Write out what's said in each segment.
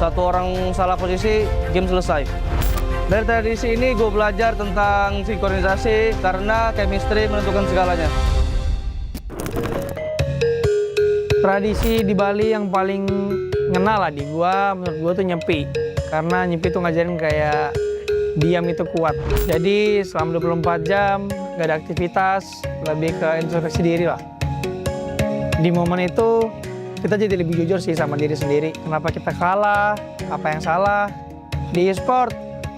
Satu orang salah posisi, game selesai. Dari tradisi ini gue belajar tentang sinkronisasi karena chemistry menentukan segalanya. Tradisi di Bali yang paling ngena lah di gua, menurut gua tuh nyepi. Karena nyepi tuh ngajarin kayak diam itu kuat. Jadi selama 24 jam gak ada aktivitas, lebih ke introspeksi diri lah. Di momen itu kita jadi lebih jujur sih sama diri sendiri. Kenapa kita kalah, apa yang salah. Di e-sport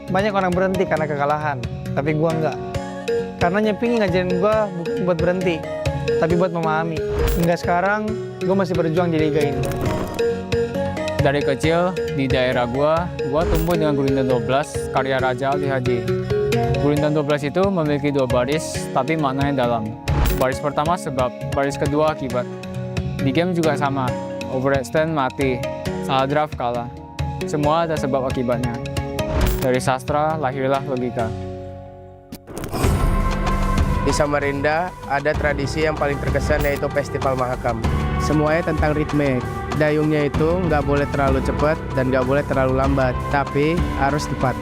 banyak orang berhenti karena kekalahan, tapi gua enggak. Karena nyepi ngajarin gua bukan buat berhenti, tapi buat memahami. Hingga sekarang gua masih berjuang di liga ini. Dari kecil di daerah gua tumbuh dengan Gurindam 12 karya Raja Ali Haji. Gurindam 12 itu memiliki 2 baris, tapi maknanya dalam. Baris pertama sebab, baris kedua akibat. Di game juga sama, overextend mati, salah draft kalah. Semua ada sebab akibatnya. Dari sastra lahirlah logika. Di Samarinda ada tradisi yang paling terkesan yaitu Festival Mahakam. Semuanya tentang ritme. Dayungnya itu nggak boleh terlalu cepat dan nggak boleh terlalu lambat, tapi harus tepat.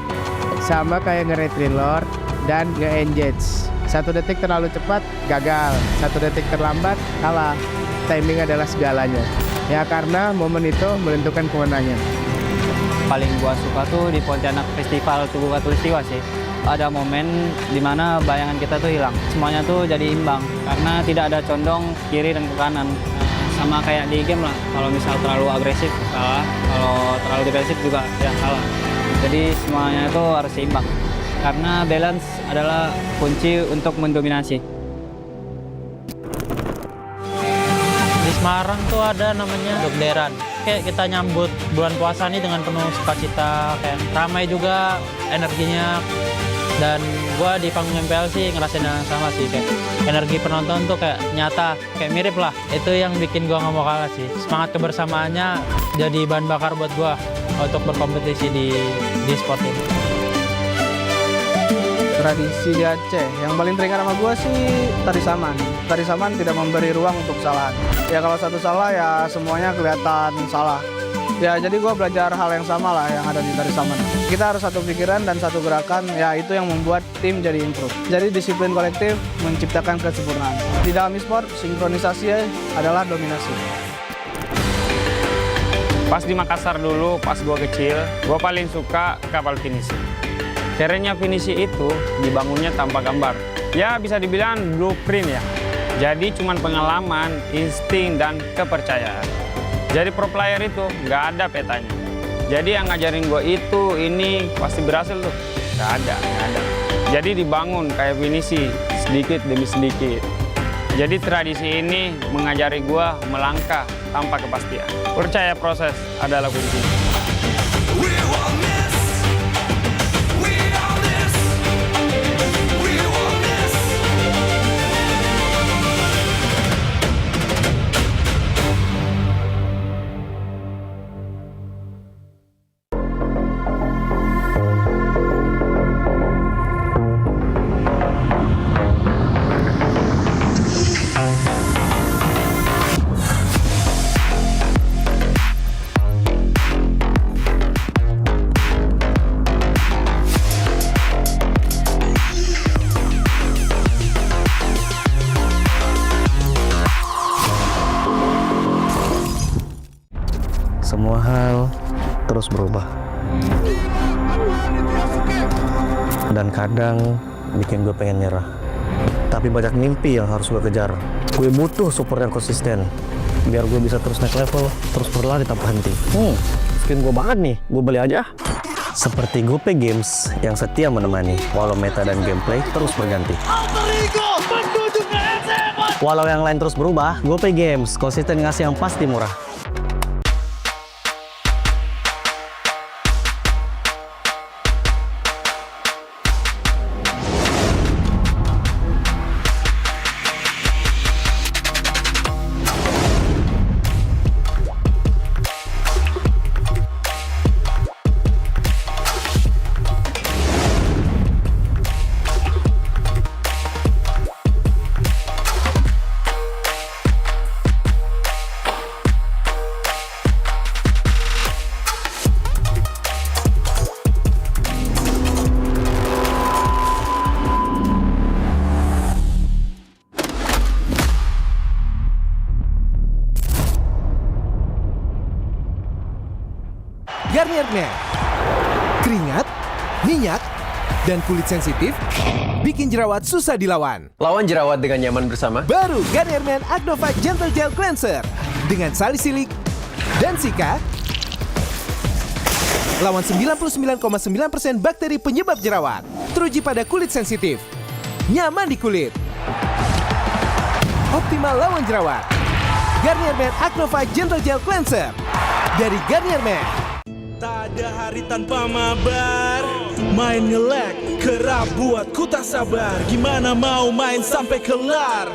Sama kayak nge-retrin lord dan nge-engage. 1 detik terlalu cepat, gagal. 1 detik terlambat, kalah. Timing adalah segalanya. Ya karena momen itu menentukan kemenangan. Paling gua suka tuh di Pontianak Festival Tugu Katulistiwa sih. Ada momen dimana bayangan kita tuh hilang. Semuanya tuh jadi imbang karena tidak ada condong kiri dan ke kanan. Sama kayak di game lah, kalau misal terlalu agresif salah, kalau terlalu defensif juga ya salah. Jadi semuanya itu harus seimbang. Karena balance adalah kunci untuk mendominasi. Di Semarang tuh ada namanya Dokderan. Kayak kita nyambut bulan puasa nih dengan penuh sukacita, kayak ramai juga energinya. Dan gua di panggung MPL sih ngerasain yang sama sih, kayak energi penonton tuh kayak nyata, kayak mirip lah. Itu yang bikin gua nggak mau kalah sih. Semangat kebersamaannya jadi bahan bakar buat gua untuk berkompetisi di sport ini. Tradisi di Aceh yang paling teringat sama gue sih tari saman. Tari saman tidak memberi ruang untuk kesalahan. Ya kalau satu salah ya semuanya kelihatan salah. Ya jadi gue belajar hal yang sama lah yang ada di tari saman. Kita harus satu pikiran dan satu gerakan, ya itu yang membuat tim jadi improve. Jadi disiplin kolektif menciptakan kesempurnaan. Di dalam e-sport, sinkronisasi adalah dominasi. Pas di Makassar dulu, pas gua kecil, gua paling suka kapal finishing. Kerennya finishing itu dibangunnya tanpa gambar. Ya bisa dibilang blueprint ya. Jadi cuman pengalaman, insting, dan kepercayaan. Jadi pro player itu nggak ada petanya. Jadi yang ngajarin gue itu, ini pasti berhasil tuh. Nggak ada. Jadi dibangun kayak finishing, sedikit demi sedikit. Jadi tradisi ini mengajari gue melangkah tanpa kepastian. Percaya proses adalah kuncinya. Semua hal terus berubah. Dan kadang bikin gue pengen nyerah. Tapi banyak mimpi yang harus gue kejar. Gue butuh support yang konsisten. Biar gue bisa terus naik level, terus berlari tanpa henti. Skin gue banget nih, gue beli aja. Seperti GoPay Games yang setia menemani, walau meta dan gameplay terus berganti. Walau yang lain terus berubah, GoPay Games konsisten ngasih yang pasti murah. Garnier Men. Keringat, minyak, dan kulit sensitif bikin jerawat susah dilawan. Lawan jerawat dengan nyaman bersama. Baru Garnier Men Acno 5 Gentle Gel Cleanser dengan salisilik dan sika. Lawan 99,9% bakteri penyebab jerawat. Teruji pada kulit sensitif. Nyaman di kulit. Optimal lawan jerawat. Garnier Men Acno 5 Gentle Gel Cleanser dari Garnier Men. Tak ada hari tanpa mabar. Main ngelek, kerap buatku tak sabar. Gimana mau main sampai kelar?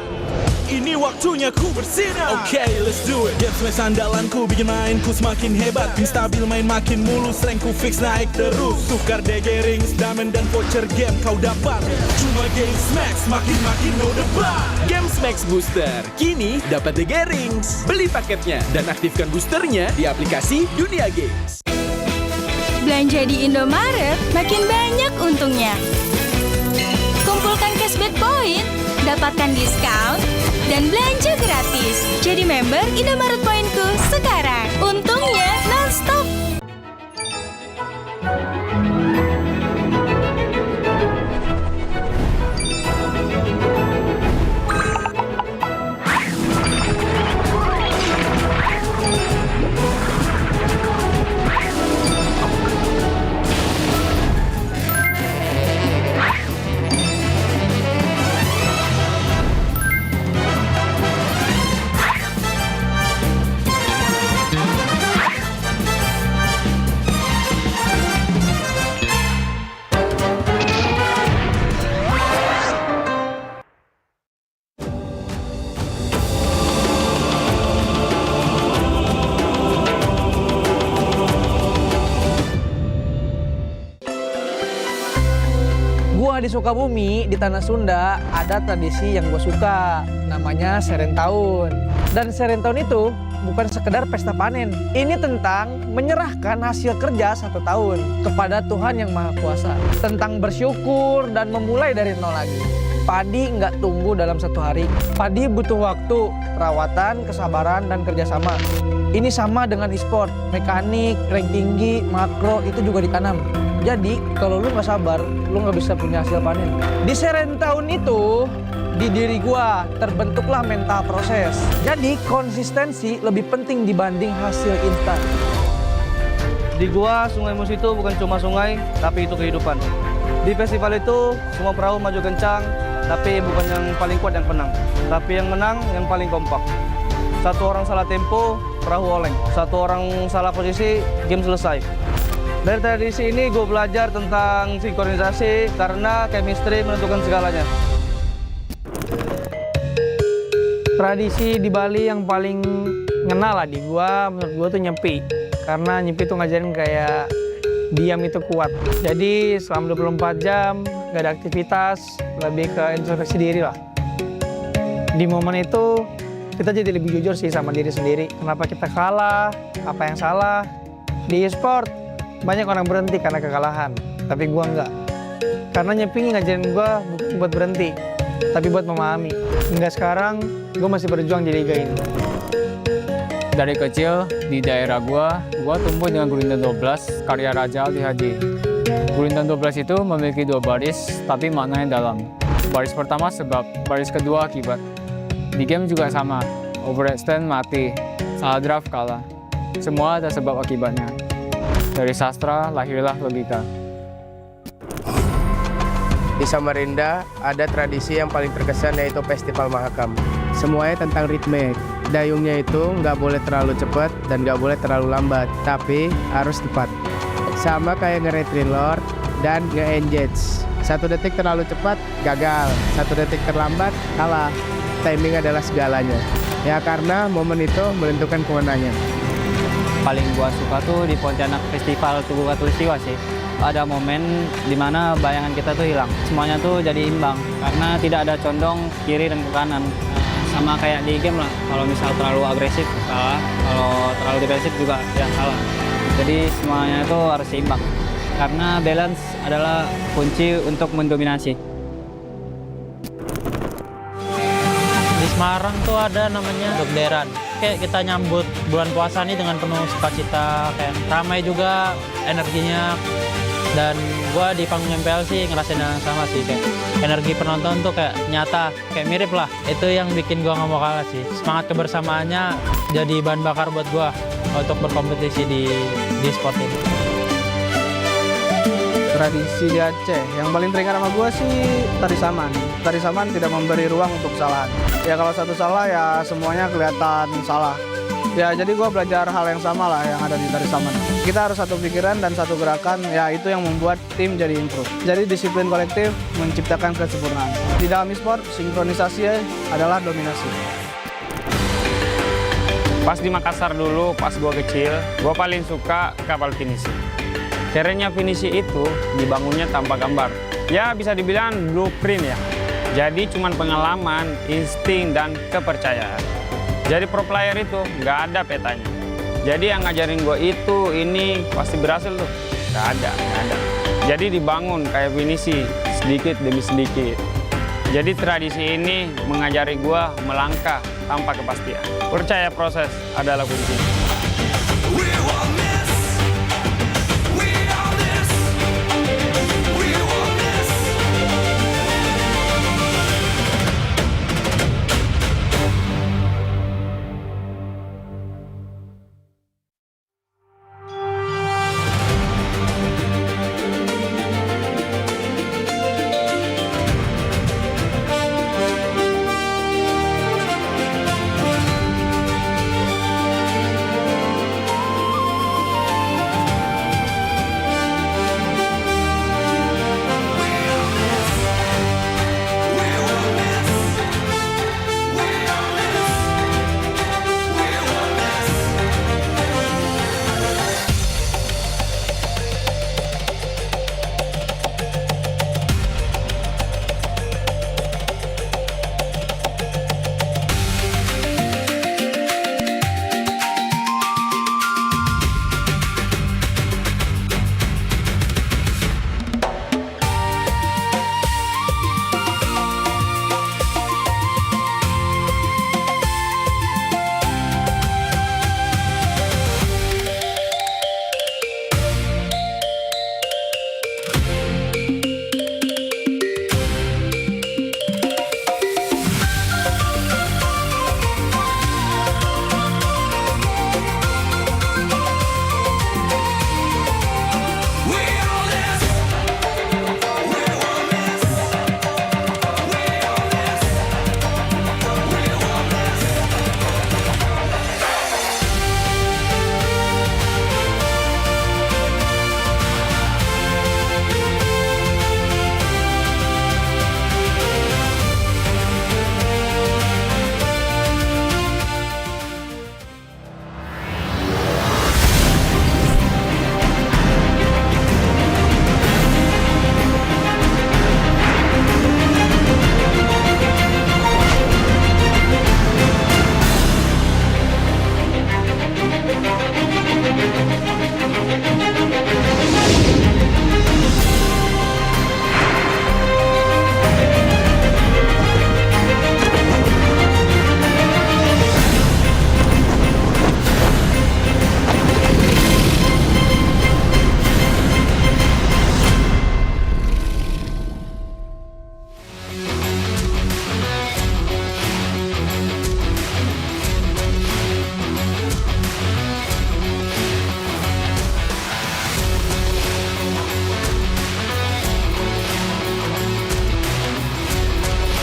Ini waktunya ku bersinar. Okay, let's do it. Game smash andalanku bikin mainku semakin hebat. Pin stabil main makin mulus, rankku fix naik terus. Tukar DG rings, diamond dan voucher game kau dapat. Cuma game smash makin no debat. Game Max Booster, kini dapat DG Rings. Beli paketnya dan aktifkan boosternya di aplikasi Dunia Games. Belanja di Indomaret makin banyak untungnya. Kumpulkan cashback point, dapatkan diskon, dan belanja gratis. Jadi member Indomaret Pointku sekarang. Untungnya non-stop. Di Sukabumi, di Tanah Sunda, ada tradisi yang gue suka, namanya Serentahun. Dan Serentahun itu bukan sekedar pesta panen. Ini tentang menyerahkan hasil kerja 1 tahun kepada Tuhan Yang Maha Kuasa. Tentang bersyukur dan memulai dari nol lagi. Padi nggak tumbuh dalam 1 hari. Padi butuh waktu, perawatan, kesabaran, dan kerjasama. Ini sama dengan e-sport, mekanik, rank tinggi, makro, itu juga ditanam. Jadi, kalau lu nggak sabar, lu nggak bisa punya hasil panen. Di Serentahun itu, di diri gua terbentuklah mental proses. Jadi, konsistensi lebih penting dibanding hasil instan. Di gua, Sungai Mus itu bukan cuma sungai, tapi itu kehidupan. Di festival itu, semua perahu maju kencang, tapi bukan yang paling kuat yang menang. Tapi yang menang, yang paling kompak. 1 orang salah tempo, perahu oleng. 1 orang salah posisi, game selesai. Dari tradisi ini gue belajar tentang sinkronisasi karena chemistry menentukan segalanya. Tradisi di Bali yang paling ngena lah di gua, menurut gua tuh nyepi. Karena nyepi tuh ngajarin kayak diam itu kuat. Jadi selama 24 jam gak ada aktivitas, lebih ke introspeksi diri lah. Di momen itu kita jadi lebih jujur sih sama diri sendiri. Kenapa kita kalah, apa yang salah. Di e-sport banyak orang berhenti karena kekalahan, tapi gua enggak. Karena nyepi ngajarin gua bukan buat berhenti, tapi buat memahami. Hingga sekarang gua masih berjuang di liga ini. Dari kecil di daerah gua tumbuh dengan Gurindam 12 karya Raja Ali Hadi. Gurindam 12 itu memiliki 2 baris, tapi maknanya dalam. Baris pertama sebab, baris kedua akibat. Di game juga sama, overextend mati, salah draft kalah. Semua ada sebab akibatnya. Dari sastra lahirlah logika. Di Samarinda ada tradisi yang paling terkesan yaitu Festival Mahakam. Semuanya tentang ritme. Dayungnya itu nggak boleh terlalu cepat dan nggak boleh terlalu lambat, tapi harus tepat. Sama kayak nge-retreat lord dan nge-engage. 1 detik terlalu cepat, gagal. 1 detik terlambat, kalah. Timing adalah segalanya. Ya karena momen itu menentukan kemenangan. Paling gua suka tuh di Pontianak Festival Tugu Katulistiwa sih. Ada momen dimana bayangan kita tuh hilang. Semuanya tuh jadi imbang karena tidak ada condong kiri dan ke kanan. Sama kayak di game lah. Kalau misal terlalu agresif salah, kalau terlalu defensif juga ya salah. Jadi semuanya itu harus seimbang. Karena balance adalah kunci untuk mendominasi. Di Semarang tuh ada namanya buildup. kayak kita nyambut bulan puasa nih dengan penuh sukacita, kayak ramai juga energinya. Dan gue di panggung MPL sih ngerasain yang sama sih, kayak energi penonton tuh kayak nyata, kayak mirip lah. Itu yang bikin gue nggak mau kalah sih. Semangat kebersamaannya jadi bahan bakar buat gue untuk berkompetisi di sport ini. Tradisi di Aceh yang paling teringat sama gue sih tari saman. Tari saman tidak memberi ruang untuk kesalahan. Ya kalau satu salah ya semuanya kelihatan salah. Ya jadi gue belajar hal yang sama lah yang ada di tari saman. Kita harus satu pikiran dan satu gerakan, ya itu yang membuat tim jadi improve. Jadi disiplin kolektif menciptakan kesempurnaan. Di dalam e-sport, sinkronisasi adalah dominasi. Pas di Makassar dulu, pas gue kecil, gue paling suka kapal finisi. Kerennya finisi itu dibangunnya tanpa gambar. Ya bisa dibilang blueprint ya. Jadi cuman pengalaman, insting, dan kepercayaan. Jadi pro player itu nggak ada petanya. Jadi yang ngajarin gue itu, ini pasti berhasil tuh. Nggak ada. Jadi dibangun kayak finisi, sedikit demi sedikit. Jadi tradisi ini mengajari gue melangkah tanpa kepastian. Percaya proses adalah kuncinya.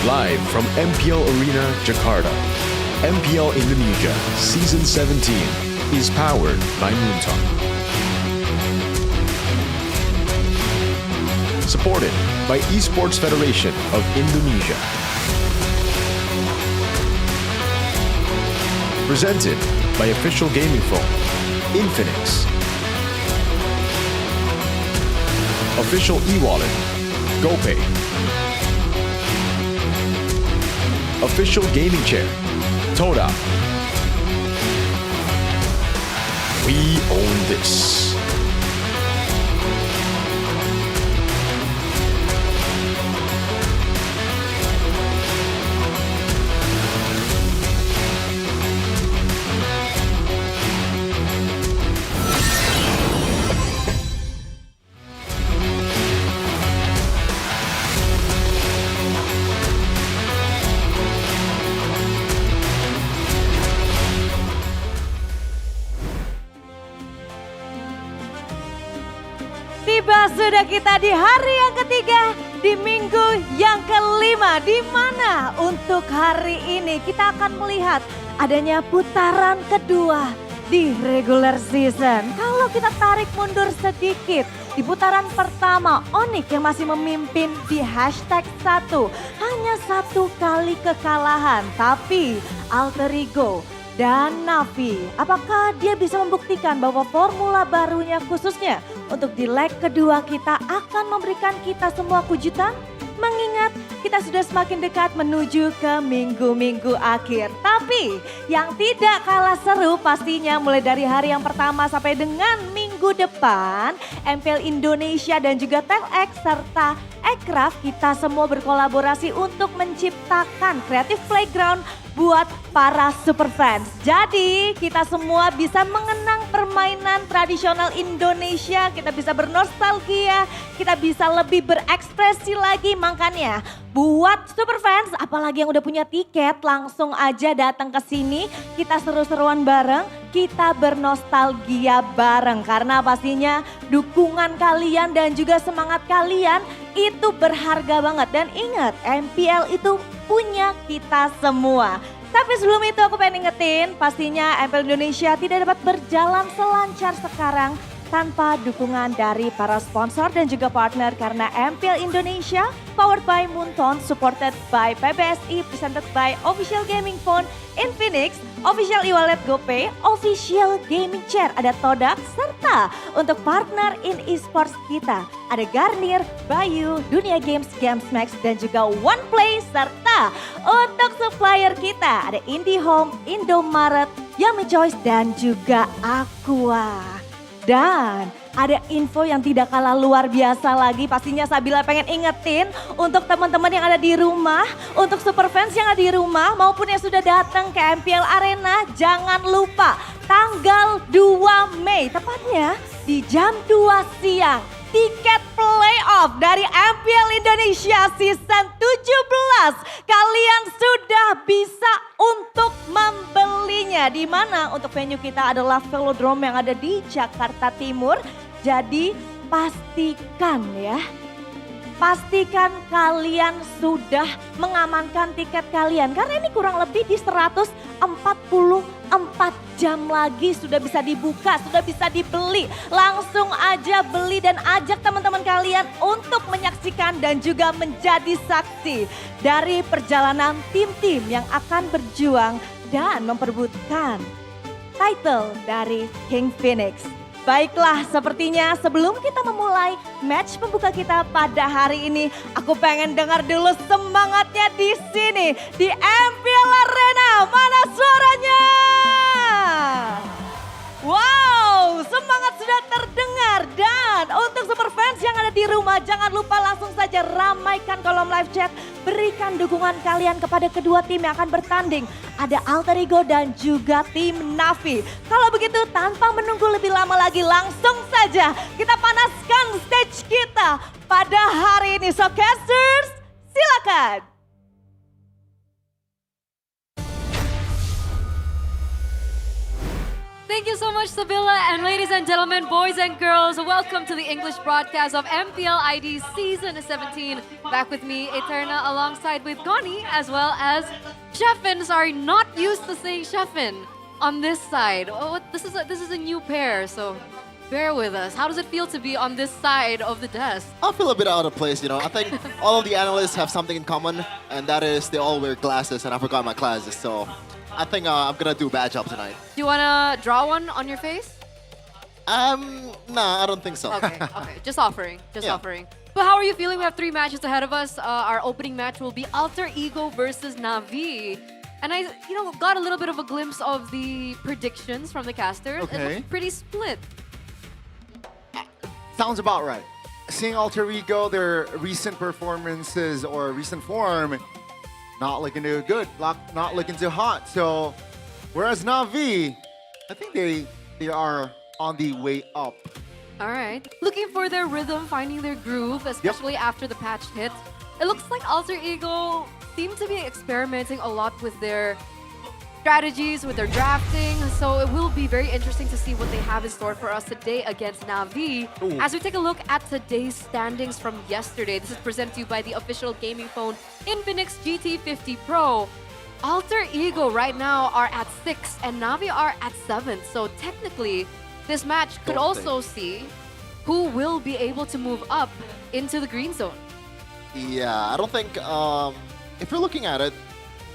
Live from MPL Arena, Jakarta, MPL Indonesia Season 17 is powered by Moontalk. Supported by Esports Federation of Indonesia. Presented by official gaming phone, Infinix. Official e-wallet, GoPay. Official gaming chair, Toda. We own this. Tiba sudah kita di hari yang ketiga, di minggu yang kelima, di mana untuk hari ini kita akan melihat adanya putaran kedua di regular season. Kalau kita tarik mundur sedikit, di putaran pertama Onyx yang masih memimpin di hashtag 1. Hanya 1 kali kekalahan, tapi Alter Ego dan Navi, apakah dia bisa membuktikan bahwa formula barunya khususnya untuk di leg kedua kita akan memberikan kita semua kejutan? Mengingat kita sudah semakin dekat menuju ke minggu-minggu akhir. Tapi yang tidak kalah seru pastinya mulai dari hari yang pertama sampai dengan minggu depan, MPL Indonesia dan juga Telex serta Ekraf, kita semua berkolaborasi untuk menciptakan creative playground buat para super fans. Jadi kita semua bisa mengenang permainan tradisional Indonesia, kita bisa bernostalgia, kita bisa lebih berekspresi lagi. Makanya buat super fans, apalagi yang udah punya tiket, langsung aja datang ke sini. Kita seru-seruan bareng, kita bernostalgia bareng. Karena pastinya dukungan kalian dan juga semangat kalian itu berharga banget. Dan ingat, MPL itu punya kita semua. Tapi sebelum itu aku pengen ingetin, pastinya MPL Indonesia tidak dapat berjalan selancar sekarang tanpa dukungan dari para sponsor dan juga partner. Karena MPL Indonesia powered by Moonton, supported by PBSI, presented by Official Gaming Phone, Infinix, Official e-wallet GoPay, Official Gaming Chair, ada Todak, serta untuk partner in esports kita ada Garnier, Bayu, Dunia Games, Gamesmax, dan juga OnePlay, serta untuk supplier kita ada IndiHome, Indomaret, Yummy Choice, dan juga Aqua. Dan ada info yang tidak kalah luar biasa lagi, pastinya Sabila pengen ingetin untuk teman-teman yang ada di rumah, untuk super fans yang ada di rumah maupun yang sudah datang ke MPL Arena, jangan lupa tanggal 2 Mei, tepatnya di jam 2 siang, tiket playoff dari MPL Indonesia Season 17 kalian sudah bisa untuk membelinya. Di mana untuk venue kita adalah Velodrome yang ada di Jakarta Timur. Jadi pastikan ya, pastikan kalian sudah mengamankan tiket kalian. Karena ini kurang lebih di 144 jam lagi sudah bisa dibuka, sudah bisa dibeli. Langsung aja beli dan ajak teman-teman kalian untuk menyaksikan dan juga menjadi saksi dari perjalanan tim-tim yang akan berjuang dan memperebutkan title dari King Phoenix. Baiklah, sepertinya sebelum kita memulai match pembuka kita pada hari ini, aku pengen dengar dulu semangatnya di sini, di MPL Arena. Mana suaranya? Wow, semangat sudah terdengar. Dan untuk super fans yang ada di rumah, jangan lupa langsung saja ramaikan kolom live chat. Berikan dukungan kalian kepada kedua tim yang akan bertanding. Ada Alter Ego dan juga tim Navi. Kalau begitu tanpa menunggu lebih lama lagi, langsung saja kita panaskan stage kita pada hari ini. So casters, silakan. Thank you so much, Sabila. And ladies and gentlemen, boys and girls, welcome to the English broadcast of MPL ID Season 17. Back with me, Eterna, alongside with Goni, as well as Sheffin. Sorry, not used to saying Sheffin on this side. Oh, this is a new pair, so bear with us. How does it feel to be on this side of the desk? I feel a bit out of place, you know. I think all of the analysts have something in common, and that is they all wear glasses, and I forgot my glasses, so I think I'm gonna do a bad job tonight. Do you wanna draw one on your face? Nah, I don't think so. Okay, just offering, offering. But how are you feeling? We have 3 matches ahead of us. Our opening match will be Alter Ego versus Navi. And I, got a little bit of a glimpse of the predictions from the casters. Okay. It looks pretty split. Sounds about right. Seeing Alter Ego, their recent performances or recent form, not looking too good, not looking too hot. So, whereas Navi, I think they are on the way up. All right. Looking for their rhythm, finding their groove, especially after the patch hit. It looks like Alter Ego seem to be experimenting a lot with their strategies, with their drafting. So it will be very interesting to see what they have in store for us today against Navi. Ooh. As we take a look at today's standings from yesterday, this is presented to you by the official gaming phone Infinix GT50 Pro. Alter Ego right now are at 6 and Navi are at 7. So technically, this match could also see who will be able to move up into the green zone. Yeah, I don't think, if you're looking at it,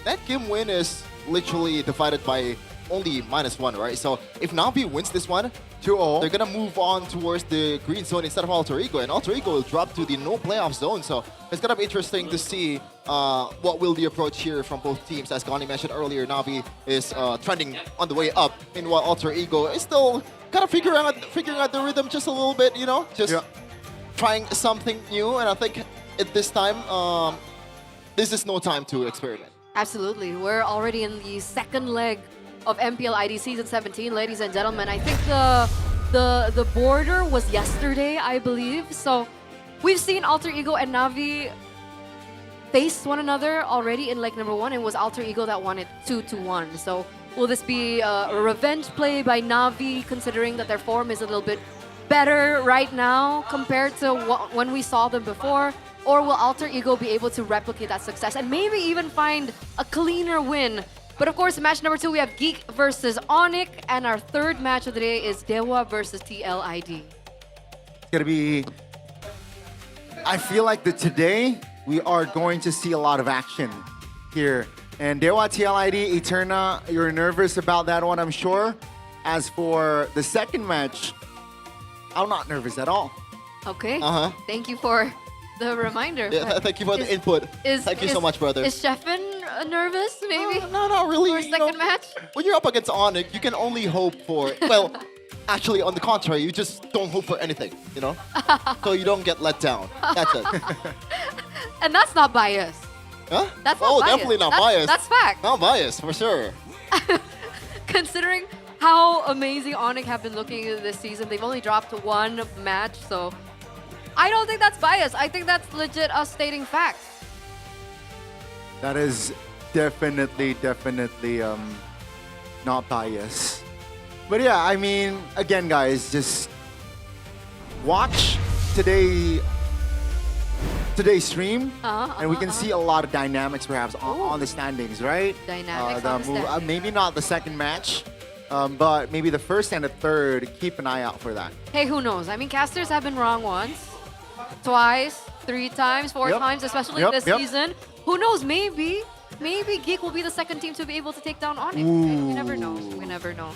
that game win is literally divided by only -1, right? So if Navi wins this one, 2-0, they're gonna move on towards the green zone instead of Alter Ego, and Alter Ego will drop to the no playoff zone. So it's gonna be interesting to see what will the approach here from both teams. As Gani mentioned earlier, Navi is trending on the way up, meanwhile Alter Ego is still kind of figuring out the rhythm just a little bit, you know, just trying something new. And I think at this time, this is no time to experiment. Absolutely. We're already in the second leg of MPL ID Season 17, ladies and gentlemen. I think the border was yesterday, I believe. So we've seen Alter Ego and Navi face one another already in leg number 1. It was Alter Ego that won it 2-1. So will this be a revenge play by Navi, considering that their form is a little bit better right now compared to when we saw them before? Or will Alter Ego be able to replicate that success and maybe even find a cleaner win? But of course, match number 2, we have Geek versus Onyx, and our third match of the day is Dewa versus TLID. It's gonna be. I feel like that today we are going to see a lot of action here. And Dewa TLID, Eterna, you're nervous about that one, I'm sure. As for the second match, I'm not nervous at all. Okay. Thank you for the reminder. Yeah, thank you for the input. Thank you so much, brother. Is Sheffin nervous, maybe? No, not really. For a second match? When you're up against Onyx, you can only hope for, well, actually, on the contrary, you just don't hope for anything, you know? So you don't get let down. That's it. And that's not bias. Huh? That's not bias. Definitely not biased. That's fact. Not biased, for sure. Considering how amazing Onyx have been looking this season, they've only dropped 1 match, so I don't think that's bias. I think that's legit us stating facts. That is definitely not bias. But yeah, I mean, again, guys, just watch today's stream, and we can see a lot of dynamics perhaps on the standings, right? Dynamics on the standings. Maybe not the second match, but maybe the first and the third. Keep an eye out for that. Hey, who knows? I mean, casters have been wrong once, twice, 3 times, 4 times, especially this season. Who knows? Maybe Geek will be the second team to be able to take down Onyx. We never know. We never know.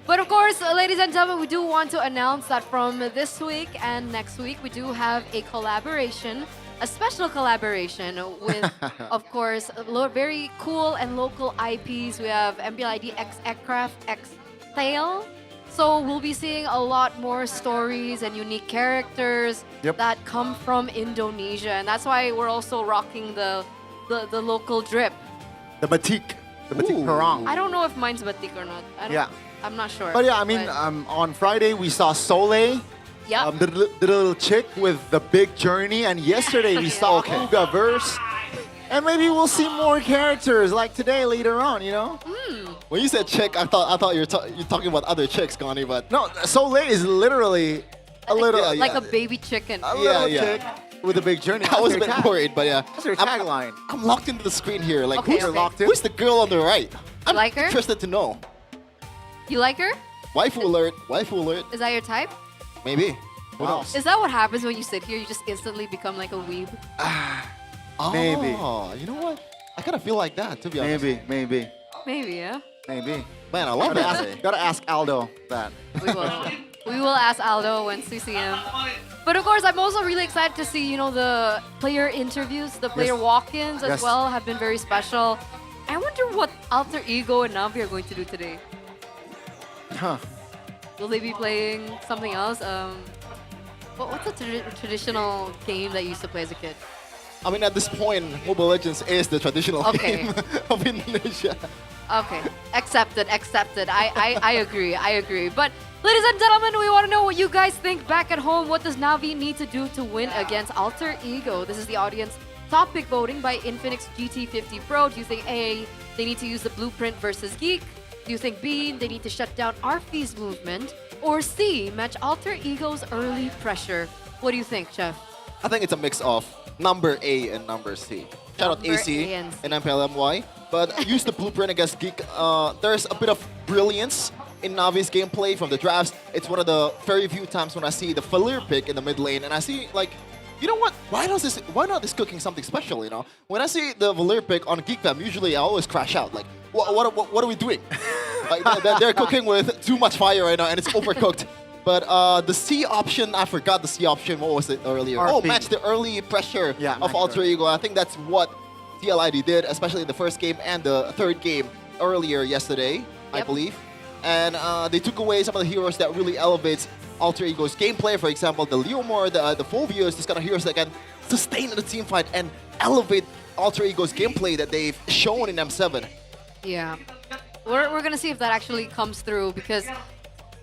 But of course, ladies and gentlemen, we do want to announce that from this week and next week, we do have a collaboration, a special collaboration with, of course, very cool and local IPs. We have MPL ID X Ekraf X Tail. So we'll be seeing a lot more stories and unique characters that come from Indonesia. And that's why we're also rocking the local drip. The batik perang. I don't know if mine's batik or not. I'm not sure. But yeah, I mean, on Friday we saw Soleil, the little chick with the big journey, and yesterday we saw Kuga Verse. And maybe we'll see more characters like today later on, you know? When you said chick, I thought you're talking about other chicks, Gani, but no, Soleil is literally a little like a baby chicken. A little chick with a big journey. I was a bit worried, but yeah. That's her tagline. I'm locked into the screen here. Like, locked in? Who's the girl on the right? I'm like her? interested to know. You like her? Waifu alert. Waifu alert. Is that your type? Maybe. Who knows? Is that what happens when you sit here? You just instantly become like a weeb? Maybe. Oh, you know what? I kind of feel like that, to be honest. Maybe. Maybe, yeah. Maybe. Man, I love that. Gotta ask Aldo that. We will. We will ask Aldo once we see him. But of course, I'm also really excited to see, you know, the player interviews, the player walk-ins as well have been very special. I wonder what Alter Ego and Navi are going to do today. Will they be playing something else? What's a traditional game that you used to play as a kid? I mean, at this point, Mobile Legends is the traditional game of Indonesia. Okay, accepted. I agree. But ladies and gentlemen, we want to know what you guys think back at home. What does Navi need to do to win against Alter Ego? This is the audience top pick voting by Infinix GT50 Pro. Do you think A, they need to use the blueprint versus Geek? Do you think B, they need to shut down Arfi's movement? Or C, match Alter Ego's early pressure? What do you think, Chef? I think it's a mix of number A and number C. Shout out Number AC A and C. and MPLMY. But use the blueprint against Geek. There's a bit of brilliance in Navi's gameplay from the drafts. It's one of the very few times when I see the Falir pick in the mid lane, and I see like, you know what? Why not this cooking something special? You know, when I see the Valir pick on Geek Fam, usually I always crash out. Like, what are we doing? Like, they're cooking with too much fire right now, and it's overcooked. But the C option, I forgot the C option. What was it earlier? RP. Oh, match the early pressure of Alter Ego. I think that's what TLID did, especially in the first game and the third game earlier yesterday, I believe. And they took away some of the heroes that really elevates Alter Ego's gameplay. For example, the Leomord, the Phobios, these kind of heroes that can sustain in the team fight and elevate Alter Ego's gameplay that they've shown in M7. Yeah. We're going to see if that actually comes through, because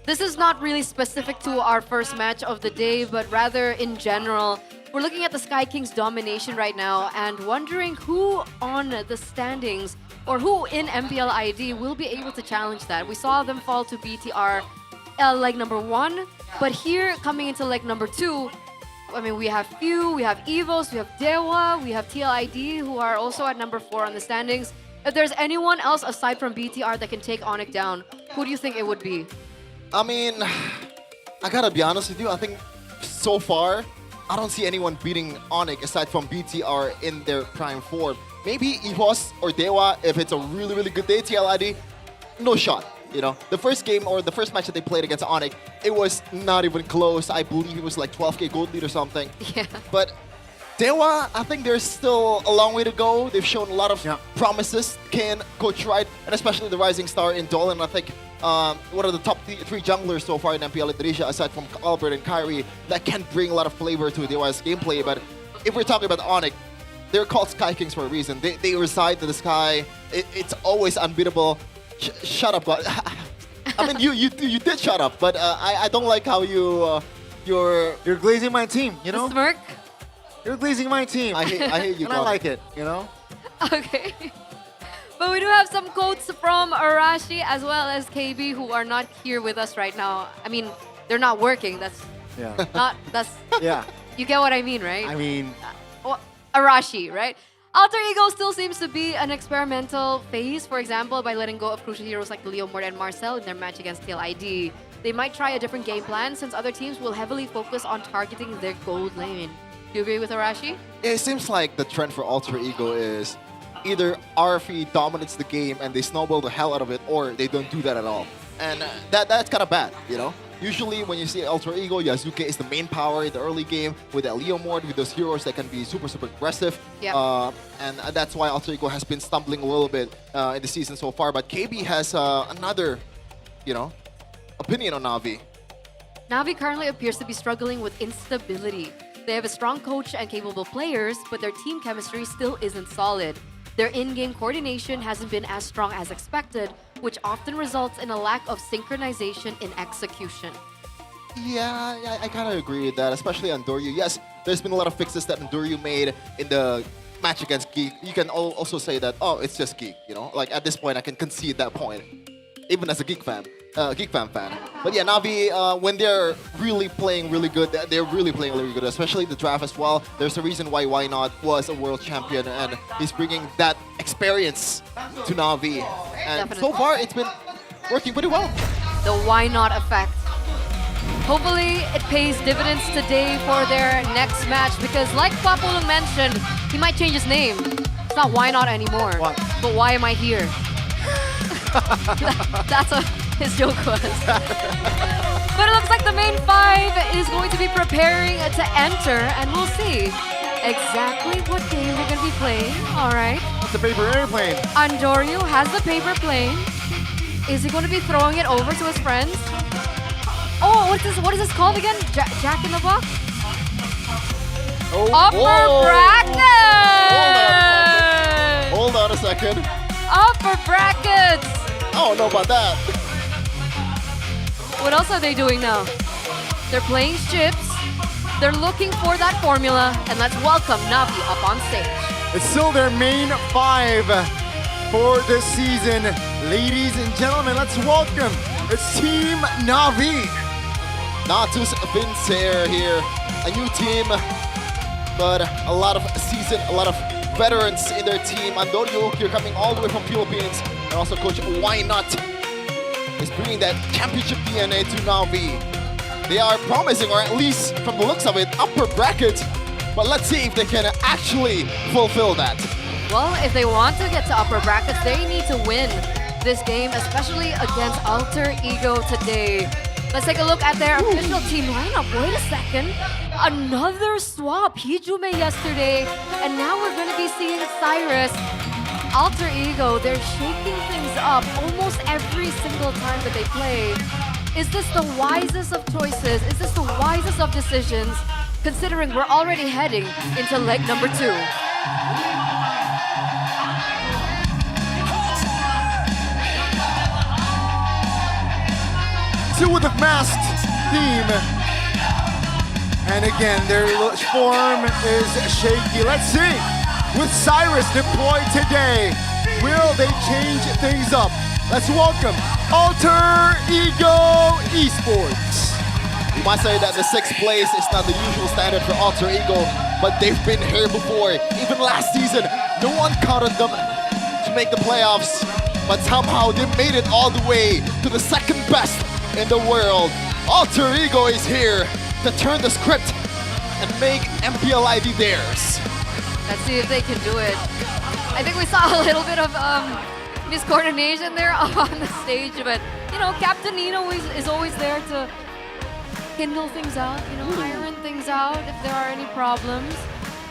this is not really specific to our first match of the day, but rather in general. We're looking at the Sky Kings domination right now and wondering who on the standings or who in MPL ID will be able to challenge that. We saw them fall to BTR leg number 1, but here coming into leg number 2, I mean, we have Few, we have Evos, we have Dewa, we have TLID who are also at number 4 on the standings. If there's anyone else aside from BTR that can take Onyx down, who do you think it would be? I mean, I gotta be honest with you. I think so far, I don't see anyone beating Onyx aside from BTR in their prime form. Maybe Evos or Dewa if it's a really, really good day. TLID, no shot. You know, the first game or the first match that they played against Onyx, it was not even close. I believe it was like 12k gold lead or something. Yeah. But Dewa, I think there's still a long way to go. They've shown a lot of promises. Ken, Coach Wright, and especially the rising star in Dolan. I think one of the top three junglers so far in MPL Indonesia, aside from Albert and Kyrie, that can bring a lot of flavor to Dewa's gameplay. But if we're talking about Onyx, they're called Sky Kings for a reason. They reside to the sky. It's always unbeatable. Shut up, but I mean, you did shut up, but I don't like how you're glazing my team. You know, smirk. You're glazing my team. I hate you. And I like it. You know. Okay. But we do have some quotes from Arashi as well as KB who are not here with us right now. I mean, they're not working. That's yeah. You get what I mean, right? I mean, Arashi, right? Alter Ego still seems to be an experimental phase, for example, by letting go of crucial heroes like the Leomord and Marcel in their match against TLID. They might try a different game plan since other teams will heavily focus on targeting their gold lane. Do you agree with Arashi? It seems like the trend for Alter Ego is either RFE dominates the game and they snowball the hell out of it, or they don't do that at all. And that's kind of bad, you know? Usually when you see Alter Ego, Yasuke is the main power in the early game with that Leomord, with those heroes that can be super, super aggressive. Yep. And that's why Alter Ego has been stumbling a little bit in the season so far. But KB has another, you know, opinion on Navi. Navi currently appears to be struggling with instability. They have a strong coach and capable players, but their team chemistry still isn't solid. Their in-game coordination hasn't been as strong as expected, which often results in a lack of synchronization in execution. Yeah, I kind of agree with that, especially on Doryu. Yes, there's been a lot of fixes that Doryu made in the match against Geek. You can also say that, oh, it's just Geek, you know? Like, at this point, I can concede that point, even as a Geek fan fan. But yeah, Navi, when they're really playing really good, they're really playing really good, especially the draft as well. There's a reason why Not was a world champion, and he's bringing that experience to Navi. And Definitely. so far, it's been working pretty well. The why not effect. Hopefully, it pays dividends today for their next match, because like Papulung mentioned, he might change his name. It's not why not anymore, but why am I here? That's what his joke was. But it looks like the main 5 is going to be preparing to enter, and we'll see exactly what game they're going to be playing. All right. It's a paper airplane. Andoryu has the paper plane. Is he going to be throwing it over to his friends? Oh, what is this called again? Jack in the Box? Upper bracket! Hold on a second. Upper brackets! I don't know about that. What else are they doing now? They're playing chips. They're looking for that formula. And let's welcome Navi up on stage. It's still their main 5 for this season. Ladies and gentlemen, let's welcome it's Team Navi. Natus Vincer here, a new team, but a lot of seasoned, a lot of veterans in their team. Andorio here coming all the way from Philippines, and also Coach Why Not is bringing that championship DNA to Navi. They are promising, or at least from the looks of it, upper bracket, but let's see if they can actually fulfill that. Well, if they want to get to upper brackets, they need to win this game, especially against Alter Ego today. Let's take a look at their official team lineup. Wait a second. Another swap. Hijume yesterday. And now we're going to be seeing Cyrus. Alter Ego, they're shaking things up almost every single time that they play. Is this the wisest of choices? Is this the wisest of decisions? Considering we're already heading into leg number 2. Two with the masked team. And again, their form is shaky. Let's see. With Cyrus deployed today, will they change things up? Let's welcome Alter Ego Esports. You might say that the 6th place is not the usual standard for Alter Ego, but they've been here before. Even last season, no one counted them to make the playoffs, but somehow they made it all the way to the 2nd best in the world. Alter Ego is here to turn the script and make MPL ID theirs. Let's see if they can do it. I think we saw a little bit of miscoordination there on the stage, but you know, Captain Nino is always there to kindle things out, you know, iron things out if there are any problems.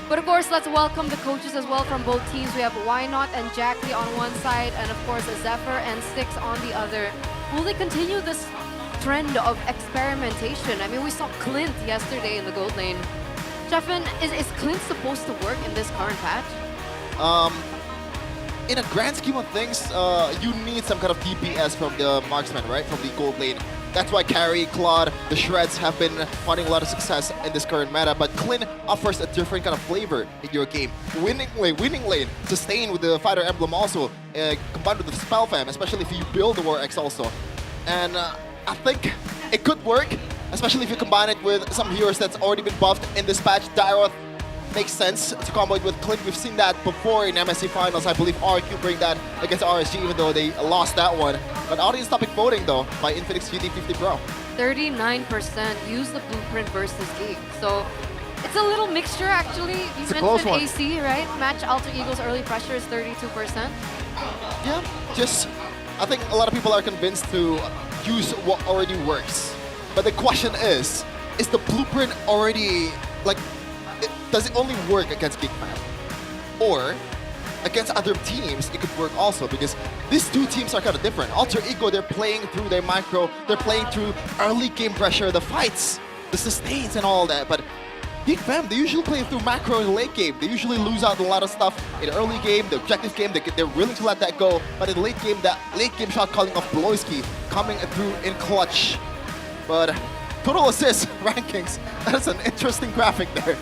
But of course, let's welcome the coaches as well from both teams. We have Why Not and Jackie on one side, and of course, Zephyr and Styx on the other. Will they continue this trend of experimentation? I mean, we saw Clint yesterday in the gold lane. Jeffin, is Clint supposed to work in this current patch? In a grand scheme of things, you need some kind of DPS from the marksman, right? From the gold lane. That's why Carry, Claude, the Shreds have been finding a lot of success in this current meta. But Clint offers a different kind of flavor in your game. Winning lane, sustain with the Fighter Emblem also, combined with the Spell Fam, especially if you build the War X also. And I think it could work, especially if you combine it with some heroes that's already been buffed in this patch. Dairoth makes sense to combo it with Clint. We've seen that before in MSC Finals. I believe RQ bring that against RSG, even though they lost that one. But audience topic voting, though, by Infinix GT50 Pro. 39% use the blueprint versus Geek. So it's a little mixture, actually. You mentioned AC, right? Match Alter Ego's early pressure is 32%. Yeah, just I think a lot of people are convinced to use what already works. But the question is the blueprint already, like, does it only work against Geekman? Or against other teams, it could work also, because these two teams are kind of different. Alter Ego, they're playing through their micro, they're playing through early game pressure, the fights, the sustains and all that. But Geek Fam, they usually play through macro in late game. They usually lose out a lot of stuff in early game, the objective game, they're willing to let that go. But in late game, that late game shot calling of Bloisky coming through in clutch. But total assist rankings, that's an interesting graphic there.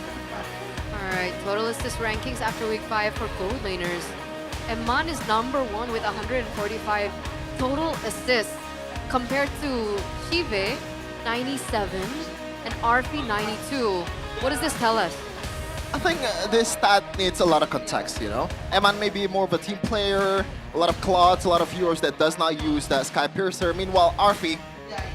Alright, total assist rankings after week 5 for gold laners. Eman is #1 with 145 total assists compared to Shive, 97, and Arfi, 92. What does this tell us? I think this stat needs a lot of context, you know? Eman may be more of a team player, a lot of clots, a lot of heroes that does not use that Sky Piercer. Meanwhile, Arfi,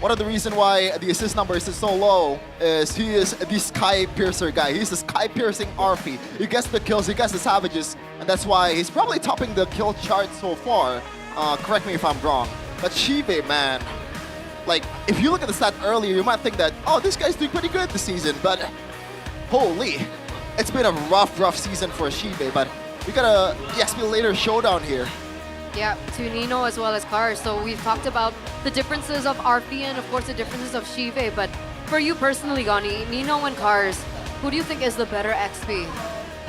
one of the reasons why the assist number is so low is he is the Sky Piercer guy. He's the Sky Piercing Arfi. He gets the kills, he gets the savages, and that's why he's probably topping the kill chart so far. Correct me if I'm wrong. But Shive, man, like, if you look at the stat earlier, you might think that, oh, this guy's doing pretty good this season, but holy, it's been a rough season for Shive, but we got a EXP later showdown here. Yeah, to Nino as well as Cars. So we've talked about the differences of Arfi and of course the differences of Shive, but for you personally, Gani, Nino and Cars, who do you think is the better XP?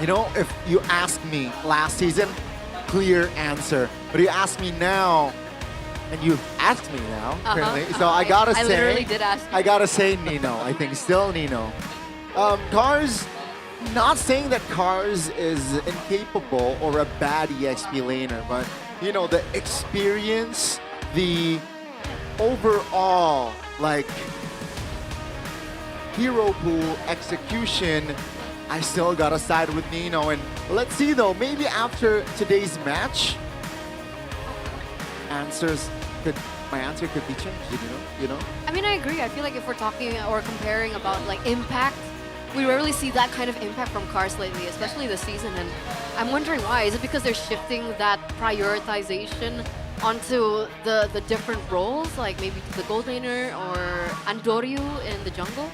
You know, if you ask me last season, clear answer. But you ask me now, and you asked me now, apparently. So I gotta say, I literally did ask you. I gotta say Nino. I think still Nino. Cars, not saying that Cars is incapable or a bad EXP laner, but you know, the experience, the overall like hero pool execution, I still gotta side with Nino. And let's see though, maybe after today's match, my answer could be changed, you know? I mean, I agree. I feel like if we're talking or comparing about like impact, we rarely see that kind of impact from Cars lately, especially this season. And I'm wondering why. Is it because they're shifting that prioritization onto the different roles, like maybe the gold laner or Andoryu in the jungle?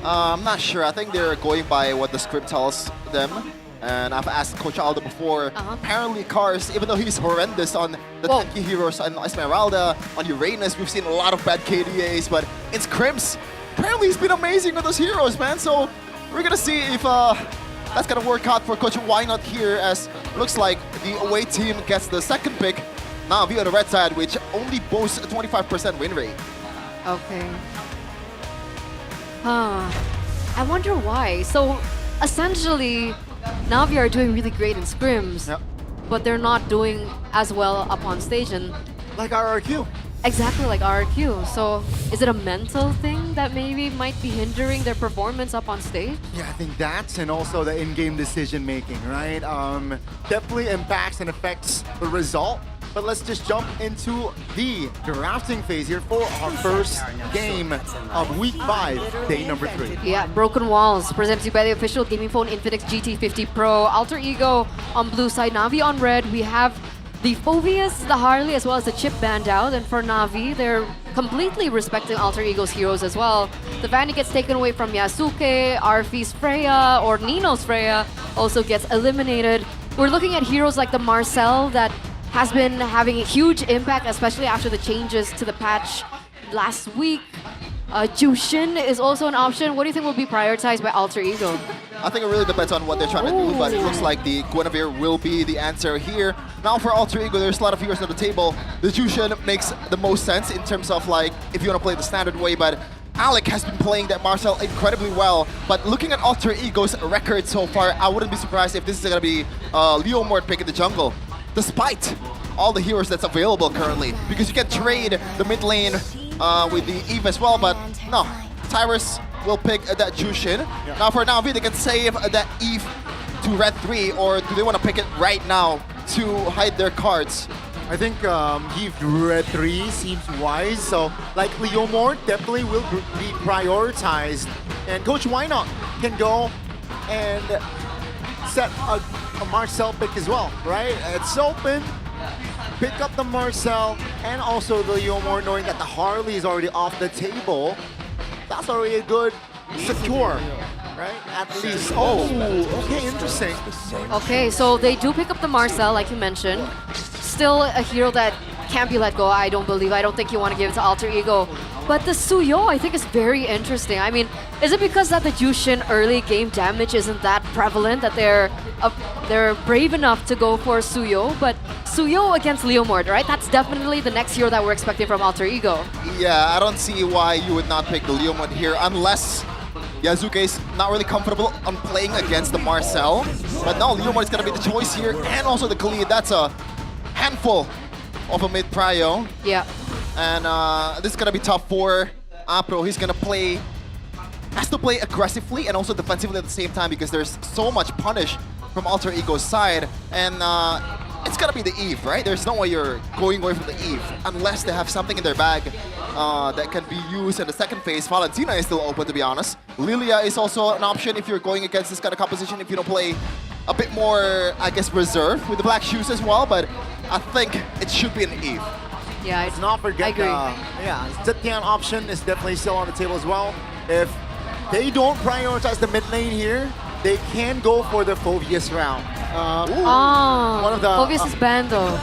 I'm not sure. I think they're going by what the script tells them. And I've asked Coach Aldo before. Apparently, Cars, even though he's horrendous on the tanky heroes, on Esmeralda, on Uranus, we've seen a lot of bad KDAs, but in scrims, apparently he's been amazing with those heroes, man. So we're gonna see if that's gonna work out for Coach Why Not here, as looks like the away team gets the second pick. Navi on the red side, which only boasts a 25% win rate. Okay. I wonder why. So essentially, Navi are doing really great in scrims, but they're not doing as well up on stage. And like RRQ. Exactly like RRQ. So is it a mental thing that maybe might be hindering their performance up on stage? Yeah, I think that's, and also the in-game decision making, right? Definitely impacts and affects the result. But let's just jump into the drafting phase here for our first game of week 5, day number 3. Yeah, Broken Walls presents you by the official gaming phone Infinix GT50 Pro. Alter Ego on blue side, Navi on red. We have the Phoveus, the Harley, as well as the Chip banned out. And for Navi, they're completely respecting Alter Ego's heroes as well. The Vanny gets taken away from Yasuke, Arfi's Freya, or Nino's Freya also gets eliminated. We're looking at heroes like the Marcel that has been having a huge impact, especially after the changes to the patch last week. Jushin is also an option. What do you think will be prioritized by Alter Ego? I think it really depends on what they're trying to do, but it looks like the Guinevere will be the answer here. Now for Alter Ego, there's a lot of heroes on the table. The Jushin makes the most sense in terms of like, if you want to play the standard way, but Alec has been playing that Marcel incredibly well. But looking at Alter Ego's record so far, I wouldn't be surprised if this is going to be Leo Mort pick in the jungle, despite all the heroes that's available currently, because you can trade the mid lane with the Eve as well, but no, Tyrus will pick that Jushin. Now for Navi, they can save that Eve to red 3, or do they want to pick it right now to hide their cards? I think Eve red 3 seems wise, so like Leomord definitely will be prioritized, and Coach Why Not can go and set a Marcel pick as well, right? It's open. Pick up the Marcel and also the Leomord, knowing that the Harley is already off the table. That's already a good secure, right? At least. Oh, okay, interesting. Okay, so they do pick up the Marcel, like you mentioned. Still a hero that can't be let go, I don't believe. I don't think you want to give it to Alter Ego. But the Suyo, I think, is very interesting. I mean, is it because that the Jushin early game damage isn't that prevalent that they're brave enough to go for Suyo? But Suyo against Leomord, right? That's definitely the next hero that we're expecting from Alter Ego. Yeah, I don't see why you would not pick the Leomord here, unless Yasuke is not really comfortable on playing against the Marcel. But no, Leomord is going to be the choice here, and also the Khalid. That's a handful of a mid prio. Yeah. And this is going to be tough for Apro. He's going to has to play aggressively and also defensively at the same time, because there's so much punish from Alter Ego's side. And it's going to be the Eve, right? There's no way you're going away from the Eve unless they have something in their bag that can be used in the second phase. Valentina is still open, to be honest. Lilia is also an option if you're going against this kind of composition, if you don't play a bit more, I guess, reserved with the black shoes as well. But I think it should be an Eve. Yeah, let's not forget. I agree. Zetian option is definitely still on the table as well. If they don't prioritize the mid lane here, they can go for the Phoveus round. One of the Phoveus is banned though.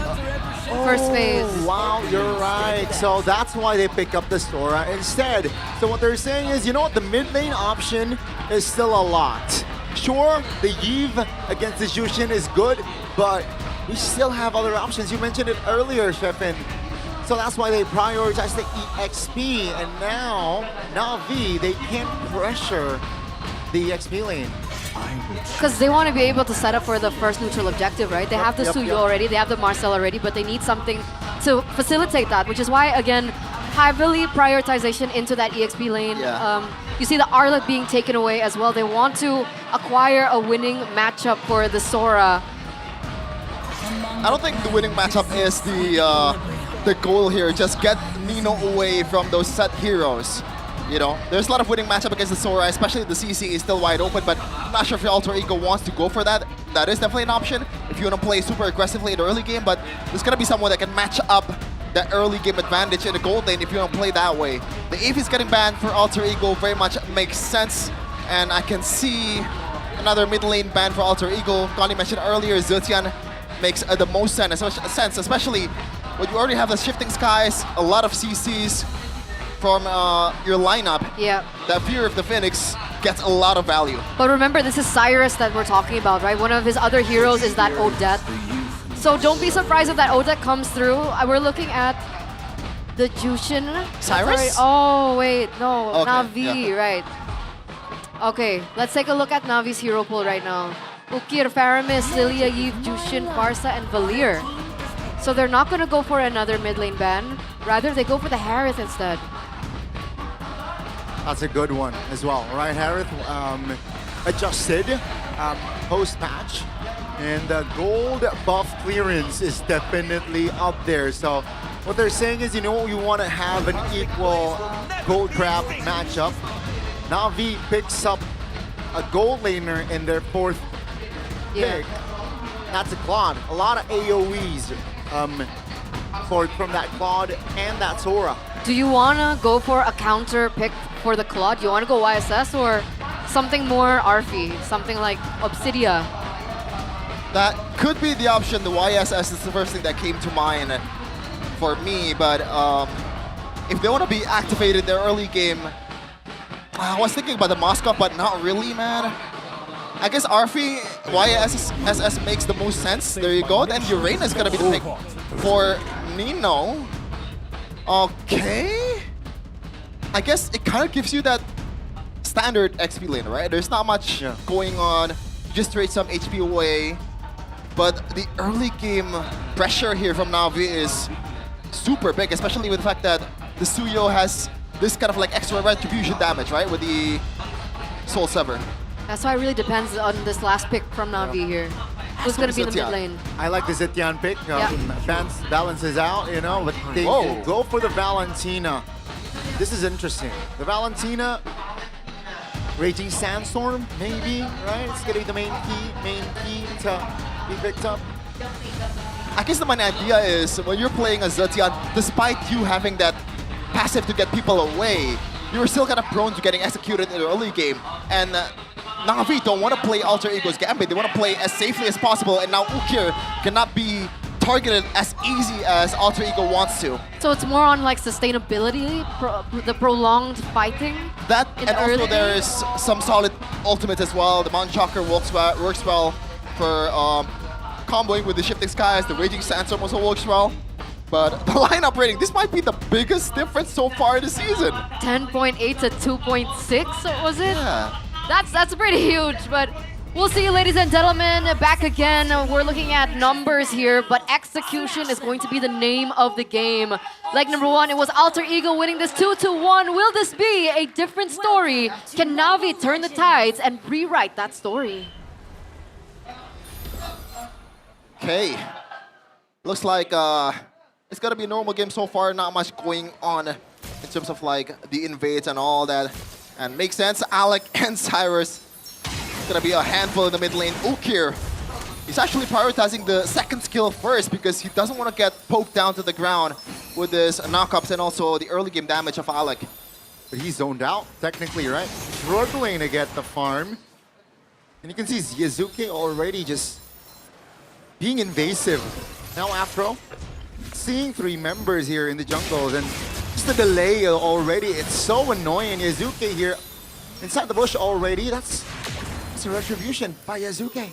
First phase. Wow, you're right. So that's why they pick up the Sora instead. So what they're saying is, you know what, the mid lane option is still a lot. Sure, the Eve against the Jushin is good, but we still have other options. You mentioned it earlier, Shefin. So that's why they prioritize the EXP, and now Na'Vi, they can't pressure the EXP lane. Because they want to be able to set up for the first neutral objective, right? They have the Suyo already, they have the Marcel already, but they need something to facilitate that, which is why, again, heavily prioritization into that EXP lane. You see the Arlet being taken away as well. They want to acquire a winning matchup for the Sora. I don't think the winning matchup is the goal here. Just get Nino away from those set heroes. You know, there's a lot of winning matchup against the Sora, especially the CC is still wide open, but I'm not sure if your Alter Ego wants to go for that. That is definitely an option if you want to play super aggressively in the early game, but there's going to be someone that can match up that early game advantage in the gold lane if you want to play that way. The Eve is getting banned for Alter Ego very much makes sense, and I can see another mid lane ban for Alter Ego. Connie mentioned earlier, Zetian makes the most sense, especially when you already have the Shifting Skies, a lot of CCs from your lineup. Yeah. That Fear of the Phoenix gets a lot of value. But remember, this is Cyrus that we're talking about, right? One of his other heroes is that Odette. So don't be surprised if that Odette comes through. We're looking at the Jushin. Cyrus? Oh, wait, no, Okay, Na'Vi, right. Okay, let's take a look at Navi's hero pool right now. Ukir, Faramis, Lilia, Yves, Jushin, Barca, and Valir. So they're not going to go for another mid lane ban. Rather, they go for the Harith instead. That's a good one as well, right? Harith adjusted post-match, and the gold buff clearance is definitely up there. So what they're saying is, you know, you want to have an equal gold craft matchup. Na'Vi picks up a gold laner in their fourth pick. That's a Claude. A lot of AoEs from that Claude and that Sora. Do you want to go for a counter pick for the Claude? You want to go YSS or something more Arfi? Something like Obsidia? That could be the option. The YSS is the first thing that came to mind for me, but if they want to be activated in their early game, I was thinking about the Moscow, but not really, man. I guess Arfi, YSS makes the most sense. There you go. Then Urena is going to be the pick for Nino. Okay. I guess it kind of gives you that standard XP lane, right? There's not much going on. Just trade some HP away. But the early game pressure here from Na'Vi is super big, especially with the fact that the Suyo has this kind of like extra retribution damage, right? With the Soul Sever. That's why it really depends on this last pick from Na'Vi here. Who's going to be in the mid lane? I like the Zetian pick. Balances out, you know, but they go for the Valentina. This is interesting. The Valentina, Raging Sandstorm, maybe, right? It's going to be the main key to be picked up. I guess the main idea is when you're playing a Zetian, despite you having that passive to get people away, you're still kind of prone to getting executed in the early game. And Na'Vi don't want to play Alter Ego's Gambit. They want to play as safely as possible, and now Ukir cannot be targeted as easy as Alter Ego wants to. So it's more on like sustainability, the prolonged fighting. That, and also there is some solid ultimate as well. The Mountain Shocker works well for comboing with the Shifting Skies. The Raging Sandstorm also works well. But the lineup rating, this might be the biggest difference so far this season. 10.8 to 2.6, was it? Yeah. That's pretty huge, but we'll see you, ladies and gentlemen, back again. We're looking at numbers here, but execution is going to be the name of the game. Leg number one, it was Alter Ego winning this 2-1. Will this be a different story? Can Na'Vi turn the tides and rewrite that story? Okay. Looks like it's gonna be a normal game so far. Not much going on in terms of like the invades and all that. And makes sense, Alec and Cyrus. It's gonna be a handful in the mid lane. Ukir, he's actually prioritizing the second skill first because he doesn't want to get poked down to the ground with his knockups and also the early game damage of Alec. But he's zoned out, technically, right? Struggling to get the farm. And you can see Yazuki already just being invasive. Now Afro, seeing 3 members here in the jungles, and just the delay already, it's so annoying. Yazuki here inside the bush already. That's a retribution by Yazuki.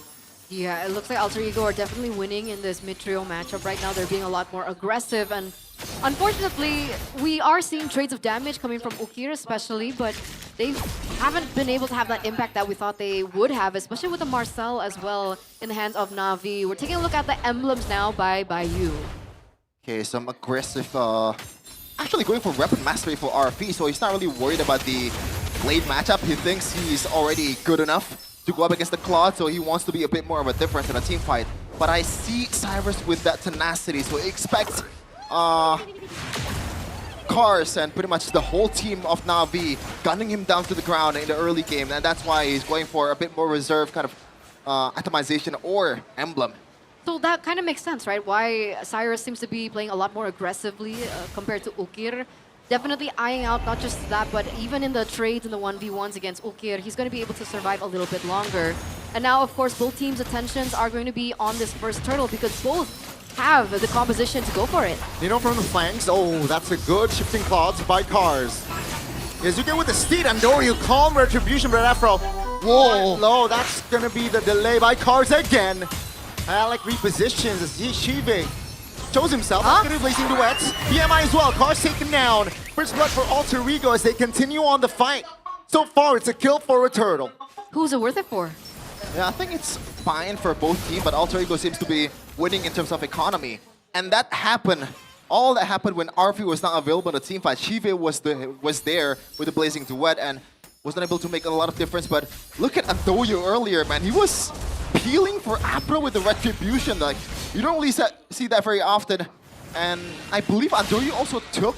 Yeah, it looks like Alter Ego are definitely winning in this mid-trio matchup right now. They're being a lot more aggressive, and Unfortunately, we are seeing trades of damage coming from Ukir especially, but they haven't been able to have that impact that we thought they would have, especially with the Marcel as well in the hands of Na'Vi. We're taking a look at the emblems now by Bayu. Okay, some aggressive, actually going for weapon mastery for RP, so he's not really worried about the blade matchup. He thinks he's already good enough to go up against the Claude, so he wants to be a bit more of a difference in a team fight. But I see Cyrus with that tenacity, so expect Cars and pretty much the whole team of Na'Vi gunning him down to the ground in the early game, and that's why he's going for a bit more reserve kind of atomization or emblem. So that kind of makes sense, right? Why Cyrus seems to be playing a lot more aggressively compared to Ukir. Definitely eyeing out not just that, but even in the trades in the 1v1s against Ukir, he's going to be able to survive a little bit longer. And now, of course, both teams' attentions are going to be on this first turtle because both have the composition to go for it. You know, from the flanks, oh, that's a good shifting clouds by Cars. As you get with the steed, Andoryu, calm retribution, but Afro. Whoa, low, that's gonna be the delay by Cars again. Alec repositions as Shive shows himself. That's gonna be placing duets. BMI as well, Cars taken down. First blood for Alter Ego as they continue on the fight. So far, it's a kill for a turtle. Who's it worth it for? Yeah, I think it's fine for both teams, but Alter Ego seems to be winning in terms of economy. And that happened, all that happened when RP was not available in the team fight. Shive was there with the Blazing Duet and was not able to make a lot of difference. But look at Andoyo earlier, man. He was peeling for Apro with the Retribution. Like, you don't really see that very often. And I believe Andoyo also took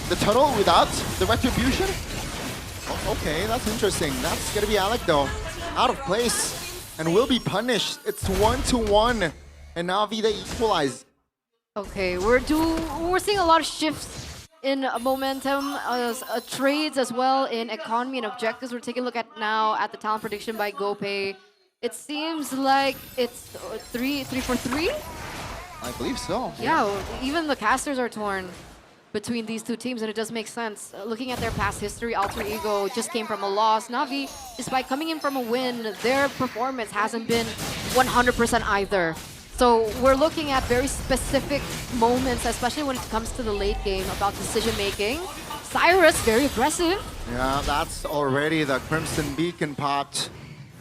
the turtle without the Retribution. Oh, okay, that's interesting. That's gonna be Alec though. Out of place and will be punished. It's 1-1 and Na'Vi they equalize. Okay, we're seeing a lot of shifts in momentum, trades as well in economy and objectives. We're taking a look at now at the talent prediction by GoPay. It seems like it's 3 for 3. I believe so. Yeah, even the casters are torn between these two teams, and it does make sense. Looking at their past history, Alter Ego just came from a loss. Na'Vi, despite coming in from a win, their performance hasn't been 100% either. So we're looking at very specific moments, especially when it comes to the late game about decision making. Cyrus, very aggressive. Yeah, that's already the Crimson Beacon popped.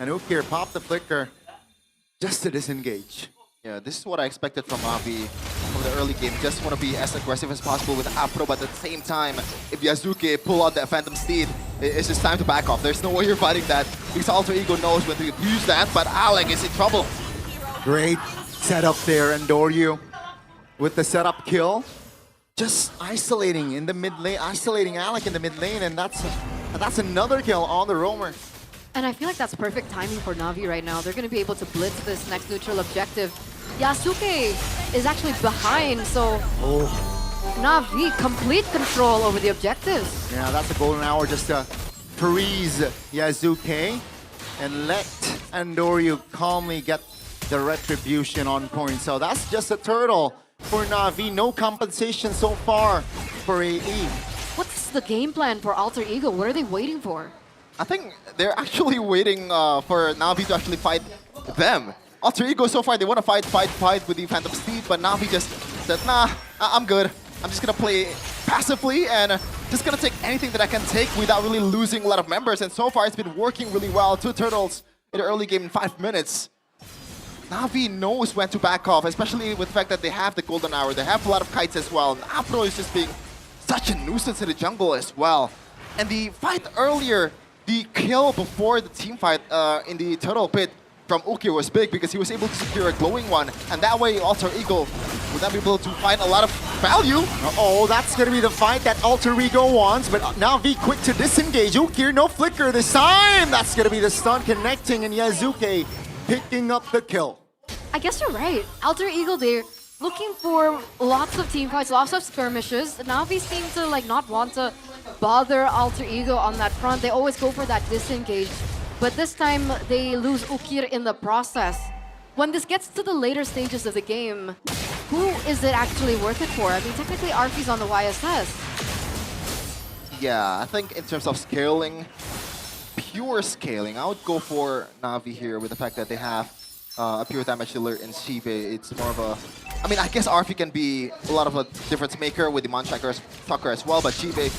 And Ukir popped the flicker just to disengage. Yeah, this is what I expected from Na'Vi from the early game. Just want to be as aggressive as possible with Afro, but at the same time, if Yasuke pull out that Phantom Steed, it's just time to back off. There's no way you're fighting that because Alter Ego knows when to use that, but Alec is in trouble. Great setup there, Andoryu with the setup kill. Just isolating in the mid lane, isolating Alec in the mid lane, and that's another kill on the roamer. And I feel like that's perfect timing for Na'Vi right now. They're going to be able to blitz this next neutral objective. Yasuke is actually behind, so Na'Vi complete control over the objectives. Yeah, that's a golden hour just to freeze Yasuke and let Andoryu calmly get the retribution on point. So that's just a turtle for Na'Vi. No compensation so far for AE. What's the game plan for Alter Ego? What are they waiting for? I think they're actually waiting for Na'Vi to actually fight them. Alter Ego so far, they want to fight with the Phantom Steed, but Na'Vi just said, nah, I'm good. I'm just going to play passively and just going to take anything that I can take without really losing a lot of members. And so far, it's been working really well. 2 turtles in the early game in 5 minutes. Na'Vi knows when to back off, especially with the fact that they have the golden hour. They have a lot of kites as well. And Afro is just being such a nuisance in the jungle as well. And the fight earlier, the kill before the team fight in the turtle pit from Ukir was big because he was able to secure a glowing one, and that way Alter Ego would not be able to find a lot of value. Oh, that's going to be the fight that Alter Ego wants, but Na'Vi quick to disengage. Ukir, no flicker this time. That's going to be the stun connecting, and Yasuke picking up the kill. I guess you're right. Alter Ego, they're looking for lots of team fights, lots of skirmishes. Na'Vi seem to not want to bother Alter Ego on that front. They always go for that disengage. But this time, they lose Ukir in the process. When this gets to the later stages of the game, who is it actually worth it for? I mean, technically, Arfi's on the YSS. Yeah, I think in terms of scaling, pure scaling, I would go for Na'Vi here with the fact that they have a pure damage dealer in Shive. It's more of a I mean, I guess RP can be a lot of a difference maker with the Tucker as well, but Chive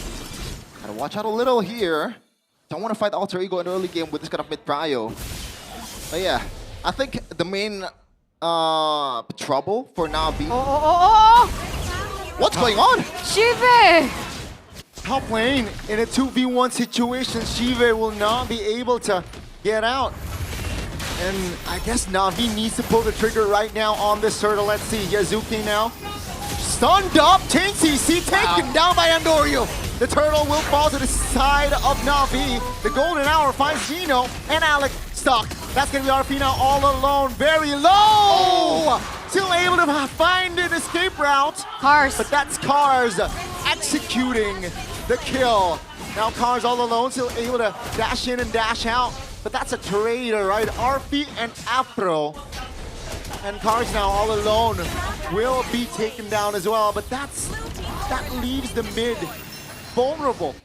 gotta watch out a little here. Don't want to fight Alter Ego in the early game with this kind of mid-prio. But yeah, I think the main trouble for Na'Vi. What's going on? Chive! Top lane in a 2v1 situation, Chive will not be able to get out. And I guess Na'Vi needs to pull the trigger right now on this turtle. Let's see, Yazuki now. Stunned up, TCC taken down by Andorio. The turtle will fall to the side of Na'Vi. The golden hour finds Gino and Alec stuck. That's gonna be RP now all alone, very low! Still able to find an escape route. Cars. But that's Cars executing the kill. Now Cars all alone, still able to dash in and dash out. But that's a traitor, right? RP and Afro. And Cars now all alone will be taken down as well. But that leaves the mid vulnerable.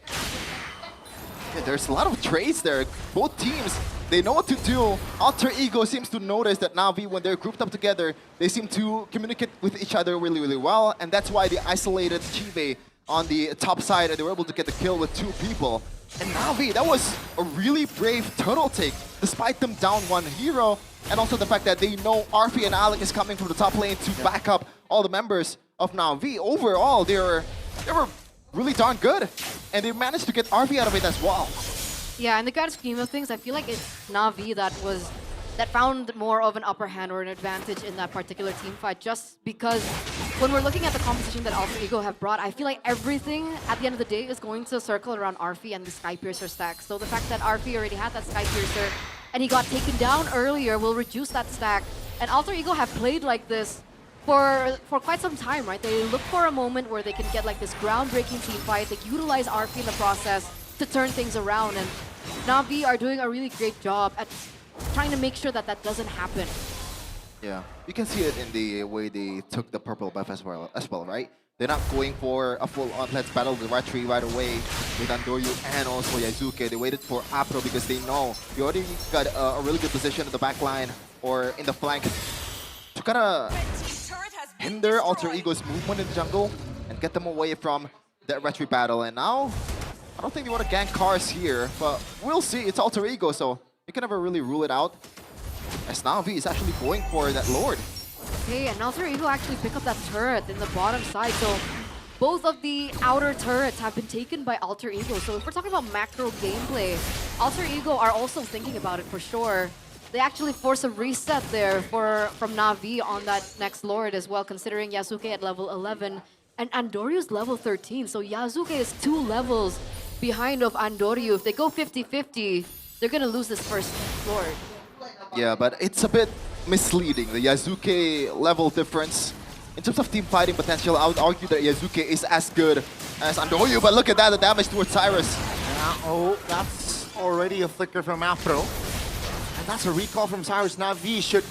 Yeah, there's a lot of trades there. Both teams, they know what to do. Alter Ego seems to notice that Na'Vi, when they're grouped up together, they seem to communicate with each other really, really well. And that's why they isolated Chive on the top side and they were able to get the kill with 2 people. And Na'Vi, that was a really brave turtle take, despite them down 1 hero, and also the fact that they know RP and Alec is coming from the top lane to back up all the members of Na'Vi. Overall, they were really darn good, and they managed to get RP out of it as well. Yeah, in the grand scheme of things, I feel like it's Na'Vi that found more of an upper hand or an advantage in that particular team fight, just because when we're looking at the composition that Alter Ego have brought, I feel like everything at the end of the day is going to circle around RP and the Skypiercer stack. So the fact that RP already had that Skypiercer and he got taken down earlier will reduce that stack. And Alter Ego have played like this for quite some time, right? They look for a moment where they can get like this groundbreaking team fight. They utilize RP in the process to turn things around, and Na'Vi are doing a really great job at trying to make sure that that doesn't happen. Yeah, you can see it in the way they took the purple buff as well, right? They're not going for a full-on let's battle the retry right away with Andorio and also Yazuki. They waited for Apro because they know you already got a really good position in the back line or in the flank to kind of hinder Alter Ego's movement in the jungle and get them away from that retry battle. And now, I don't think they want to gank Cars here, but we'll see. It's Alter Ego, so you can never really rule it out. As Na'Vi is actually going for that Lord. Okay, and Alter Ego actually pick up that turret in the bottom side, so both of the outer turrets have been taken by Alter Ego. So if we're talking about macro gameplay, Alter Ego are also thinking about it for sure. They actually force a reset there from Na'Vi on that next Lord as well, considering Yasuke at level 11 and Andorio's level 13. So Yasuke is 2 levels behind of Andorio. If they go 50-50, they're gonna lose this first Lord. Yeah, but it's a bit misleading, the Yazuke level difference. In terms of team fighting potential, I would argue that Yazuke is as good as Andorio, but look at that, the damage towards Cyrus. Yeah, oh, that's already a flicker from Afro. And that's a recall from Cyrus. Na'Vi should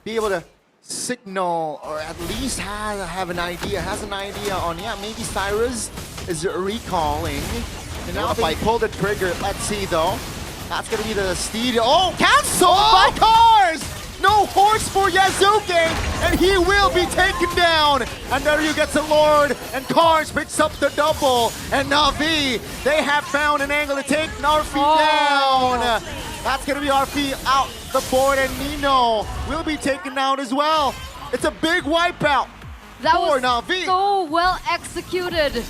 be able to signal, or at least has an idea on, yeah, maybe Cyrus is recalling. And now they pull the trigger. Let's see, though. That's going to be the steed. Oh, cancelled by Cars! No horse for Yazuke, and he will be taken down. And there you get the Lord, and Cars picks up the double. And Na'Vi, they have found an angle to take RP down. That's going to be RP out the board, and Nino will be taken down as well. It's a big wipeout for Na'Vi. So well executed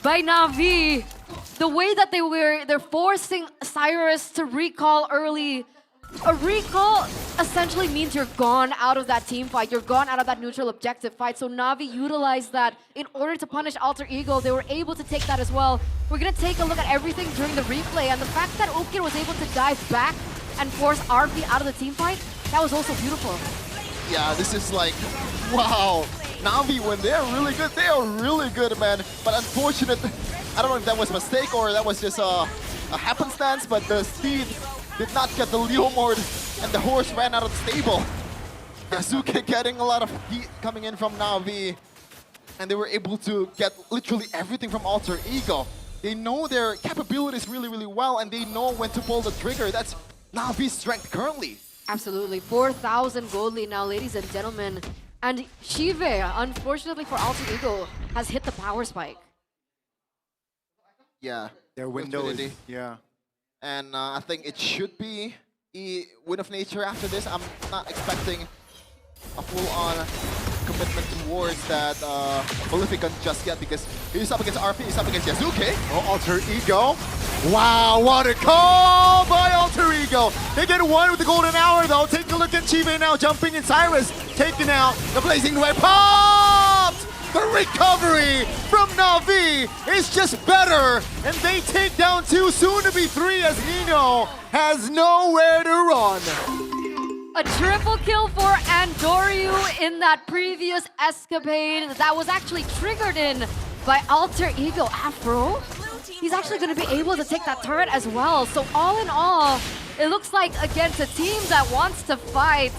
by Na'Vi. The way that they're forcing Cyrus to recall early. A recall essentially means you're gone out of that team fight. You're gone out of that neutral objective fight. So Na'Vi utilized that in order to punish Alter Ego. They were able to take that as well. We're going to take a look at everything during the replay. And the fact that Ukin was able to dive back and force RP out of the team fight, that was also beautiful. Yeah, this is like, wow. Na'Vi, when they're really good, they are really good, man. But unfortunate, I don't know if that was a mistake or that was just a happenstance, but the steed did not get the Leo Mord and the horse ran out of the stable. Yazuki getting a lot of heat coming in from Na'Vi, and they were able to get literally everything from Alter Ego. They know their capabilities really, really well, and they know when to pull the trigger. That's Na'Vi's strength currently. Absolutely. 4,000 gold lead now, ladies and gentlemen. And Shive, unfortunately for Alter Ego, has hit the power spike. Yeah. Their window is, Opportunity. yeah. And I think it should be a win of nature after this. I'm not expecting a full-on commitment towards that Maleficent just yet because he's up against RP, he's up against Yasuke. Oh, Alter Ego. Wow, what a call by Alter Ego. They get one with the golden hour though. Take a look at Chive now jumping in. Cyrus taking out the blazing way. Popped! The recovery from Na'Vi is just better. And they take down 2, soon to be 3 as Hino has nowhere to run. A triple kill for Andoryu in that previous escapade that was actually triggered in by Alter Ego. Afro, he's actually going to be able to take that turret as well. So all in all, it looks like against a team that wants to fight,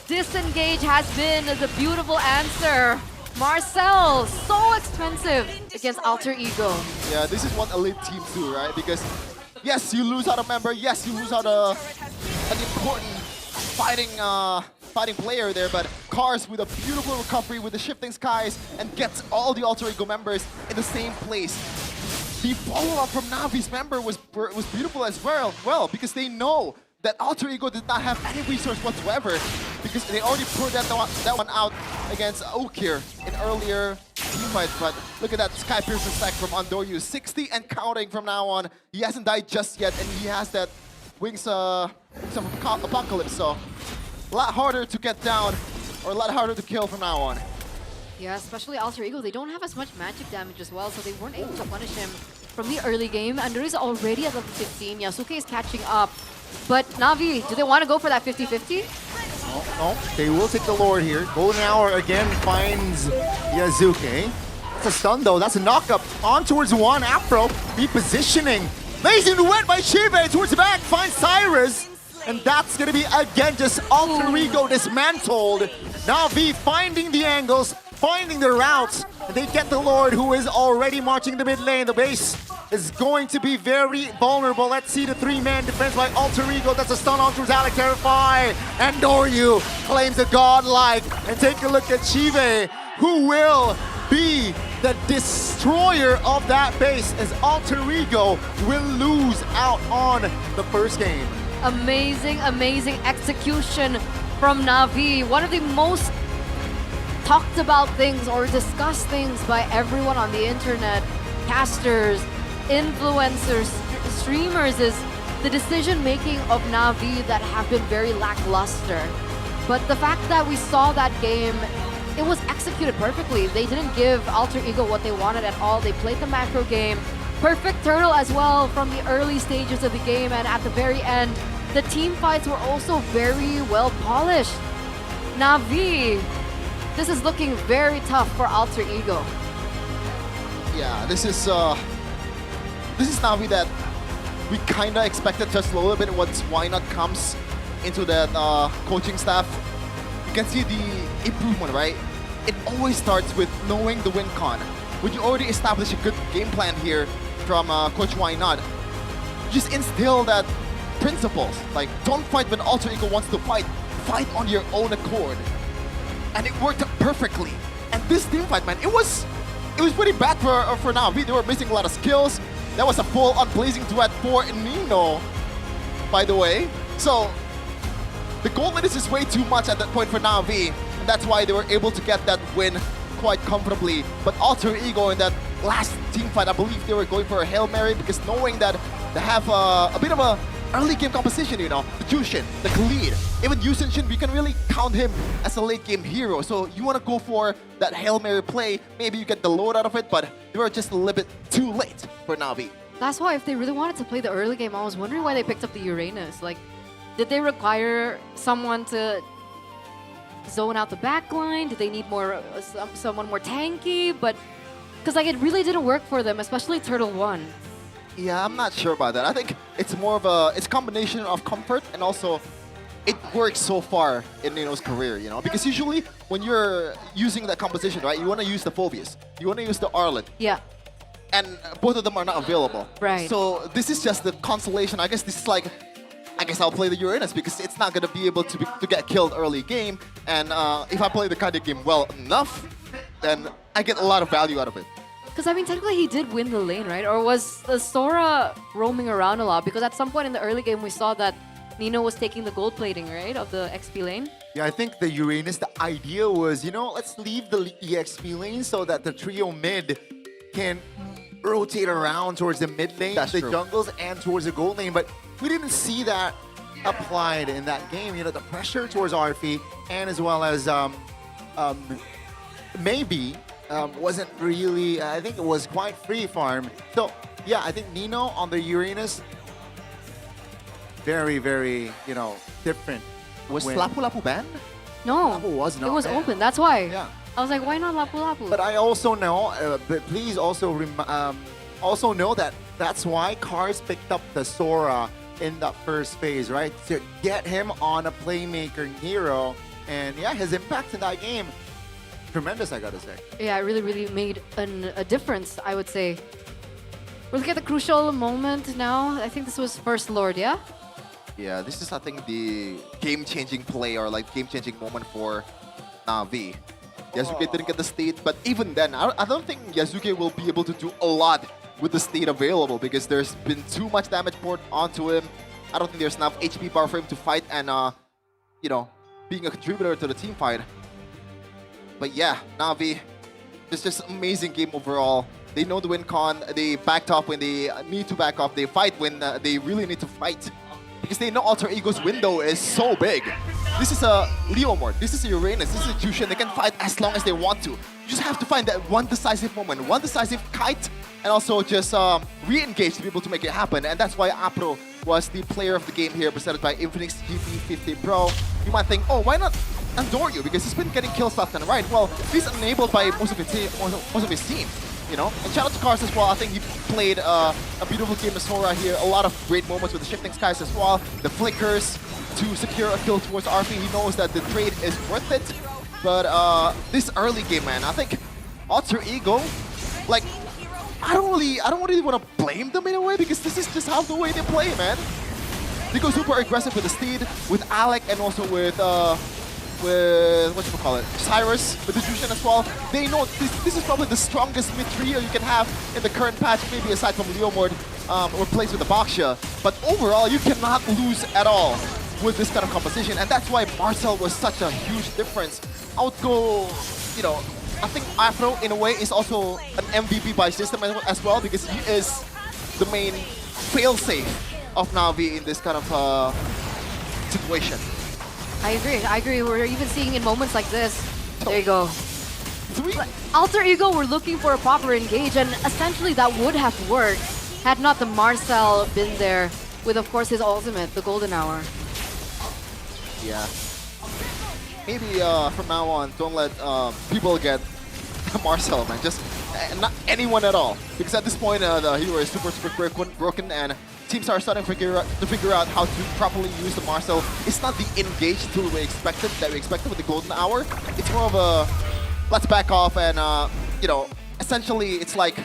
disengage has been the beautiful answer. Marcel, so expensive against Alter Ego. Yeah, this is what elite teams do, right? Because yes, you lose out a member, yes, you lose out an important fighting player there, but Cars with a beautiful recovery with the shifting skies and gets all the Alter Ego members in the same place. The follow-up from Navi's member was beautiful as well, because they know that Alter Ego did not have any resource whatsoever because they already poured that one out against Okir in earlier team fights. But look at that Sky Piercer stack from Andoryu, 60 and counting from now on. He hasn't died just yet, and he has that Wings of Apocalypse, so a lot harder to get down or a lot harder to kill from now on. Yeah, especially Alter Ego, they don't have as much magic damage as well, so they weren't able to punish him from the early game. Andoryu is already at level 15, Yasuke is catching up. But Na'Vi, do they want to go for that 50-50? No, they will take the Lord here. Golden Hour again finds Yasuke. That's a stun though, that's a knockup. On towards one, Afro repositioning. Amazing duet by Shive towards the back, finds Cyrus. And that's gonna be again just Alter Ego dismantled. Na'Vi finding the angles, finding the routes. And they get the Lord who is already marching the mid lane. The base is going to be very vulnerable. Let's see the 3-man defense by Alter Ego. That's a stun on towards Alec Terrify. And Andoryu claims a godlike. And take a look at Shive, who will be the destroyer of that base as Alter Ego will lose out on the first game. Amazing, amazing execution from Na'Vi. One of the most talked about things or discussed things by everyone on the internet, casters, influencers, streamers, is the decision-making of Na'Vi that have been very lackluster. But the fact that we saw that game, it was executed perfectly. They didn't give Alter Ego what they wanted at all. They played the macro game. Perfect turtle as well from the early stages of the game, and at the very end, the team fights were also very well polished. Na'Vi, this is looking very tough for Alter Ego. Yeah, this is Na'Vi that we kind of expected just a little bit once Why Not comes into that coaching staff. You can see the improvement, right? It always starts with knowing the win con. When you already establish a good game plan here from Coach Why Not, just instill that principles. Like, don't fight when Alter Ego wants to fight. Fight on your own accord. And it worked perfectly. And this team fight, man, it was pretty bad for Na'Vi. They were missing a lot of skills. That was a full-on blazing duet for Nino, by the way. So the goal line is just way too much at that point for Na'Vi, and that's why they were able to get that win quite comfortably. But Alter Ego in that last team fight, I believe they were going for a Hail Mary because knowing that they have a bit of a early game composition, you know, the Jushin, the Khalid, even Yusin, we can really count him as a late game hero. So you want to go for that Hail Mary play, maybe you get the load out of it, but they were just a little bit too late for Na'Vi. That's why if they really wanted to play the early game, I was wondering why they picked up the Uranus. Like, did they require someone to zone out the backline? Did they need more someone more tanky? But because like it really didn't work for them, especially Turtle 1. Yeah, I'm not sure about that. I think it's more of a combination of comfort and also it works so far in Nino's career, you know, because usually when you're using that composition, right, you want to use the Phobius, you want to use the Arlet. Yeah. And both of them are not available. Right. So this is just the consolation. I guess this is like, I guess I'll play the Uranus because it's not gonna be able to get killed early game. And if I play the Kaide game well enough, then I get a lot of value out of it. Because, I mean, technically he did win the lane, right? Or was Sora roaming around a lot? Because at some point in the early game, we saw that Nino was taking the gold plating, right, of the XP lane. Yeah, I think the Uranus, the idea was, let's leave the EXP lane so that the trio mid can rotate around towards the mid lane, the jungles, and towards the gold lane. But we didn't see that applied in that game. The pressure towards RP and as well as maybe wasn't really, I think it was quite free farm. So yeah, I think Nino on the Uranus, very, very, different. Was Lapu Lapu banned? No, Lapu was not it was banned. open. That's why. Yeah. I was like, why not Lapu Lapu? But I also know, but please also also know that that's why Cars picked up the Sora in that first phase, right? To get him on a playmaker hero. And yeah, his impact in that game, tremendous, I gotta say. Yeah, it really, really made a difference, I would say. We're looking at the crucial moment now. I think this was First Lord, yeah? Yeah, this is, I think, the game-changing play or like game-changing moment for Na'Vi. Yasuke didn't get the state, but even then, I don't think Yasuke will be able to do a lot with the state available because there's been too much damage poured onto him. I don't think there's enough HP bar for him to fight and, being a contributor to the team fight. But yeah, Na'Vi, it's just amazing game overall. They know the win con, they backed off when they need to back off, they fight when they really need to fight. Because they know Alter Ego's window is so big. This is a Leomord, this is a Uranus, this is a Jushin. They can fight as long as they want to. You just have to find that one decisive moment, one decisive kite, and also just re-engage to be able to make it happen. And that's why Apro was the player of the game here, presented by Infinix GP50 Pro. You might think, oh, why not Andoryu? Because he's been getting kills left and right. Well, he's enabled by most of his team. And shout out to Cars as well. I think he played a beautiful game of Sora here. A lot of great moments with the shifting skies as well. The flickers to secure a kill towards RP. He knows that the trade is worth it. But this early game, man, I think Alter Ego, like, I don't really want to blame them in a way because this is just how the way they play, man. They go super aggressive with the Steed, with Alec, and also with Cyrus, with the Jushin as well. They know this is probably the strongest mid trio you can have in the current patch, maybe aside from Leomord, replaced with the Baksha. But overall, you cannot lose at all with this kind of composition, and that's why Marcel was such a huge difference. I would go, I think Afro in a way is also an MVP by system as well because he is the main failsafe of Na'Vi in this kind of situation. I agree. We're even seeing in moments like this. There you go. Alter Ego were looking for a proper engage, and essentially that would have worked had not the Marcel been there with, of course, his ultimate, the Golden Hour. Yeah. Maybe from now on, don't let people get Marcel, man. Just not anyone at all. Because at this point, the hero is super broken, and teams are starting to figure out how to properly use the Marcel. It's not the engage tool we expected with the Golden Hour. It's more of a let's back off and essentially it's like,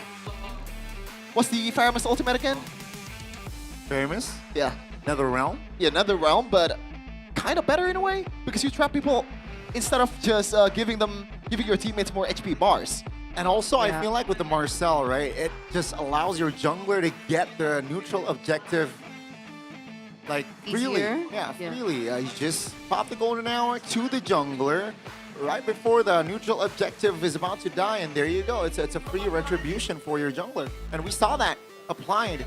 what's the Faramis ultimate again? Faramis? Yeah. Nether Realm? Yeah, Nether Realm, but kind of better in a way because you trap people instead of just giving your teammates more HP bars. And also, I feel like with the Marcel, right, it just allows your jungler to get the neutral objective, like, freely. Yeah, freely. You just pop the Golden Hour to the jungler right before the neutral objective is about to die, and there you go. It's a free retribution for your jungler. And we saw that applied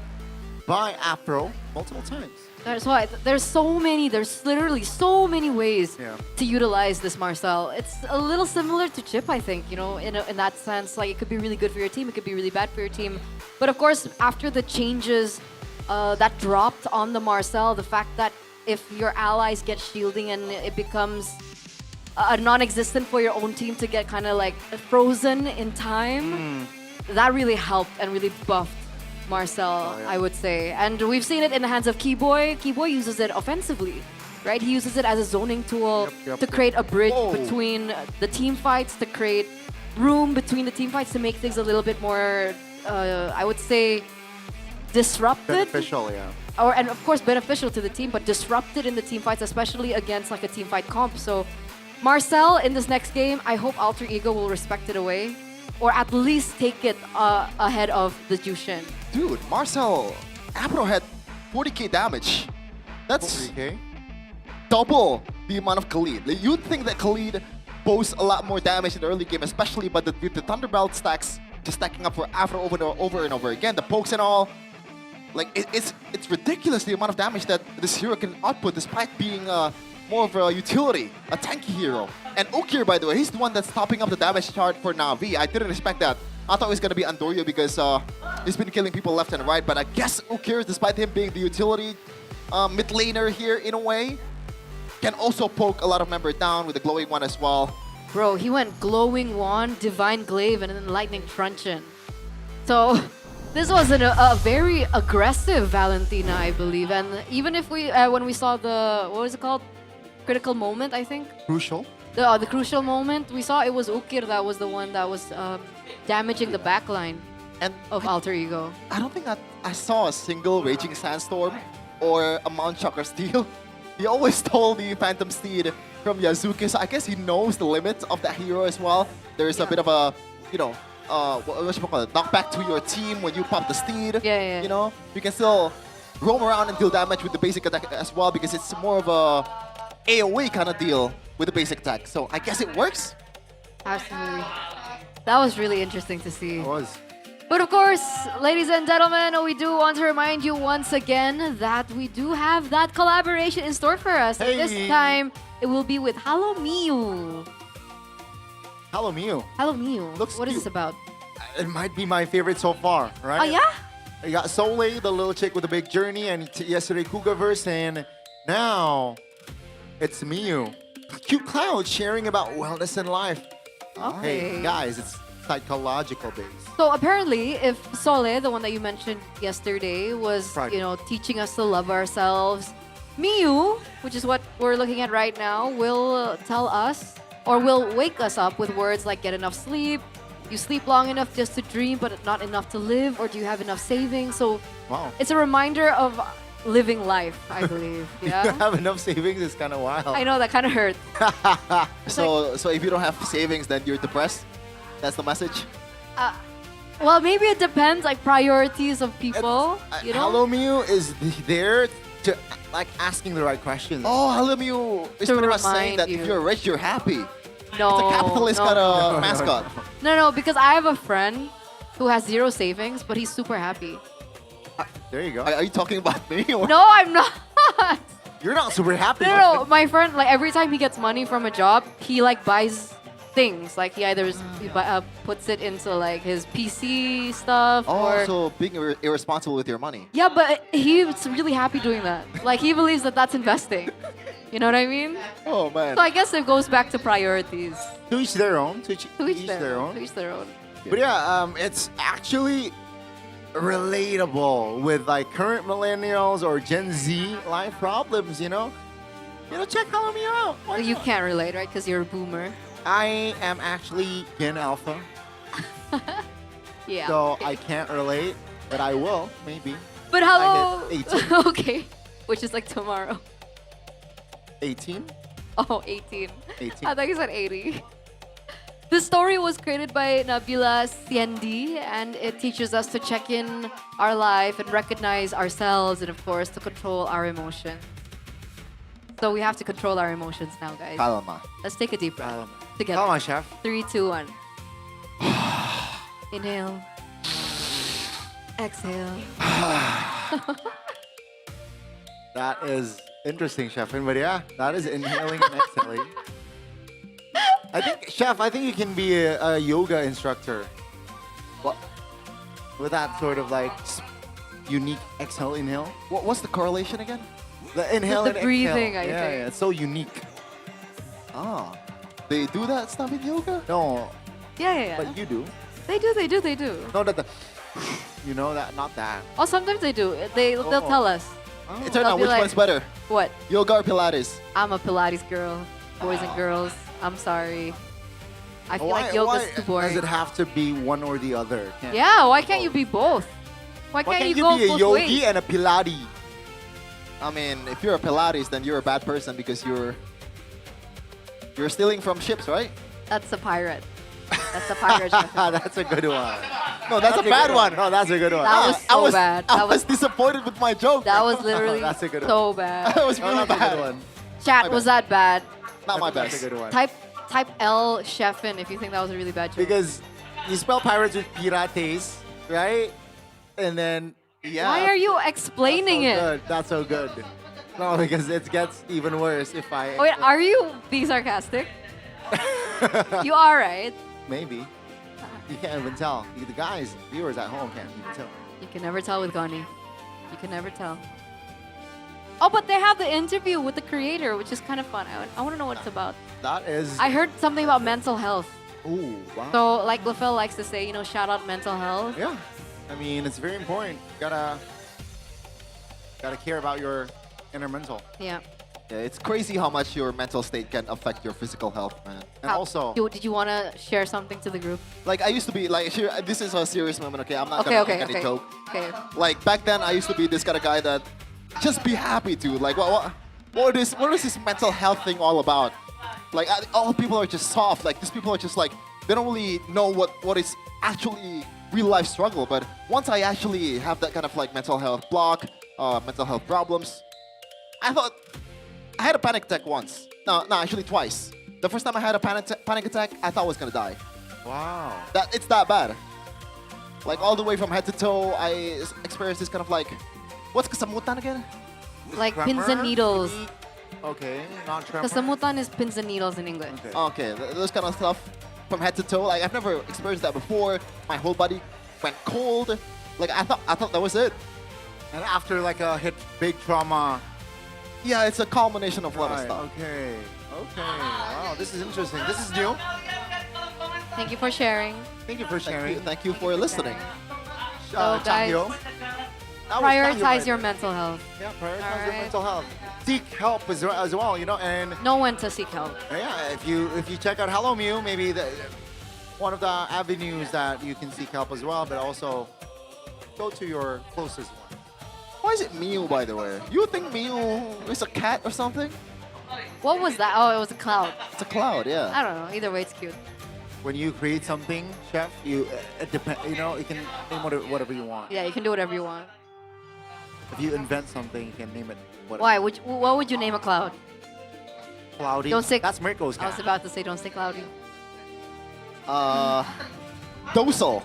by Afro multiple times. That's why there's literally so many ways to utilize this Marcel. It's a little similar to Chip, I think, in that sense. Like, it could be really good for your team, it could be really bad for your team. But of course, after the changes that dropped on the Marcel, the fact that if your allies get shielding and it becomes non-existent for your own team to get kind of like frozen in time, that really helped and really buffed Marcel, I would say. And we've seen it in the hands of Keyboy. Keyboy uses it offensively, right? He uses it as a zoning tool to create a bridge between the team fights, to create room between the team fights, to make things a little bit more, I would say, disrupted. Beneficial, yeah. And of course beneficial to the team, but disrupted in the team fights, especially against like a team fight comp. So Marcel, in this next game, I hope Alter Ego will respect it away, or at least take it ahead of the Jushin. Dude, Marcel, Apro had 40k damage. That's 40k? double the amount of Khalid. Like, you'd think that Khalid boasts a lot more damage in the early game, especially with the Thunderbolt stacks just stacking up for Afro over and over again. The pokes and all. Like, it's ridiculous the amount of damage that this hero can output despite being more of a utility, a tanky hero. And Ukir, by the way, he's the one that's topping up the damage chart for Na'Vi. I didn't expect that. I thought it was going to be Andorio because he's been killing people left and right. But I guess Ukir, despite him being the utility mid laner here in a way, can also poke a lot of members down with the glowing one as well. Bro, he went glowing wand, divine glaive, and then lightning truncheon. So this was a very aggressive Valentina, I believe. And even if we, when we saw the, what was it called? Critical moment, I think? Crucial? The crucial moment, we saw it was Ukir that was the one that was damaging the backline of Alter Ego. I don't think I saw a single Raging Sandstorm or a Mount Chakra Steel. He always stole the Phantom Steed from Yazuki, so I guess he knows the limits of that hero as well. There's a bit of a, you know, what you call it, knockback to your team when you pop the Steed. Yeah. You know, you can still roam around and deal damage with the basic attack as well because it's more of a AoE kind of deal with the basic attack. So I guess it works. Absolutely. That was really interesting to see. It was. But of course, ladies and gentlemen, we do want to remind you once again that we do have that collaboration in store for us. Hey. And this time, it will be with Hello Miu. Hello Miu. Hello Miu. Looks What is cute. this about? It might be my favorite so far, right? Oh, yeah? I got Soleil, the little chick with the big journey, and yesterday Kugaverse, and now it's Miu. Cute cloud sharing about wellness and life. Okay. Hey, guys, it's psychological based. So apparently, if Sole, the one that you mentioned yesterday, was Friday. teaching us to love ourselves, Miu, which is what we're looking at right now, will tell us or will wake us up with words like get enough sleep, you sleep long enough just to dream but not enough to live, or do you have enough savings? So Wow. it's a reminder of living life, I believe. You Yeah. have enough savings, it's kind of wild. I know, that kind of hurt. So if you don't have savings, then you're depressed. That's the message. Well, maybe it depends, like priorities of people. You know? Hello Miu is there to like asking the right questions. Oh, Hello Miu is To pretty much saying remind that you. if you're rich, you're happy. No, It's a capitalist no, kind no. of mascot. No, because I have a friend who has zero savings, but he's super happy. There you go. Are you talking about me? Or? No, I'm not. You're not super happy. No, my friend, like every time he gets money from a job, he like buys things. Like he either puts it into like his PC stuff Oh, or... so being irresponsible with your money. Yeah, but he's really happy doing that. Like he believes that that's investing. You know what I mean? Oh, man. So I guess it goes back to priorities. To each their own. To each their own. To each their own. But yeah, it's actually relatable with like current millennials or Gen Z life problems, you know? Check Hello Miu out. Why You not? can't relate, right? Because you're a boomer. I am actually Gen Alpha, Yeah. so okay. I can't relate, but I will, maybe. But hello. I hit 18. Okay. Which is like tomorrow. 18? Oh, 18. 18. I thought you said 80. The story was created by Nabila Siendi, and it teaches us to check in our life and recognize ourselves, and of course, to control our emotions. So we have to control our emotions now, guys. Calma. Let's take a deep breath together. Come on, chef. 3, 2, 1. Inhale. Exhale. That is interesting, chef. But yeah, that is inhaling and exhaling. I think you can be a yoga instructor. What? With that sort of like unique exhale, inhale. What's the correlation again? The inhale The and breathing, exhale. I Yeah, think. yeah, it's so unique. Ah. They do that stuff in yoga? No, Yeah. but you do. They do. No, that that, not that. Oh, sometimes they do. They'll Oh. tell us. It turned They'll out be which like, one's better? What? Yoga or Pilates? I'm a Pilates girl. Boys and girls. I'm sorry. I feel like yoga's too boring. does it have to be one or the other? Yeah, why can't you be both? Why Why can't you you go be a both yogi ways? and a Pilates? I mean, if you're a Pilates, then you're a bad person because you're stealing from ships, right? That's a pirate. That's a pirate. Sheffield. That's a good one. No, that's a bad one. No, that's a good one. That was so bad. I was disappointed with my joke. That was literally That's a good so bad. That was really That's a bad. good one. Chat, was that bad? Not my That's best. a good one. Type L Sheffin if you think that was a really bad joke. Because you spell pirates with pirates, right? And then, yeah. Why are you explaining it? Good. That's so good. No, because it gets even worse if I... Wait, are you being sarcastic? You are, right? Maybe. You can't even tell. The guys, viewers at home can't even tell. You can never tell with Gani. You can never tell. Oh, but they have the interview with the creator, which is kind of fun. I want to know what it's about. That is... I heard something about mental health. Ooh, wow. So, like LaFell likes to say, shout out mental health. Yeah. I mean, it's very important. Gotta care about your inner mental. Yeah. Yeah, it's crazy how much your mental state can affect your physical health, man. And also... Did you want to share something to the group? Like, I used to be, like, this is a serious moment, okay? I'm not Okay, gonna okay, make any okay. joke. Okay. Like, back then, I used to be this kind of guy that just be happy, dude. Like, what is this mental health thing all about? Like, all people are just soft. Like, these people are just like, they don't really know what is actually real life struggle. But once I actually have that kind of like mental health block, mental health problems, I thought I had a panic attack once. No, actually twice. The first time I had a panic attack, I thought I was gonna die. Wow. It's that bad. Like all the way from head to toe, I experienced this kind of like, what's kesemutan again? Like pins and needles. Okay, not tremor. Kesemutan is pins and needles in English. Okay, those kind of stuff from head to toe. Like I've never experienced that before. My whole body went cold. Like I thought that was it. And after like a big trauma. Yeah, it's a culmination of a lot of stuff. Okay. Wow, this is interesting. This is new. Thank you for sharing. Thank you for sharing. Thank you for listening. So guys, prioritize your mental health. Yeah, prioritize your mental health. Seek help as well, and know when to seek help. Yeah, if you check out Hello Mew, maybe one of the avenues that you can seek help as well, but also go to your closest one. Why is it Mew, by the way? You think Mew is a cat or something? What was that? Oh, it was a cloud. It's a cloud, yeah. I don't know. Either way, it's cute. When you create something, chef, you can name whatever you want. Yeah, you can do whatever you want. If you invent something, you can name it whatever. Why? What would you name a cloud? Cloudy. Don't say. That's Mirko's cat. I was about to say, don't say cloudy. Docile.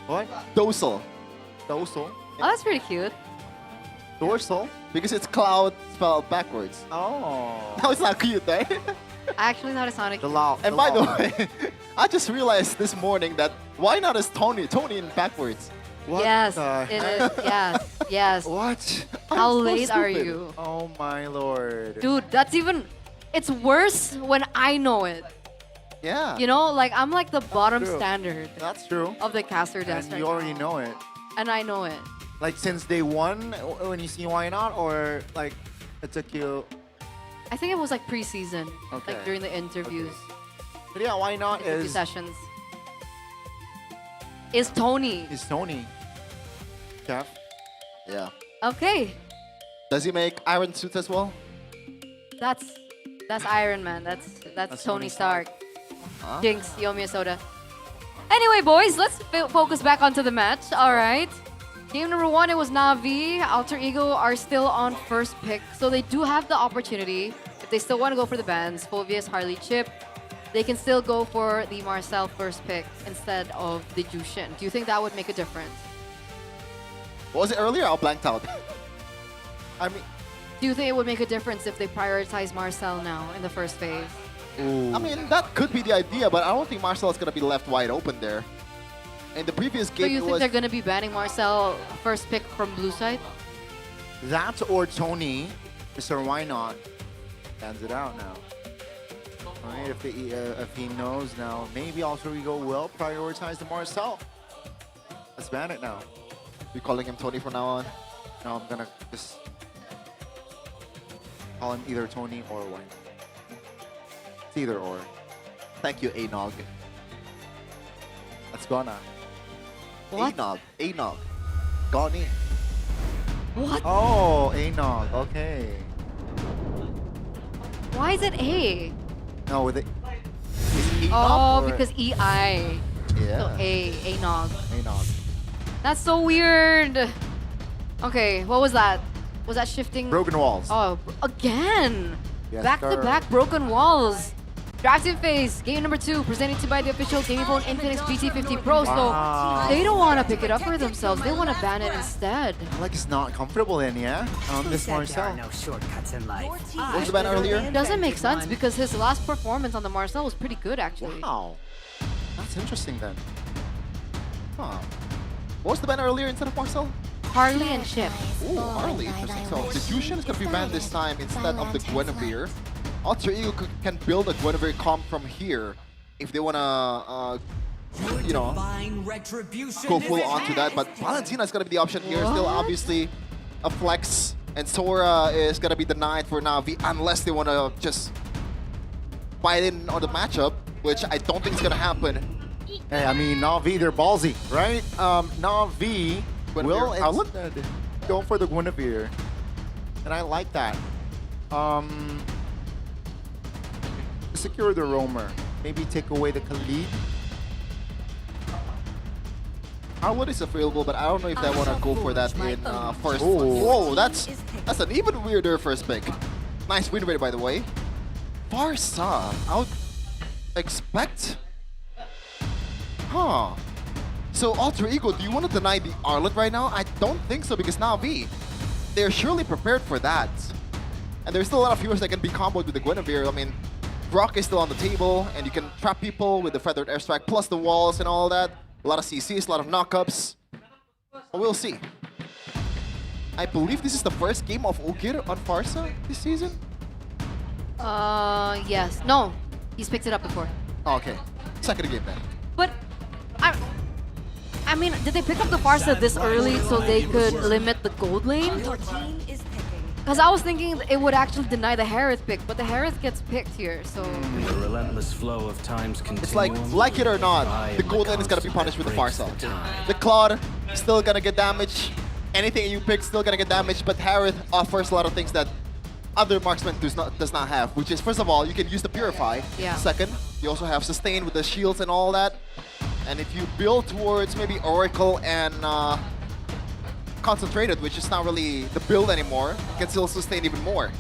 What? Docile. Docile? Oh, that's pretty cute. Dorsal? Because it's cloud spelled backwards. Oh. No, it's not cute, right? I actually thought it sounded cute. And by the way, I just realized this morning that why not is Tony in backwards? What yes, the it is. Yes, yes. What? How so late are stupid. you? Oh my lord. Dude, that's even... It's worse when I know it. Yeah. Like I'm like the bottom True. standard That's true. of the caster desk. And you already know it. And I know it. Like since day one, when you see why not, or like it took you. I think it was like pre-season, Okay. like during the interviews, But yeah, why not interview is sessions. Is Tony? is Tony. Chef. Yeah. Okay, Does he make iron suits as well? that's Iron Man. That's Tony Stark. Huh? Jinx, Yomi Soda. Anyway, boys, let's focus back onto the match. All right. Game number 1, it was Na'Vi. Alter Ego are still on first pick, so they do have the opportunity. If they still want to go for the bans, Phovius, Harley, Chip, they can still go for the Marcel first pick instead of the Jushin. Do you think that would make a difference? What was it earlier? I blanked out. I mean, Do you think it would make a difference if they prioritize Marcel now in the first phase? I mean, that could be the idea, but I don't think Marcel is going to be left wide open there. In the previous So game, you it think was... they're going to be banning Marcel first pick from blue side? That or Tony, Mr. Why Not, stands it out now. Alright, if he knows now, maybe Alter Ego will prioritize the Marcel. Let's ban it now. You calling him Tony from now on? No, I'm gonna just call him either Tony or Why Not. It's either or. Thank you, Anog. Let's go now. What? Anog. Goni. What? Oh, Anog. Okay. Why is it A? No, with it. Oh, because EI. Yeah. So A-Nog. Anog. That's so weird. Okay, what was that? Was that shifting? Broken walls. Oh, again. Yes, Back-to-back broken walls. Drafting phase, game number 2, presented to you by the official gaming phone Infinix GT50 Pro. Wow. So they don't want to pick it up for themselves. They want to ban it instead. Like it's not comfortable in, yeah? This Marcel. No shortcuts in life. What was the ban earlier? It doesn't make sense because his last performance on the Marcel was pretty good, actually. Wow. That's interesting then. Huh. What was the ban earlier instead of Marcel? Harley and Chip. Ooh, Harley. Interesting. So Deduction is going to be banned this time instead of the Guinevere. Alter Ego can build a Guinevere comp from here if they want to, you know, go full onto that. But Valentina is going to be the option here. Still obviously a flex. And Sora is going to be denied for Na'Vi unless they want to just fight in on the matchup, which I don't think is going to happen. Hey, I mean, Na'Vi, they're ballsy, right? Na'Vi will instead go for the Guinevere. And I like that. Secure the roamer. Maybe take away the Khalid. Harwood is available, but I don't know if they want to go for that in first. Whoa, that's an even weirder first pick. Nice win rate, by the way. Farsa, I would expect. Huh. So Alter Ego, do you want to deny the Arlet right now? I don't think so, because Na'Vi, they're surely prepared for that. And there's still a lot of heroes that can be comboed with the Guinevere. I mean, Brock is still on the table, and you can trap people with the Feathered Airstrike, plus the walls and all that. A lot of CCs, a lot of knockups. But we'll see. I believe this is the first game of Ogir on Farsa this season? Yes. No, he's picked it up before. Oh, okay. Second game then. But, I mean, did they pick up the Farsa this early so they could limit the gold lane? Because I was thinking it would actually deny the Harith pick, but the Harith gets picked here, so... The relentless flow of time's It's like it or not, the gold lane is gonna be punished with the Farsa. The Claude still gonna get damaged. Anything you pick still gonna get damaged, but Harith offers a lot of things that other marksman does not have, which is, first of all, you can use the Purify. Yeah. Second, you also have Sustain with the shields and all that. And if you build towards maybe Oracle and Concentrated, which is not really the build anymore, you can still sustain even more.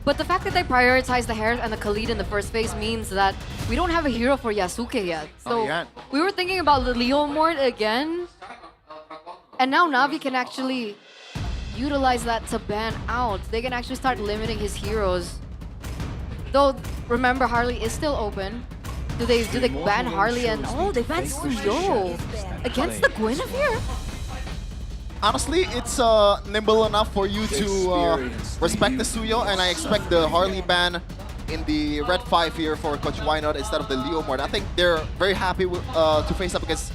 But the fact that they prioritize the Harith and the Khalid in the first phase means that we don't have a hero for Yasuke yet. So we were thinking about the Leo Mort again. And now Na'Vi can actually utilize that to ban out. They can actually start limiting his heroes. Though, remember, Harley is still open. Do they ban Harley and... Oh, they ban Suyo against the Guinevere? Honestly, it's nimble enough for you to respect the Suyo, and I expect the Harley ban in the Red 5 here for Coach Wynot instead of the Leo Mort. I think they're very happy with, to face up against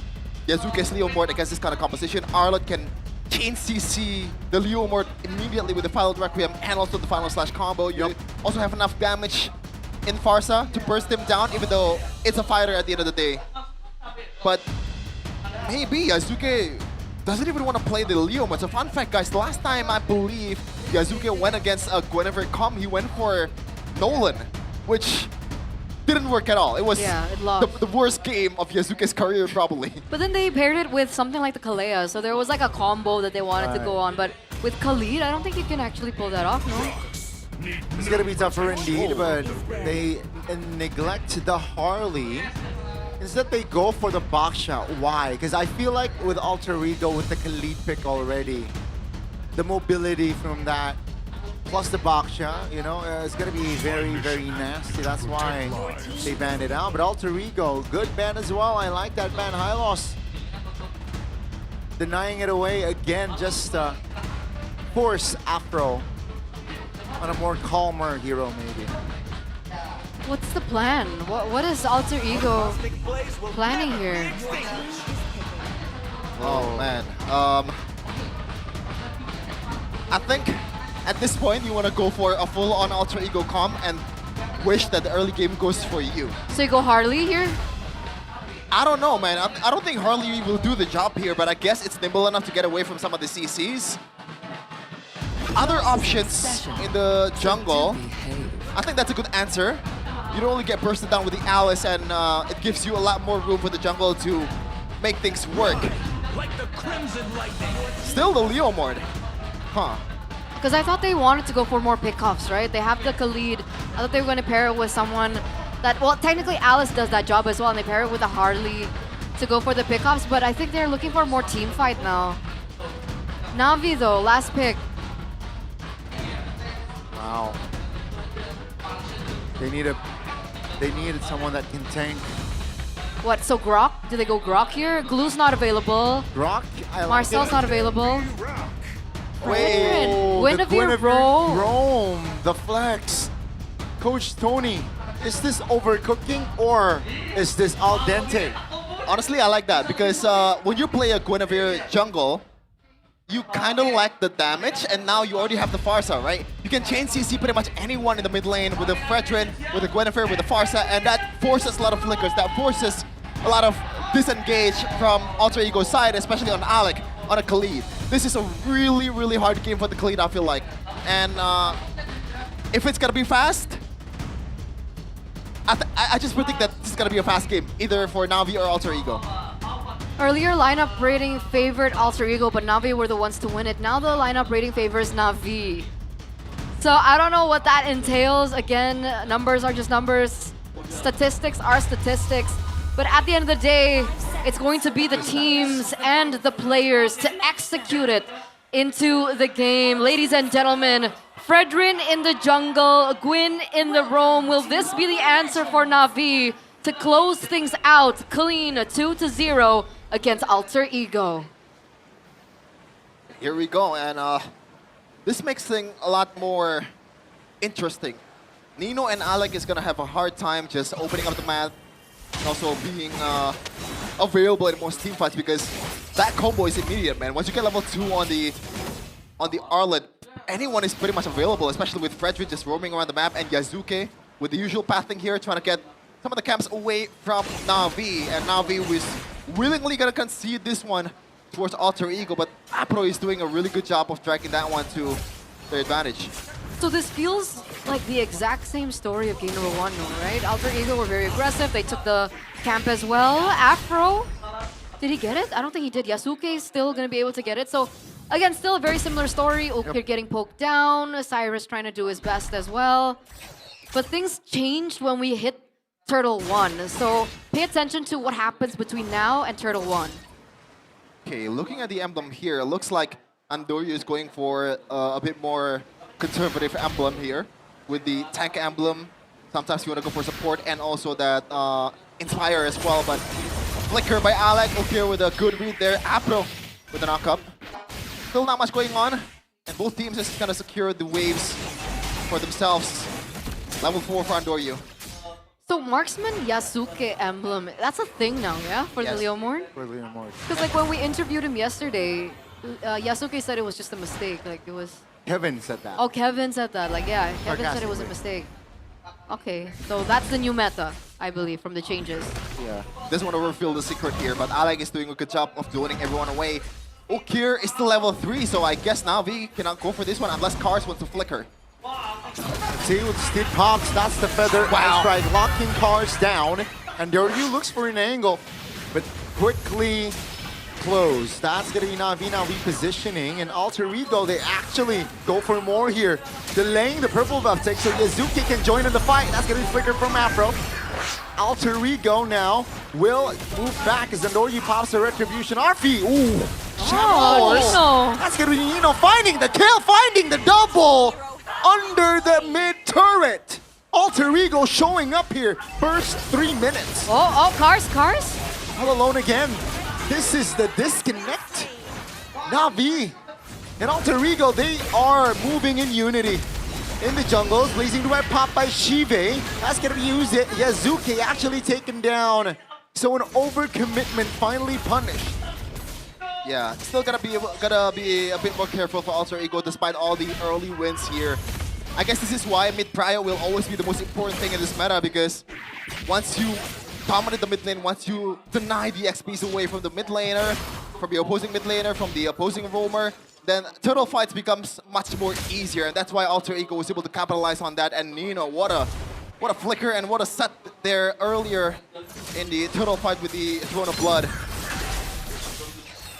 Yasuke's Leo Mort against this kind of composition. Arlott can chain CC the Leo Mort immediately with the Final Requiem and also the Final Slash combo. You also have enough damage in Farsa to burst him down, even though it's a fighter at the end of the day. But maybe Yasuke doesn't even want to play the Leo Mort. So fun fact, guys, the last time I believe Yasuke went against a Guinevere comp, he went for Nolan, which didn't work at all. It was the worst game of Yasuke's career, probably. But then they paired it with something like the Kalea, so there was like a combo that they wanted to go on. But with Khalid, I don't think you can actually pull that off, no? It's gonna be tougher indeed, but they neglect the Harley. Instead, they go for the Baksha. Why? Because I feel like with Alter Ego, with the Khalid pick already, the mobility from that, plus the Baksha, you know, it's going to be very, very nasty. That's why they banned it out. But Alter Ego, good ban as well. I like that ban. Hylos denying it away again, just force Afro on a more calmer hero, maybe. What's the plan? What is Alter Ego planning here? Oh man, I think at this point you want to go for a full-on Alter Ego comp and wish that the early game goes for you. So you go Harley here? I don't know, man. I don't think Harley will do the job here, but I guess it's nimble enough to get away from some of the CCs. Other options in the jungle, I think that's a good answer. You don't only get bursted down with the Alice, and it gives you a lot more room for the jungle to make things work. Still the Leomord. Huh. Because I thought they wanted to go for more pickoffs, right? They have the Khalid. I thought they were going to pair it with someone that, well, technically Alice does that job as well, and they pair it with a Harley to go for the pickoffs, but I think they're looking for more team fight now. Na'Vi though, last pick. Wow. They needed someone that can tank. What, so Grok? Do they go Grok here? Glue's not available. Grok? Marcel's not available. Wait, Guinevere Rome, the flex. Coach Tony, is this overcooking or is this al dente? Honestly, I like that because when you play a Guinevere jungle, you kind of lack the damage, and now you already have the Farsa, right? You can chain CC pretty much anyone in the mid lane with a Fredrin, with a Guinevere, with a Farsa, and that forces a lot of flickers. That forces a lot of disengage from Alter Ego's side, especially on Alec, on a Khalid. This is a really, really hard game for the Khalid, I feel like. And if it's gonna be fast, I just predict that this is gonna be a fast game, either for Na'Vi or Alter Ego. Earlier lineup rating favored Alter Ego, but Na'Vi were the ones to win it. Now the lineup rating favors Na'Vi. So I don't know what that entails. Again, numbers are just numbers. Statistics are statistics. But at the end of the day, it's going to be the teams and the players to execute it into the game. Ladies and gentlemen, Fredrin in the jungle, Gwyn in the roam. Will this be the answer for Na'Vi to close things out clean, 2-0 against Alter Ego? Here we go, and this makes things a lot more interesting. Nino and Alec is gonna have a hard time just opening up the map and also being available in most team fights because that combo is immediate, man. Once you get level 2 on the Arlet, anyone is pretty much available, especially with Fredrin just roaming around the map and Yazuke with the usual pathing here, trying to get some of the camps away from Na'Vi, and Na'Vi was willingly gonna concede this one towards Alter Ego, but Apro is doing a really good job of dragging that one to their advantage. So this feels like the exact same story of game number 1, no, right? Alter Ego were very aggressive. They took the camp as well. Afro, did he get it? I don't think he did. Yasuke is still going to be able to get it. So again, still a very similar story. Ukir getting poked down. Cyrus trying to do his best as well. But things changed when we hit Turtle 1. So pay attention to what happens between now and Turtle 1. Okay, looking at the emblem here, it looks like Andoryu is going for a bit more conservative emblem here with the tank emblem. Sometimes you want to go for support and also that Inspire as well, but flicker by Alec. Ukir with a good read there. Apro with a knock-up. Still not much going on, and both teams just kind of secure the waves for themselves. Level 4 for Andoryu. So Marksman Yasuke emblem, that's a thing now, yeah? For the Leomord? For Leomord. Because like when we interviewed him yesterday, Yasuke said it was just a mistake. Like it was... Kevin said that. Oh, Kevin said that. Like, yeah, Kevin said it was a mistake. Okay, so that's the new meta, I believe, from the changes. Yeah, doesn't want to reveal the secret here, but Alec is doing a good job of droning everyone away. Ukir is still level 3, so I guess Na'Vi cannot go for this one unless Cars wants to flicker. See, with Steve Pops, that's the feather. Wow. That's right, locking Cars down. And Doryu looks for an angle, but quickly close. That's going to be Na'Vi positioning. And Alter Ego, they actually go for more here. Delaying the purple buff take so Yazuki can join in the fight. That's going to be flicker from Afro. Alter Ego now will move back as Andoryu pops a retribution. Arfi, ooh, Nino. That's going to be Nino finding the kill, finding the double under the mid turret. Alter Ego showing up here, first 3 minutes. Oh, Cars. All alone again. This is the disconnect. Na'Vi and Alter Ego, they are moving in unity. In the jungles, blazing to red pop by Shive. That's gonna be used. Yazuki actually taken down. So an overcommitment finally punished. Yeah, still gotta be a bit more careful for Alter Ego despite all the early wins here. I guess this is why mid prio will always be the most important thing in this meta, because once you dominate the mid lane, once you deny the XPs away from the mid laner, from the opposing mid laner, from the opposing roamer, then turtle fights becomes much more easier, and that's why Alter Ego was able to capitalize on that. And Nino, what a flicker and what a set there earlier in the turtle fight with the Throne of Blood.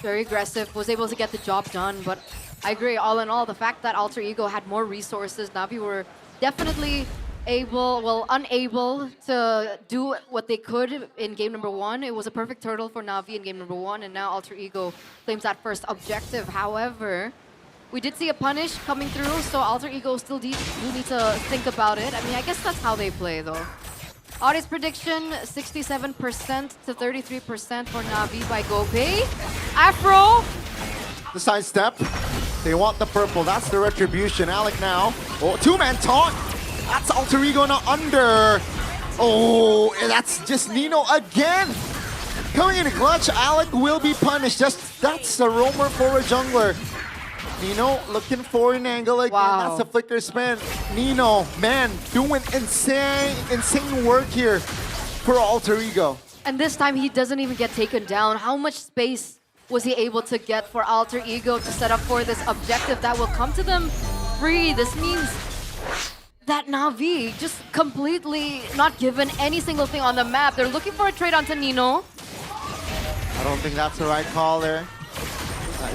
Very aggressive, was able to get the job done, but I agree, all in all, the fact that Alter Ego had more resources, Na'Vi were definitely unable to do what they could in game number 1. It was a perfect turtle for Na'Vi in game number 1, and now Alter Ego claims that first objective. However, we did see a punish coming through, so Alter Ego still do need to think about it. I mean, I guess that's how they play, though. Audience prediction, 67% to 33% for Na'Vi by GoPay. Afro. The sidestep. They want the purple. That's the retribution. Alec now. Oh, two-man taunt. That's Alter Ego now under. Oh, that's just Nino again. Coming in clutch, Alec will be punished. That's a roamer for a jungler. Nino looking for an angle again. Wow. That's a flicker spin. Nino, man, doing insane work here for Alter Ego. And this time he doesn't even get taken down. How much space was he able to get for Alter Ego to set up for this objective that will come to them free? This means that Na'Vi just completely not given any single thing on the map. They're looking for a trade onto Nino. I don't think that's the right call there.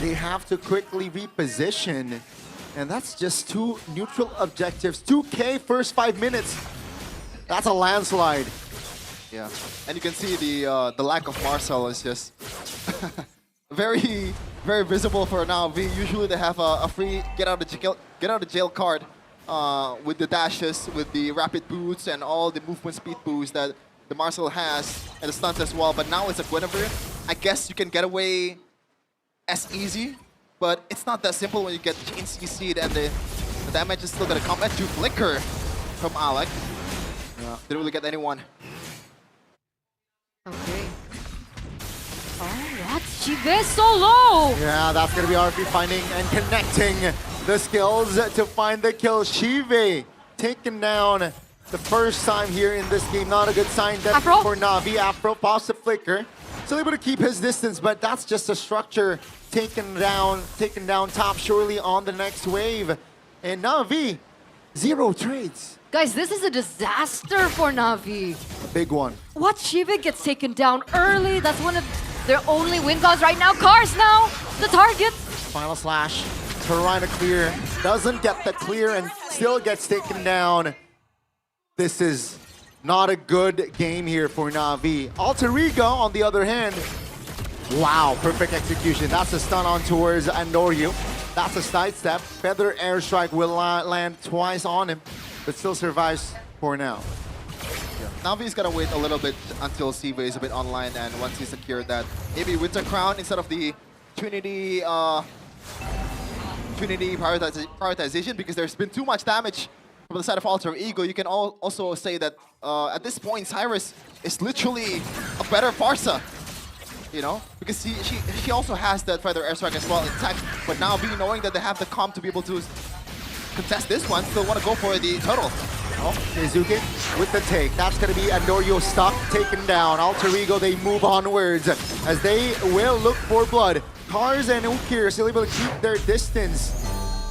They have to quickly reposition. And that's just 2 neutral objectives. 2K first 5 minutes. That's a landslide. Yeah, and you can see the lack of Marcel is just very visible for Na'Vi. Usually they have a free get out of jail card with the dashes, with the rapid boots, and all the movement speed boosts that the Marcel has, and the stunts as well. But now it's a Guinevere. I guess you can get away as easy, but it's not that simple when you get Chain CC'd, and the damage is still gonna come at you. Flicker from Alec. Didn't really get anyone. Okay. Oh, what? Chive so low! Yeah, that's gonna be RP finding and connecting the skills to find the kill. Chive taken down the first time here in this game. Not a good sign for Na'Vi. Afro pops the flicker. Still able to keep his distance, but that's just a structure taken down top surely on the next wave. And Na'Vi, 0 trades. Guys, this is a disaster for Na'Vi. A big one. What? Shiva gets taken down early. That's one of their only win cons right now. Cars now, the target. Final slash. Carolina clear. Doesn't get the clear and still gets taken down. This is not a good game here for Na'Vi. Alter Ego, on the other hand, wow, perfect execution. That's a stun on towards Andoryu. That's a sidestep. Feather airstrike will land twice on him, but still survives for now. Na'Vi's gonna wait a little bit until Siva is a bit online, and once he secured that, maybe Winter Crown instead of the Trinity prioritization, because there's been too much damage from the side of Alter Ego. You can also say that at this point, Cyrus is literally a better Farsa, you know, because she also has that Feather Airstrike as well intact. But Na'Vi, knowing that they have the comp to be able to contest this one, still want to go for the turtle. Oh, Shizuke with the take. That's going to be Andoryu stuck, taken down. Alter Ego, they move onwards as they will look for blood. Cars and Ukir still able to keep their distance.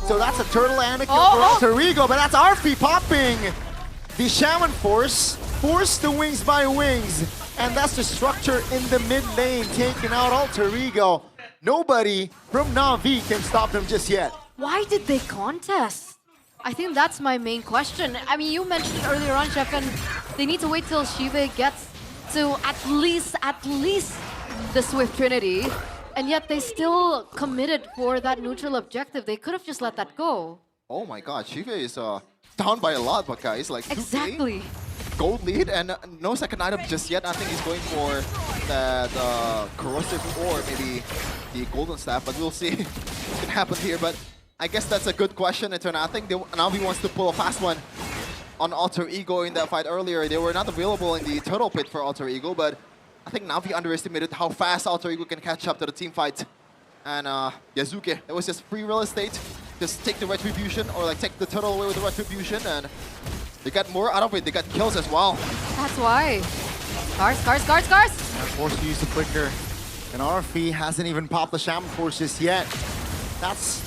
So that's a turtle and a kill for Alter Ego, but that's Arfi popping the Shaman Force the wings by wings. And that's the structure in the mid lane, taking out Alter Ego. Nobody from Na'Vi can stop them just yet. Why did they contest? I think that's my main question. I mean, you mentioned earlier on, Chef, and they need to wait till Shiva gets to at least the Swift Trinity, and yet they still committed for that neutral objective. They could have just let that go. Oh my god, Shiva is down by a lot, but guys, like 2K, exactly. Gold lead, and no second item just yet. I think he's going for that corrosive or maybe the golden staff, but we'll see what can happen here. But I guess that's a good question, Eterna. I think Na'Vi wants to pull a fast one on Alter Ego in that fight earlier. They were not available in the turtle pit for Alter Ego, but I think Na'Vi underestimated how fast Alter Ego can catch up to the team fight. And Yazuke, it was just free real estate. Just take the retribution, or like take the turtle away with the retribution, and they got more out of it. They got kills as well. That's why. Scars. Forced to use the flicker. And RFE hasn't even popped the Shaman Force just yet. That's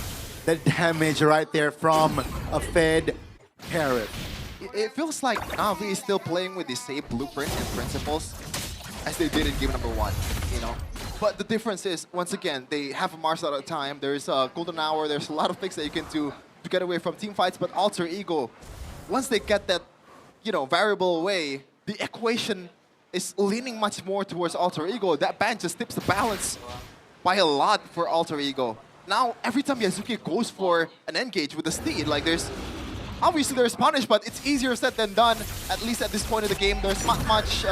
the damage right there from a fed Carrot. It feels like Na'Vi is still playing with the same blueprint and principles as they did in game number 1, you know? But the difference is, once again, they have a Mars at a time. There's a Golden Hour. There's a lot of things that you can do to get away from team fights. But Alter Ego, once they get that, you know, variable away, the equation is leaning much more towards Alter Ego. That ban just tips the balance by a lot for Alter Ego. Now, every time Yasuke goes for an engage with the Steed, like obviously there's punish, but it's easier said than done, at least at this point of the game. There's not much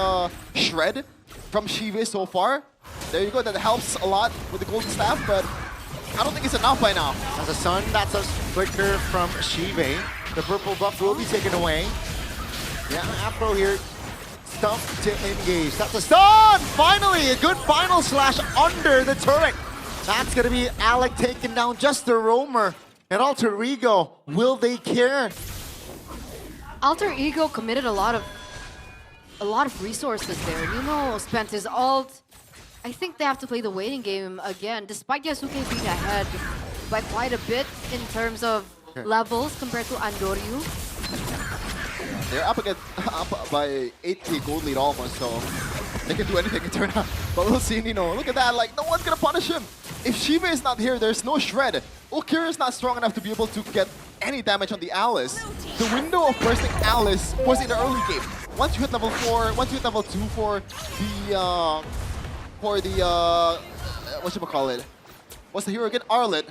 shred from Shive so far. There you go, that helps a lot with the Golden Staff, but I don't think it's enough by now. As a Sun, that's a flicker from Shive. The purple buff will be taken away. Yeah, Afro here. Stump to engage. That's a stun! Finally, a good final slash under the turret. That's gonna be Alec taking down just the roamer. And Alter Ego, will they care? Alter Ego committed a lot of resources there. Nemo spent his ult. I think they have to play the waiting game again, despite Yasuke being ahead by quite a bit in terms of levels compared to Andoryu. They're up by 8k gold lead almost, so they can do anything in turn out. But we'll see, Nino. Look at that, like, no one's gonna punish him. If Shiva is not here, there's no shred. Ukir is not strong enough to be able to get any damage on the Alice. The window of bursting Alice was in the early game. Once you hit level 4, once you hit level 2 for the whatchamacallit? What's the hero again? Arlet.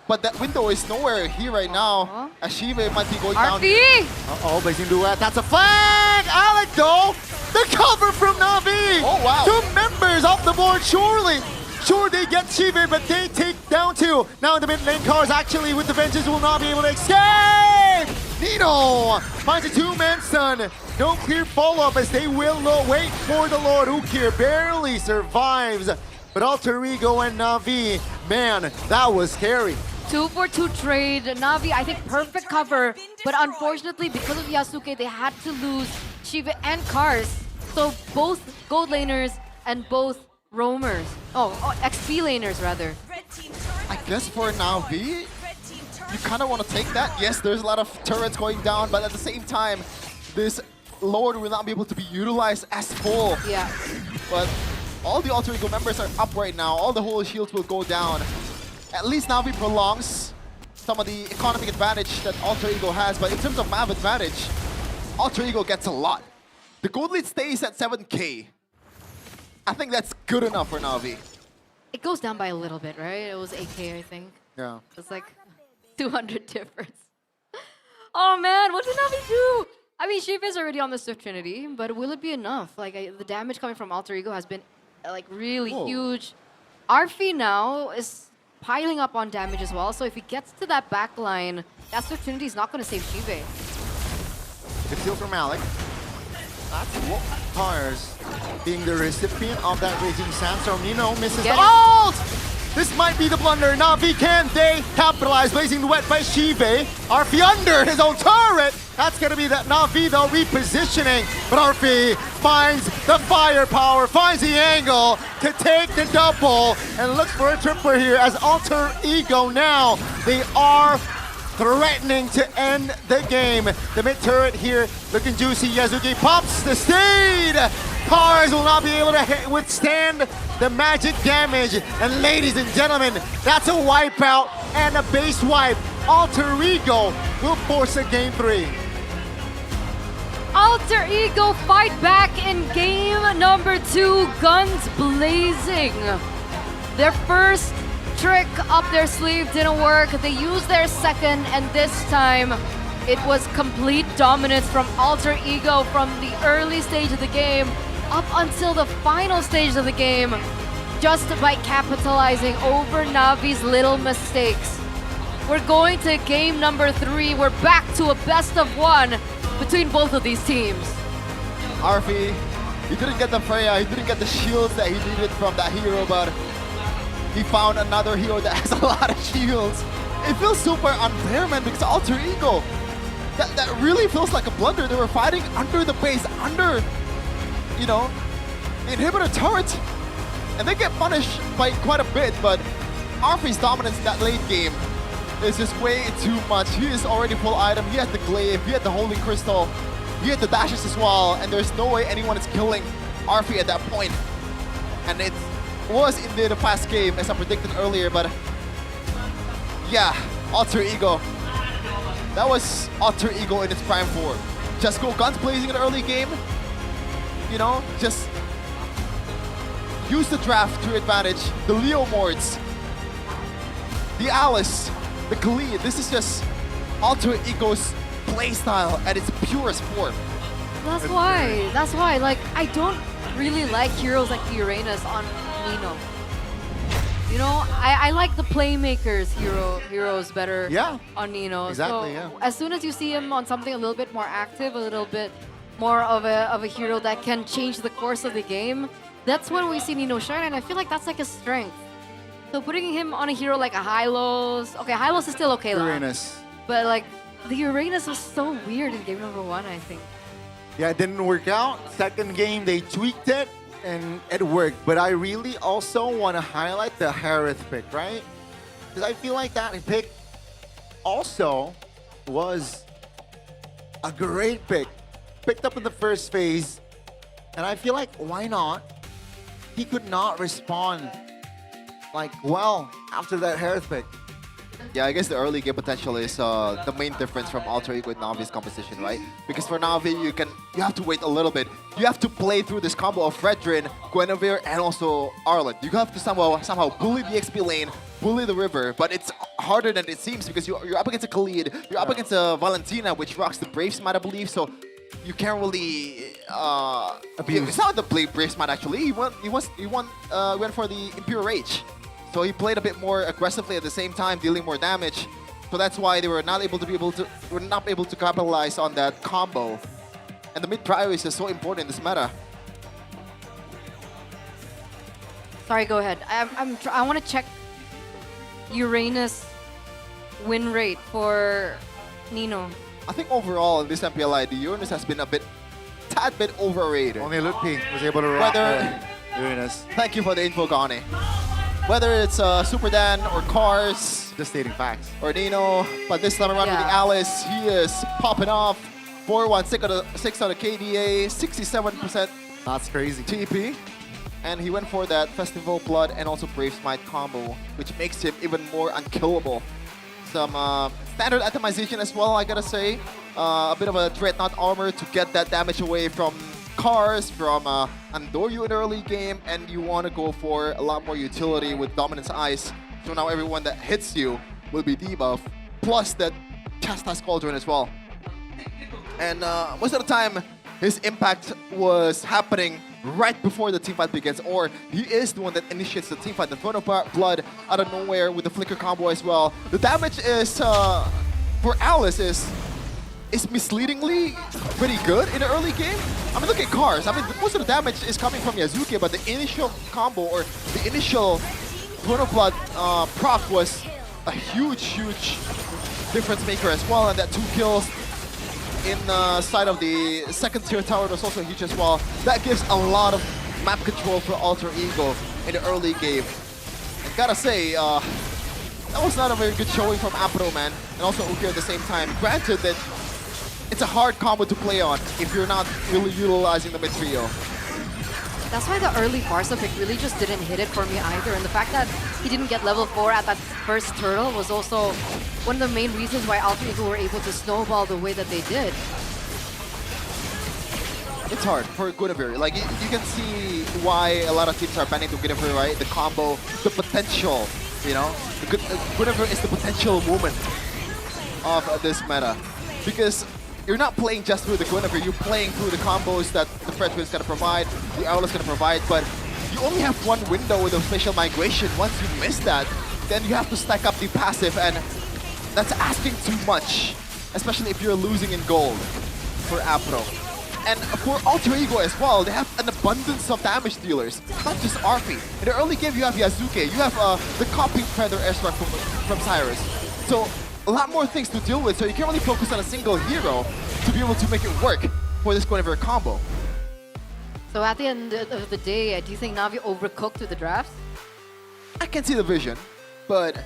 But that window is nowhere here right now, as Shiva might be going down. Uh-oh, Blazing Duet, that's a flag! Alec though, the cover from Na'Vi! Oh wow! 2 members off the board, surely! Sure, they get Shiva, but they take down 2. Now in the mid lane, Cars actually with the Vengeance will not be able to escape! Nino finds a 2-man stun. No clear follow-up as they will wait for the Lord. Ukir barely survives. But Alter Ego and Na'Vi, man, that was scary. 2-for-2 trade. Na'Vi, I think perfect cover. But unfortunately, because of Yasuke, they had to lose Shiva and Cars. So both gold laners and both roamers. Oh, XP laners rather. I guess for Na'Vi, you kind of want to take that. Yes, there's a lot of turrets going down, but at the same time, this Lord will not be able to be utilized as full. Yeah. But all the Alter Ego members are up right now. All the holy shields will go down. At least Na'Vi prolongs some of the economic advantage that Alter Ego has, but in terms of map advantage, Alter Ego gets a lot. The gold lead stays at 7k. I think that's good enough for Na'Vi. It goes down by a little bit, right? It was 8k, I think. Yeah. It's like 200 difference. Oh man, what did Na'Vi do? I mean, Shiva is already on the Swift Trinity, but will it be enough? Like, the damage coming from Alter Ego has been like really huge. Arfi now is piling up on damage as well, so if he gets to that back line, that Swift Trinity is not going to save Shiva. Good steal from Alec. That's what Cars being the recipient of that Raging Sandstorm. Nino misses the ult! This might be the blunder. Na'Vi, can they capitalize? Blazing the Wet by Shive. Arfi under his own turret. That's going to be that Na'Vi though repositioning. But Arfi finds the firepower, finds the angle to take the double and looks for a tripler here as Alter Ego now. They are threatening to end the game. The mid turret here looking juicy. Yasuke pops the Steed. Cars will not be able to withstand the magic damage. And ladies and gentlemen, that's a wipeout and a base wipe. Alter Ego will force a game 3. Alter Ego fight back in game number 2, guns blazing. Their first trick up their sleeve didn't work. They used their second, and this time it was complete dominance from Alter Ego from the early stage of the game up until the final stage of the game, just by capitalizing over Na'Vi's little mistakes. We're going to game number 3. We're back to a best of 1 between both of these teams. Arfi, he didn't get the Freya, he didn't get the shields that he needed from that hero, but he found another hero that has a lot of shields. It feels super unfair, man, because Alter Ego, that really feels like a blunder. They were fighting under the base, under, you know, the inhibitor turret, and they get punished by quite a bit, but Arfi's dominance in that late game is just way too much. He is already full item, he had the glaive, he had the holy crystal, he had the dashes as well, and there's no way anyone is killing Arfi at that point. And it was indeed a fast game as I predicted earlier, but yeah, Alter Ego. That was Alter Ego in its prime form. Just go guns blazing in the early game, you know, just use the draft to your advantage. The Leo Mords, the Alice, the Khalid. This is just Alter Ego's playstyle at its purest form. That's why, like, I don't really like heroes like the Uranus on Nino. You know, I like the playmakers heroes better on Nino. Exactly, so as soon as you see him on something a little bit more active, a little bit more of a hero that can change the course of the game, that's when we see Nino shine, and I feel like that's like a strength. So putting him on a hero like a Hylos, okay, Hylos is still okay, Uranus. but like the Uranus was so weird in game number 1, I think. Yeah, it didn't work out. Second game, they tweaked it, and it worked. But I really also want to highlight the Harith pick, right? Because I feel like that pick also was a great pick. Picked up in the first phase, and I feel like, why not? He could not respond like well after that Harith pick. Yeah, I guess the early game potential is the main difference from Alter Ego and Navi's composition, right? Because for Navi, you have to wait a little bit. You have to play through this combo of Fredrin, Guinevere, and also Arlen. You have to somehow bully the XP lane, bully the river, but it's harder than it seems because you're up against a Khalid, you're up against a Valentina, which rocks the Brave Smite, I believe, so you can't really it's not the Brave Smite actually. He went for the Imperial Rage. So he played a bit more aggressively at the same time, dealing more damage. So that's why they were not able to capitalize on that combo. And the mid prio is just so important in this meta. Sorry, go ahead. I want to check Uranus win rate for Nino. I think overall in this MPL ID, Uranus has been a tad bit overrated. Only Lutpi was able to rock Uranus. Thank you for the info, Gani. Whether it's Super Dan or Cars, just stating facts, or Nino, but this time around with the Alice, he is popping off. 4-1-6 on the KDA, 67%. That's crazy. TP, and he went for that Festival Blood and also Brave Smite combo, which makes him even more unkillable. Some standard itemization as well, I gotta say. A bit of a Dreadnought armor to get that damage away from Cars, from Andoryu in the early game, and you want to go for a lot more utility with Dominance Ice. So now everyone that hits you will be debuff, plus that Chastise Cauldron as well. And most of the time, his impact was happening right before the teamfight begins, or he is the one that initiates the teamfight. The Throne of Blood out of nowhere with the Flicker combo as well. The damage is, for Alice, is misleadingly pretty good in the early game. I mean, look at Cars. I mean, most of the damage is coming from Yazuki, but the initial combo or the initial Throne of Blood proc was a huge difference maker as well, and that 2 kills inside of the second tier tower was also huge as well. That gives a lot of map control for Alter Ego in the early game. And gotta say, that was not a very good showing from Apro, man, and also Uki at the same time. Granted that it's a hard combo to play on if you're not really utilizing the mid trio. That's why the early Barca pick really just didn't hit it for me either. And the fact that he didn't get level 4 at that first turtle was also one of the main reasons why Alter Ego were able to snowball the way that they did. It's hard for Guinevere. Like, you can see why a lot of teams are banning to Guinevere, right? The combo, the potential, you know? Guinevere is the potential moment of this meta. Because you're not playing just through the Guinevere, you're playing through the combos that the Fredrin is going to provide, the Owl is going to provide, but you only have one window with a spatial migration. Once you miss that, then you have to stack up the passive, and that's asking too much, especially if you're losing in gold for Apro. And for Alter Ego as well, they have an abundance of damage dealers, not just Arfi. In the early game, you have Yazuki, you have the copy Feather Airstrike from Cyrus. So a lot more things to deal with, so you can't really focus on a single hero to be able to make it work for this Guinevere combo. So at the end of the day, do you think Na'Vi overcooked with the drafts? I can see the vision, but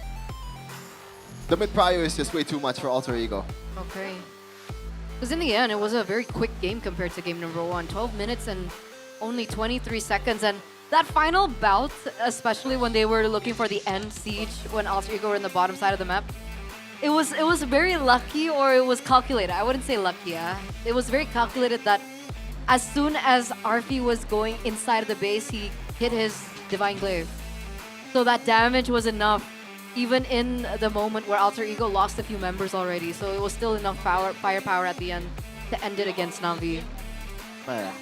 the mid prio is just way too much for Alter Ego. Okay. Because in the end, it was a very quick game compared to game number 1. 12 minutes and only 23 seconds. And that final bout, especially when they were looking for the end siege, when Alter Ego were in the bottom side of the map, it was very lucky, or it was calculated. I wouldn't say lucky, yeah. It was very calculated that as soon as Arfi was going inside of the base, he hit his Divine Glaive. So that damage was enough, even in the moment where Alter Ego lost a few members already. So it was still enough firepower at the end to end it against Na'Vi. Man,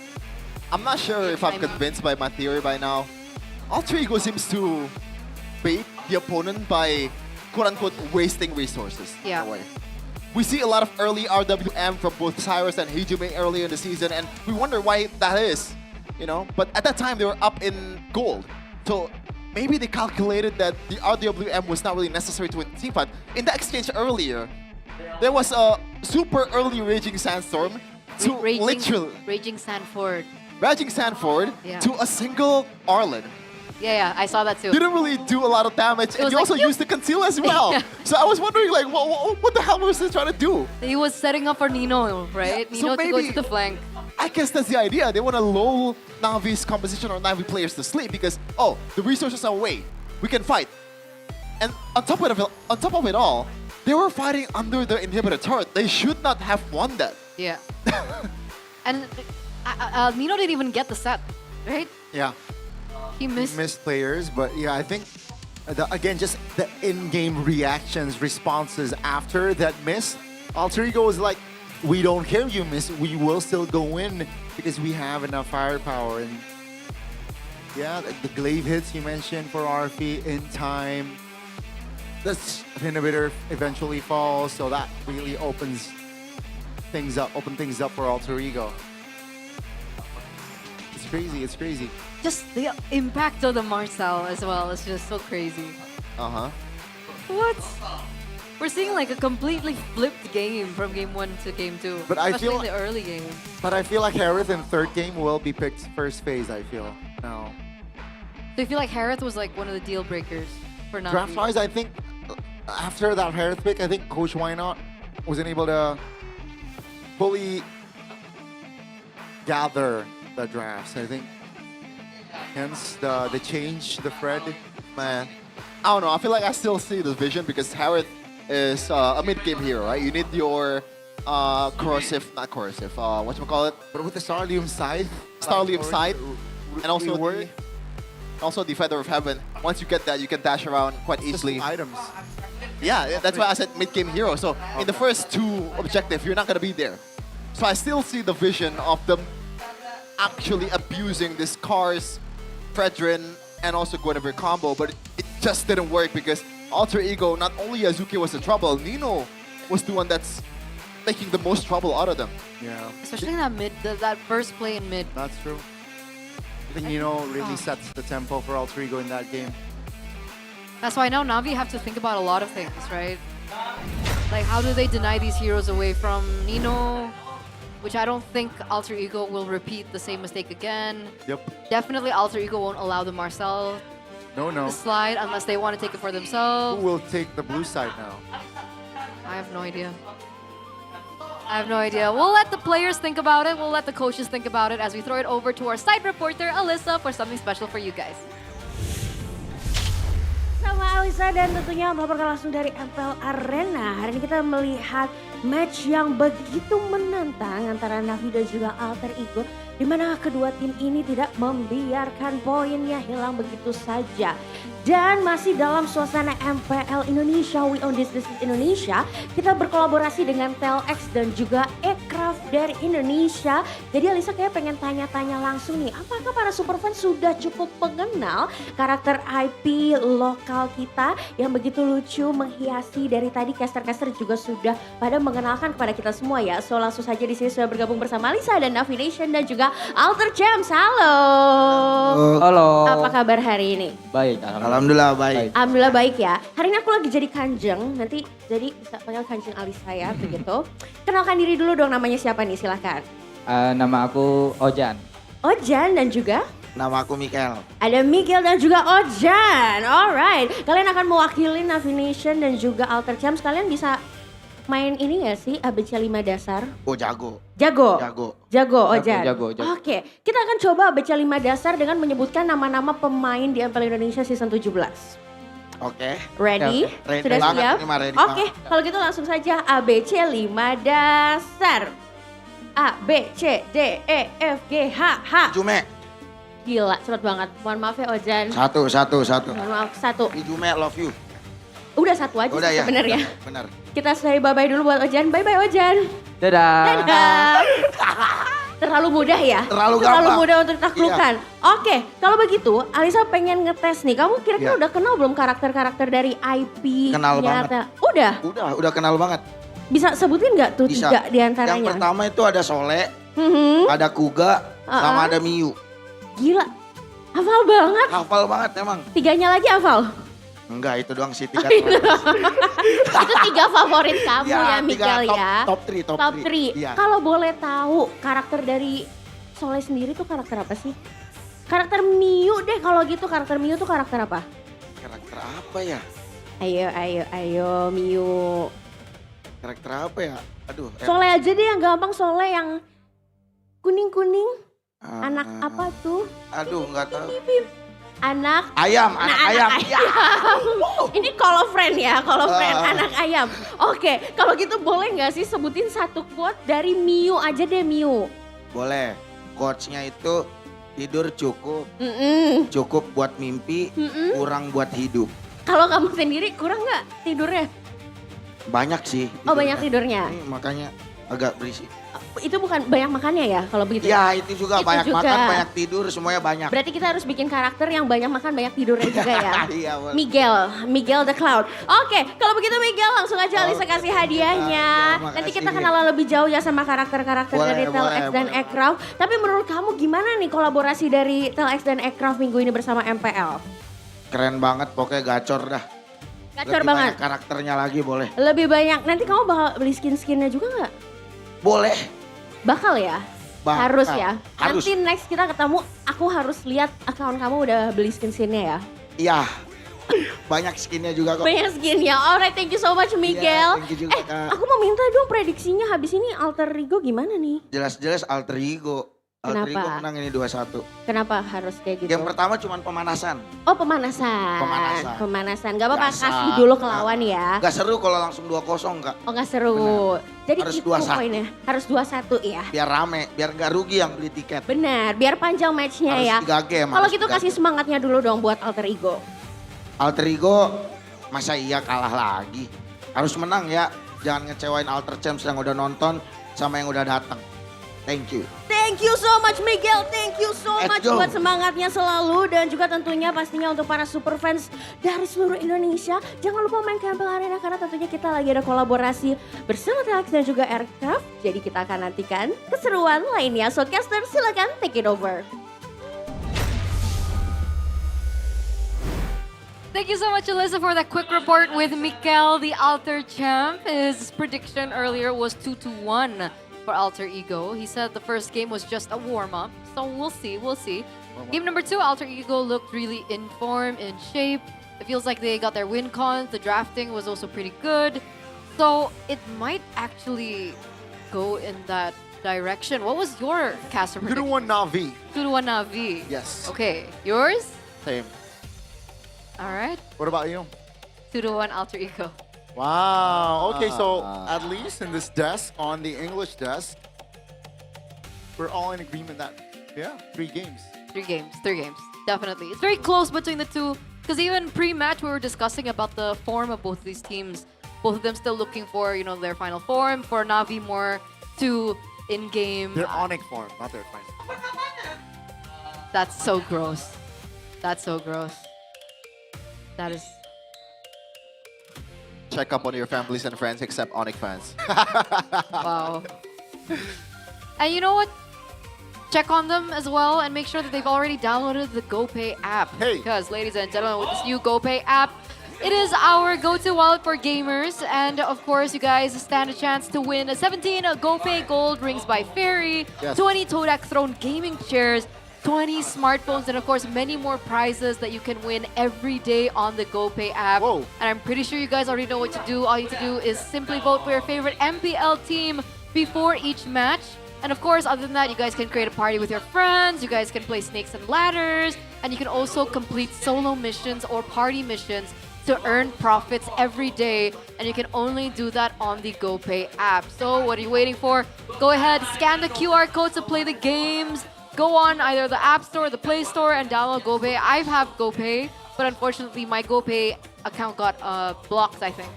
I'm not sure if I'm convinced by my theory by now. Alter Ego seems to bait the opponent by quote-unquote wasting resources. Yeah. In a way. We see a lot of early RWM from both Cyrus and Hijime earlier in the season, and we wonder why that is, you know? But at that time, they were up in gold. So maybe they calculated that the RWM was not really necessary to win the team fight. In the exchange earlier, there was a super early Raging Sandstorm to Raging Sanford. Raging Sanford Yeah. to a single Arlen. Yeah, I saw that too. Didn't really do a lot of damage, and was he like, also used the conceal as well. Yeah. So I was wondering, like, what the hell was he trying to do? He was setting up for Nino, right? Yeah, so Nino to go maybe- to the flank. I guess that's the idea. They want to lull Navi's composition or Navi players to sleep because, oh, the resources are away. We can fight. And on top of it all, they were fighting under the inhibitor turret. They should not have won that. Yeah. And Nino didn't even get the set, right? Yeah. He missed. Players, but yeah, I think, again, just the in-game reactions, responses after that miss. Alter Ego was like, we don't care you miss, we will still go in because we have enough firepower. And yeah, the glaive hits you mentioned for Arfi in time. The inhibitor eventually falls, so that really opens things up for Alter Ego. It's crazy, it's crazy. Just the impact of the Marcel as well is just so crazy. Uh-huh. What? We're seeing like a completely flipped game from game 1 to game 2. But I especially feel- in the early game. But I feel like Harith in third game will be picked first phase, I feel now. So you feel like Harith was like one of the deal breakers for Na'Vi? Draft-wise, I think after that Harith pick, I think Coach Why Not wasn't able to fully gather the drafts. I think hence the change, the Fred. Man, I don't know. I feel like I still see the vision because Harith is a mid-game hero, right? You need your corrosive, not corrosive, whatchamacallit? But with the Starlium Scythe, and also the Feather of Heaven. Once you get that, you can dash around quite easily. Items. Yeah, that's why I said mid-game hero. So in the first two objectives, you're not gonna be there. So I still see the vision of them actually abusing this Cars, Fredrin, and also Guinevere combo, but it just didn't work because Alter Ego, not only Yazuki was in trouble, Nino was the one that's making the most trouble out of them. Yeah. Especially in that mid, that first play in mid. That's true. I think Nino really sets the tempo for Alter Ego in that game. That's why now Na'Vi have to think about a lot of things, right? Like how do they deny these heroes away from Nino? Which I don't think Alter Ego will repeat the same mistake again. Yep. Definitely Alter Ego won't allow the Marcel No. to slide unless they want to take it for themselves. Who will take the blue side now? I have no idea. We'll let the players think about it. We'll let the coaches think about it as we throw it over to our site reporter, Alyssa, for something special for you guys. Sama Alisa dan tentunya melaporkan langsung dari MPL Arena. Hari ini kita melihat match yang begitu menantang antara Na'Vi dan juga Alter Ego, di mana kedua tim ini tidak membiarkan poinnya hilang begitu saja. Dan masih dalam suasana MPL Indonesia, We Own This is Indonesia, kita berkolaborasi dengan Telx dan juga Ekraf dari Indonesia. Jadi Alisa kayak pengen tanya-tanya langsung nih, apakah para superfan sudah cukup mengenal karakter IP lokal kita yang begitu lucu menghiasi dari tadi caster-caster juga sudah pada mengenalkan kepada kita semua ya. So langsung saja di sini sudah bergabung bersama Alisa dan Na'Vi Nation dan juga Alter James. Halo. Halo. Apa kabar hari ini? Baik, Alhamdulillah baik. Alhamdulillah baik ya. Hari ini aku lagi jadi kanjeng, nanti jadi bisa panggil kanjeng Alisa ya begitu. Kenalkan diri dulu dong, namanya siapa nih, silahkan. Nama aku Ojan. Ojan dan juga Nama aku Mikael. ada Miguel dan juga Ojan. Alright, kalian akan mewakili Navi Nation dan juga Alter Champs. Kalian bisa main ini gak sih ABC 5 dasar? Oh jago. Jago? Jago Ojan? Jago. Oke, kita akan coba ABC 5 dasar dengan menyebutkan nama-nama pemain di MPL Indonesia season 17. Oke. Ready? Ready Sudah banget, siap? ini mah ready Oke, banget. kalau gitu langsung saja ABC 5 dasar. A, B, C, D, E, F, G, H, H. Jume. Gila, cepet banget. Mohon maaf ya Ojan. Satu. Mohon maaf, satu. Jume love you. Udah satu aja Udah sih ya. sebenarnya. Benar. Kita say bye-bye dulu buat Ojan. Bye-bye Ojan. Dadah. Dadah. Terlalu mudah ya? Terlalu gampang. mudah untuk ditaklukkan. Oke, kalau begitu Alisa pengen ngetes nih. Kamu kira-kira Iya. udah kenal belum karakter-karakter dari IP? Kenal nyata? banget. Udah? Udah kenal banget. Bisa sebutin nggak tuh Bisa. 3 diantaranya? Yang pertama itu ada Sole, Mhm. ada Kuga, sama Uh-uh. ada Miu. Gila, hafal banget. Hafal banget emang. 3-nya lagi hafal? Enggak, itu doang sih 3 Itu 3 favorit kamu ya, Ya, Miguel 3 ya? top 3. Top 3. Iya. Kalau boleh tahu karakter dari Soleh sendiri tuh karakter apa sih? Karakter Miu deh kalau gitu, karakter Miu tuh karakter apa? Karakter apa ya? Ayo Miu. Karakter apa ya? Aduh. Soleh aja deh yang gampang, Soleh yang kuning-kuning. Anak apa tuh? Aduh, nggak tahu. Anak Ayam, anak ayam. Ini kalau friend ya, kalau friend Ah. anak ayam. Oke, kalau gitu boleh nggak sih sebutin satu quote dari Miu aja deh Miu. Boleh. Coachnya itu tidur cukup, cukup buat mimpi, kurang buat hidup. Kalau kamu sendiri kurang nggak tidurnya? Banyak sih. Oh banyak tidurnya. Makanya agak berisik. Itu bukan banyak makannya ya kalau begitu? Ya itu juga Itu banyak juga. makan, banyak tidur, semuanya banyak. Berarti kita harus bikin karakter yang banyak makan, banyak tidurnya juga ya? Iya, boleh. Miguel the Cloud. Oke, kalau begitu Miguel langsung aja Alisa kasih hadiahnya. Terima Nanti kasih. kita kenalan lebih jauh ya sama karakter-karakter Boleh, dari Tel X dan boleh. Ekraf. Tapi menurut kamu gimana nih kolaborasi dari Tel X dan Ekraf minggu ini bersama MPL? Keren banget, pokoknya gacor dah. Gacor Lebih banget. banyak karakternya lagi boleh. Lebih banyak. Nanti kamu bakal beli skin-skinnya juga nggak? Boleh. Bakal ya? Bakal. Harus ya? Harus. Nanti next kita ketemu, aku harus lihat akun kamu udah beli skin-skinnya ya? Iya. Banyak skinnya juga kok. Banyak skinnya. Alright, thank you so much Miguel. Thank you juga, Kak. Aku mau minta dong prediksinya habis ini Alter Ego gimana nih? Jelas-jelas alter ego. Alter ego Kenapa? menang ini 2-1. Kenapa harus kayak gitu? Yang pertama cuma pemanasan. Oh pemanasan. Pemanasan. Gak apa-apa, Biasa. kasih dulu ke lawan ya. Gak seru kalau langsung 2-0 Kak. Oh gak seru. Jadi Harus itu 2-1. poinnya. Harus 2-1 ya. Biar rame, biar gak rugi yang beli tiket. Benar, biar panjang matchnya Harus ya. 3 game, Kalau harus gitu 3 kasih game. semangatnya dulu dong buat Alter Ego. Alter ego, masa iya kalah lagi? Harus menang ya. Jangan ngecewain Alter Champs yang udah nonton sama yang udah datang. Thank you. Thank you so much Miguel, thank you so Let's much go. buat semangatnya selalu dan juga tentunya pastinya untuk para super fans dari seluruh Indonesia. Jangan lupa main ke MPL Arena karena tentunya kita lagi ada kolaborasi bersama Telex dan juga Ekraf. Jadi kita akan nantikan keseruan lainnya. So caster silakan take it over. Thank you so much, Alyssa, for that quick report with Mikael, the Alter champ. His prediction earlier was 2-1 for Alter Ego. He said the first game was just a warm-up, so we'll see. Game number 2, Alter Ego looked really in form, in shape. It feels like they got their win cons. The drafting was also pretty good. So it might actually go in that direction. What was your caster prediction? 2-1 Navi. 2-1 Navi. Yes. Okay, yours? Same. All right. What about you? 2-1 Alter Ego. Wow. Okay, so at least in this desk, on the English desk, we're all in agreement that, yeah, 3 games. 3 games, definitely. It's very close between the two, because even pre-match we were discussing about the form of both these teams. Both of them still looking for, their final form. For Navi, more to in-game. Their Onyx form, not their final. That's so gross. That's so gross. That is... Check up on your families and friends except Onyx fans. Wow. And you know what? Check on them as well and make sure that they've already downloaded the GoPay app. Hey. Because, ladies and gentlemen, with this new GoPay app, It is our go-to wallet for gamers, and of course, you guys stand a chance to win a 17 GoPay Gold Rings by Fairy, Yes. 20 Todak Throne gaming chairs, 20 smartphones, and of course, many more prizes that you can win every day on the GoPay app. Whoa. And I'm pretty sure you guys already know what to do. All you have to do is simply vote for your favorite MPL team before each match. And of course, other than that, you guys can create a party with your friends, you guys can play snakes and ladders, and you can also complete solo missions or party missions to earn profits every day, and you can only do that on the GoPay app. So what are you waiting for? Go ahead, scan the QR code to play the games. Go on either the App Store or the Play Store and download GoPay. I have GoPay, but unfortunately my GoPay account got blocked, I think.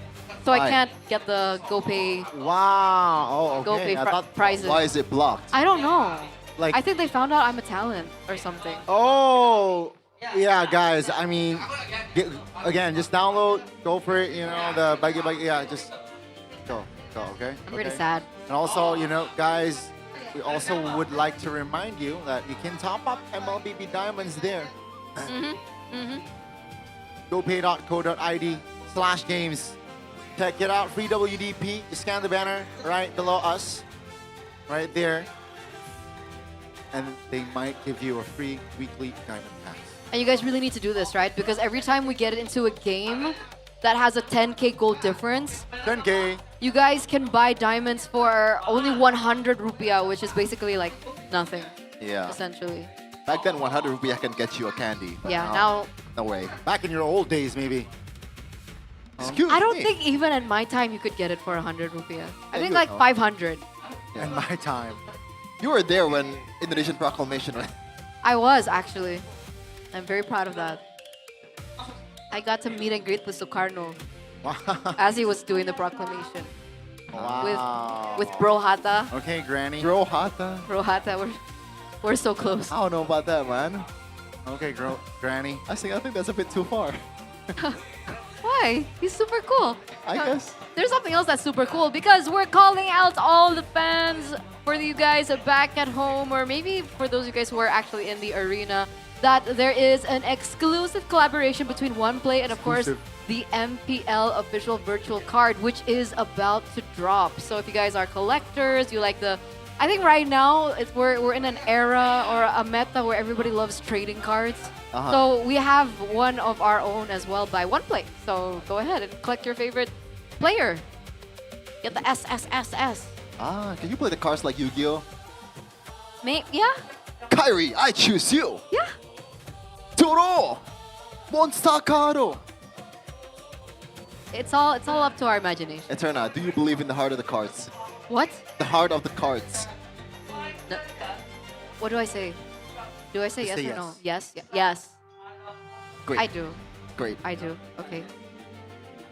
So I Why? can't get the GoPay. Wow. Oh, okay. GoPay I thought, prizes. why is it blocked? I don't know. Like- I think they found out I'm a talent or something. Oh, yeah, guys. I mean, again, just download, go for it. You know, the bike, yeah, just go, okay? I'm pretty Okay? sad. And also, you know, guys, we also would like to remind you that you can top up MLBB Diamonds there. GoPay.co.id/games. Check it out, free WDP. You scan the banner right below us, right there. And they might give you a free weekly diamond pass. And you guys really need to do this, right? Because every time we get into a game that has a 10K gold difference, 10K. you guys can buy diamonds for only 100 rupiah, which is basically like nothing, Yeah. essentially. Back then, 100 rupiah can get you a candy. But Yeah, now no way. Back in your old days, maybe. Excuse I don't me. think even in my time you could get it for 100 rupiah. I Yeah, think you like know. 500. In my time. You were there when Indonesian Proclamation went. I was actually. I'm very proud of that. I got to meet and greet with Sukarno as he was doing the proclamation. Wow. With Bro Hatta. Okay, Granny. Bro Hatta. Bro Hatta, we're so close. I don't know about that, man. Okay, Granny. I think that's a bit too far. Why? He's super cool. I guess. There's something else that's super cool because we're calling out all the fans for you guys back at home, or maybe for those of you guys who are actually in the arena, that there is an exclusive collaboration between OnePlay and of course the MPL official virtual card, which is about to drop. So if you guys are collectors, you like the, I think right now we're in an era or a meta where everybody loves trading cards. So we have one of our own as well by OnePlay. So go ahead and collect your favorite player. Get the SSSS. Can you play the cards like Yu-Gi-Oh? Yeah? Kyrie, I choose you. Yeah. Toro, Monster Caro. It's all up to our imagination. Eterna, do you believe in the heart of the cards? What? The heart of the cards. No. What do I say? Do I say Just yes say or no? yes. Yes. Great. I do. Great. I do. Okay.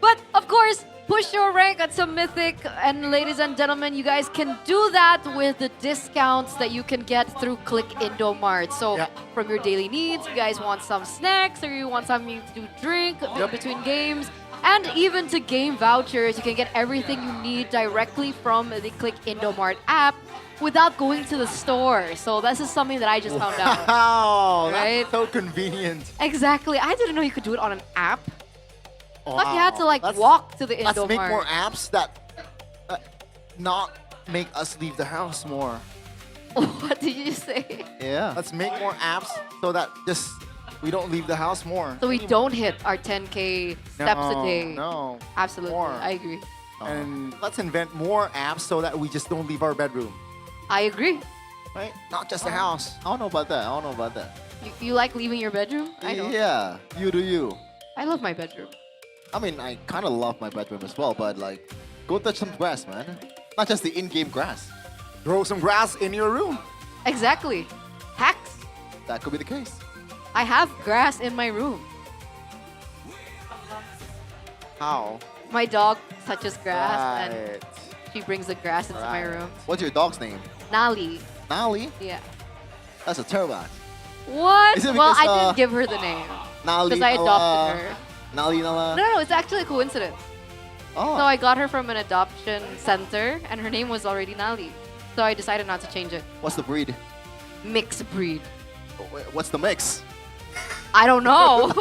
But of course, push your rank at some mythic, and ladies and gentlemen, you guys can do that with the discounts that you can get through Click Indomart. So from your daily needs, you guys want some snacks or you want something to drink between games, and even to game vouchers, you can get everything you need directly from the Click Indomart app without going to the store. So this is something that I just found out. Wow, Right? that's so convenient. Exactly. I didn't know you could do it on an app. Thought you had to Wow. like walk to the Let's make Indomart. more apps that not make us leave the house more. What did you say? Yeah. Let's make more apps so that just we don't leave the house more. So we don't hit our 10K steps a day. No. Absolutely. More. I agree. And let's invent more apps so that we just don't leave our bedroom. I agree. Right? Not just the house. I don't know about that. I don't know about that. You like leaving your bedroom? I don't. Yeah. You do you. I love my bedroom. I mean, I kind of love my bedroom as well, but like, go touch some grass, man. Not just the in-game grass. Grow some grass in your room. Exactly. Hacks. That could be the case. I have grass in my room. How? My dog touches grass and Right. she brings the grass into my room. What's your dog's name? Nali. Nali? Yeah. That's a turban. What? Is it Well, I because, didn't give her the name. Nali Because I adopted her. Nali Nala. No, it's actually a coincidence. Oh. So I got her from an adoption center, and her name was already Nali. So I decided not to change it. What's the breed? Mixed breed. What's the mix? I don't know.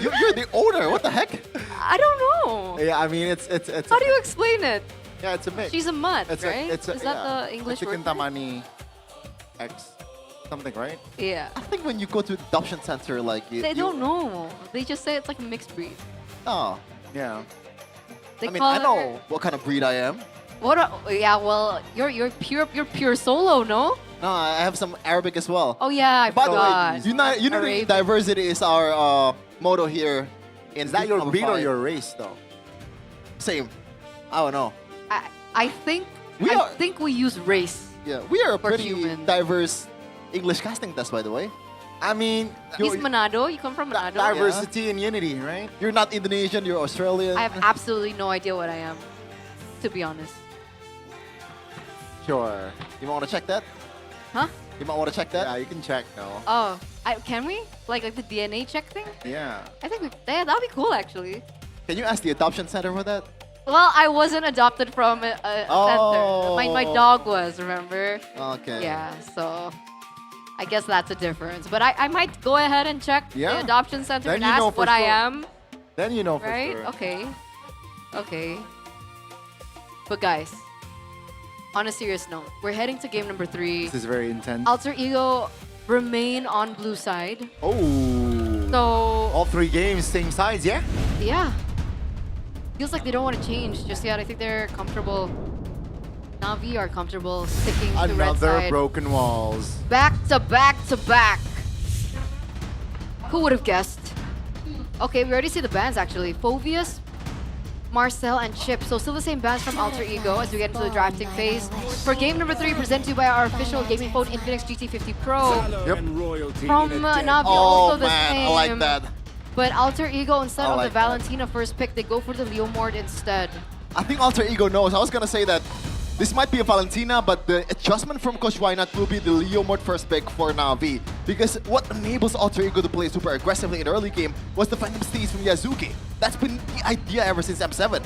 You're the owner. What the heck? I don't know. Yeah, I mean it's. How do you explain it? Yeah, it's a mix. She's a mutt, It's right? Is that the English it's a word? Kintamani X something, right? Yeah. I think when you go to adoption center, like They don't know. They just say it's like a mixed breed. Oh, yeah. They I mean, call I her- know what kind of breed I am. What? Yeah. Well, you're pure solo, no? No, I have some Arabic as well. Oh yeah, I By the forgot. way, unity Arabic. diversity is our motto here. In Is that your breed or 5. your race, though? Same. I don't know. I think we use race. Yeah, we are a For pretty human. diverse English casting test, by the way. I mean, He's Manado. You come from Manado. diversity and unity, right? You're not Indonesian, you're Australian. I have absolutely no idea what I am, to be honest. Sure. You might want to check that? Huh? You might want to check that? Yeah, you can check, no. Oh, can we? Like the DNA check thing? Yeah. I think that'd be cool actually. Can you ask the adoption center for that? Well, I wasn't adopted from a Oh. center. My dog was, remember? Okay. Yeah, so I guess that's a difference. But I might go ahead and check Yeah. the adoption center Then and you know ask for what I sure. am. Then you know for Right? sure. Okay. Okay. But guys, on a serious note, we're heading to game number 3. This is very intense. Alter Ego remain on blue side. Oh. So All 3 games, same sides, yeah? yeah. Feels like they don't want to change just yet. I think they're comfortable. Na'Vi are comfortable sticking to red Another side. broken walls. Back to back to back. Who would have guessed? Okay, we already see the bans actually. Fovius, Marcel, and Chip. So still the same bans from Alter Ego as we get into the drafting phase. For game number 3, presented to you by our official gaming phone Infinix GT50 Pro. Yep. From Na'Vi, Oh also the man, same. I like that. But Alter Ego, instead I of like the that. Valentina first pick, they go for the Leomord instead. I think Alter Ego knows. I was gonna say that this might be a Valentina, but the adjustment from Coach Wynot will be the Leo Mode first pick for Na'Vi. Because what enables Alter Ego to play super aggressively in the early game was the Phantom Steeds from Yazuki. That's been the idea ever since M7.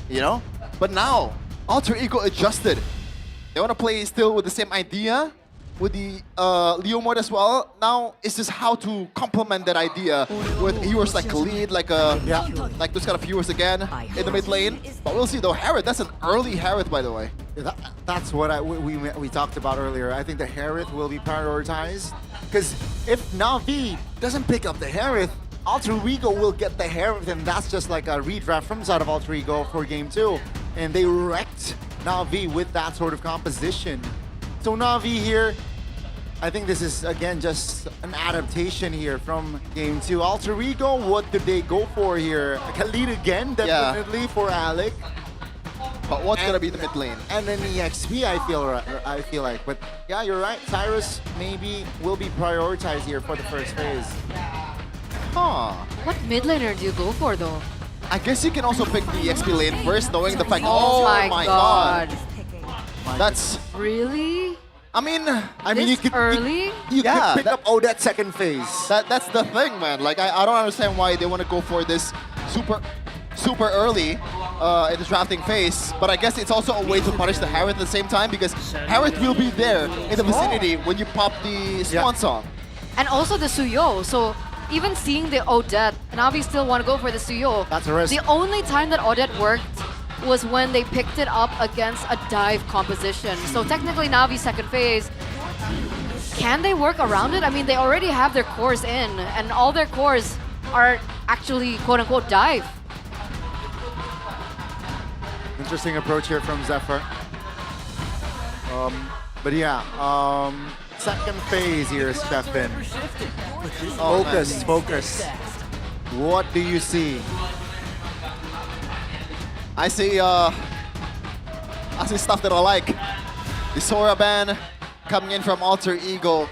You know? But now, Alter Ego adjusted. They want to play still with the same idea, with the Leo Mode as well. Now, it's just how to complement that idea with heroes like Khalid, like those kind of heroes again in the mid lane. But we'll see though. Harith, that's an early Harith, by the way. Yeah, that's what we talked about earlier. I think the Harith will be prioritized. Because if Na'Vi doesn't pick up the Harith, Alter Ego will get the Harith, and that's just like a redraft from side of Alter Ego for game 2. And they wrecked Na'Vi with that sort of composition. So Na'Vi here, I think this is, again, just an adaptation here from game 2. Alter Ego, what did they go for here? Khalid again, definitely for Alec. But what's gonna be the mid lane? And then EXP, I feel like. But yeah, you're right. Cyrus maybe will be prioritized here for the first phase. Huh. What mid laner do you go for though? I guess you can also pick the XP lane first, knowing the fact. Oh my god. That's really. I mean, you could early. You could pick up Odette second phase. That's the thing, man. Like I don't understand why they want to go for this super early in the drafting phase. But I guess it's also a way to punish the Harith at the same time, because Harith will be there in the vicinity when you pop the Swan Song. And also the Suyo. So even seeing the Odette, Na'Vi still want to go for the Suyo. That's a risk. The only time that Odette worked was when they picked it up against a dive composition. So technically Na'Vi's second phase, can they work around it? I mean, they already have their cores in, and all their cores are actually quote-unquote dive. Interesting approach here from Zephyr. But yeah, second phase here, Stefan. Focus. What do you see? I see stuff that I like. The Sora ban coming in from Alter Ego.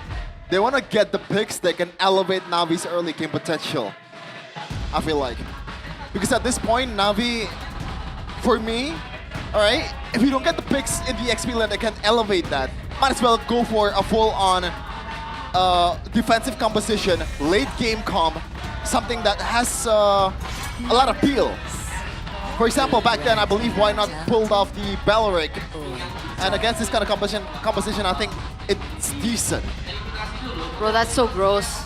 They want to get the picks that can elevate Na'Vi's early game potential, I feel like. Because at this point, Na'Vi, for me, alright, if you don't get the picks in the XP lane that can elevate that, might as well go for a full-on defensive composition, late game comp, something that has a lot of appeal. For example, back then, I believe why not pulled off the Belleric. And against this kind of composition, I think it's decent. Bro, that's so gross.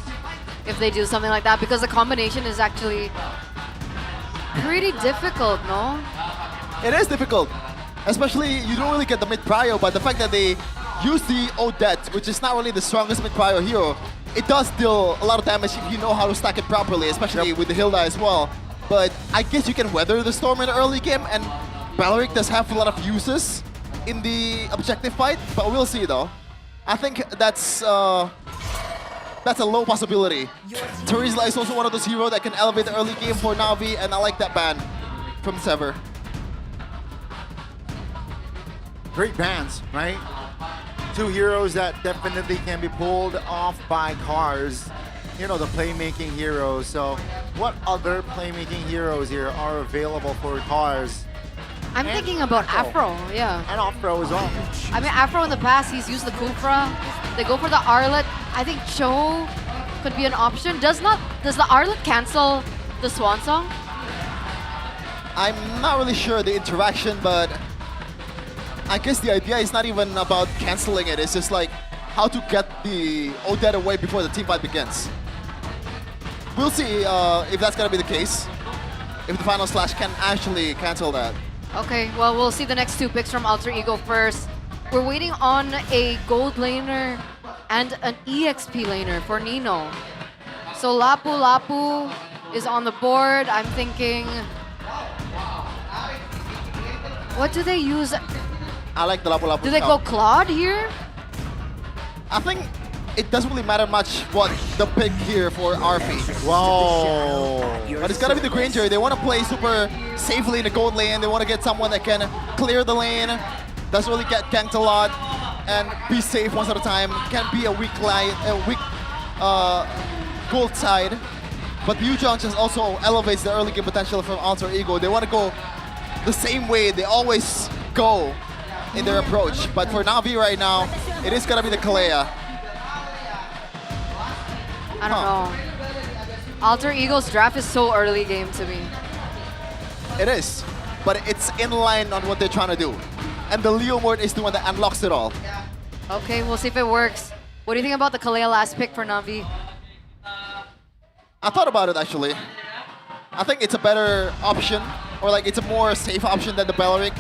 if they do something like that, because the combination is actually pretty difficult, no? It is difficult. Especially, you don't really get the mid-prio, but the fact that they use the Odette, which is not really the strongest mid-prio hero, it does deal a lot of damage if you know how to stack it properly, especially with the Hilda as well. But I guess you can weather the storm in the early game, and Balearic does have a lot of uses in the objective fight, but we'll see though. I think that's a low possibility. Terizla is also one of those heroes that can elevate the early game for Na'Vi, and I like that ban from Sever. Great bans, right? Two heroes that definitely can be pulled off by cars. You know, the playmaking heroes. So what other playmaking heroes here are available for cars? I'm thinking about Afro, yeah. And Afro as well. I mean, Afro in the past, he's used the Kufra. They go for the Arlet. I think Cho could be an option. Does the Arlet cancel the Swan Song? I'm not really sure the interaction, but I guess the idea is not even about canceling it. It's just like how to get the Odette away before the team fight begins. We'll see if that's gonna be the case. If the final slash can actually cancel that. Okay, well, we'll see the next two picks from Alter Ego first. We're waiting on a gold laner and an EXP laner for Nino. So Lapu Lapu is on the board. I'm thinking, what do they use? I like the Lapu Lapu. Do they go Claude here? I think it doesn't really matter much what the pick here for RP. Whoa. But it's gotta be the Granger. They want to play super safely in the gold lane. They want to get someone that can clear the lane, doesn't really get ganked a lot, and be safe once at a time. Can be a weak line, gold side. But Yujong just also elevates the early game potential from Alter Ego. They want to go the same way they always go in their approach. But for Na'Vi right now, it is gonna be the Kalea. I don't know. Alter Ego's draft is so early game to me. It is, but it's in line on what they're trying to do. And the Leo mode is the one that unlocks it all. Okay, we'll see if it works. What do you think about the Kalea last pick for Na'Vi? I thought about it actually. I think it's a better option, or like it's a more safe option than the Balearic,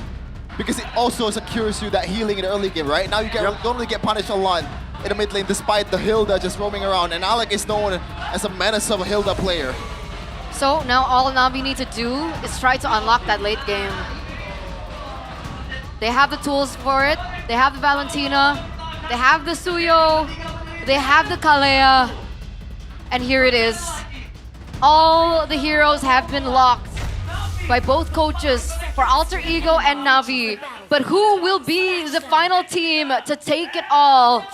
because it also secures you that healing in the early game, right? Now you don't really get punished a lot in the mid lane despite the Hilda just roaming around, and Alec is known as a menace of a Hilda player. So now all Na'Vi need to do is try to unlock that late game. They have the tools for it. They have the Valentina. They have the Suyo. They have the Kalea. And here it is. All the heroes have been locked by both coaches for Alter Ego and Na'Vi. But who will be the final team to take it all?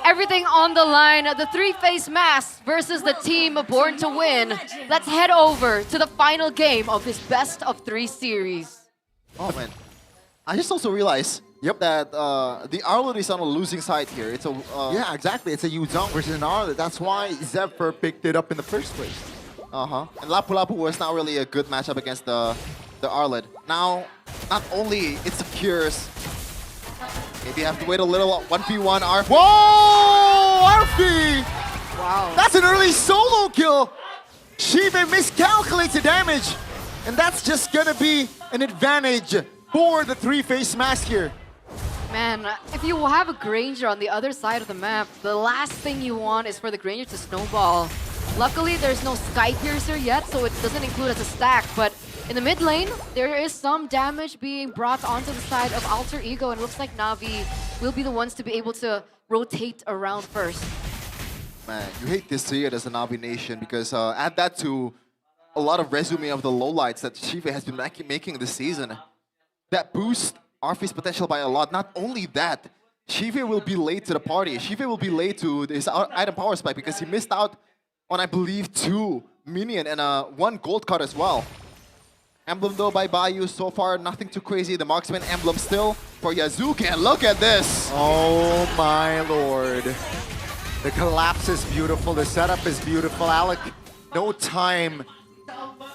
Everything on the line, the three-face mask versus the team born to win. Let's head over to the final game of this best of 3 series. Oh man, I just also realized that the Arlet is on a losing side here. It's a yeah, exactly. It's a Yuzong versus an Arlet. That's why Zephyr picked it up in the first place. And Lapu Lapu was not really a good matchup against the Arlet. Now, not only it secures, maybe you have to wait a little 1v1 RP. Whoa! RP! Wow. That's an early solo kill. Shive miscalculates the damage. And that's just gonna be an advantage for the three-face mask here. Man, if you have a Granger on the other side of the map, the last thing you want is for the Granger to snowball. Luckily, there's no Sky Piercer yet, so it doesn't include as a stack, but in the mid lane, there is some damage being brought onto the side of Alter Ego, and it looks like Na'Vi will be the ones to be able to rotate around first. Man, you hate to see it as a Na'Vi nation, because add that to a lot of resume of the lowlights that Shive has been making this season. That boosts RF's potential by a lot. Not only that, Shive will be late to the party. Shive will be late to his item power spike because he missed out on, I believe, 2 minion and 1 gold card as well. Emblem though by Bayou, so far nothing too crazy. The marksman emblem still for Yazuki, and look at this! Oh my lord. The collapse is beautiful, the setup is beautiful. Alec, no time.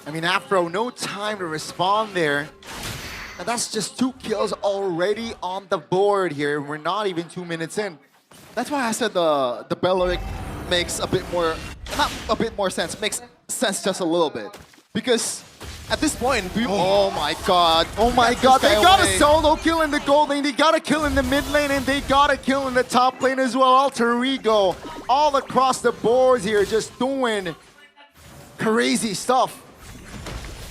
I mean, Afro, no time to respond there. And that's just 2 kills already on the board here. We're not even 2 minutes in. That's why I said the Balearic makes a bit more not a bit more sense, makes sense just a little bit. Because at this point, oh my god. Oh my god, they got a away. solo kill in the gold lane, they got a kill in the mid lane, and they got a kill in the top lane as well. Alter Ego all across the boards here, just doing crazy stuff.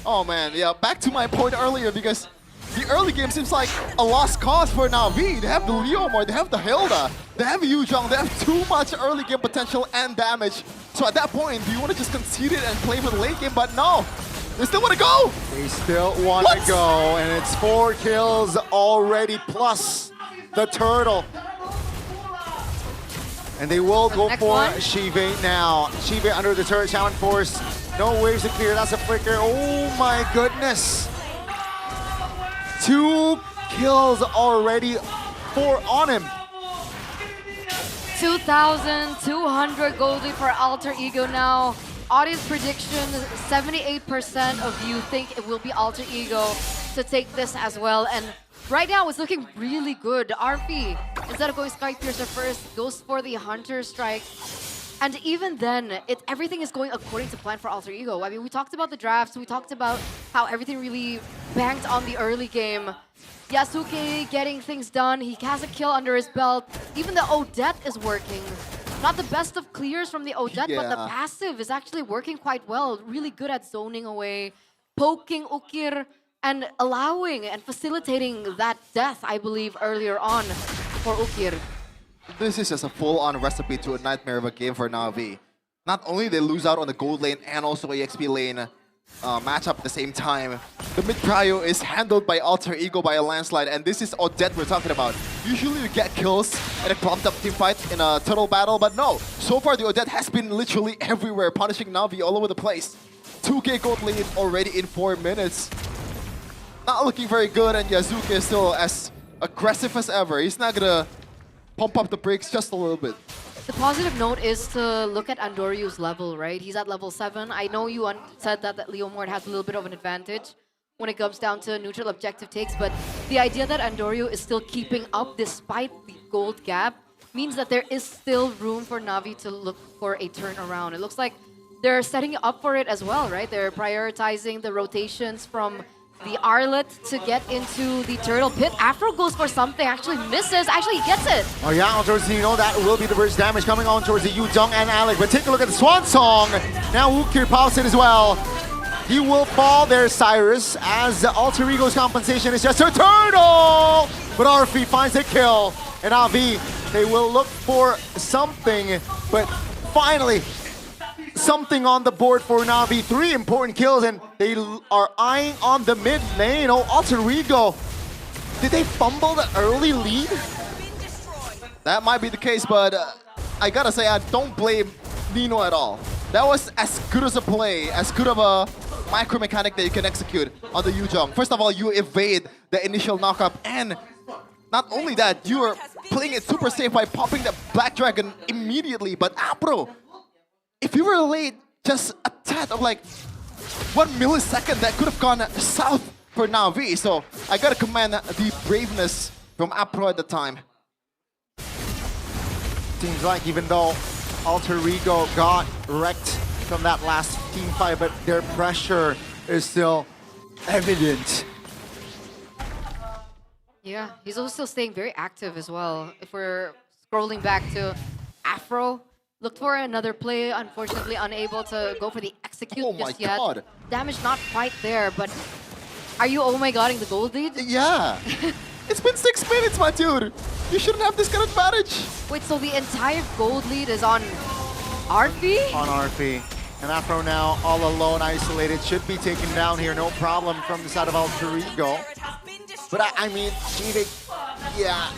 Oh man, yeah, back to my point earlier, because the early game seems like a lost cause for Na'Vi. They have the Leomord, they have the Hilda, they have Yuzhong, they have too much early game potential and damage. So at that point, do you want to just concede it and play for the late game? But no, they still want to go. They still want to go, and it's 4 kills already, plus the turtle. And they will go for Shive now. Shive under the turret, Shaman Force. No waves to clear, that's a flicker. Oh my goodness. 2 kills already, 4 on him. 2,200 gold lead for Alter Ego now. Audience prediction, 78% of you think it will be Alter Ego to take this as well. And right now it's looking really good. RP, instead of going Sky Piercer first, goes for the Hunter Strike. And even then, everything is going according to plan for Alter Ego. I mean, we talked about the drafts, we talked about how everything really banked on the early game. Yasuke getting things done, he has a kill under his belt. Even the Odette is working. Not the best of clears from the Odette, but the passive is actually working quite well. Really good at zoning away, poking Ukir, and allowing and facilitating that death, I believe, earlier on for Ukir. This is just a full-on recipe to a nightmare of a game for Na'Vi. Not only they lose out on the gold lane and also EXP lane matchup at the same time, the mid prio is handled by Alter Ego by a landslide, and this is Odette we're talking about. Usually you get kills in a clumped up team fight in a turtle battle, but no. So far the Odette has been literally everywhere, punishing Na'Vi all over the place. 2k gold lead already in 4 minutes. Not looking very good, and Yasuke is still as aggressive as ever. He's not gonna pump up the brakes just a little bit. The positive note is to look at Andoryu's level, right? He's at level 7. I know you said that Leomord has a little bit of an advantage when it comes down to neutral objective takes, but the idea that Andoryu is still keeping up despite the gold gap means that there is still room for Na'Vi to look for a turnaround. It looks like they're setting up for it as well, right? They're prioritizing the rotations from the Arlet to get into the Turtle Pit. Afro goes for something, actually misses, actually he gets it. Oh yeah, towards the, that will be the burst damage coming on towards the Yuzhong and Alec. But take a look at the Swan Song. Now Ukir pops it as well. He will fall there, Cyrus, as the Alter Ego's compensation is just a turtle! But Arfi finds a kill. And Avi, they will look for something, but finally, something on the board for Na'Vi. 3 important kills, and they are eyeing on the mid lane. Oh, Alter Ego. Did they fumble the early lead? That might be the case, but I gotta say, I don't blame Nino at all. That was as good as a play, as good of a micro mechanic that you can execute on the Yuzhong. First of all, you evade the initial knockup, and not only that, you are playing it super safe by popping the Black Dragon immediately. But Apro, if you were late just a tad of like 1 millisecond, that could have gone south for Na'Vi. So I gotta commend the braveness from Apro at the time. Seems like even though Alter Ego got wrecked from that last team fight, but their pressure is still evident. Yeah, he's also still staying very active as well. If we're scrolling back to Afro, looked for another play, unfortunately unable to go for the execute just yet. God. Damage not quite there, but are you oh my godding the gold lead? Yeah. It's been 6 minutes, my dude. You shouldn't have this kind of advantage. Wait, so the entire gold lead is on RP? On RP. And Afro now all alone, isolated, should be taken down here, no problem from the side of Alter Ego. But I mean, yeah,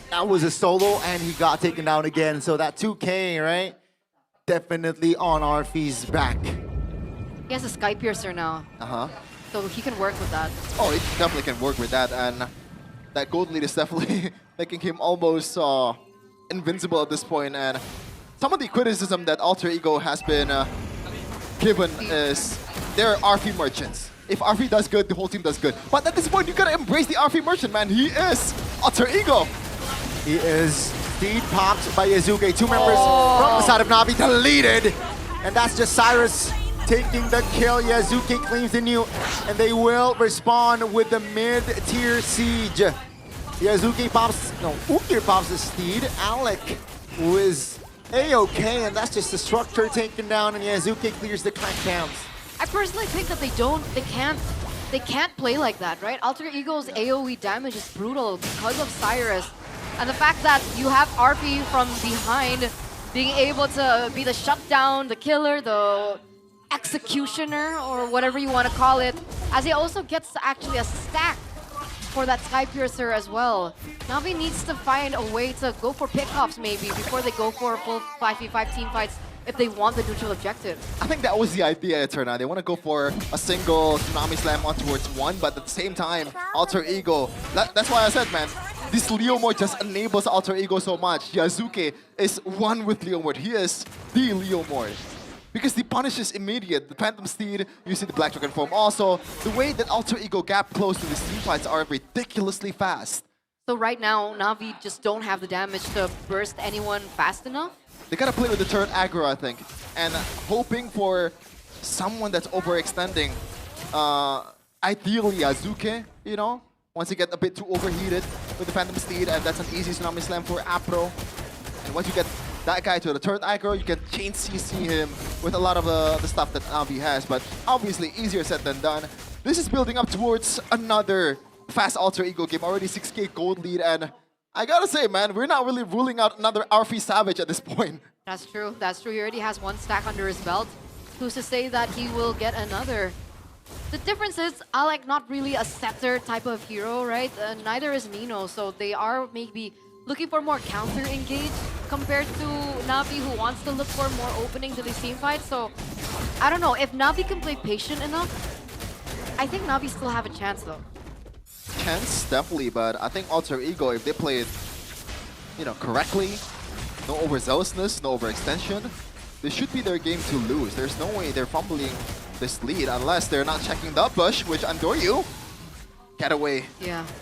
that was a solo and he got taken down again. So that 2K, right? Definitely on RP's back. He has a Sky Piercer now. So he can work with that. Oh, he definitely can work with that. And that gold lead is definitely making him almost invincible at this point. And some of the criticism that Alter Ego has been given is they're RP merchants. If RP does good, the whole team does good. But at this point, you gotta embrace the RP merchant, man. He is Alter Ego. He is. Speed popped by Yazuke. 2 members from the side of Na'Vi deleted. And that's just Cyrus taking the kill. Yazuki claims the new, and they will respond with the mid-tier siege. Yazuki pops, no, Ukir pops the steed. Alec was A-okay, and that's just the structure taken down, and Yazuki clears the clank camps. I personally think that they can't play like that, right? Alter Ego's AoE damage is brutal because of Cyrus. And the fact that you have RP from behind being able to be the shutdown, the killer, the executioner, or whatever you want to call it, as he also gets actually a stack for that Sky Piercer as well. Na'Vi needs to find a way to go for pickoffs maybe before they go for full 5v5 team fights if they want the neutral objective. I think that was the idea, Eterna. They want to go for a single Tsunami Slam on towards one, but at the same time, Alter Ego. That's why I said, man, this Leomord just enables Alter Ego so much. Yazuki is one with Leomord. He is the Leomord. Because the punish is immediate. The Phantom Steed using the Black Dragon form. Also, the way that Alter Ego gap close to these team fights are ridiculously fast. So right now, Na'Vi just don't have the damage to burst anyone fast enough. They gotta play with the turret aggro, I think, and hoping for someone that's overextending. Ideally, Yazuki, you know, once you get a bit too overheated with the Phantom Steed, and that's an easy Tsunami Slam for Apro. And once you get that guy to the turret aggro, you can chain CC him with a lot of the stuff that Na'Vi has, but obviously easier said than done. This is building up towards another fast Alter Ego game, already 6k gold lead, and I gotta say, man, we're not really ruling out another Arfi Savage at this point. That's true. That's true. He already has one stack under his belt. Who's to say that he will get another? The difference is Alec not really a scepter type of hero, right? Neither is Nino, so they are maybe looking for more counter engage compared to Na'Vi, who wants to look for more opening to these team fights. So I don't know if Na'Vi can play patient enough. I think Na'Vi still have a chance though. Chance, definitely, but I think Alter Ego, if they play it, you know, correctly, no overzealousness, no overextension, this should be their game to lose. There's no way they're fumbling this lead unless they're not checking the bush, which Andoryu get away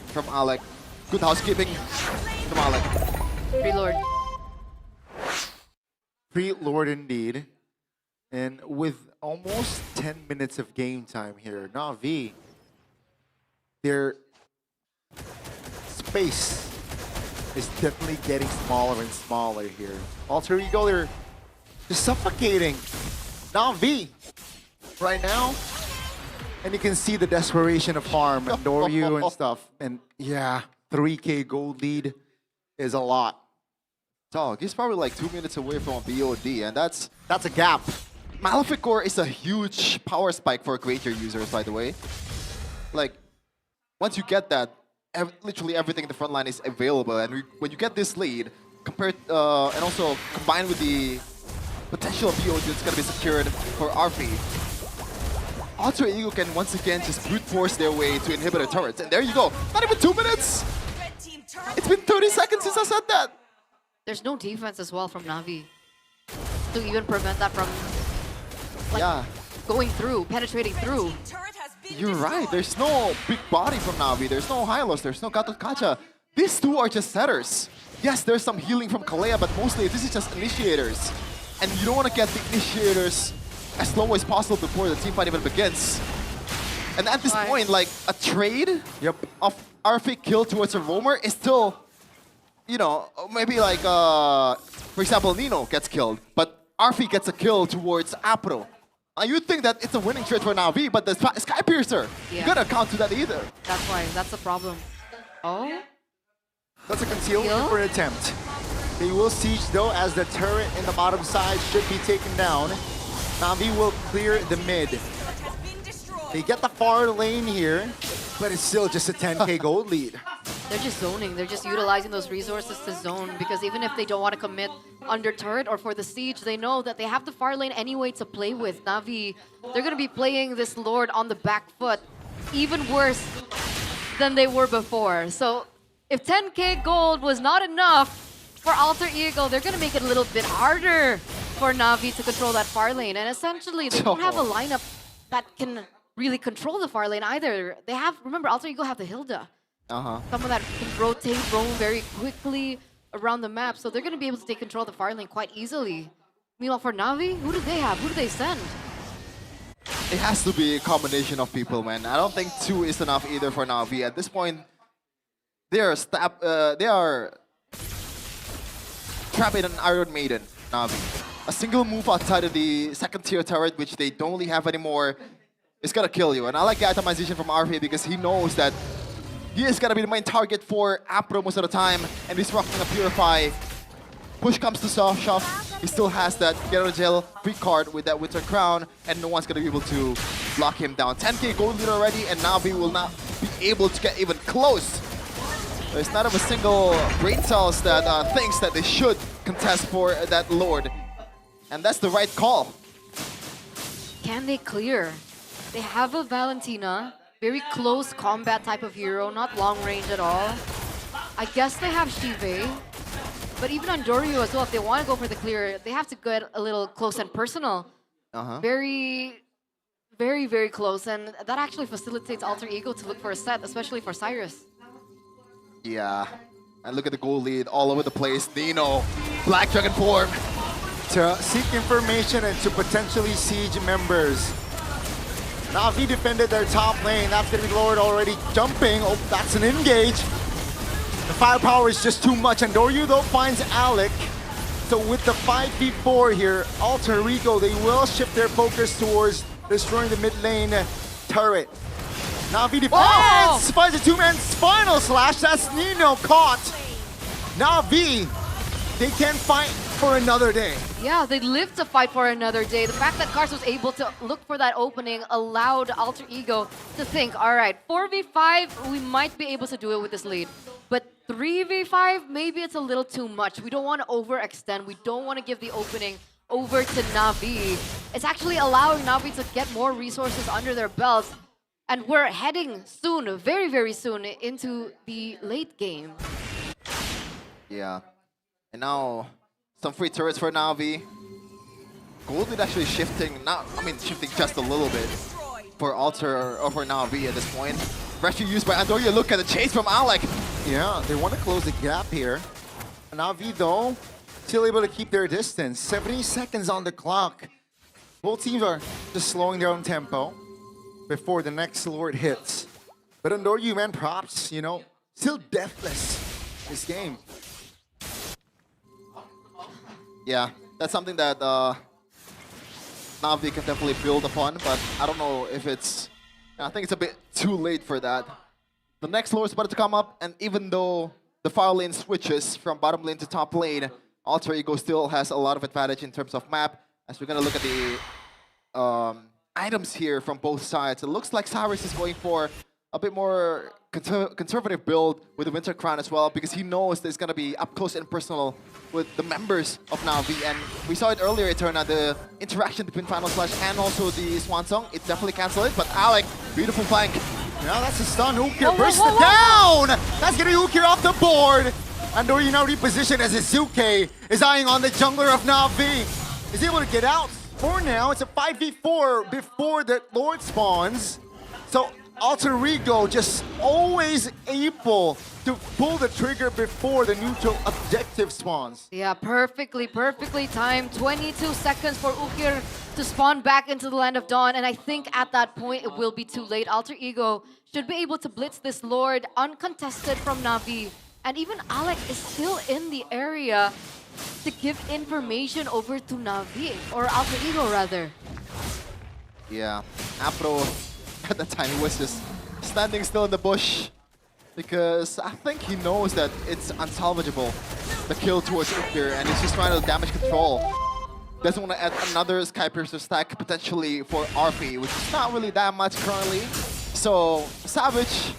from Alec. Good housekeeping from Alec. Free Lord. Free Lord indeed. And with almost 10 minutes of game time here, Na'Vi, their space is definitely getting smaller and smaller here. Alter Ego, they're suffocating Na'Vi right now. And you can see the desperation of Harm and Doryu and stuff. And yeah, 3k gold lead is a lot. Dog, he's probably like 2 minutes away from a BOD, and that's a gap. Malefic Core is a huge power spike for greater users, by the way. Like, once you get that, literally everything in the front line is available, and when you get this lead, compared and also combined with the potential BOD that's gonna be secured for RP, Alter Ego can once again just brute force their way to inhibitor turrets, and there you go. Not even 2 minutes. It's been 30 seconds since I said that. There's no defense as well from Na'Vi to even prevent that from going through, penetrating through. You're right. There's no big body from Na'Vi. There's no Hylos. There's no Gatot Kacha. These two are just setters. Yes, there's some healing from Kalea, but mostly this is just initiators. And you don't want to get the initiators as low as possible before the team fight even begins. And at this point, like, a trade of RP kill towards a roamer is still, you know, maybe like, for example, Nino gets killed, but RP gets a kill towards Apro. You'd think that it's a winning trade for Na'Vi, but the Sky Piercer, you gotta account to that either. That's why, that's the problem. Oh? That's a concealment for an attempt. They will siege though, as the turret in the bottom side should be taken down. Na'Vi will clear the mid. They get the far lane here, but it's still just a 10k gold lead. They're just zoning. They're just utilizing those resources to zone, because even if they don't want to commit under turret or for the siege, they know that they have the far lane anyway to play with. Na'Vi, they're going to be playing this Lord on the back foot even worse than they were before. So if 10k gold was not enough for Alter Ego, they're going to make it a little bit harder for Na'Vi to control that far lane. And essentially, they don't have a lineup that can really control the far lane either. They have, remember, Alter Ego have the Hilda. Someone that can roam very quickly around the map, so they're going to be able to take control of the far lane quite easily. Meanwhile, for Navi, who do they have? Who do they send? It has to be a combination of people, man. I don't think 2 is enough either for Navi. At this point, they are trapped in an Iron Maiden, Navi. A single move outside of the second tier turret, which they don't really have anymore, is gonna kill you. And I like the itemization from RP because he knows that he is gonna be the main target for Apro most of the time, and he's rocking a Purify. Push comes to shove, he still has that get out of jail free card with that Winter Crown, and no one's gonna be able to lock him down. 10k gold lead already, and Navi will not be able to get even close. There's not a single brain cells that thinks that they should contest for that Lord. And that's the right call. Can they clear? They have a Valentina, very close combat type of hero, not long range at all. I guess they have Shive. But even on Doryu as well, if they want to go for the clear, they have to get a little close and personal. Very, very, very close. And that actually facilitates Alter Ego to look for a set, especially for Cyrus. Yeah. And look at the goal lead all over the place. Nino, Black Dragon form. To seek information and to potentially siege members. Navi defended their top lane. That's going to be Lord already jumping. Oh, that's an engage. The firepower is just too much, and Doryu though finds Alec. So with the 5v4 here, Alter Ego, they will shift their focus towards destroying the mid lane turret. Navi defense finds a two-man final slash. That's Nino caught. Navi, they can fight for another day. Yeah, they live to fight for another day. The fact that Kars was able to look for that opening allowed Alter Ego to think, all right, 4v5, we might be able to do it with this lead. But 3v5, maybe it's a little too much. We don't want to overextend. We don't want to give the opening over to Navi. It's actually allowing Navi to get more resources under their belts. And we're heading soon, very, very soon, into the late game. Yeah. And now, some free turrets for Navi. Gold is actually shifting, shifting just a little bit for Alter or for Navi at this point. Pressure used by Andoria. Look at the chase from Alec. Yeah, they want to close the gap here. Navi, though, still able to keep their distance. 70 seconds on the clock. Both teams are just slowing their own tempo before the next Lord hits. But Andoria, man, props, you know, still deathless this game. Yeah, that's something that Navi can definitely build upon, but I don't know if it's... I think it's a bit too late for that. The next Lord is about to come up, and even though the far lane switches from bottom lane to top lane, Alter Ego still has a lot of advantage in terms of map. As we're going to look at the items here from both sides, it looks like Cyrus is going for a bit more conservative build with the Winter Crown as well, because he knows that it's going to be up close and personal with the members of Navi. And we saw it earlier, Eterna, the interaction between Final Slash and also the Swan Song. It definitely canceled it, but Alec, beautiful flank. Now that's a stun. Ukir bursts it down! That's getting Ukir off the board! And Doryu now repositioned as Izuke is eyeing on the jungler of Navi. Is able to get out. For now, it's a 5v4 before the Lord spawns. So Alter Ego just always able to pull the trigger before the neutral objective spawns. Yeah, perfectly timed. 22 seconds for Ukir to spawn back into the Land of Dawn. And I think at that point, it will be too late. Alter Ego should be able to blitz this Lord uncontested from Navi. And even Alec is still in the area to give information over to Navi, or Alter Ego rather. Yeah, Apro at that time he was just standing still in the bush because I think he knows that it's unsalvageable, the kill towards Ukir, and he's just trying to damage control. Doesn't want to add another Sky Piercer stack potentially for RP, which is not really that much currently. So Savage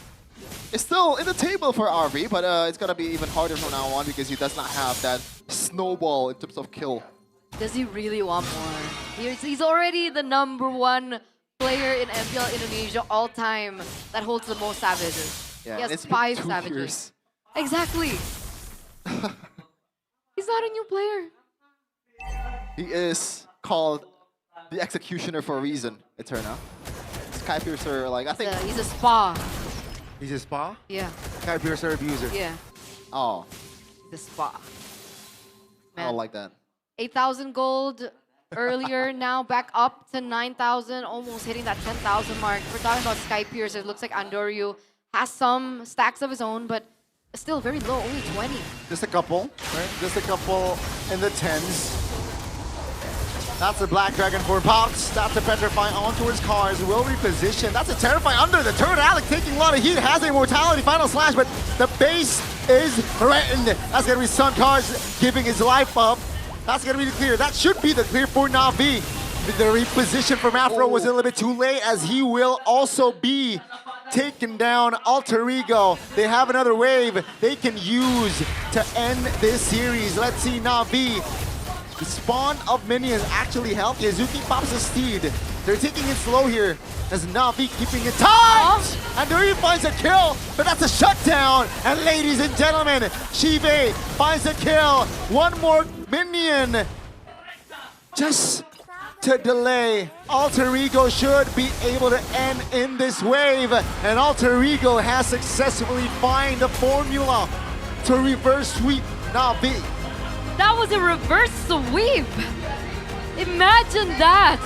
is still in the table for RP, but it's gonna be even harder from now on because he does not have that snowball in terms of kill. Does he really want more? He's already the ¡1 player in MPL Indonesia all time that holds the most Savages. Yeah, he has it's 5 been 2 Savages. years. Exactly. He's not a new player. He is called the Executioner for a reason, Eterna. Sky Piercer, like, I think... He's a spa. He's a spa? Yeah. Sky Piercer abuser. Yeah. Oh. The spa. I don't like that. 8,000 gold earlier, now back up to 9,000, almost hitting that 10,000 mark. We're talking about Sky Pierce. It looks like Andoryu has some stacks of his own, but still very low, only 20. Just a couple, right? Just a couple in the 10s. That's the Black Dragon for pops. That's a Petrify on towards cars. Will reposition. That's a Terrify under the turret. Alec taking a lot of heat. Has a Mortality Final Slash, but the base is threatened. That's going to be Sun Cars giving his life up. That's going to be the clear. That should be the clear for Na'Vi. The reposition from Afro was a little bit too late, as he will also be taken down. Alter Ego, they have another wave they can use to end this series. Let's see Na'Vi. The spawn of minions actually helped. Yazuki pops a steed. They're taking it slow here as Na'Vi keeping it tight. And Andoryu finds a kill, but that's a shutdown. And ladies and gentlemen, Shive finds a kill. One more minion just to delay. Alter Ego should be able to end in this wave. And Alter Ego has successfully found the formula to reverse sweep Na'Vi. That was a reverse sweep. Imagine that.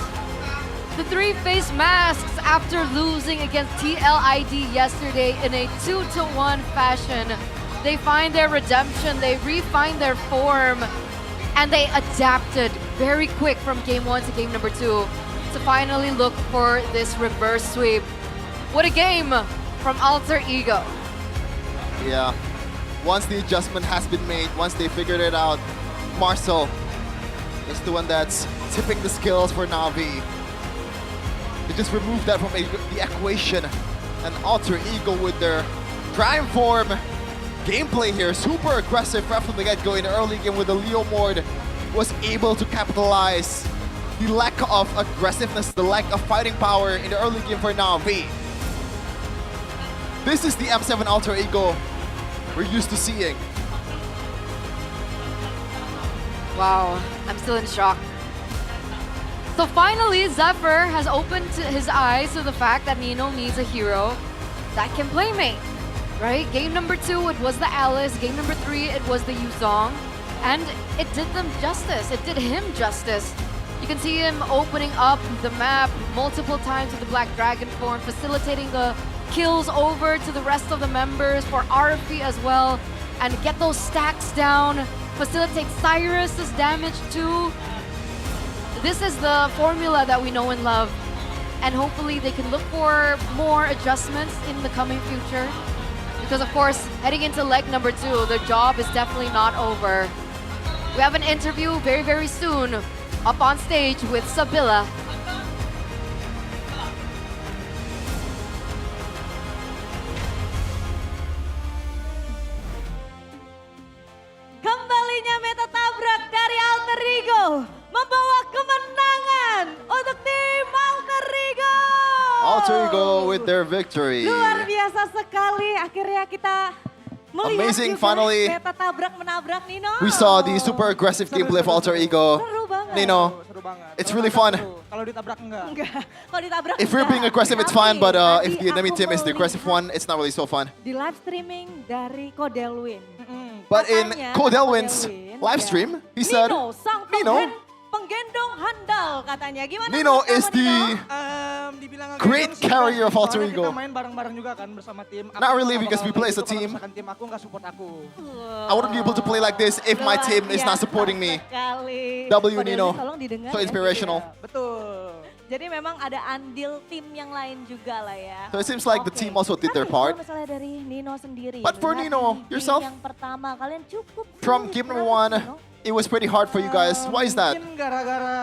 The three face masks after losing against TLID yesterday in a 2-1 fashion. They find their redemption, they refine their form, and they adapted very quick from game 1 to game number 2 to finally look for this reverse sweep. What a game from Alter Ego. Yeah, once the adjustment has been made, once they figured it out, Marcel is the one that's tipping the scales for Na'Vi. They just removed that from the equation. And Alter Ego with their prime form gameplay here, super aggressive right from the get-go in the early game with the Leo Mord, was able to capitalize the lack of aggressiveness, the lack of fighting power in the early game for Na'Vi. This is the M7 Alter Ego we're used to seeing. Wow, I'm still in shock. So finally, Zephyr has opened his eyes to the fact that Nino needs a hero that can play main, right? Game number 2, it was the Alice. Game number 3, it was the Yuzong. And it did them justice. It did him justice. You can see him opening up the map multiple times with the Black Dragon form, facilitating the kills over to the rest of the members for RFP as well, and get those stacks down, facilitate Cyrus's damage too. This is the formula that we know and love, and hopefully they can look for more adjustments in the coming future, because of course, heading into leg number 2, the job is definitely not over. We have an interview very, very soon up on stage with Sabila. Kembalinya meta tabrak dari Alter Ego membawa kemenangan untuk tim Alter Ego. Alter Ego with their victory. Luar biasa sekali, akhirnya kita melihat Amazing, juga finally. meta tabrak menabrak Nino. We saw the super aggressive gameplay of Alter Ego. Seru banget. Nino, it's really fun. Kalau ditabrak enggak. Kalau ditabrak If we're being aggressive, it's fine, but if the enemy aku team is the aggressive one, it's not really so fun. di live streaming dari Kodelwin. But in Katanya, Kodelwin's Kodelwin, live ya, stream, he said, Nino, sang penggendong handal katanya. Gimana Nino menurut is kamu, the Dibilang great gendong sih, carrier of Alter soalnya Ego. Kita main bareng-bareng juga kan bersama tim. Aku Not really, nggak because we bakal play as a gitu kalau team. misalkan tim aku nggak support aku. I wouldn't be able to play like this if my team is not supporting me. Sekali. W Kodelwin, Nino. tolong didengar So ya. inspirational. Betul. Jadi memang ada andil tim yang lain juga lah ya. So it seems like the team also did their Kalau part. misalnya dari Nino sendiri. But for melihat Nino, di game yourself? Yang pertama kalian cukup From game number 1, it was pretty hard for you guys. Why is that? Mungkin gara-gara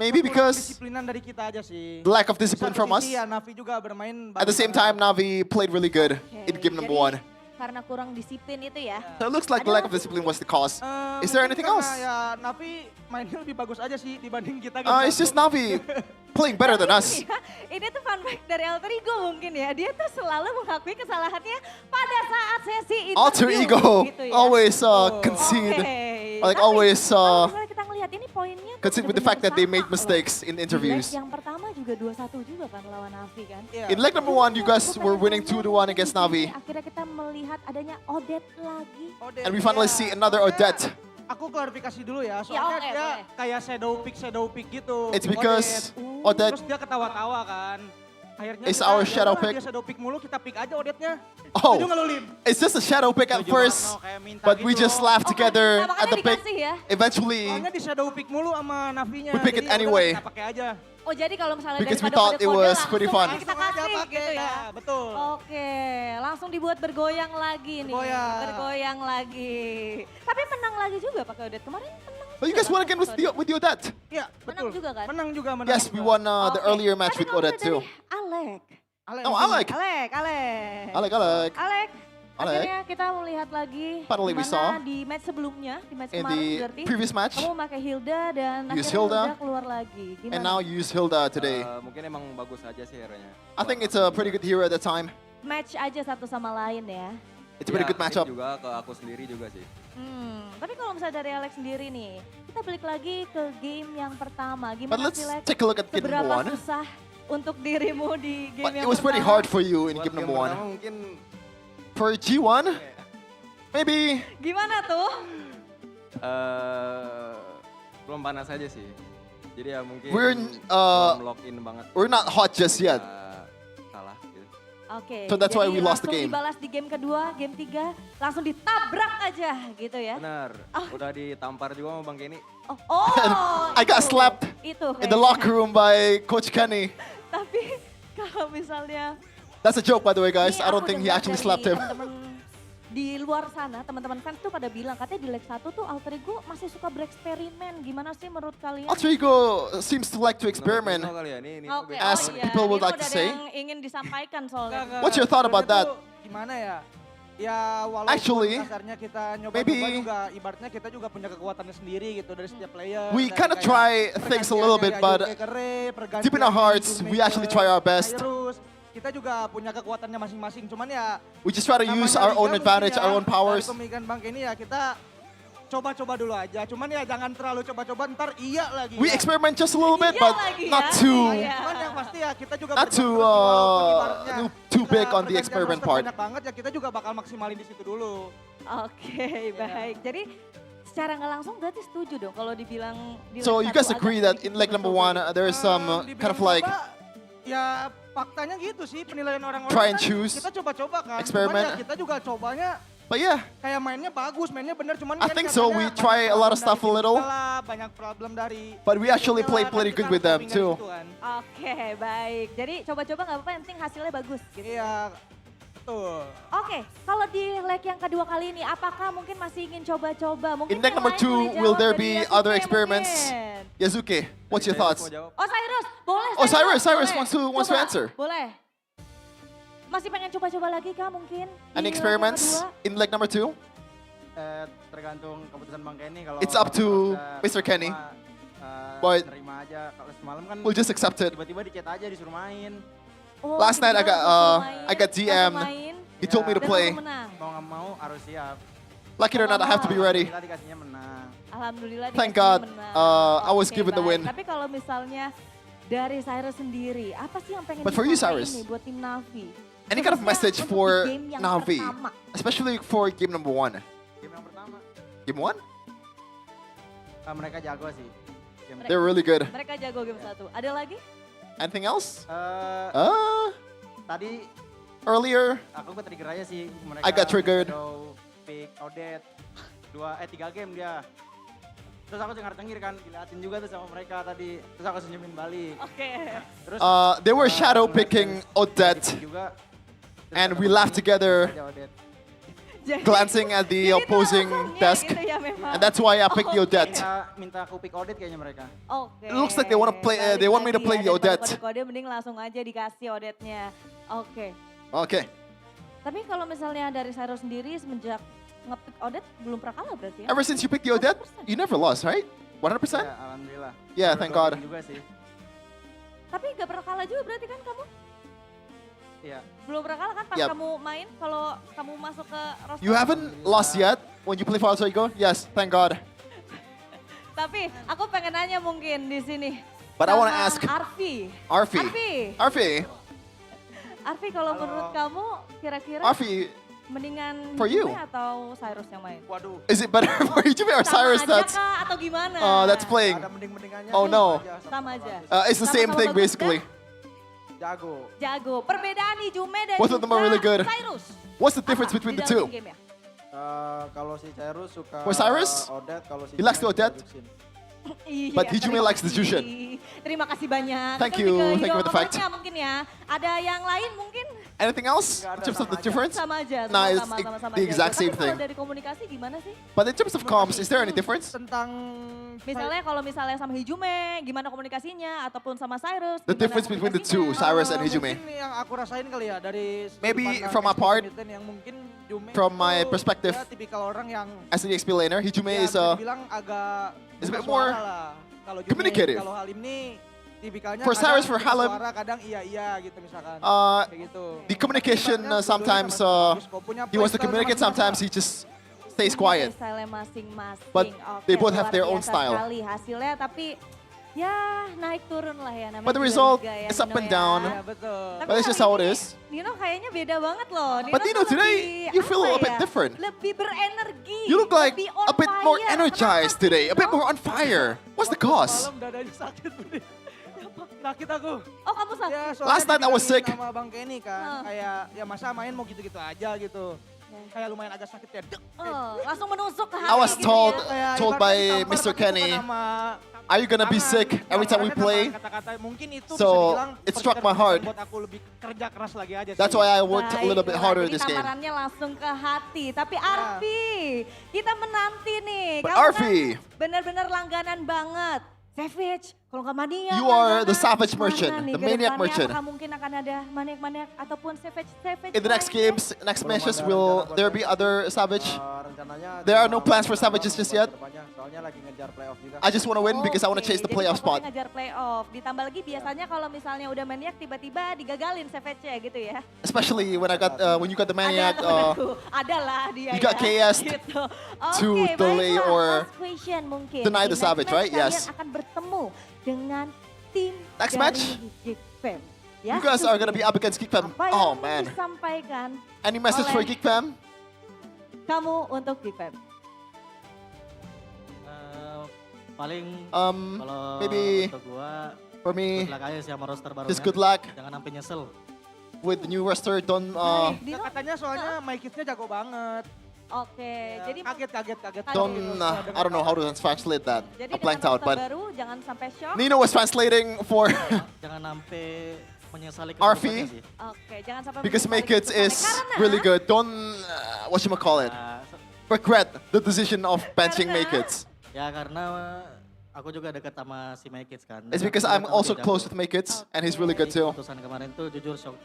Maybe because disiplinan dari kita aja sih. the lack of discipline from us. Ya, Navi juga bermain At the same time, Navi played really good in game number 1. karena kurang disiplin itu ya. So it looks like the lack of discipline was the cause. Is there anything else? Ya, Navi mainnya lebih bagus aja sih dibanding kita. It's just Navi playing better than us. Ini tuh fun fact dari Alter Ego mungkin ya. Dia tuh selalu mengakui kesalahannya pada saat sesi interview. Alter Ego gitu ya. always concede. Like Tapi, always kalau misalnya kita ngelihat ini poinnya tuh concede with the fact that they made sama loh. mistakes in Di interviews. leg yang pertama juga 2-1 juga kan lawan Navi kan. In leg number 1, you guys were winning 2-1 against Navi. Akhirnya kita melihat adanya Odette lagi. And we finally see another Odette. Aku klarifikasi dulu ya, Ya, soalnya oke, dia boleh. kayak shadow pick gitu. It's because Odet. Odet Terus dia ketawa-tawa kan. Akhirnya is kita, our ya shadow udahlah, pick. Dia shadow pick mulu, kita pick aja Odetnya. Oh, Setuju nggak lu, Lim? it's just a shadow pick at first, but we just laughed together at the pick. Eventually, Soalnya di shadow pick mulu sama Navinya. we pick it jadi ya anyway. udahlah, kita pakai aja. Oh jadi kalau misalnya Because we daripada thought it kode-kode was pretty langsung fun. aja kita kasih gitu ya. Betul. Oke, langsung dibuat bergoyang lagi nih. Bergoyang lagi. Tapi menang lagi juga pakai Odet. Kemarin menang. But you guys won again with the Odet. Iya, Menang juga kan? Menang juga, menang. Yes, we won the earlier match with Odet too. Alek. Oh, Alek. Alek. Alek. Akhirnya kita melihat lagi Finally we saw. gimana di match sebelumnya, di match In kemarin the berarti. previous match. Kamu pakai Hilda dan Use akhirnya Hilda. Hilda keluar lagi. Gimana? And now use Hilda today. Mungkin emang bagus aja sih hero-nya. I think it's a pretty good hero at the time. Match aja satu sama lain ya. It's a pretty good matchup. Juga ke aku sendiri juga sih. Tapi kalau misalnya dari Alex sendiri nih, kita balik lagi ke game yang pertama. But Gimana let's sih Lex? take a look at game number Seberapa one. susah untuk dirimu di game But yang it was pretty pertama? hard for you in game number one. Mungkin For G1, maybe. Gimana tuh? Belum panas aja sih. Jadi ya mungkin We're belum lock in banget. we're not hot just yet. Salah gitu. Oke. So that's why jadi we lost the langsung game. dibalas di game kedua, game 3, langsung ditabrak aja gitu ya. Benar. Udah ditampar juga sama Bang Kenny. Oh, I got slapped itu in the locker room by Coach Kenny. Tapi kalau misalnya That's a joke, by the way, guys. Ini I don't aku think he dengar actually dari slapped him. teman-teman di luar sana, teman-teman fans tuh pada bilang katanya di leg 1 tuh Alter Ego masih suka bereksperimen. Gimana sih menurut kalian? Alter Ego seems to like to experiment, Oke, as oh iya. people would Ini like to udah ada say. yang ingin disampaikan soalnya. What's your thought about that? Gimana ya? Ya walaupun Actually, kasarnya kita nyoba-nyoba maybe- juga, ibaratnya kita juga punya kekuatannya sendiri gitu dari setiap player. We Dari kind of kayak try things a little bit, pergantiannya but Yuke ke Rey, pergantian deep in our hearts, Yume we ke actually try our best. Cyrus. Kita juga punya kekuatannya masing-masing, cuman ya We just try to use namanya our own liga advantage, mungkin our ya, own powers. Dari pemikiran Bang ini ya kita coba-coba dulu aja. Cuman ya jangan terlalu coba-coba, ntar iya lagi. We ya. experiment just a little bit, Iya but lagi not ya. too, Cuman yang pasti ya kita juga not too, berkontribusi walaupun ibaratnya too big kita on the pergantian experiment roster part. banyak banget ya kita juga bakal maksimalin di situ dulu. Oke, baik. Jadi secara nggak langsung berarti setuju dong kalau dibilang di So leg you guys 1 agree agak that in leg number one, there is some kind of like Ya faktanya gitu sih penilaian orang-orang. Try and kan choose. Kita coba-coba kan. Experiment. Cuman ya kita juga cobanya But yeah, kayak mainnya bagus, mainnya bener. Cuman I kan think so. We katanya try banyak a lot of problem stuff a dari little, tim kalah, banyak problem dari but we actually play kan pretty kita good with them coping too. gitu kan. Oke, baik. Jadi coba-coba nggak apa-apa, yang penting hasilnya bagus. Gitu. Iya, betul. Oke, kalau di leg yang kedua kali ini, apakah mungkin masih ingin coba-coba? Mungkin In leg yang number lain boleh 2, will jawab there dari be Yasuke other experiments? mungkin. Yazuke, what's your thoughts? Oh Cyrus, boleh. Oh, Cyrus boleh. wants to Coba, answer. Boleh. Masih pengen coba-coba lagi kah mungkin? di Any leg yang experiments kedua? in leg number 2? Tergantung keputusan Bang Kenny. Kalau It's up to Mr. Kenny. But terima aja. Kalau semalam kan we'll just accept it. tiba-tiba di chat aja disuruh main. Oh, Last night I got DM. He told me to play. Mau nggak mau harus siap. Like it or not, I have to be ready. Kita dikasihnya menang. Alhamdulillah. Thank dikasih God, menang. I was Oke, given the baik. win. Tapi kalau misalnya dari Cyrus sendiri, apa sih yang pengen But for you, disampaikan Cyrus, nih buat tim Navi? Any kind of Khususnya message untuk for di game yang Navi, pertama. especially for game number 1? Game yang pertama. Game 1? Mereka jago sih. They're really good. Mereka jago game 1. Ada lagi? Anything else? Tadi Earlier, aku ke trigger aja sih. Mereka I got triggered. shadow, pick Odet. 3 game dia. Terus aku cengar-cengir kan, diliatin juga tuh sama mereka tadi. Terus aku senyumin balik. Oke. Terus they were shadow picking Odette, juga and we laughed together, aja Odet. glancing at the opposing desk, gitu ya memang. and that's why I picked the Odette. Minta aku pick Odet kayaknya mereka. Oke. It looks like they want to play. They want me to play the Daripada Odette. Kode-kode mending langsung aja dikasih Odetnya. Oke. Okay. Tapi kalau misalnya dari Cyrus sendiri semenjak nge-pick Odet belum pernah kalah berarti ya? Ever since you picked the Odette, you never lost, right? 100%? Ya, alhamdulillah. Yeah, thank God. Juga sih. Tapi gak pernah kalah juga berarti kan kamu? Iya. Belum pernah kalah kan pas Yep. kamu main, kalau kamu masuk ke roster? You haven't lost yet when you play for Alter Ego? Yes, thank God. Tapi aku pengen nanya mungkin di sini. But I want to sama ask Arfi. Arfi. Arfi, Arfi kalau menurut kamu kira-kira Arfi, Mendingan For you. Hijume atau Cyrus yang main? Waduh. Is it better for Hijume or Sama Cyrus aja that's kah atau gimana? that's playing? Ada mending-mendingannya. Oh no. Sama aja. It's the same Sama-sama thing bagus basically. Jago. Jago. Perbedaan Hijume dan Both of them are really good. Cyrus. What's the difference between the two? Game ya? Kalau si Cyrus suka For Cyrus? Odette, kalau si He likes to Hijume Odette. Jushin. Iya, But Hijume terima likes the kasih. Jushin. Terima kasih banyak. Thank Kita you. lebih ke Thank you for the fact. favoritnya mungkin ya. Ada yang lain mungkin? Anything else in terms of the difference? Sama aja. Nah, it's sama-sama the aja. exact same Tapi thing. kalau dari komunikasi gimana sih? But in terms of comms, is there any difference? Tentang Misalnya kalau misalnya sama Hijume, gimana komunikasinya? Ataupun sama Cyrus, The gimana difference between the two, Cyrus and Hijume. Mungkin yang aku rasain kali ya dari sudut Maybe pandang from my SP part, Mitten yang mungkin Jume from itu my perspective, dia tipikal orang yang as an XP laner, Hijume ya, is bisa dibilang agak is a bit bersuara more lah. Kalau Jume, communicative. Kalau Halim nih tipikalnya For Cyrus, for Halim, suara kadang iya gitu misalkan. Kayak gitu. the communication sometimes he wants to communicate, sometimes he just stays quiet. Style masing-masing. But Oke, they both have luar their own biasa style. Sekali hasilnya, tapi ya naik turun lah ya namanya. But the juga result liga ya, is up Nino and ya. down. Ya, betul. But it's just how it is. Nino kayaknya beda banget loh. But Nino, tuh today lebih, you feel apa a bit ya, different. Lebih berenergi. You look like lebih on a bit more fire. energized today, a bit more on fire. What's the cause? Malam dadanya sakit Budi. Sakit aku. Oh kamu sakit? Ya, Last night I was sick. Sama Bang Kenny kan, kayak ya masa main mau gitu-gitu aja gitu. Kayak lumayan agak sakit ya. Dek. Langsung menusuk ke hati I was gitu told ya. told by Mr. Kenny, are you gonna be sick every time we play? Kata-kata mungkin itu So bisa dibilang it struck my heart. buat aku lebih kerja keras lagi aja. That's why I worked a little bit Baiklah, harder jadi this game. tamparannya langsung ke hati. Tapi Arfi, kita menanti nih. But Kamu kan Arfi, benar-benar langganan banget. Savage, kalau nggak Mania. you are the langganan. savage Mana merchant, nih the ke maniac depannya? merchant. Apakah mungkin akan ada maniak-maniak ataupun savage? In the next games, next matches, will there be other savage? Rencananya There are no plans for savages just yet. soalnya lagi ngejar playoff juga. I just want to win because I want to chase the Jadi playoff fokusnya spot. ngejar playoff. Ditambah lagi biasanya kalau misalnya udah maniak tiba-tiba digagalin savage-nya gitu ya. Especially when I got when you got the maniac, Adalah dia you got ya. KS'd Gitu. to Oke, delay baiklah. or Last question mungkin. deny the Di savage, next right? match Yes. Kalian akan bertemu dengan tim Next dari match? Geek Fam. Ya, you guys are gonna be up against Geek Fam. apa yang Oh ingin man. disampaikan Any message for oleh Geek Fam? kamu untuk Geek Fam? Paling kalau maybe untuk gua for me, good luck aja sih sama roster barunya. just good luck Jangan sampai nyesel. with the new roster. Don't Katanya soalnya my kids-nya jago banget. Oke, Ya, jadi kaget. don't I don't know how to translate that. jadi I blanked dengan out, roster but baru jangan sampai shock. Nino was translating for Jangan sampai menyesali Arfi keputusannya sih. Oke, jangan sampai because menyesali make it keputusannya. is Karena really good. Don't whatchamacallit, regret the decision of benching Make It. Ya karena aku juga dekat sama si Make It kan. It's because I'm also close with Make It and he's really good too. Keputusan kemarin tuh jujur shock.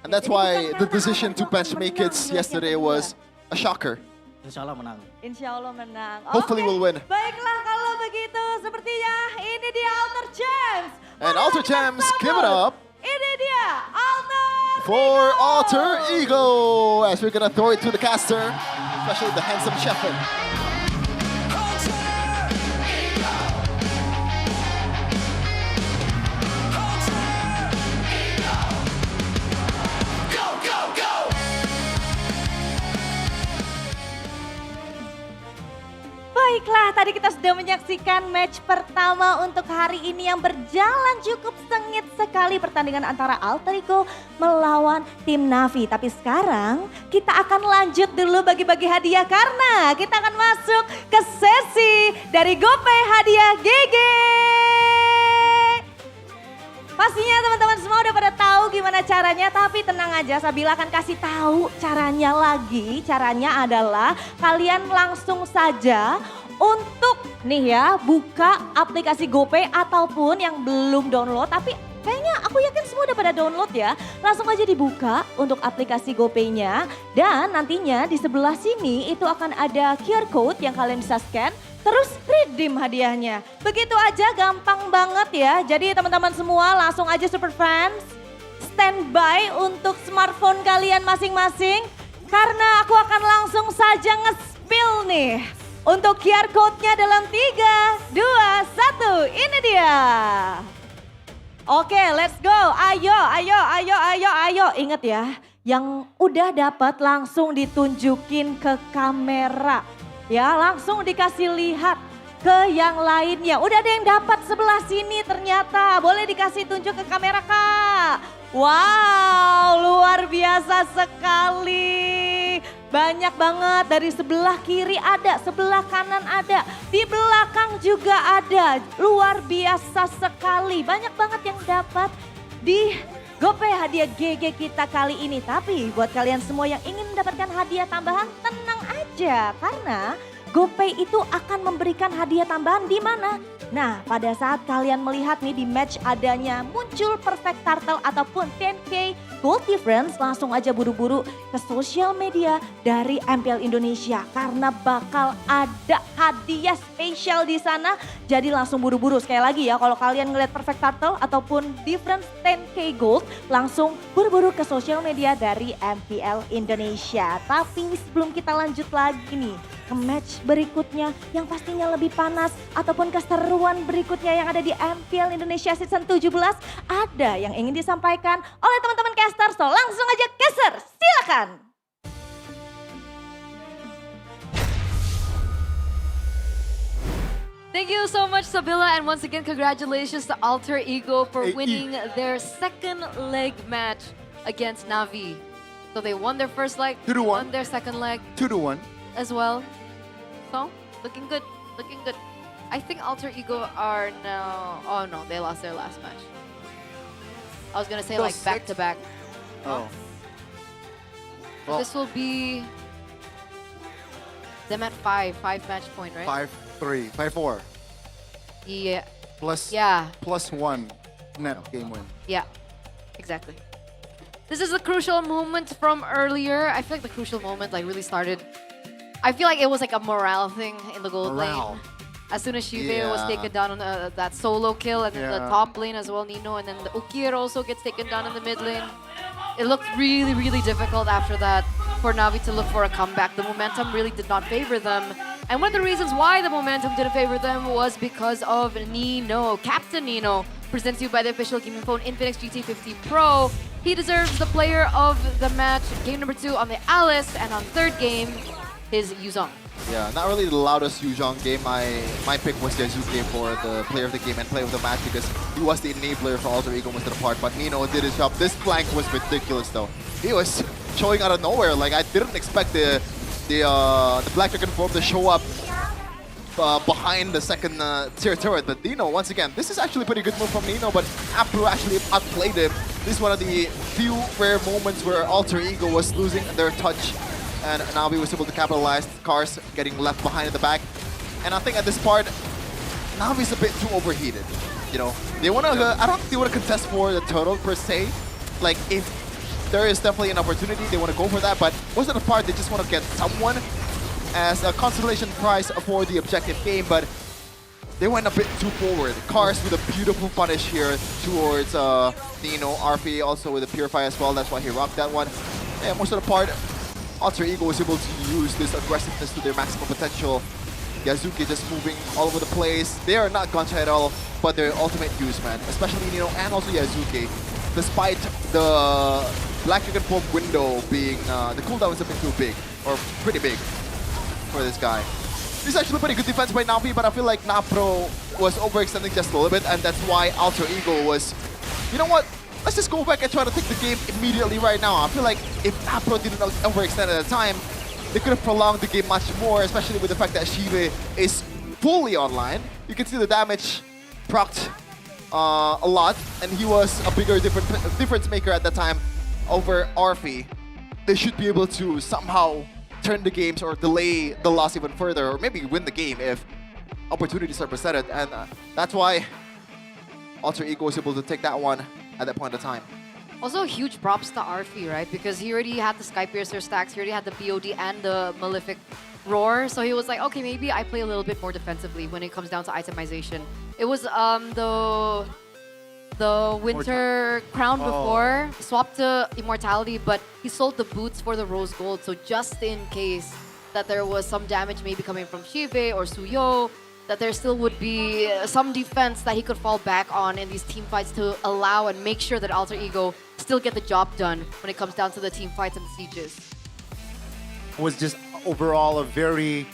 And that's why the decision to bench Make It yesterday was a shocker. Insya Allah menang. Insya Allah menang. Hopefully we'll win. Baiklah kalau begitu, sepertinya ini dia Alter Champs. And Alter Champs, give it up Ini dia Alter. for Alter Ego as we're gonna throw it to the caster, especially the handsome Shepard. Baiklah, tadi kita sudah menyaksikan match pertama untuk hari ini yang berjalan cukup sengit sekali pertandingan antara Alter Ego melawan tim Navi. Tapi sekarang kita akan lanjut dulu bagi-bagi hadiah karena kita akan masuk ke sesi dari GoPay Hadiah GG. Pastinya teman-teman semua udah pada tahu gimana caranya, tapi tenang aja, Sabila akan kasih tahu caranya lagi. Caranya adalah kalian langsung saja untuk nih ya buka aplikasi GoPay ataupun yang belum download, tapi kayaknya aku yakin semua udah pada download ya. Langsung aja dibuka untuk aplikasi GoPay-nya dan nantinya di sebelah sini itu akan ada QR code yang kalian bisa scan. Terus redeem hadiahnya. Begitu aja gampang banget ya. Jadi teman-teman semua langsung aja super fans standby untuk smartphone kalian masing-masing. Karena aku akan langsung saja nge-spill nih. Untuk QR code-nya dalam 3, 2, 1 ini dia. Oke, let's go. Ayo, ayo, ayo, ayo, ayo. Ingat ya, yang udah dapat langsung ditunjukin ke kamera. Ya, langsung dikasih lihat ke yang lainnya. Udah ada yang dapat sebelah sini ternyata. Boleh dikasih tunjuk ke kamera, Kak. Wow, luar biasa sekali. Banyak banget, dari sebelah kiri ada, sebelah kanan ada, di belakang juga ada. Luar biasa sekali, banyak banget yang dapat di GoPay hadiah GG kita kali ini. Tapi buat kalian semua yang ingin mendapatkan hadiah tambahan, tenang aja. Karena GoPay itu akan memberikan hadiah tambahan di mana? Nah, pada saat kalian melihat nih di match adanya muncul perfect turtle ataupun 10K gold difference, langsung aja buru-buru ke sosial media dari MPL Indonesia karena bakal ada hadiah spesial di sana. Jadi langsung buru-buru. Sekali lagi ya, kalau kalian ngeliat perfect turtle ataupun difference 10K gold, langsung buru-buru ke sosial media dari MPL Indonesia. Tapi sebelum kita lanjut lagi nih ke match berikutnya yang pastinya lebih panas ataupun keseruan berikutnya yang ada di MPL Indonesia Season 17, ada yang ingin disampaikan oleh teman-teman caster, so langsung aja caster, silakan. Thank you so much, Sabila, and once again, congratulations to Alter Ego for winning their second leg match against Navi. So they won their first leg, won their second leg. 2-1. As well. So, looking good, looking good. I think Alter Ego are now, oh no, they lost their last match. I was gonna say like back to back. Oh. Well, this will be them at 5 match point, right? 5-3, 5-4. Yeah. Plus, yeah. +1 net game win. Yeah, exactly. This is a crucial moment from earlier. I feel like the crucial moment like really started. I feel like it was like a morale thing in the gold lane. As soon as Shive was taken down on that solo kill and then the top lane as well, Nino, and then the Ukir also gets taken down in the mid lane. It looked really, really difficult after that for Navi to look for a comeback. The momentum really did not favor them. And one of the reasons why the momentum didn't favor them was because of Nino. Captain Nino, presented to you by the official gaming phone Infinix GT50 Pro. He deserves the player of the match, game number 2 on the Alice, and on third game, his Yuzong. Yeah, not really the loudest Yuzong game. My pick was Yazuki for the player of the game and player of the match because he was the enabler for Alter Ego most of the part, but Nino did his job. This flank was ridiculous though. He was showing out of nowhere. Like I didn't expect the Black Dragon form to show up behind the second tier turret, but Nino, once again, this is actually a pretty good move from Nino, but Apro actually outplayed him. This is one of the few rare moments where Alter Ego was losing their touch, and Navi was able to capitalize. Cars getting left behind in the back, and I think at this part, Navi's a bit too overheated. You know, they want to. I don't think they want to contest for the turtle per se. Like if there is definitely an opportunity, they want to go for that. But most of the part, they just want to get someone as a consolation prize for the objective game. But they went a bit too forward. Cars with a beautiful punish here towards Nino. RP also with a Purify as well. That's why he rocked that one. Yeah, most of the part, Alter Ego was able to use this aggressiveness to their maximum potential. Yazuki just moving all over the place. They are not gun shy at all, but their ultimate use, man. Especially Nino and also Yazuki. Despite the Black Dragon Form window being, the cooldown is a bit too big, or pretty big for this guy. This is actually pretty good defense by Navi, but I feel like Napro was overextending just a little bit, and that's why Alter Ego was, you know what? Let's just go back and try to take the game immediately right now. I feel like if Napro didn't overextend at the time, they could have prolonged the game much more, especially with the fact that Shive is fully online. You can see the damage procced a lot, and he was a bigger difference maker at that time over Arfi. They should be able to somehow turn the games or delay the loss even further, or maybe win the game if opportunities are presented, and that's why Alter Ego was able to take that one at that point of time. Also, huge props to Arfi, right? Because he already had the Skypiercer stacks, he already had the BOD and the Malefic Roar, so he was like, okay, maybe I play a little bit more defensively when it comes down to itemization. It was the Winter Crown before, swapped to Immortality, but he sold the boots for the Rose Gold, so just in case that there was some damage maybe coming from Shive or Suyo, that there still would be some defense that he could fall back on in these team fights to allow and make sure that Alter Ego still get the job done when it comes down to the team fights and the sieges. Was just overall a very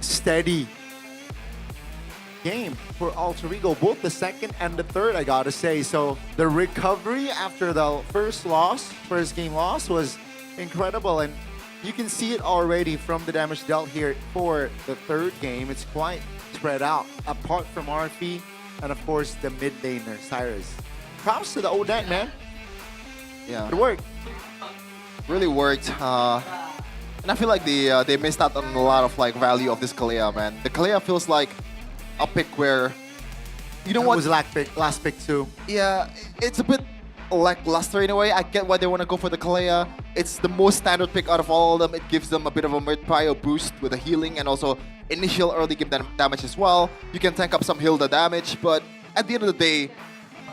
steady game for Alter Ego, both the second and the third, I gotta say. So the recovery after the first game loss was incredible, and you can see it already from the damage dealt here for the third game. It's quite spread out, apart from RP and of course the mid laner, Cyrus. Props to the Odette, man. Yeah. It worked. Really worked. And I feel like they missed out on a lot of like value of this Kalea, man. The Kalea feels like a pick where, you know what? It was last pick too. Yeah, it's a bit lackluster in a way. I get why they want to go for the Kalea. It's the most standard pick out of all of them. It gives them a bit of a mid-prio boost with the healing and also initial early game damage as well. You can tank up some Hilda damage, but at the end of the day,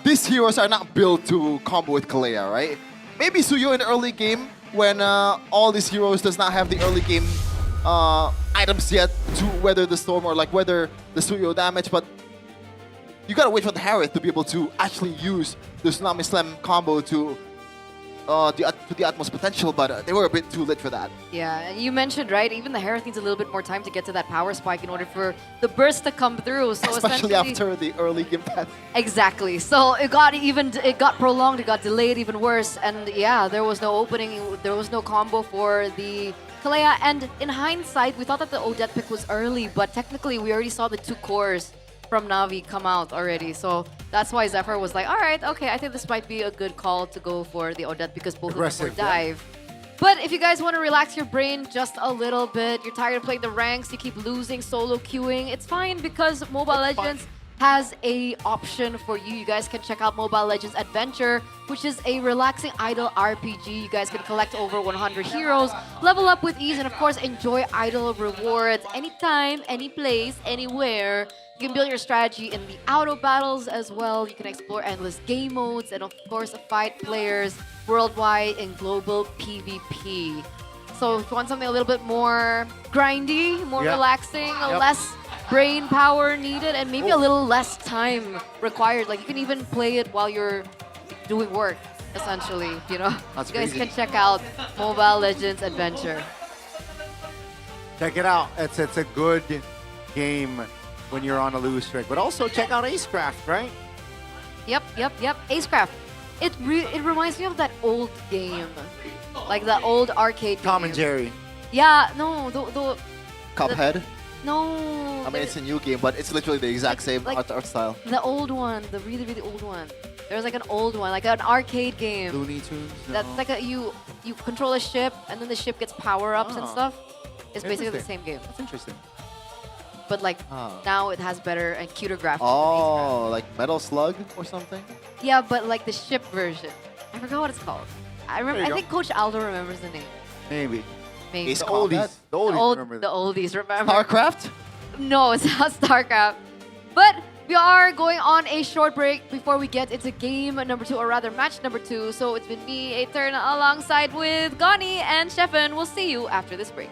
these heroes are not built to combo with Kalea, right? Maybe Suyo in the early game, when all these heroes does not have the early game items yet to weather the storm or like weather the Suyo damage, but you gotta wait for the Harith to be able to actually use the Tsunami Slam combo to the utmost potential, but they were a bit too late for that. Yeah, and you mentioned, right, even the Harith needs a little bit more time to get to that power spike in order for the burst to come through. So especially after the early game path. Exactly. So it got prolonged, it got delayed even worse, and yeah, there was no opening, there was no combo for the Kalea, and in hindsight, we thought that the Odette pick was early, but technically we already saw the 2 cores from Na'Vi come out already. So that's why Zephyr was like, all right, okay, I think this might be a good call to go for the Odette because both of them were dive. But if you guys want to relax your brain just a little bit, you're tired of playing the ranks, you keep losing, solo queuing, it's fine because Mobile Legends has a option for you. You guys can check out Mobile Legends Adventure, which is a relaxing idle RPG. You guys can collect over 100 heroes, level up with ease, and of course enjoy idle rewards anytime, any place, anywhere. You can build your strategy in the auto battles as well. You can explore endless game modes and of course fight players worldwide in global PvP. So if you want something a little bit more grindy, more relaxing, less brain power needed, and maybe a little less time required. Like you can even play it while you're doing work, essentially, you know? That's you guys crazy. can check out Mobile Legends Adventure. Check it out. It's a good game when you're on a lose streak. But also check out Ekraf, right? Yep. Acecraft. It reminds me of that old game. Like the old arcade Tom game. and Jerry. Yeah, no, the Cuphead? no. I mean, it's a new game, but it's literally the exact same art style. The old one, the really, really old one. There's like an old one, like an arcade game. Looney Tunes? That's like you control a ship and then the ship gets power-ups and Oh. stuff. It's basically the Interesting. same game. That's interesting. But like now it has better and cuter graphics. Oh, like Metal Slug or something? Yeah, but like the ship version. I forgot what it's called. I remember. There you I go. think Coach Aldo remembers the name. Maybe. Maybe. Ace The Combat? oldies. The oldies remember The oldies, remember? StarCraft? No, it's not StarCraft. But we are going on a short break before we get into game number 2, or rather match number 2. So it's been me, Eterna, alongside with Gani and Shefin. We'll see you after this break.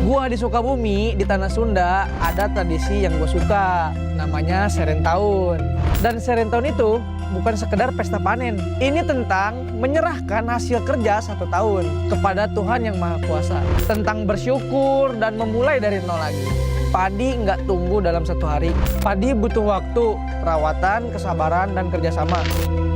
Gua di Sukabumi, di Tanah Sunda, ada tradisi yang gue suka. Namanya Serentahun. Dan Serentahun itu bukan sekedar pesta panen. Ini tentang menyerahkan hasil kerja 1 tahun kepada Tuhan Yang Maha Kuasa. Tentang bersyukur dan memulai dari nol lagi. Padi nggak tumbuh dalam 1 hari. Padi butuh waktu, perawatan, kesabaran, dan kerjasama.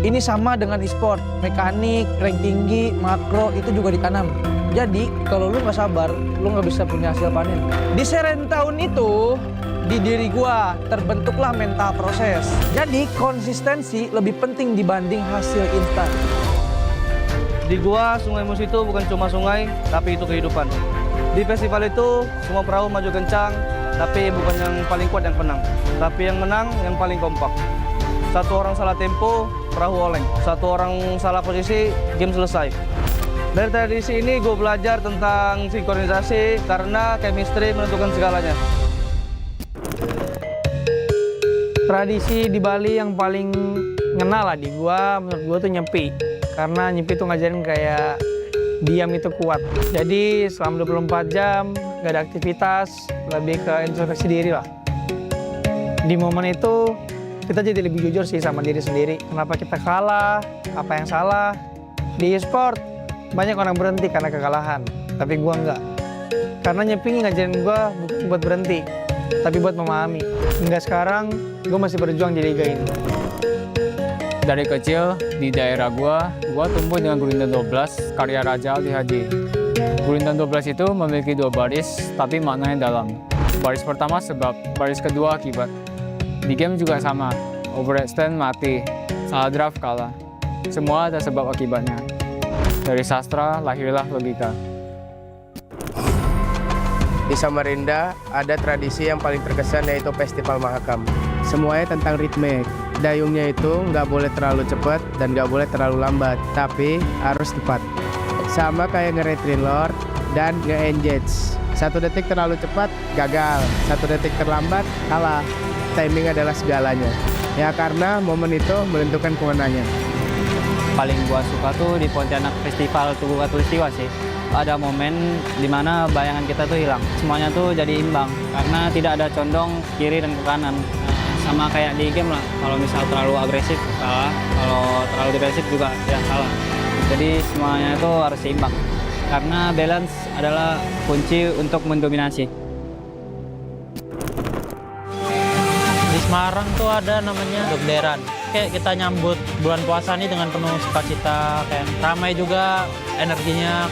Ini sama dengan e-sport, mekanik, rank tinggi, makro itu juga ditanam. Jadi kalau lu nggak sabar, lu nggak bisa punya hasil panen. Di seren tahun itu, di diri gua terbentuklah mental proses. Jadi konsistensi lebih penting dibanding hasil instan. Di gua, sungai Musi itu bukan cuma sungai, tapi itu kehidupan. Di festival itu, semua perahu maju kencang, tapi bukan yang paling kuat yang menang. Tapi yang menang, yang paling kompak. Satu orang salah tempo, perahu oleng. Satu orang salah posisi, game selesai. Dari tradisi ini gue belajar tentang sinkronisasi karena chemistry menentukan segalanya. Tradisi di Bali yang paling ngena lah di gua, menurut gua tuh nyepi. Karena nyepi tuh ngajarin kayak diam itu kuat. Jadi selama 24 jam gak ada aktivitas, lebih ke introspeksi diri lah. Di momen itu kita jadi lebih jujur sih sama diri sendiri. Kenapa kita kalah, apa yang salah. Di e-sport banyak orang berhenti karena kekalahan, tapi gua enggak. Karena nyepi ngajarin gua bukan buat berhenti, tapi buat memahami. Hingga sekarang gua masih berjuang di liga ini. Dari kecil di daerah gua tumbuh dengan Gurindam 12 karya Raja Ali Hadi. Gurindam 12 itu memiliki 2 baris, tapi maknanya dalam. Baris pertama sebab, baris kedua akibat. Di game juga sama, overextend mati, salah draft kalah. Semua ada sebab akibatnya. Dari sastra lahirlah logika. Di Samarinda ada tradisi yang paling terkesan yaitu Festival Mahakam. Semuanya tentang ritme. Dayungnya itu nggak boleh terlalu cepat dan nggak boleh terlalu lambat, tapi harus tepat. Sama kayak nge-retreat lord dan nge-engage. 1 detik terlalu cepat, gagal. 1 detik terlambat, kalah. Timing adalah segalanya. Ya karena momen itu menentukan kemenangan. Paling gua suka tuh di Pontianak Festival Tugu Katulistiwa sih. Ada momen dimana bayangan kita tuh hilang. Semuanya tuh jadi imbang karena tidak ada condong kiri dan ke kanan. Sama kayak di game lah. Kalau misal terlalu agresif salah, kalau terlalu defensif juga ya salah. Jadi semuanya itu harus seimbang. Karena balance adalah kunci untuk mendominasi. Di Semarang tuh ada namanya dekasive. Kayak kita nyambut bulan puasa nih dengan penuh sukacita, kayak ramai juga energinya.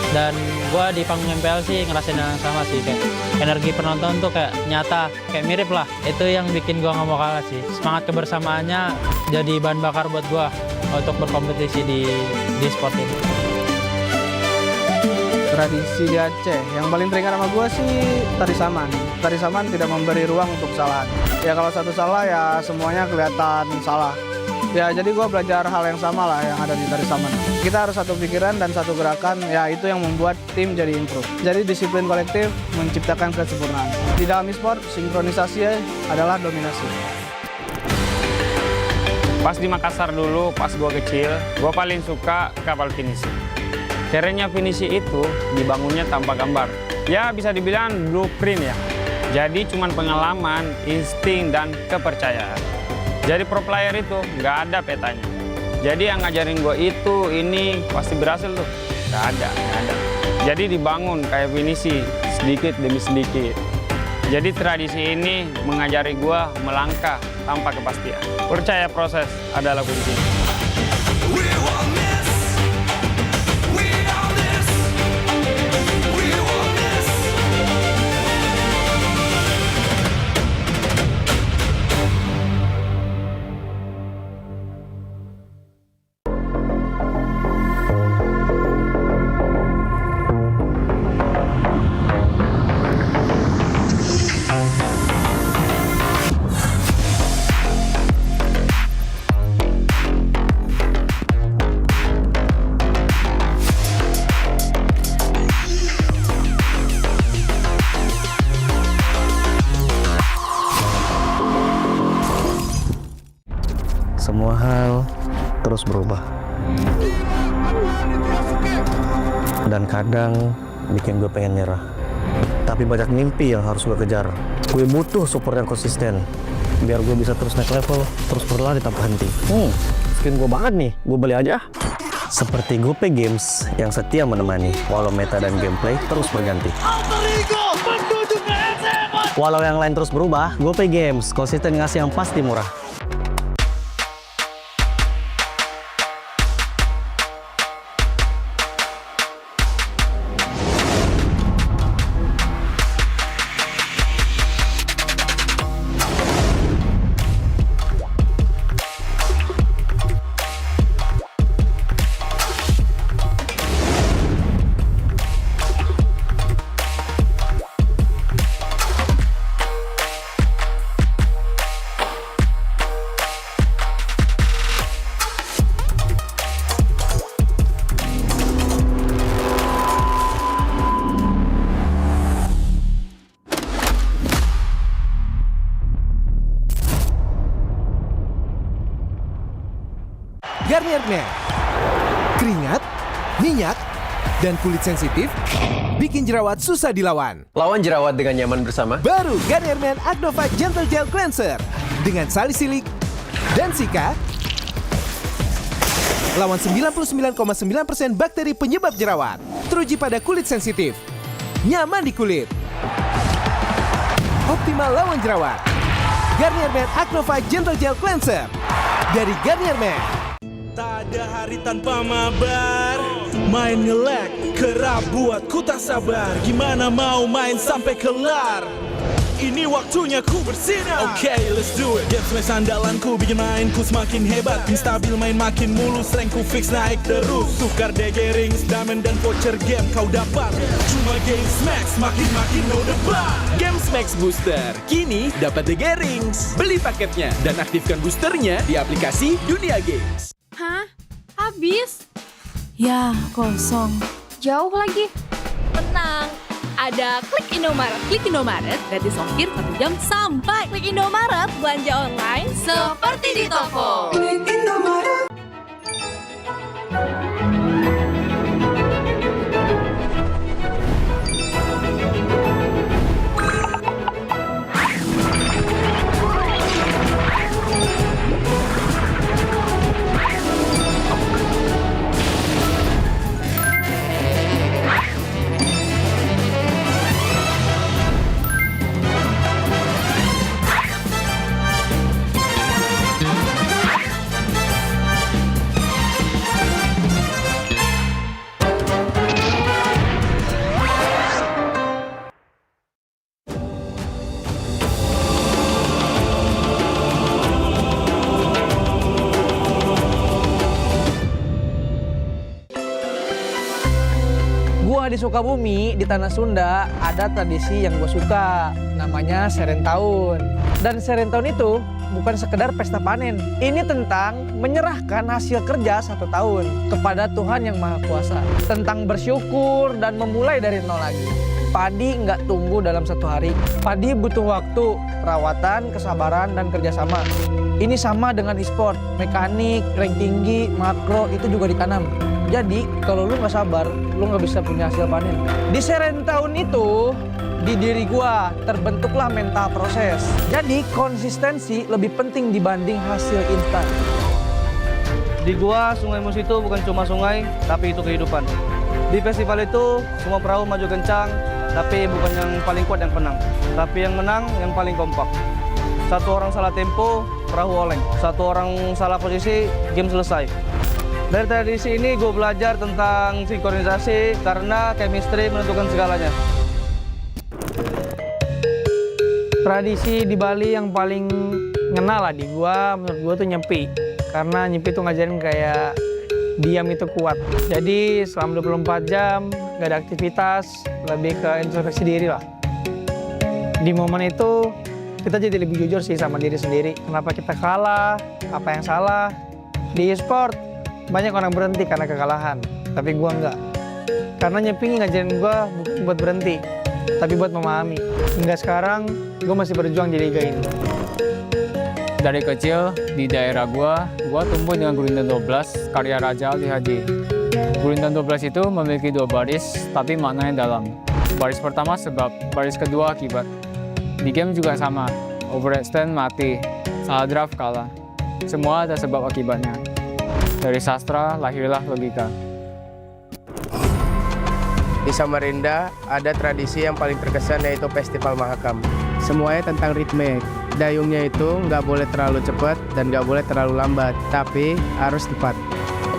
Dan gua di panggung MPL sih ngerasain yang sama sih, kayak energi penonton tuh kayak nyata, kayak mirip lah. Itu yang bikin gua nggak mau kalah sih. Semangat kebersamaannya jadi bahan bakar buat gua untuk berkompetisi di sport ini. Tradisi di Aceh, yang paling teringat sama gue sih tari saman. Tari saman tidak memberi ruang untuk kesalahan. Ya kalau satu salah ya semuanya kelihatan salah. Ya jadi gue belajar hal yang sama lah yang ada di tari saman. Kita harus satu pikiran dan satu gerakan, ya itu yang membuat tim jadi improve. Jadi disiplin kolektif menciptakan kesempurnaan. Di dalam e-sport, sinkronisasi adalah dominasi. Pas di Makassar dulu, pas gue kecil, gue paling suka kapal finishing. Kerennya finishing itu dibangunnya tanpa gambar. Ya bisa dibilang blueprint ya. Jadi cuman pengalaman, insting, dan kepercayaan. Jadi pro player itu nggak ada petanya. Jadi yang ngajarin gue itu, ini pasti berhasil tuh. Nggak ada. Jadi dibangun kayak finishing, sedikit demi sedikit. Jadi tradisi ini mengajari gue melangkah tanpa kepastian. Percaya proses adalah kunci. Semua hal terus berubah. Dan kadang bikin gue pengen nyerah. Tapi banyak mimpi yang harus gue kejar. Gue butuh support yang konsisten. Biar gue bisa terus naik level, terus berlari tanpa henti. Skin gue banget nih, gue beli aja. Seperti GoPay Games yang setia menemani, walau meta dan gameplay terus berganti. Walau yang lain terus berubah, GoPay Games konsisten ngasih yang pasti murah. treatment. Keringat, minyak, dan kulit sensitif bikin jerawat susah dilawan. Lawan jerawat dengan nyaman bersama. Baru Garnier Men Acno 5 Gentle Gel Cleanser dengan salisilik dan sika. Lawan 99,9% bakteri penyebab jerawat. Teruji pada kulit sensitif. Nyaman di kulit. Optimal lawan jerawat. Garnier Men Acno 5 Gentle Gel Cleanser dari Garnier Men. Tak ada hari tanpa mabar. Main nge-lag, kerap buatku tak sabar. Gimana mau main sampai kelar? Ini waktunya ku bersinar. Okay, let's do it. Game smash andalanku bikin mainku semakin hebat. Pin stabil main makin mulus, rankku fix naik terus. Tukar DG rings, diamond dan voucher game kau dapat. Cuma game smash, makin no debat. Game Max Booster, kini dapat DG Rings. Beli paketnya dan aktifkan boosternya di aplikasi Dunia Games. Hah? Habis? Ya, kosong. Jauh lagi? Tenang, ada Klik Indomaret. Klik Indomaret, gratis ongkir 1 jam sampai. Klik Indomaret, belanja online seperti di toko. Klik Indomaret. Di Sukabumi, di Tanah Sunda, ada tradisi yang gue suka, namanya Serentahun. Dan Serentahun itu bukan sekedar pesta panen. Ini tentang menyerahkan hasil kerja 1 tahun kepada Tuhan Yang Maha Kuasa. Tentang bersyukur dan memulai dari nol lagi. Padi nggak tumbuh dalam 1 hari. Padi butuh waktu, perawatan, kesabaran, dan kerjasama. Ini sama dengan e-sport, mekanik, rank tinggi, makro, itu juga ditanam. Jadi, kalau lu nggak sabar, lu nggak bisa punya hasil panen. Di Serentahun itu, di diri gua terbentuklah mental proses. Jadi, konsistensi lebih penting dibanding hasil instan. Di gua, Sungai Musi itu bukan cuma sungai, tapi itu kehidupan. Di festival itu, semua perahu maju kencang, tapi bukan yang paling kuat yang menang. Tapi yang menang, yang paling kompak. 1 orang salah tempo, perahu oleng. 1 orang salah posisi, game selesai. Dari tradisi ini gue belajar tentang sinkronisasi karena chemistry menentukan segalanya. Tradisi di Bali yang paling ngena lah di gua, menurut gua tuh nyepi. Karena nyepi tuh ngajarin kayak diam itu kuat. Jadi selama 24 jam gak ada aktivitas, lebih ke introspeksi diri lah. Di momen itu kita jadi lebih jujur sih sama diri sendiri. Kenapa kita kalah, apa yang salah. Di e-sport banyak orang berhenti karena kekalahan, tapi gua enggak. Karena nyepi ngajarin gua bukan buat berhenti, tapi buat memahami. Hingga sekarang, gua masih berjuang di liga ini. Dari kecil, di daerah gua tumbuh dengan Gurindam 12, karya Raja Ali Hadi. Gurindam 12 itu memiliki 2 baris, tapi maknanya dalam. Baris pertama sebab, baris kedua akibat. Di game juga sama, overextend mati, salah draft kalah. Semua ada sebab akibatnya. Dari sastra lahirlah logika. Di Samarinda ada tradisi yang paling terkesan yaitu Festival Mahakam. Semuanya tentang ritme. Dayungnya itu nggak boleh terlalu cepat dan nggak boleh terlalu lambat, tapi harus tepat.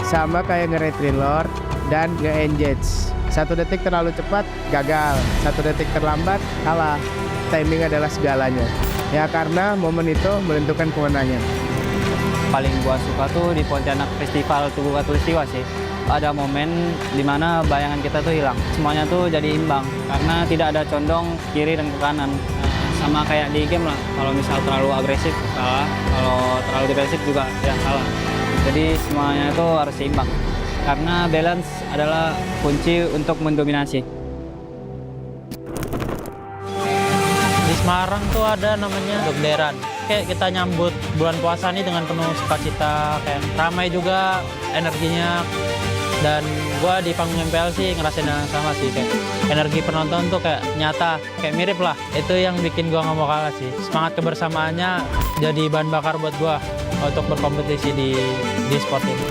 Sama kayak nge-retrin lord dan nge-engage. 1 detik terlalu cepat, gagal. 1 detik terlambat, kalah. Timing adalah segalanya. Ya karena momen itu menentukan kemenangan. Paling gua suka tuh di Pontianak Festival Tugu Katulistiwa sih. Ada momen dimana bayangan kita tuh hilang. Semuanya tuh jadi imbang karena tidak ada condong kiri dan ke kanan. Sama kayak di game lah. Kalau misal terlalu agresif kalah, kalau terlalu defensif juga ya kalah. Jadi semuanya itu harus seimbang. Karena balance adalah kunci untuk mendominasi. Di Semarang tuh ada namanya Dokderan. kayak kita nyambut bulan puasa nih dengan penuh sukacita, kayak ramai juga energinya. Dan gue di panggung MPL sih ngerasain yang sama sih, kayak energi penonton tuh kayak nyata, kayak mirip lah. Itu yang bikin gue nggak mau kalah sih. Semangat kebersamaannya jadi bahan bakar buat gue untuk berkompetisi di sport ini.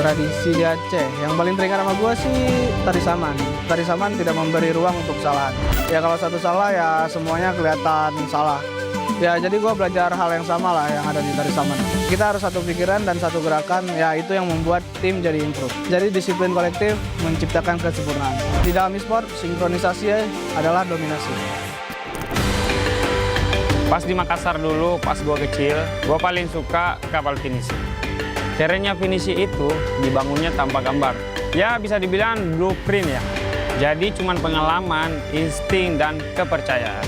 Tradisi di Aceh yang paling teringat sama gue sih tari saman. Tari saman tidak memberi ruang untuk kesalahan. Ya kalau satu salah ya semuanya kelihatan salah. Ya jadi gue belajar hal yang sama lah yang ada di tari saman. Kita harus satu pikiran dan satu gerakan, ya itu yang membuat tim jadi improve. Jadi disiplin kolektif menciptakan kesempurnaan. Di dalam e-sport, sinkronisasi adalah dominasi. Pas di Makassar dulu, pas gue kecil, gue paling suka kapal finisi. Caranya finisi itu dibangunnya tanpa gambar. Ya bisa dibilang blueprint ya. Jadi cuman pengalaman, insting, dan kepercayaan.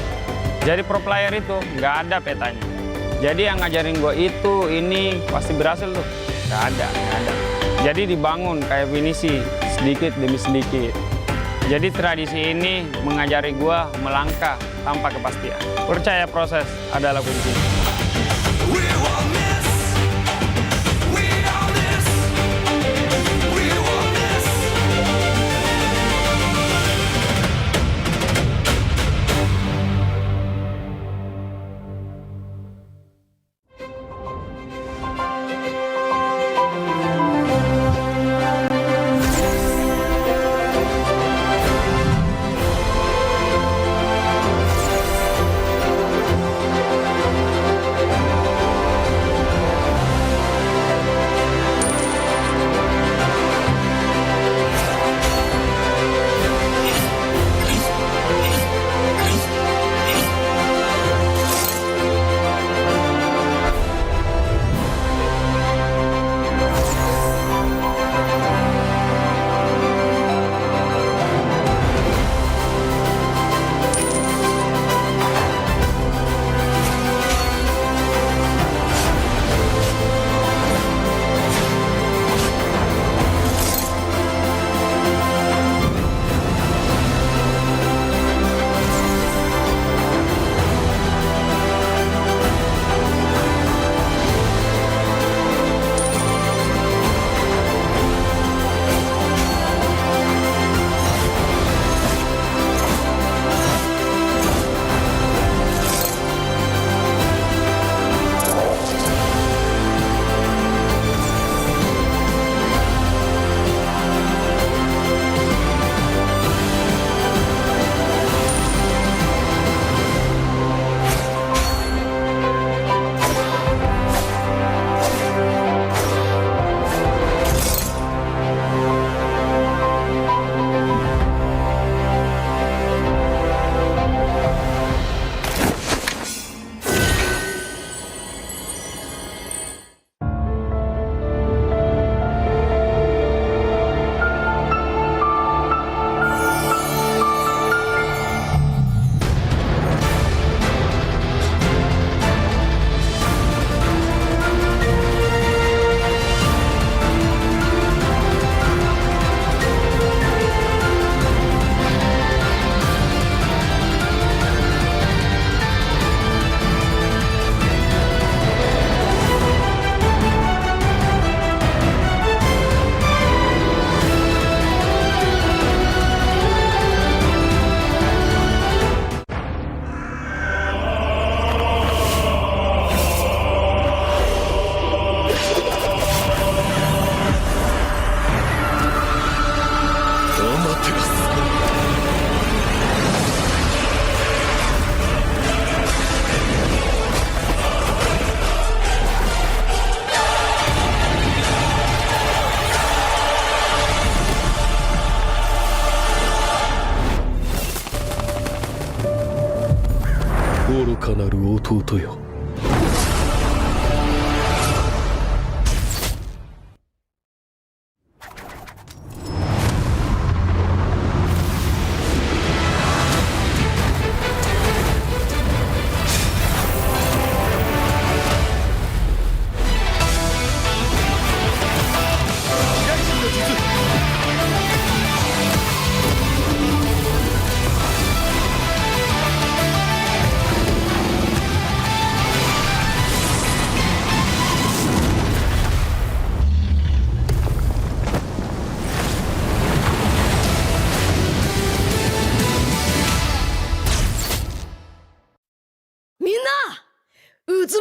Jadi pro player itu nggak ada petanya. Jadi yang ngajarin gue itu, ini pasti berhasil tuh. Nggak ada. Jadi dibangun kayak finisi, sedikit demi sedikit. Jadi tradisi ini mengajari gue melangkah tanpa kepastian. Percaya proses adalah kunci.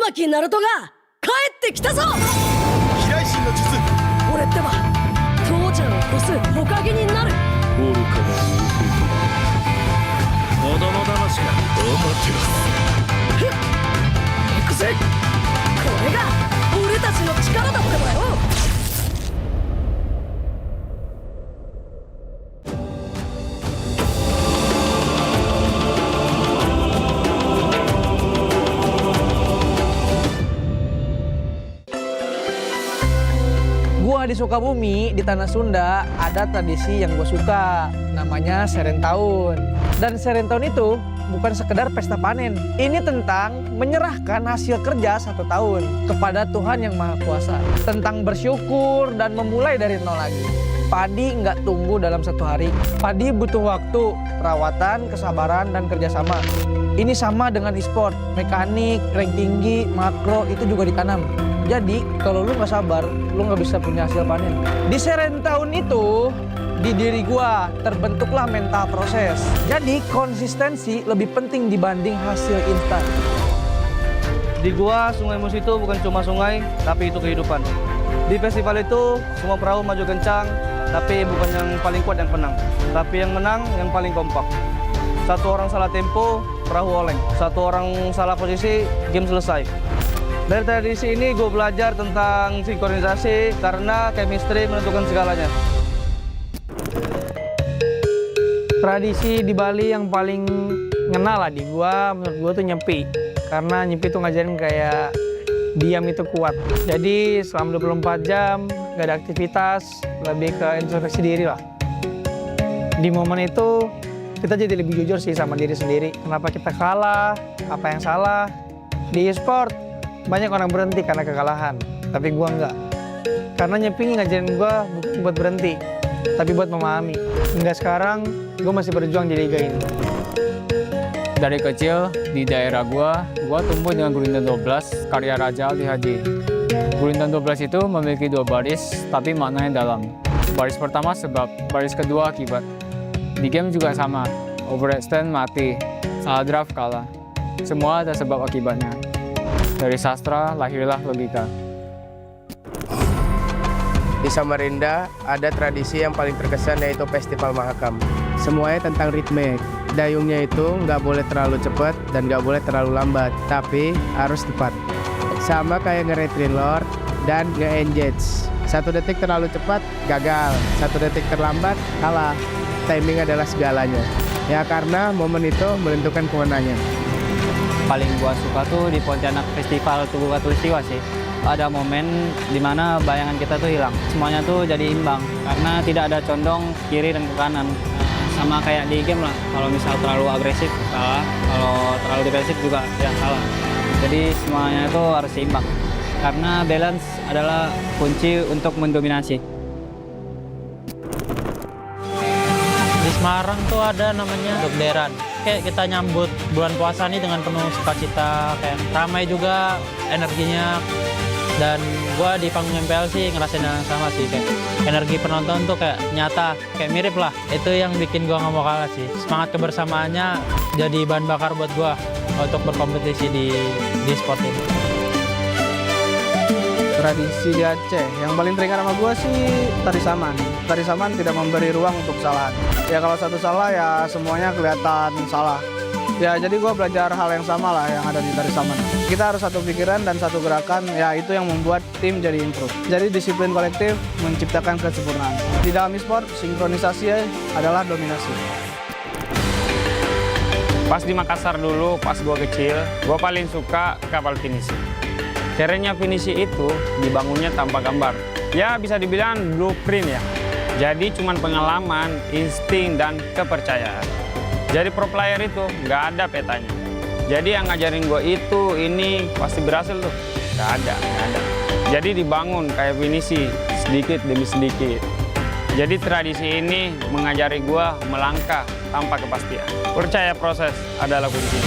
巻ナルトが帰ってきたぞ。飛来神の術。俺ってば父ちゃんを越す火影になる。愚かな子供騙しがアマテラス。行くぜ。これが俺たちの力だってばよ。Gua di Sukabumi, di Tanah Sunda, ada tradisi yang gue suka. Namanya Seren Tahun. Dan Seren Tahun itu bukan sekedar pesta panen. Ini tentang menyerahkan hasil kerja 1 tahun kepada Tuhan Yang Maha Kuasa. Tentang bersyukur dan memulai dari nol lagi. Padi nggak tumbuh dalam 1 hari. Padi butuh waktu, perawatan, kesabaran, dan kerjasama. Ini sama dengan e-sport. Mekanik, rank tinggi, makro, itu juga ditanam. Jadi kalau lu nggak sabar, lu nggak bisa punya hasil panen. Di Seren Tahun itu, di diri gua terbentuklah mental proses. Jadi konsistensi lebih penting dibanding hasil instan. Di gua, Sungai Musi itu bukan cuma sungai, tapi itu kehidupan. Di festival itu, semua perahu maju kencang, tapi bukan yang paling kuat yang menang. Tapi yang menang, yang paling kompak. 1 orang salah tempo, perahu oleng. 1 orang salah posisi, game selesai. Dari tradisi ini gue belajar tentang sinkronisasi karena chemistry menentukan segalanya. Tradisi di Bali yang paling ngena lah di gua, menurut gua tuh nyepi. Karena nyepi tuh ngajarin kayak diam itu kuat. Jadi selama 24 jam gak ada aktivitas, lebih ke introspeksi diri lah. Di momen itu kita jadi lebih jujur sih sama diri sendiri. Kenapa kita kalah, apa yang salah. Di e-sport banyak orang berhenti karena kekalahan, tapi gua enggak. Karena nyepi ngajarin gua bukan buat berhenti, tapi buat memahami. Hingga sekarang, gua masih berjuang di liga ini. Dari kecil, di daerah gua tumbuh dengan Gurindam 12, karya Raja Ali Haji. Gurindam 12 itu memiliki 2 baris, tapi maknanya dalam. Baris pertama sebab, baris kedua akibat. Di game juga sama, overextend mati, salah draft kalah. Semua ada sebab akibatnya. Dari sastra lahirlah logika. Di Samarinda ada tradisi yang paling terkesan yaitu Festival Mahakam. Semuanya tentang ritme. Dayungnya itu nggak boleh terlalu cepat dan nggak boleh terlalu lambat, tapi harus tepat. Sama kayak nge-retry lord dan nge-engage. 1 detik terlalu cepat, gagal. 1 detik terlambat, kalah. Timing adalah segalanya. Ya karena momen itu menentukan kemenangan. Paling gua suka tuh di Pontianak Festival Tugu Katulistiwa sih. Ada momen dimana bayangan kita tuh hilang. Semuanya tuh jadi imbang karena tidak ada condong kiri dan ke kanan. Sama kayak di game lah. Kalau misal terlalu agresif salah, kalau terlalu defensif juga ya salah. Jadi semuanya itu harus seimbang. Karena balance adalah kunci untuk mendominasi. Di Semarang tuh ada namanya Dekderan. Kayak kita nyambut bulan puasa nih dengan penuh sukacita, kayak ramai juga energinya. Dan gua di panggung MPL sih ngerasain yang sama sih, kayak energi penonton tuh kayak nyata, kayak mirip lah. Itu yang bikin gua nggak mau kalah sih. Semangat kebersamaannya jadi bahan bakar buat gua untuk berkompetisi di sport ini. Tradisi di Aceh, yang paling teringat sama gue sih tari saman. Tari saman tidak memberi ruang untuk kesalahan. Ya kalau satu salah ya semuanya kelihatan salah. Ya jadi gue belajar hal yang sama lah yang ada di tari saman. Kita harus satu pikiran dan satu gerakan, ya itu yang membuat tim jadi improve. Jadi disiplin kolektif menciptakan kesempurnaan. Di dalam e-sport, sinkronisasi adalah dominasi. Pas di Makassar dulu, pas gue kecil, gue paling suka kapal finishing. Kerennya finishing itu dibangunnya tanpa gambar. Ya bisa dibilang blueprint ya. Jadi cuman pengalaman, insting, dan kepercayaan. Jadi pro player itu nggak ada petanya. Jadi yang ngajarin gue itu, ini pasti berhasil tuh. Nggak ada. Jadi dibangun kayak finishing, sedikit demi sedikit. Jadi tradisi ini mengajari gue melangkah tanpa kepastian. Percaya proses adalah kunci.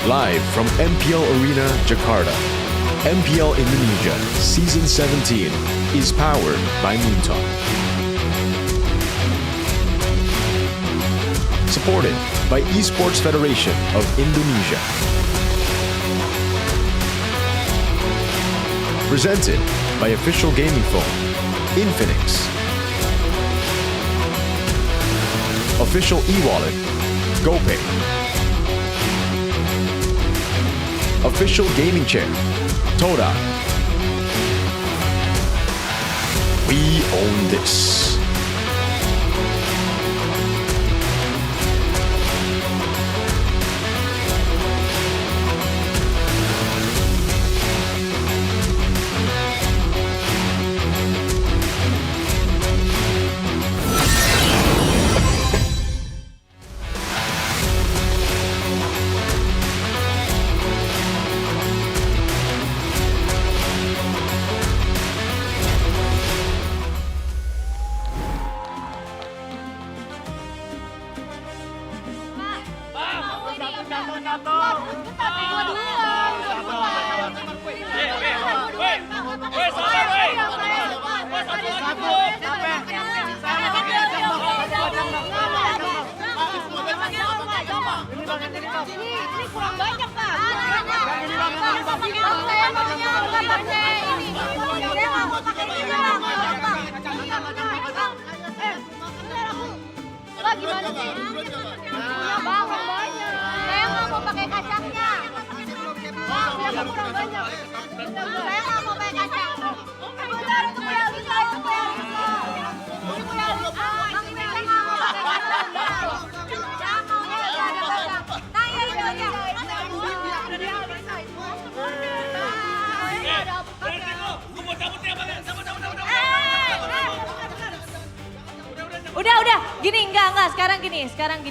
Live from MPL Arena, Jakarta. MPL Indonesia Season 17 is powered by Moonton. Supported by Esports Federation of Indonesia. Presented by official gaming phone, Infinix. Official e-wallet, GoPay. Official gaming chair, Toda. We own this.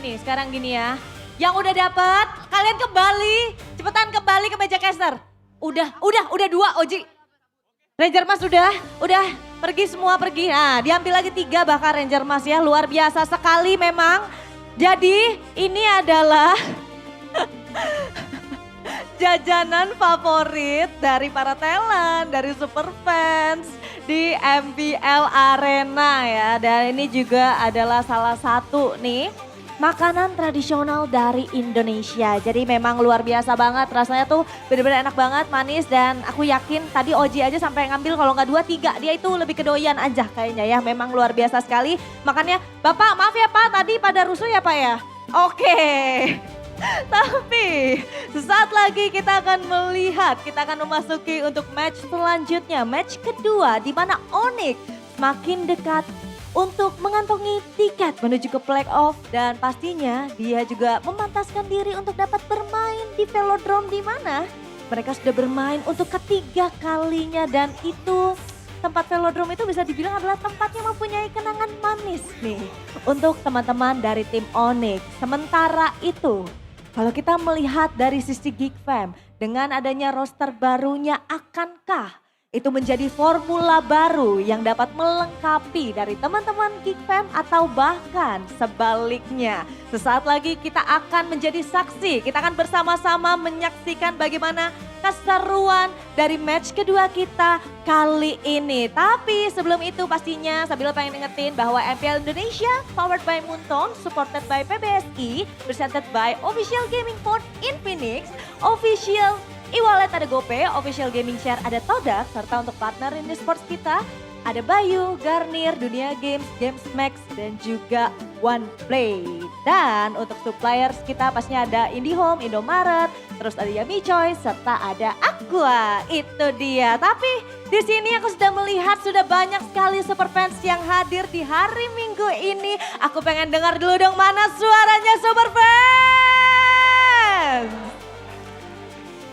Udah, sekarang gini ya. Yang udah dapet, kalian kembali, cepetan kembali ke meja caster. Udah 2 Oji. Ranger Mas udah pergi semua pergi. Nah, diambil lagi 3 bahkan Ranger Mas ya, luar biasa sekali memang. Jadi ini adalah jajanan favorit dari para talent, dari super fans di MPL Arena ya. Dan ini juga adalah salah satu nih makanan tradisional dari Indonesia. Jadi memang luar biasa banget, rasanya tuh bener-bener enak banget, manis, dan aku yakin tadi Oji aja sampai ngambil kalau nggak 2, 3, dia itu lebih kedoyan aja kayaknya ya. Memang luar biasa sekali. Makanya Bapak maaf ya Pak, tadi pada rusuh ya Pak ya? Oke. Tapi sesaat lagi kita akan melihat, kita akan memasuki untuk match selanjutnya, match kedua di mana Onyx semakin dekat untuk mengantongi tiket menuju ke playoff, dan pastinya dia juga memantaskan diri untuk dapat bermain di velodrome di mana mereka sudah bermain untuk ketiga kalinya, dan itu tempat velodrome itu bisa dibilang adalah tempat yang mempunyai kenangan manis nih untuk teman-teman dari tim Onyx. Sementara itu kalau kita melihat dari sisi Geek Fam dengan adanya roster barunya, akankah itu menjadi formula baru yang dapat melengkapi dari teman-teman Geek Fam atau bahkan sebaliknya? Sesaat lagi kita akan menjadi saksi, kita akan bersama-sama menyaksikan bagaimana keseruan dari match kedua kita kali ini. Tapi sebelum itu pastinya sambil pengen ingetin bahwa MPL Indonesia powered by Moonton, supported by PBSI, presented by Official Gaming Phone Infinix, Official e-wallet ada GoPay, Official Gaming Share ada Toda, serta untuk partner in the sports kita ada Bayu, Garnier, Dunia Games, Games Max, dan juga OnePlay. Dan untuk suppliers kita pastinya ada IndiHome, Indomaret, terus ada Yummy Choice, serta ada Aqua. Itu dia. Tapi di sini aku sudah melihat sudah banyak sekali super fans yang hadir di hari Minggu ini. Aku pengen dengar dulu dong, mana suaranya super fans?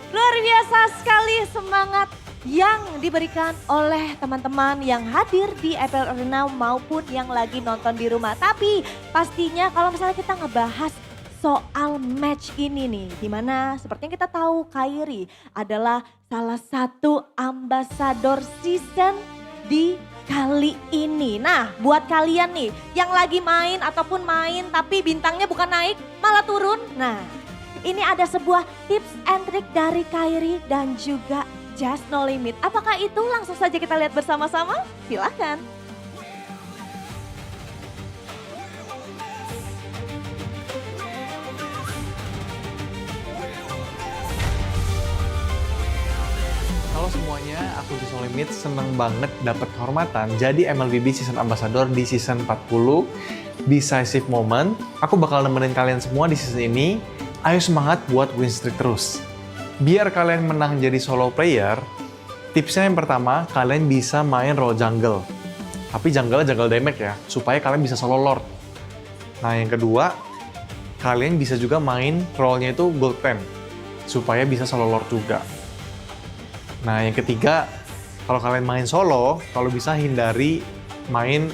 Luar biasa sekali semangat yang diberikan oleh teman-teman yang hadir di MPL Arena maupun yang lagi nonton di rumah. Tapi pastinya kalau misalnya kita ngebahas soal match ini nih, dimana seperti yang kita tahu Kairi adalah salah satu ambasador season di kali ini. Nah, buat kalian nih yang lagi main ataupun main tapi bintangnya bukan naik malah turun. Nah, Ini ada sebuah tips and trick dari Kairi dan juga Just No Limit. Apakah itu? Langsung saja kita lihat bersama-sama. Silahkan. Halo semuanya, aku Just No Limit, seneng banget dapat kehormatan jadi MLBB Season Ambassador di Season 40, Decisive Moment. Aku bakal nemenin kalian semua di season ini. Ayo semangat buat win streak terus. Biar kalian menang jadi solo player, tipsnya yang pertama, kalian bisa main role jungle. Tapi jungle damage ya, supaya kalian bisa solo lord. Nah yang kedua, kalian bisa juga main role-nya itu gold 10, supaya bisa solo lord juga. Nah yang ketiga, kalau kalian main solo, kalau bisa hindari main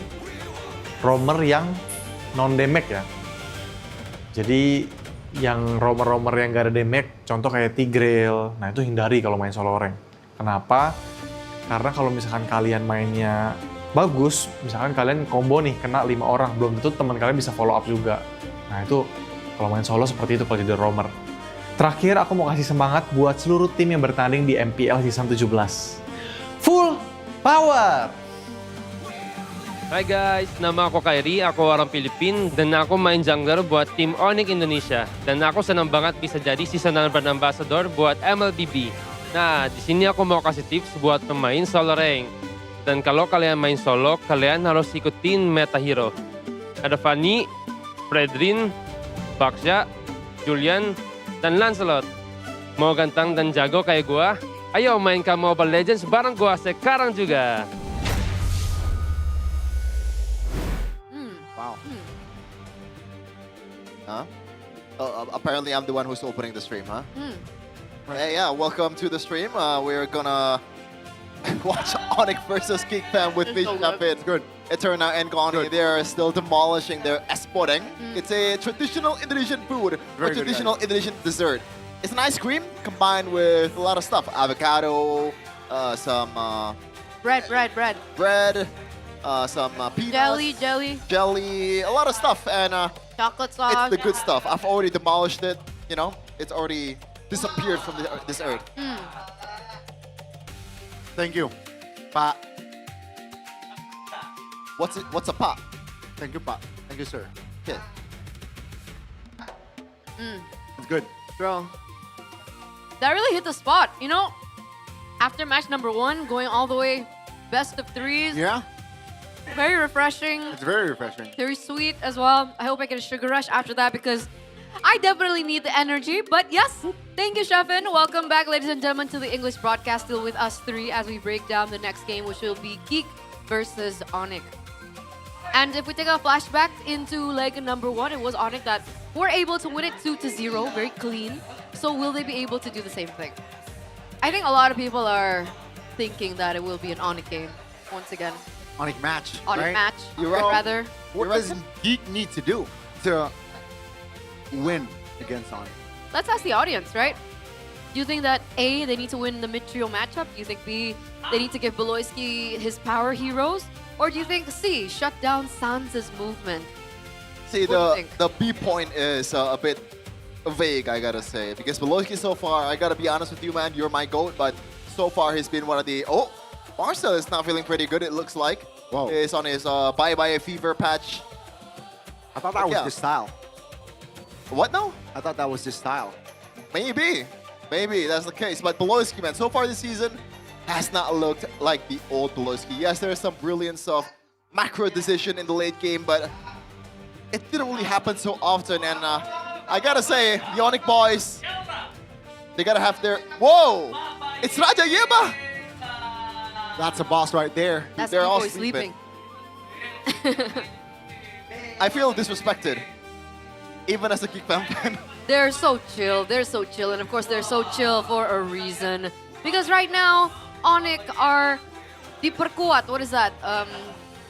roamer yang non-damage ya. Jadi yang roamer yang gak ada damage, contoh kayak Tigreal, nah itu hindari kalau main solo rank. Kenapa? Karena kalau misalkan kalian mainnya bagus, misalkan kalian combo nih, kena 5 orang, belum tentu teman kalian bisa follow up juga. Nah itu kalau main solo seperti itu kalau jadi roamer. Terakhir, aku mau kasih semangat buat seluruh tim yang bertanding di MPL Season 17. Full power! Hai guys, nama aku Kairi, aku orang Filipina dan aku main jungler buat tim Onyx Indonesia. Dan aku senang banget bisa jadi seasonal brand ambassador buat MLBB. Nah, di sini aku mau kasih tips buat pemain solo rank. Dan kalau kalian main solo, kalian harus ikutin meta hero. Ada Fanny, Fredrin, Baksha, Julian, dan Lancelot. Mau ganteng dan jago kayak gua? Ayo mainkan Mobile Legends bareng gua sekarang juga. Wow. Huh? Apparently I'm the one who's opening the stream, huh? Hey, yeah, welcome to the stream. We're gonna watch Onyx versus Geekfam with me, It's good. Eterna and Goni. They're still demolishing their esporting. It's a traditional Indonesian food, or traditional Indonesian dessert. It's an ice cream combined with a lot of stuff. Avocado, some bread, some peanuts, jelly, a lot of stuff, and chocolate sauce. it's the good stuff. I've already demolished it. You know, it's already disappeared from this earth. Thank you, Pak. What's a pot? Thank you, Pak. Thank you, sir. Okay. It's good. Bro, that really hit the spot. You know, after match number 1, going all the way best of 3s. Yeah. Very refreshing. It's very refreshing. Very sweet as well. I hope I get a sugar rush after that because I definitely need the energy. But yes, thank you, Shefin. Welcome back, ladies and gentlemen, to the English broadcast. Still with us 3 as we break down the next game, which will be Geek versus Onyx. And if we take a flashback into leg number 1, it was Onyx that were able to win it 2-0, very clean. So will they be able to do the same thing? I think a lot of people are thinking that it will be an Onyx game once again. Onyx match, Onyx right? match, You're right. rather. What does Geek need to do to win against Onyx? Let's ask the audience, right? Do you think that A, they need to win the mid-trio matchup? Do you think B, they need to give Beloyski his power heroes? Or do you think C, shut down Sans' movement? See, What do you think? the B point is a bit vague, I gotta say. Because Beloyski so far, I gotta be honest with you, man, you're my GOAT, but so far he's been one of the... Oh, Marcel is not feeling pretty good, it looks like. Whoa. He's on his bye-bye fever patch. I thought that was his style. What now? I thought that was his style. Maybe that's the case. But Beloyski, man, so far this season has not looked like the old Beloyski. Yes, there's some brilliance of macro decision in the late game, but it didn't really happen so often. And I gotta say, the Onyx boys, they gotta have their... Whoa! It's Raja Yeba! That's a boss right there. That's They're all Boy sleeping. I feel disrespected, even as a Geekfam fan. They're so chill. They're so chill. And of course, they're so chill for a reason. Because right now, Onyx are diperkuat. What is that?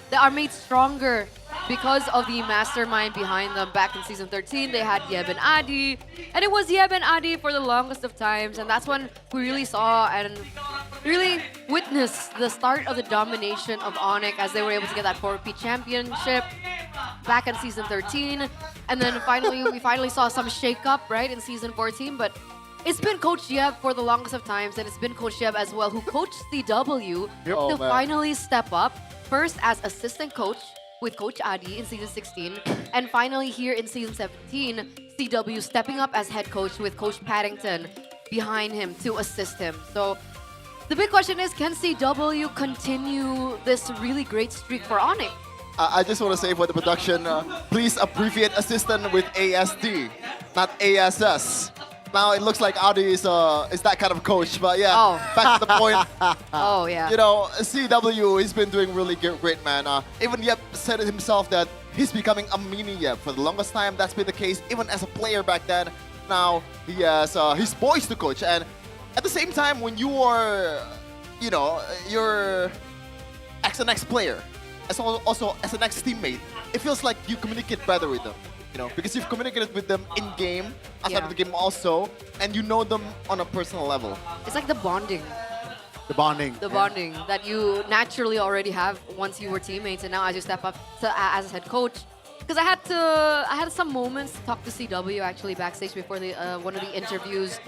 They are made stronger because of the mastermind behind them. Back in Season 13, they had Yeb and Adi. And it was Yeb and Adi for the longest of times. And that's when we really saw and really witnessed the start of the domination of Onyx as they were able to get that 4P championship. back in season 13, and then we finally saw some shake-up, right, in season 14, but it's been Coach Yeb for the longest of times, and it's been Coach Yeb as well who coached CW to finally step up, first as assistant coach with Coach Adi in season 16, and finally here in season 17, CW stepping up as head coach with Coach Paddington behind him to assist him. So the big question is, can CW continue this really great streak for Onyx? I just want to say for the production, please abbreviate assistant with ASD, not ASS. Now it looks like Audi is that kind of coach, but yeah, back to the point. Oh yeah. You know, CW, he's been doing really great, man. Even Yep said it himself that he's becoming a mini Yep. For the longest time, that's been the case, even as a player back then. Now he has his boys to coach, and at the same time, when you are, you know, you're as an ex-player, also as an ex-teammate, it feels like you communicate better with them. You know, because you've communicated with them in game, outside of the game also, and you know them on a personal level. It's like the bonding. The bonding. The bonding that you naturally already have once you were teammates, and now as you step up as a head coach. Because I had some moments to talk to CW actually backstage before the one of the interviews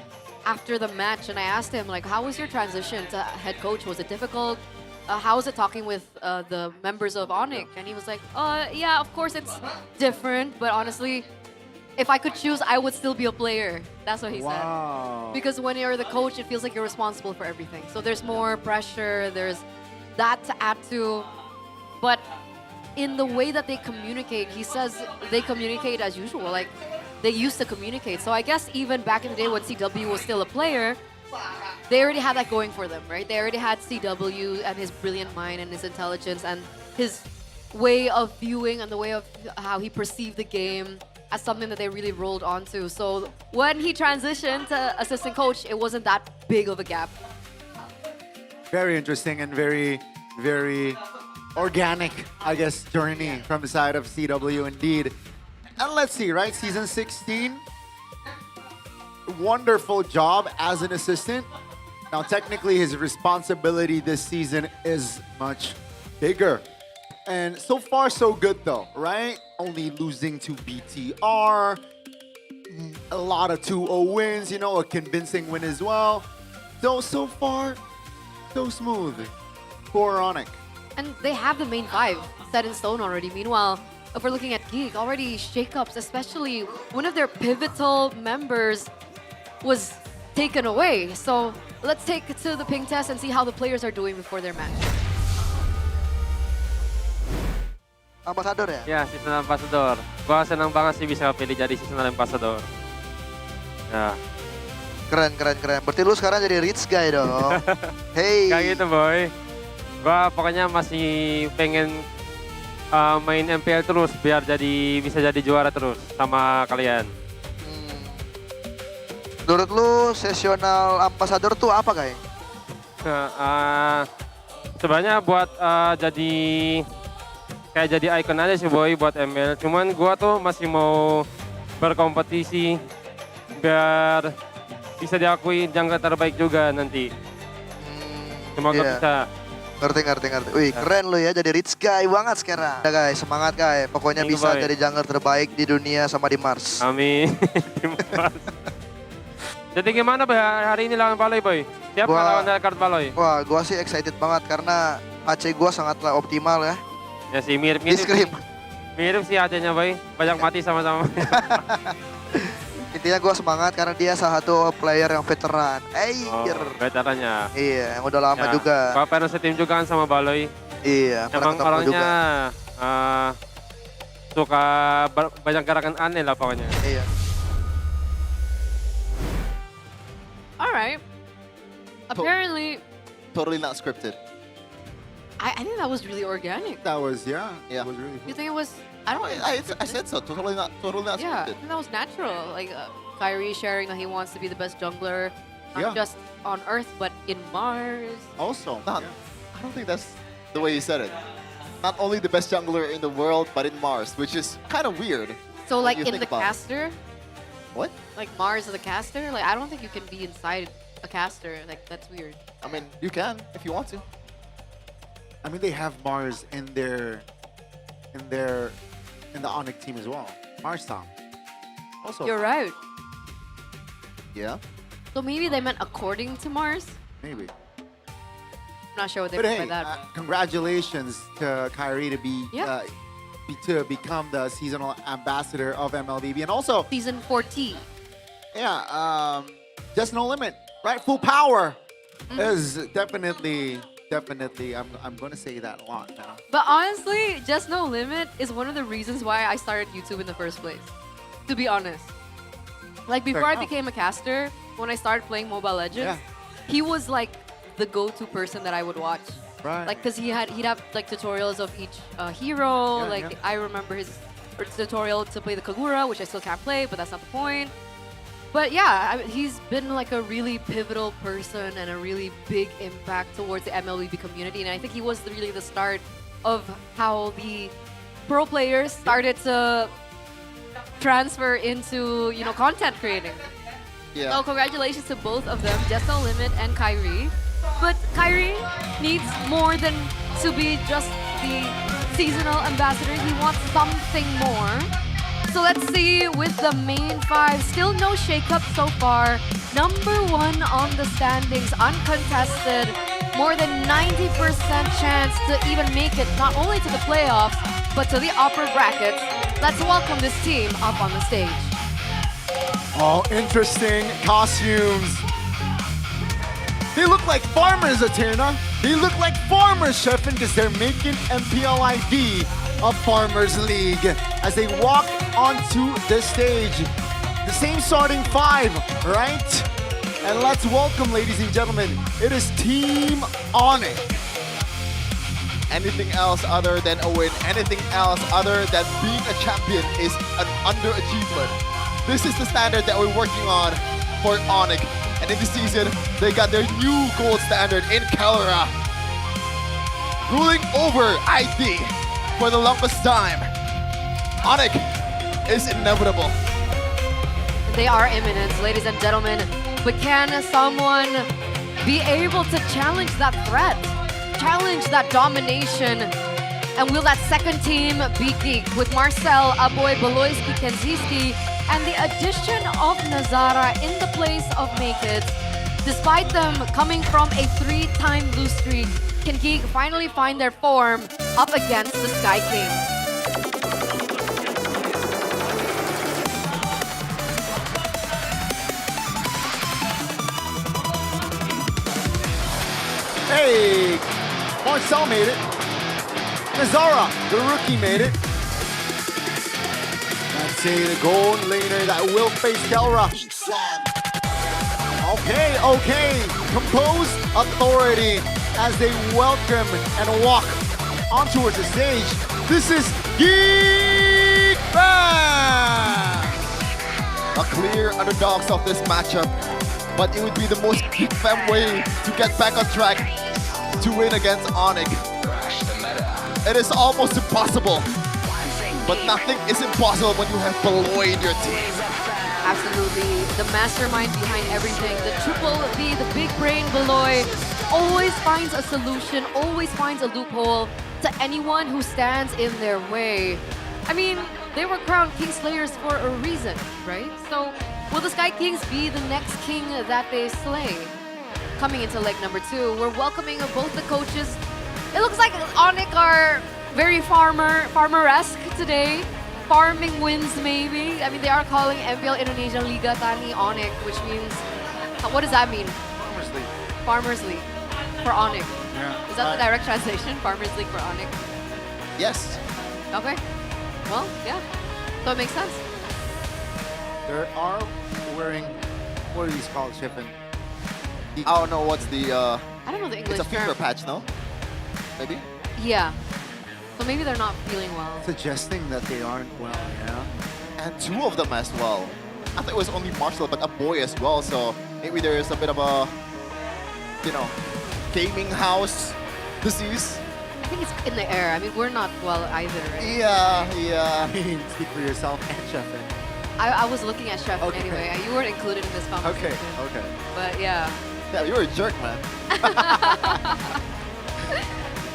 after the match, and I asked him like, how was your transition to head coach? Was it difficult? How was it talking with the members of Onyx? And he was like, yeah, of course it's different, but honestly, if I could choose, I would still be a player. That's what he said. Because when you're the coach, it feels like you're responsible for everything. So there's more pressure, there's that to add to. But in the way that they communicate, he says they communicate as usual, like they used to communicate. So I guess even back in the day when CW was still a player, they already had that going for them, right? They already had CW and his brilliant mind and his intelligence and his way of viewing and the way of how he perceived the game as something that they really rolled onto. So when he transitioned to assistant coach, it wasn't that big of a gap. Very interesting and very, very organic, I guess, journey from the side of CW indeed. And let's see, right? Season 16. Wonderful job as an assistant. Now, technically, his responsibility this season is much bigger. And so far, so good, though, right? Only losing to BTR. A lot of 2-0 wins, you know, a convincing win as well. So far, so smooth for Onyx. And they have the main five set in stone already. Meanwhile, if we're looking at Geek, already shakeups, especially one of their pivotal members was taken away. So let's take it to the ping test and see how the players are doing before their match. Ambassador ya? Ya, seasonal ambassador. Gua senang banget sih bisa pilih jadi seasonal ambassador. Ya. Keren. Berarti lu sekarang jadi rich guy dong. Hey. Kayak gitu, boy. Gua pokoknya masih pengen main MPL terus biar bisa jadi juara terus sama kalian. Menurut lu seasonal ambassador tuh apa, guys? Sebenarnya buat jadi icon aja sih, boy, buat ML. Cuman gua tuh masih mau berkompetisi biar bisa diakui jangka terbaik juga nanti. Semoga bisa. Ngerti. Wih, keren lu ya, jadi rich guy banget sekarang. Ya guys, semangat guys. Pokoknya bisa jadi jungler terbaik di dunia sama di Mars. Amin. Di Mars. Jadi gimana Boy hari ini lawan Valoy, Boy? Siap lawan Wildcard Valoy? Wah, gua sih excited banget karena AC gua sangatlah optimal ya. Ya sih, mirip sih AC-nya, Boy. Banyak mati sama-sama. Intinya gua semangat karena dia salah satu player yang veteran. Veterannya. Iya, yang udah lama juga. Gua pernah setim juga kan sama Valoy. Iya, emang orangnya suka banyak gerakan aneh lah pokoknya. Iya. All right. Apparently, totally not scripted. I think that was really organic. That was, yeah. It was really cool. You think it was? I don't. I said so. Totally not Yeah, I scripted. think that was natural. Like Kyrie sharing that he wants to be the best jungler, not just on Earth but in Mars. Also, I don't think that's the way he said it. Not only the best jungler in the world, but in Mars, which is kind of weird. So like in the caster. What? Like Mars is a caster? Like I don't think you can be inside a caster. Like that's weird. I mean, you can if you want to. I mean, they have Mars in their in the Onyx team as well. Marstam. Also. You're right. Yeah. So maybe they meant according to Mars? Maybe. I'm not sure what they But meant hey, by that. congratulations to Kyrie to to become the seasonal ambassador of MLBB, and also Season 14. Yeah, just no limit, right? Full power Mm-hmm. is definitely. I'm gonna say that a lot now. But honestly, Just No Limit is one of the reasons why I started YouTube in the first place. To be honest. Like before I became a caster, when I started playing Mobile Legends, he was like the go-to person that I would watch. Right. Like, cause he'd have like tutorials of each hero. I remember his tutorial to play the Kagura, which I still can't play, but that's not the point. But yeah, he's been like a really pivotal person and a really big impact towards the MLBB community. And I think he was really the start of how the pro players started to transfer into, content creating. Yeah. So congratulations to both of them, Just No Limit and Kyrie. But Kyrie needs more than to be just the seasonal ambassador. He wants something more. So let's see with the main five. Still no shakeup so far. Number one on the standings, uncontested. More than 90% chance to even make it not only to the playoffs, but to the upper brackets. Let's welcome this team up on the stage. Oh, interesting costumes. They look like farmers, Eterna. They look like farmers, Sheffin, because they're making MPL ID a Farmers League as they walk onto the stage. The same starting five, right? And let's welcome, ladies and gentlemen, it is Team Onyx. Anything else other than a win, anything else other than being a champion is an underachievement. This is the standard that we're working on for Onyx. And in this season, they got their new gold standard in Kalra. Ruling over ID for the longest time. Onyx is inevitable. They are imminent, ladies and gentlemen. But can someone be able to challenge that threat? Challenge that domination? And will that second team be Geek with Marcel, Aboy, Beloyski, Kenziski, and the addition of Nazara in the place of Naked? Despite them coming from a 3-time lose streak, can Geek finally find their form up against the Sky Kings? Hey, Marcel made it. Nazara, the rookie, made it. That's the gold laner that will face Kelra. Okay. Composed authority as they welcome and walk on towards the stage. This is Geek Fam! A clear underdogs of this matchup, but it would be the most Geek Fam way to get back on track to win against Onyx. It is almost impossible, but nothing is impossible when you have Beloy in your team. Absolutely, the mastermind behind everything, the triple B, the big brain Beloy, always finds a solution, always finds a loophole to anyone who stands in their way. I mean, they were crowned King Slayers for a reason, right? So, will the Sky Kings be the next king that they slay? Coming into leg number 2, we're welcoming both the coaches. It looks like Onyx are very farmer-esque today. Farming wins, maybe. I mean, they are calling MPL Indonesia Liga Tani Onyx, which means, what does that mean? Farmers League. Farmers League for Onyx. Yeah. Is that the direct translation? Farmers League for Onyx? Yes. Okay. Well, yeah. So it makes sense. They are wearing, what are these called, Shippin? I don't know what's the... I don't know the English It's a finger term. patch, no? Maybe? Yeah. So maybe they're not feeling well. Suggesting that they aren't well, yeah. And 2 of them as well. I thought it was only Marcel, but a boy as well, so maybe there is a bit of a, gaming house disease. I think it's in the air. I mean, we're not well either, right? Yeah. I mean, speak for yourself and Shippin. I was looking at Chef anyway. You weren't included in this conversation. Okay. But yeah. Yeah, you're a jerk, man.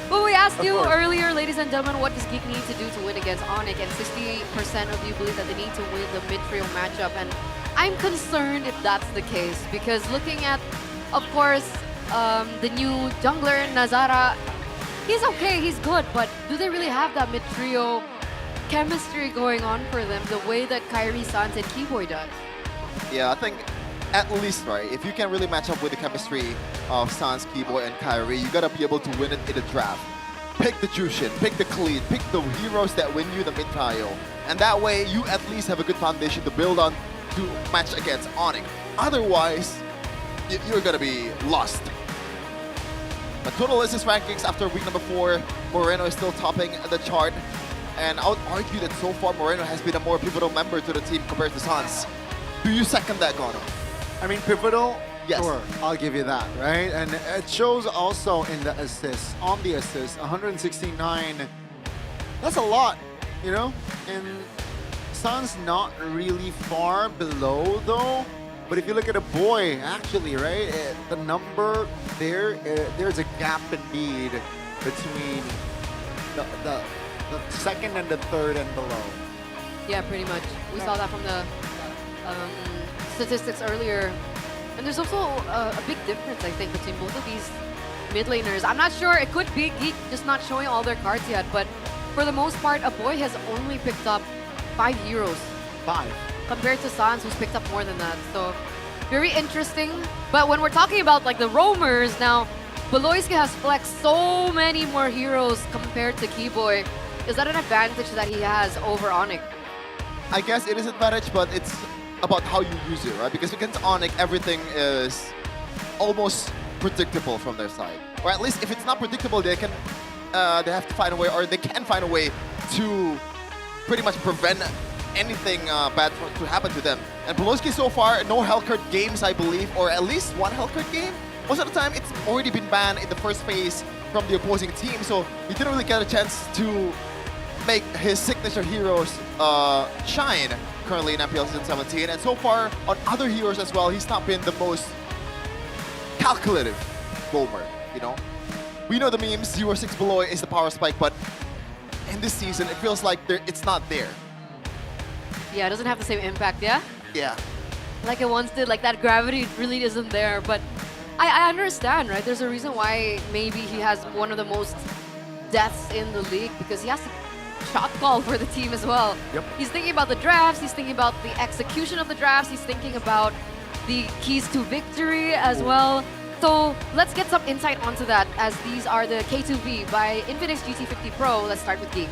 Well, we asked you earlier, ladies and gentlemen, what does Geek need to do to win against Onyx? And 60% of you believe that they need to win the mid-trio matchup. And I'm concerned if that's the case, because looking at, of course, the new jungler, Nazara, he's okay, he's good, but do they really have that mid-trio chemistry going on for them the way that Kyrie, Sans, and Keyboy does? Yeah, I think at least, right, if you can really match up with the chemistry of Sans, Keyboy, and Kyrie, you gotta be able to win it in a draft. Pick the Jushin, pick the Cleat, pick the heroes that win you the mid-trio. And that way, you at least have a good foundation to build on to match against Onyx. Otherwise, you're gonna be lost. But total assist rankings after week number 4, Moreno is still topping the chart. And I would argue that so far Moreno has been a more pivotal member to the team compared to Sans. Do you second that, Gono? I mean, pivotal? Yes. Sure, I'll give you that, right? And it shows also in the assists, on the assists, 169. That's a lot, you know? And Sans not really far below, though. But if you look at a boy, actually, right, the number there, there's a gap indeed between the second and the third and below. Yeah, pretty much. We saw that from the statistics earlier. And there's also a big difference, I think, between both of these mid laners. I'm not sure, it could be Geek just not showing all their cards yet, but for the most part, a boy has only picked up 5 heroes. 5? Compared to Sans, who's picked up more than that. So, very interesting. But when we're talking about like the roamers, now, Beloyski has flexed so many more heroes compared to Keyboy. Is that an advantage that he has over Onyx? I guess it is an advantage, but it's about how you use it, right? Because against Onyx, everything is almost predictable from their side. Or at least if it's not predictable, they can they have to find a way, or they can find a way to pretty much prevent anything bad to happen to them. And Beloyski so far, no Hellcurt games, I believe, or at least one Hellcurt game. Most of the time, it's already been banned in the first phase from the opposing team, so he didn't really get a chance to make his signature heroes shine currently in MPL Season 17. And so far, on other heroes as well, he's not been the most calculative roamer, you know? We know the memes, 0-6 Beloy is the power spike, but in this season, it feels like it's not there. Yeah, it doesn't have the same impact, yeah? Yeah. Like it once did, like that gravity really isn't there, but I understand, right? There's a reason why maybe he has one of the most deaths in the league, because he has to shot call for the team as well. Yep. He's thinking about the drafts, he's thinking about the execution of the drafts, he's thinking about the keys to victory as well. So let's get some insight onto that, as these are the K2V by Infinix GT50 Pro. Let's start with Geek.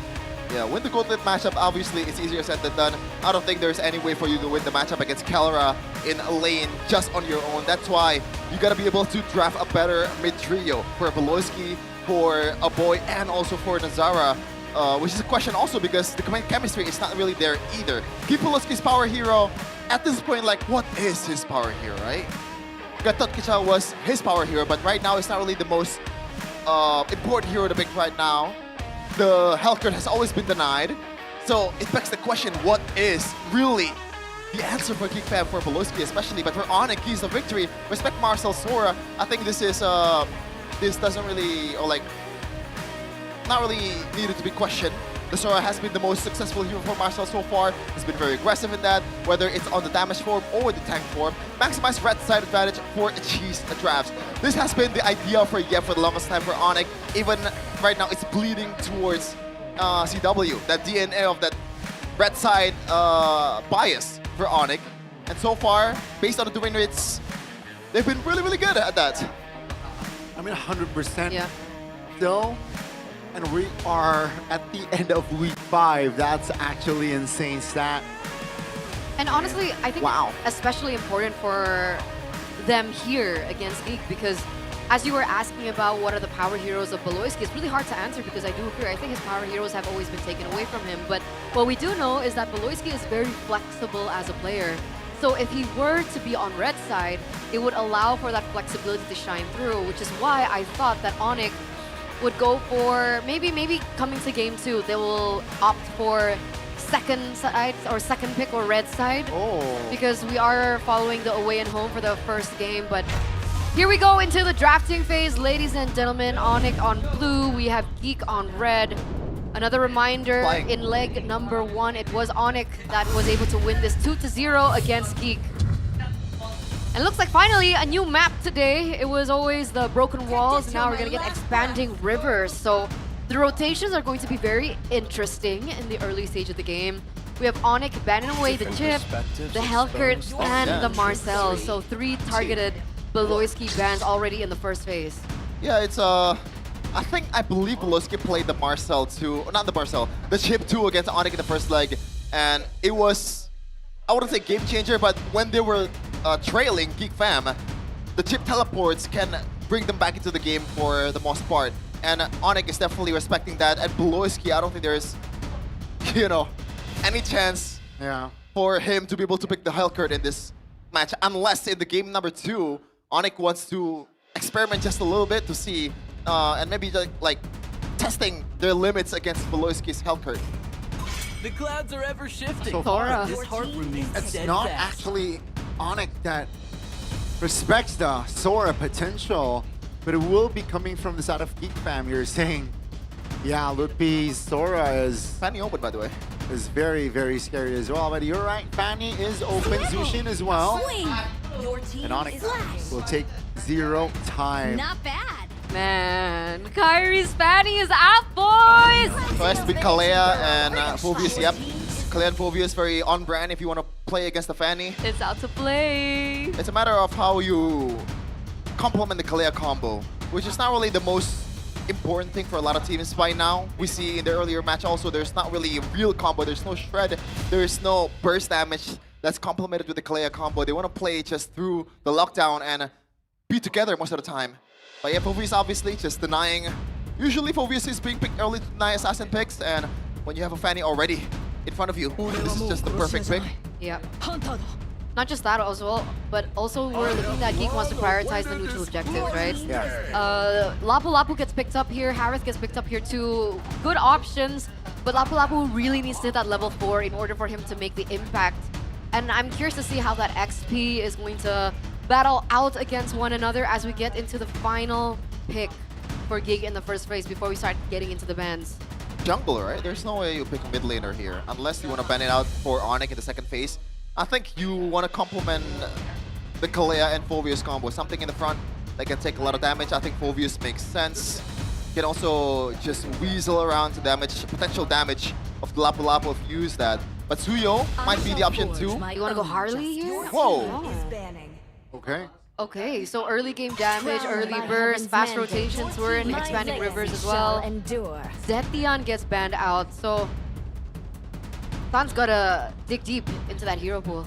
Yeah, win the gauntlet matchup, obviously, it's easier said than done. I don't think there's any way for you to win the matchup against Kelra in a lane just on your own. That's why you gotta be able to draft a better mid-trio for Beloyski, for a boy, and also for Nazara. Which is a question also because the chemistry is not really there either. Keep Beloyski's power hero, at this point, like, what is his power hero, right? Gatot Kacha was his power hero, but right now it's not really the most important hero to pick right now. The Hellcurt has always been denied. So it begs the question, what is really the answer for Geek Fam for Beloyski especially? But for Onyx, keys of victory. Respect Marcel Sora. I think this is, this doesn't really, or like, not really needed to be questioned. The Sora has been the most successful hero for Marcel so far. He's been very aggressive in that, whether it's on the damage form or the tank form. Maximize red side advantage for cheese drafts. This has been the idea for Yep for the longest time for Onyx. Even right now, it's bleeding towards CW, that DNA of that red side bias for Onyx. And so far, based on the win rates, they've been really, really good at that. I mean, 100% yeah. still. And we are at the end of week 5. That's actually insane stat. And honestly, I think it's especially important for them here against Geek, because as you were asking about what are the power heroes of Beloyski, it's really hard to answer because I do agree. I think his power heroes have always been taken away from him. But what we do know is that Beloyski is very flexible as a player. So if he were to be on red side, it would allow for that flexibility to shine through, which is why I thought that Onyx would go for, maybe coming to game 2, they will opt for second side or second pick or red side. Oh. Because we are following the away and home for the first game, but Here we go into the drafting phase, ladies and gentlemen. Onyx on blue, we have Geek on red. Another reminder, in leg number 1, it was Onyx that was able to win this 2-0 against Geek. And it looks like finally a new map today. It was always the broken walls, now we're gonna get expanding rivers. So the rotations are going to be very interesting in the early stage of the game. We have Onyx banning away the Chip, the Hellcurt, and the Marcel. So 3 targeted Beloyski bans already in the first phase. Yeah, it's I believe Beloyski played the Marcel too, not the Marcel, the Chip 2 against Onyx in the first leg, and it was, I wouldn't say game changer, but when they were trailing Geek Fam, the Chip teleports can bring them back into the game for the most part, and Onyx is definitely respecting that. And Beloyski, I don't think there's, you know, any chance for him to be able to pick the Hellcurt in this match, unless in the game number 2, Onyx wants to experiment just a little bit to see, and maybe like testing their limits against Beloyski's Hellcurt. The clouds are ever shifting. So far, This heart remains it's not actually Onyx that respects the Sora potential, but it will be coming from the side of Geek Fam. You're saying, yeah, Ludpi's Sora is... Fanny open, by the way. Is very, very scary as well. But you're right, Fanny is open, Zushin as well. And Onyx will take 0 time. Not bad. Man, Kyrie's Fanny is out, boys! So it has to be Kalea and Phobius, yep. Kalea and Phobius very on brand if you want to play against the Fanny. It's out to play. It's a matter of how you complement the Kalea combo, which is not really the most important thing for a lot of teams by now. We see in the earlier match also, there's not really a real combo. There's no shred, there's no burst damage that's complemented with the Kalea combo. They want to play just through the lockdown and be together most of the time. But yeah, Phobius obviously just denying. Usually Phobius is being picked early to deny assassin picks, and when you have a Fanny already in front of you, this is just the perfect pick. Yeah. Not just that as well, but also we're looking that Geek wants to prioritize the neutral objectives, right? Yeah. Lapu Lapu gets picked up here, Harith gets picked up here too. Good options, but Lapu Lapu really needs to hit that level 4 in order for him to make the impact. And I'm curious to see how that XP is going to battle out against one another as we get into the final pick for Geek in the first phase before we start getting into the bans. Jungle, right? There's no way you pick a mid laner here, unless you want to ban it out for Onyx in the second phase. I think you want to complement the Kalea and Phobius combo. Something in the front that can take a lot of damage. I think Phobius makes sense. You can also just weasel around the damage, potential damage of the Lapu Lapu if you use that. But Suyo might be the option too. You want to go Harley here? Whoa. Okay. Okay, so early game damage, early burst, fast rotations were in expanding rivers as well. Zetian gets banned out, so San's gotta dig deep into that hero pool.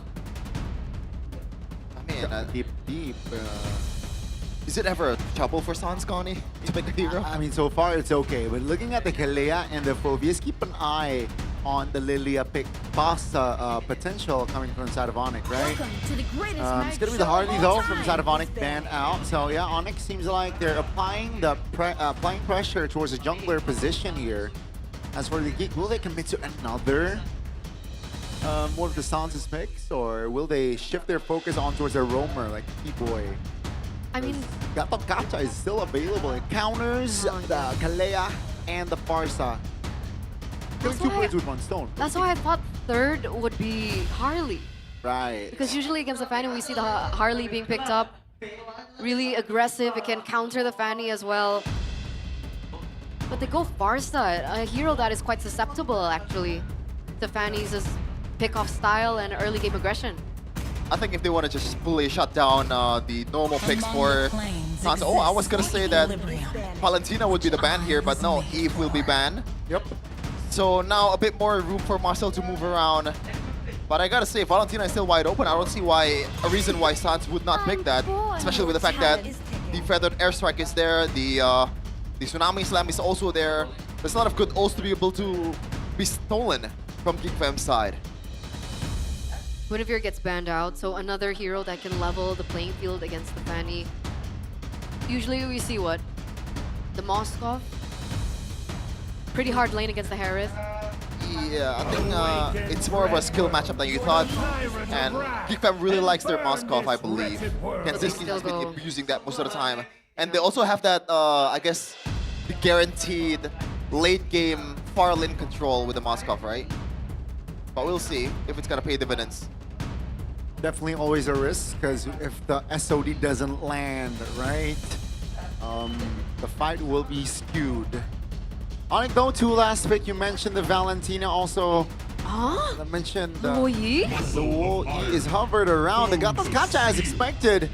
I mean, deep. Is it ever trouble for Sans Connie to pick a hero? I mean, so far it's okay, but looking at the Kalea and the Phobius, keep an eye on the Lilia pick past potential coming from the side of Onyx, right? It's gonna be the Harley though from the side of Onyx banned out. So yeah, Onyx seems like they're applying the applying pressure towards the jungler position here. As for the Geek, will they commit to another one of the Sans' picks, or will they shift their focus on towards a roamer like T-Boy? I mean, Gatot Kacha is still available. It counters the Kalea and the Farsa. Killing 2 birds with 1 stone. That's why I thought third would be Harley. Right. Because usually against the Fanny, we see the Harley being picked up. Really aggressive. It can counter the Fanny as well. But they go Farsa, a hero that is quite susceptible actually to Fanny's pick-off style and early game aggression. I think if they want to just fully shut down the normal picks for Sans. Oh, I was going to say that Valentina would be the ban here, but no, Eve will be banned. Yep. So now a bit more room for Marcel to move around. But I gotta say, Valentina is still wide open. I don't see a reason why Sans would not pick that, especially with the fact that the Feathered Airstrike is there, the Tsunami Slam is also there. There's a lot of good ults to be able to be stolen from Geek Fem's side. Guinevere gets banned out, so another hero that can level the playing field against the Fanny. Usually we see what? The Moskov. Pretty hard lane against the Harith. Yeah, I think it's more of a skill matchup than you thought. And Geekfam really likes their Moskov, I believe. Kanziski has been abusing that most of the time. And they also have that, I guess, the guaranteed late game far lane control with the Moskov, right? But we'll see if it's gonna pay dividends. Definitely always a risk, because if the SOD doesn't land, right, the fight will be skewed. Onyx, though, to last pick, you mentioned the Valentina also. I mentioned the Luo Yi is hovered around. The Gatos Kacha as expected.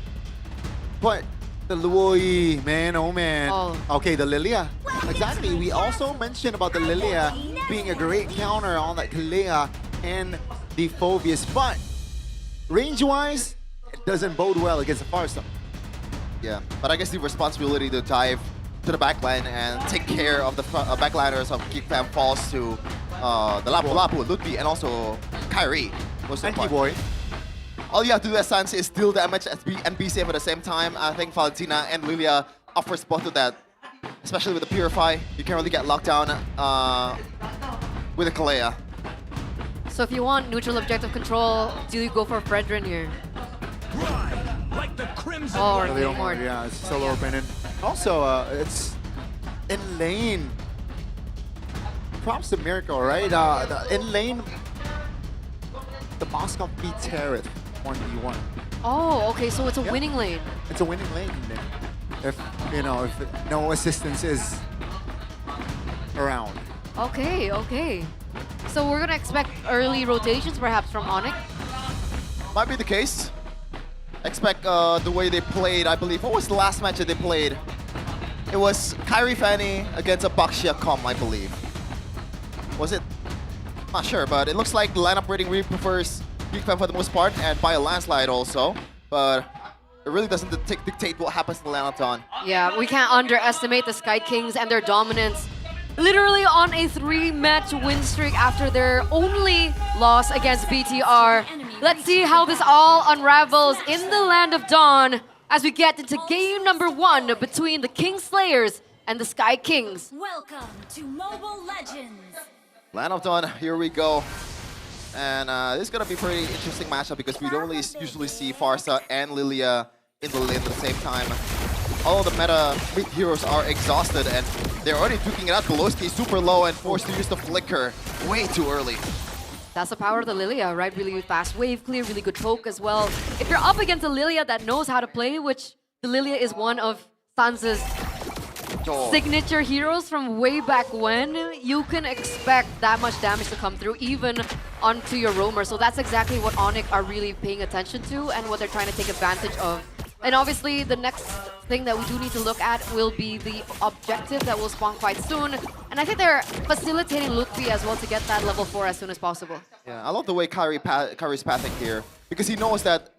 But the Luo Yi, man, oh man. Okay, the Lilia. Exactly, we also mentioned about the Lilia being a great counter on that Kalea and the Phobius. But range-wise, it doesn't bode well against the Farsa. Yeah, but I guess the responsibility to dive to the backline and take care of the backliners of Geekfam falls to the Lapu-Lapu, Ludwig, and also Kyrie. And Boy. All you have to do as Sans is deal damage and be safe at the same time. I think Valentina and Lilia offers both of that, especially with the Purify. You can't really get locked down with a Kalea. So if you want neutral objective control, do you go for Fredrin here? Or more. Yeah, it's solo open. And also, it's in lane. Props to Miracle, right? In lane, the Moskov beats Tereth 1v1. Oh, okay, so it's a winning lane. It's a winning lane. If if no assistance is around. Okay, okay. So we're gonna expect early rotations perhaps from Onyx. Might be the case. Expect the way they played, I believe. What was the last match that they played? It was Kyrie Fanny against a Baxia Com, I believe. Was it? Not sure, but it looks like the lineup rating really prefers Geekfam for the most part, and by a landslide also. But it really doesn't dictate what happens to the lineup on. Yeah, we can't underestimate the Sky Kings and their dominance. Literally on a 3-match win streak after their only loss against BTR. Let's see how this all unravels in the Land of Dawn as we get into game number 1 between the Kingslayers and the Sky Kings. Welcome to Mobile Legends. Land of Dawn, here we go. And this is gonna be a pretty interesting matchup because we don't usually see Farsa and Lilia in the lane at the same time. All the meta mid heroes are exhausted and they're already duking it out. Golowski is super low and forced to use the flicker way too early. That's the power of the Lilia, right? Really fast wave clear, really good poke as well. If you're up against a Lilia that knows how to play, which the Lilia is one of Sans's signature heroes from way back when, you can expect that much damage to come through even onto your roamer. So that's exactly what Onyx are really paying attention to and what they're trying to take advantage of. And obviously, the next thing that we do need to look at will be the objective that will spawn quite soon. And I think they're facilitating Ludwig as well to get that level 4 as soon as possible. Yeah, I love the way Kyrie's pathing here because he knows that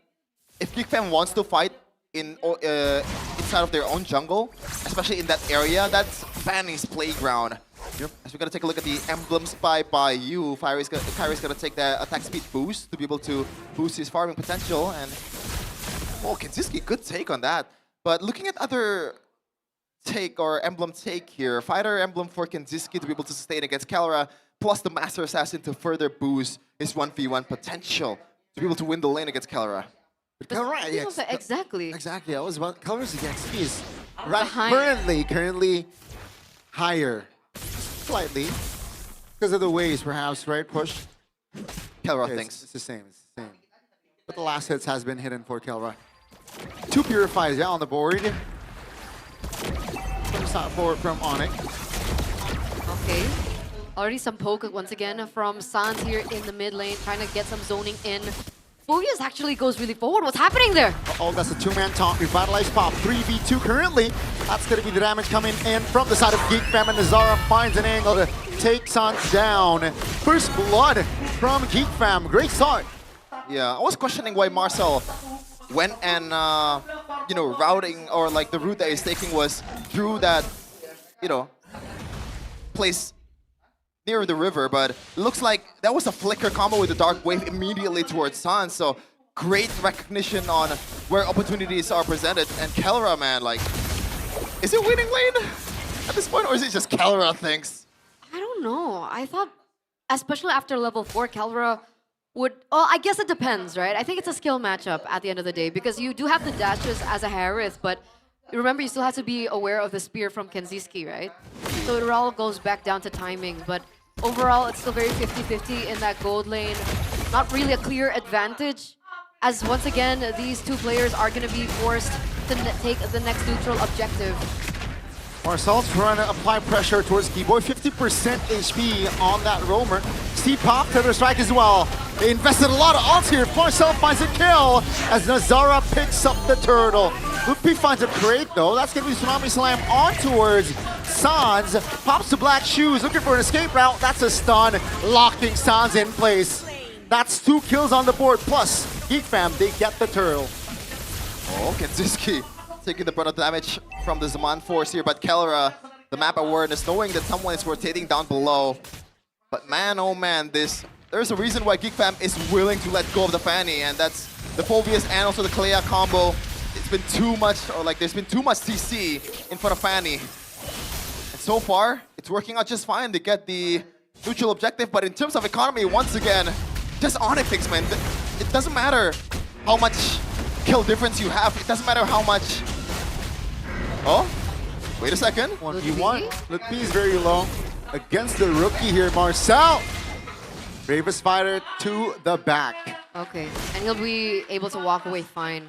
if Geekfam wants to fight inside of their own jungle, especially in that area, that's Fanny's playground. Yep. As we're gonna take a look at the emblems by you, Kyrie's gonna take the attack speed boost to be able to boost his farming potential. And oh, Kanziski, good take on that. But looking at other take or emblem take here, fighter emblem for Kanziski to be able to sustain against Kalra, plus the Master Assassin to further boost his 1v1 potential to be able to win the lane against Kalra. Exactly. Exactly. I was about Kalra's XP is currently higher, slightly, because of the waves, perhaps, right? Push. Kalra thinks it's the same. It's the same. But the last hits has been hidden for Kalra. 2 Purifies on the board. From Onyx. Okay. Already some poke once again from Sans here in the mid lane, trying to get some zoning in. Phobius actually goes really forward. What's happening there? Oh, that's a 2-man taunt. Revitalized pop. 3v2 currently. That's going to be the damage coming in from the side of Geekfam, and Nazara finds an angle to take Sans down. First blood from Geekfam. Great start. Yeah, I was questioning why Marcel went and, routing or like the route that he's taking was through that, place near the river, but it looks like that was a flicker combo with the Dark Wave immediately towards Sans, so great recognition on where opportunities are presented. And Kalra, man, like, is it winning lane at this point, or is it just Kalra thinks? I don't know. I thought especially after level 4, Calra would, oh, I guess it depends, right? I think it's a skill matchup at the end of the day because you do have the dashes as a Harith, but remember you still have to be aware of the spear from Kenziski, right? So it all goes back down to timing, but overall it's still very 50-50 in that gold lane. Not really a clear advantage, as once again, these two players are going to be forced to take the next neutral objective. Marcel's trying to apply pressure towards Keyboy. 50% HP on that roamer. Steve popped to the strike as well. They invested a lot of ults here. Marcel finds a kill as Nazara picks up the turtle. Lupi finds a crate though. That's going to be Tsunami Slam on towards Sans. Pops to Black Shoes, looking for an escape route. That's a stun, locking Sans in place. That's 2 kills on the board. Plus, Geek Fam, they get the turtle. Oh, Kenziski taking the brunt of damage from the Zaman force here, but Kelra, the map awareness, knowing that someone is rotating down below. But man, oh man, there's a reason why Geek Fam is willing to let go of the Fanny, and that's the Phobius and also the Clea combo. It's been too much, or like there's been too much CC in front of Fanny. And so far, it's working out just fine. They get the neutral objective, but in terms of economy, once again, just Onyx things, man. It doesn't matter how much kill difference you have. It doesn't matter how much. Oh, wait a second. 1v1. Lupi is very low against the rookie here, Marcel. Bravest fighter to the back. Okay, and he'll be able to walk away fine.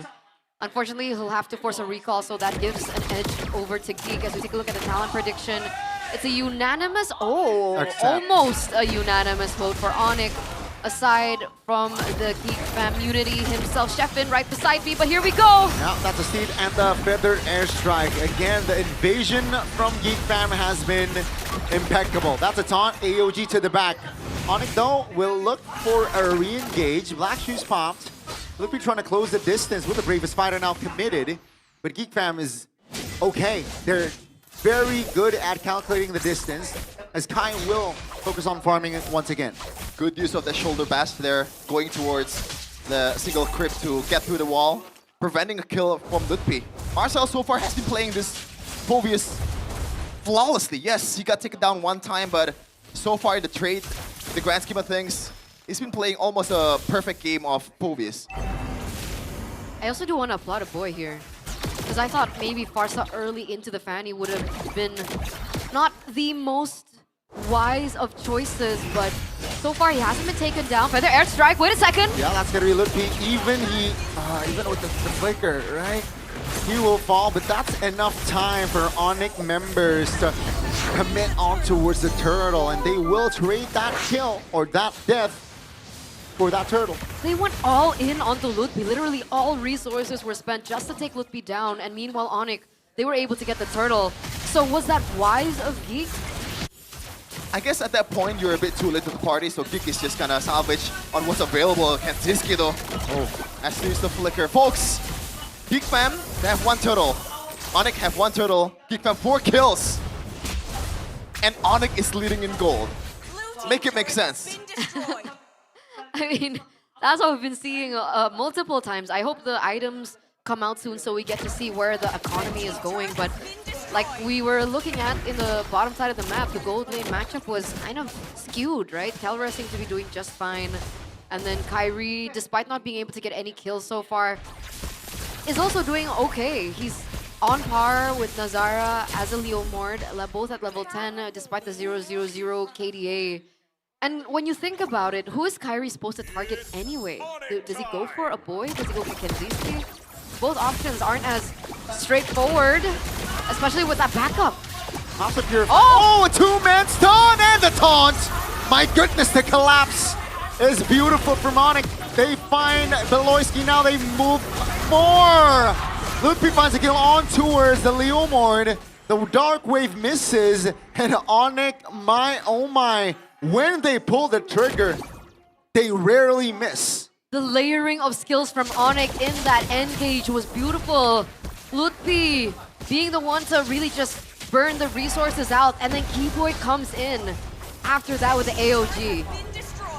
Unfortunately, he'll have to force a recall, so that gives an edge over to Geek. As we take a look at the talent prediction, it's a unanimous, almost a unanimous vote for Onyx. Aside from the Geek Fam Unity himself, Sheffin right beside me, but here we go! Now that's a Steed and the Feather Airstrike. Again, the invasion from Geek Fam has been impeccable. That's a taunt, AOG to the back. Onyx though will look for a re-engage. Black Shoes popped. Lupi trying to close the distance with the Bravest Fighter now committed. But Geek Fam is okay. They're very good at calculating the distance, as Kai will focus on farming it once again. Good use of the shoulder bash there, going towards the single crypt to get through the wall, preventing a kill from Lutpi. Marcel so far has been playing this Phobius flawlessly. Yes, he got taken down one time, but so far in the trade, the grand scheme of things, he's been playing almost a perfect game of Phobius. I also do want to applaud a boy here, because I thought maybe Farsa early into the Fanny would have been not the most wise of choices, but so far he hasn't been taken down. Feather Airstrike, wait a second! Yeah, that's gonna be Lutpi. Even with the flicker, right? He will fall, but that's enough time for Onyx members to commit on towards the turtle, and they will trade that kill or that death for that turtle. They went all in onto Lutpi. Literally all resources were spent just to take Lutpi down, and meanwhile Onyx, they were able to get the turtle. So was that wise of Geek? I guess at that point, you're a bit too late to the party, so Geek is just gonna salvage on what's available. Kenziski though, has to use the flicker. Folks, Geek Fam, they have 1 turtle. Onyx have 1 turtle. Geek Fam 4 kills. And Onyx is leading in gold. Make it make sense. I mean, that's what we've been seeing multiple times. I hope the items come out soon so we get to see where the economy is going. But like we were looking at in the bottom side of the map, the gold lane matchup was kind of skewed, right? Kelra seemed to be doing just fine. And then Kyrie, despite not being able to get any kills so far, is also doing okay. He's on par with Nazara as a Leo Mord, both at level 10, despite the 000 KDA. And when you think about it, who is Kyrie supposed to target anyway? Does he go for a boy? Does he go for Kenziski? Both options aren't as straightforward, especially with that backup. Oh, a 2-man stun and the taunt! My goodness, the collapse is beautiful from Onyx. They find Beloyski, now they move more! Lutpi finds a kill on towards the Leomord. The Dark Wave misses, and Onyx, my oh my, when they pull the trigger, they rarely miss. The layering of skills from Onyx in that engage was beautiful. Lutpi being the one to really just burn the resources out, and then Keyboy comes in after that with the AOG.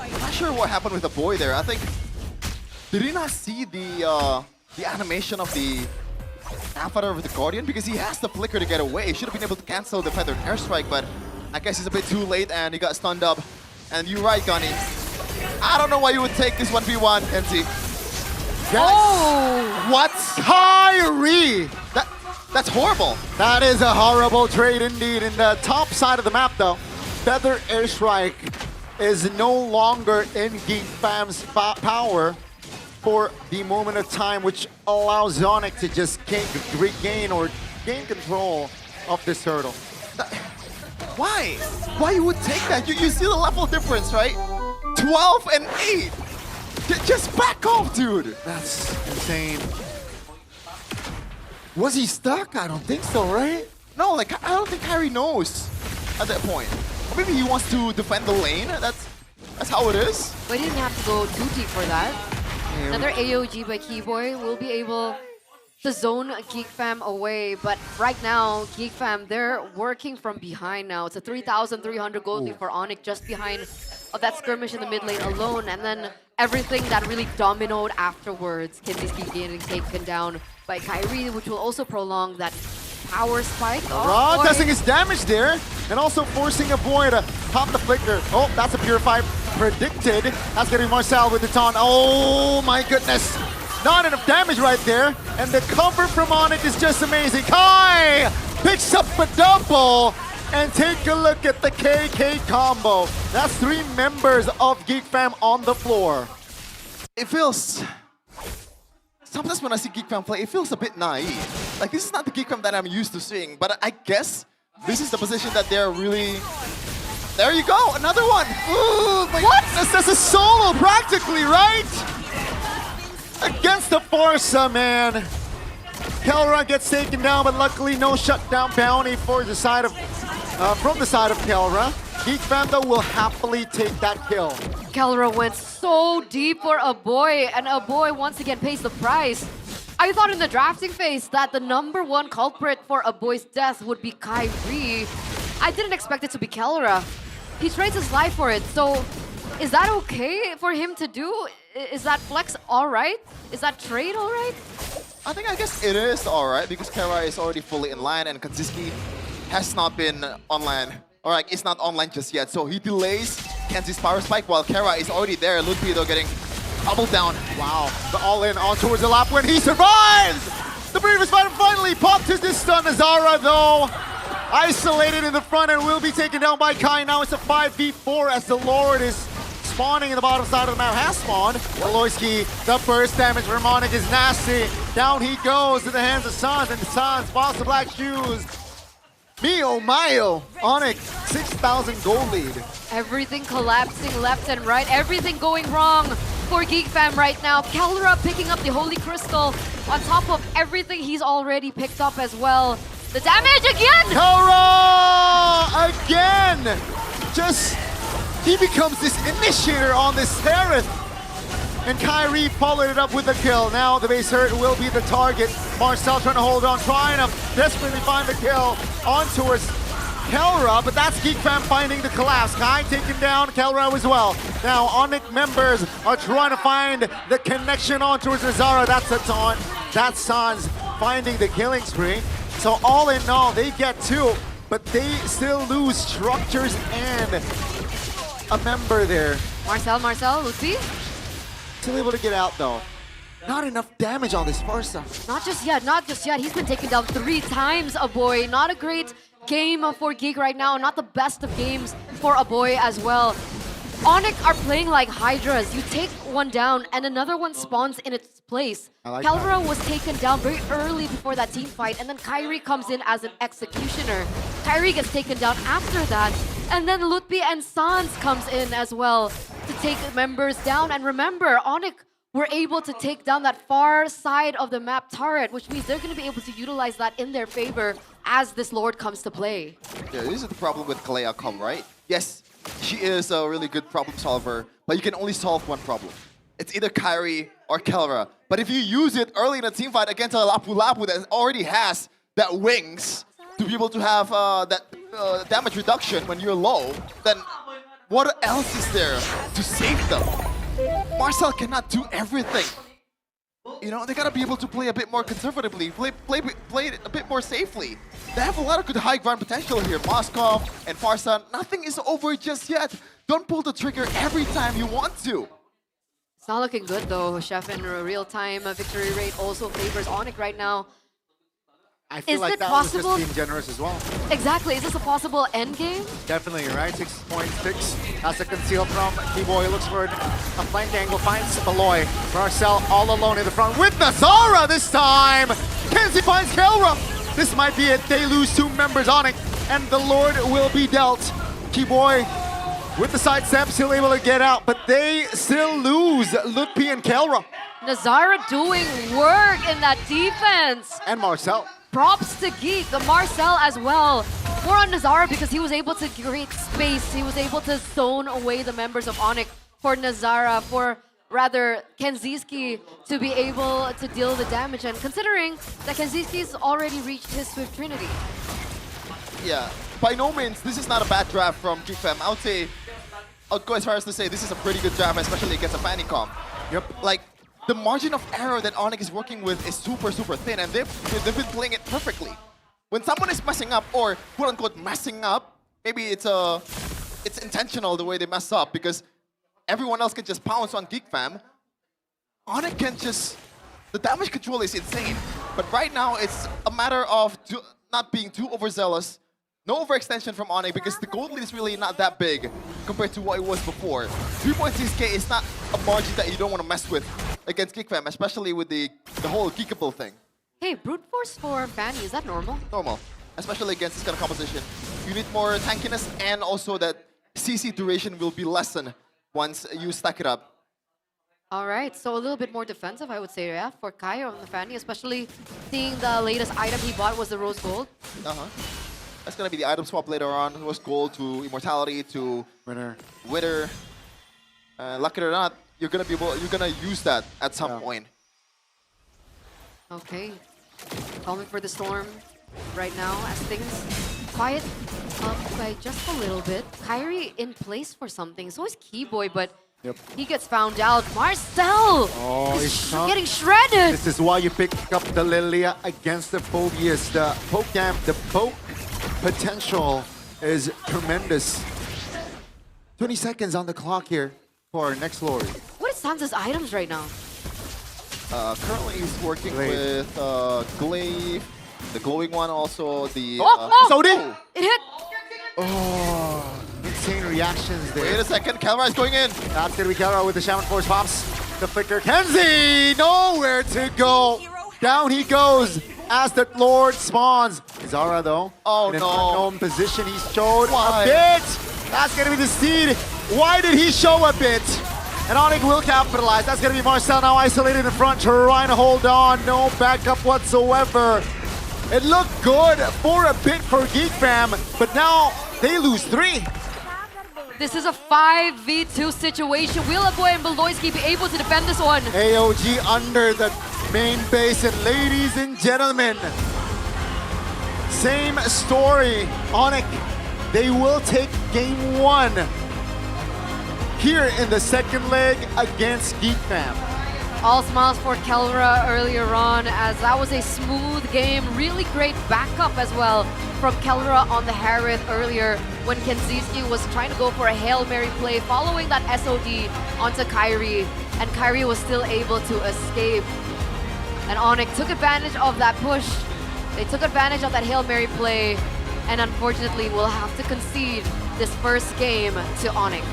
I'm not sure what happened with the boy there. I think, did he not see the animation of the Avatar of the Guardian? Because he has the flicker to get away. He should have been able to cancel the Feathered Airstrike, but I guess he's a bit too late and he got stunned up And you're right, Gunny. I don't know why you would take this 1v1, Kenzie. Oh! What's Kyrie! That's horrible. That is a horrible trade indeed. In the top side of the map, though, Feather Airstrike is no longer in Geek Fam's power for the moment of time, which allows Zonic to just regain or gain control of this turtle. Why? Why you would take that? You see the level difference, right? 12 and 8. Just back off, dude. That's insane. Was he stuck? I don't think so, right? No, like I don't think Kyrie knows at that point. Or maybe he wants to defend the lane. That's how it is. But he didn't have to go too deep for that. Another AOG by Keyboy will be able to zone Geek Fam away. But right now, Geek Fam, they're working from behind now. It's a 3,300 gold lead for Onyx just behind of that skirmish in the mid lane alone. And then everything that really dominoed afterwards. Kenzie's keep getting taken down by Kyrie, which will also prolong that power spike. Raw testing his damage there, and also forcing a boy to pop the flicker. Oh, that's a Purify predicted. That's getting Marcel with the taunt. Oh my goodness. Not enough damage right there. And the cover from Onyx is just amazing. Kai picks up a double. And take a look at the KK combo. That's 3 members of Geek Fam on the floor. It feels... Sometimes when I see Geek Fam play, it feels a bit naive. Like, this is not the Geek Fam that I'm used to seeing. But I guess this is the position that they're really... There you go, another one! Ooh, my goodness, that's a solo practically, right? Against the Forza, man. Kelra gets taken down, but luckily no shutdown bounty for the side of, from the side of Kelra. Geek Fam, though, will happily take that kill. Kelra went so deep for a boy, and a boy once again pays the price. I thought in the drafting phase that the #1 culprit for a boy's death would be Kyrie. I didn't expect it to be Kelra. He trades his life for it, so is that okay for him to do? Is that flex all right? Is that trade all right? I guess it is all right because Kara is already fully in line and Kanziski has not been online. Or like, it's not online just yet. So he delays Kenzie's power spike while Kara is already there. Ludwig though getting doubled down. Wow, the all-in on towards the lap when he survives! The previous fighter finally popped his stun. Azara though, isolated in the front and will be taken down by Kai. Now it's a 5v4 as the Lord is spawning in the bottom side of the map. Has spawned. Aloyski, the burst damage for Monic is nasty. Down he goes to the hands of Sans, and Sans spots the black shoes. Mio Mayo, Onyx, 6,000 gold lead. Everything collapsing left and right, everything going wrong for Geek Fam right now. Kelra picking up the Holy Crystal on top of everything he's already picked up as well. The damage again! Kelra again! He becomes this initiator on this Seraph. And Kyrie followed it up with a kill. Now the base hurt will be the target. Marcel trying to hold on, trying to desperately find the kill on towards Kelra, but that's Geek Fam finding the collapse. Kai taken down, Kelra as well. Now Onyx members are trying to find the connection on towards Azara. That's a taunt. That's Sans finding the killing spree. So all in all, they get 2, but they still lose structures and a member there. Marcel, Lucy? Still able to get out though. Not enough damage on this Farsa. Not just yet. He's been taken down 3 times, a boy. Not a great game for Geek right now. Not the best of games for a boy as well. Onyx are playing like Hydras. You take one down and another one spawns in its place. Kelra was taken down very early before that team fight, and then Kyrie comes in as an executioner. Kyrie gets taken down after that, and then Lutpi and Sans comes in as well to take members down. And remember, Onyx were able to take down that far side of the map turret, which means they're going to be able to utilize that in their favor as this Lord comes to play. Yeah, this is the problem with Kalea Com, right? Yes, she is a really good problem solver, but you can only solve one problem. It's either Kyrie or Kelra. But if you use it early in a team fight against a Lapu Lapu that already has that wings to be able to have that damage reduction when you're low, then what else is there to save them? Marcel cannot do everything. You know, they gotta be able to play a bit more conservatively, play it a bit more safely. They have a lot of good high ground potential here. Moskov and Farsan, nothing is over just yet. Don't pull the trigger every time you want to. It's not looking good though, Chef, and real-time victory rate also favors Onyx right now. I feel Is like it that possible? was just being generous as well. Exactly, is this a possible endgame? Definitely, right? 6.6 has to conceal from T-Boy. Looks for a flank angle, finds Aloy. Marcel all alone in the front with Nazara this time. Kenzie finds Kelra. This might be it. They lose 2 members on it, and the Lord will be dealt. T-Boy with the sidestep, still able to get out, but they still lose Lutpi and Kelra. Nazara doing work in that defense. And Marcel. Props to Geek, Marcel as well. More on Nazara because he was able to create space. He was able to zone away the members of Onyx for Nazara, for rather Kenziski to be able to deal the damage. And considering that Kenziski's already reached his Swift Trinity. Yeah, by no means, this is not a bad draft from Geekfam. I would say, I'll go as far as to say this is a pretty good draft, especially against a Fanny comp. Yep. Like, the margin of error that Onyx is working with is super, super thin, and they've been playing it perfectly. When someone is messing up, or quote-unquote messing up, maybe it's intentional the way they mess up, because everyone else can just pounce on Geekfam. Onyx can just... The damage control is insane, but right now it's a matter of not being too overzealous. No overextension from Onyx because the gold lead is really not that big compared to what it was before. 3.6k is not a margin that you don't want to mess with against Geekfam, especially with the whole Geekable thing. Hey, brute force for Fanny, is that normal? Normal, especially against this kind of composition. You need more tankiness, and also that CC duration will be lessened once you stack it up. All right, so a little bit more defensive, I would say, yeah, for Kai on the Fanny, especially seeing the latest item he bought was the Rose Gold. That's gonna be the item swap later on. Rose Gold to Immortality to Wither. Lucky or not, you're gonna use that at some point. Okay, calling for the storm right now as things quiet up by just a little bit. Kyrie in place for something, so is Keyboy, but he gets found out. Marcel is getting shredded. This is why you pick up the Lilia against the Phobias. The poke camp, the poke potential is tremendous. 20 seconds on the clock here for our next Lord. What is Sansa's items right now? Currently he's working with Glaive, the glowing one, also the... It hit! Oh, insane reactions there. Wait a second, Kelra is going in. That's gonna be Kelra with the Shaman Force pops. The flicker, Kenzie, nowhere to go. Down he goes as the Lord spawns. Zara though, in an unknown position, he showed a bit. That's gonna be the seed. Why did he show a bit? And Onyx will capitalize. That's gonna be Marcel now isolated in front, trying to hold on. No backup whatsoever. It looked good for a bit for Geekfam, but now they lose 3. This is a 5v2 situation. Will Aboy and Beloyski be able to defend this one? AOG under the main base, and ladies and gentlemen, same story. Onyx, they will take game 1 here in the second leg against Geekfam. All smiles for Kelra earlier on, as that was a smooth game. Really great backup as well from Kelra on the Harith earlier when Kenziski was trying to go for a Hail Mary play following that SOD onto Kyrie, and Kyrie was still able to escape. And Onyx took advantage of that push. They took advantage of that Hail Mary play, and unfortunately will have to concede this first game to Onyx.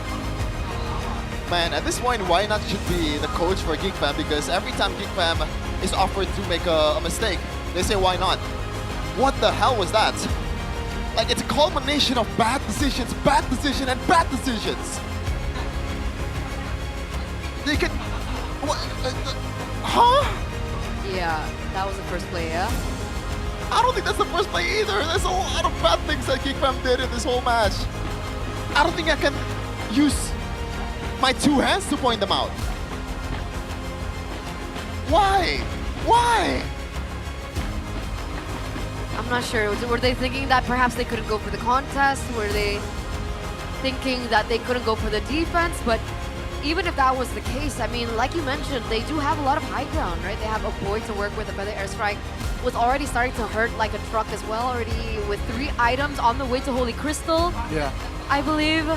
Man, at this point, why not should be the coach for Geekfam, because every time Geekfam is offered to make a mistake, they say, why not? What the hell was that? Like, it's a culmination of bad decisions, and bad decisions. They can... What, Yeah, that was the first play, yeah? I don't think that's the first play either. There's a lot of bad things that Geekfam did in this whole match. I don't think I can use my 2 hands to point them out. Why? Why? I'm not sure. Were they thinking that perhaps they couldn't go for the contest? Were they thinking that they couldn't go for the defense? But even if that was the case, I mean, like you mentioned, they do have a lot of high ground, right? They have a boy to work with. A feather airstrike was already starting to hurt like a truck as well, already with 3 items on the way to Holy Crystal, Yeah. I believe.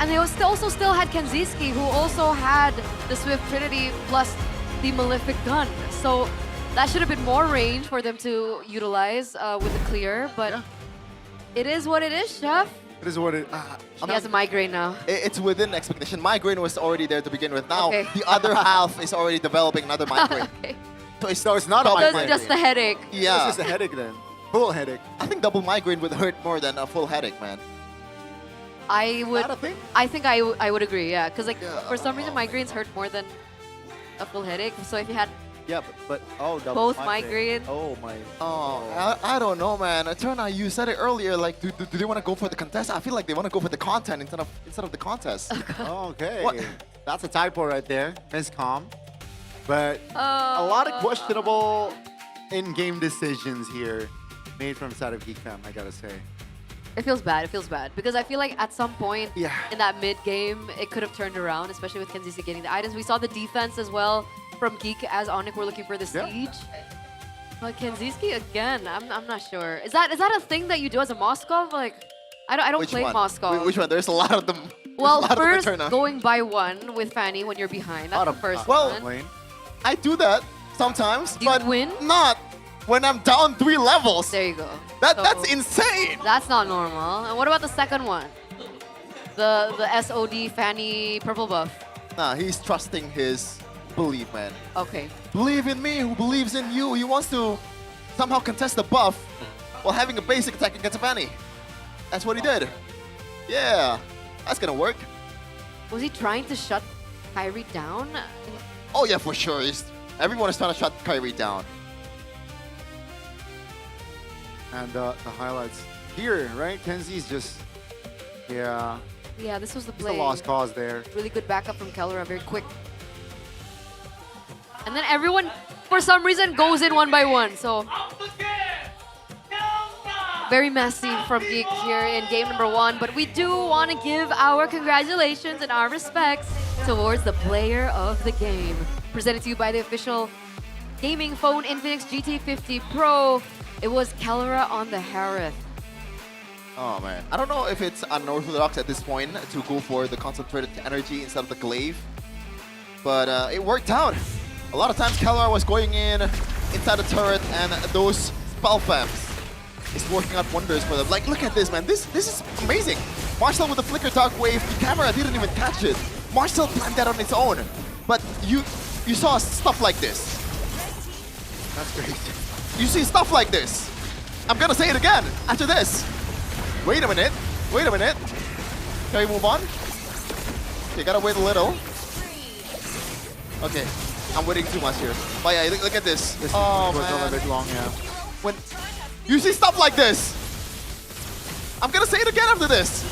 And they also still had Kenziski, who also had the Swift Trinity plus the Malefic gun. So that should have been more range for them to utilize with the clear, but it is what it is, Chef. It is what it. He has a migraine now. It's within expectation. Migraine was already there to begin with. Now Okay. the other half is already developing another migraine. Okay. So it's not a So it's migraine. just a headache. Yeah. It's just a headache then. Full headache. I think double migraine would hurt more than a full headache, man. I would. Not a thing? I think I would agree. Yeah, because like for some reason migraines hurt more than a full headache. So if you had Yeah, but double both migraine. Oh my. Oh, I don't know, man. Eterna, you said it earlier. Like, do they want to go for the contest? I feel like they want to go for the content instead of the contest. Okay. What? That's a typo right there. Miscom. But a lot of questionable in-game decisions here made from side of Geekfam, I gotta say. It feels bad. It feels bad because I feel like at some point Yeah. in that mid game it could have turned around, especially with Kenziesi getting the items. We saw the defense as well from Geek as Onyx were looking for the siege. But Kenziesi again, I'm not sure. Is that a thing that you do as a Moskov? Like, I don't Which play one? Moskov. Which one? There's a lot of them. Well, There's a lot of them first Eterna. going by one with Fanny when you're behind. That's the first Well, one. I do that sometimes, Do you but win? not when I'm down 3 levels. There you go. That's insane. That's not normal. And what about the second one? The SOD Fanny purple buff. Nah, he's trusting his belief, man. Okay. Believe in me, who believes in you. He wants to somehow contest the buff while having a basic attack against Fanny. That's what he did. Yeah, that's gonna work. Was he trying to shut Kyrie down? Oh yeah, for sure. Everyone is trying to shut Kyrie down. And the highlights here, right? Kenzie's just, yeah. Yeah, this was the It's play. a lost cause there. Really good backup from Kellera, very quick. And then everyone, for some reason, goes in one by one. So very messy from Geek here in game number 1. But we do want to give our congratulations and our respects towards the player of the game. Presented to you by the official gaming phone Infinix GT50 Pro. It was Kellera on the Harith. Oh man, I don't know if it's unorthodox at this point to go for the concentrated energy instead of the glaive, but it worked out. A lot of times Kellera was going inside the turret, and those spell fams is working out wonders for them. Like, look at this, man. This is amazing. Marcel with the flicker dark wave, the camera didn't even catch it. Marcel planned that on its own, but you saw stuff like this. That's crazy. You see stuff like this. I'm gonna say it again after this. Wait a minute. Wait a minute. Can we move on? Okay, gotta wait a little. Okay, I'm waiting too much here. But yeah, look at this. This oh was man. a little bit long, yeah. When you see stuff like this, I'm gonna say it again after this.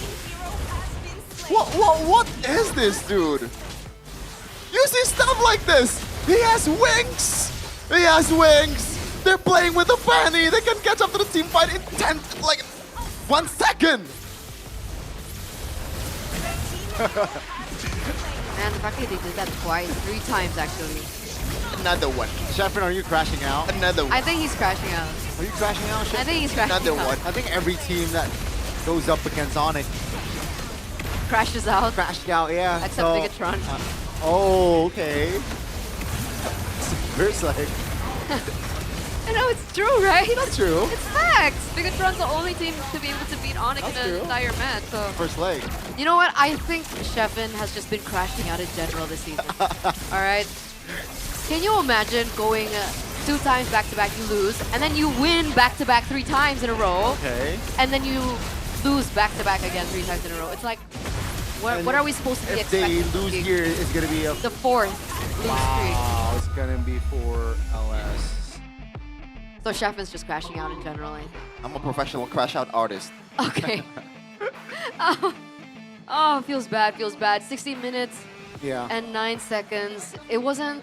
What is this, dude? You see stuff like this. He has wings. He has wings. They're playing with the Fanny. They can catch up to the team fight in 1 second. Man, the fact that they did that twice, 3 times actually. Another one. Sheffin, are you crashing out? Another one. I think he's crashing out. Are you crashing out, Sheffin? I think he's crashing Another out. one. I think every team that goes up against Onyx Crashes out. crashed out, yeah. Except so, Bigatron. Oh, okay. There's like... I know, it's true, right? That's true. It's facts. Bigatron's the only team to be able to beat Onyx in an entire match. So, First leg. you know what? I think Sheffin has just been crashing out in general this season. All right? Can you imagine going 2 times back-to-back, you lose, and then you win back-to-back 3 times in a row, Okay. and then you lose back-to-back again 3 times in a row? It's like, what are we supposed to be If they expecting? lose here, it's going to be a... The 4th lose streak. Wow, it's going to be for LS. So Sheffin's just crashing out in general, I think. I'm a professional crash out artist. Okay. Oh, feels bad, feels bad. 16 minutes Yeah. and 9 seconds. It wasn't...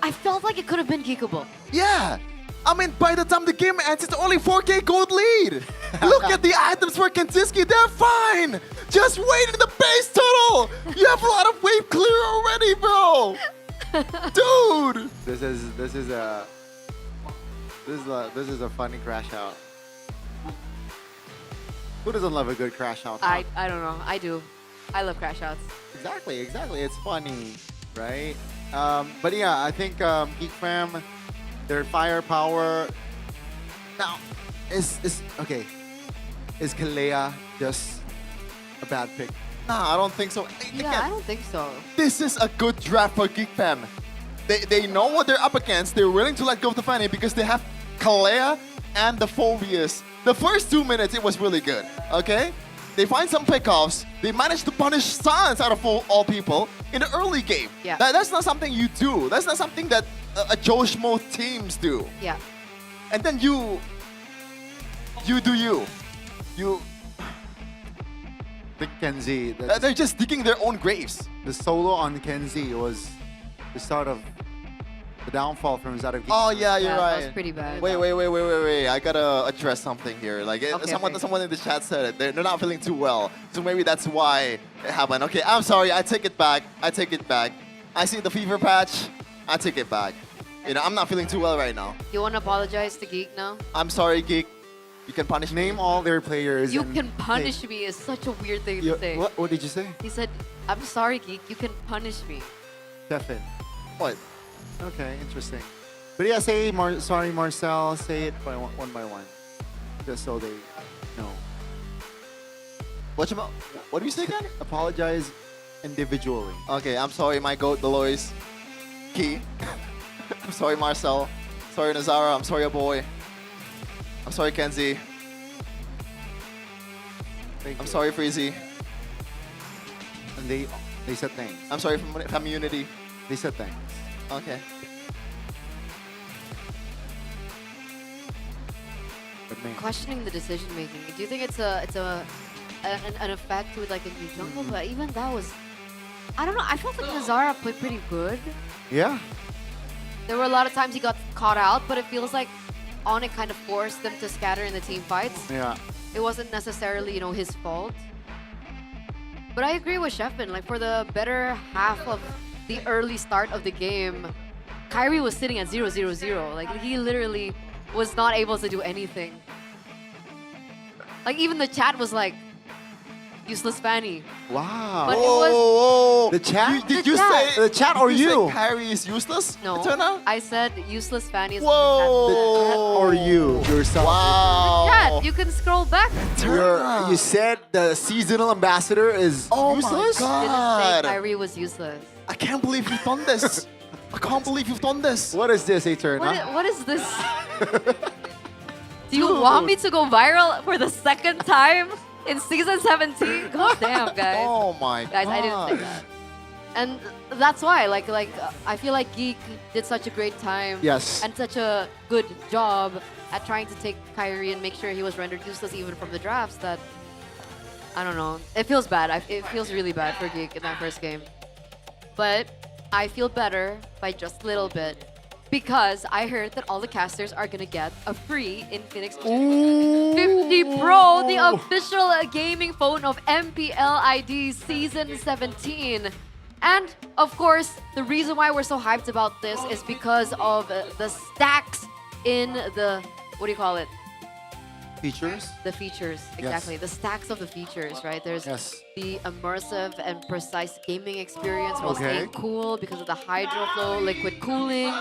I felt like it could have been geekable. Yeah. I mean, by the time the game ends, it's only 4K gold lead. Look at the items for Kenziski. They're fine. Just wait in the base tunnel. You have a lot of wave clear already, bro. Dude. This is a funny crash out. Who doesn't love a good crash out? I don't know. I do. I love crash outs. Exactly. It's funny, right? But yeah, I think Geek Fam, their firepower. Now, is okay. Is Kalea just a bad pick? Nah, I don't think so. Yeah, I don't think so. This is a good draft for Geek Fam. They know what they're up against. They're willing to let go of the Fanny because they have Kalea and the Phobius. The first 2 minutes, it was really good, okay? They find some pickoffs. They managed to punish Sans out of all people in the early game. Yeah. That's not something you do. That's not something that a Joshmo teams do. Yeah. And then you do you. You... I think Kenzie. They're just digging their own graves. The solo on Kenzie was the start of the downfall from his out of Geek. Oh yeah, you're right. That was pretty bad. Wait. I gotta address something here. Like someone in the chat said it. They're not feeling too well, so maybe that's why it happened. Okay, I'm sorry. I take it back. I see the fever patch. I take it back. You know, I'm not feeling too well right now. You want to apologize to Geek now? I'm sorry, Geek. You can punish me. Name all their players. You can punish me is such a weird thing to say. What did you say? He said, I'm sorry, Geek. You can punish me. Stefan. What? Okay, interesting. But yeah, say sorry, Marcel. Say it one by one, just so they know. What do you say again? Apologize individually. Okay, I'm sorry, my goat, Delois. Key. I'm sorry, Marcel. Sorry, Nazara. I'm sorry, boy. I'm sorry, Kenzie. I'm sorry, Freezy. And they said thanks. I'm sorry, community. They said thanks. Okay. Questioning the decision making. Do you think it's an effect with like a new jungle? But even that was, I don't know. I felt like Nazara played pretty good. Yeah. There were a lot of times he got caught out, but it feels like Onyx kind of forced them to scatter in the team fights. Yeah. It wasn't necessarily, his fault. But I agree with Sheffin. Like for the better half of the early start of the game, Kyrie was sitting at 0-0-0. Like he literally was not able to do anything. Like even the chat was like, useless Fanny. Wow. But it was the chat? Did you say the chat or you? Say Kyrie is useless? No. Eterna? I said useless Fanny is Whoa. Or you yourself? Wow. Chat, you can scroll back. You said the seasonal ambassador is useless? Didn't say Kyrie was useless. I can't believe you've done this. I can't believe you've done this. What is this, Eterna? What is this? Do you want me to go viral for the second time in season 17? God damn, guys. Oh my guys, I didn't say that. And that's why, like, I feel like Geek did such a great time. Yes. And such a good job at trying to take Kyrie and make sure he was rendered useless even from the drafts that, I don't know. It feels bad. It feels really bad for Geek in that first game. But I feel better by just a little bit because I heard that all the casters are gonna get a free Infinix 50 Pro, the official gaming phone of MPL ID Season 17. And of course, the reason why we're so hyped about this is because of the stacks in the, what do you call it? Features? The features, exactly. Yes. The stacks of the features, right? There's Yes. the immersive and precise gaming experience while Okay. staying cool because of the hydro flow, liquid cooling.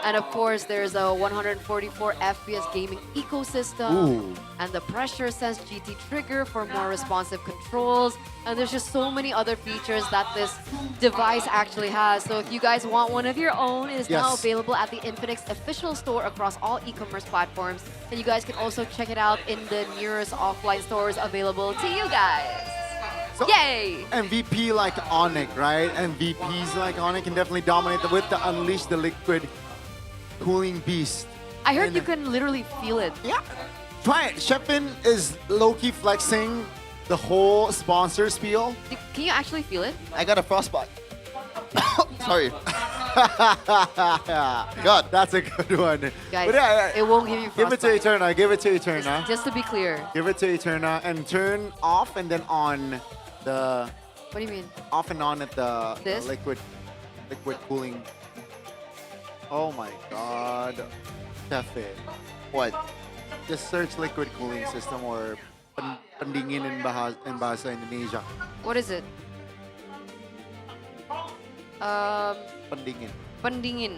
And of course, there's a 144 FPS gaming ecosystem. Ooh. And the pressure sense GT trigger for more responsive controls. And there's just so many other features that this device actually has. So if you guys want one of your own, it is now Yes. available at the Infinix official store across all e-commerce platforms. And you guys can also check it out in the nearest offline stores available to you guys. So, Yay! MVP like Onyx, right? MVPs like Onyx can definitely dominate with the Unleash the Liquid Cooling Beast. I heard you can literally feel it. Yeah. Try it. Sheffin is low-key flexing the whole sponsor spiel. Can you actually feel it? I got a frostbite. Sorry. God, that's a good one. Guys, But yeah, it won't give you Give it to frostbite. Eterna. Give it to Eterna. Just to be clear. Give it to Eterna and turn off and then on The What do you mean? off and on at the This? liquid cooling. Oh my god. Cafe. What? Just search liquid cooling system or pendingin in bahasa Indonesia. What is it? Pendingin. Pendingin.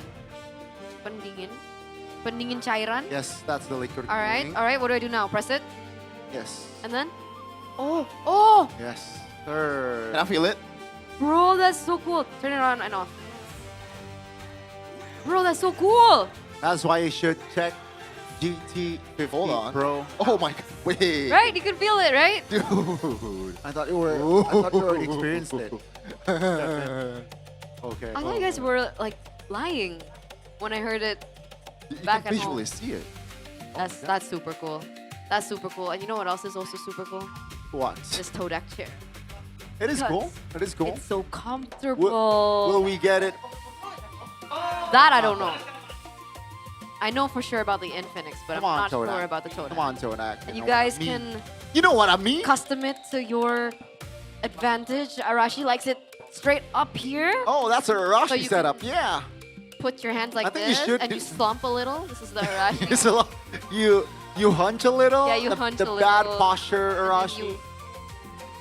Pendingin cairan. Yes, that's the liquid All right, cooling. all right. What do I do now? Press it, Yes. and then. Oh, Yes. Sir. Can I feel it? bro, that's so cool. Turn it on and off. Bro, that's so cool. That's why you should check GT50 Hold on. Pro. Oh my god. Wait. Right? You can feel it, right? Dude. I thought you already experienced it. Okay. I thought you guys were like lying when I heard it You back can at home. visually see it. That's super cool. That's super cool. And you know what else is also super cool? What? This Todak chair. It is cool. Because It is cool. It's so comfortable. Will we get it? That I don't know. I know for sure about the Infinix, but Come I'm on, not sure Todak. about the Todak. Come on, Todak. And you know what I guys mean. can You know what I mean? custom it to your advantage. Arashi likes it straight up here. Oh, that's a Arashi So you setup. Yeah. Put your hands like I think you this should and do- you slump a little. This is the Arashi. It's a lot. You hunch a little. Yeah, you the, hunch the a bad little, posture and then Arashi. you-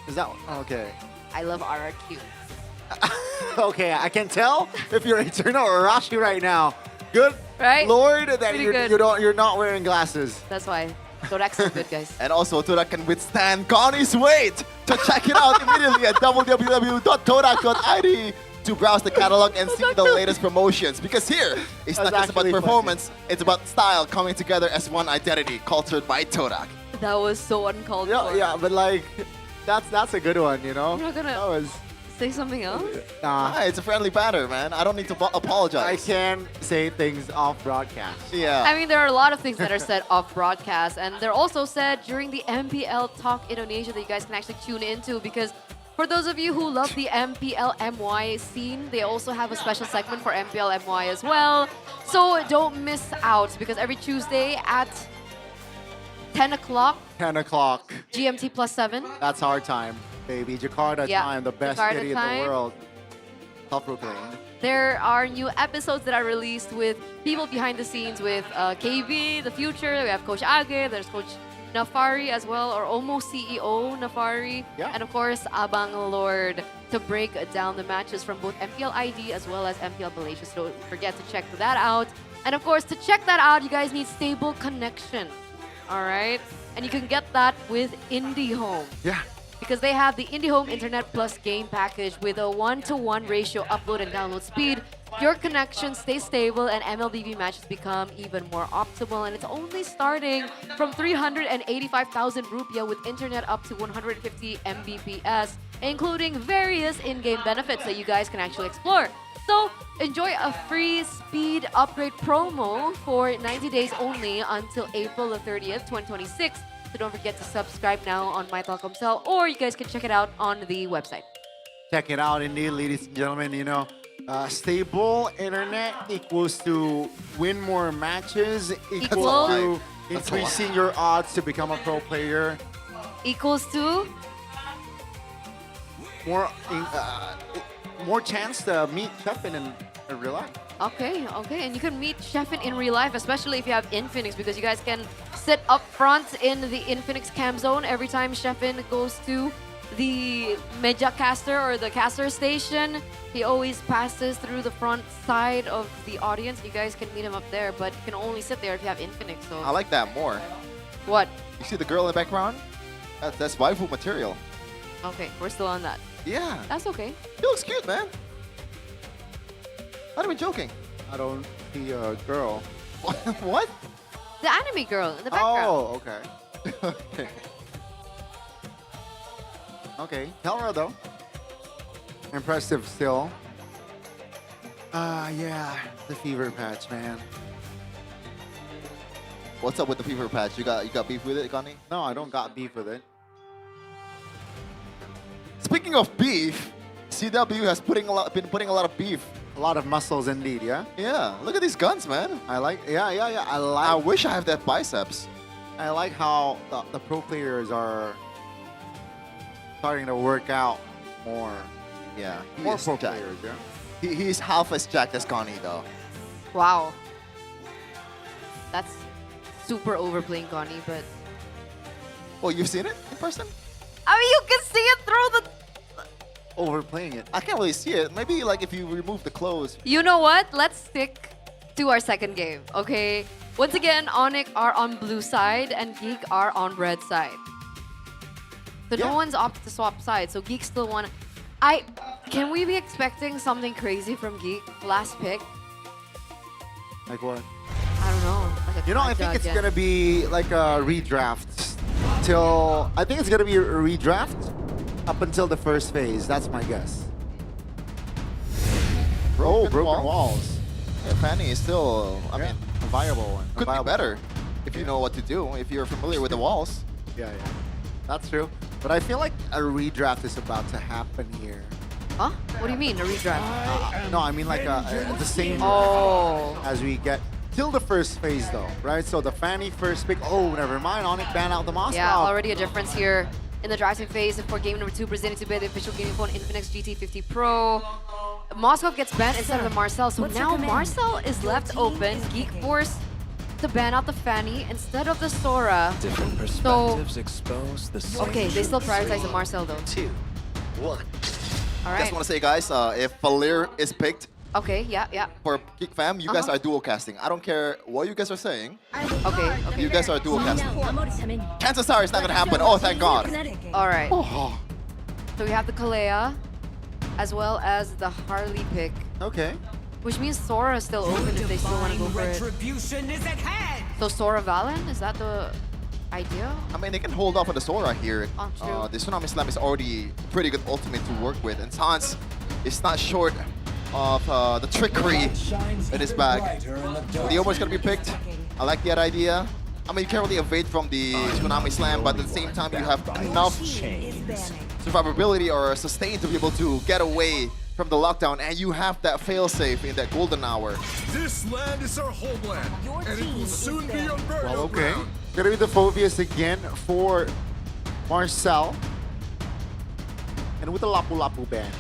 Is that okay? I love RRQ. Okay, I can tell if you're Eternal or Arashi right now. Good Right? Lord, that Pretty you're, good. you're not wearing glasses. That's why. Todak's so good, guys. And also, Todak can withstand Connie's weight. To check it out immediately at www.todak.id to browse the catalog and see the latest promotions. Because here, it's not That's just about actually funny. performance, it's about style coming together as one identity, cultured by Todak. That was so uncalled Yeah, for. yeah, but like, that's a good one, you know? You're not gonna That was, say something else? nah. Ah, it's a friendly banter, man. I don't need to I apologize. can say things off broadcast. Yeah. I mean, there are a lot of things that are said off broadcast, and they're also said during the MPL Talk Indonesia that you guys can actually tune into, because for those of you who love the MPL MY scene, they also have a special segment for MPL MY as well. So don't miss out, because every Tuesday at 10 o'clock 10 o'clock. GMT +7, That's our time, baby. Jakarta Yeah, time, the best Jakarta city in time. the world. Self-proclaimed. there are new episodes that are released with people behind the scenes with KB, the future. We have Coach Age, there's Coach Nafari as well, or almost CEO Nafari. Yeah. And of course, Abang Lord to break down the matches from both MPL ID as well as MPL Malaysia. So don't forget to check that out. And of course, to check that out, you guys need stable connection. All right? And you can get that with IndiHome. Yeah. Because they have the IndiHome Internet Plus game package with a 1-to-1 ratio upload and download speed. Your connection stays stable and MLBB matches become even more optimal. And it's only starting from 385,000 rupiah with internet up to 150 Mbps, including various in-game benefits that you guys can actually explore. So enjoy a free speed upgrade promo for 90 days only until April the 30th, 2026. So don't forget to subscribe now on My Telkomsel, or you guys can check it out on the website. Check it out, indeed, ladies and gentlemen. You know, stable internet equals to win more matches, equals to increasing your odds to become a pro player. Equals to? More chance to meet Chefin in real life. Okay, okay. And you can meet Sheffin in real life, especially if you have Infinix, because you guys can sit up front in the Infinix cam zone every time Sheffin goes to the Meja caster or the caster station. He always passes through the front side of the audience. You guys can meet him up there, but you can only sit there if you have Infinix. So I like that more. What? You see the girl in the background? That's waifu material. Okay, we're still on that. Yeah. That's okay. She looks cute, man. Not even joking. I don't see a girl. What? The anime girl in the background. Oh, okay. Okay. Okay, tell her though. Impressive still. Yeah, the fever patch, man. What's up with the fever patch? You got beef with it, Connie? No, I don't got beef with it. Speaking of beef, CW has been putting a lot of beef. A lot of muscles indeed, yeah? Yeah, look at these guns, man. I like, yeah. I wish I have that biceps. I like how the pro players are starting to work out more. Yeah, More is pro jacked. players, yeah. He's half as jacked as Connie, though. Wow. That's super overplaying Connie, but... Well, you've seen it in person? I mean, you can see it through the... Overplaying it. I can't really see it. Maybe like if you remove the clothes. You know what? Let's stick to our second game, okay? Once again, Onyx are on blue side and Geek are on red side. So no one's opted to swap sides, so Geek still won. Can we be expecting something crazy from Geek? Last pick? Like what? I don't know. Like a I think it's gonna be like a redraft till. I think it's gonna be a redraft up until the first phase. That's my guess. Broken walls. Yeah, Fanny is still, I mean, a viable one. Could be better if you know what to do, if you're familiar with the walls. Yeah, that's true. But I feel like a redraft is about to happen here. Huh? What do you mean, a redraft? No, I mean like the same as we get till the first phase though, right? So the Fanny first pick. Oh, never mind. Onyx ban out the Moscow. Yeah, already a difference here in the drafting phase for game number 2, presented to be the official gaming phone Infinix GT50 Pro. Moskov gets banned instead of the Marcel, so now Marcel is left open. Geek forced to ban out the Fanny instead of the Sora. Different perspectives expose the same Okay, they still prioritize the Marcel though. 2, 1. All right. Just want to say, guys, if Valir is picked Okay, yeah. for Geek Fam, you guys are dual casting. I don't care what you guys are saying. Okay. You guys are dual casting. Chances are it's not gonna happen. Oh, thank God. All right. So we have the Kalea, as well as the Harley pick. Okay. Which means Sora is still open if they still want to go for it. So Sora Valen, is that the idea? I mean, they can hold off on the Sora here. Oh, true. The Tsunami Slam is already a pretty good ultimate to work with, and Sans is not short of the trickery in his bag. Leomo is going to be picked. I like that idea. I mean, you can't really evade from the Tsunami Slam, but at the same time, you have enough survivability or sustain to be able to get away from the lockdown, and you have that failsafe in that golden hour. This land is our homeland, and it will soon be our burial ground. Gonna be the Phobius again for Marcel. And with the Lapu Lapu ban.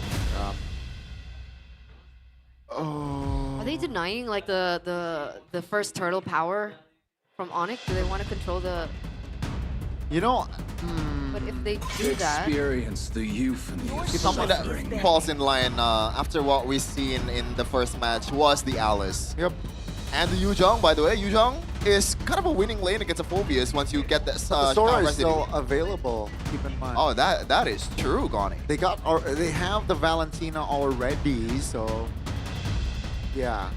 Are they denying like the first turtle power from Onyx? Do they want to control the... You know... But if they do that... Experience the youth and the Something that falls in line after what we've seen in the first match was the Alice. Yep. And the Yuzhong, by the way, Yuzhong is kind of a winning lane against a Phobius once you get that the Sora is still available, keep in mind. Oh, that is true, Gani. They have the Valentina already, so... Yeah.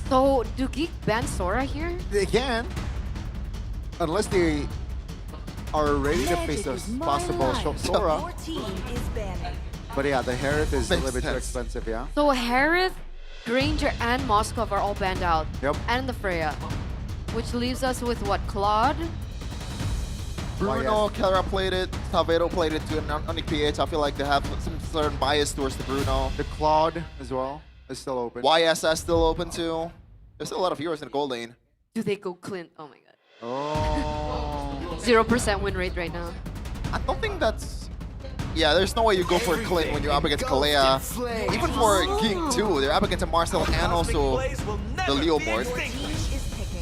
So, do Geek ban Sora here? They can. Unless they are ready to face a possible Sora. But yeah, the Harith is a little bit too expensive, yeah? So Harith, Granger, and Moskov are all banned out. Yep. And the Freya. Which leaves us with what? Claude? Bruno, Kara played it, Tavedo played it to an PH. I feel like they have some certain bias towards the Bruno. The Claude as well is still open. YSS still open too. There's still a lot of heroes in the gold lane. Do they go Clint? Oh my god. Oh. 0% win rate right now. I don't think that's... Yeah, there's no way you go for Clint when you're up against Kalea. Even for Geek too, they're up against a Marcel and also the Leo board.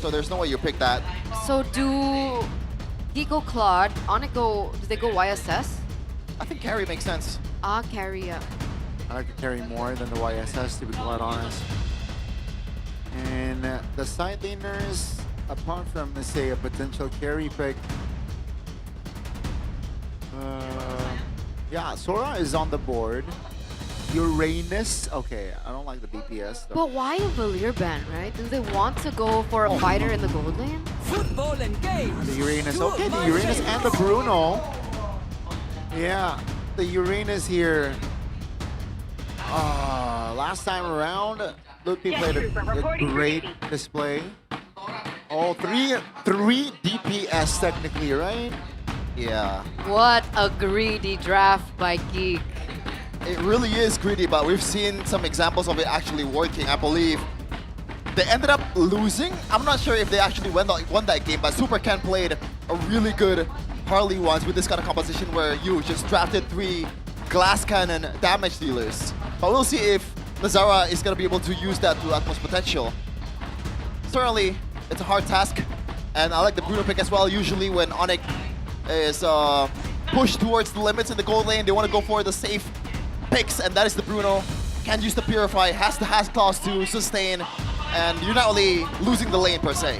So there's no way you pick that. So do Geek go Claude? Do they go YSS? I think carry makes sense. Carry, yeah. I like to carry more than the YSS, to be quite honest. And the side laners, apart from, let's say, a potential carry pick, yeah, Sora is on the board. Uranus, okay, I don't like the DPS. Though. But why a Valir ban, right? Do they want to go for a fighter in the gold lane? Football and games. The Uranus, okay, the Uranus and the Bruno. Yeah, the Uranus here. Last time around, Ludwig played a great display. Oh, three DPS technically, right? Yeah. What a greedy draft by Geek. It really is greedy, but we've seen some examples of it actually working. I believe they ended up losing. I'm not sure if they actually won that game, but Super Ken played a really good Harley wants with this kind of composition where you just drafted 3 glass cannon damage dealers. But we'll see if Nazara is going to be able to use that to utmost potential. Certainly, it's a hard task. And I like the Bruno pick as well. Usually when Onyx is pushed towards the limits in the gold lane, they want to go for the safe picks, and that is the Bruno. Can use the Purify, has the Has Claws to sustain, and you're not really losing the lane per se.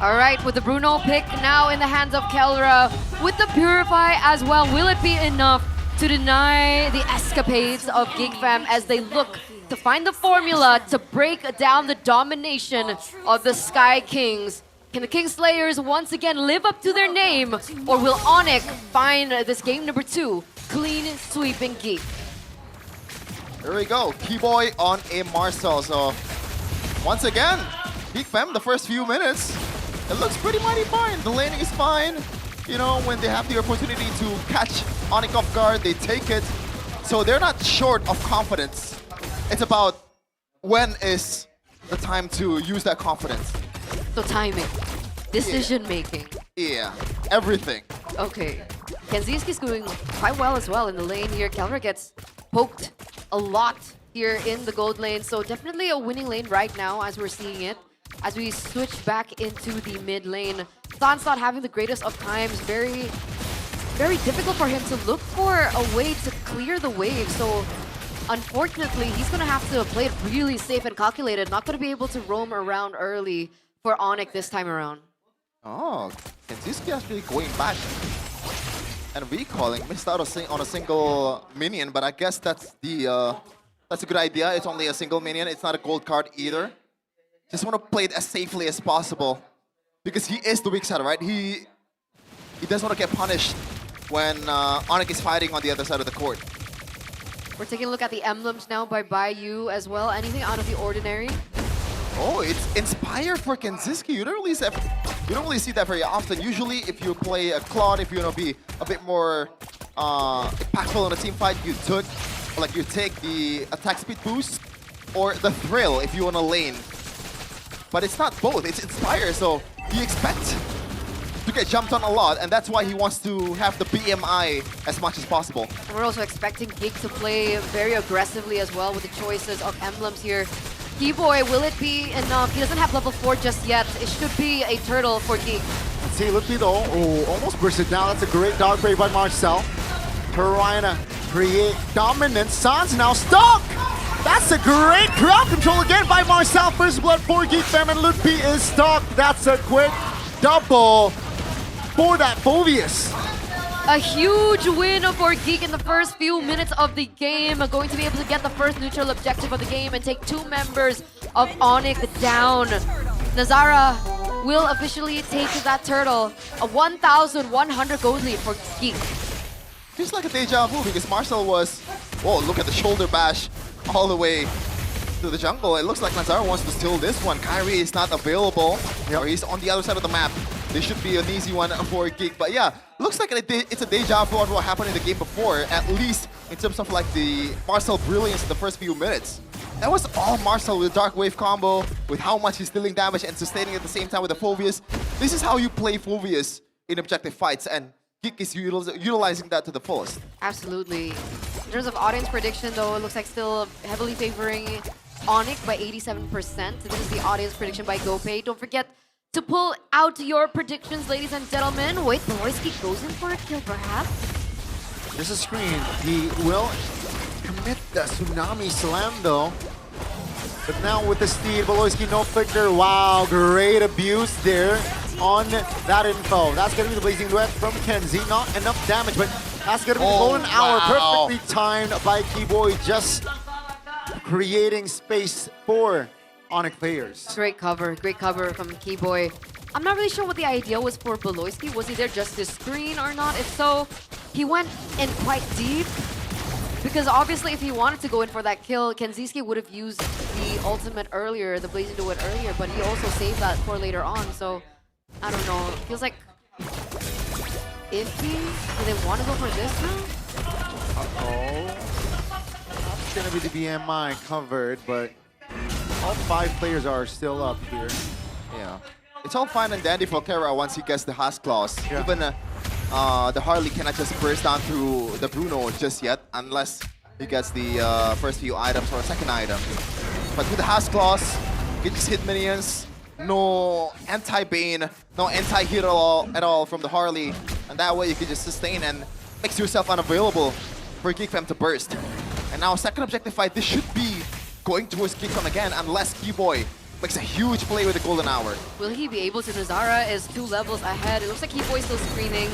All right, with the Bruno pick now in the hands of Kelra, with the Purify as well, will it be enough to deny the escapades of GigFam as they look to find the formula to break down the domination of the Sky Kings? Can the Kingslayers once again live up to their name, or will Onyx find this game number 2 clean sweeping Geek? There we go, Keyboy on a Marcel. So once again, GigFam, the first few minutes, it looks pretty mighty fine. The laning is fine. You know, when they have the opportunity to catch Onyx off guard, they take it. So they're not short of confidence. It's about when is the time to use that confidence. So timing, decision making. Yeah, everything. Okay, Kenziski's doing quite well as well in the lane here. Kelra gets poked a lot here in the gold lane, so definitely a winning lane right now as we're seeing it. As we switch back into the mid lane, San's not having the greatest of times. Very difficult for him to look for a way to clear the wave. So unfortunately, he's gonna have to play it really safe and calculated. Not gonna be able to roam around early for Onyx this time around. Oh, Kenziski actually going back and recalling. Missed out on a single minion, but I guess that's a good idea. It's only a single minion. It's not a gold card either. Just want to play it as safely as possible because he is the weak side, right? He doesn't want to get punished when Onyx is fighting on the other side of the court. We're taking a look at the emblems now by Bayou as well. Anything out of the ordinary? Oh, it's Inspire for Kenziski. You don't really see that very often. Usually, if you play a Claude, if you want to be a bit more impactful in a team fight, you take the attack speed boost or the thrill if you want to lane. But it's not both. It's Inspire, so you expect to get jumped on a lot, and that's why he wants to have the BMI as much as possible. And we're also expecting Geek to play very aggressively as well with the choices of emblems here. Keyboy, will it be enough? He doesn't have level 4 just yet. It should be a turtle for Geek. See, Lippy though, almost burst it down. That's a great dog play by Marcel. Karina create dominance. San's now stuck! That's a great crowd control again by Marcel. First blood for GigFam, and Lippy is stuck. That's a quick double for that Phoveus. A huge win for Geek in the first few minutes of the game. Going to be able to get the first neutral objective of the game and take 2 members of Onyx down. Nazara will officially take that turtle. A 1,100 gold lead for Geek. Feels like a deja vu because Marcel was... Whoa, look at the shoulder bash all the way to the jungle. It looks like Nazara wants to steal this one. Kyrie is not available, or he's on the other side of the map. This should be an easy one for Geek. But yeah, looks like it's a deja vu of what happened in the game before, at least in terms of like the Marcel brilliance in the first few minutes. That was all Marcel with Dark Wave combo, with how much he's dealing damage and sustaining at the same time with the Phoveus. This is how you play Phoveus in objective fights, and Geek is utilizing that to the fullest. Absolutely. In terms of audience prediction though, it looks like still heavily favoring Onyx by 87%. This is the audience prediction by GoPay. Don't forget to pull out your predictions, ladies and gentlemen. Wait, Beloyski goes in for a kill, perhaps? There's a screen. He will commit the Tsunami Slam, though. But now with the steed, Beloyski no flicker. Wow, great abuse there on that info. That's going to be the Blazing Duet from Kenzie. Not enough damage, but that's going to be the golden hour. Perfectly timed by Keyboy, just creating space for Onyx players. Great cover from Keyboy. I'm not really sure what the idea was for Beloyski. Was he there just to screen or not? If so, he went in quite deep. Because obviously if he wanted to go in for that kill, Kenziski would have used the ultimate earlier, the Blazing Duet earlier, but he also saved that for later on. So, I don't know. Feels like iffy. Do they want to go for this now? Uh-oh. It's going to be the BMI covered, but all 5 players are still up here. Yeah. It's all fine and dandy for Kera once he gets the Has Claws. Yeah. Even the Harley cannot just burst down through the Bruno just yet unless he gets the first few items or second item. But with the House Claws, you can just hit minions. No anti-Bane, no anti-hit at all from the Harley. And that way you can just sustain and makes yourself unavailable for GeekFam to burst. And now second objective fight, this should be going towards GeekFam again unless Keyboy makes a huge play with the Golden Hour. Will he be able to? Nazara is 2 levels ahead. It looks like Keyboy still screaming.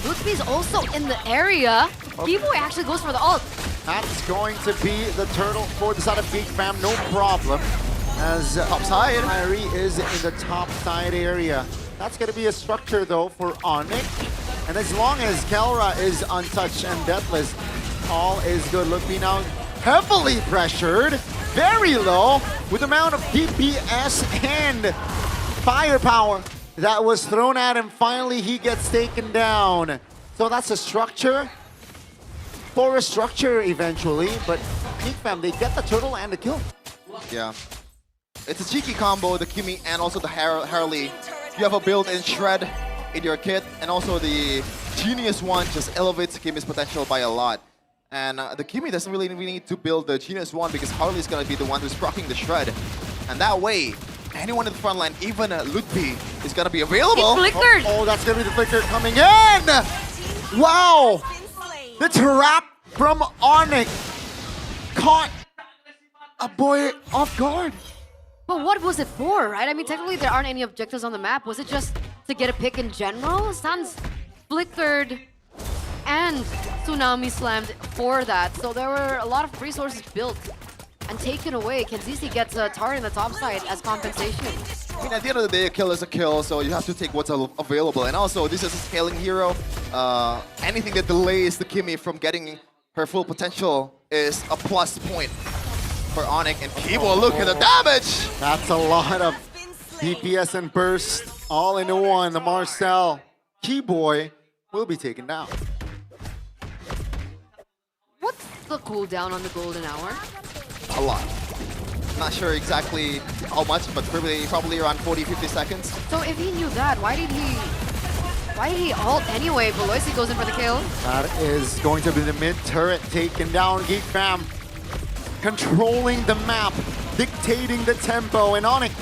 Lutfi's also in the area. Keyboy actually goes for the ult. That's going to be the turtle for the side of GeekFam, no problem. As top side, Kyrie is in the top side area. That's going to be a structure though for Onyx. And as long as Kelra is untouched and deathless, all is good. Lutfi now heavily pressured, very low, with the amount of DPS and firepower that was thrown at him. Finally, he gets taken down. So that's a structure for a structure eventually, but GeekFam, they get the turtle and the kill. Yeah. It's a cheeky combo, the Kimi and also the Harley. You have a built-in Shred in your kit, and also the Genius one just elevates Kimi's potential by a lot. And the Kimi doesn't really need to build the Genius one because Harley's gonna be the one who's proccing the Shred. And that way, anyone in the front line, even Lutfi, is gonna be available. He flickered! Oh, that's gonna be the flicker coming in! Wow! The trap from Onyx caught a boy off guard. But what was it for, right? I mean, technically there aren't any objectives on the map. Was it just to get a pick in general? Sans flickered and Tsunami slammed for that. So there were a lot of resources built and taken away. Kenzizi gets a turret in the top side as compensation. I mean, at the end of the day, a kill is a kill, so you have to take what's available. And also, this is a scaling hero. Anything that delays the Kimi from getting her full potential is a plus point for Onyx. And Keyboy, look at the damage! That's a lot of DPS and burst all into one. The Marcel Keyboy will be taken down. What's the cooldown on the Golden Hour? A lot. Not sure exactly how much, but probably around 40-50 seconds. So if he knew that, why did he ult anyway? Beloisi goes in for the kill. That is going to be the mid turret taken down. GeekFam controlling the map, dictating the tempo, and Onyx.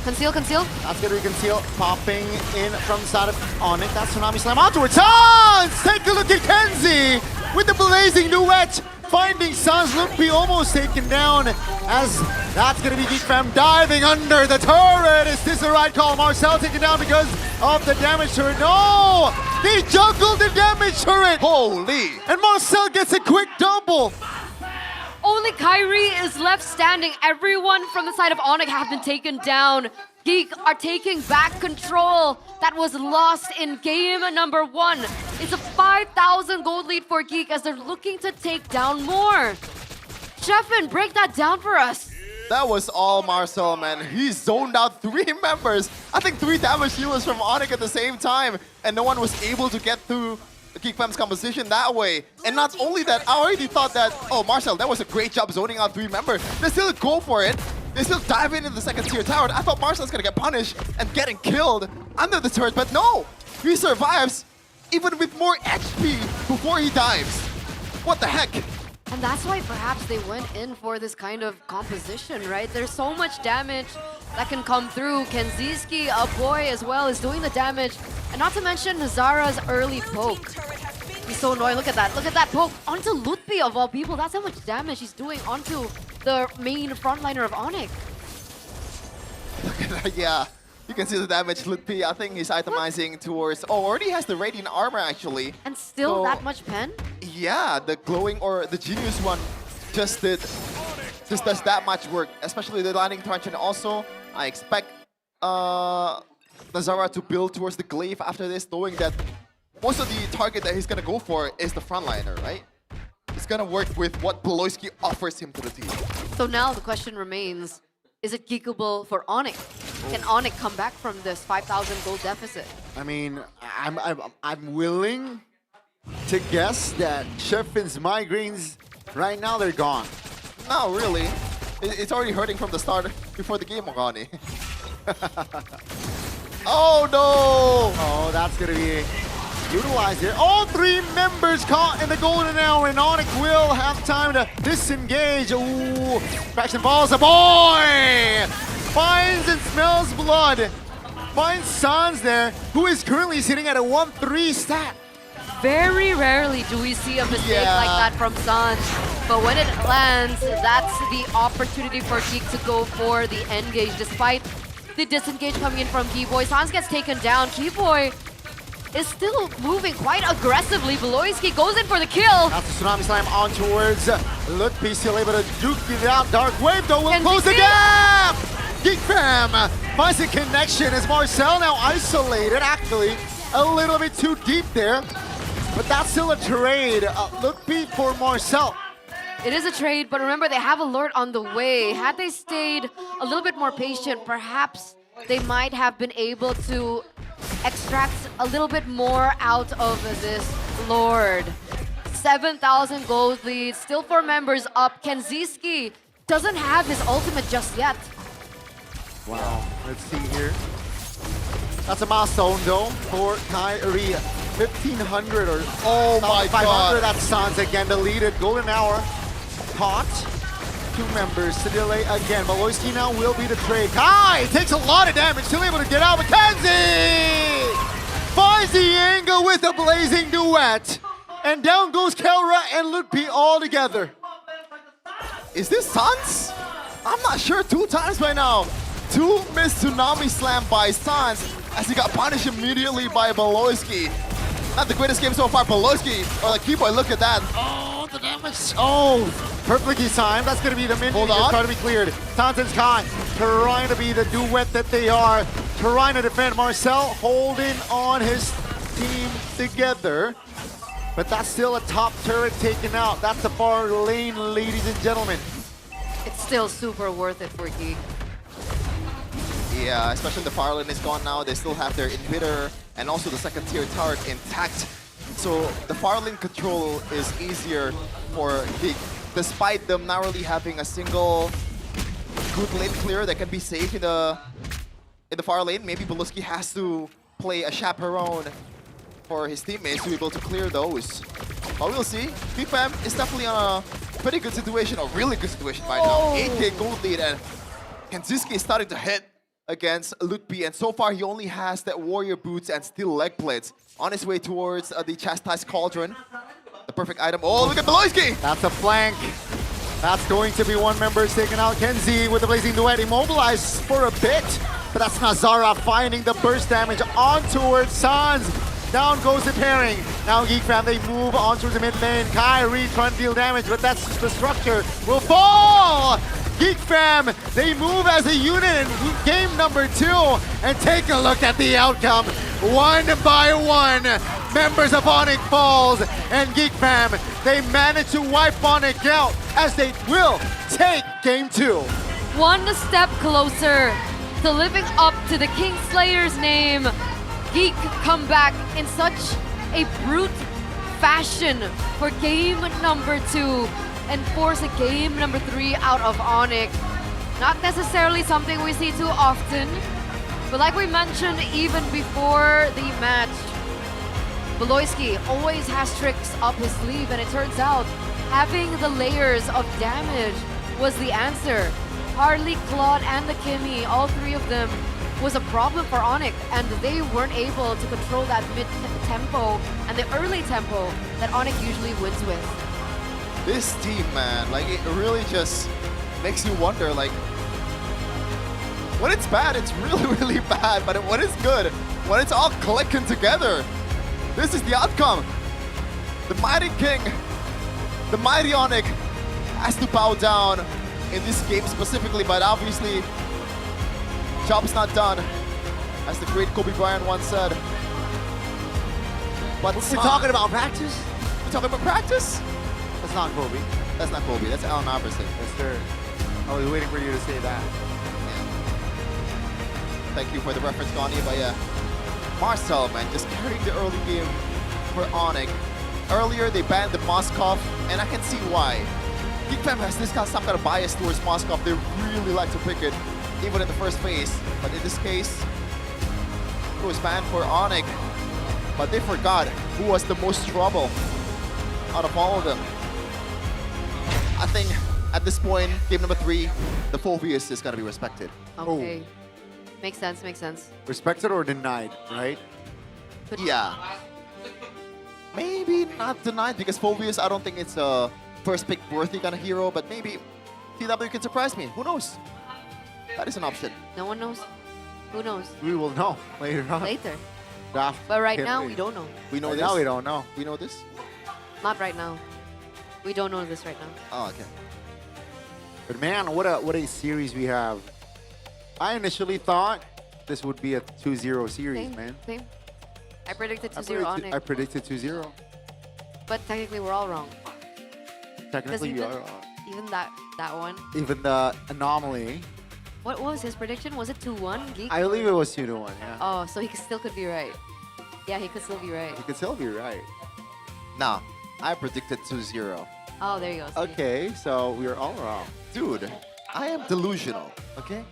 Conceal, conceal. That's going to be conceal, popping in from the side of Onyx. That's Tsunami Slam onto Sans! Take a look at Kenzie with the blazing duet. Finding Sans. Lutfi almost taken down as that's going to be GeekFam diving under the turret. Is this the right call? Marcel taken down because of the damage turret. No! They juggled the damage turret! Holy! And Marcel gets a quick double. Only Kyrie is left standing. Everyone from the side of Onyx have been taken down. Geek are taking back control that was lost in game number 1. It's a 5,000 gold lead for Geek as they're looking to take down more. Sheffin, break that down for us. That was all Marcel, man. He zoned out 3 members. I think 3 damage healers from Onyx at the same time. And no one was able to get through GeekFam's composition that way. And not only that, I already thought that, oh, Marcel, that was a great job zoning out 3 members. They still go for it. They still dive into the second tier tower. I thought Marcel's gonna get punished and getting killed under the turret, but no! He survives even with more HP before he dives. What the heck? And that's why perhaps they went in for this kind of composition, right? There's so much damage that can come through. Kenziski, a boy as well, is doing the damage. And not to mention Nazara's early poke. He's so annoying. Look at that. Look at that poke onto Lutfi of all people. That's how much damage he's doing onto the main frontliner of Onyx. Look at that, yeah. You can see the damage Lutfi. I think he's itemizing towards... Oh, already has the Radiant Armor, actually. And still that much pen? Yeah, the glowing or the Genius one just does that much work. Especially the Lightning Crunch. And also, I expect Nazara to build towards the Glaive after this, knowing that most of the target that he's going to go for is the frontliner, right? He's going to work with what Beloyski offers him to the team. So now the question remains, is it geekable for Onyx? Can Onyx come back from this 5,000 gold deficit? I mean, I'm willing to guess that Sheffin's migraines, right now they're gone. No, really. It's already hurting from the start before the game, Ogani. Oh no! Oh, that's gonna be utilized here. All three members caught in the golden hour, and Onyx will have time to disengage. Ooh, Fraction falls. A boy! Finds and smells blood. Finds Sans there, who is currently sitting at a 1-3 stat. Very rarely do we see a mistake like that from Sans. But when it lands, that's the opportunity for Geek to go for the engage. Despite the disengage coming in from Keyboy, Sans gets taken down. Keyboy is still moving quite aggressively. Beloyski goes in for the kill. That's the Tsunami Slam on towards Lutpi, still able to duke it out. Dark Wave though will close the gap! Geek Fam finds a connection as Marcel now isolated, actually a little bit too deep there. But that's still a trade. Lutpi for Marcel. It is a trade, but remember they have alert on the way. Had they stayed a little bit more patient, perhaps they might have been able to extract a little bit more out of this Lord. 7,000 gold lead, still 4 members up. Kenziski doesn't have his ultimate just yet. Wow, let's see here. That's a milestone though for Kyrie. 1,500 or oh my 500. God. That's Sans again, deleted. Golden hour caught. 2 members to delay again. Beloyski now will be the trade. Kai takes a lot of damage, still able to get out. McKenzie finds the angle with a blazing duet. And down goes Kelra and Lutpi all together. Is this Sans? I'm not sure. 2 times by now. 2 missed Tsunami Slam by Sans as he got punished immediately by Beloyski. Not the greatest game so far. Beloyski, or like Keyboy, look at that. Oh, the damage. Oh, perfectly timed. That's going to be the minion. Hold on. Trying to be cleared. Tauntauns Kai trying to be the duet that they are. Trying to defend. Marcel holding on his team together. But that's still a top turret taken out. That's the far lane, ladies and gentlemen. It's still super worth it for Geek. Yeah, especially the far lane is gone now. They still have their inhibitor and also the second tier turret intact. So the far lane control is easier for Geek, despite them not really having a single good lane clear that can be safe in the far lane. Maybe Beloyski has to play a chaperone for his teammates to be able to clear those. But we'll see. Fam is definitely on a pretty good situation, a really good situation by now. 8k gold lead, and Kenziski is starting to hit against Lutpi, and so far he only has that warrior boots and steel leg plates on his way towards the chastised cauldron. The perfect item. Oh, look at Beloyski! That's a flank. That's going to be 1 member taken out. Kenzie with the blazing duet immobilized for a bit, but that's Nazara finding the burst damage on towards Sans. Down goes the pairing. Now Geek Fam, they move on towards the mid lane. Kyrie trying to deal damage, but that's the structure will fall. Geek Fam, they move as a unit in game number 2, and take a look at the outcome. 1 by 1, members of Onyx falls, and Geek Fam, they manage to wipe Onyx out as they will take game 2. 1 step closer to living up to the Kingslayer's name. Geek come back in such a brute fashion for game number 2 and force a game number 3 out of Onyx. Not necessarily something we see too often, but like we mentioned even before the match, Beloyski always has tricks up his sleeve, and it turns out having the layers of damage was the answer. Harley, Claude, and the Kimmy, all 3 of them was a problem for Onyx, and they weren't able to control that mid-tempo and the early tempo that Onyx usually wins with. This team, man, like it really just makes you wonder, like, when it's bad, it's really, really bad, but when it's good, when it's all clicking together, this is the outcome. The mighty king, the mighty Onyx has to bow down in this game specifically, but obviously, job's not done, as the great Kobe Bryant once said. But we're talking about practice? We're talking about practice? That's not Kobe. That's not Kobe, that's Allen Iverson. Yes, sir. I was waiting for you to say that. Yeah. Thank you for the reference, Donnie, but yeah. Marcel, man, just carrying the early game for Onyx. Earlier, they banned the Moskov, and I can see why. Geek Fam has this some kind of bias towards Moskov. They really like to pick it, even in the first phase. But in this case, heroes banned for Onyx. But they forgot who was the most trouble out of all of them. I think at this point, game number 3, the Phobius is gonna be respected. Okay. Makes sense, makes sense. Respected or denied, right? Yeah. Maybe not denied because Phobius, I don't think it's a first pick worthy kind of hero, but maybe TW can surprise me. Who knows? That is an option. No one knows. Who knows? We will know later on. Later. Draft But right hit now, later. we don't know. We know Right this? now we don't know. We know this? Not right now. We don't know this right now. Oh, okay. But man, what a series we have. I initially thought this would be a 2-0 series, Same, man. same. I predicted 2-0 Onyx. I predicted 2-0. But technically, we're all wrong. Technically, you even, are wrong. Even that one. Even the anomaly. What was his prediction? Was it 2-1? Geek? I believe it was 2-1, yeah. Oh, so he still could be right. Yeah, he could still be right. You could still be right. Nah, I predicted 2-0. Oh, there you go. See? Okay, so we are all wrong. Dude, I am delusional, okay?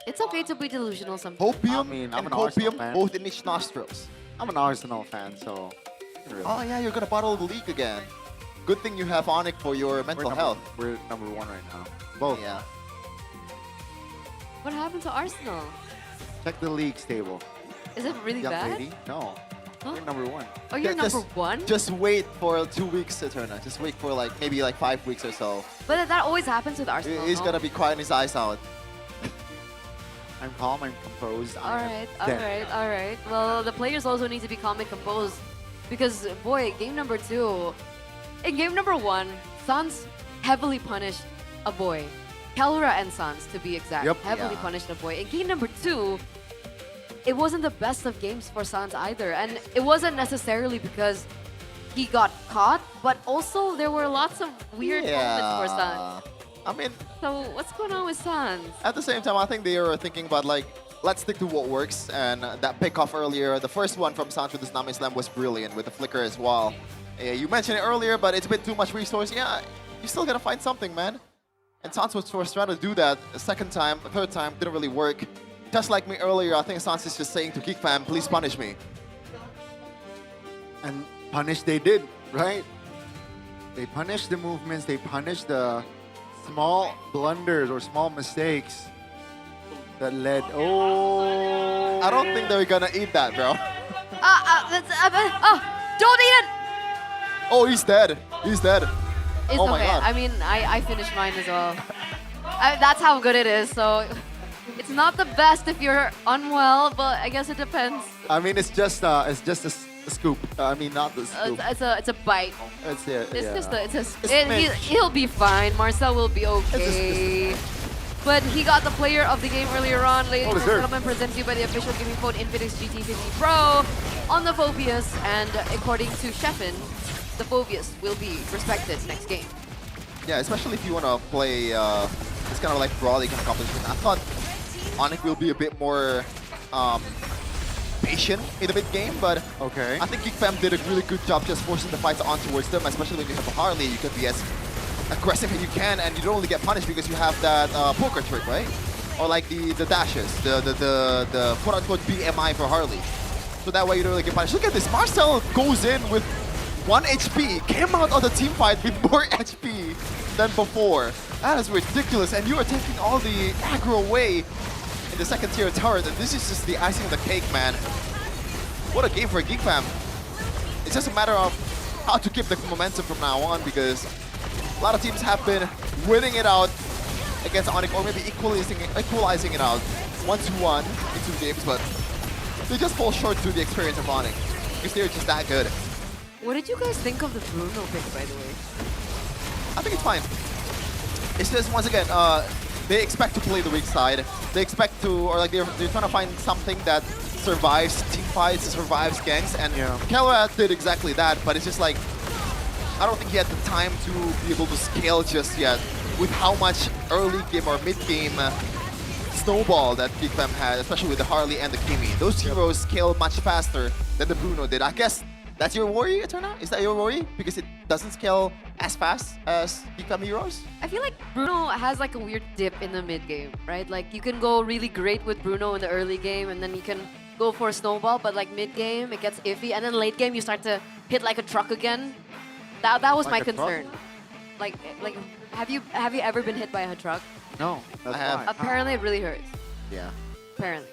It's okay to be delusional sometimes. Hopium I'm and an Arsenal copium fan. both in each nostrils. I'm an Arsenal fan, so... Oh yeah, you're gonna bottle the league again. Good thing you have Onyx for your mental health. We're number 1 right now. Both. Yeah. What happened to Arsenal? Check the leagues table. Is it really Young bad? lady? No. Huh? We're number 1. Oh, you're Just- number 1? Just wait for 2 weeks, Eterna. Just wait for like maybe like 5 weeks or so. But that always happens with Arsenal. He's no? gonna be crying his eyes out. I'm calm, I'm composed. All right. Well, the players also need to be calm and composed because, boy, game number 2. In game number 1, Suns heavily punished a boy. Kelra and Suns, to be exact, Yep. heavily Yeah. punished a boy. In game number 2, it wasn't the best of games for Suns either. And it wasn't necessarily because he got caught, but also there were lots of weird moments for Suns. I mean, So what's going on with Suns? at the same time, I think they were thinking about like, let's stick to what works. And that pickoff earlier, the first one from Suns with the Tsunami Slam was brilliant with the flicker as well. Yeah, you mentioned it earlier, but it's a bit too much resource. Yeah, you still gotta find something, man. And Sans was trying to do that a second time, a third time, didn't really work. Just like me earlier, I think Sans is just saying to Geek Fam, please punish me. And punish they did, right? They punished the movements, they punished the small blunders or small mistakes that led. Oh! I don't think they're gonna eat that, bro. Don't eat it! Oh, he's dead. He's dead. It's Oh my okay. God. I mean, I finished mine as well. That's how good it is. So it's not the best if you're unwell, but I guess it depends. I mean, it's just a scoop. I mean, not the scoop. It's a bite. It's it. It's Yeah. just a smidge. he'll be fine. Marcel will be okay. But he got the player of the game earlier on. Ladies and deserved. gentlemen, presented to you by the official gaming phone Infinix GT50 Pro on the Phobius. And according to Sheffin, the Phobius will be respected next game. Yeah, especially if you want to play this kind of like brawly kind of competition. I thought Onyx will be a bit more patient in the mid game, but okay. I think Geek Fam did a really good job just forcing the fights on towards them, especially when you have a Harley. You can be as aggressive as you can, and you don't only get punished because you have that poker trick, right? Or like the dashes, the quote-unquote BMI for Harley. So that way you don't really get punished. Look at this, Marcel goes in with 1 HP, came out of the team fight with more HP than before. That is ridiculous, and you are taking all the aggro away in the second tier turret, and this is just the icing on the cake, man. What a game for Geek Fam. It's just a matter of how to keep the momentum from now on, because a lot of teams have been winning it out against Onyx, or maybe equalizing it out 1-1 in 2 games, but they just fall short to the experience of Onyx, because they're just that good. What did you guys think of the Bruno pick, by the way? I think it's fine. It's just, once again, they expect to play the weak side. They expect to, or like they're trying to find something that survives team fights, survives ganks, and Kelra did exactly that, but it's just like, I don't think he had the time to be able to scale just yet with how much early game or mid game snowball that Geek Fam had, especially with the Harley and the Kimi. Those heroes scale much faster than the Bruno did. I guess that's your worry, Eterna? Is that your worry? Because it doesn't scale as fast as Geek Fam heroes? I feel like Bruno has like a weird dip in the mid game, right? Like you can go really great with Bruno in the early game, and then you can go for a snowball, but like mid game it gets iffy, and then late game you start to hit like a truck again. That was Like my a truck? concern. Like have you ever been hit by a truck? No, that's why. Apparently it really hurts. Yeah. Apparently.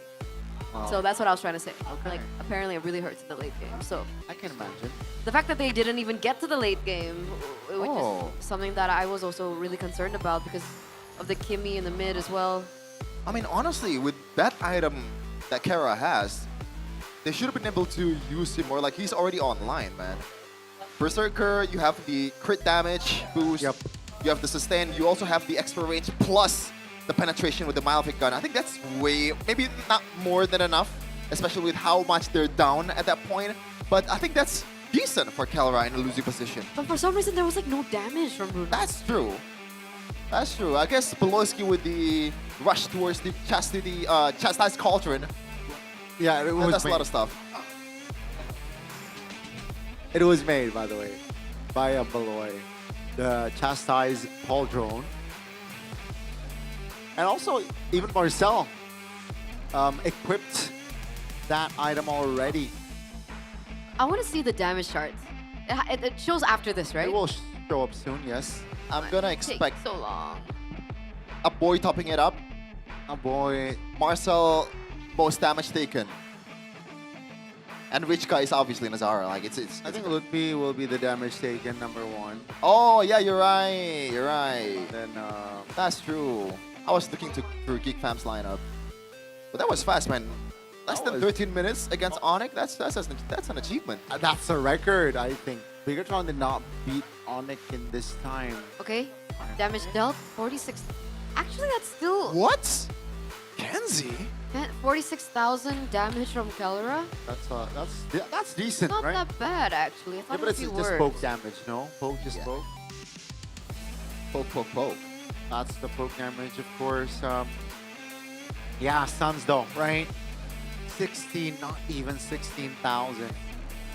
Wow. So that's what I was trying to say. Okay. Like apparently it really hurts in the late game. So I can imagine. the fact that they didn't even get to the late game, which is something that I was also really concerned about because of the Kimmy in the mid as well. I mean, honestly, with that item that Kara has, they should have been able to use him more. Like, he's already online, man. Berserker, you have the crit damage boost. Yep. You have the sustain. You also have the extra range plus the penetration with the Malefic gun. I think that's maybe not more than enough, especially with how much they're down at that point. But I think that's decent for Kelra in a losing position. But for some reason there was like no damage from Bruno. That's true. That's true. I guess Beloski with the rush towards the chastised cauldron. Yeah, it was That's a lot of stuff. It was made, by the way, by a Beloy, the chastised cauldron. And also, even Marcel equipped that item already. I want to see the damage charts. It shows after this, right? It will show up soon, yes. I'm gonna expect so long. A boy topping it up. A boy. Marcel, most damage taken. And Rich Guy is obviously Nazara. Like it's I think Lutfi will be the damage taken #1. Oh yeah, you're right. You're right. Then that's true. I was looking through Geek Fam's lineup, but that was fast, man. Less than 13 minutes against Onyx. That's an achievement. That's a record, I think. Bigatron did not beat Onyx in this time. Okay, damage dealt 46. Actually, that's still what? Kenzie? 46,000 damage from Kelra. That's decent, Not right? that bad actually. I thought Yeah, but it it's would be just worse. poke damage, no? Poke, just poke. Poke. That's the poke damage, of course. Yeah, Suns though, right? 16, not even 16,000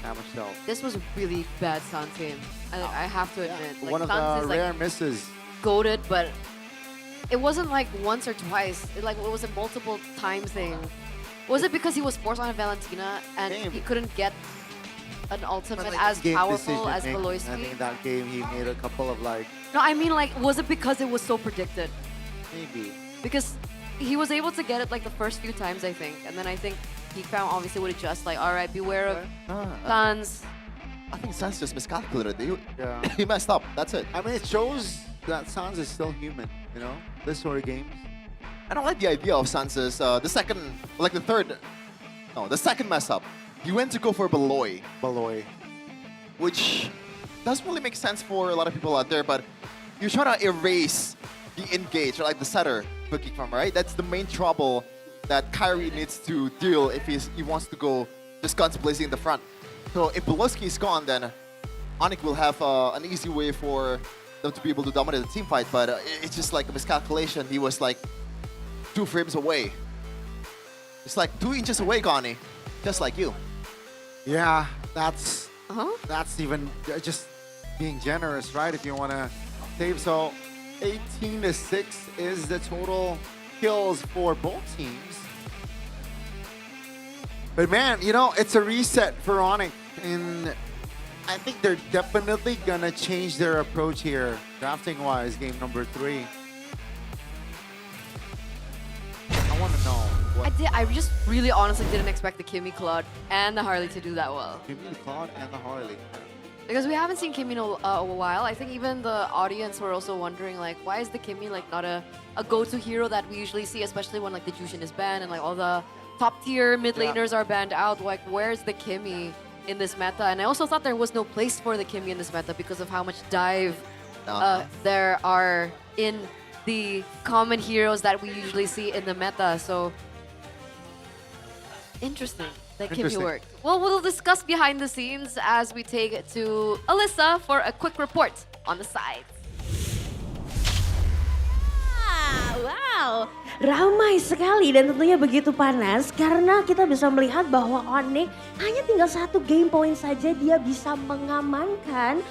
damage dealt. This was a really bad Sun team. I have to admit. Like, One of Suns the is, rare misses. Goated, but it wasn't like once or twice. It was a multiple time thing. Was it because he was forced on a Valentina and he couldn't get an ultimate Like, as game powerful as decision-making. I Beloyski? think that game he made a couple of like, No, I mean like, was it because it was so predicted? maybe. Because he was able to get it like the first few times, I think. And then I think he found obviously would adjust like, all right, beware of Suns. I think Sans just miscalculated. Yeah. He messed up. That's it. I mean, it shows that Sans is still human, you know? This sort of games. I don't like the idea of Sans's the second mess up. He went to go for Beloy. Which doesn't really make sense for a lot of people out there, but you're trying to erase the engage, or like the setter cooking from, right? That's the main trouble that Kyrie needs to deal if he wants to go just guns blazing in the front. So if Beloski is gone, then Onyx will have an easy way for them to be able to dominate the team fight, but it's just like a miscalculation. He was like 2 frames away. It's like 2 inches away, Gani, just like you. Yeah, that's even just being generous, right? If you want to save. So 18-6 is the total kills for both teams. But man, you know, it's a reset for Onyx, and I think they're definitely gonna change their approach here, drafting-wise, game number 3. I want to know what I just really honestly didn't expect the Kimmy, Claude, and the Harley to do that well. Kimmy, the Claude, and the Harley. Because we haven't seen Kimmy in a while. I think even the audience were also wondering, like, why is the Kimmy like not a go-to hero that we usually see, especially when like the Jushin is banned and like all the top-tier mid laners are banned out. Like, where's the Kimmy in this meta? And I also thought there was no place for the Kimmy in this meta because of how much dive there are in the common heroes that we usually see in the meta. So interesting that Kimmy worked. Well, we'll discuss behind the scenes as we take it to Alyssa for a quick report on the side. Wow, ramai sekali dan tentunya begitu panas karena kita bisa melihat bahwa Onyx hanya tinggal 1 game point saja dia bisa mengamankan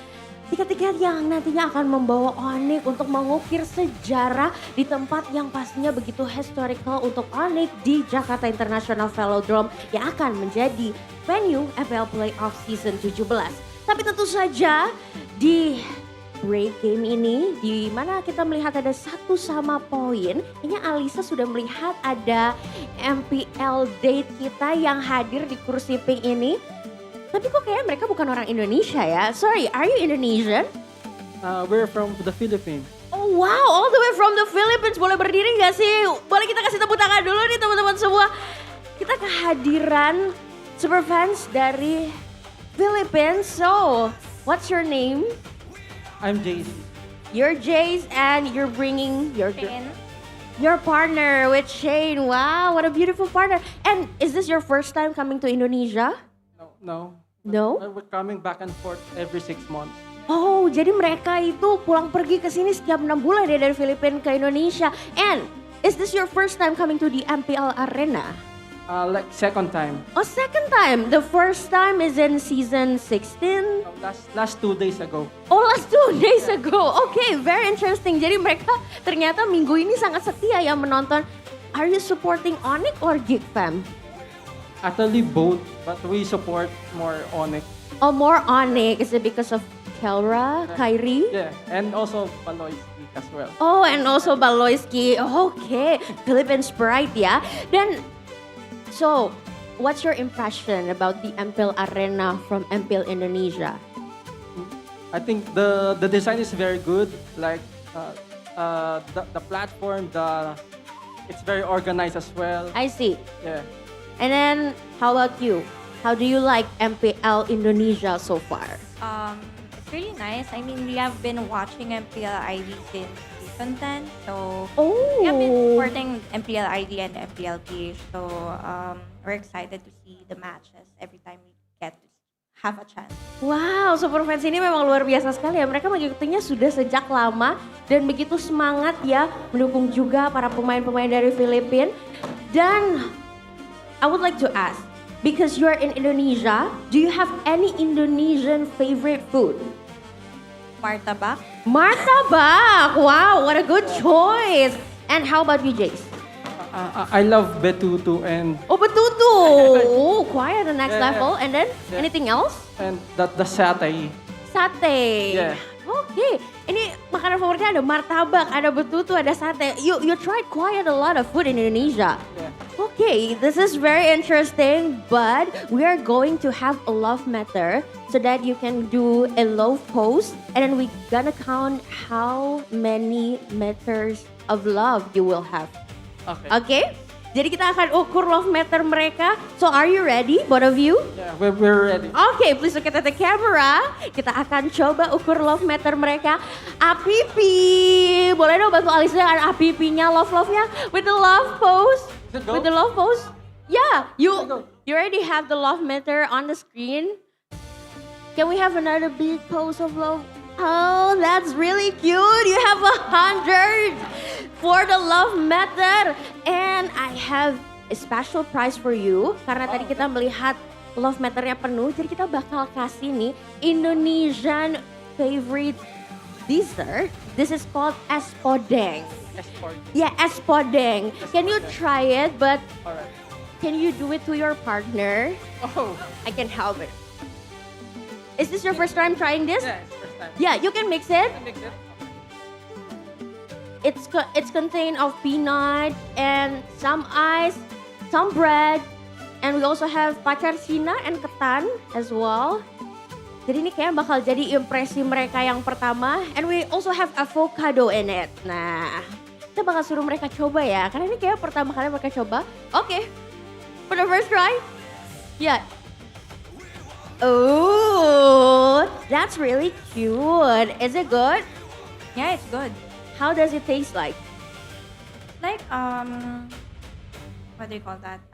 tiket-tiket yang nantinya akan membawa Onyx untuk mengukir sejarah di tempat yang pastinya begitu historical untuk Onyx di Jakarta International Velodrome yang akan menjadi venue MPL Playoff Season 17. Tapi tentu saja di break game ini di mana kita melihat ada 1 sama poin. Kayaknya Alisa sudah melihat ada MPL date kita yang hadir di kursi pink ini. Tapi kok kayaknya mereka bukan orang Indonesia ya? Sorry, are you Indonesian? We're from the Philippines. Oh wow, all the way from the Philippines. Boleh berdiri gak sih? Boleh kita kasih tepuk tangan dulu nih teman-teman semua. Kita kehadiran super fans dari Philippines. So, what's your name? I'm Jace. You're Jace and you're bringing your partner with Shane. Wow, what a beautiful partner. And is this your first time coming to Indonesia? No. No? We're coming back and forth every 6 months. Oh, jadi mereka itu pulang pergi ke sini setiap 6 bulan ya dari Filipina ke Indonesia. And is this your first time coming to the MPL Arena? Like second time. Oh, second time. The first time is in season 16. Last 2 days ago. Oh, last 2 days ago. Okay, very interesting. Jadi mereka ternyata minggu ini sangat setia ya menonton. Are you supporting Onyx or Geek Fam? Actually both, but we support more Onyx. Oh, more Onyx. Is it because of Kelra, Kyrie? Yeah, and also Baloyski as well. Oh, and also Baloyski. Okay, Philippine Sprite ya. Dan, so, what's your impression about the MPL Arena from MPL Indonesia? I think the design is very good. Like the platform, it's very organized as well. I see. Yeah. And then, how about you? How do you like MPL Indonesia so far? It's really nice. I mean, we have been watching MPL ID since season 10. So, we have been supporting MPL ID and MPL PH. So, we're excited to see the matches every time we get to have a chance. Wow, super fans ini memang luar biasa sekali ya. Mereka mengikutinya sudah sejak lama dan begitu semangat ya mendukung juga para pemain-pemain dari Filipina. Dan I would like to ask, because you're in Indonesia, do you have any Indonesian favorite food? Martabak. Martabak! Wow, what a good choice! And how about you, Jace? I love betutu and... Oh, betutu! Oh, quite the next level. And then, anything else? And the satay. Sate. Yeah. Okay. Ini makanan favoritnya ada martabak, ada betutu, ada sate. You tried quite a lot of food in Indonesia. Yeah. Okay, this is very interesting, but we are going to have a love meter so that you can do a love pose, and then we're gonna count how many meters of love you will have. Okay? Jadi kita akan ukur love meter mereka. So are you ready, both of you? Yeah, we're ready. Okay, please look at the camera. Kita akan coba ukur love meter mereka. Apipi, boleh dong bantu Alisa dengan apipinya, love-nya with the love pose. With the love pose. Yeah, you already have the love meter on the screen. Can we have another big pose of love? Oh, that's really cute. You have 100 for the love meter. And I have a special prize for you. Karena tadi kita melihat love meternya penuh. Jadi kita bakal kasih nih Indonesian favorite dessert. This is called es podeng. Yeah, es podeng. Can you try it? But can you do it to your partner? Oh. I can help it. Is this your first time trying this? Yeah, it's first time. Yeah, you can mix it. Mix it. It's contained of peanut and some ice, some bread, and we also have pacar Cina and ketan as well. Jadi ini kayaknya bakal jadi impresi mereka yang pertama. And we also have avocado in it. Nah, kita bakal suruh mereka coba ya. Karena ini kayak pertama kali mereka coba. Okay, for the first try. Yeah. Oh, that's really cute. Is it good? Yeah, it's good. How does it taste like? Like, what do you call that?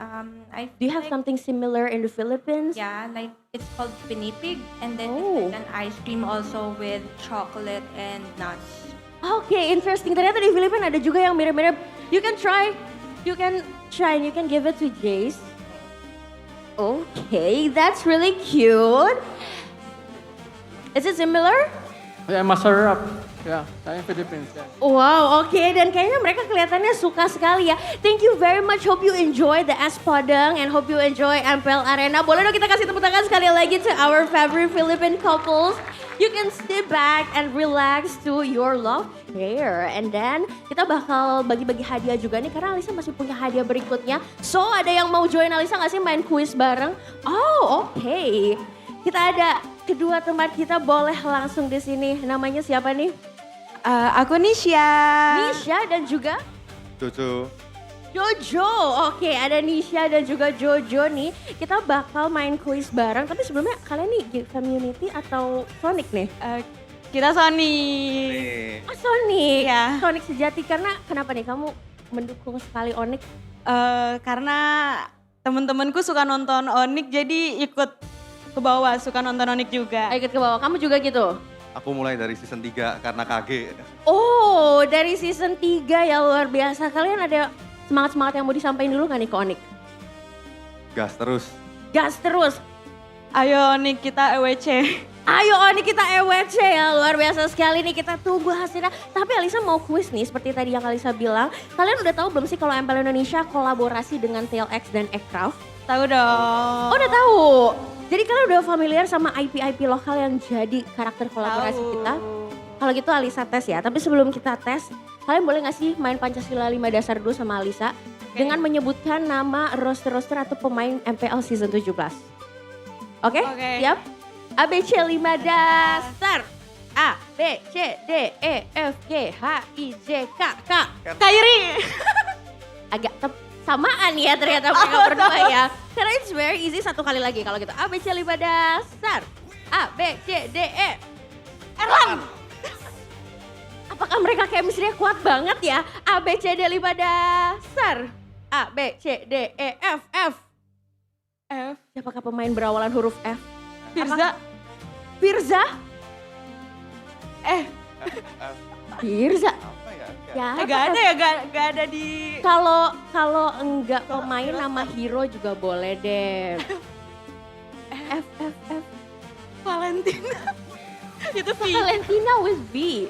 Do you have something similar in the Philippines? Yeah, like it's called pinipig, and then it's like an ice cream also with chocolate and nuts. Okay, interesting. Ternyata di Filipina ada juga yang mirip-mirip. You can try, and you can give it to Jace. Okay, that's really cute. Is it similar? Ya, masarap. Ya, saya Philippines. Ya. Wow, oke. Dan kayaknya mereka kelihatannya suka sekali ya. Thank you very much. Hope you enjoy the Es Padang and hope you enjoy MPL Arena. Boleh dong kita kasih tepuk tangan sekali lagi to our favorite Philippine couples. You can sit back and relax to your love here. And then kita bakal bagi-bagi hadiah juga nih karena Alisa masih punya hadiah berikutnya. So ada yang mau join Alisa nggak sih main kuis bareng? Oh, oke. Kita ada kedua teman kita, boleh langsung di sini. Namanya siapa nih? Aku Nisha. Nisha dan juga Jojo. Jojo. Oke, ada Nisha dan juga Jojo nih. Kita bakal main kuis bareng. Tapi sebelumnya kalian nih game community atau Sonic nih? Kita Sonic. Oh, Sonic. Ya. Sonic sejati. Karena kenapa nih kamu mendukung sekali Onyx? Karena temen-temenku suka nonton Onyx jadi ikut ke bawah, suka nonton Onyx juga. Ikut ke bawah, kamu juga gitu? Aku mulai dari season 3 karena KG. Oh, dari season 3 ya, luar biasa. Kalian ada semangat-semangat yang mau disampaikan dulu gak nih ke Onyx? Gas terus. Gas terus. Ayo Onyx kita EWC. Ayo Onyx kita EWC ya, luar biasa sekali nih, kita tunggu hasilnya. Tapi Alisa mau kuis nih, seperti tadi yang Alisa bilang. Kalian udah tahu belum sih kalau MPL Indonesia kolaborasi dengan TLX dan Ekraf? Tahu dong. Oh, udah tahu. Jadi kalian udah familiar sama IP-IP lokal yang jadi karakter kolaborasi kita? Kalau gitu Alisa tes ya, tapi sebelum kita tes, kalian boleh gak sih main Pancasila 5 dasar dulu sama Alisa? Dengan menyebutkan nama roster-roster atau pemain MPL season 17. Oke? Siap? ABC 5 dasar. A, B, C, D, E, F, G, H, I, J, K, K. Kairi. Agak samaan ya ternyata mereka berdua ya. Karena it's very easy, satu kali lagi kalau gitu. A, B, C 5 dasar. A, B, C, D, E. Erlan. Apakah mereka chemistry-nya kuat banget ya? A, B, C, D 5 dasar. A, B, C, D, E, F, F. F. Siapakah pemain berawalan huruf F? Firza. Firza? Firza. Ya, gak ada ya, gak ada di... Kalau enggak pemain nama hero juga boleh deh. F, F, F. Valentina. Itu V. Valentina with V.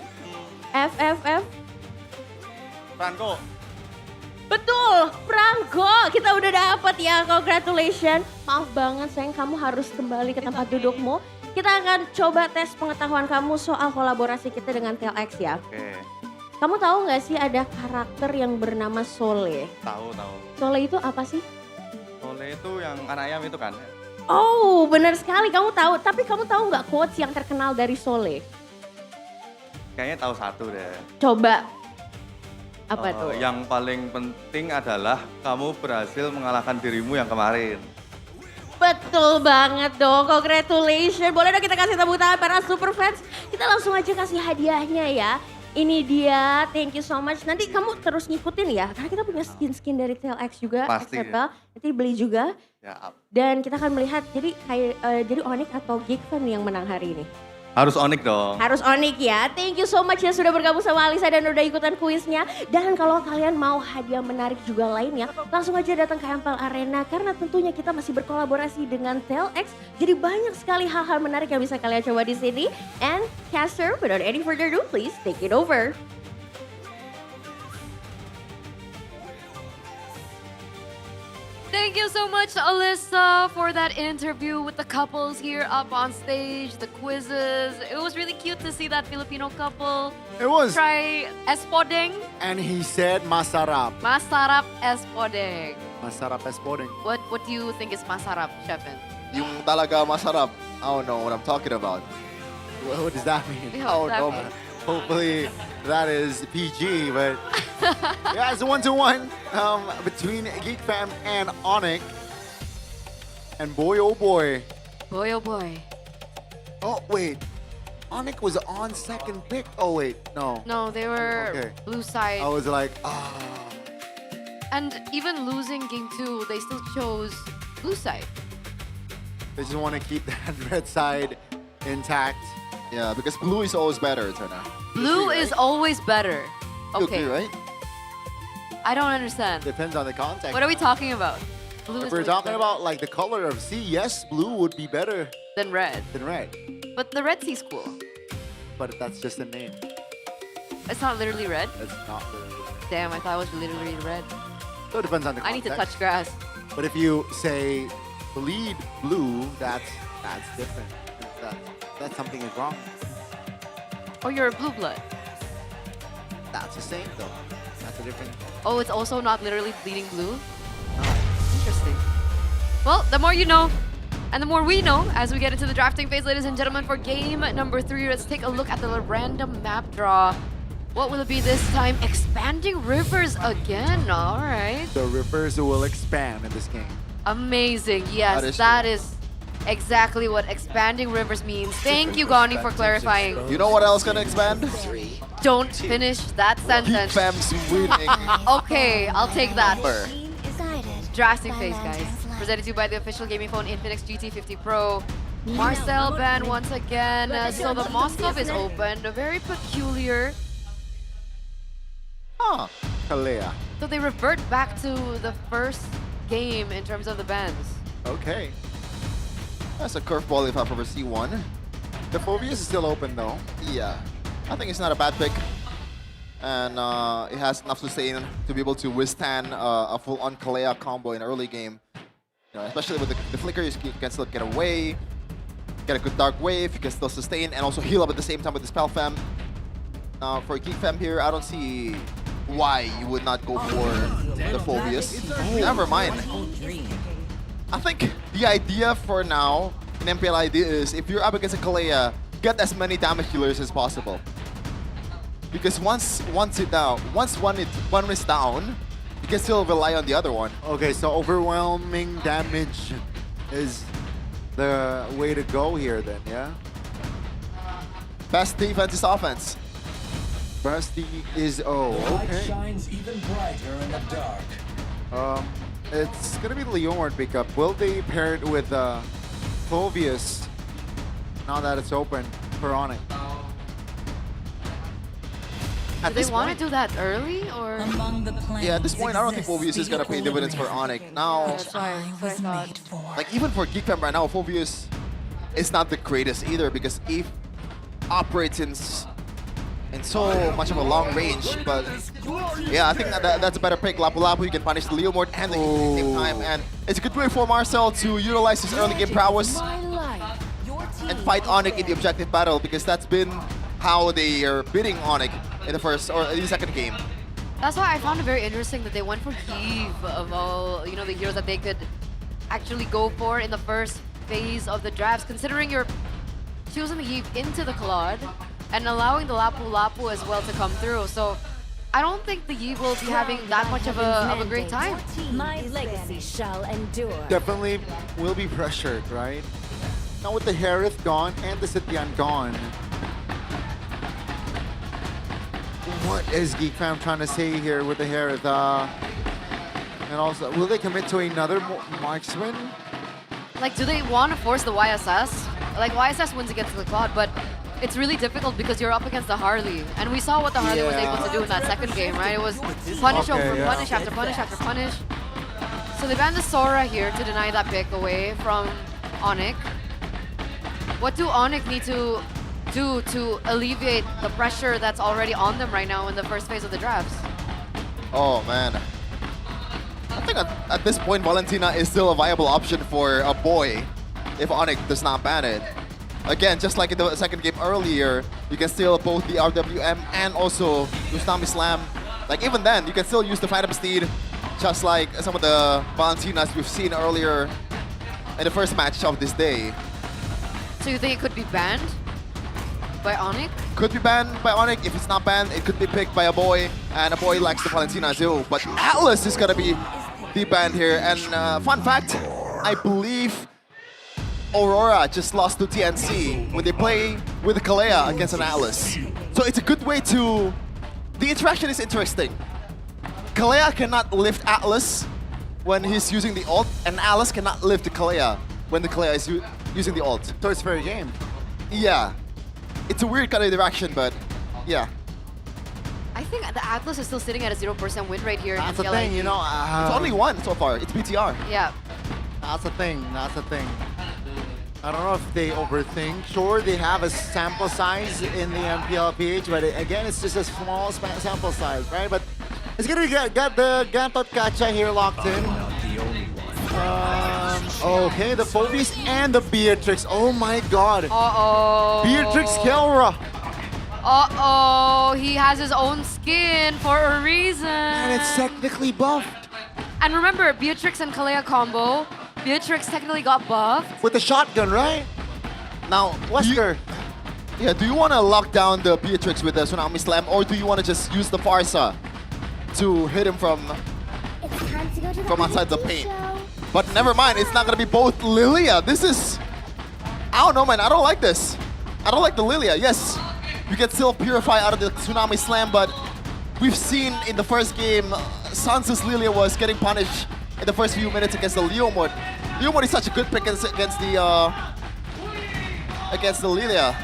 F, F, F. Franco. Betul, Franco. Kita udah dapet ya, congratulations. Maaf banget sayang, kamu harus kembali ke tempat dudukmu. Kita akan coba tes pengetahuan kamu soal kolaborasi kita dengan TLX ya. Oke. Kamu tahu nggak sih ada karakter yang bernama Sole? Tahu. Sole itu apa sih? Sole itu yang anak ayam itu kan? Oh, benar sekali kamu tahu. Tapi kamu tahu nggak quotes yang terkenal dari Sole? Kayaknya tahu satu deh. Coba. Apa tuh? Yang paling penting adalah kamu berhasil mengalahkan dirimu yang kemarin. Betul banget dong, congratulations. Boleh dong kita kasih tepuk tangan para super fans. Kita langsung aja kasih hadiahnya ya. Ini dia, thank you so much. Nanti kamu terus ngikutin ya, karena kita punya skin-skin dari TLX juga. Pasti. Nanti beli juga. Ya. Dan kita akan melihat, jadi Onyx atau Geek Fan yang menang hari ini. Harus Onyx dong. Harus Onyx ya. Thank you so much ya sudah bergabung sama Alisa dan udah ikutan kuisnya. Dan kalau kalian mau hadiah menarik juga lainnya, langsung aja datang ke MPL Arena karena tentunya kita masih berkolaborasi dengan TLX. Jadi banyak sekali hal-hal menarik yang bisa kalian coba di sini. And caster, without any further ado, please take it over. Thank you so much, Alyssa, for that interview with the couples here up on stage, the quizzes. It was really cute to see that Filipino couple It was. try espodeng. And he said masarap. Masarap espodeng. Masarap espodeng. What do you think is masarap, Chefin? Yung talaga masarap. I don't know what I'm talking about. What does that mean? Yeah, Oh, what does no, that mean? hopefully that is PG, but yeah, it's a 1-1 between Geek Fam and Onyx. And boy, oh boy. Boy, oh boy. Oh, wait. Onyx was on second pick. Oh, wait, no. No, they were Okay. blue side. I was like, And even losing game 2, they still chose blue side. they just want to keep that red side intact. Yeah, because blue is always better, Turner. Blue is always better. You Okay, agree, right? I don't understand. Depends on the context. What are we talking about? Blue If is we're always talking better about like the color of sea, yes, blue would be better than red. than red. But the red sea's cool. but that's just a name. It's not literally red? It's not literally red. Damn, I thought it was literally red. So it depends on the I need context. to touch grass. But if you say bleed blue, that's different. That's something is wrong. Oh, you're a blue blood. That's the same though. That's a different. Oh, it's also not literally bleeding blue? Interesting. Well, the more you know, and the more we know as we get into the drafting phase, ladies and gentlemen, for game number 3, let's take a look at the random map draw. What will it be this time? Expanding rivers again, all right. The rivers will expand in this game. Amazing, yes, that is exactly what expanding rivers means. Thank you, Gani, for clarifying. You know what else gonna expand? Don't finish that sentence. Fam's winning. Okay, I'll take that. Drafting phase, guys. Presented to you by the official gaming phone Infinix GT50 Pro. Marcel ban once again. So the Moskov is opened. Very peculiar. Huh. Kalea. So they revert back to the first game in terms of the bans. Okay. That's a curveball if I've ever seen one. The Phobius is still open though. Yeah. I think it's not a bad pick. And it has enough sustain to be able to withstand a full-on Kalea combo in early game. You know, especially with the flicker, you can still get away, get a good dark wave, you can still sustain, and also heal up at the same time with the Spell Fem. For Geek Fem here, I don't see why you would not go for the Phobius. Never mind. I think the idea for now in MPL ID is if you're up against a Kalea, get as many damage dealers as possible. Because once one is down, you can still rely on the other one. Okay, so overwhelming damage is the way to go here then, yeah? Best defense is offense. Best is okay. Shines even brighter in the dark. It's gonna be Leonard pickup. Will they pair it with Phobius now that it's open for Onyx? Do they want to do that early, or? Yeah, at this point, I don't think Phobius is going to pay dividends for Onyx. Now, That's what I thought. like even for Geek Fam right now, Phobius is not the greatest either because Eve operates in so much of a long range. But yeah, I think that's a better pick. Lapu Lapu, you can punish the Leomord and the Eve at the same time. And it's a good way for Marcel to utilize his early game prowess and fight Onyx in the objective battle because that's been how they are beating Onyx in the first or in the second game. That's why I found it very interesting that they went for Eve of all, the heroes that they could actually go for in the first phase of the drafts, considering you're choosing the Eve into the Claude and allowing the Lapu Lapu as well to come through. So I don't think the Eve will be having that much of a great time. My legacy shall endure. Definitely will be pressured, right? Now with the Harith gone and the Sitian gone, what is Geek Fam trying to say here with the Harith? And also, will they commit to another marksman? Like, do they want to force the YSS? Like, YSS wins against the Claude, but it's really difficult because you're up against the Harley. And we saw what the Harley was able to do in that second game, right? It was punish over punish after punish after punish. So they banned the Sora here to deny that pick away from Onyx. What do Onyx need to do to alleviate the pressure that's already on them right now in the first phase of the drafts? Oh man. I think at this point, Valentina is still a viable option for a boy if Onyx does not ban it. Again, just like in the second game earlier, you can steal both the RWM and also Usnami Slam. Like even then, you can still use the Phantom Steed, just like some of the Valentinas we've seen earlier in the first match of this day. So you think it could be banned by Onyx? Could be banned by Onyx. If it's not banned, it could be picked by a boy, and a boy likes the Valentina too. But Atlas is gonna be debanned here. And fun fact, I believe Aurora just lost to TNC when they play with the Kalea against an Atlas. So it's a good way to... The interaction is interesting. Kalea cannot lift Atlas when he's using the ult, and Atlas cannot lift the Kalea when the Kalea is using the ult. So it's fair game. Yeah. It's a weird kind of interaction, but yeah. I think the Atlas is still sitting at a 0% win rate here. That's in the thing, you know. It's only one so far. It's BTR. Yeah. That's the thing. That's the thing. I don't know if they overthink. Sure, they have a sample size in the MPLPH, but again, it's just a small sample size, right? But it's gonna got the Gantot Kacha here locked in. Okay, the Phoebes and the Beatrix. Oh my god. Uh-oh. Beatrix Kelra. Uh-oh, he has his own skin for a reason. And it's technically buffed. And remember, Beatrix and Kalea combo, Beatrix technically got buffed. With the shotgun, right? Now, Wesker. Yeah, do you want to lock down the Beatrix with the Tsunami Slam, or do you want to just use the Farsa to hit him from outside the paint? But never mind, it's not going to be both Lilia. This is... I don't know, man. I don't like this. I don't like the Lilia. Yes, you can still purify out of the Tsunami Slam, but we've seen in the first game, Sansa's Lilia was getting punished in the first few minutes against the Leomord. Leomord is such a good pick against the Lilia.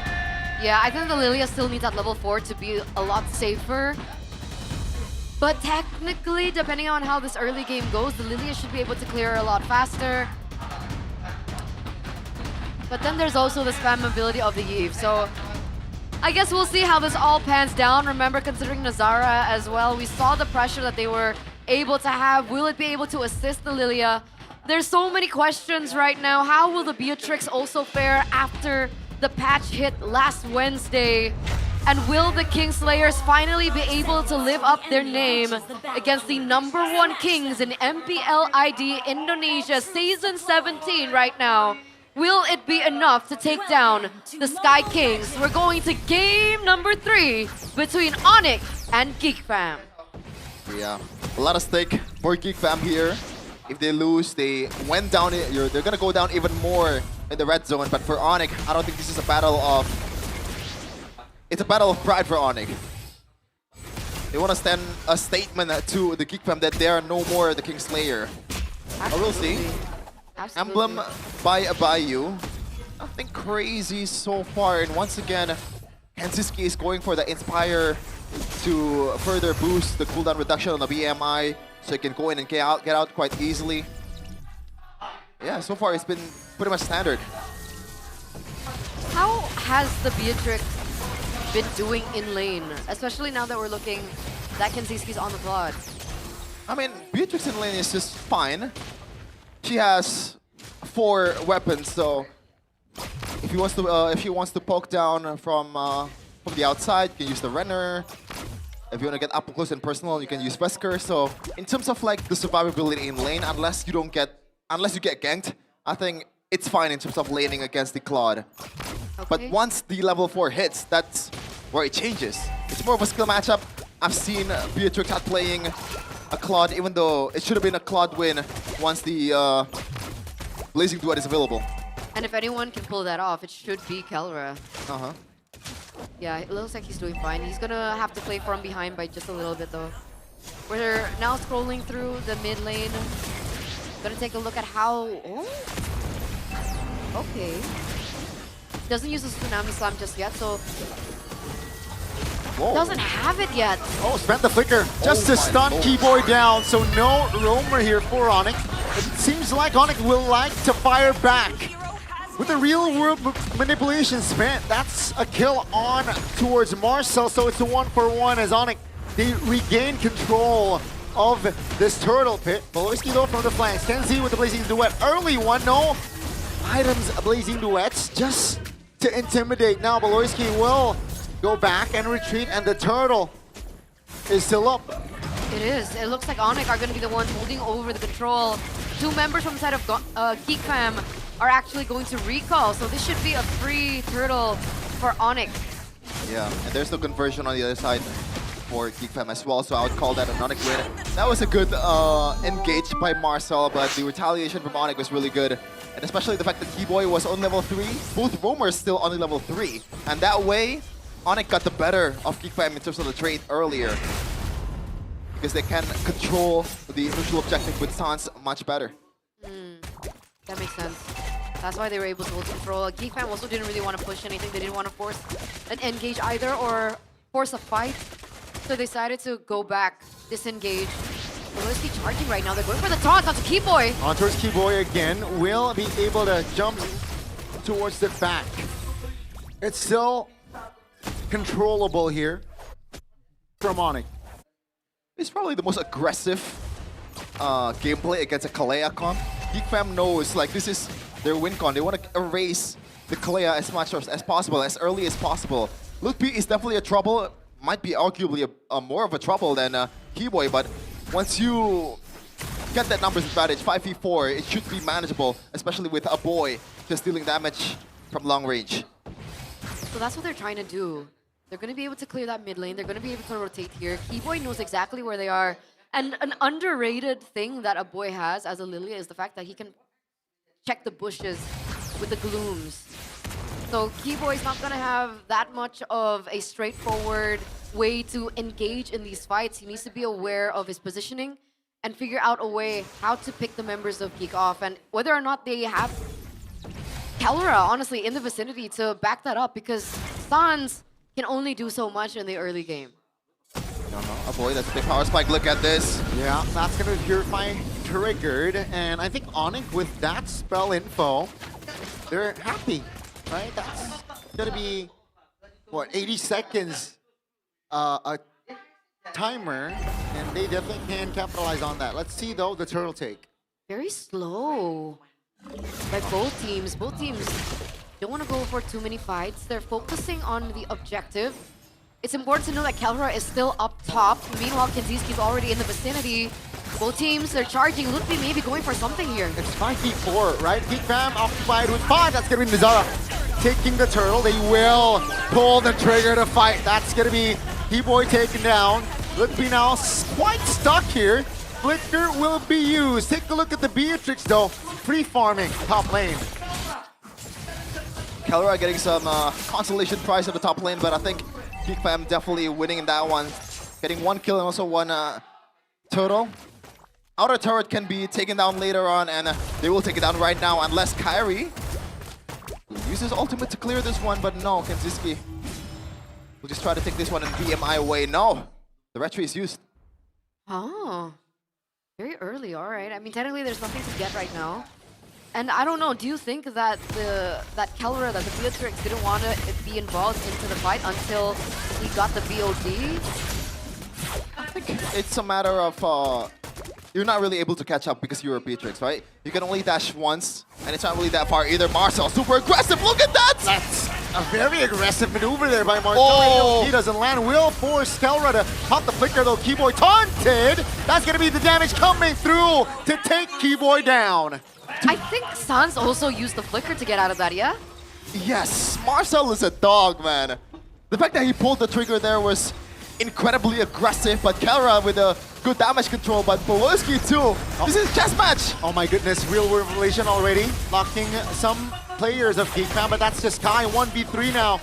Yeah, I think the Lilia still needs that level 4 to be a lot safer. But technically, depending on how this early game goes, the Lilia should be able to clear a lot faster. But then there's also the spam ability of the Eve. So I guess we'll see how this all pans down. Remember, considering Nazara as well, we saw the pressure that they were able to have. Will it be able to assist the Lilia? There's so many questions right now. How will the Beatrix also fare after the patch hit last Wednesday? And will the Kingslayers finally be able to live up their name against the #1 Kings in MPL ID Indonesia Season 17 right now? Will it be enough to take down the Sky Kings? We're going to game number 3 between Onyx and Geek Fam. Yeah, a lot of stake for Geek Fam here. If they lose, they went down. They're gonna go down even more in the red zone. But for Onyx, I don't think this is a battle of... It's a battle of pride for Onyx. They want to send a statement to the Geek Fam that they are no more the Kingslayer. I will see. Absolutely. Emblem by Abayu. Nothing crazy so far. And once again, Hensiski is going for the Inspire to further boost the cooldown reduction on the BMI, so he can go in and get out quite easily. Yeah, so far it's been pretty much standard. How has the Beatrix been doing in lane? Especially now that we're looking that Kensiski's on the plot. I mean, Beatrix in lane is just fine. She has 4 weapons, so if he wants to poke down from the outside, you can use the Renner. If you want to get up close and personal, you can use Wesker. So in terms of like the survivability in lane, unless you get ganked, I think it's fine in terms of laning against the Claude. Okay. But once the level 4 hits, that's where it changes. It's more of a skill matchup. I've seen Beatrix out playing a Claude, even though it should have been a Claude win once the Blazing Duet is available. And if anyone can pull that off, it should be Kelra. Uh-huh. Yeah, it looks like he's doing fine. He's gonna have to play from behind by just a little bit though. We're now scrolling through the mid lane. Gonna take a look at how... Oh. Okay. Doesn't use the Tsunami Slam just yet, so... Whoa. Doesn't have it yet. Oh, spent the flicker just to stun Keyboy down, so no roamer here for Onyx. It seems like Onyx will like to fire back. With the real-world manipulation spent, that's a kill on towards Marcel, so it's a 1-for-1 as Onyx, they regain control of this turtle pit. Valoisky though from the flanks, Kenzie with the Blazing Duet. Early one, no items, Blazing Duets, just to intimidate. Now Valoisky will go back and retreat, and the turtle is still up. It is. It looks like Onyx are going to be the ones holding over the control. 2 members from the side of Geek Fam are actually going to recall, so this should be a free turtle for Onyx. Yeah, and there's no conversion on the other side for Geek Fam as well, so I would call that an Onyx win. That was a good engage by Marcel, but the retaliation from Onyx was really good. And especially the fact that Keyboy was on level 3, both roamers still on level 3. And that way, Onyx got the better of Geek Fam in terms of the trade earlier, because they can control the initial objective with Sans much better. That makes sense. That's why they were able to hold control. Geek Fam also didn't really want to push anything. They didn't want to force an engage either or force a fight. So they decided to go back, disengage. Let's be charging right now. They're going for the taunt onto Keyboy. On towards Keyboy again. Will be able to jump towards the back. It's still controllable here from Onyx. It's probably the most aggressive gameplay against a Kalea comp. Geek Fam knows like this is their win con. They want to erase the Kalea as much as possible, as early as possible. Luke P is definitely a trouble. Might be arguably a more of a trouble than Keyboy, but once you get that numbers advantage, 5v4, it should be manageable, especially with a boy just dealing damage from long range. So that's what they're trying to do. They're going to be able to clear that mid lane. They're going to be able to rotate here. Keyboy knows exactly where they are. And an underrated thing that a boy has as a Lilia is the fact that he can check the bushes with the glooms. So Keyboy's not going to have that much of a straightforward way to engage in these fights. He needs to be aware of his positioning and figure out a way how to pick the members of Geek off. And whether or not they have Kelra, honestly, in the vicinity to back that up, because Sans can only do so much in the early game. No, a boy, that's a big power spike. Look at this. Yeah, that's going to Purify triggered. And I think Onyx with that spell info, they're happy, right? That's going to be, what, 80 seconds a timer. And they definitely can capitalize on that. Let's see, though, the turtle take. Very slow by both teams. Both teams don't want to go for too many fights. They're focusing on the objective. It's important to know that Kelra is still up top. Meanwhile, Kenziski's already in the vicinity. Both teams, they're charging. Ludwig maybe going for something here. It's 5v4, right? Geek Fam occupied with 5. That's going to be Nazara taking the turtle. They will pull the trigger to fight. That's going to be Keyboy taken down. Ludwig now quite stuck here. Flicker will be used. Take a look at the Beatrix, though. Free farming top lane. Kelra getting some consolation prize at the top lane, but I think Geek Fam definitely winning in that one. Getting 1 kill and also 1 turtle. Outer turret can be taken down later on, and they will take it down right now unless Kyrie uses ultimate to clear this one, but no, Kenziski will just try to take this one and BMI away. No, the retry is used. Oh, very early, all right. I mean, technically there's nothing to get right now. And I don't know, do you think that that Kelra, that the Beatrix didn't want to be involved into the fight until he got the BOD? I think it's a matter of you're not really able to catch up because you're a Beatrix, right? You can only dash once, and it's not really that far either. Marcel, super aggressive, look at that! That's a very aggressive maneuver there by Marcel. Oh. He doesn't land, will force Kelra to pop the flicker though. Keyboy taunted! That's gonna be the damage coming through to take Keyboy down. I think Sans also used the flicker to get out of that, yeah? Yes, Marcel is a dog, man. The fact that he pulled the trigger there was incredibly aggressive, but Kelra with a good damage control, but Bolowski too. This is chess match. Oh my goodness, real world relation already. Locking some players of Geek Fam, but that's just Kai 1v3 now.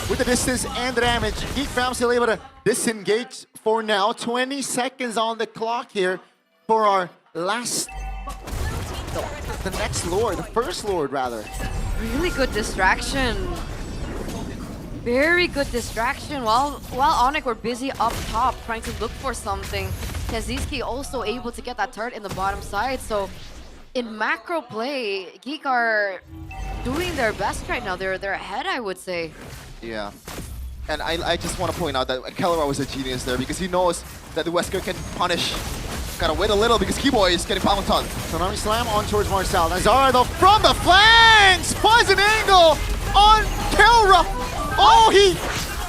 With the distance and the damage, Geek Fam still able to disengage for now. 20 seconds on the clock here for our last... the next Lord, the first Lord rather. Really good distraction. Very good distraction. While Onyx were busy up top trying to look for something, Kenziski also able to get that turret in the bottom side. So in macro play, Geek are doing their best right now. They're ahead, I would say. Yeah. And I just want to point out that Kelra was a genius there because he knows that the Wesker can punish. Gotta wait a little because Keyboy is getting pounced on. Tsunami Slam on towards Marcel. Nazara though from the flanks! Finds an angle on Kelra! Oh, he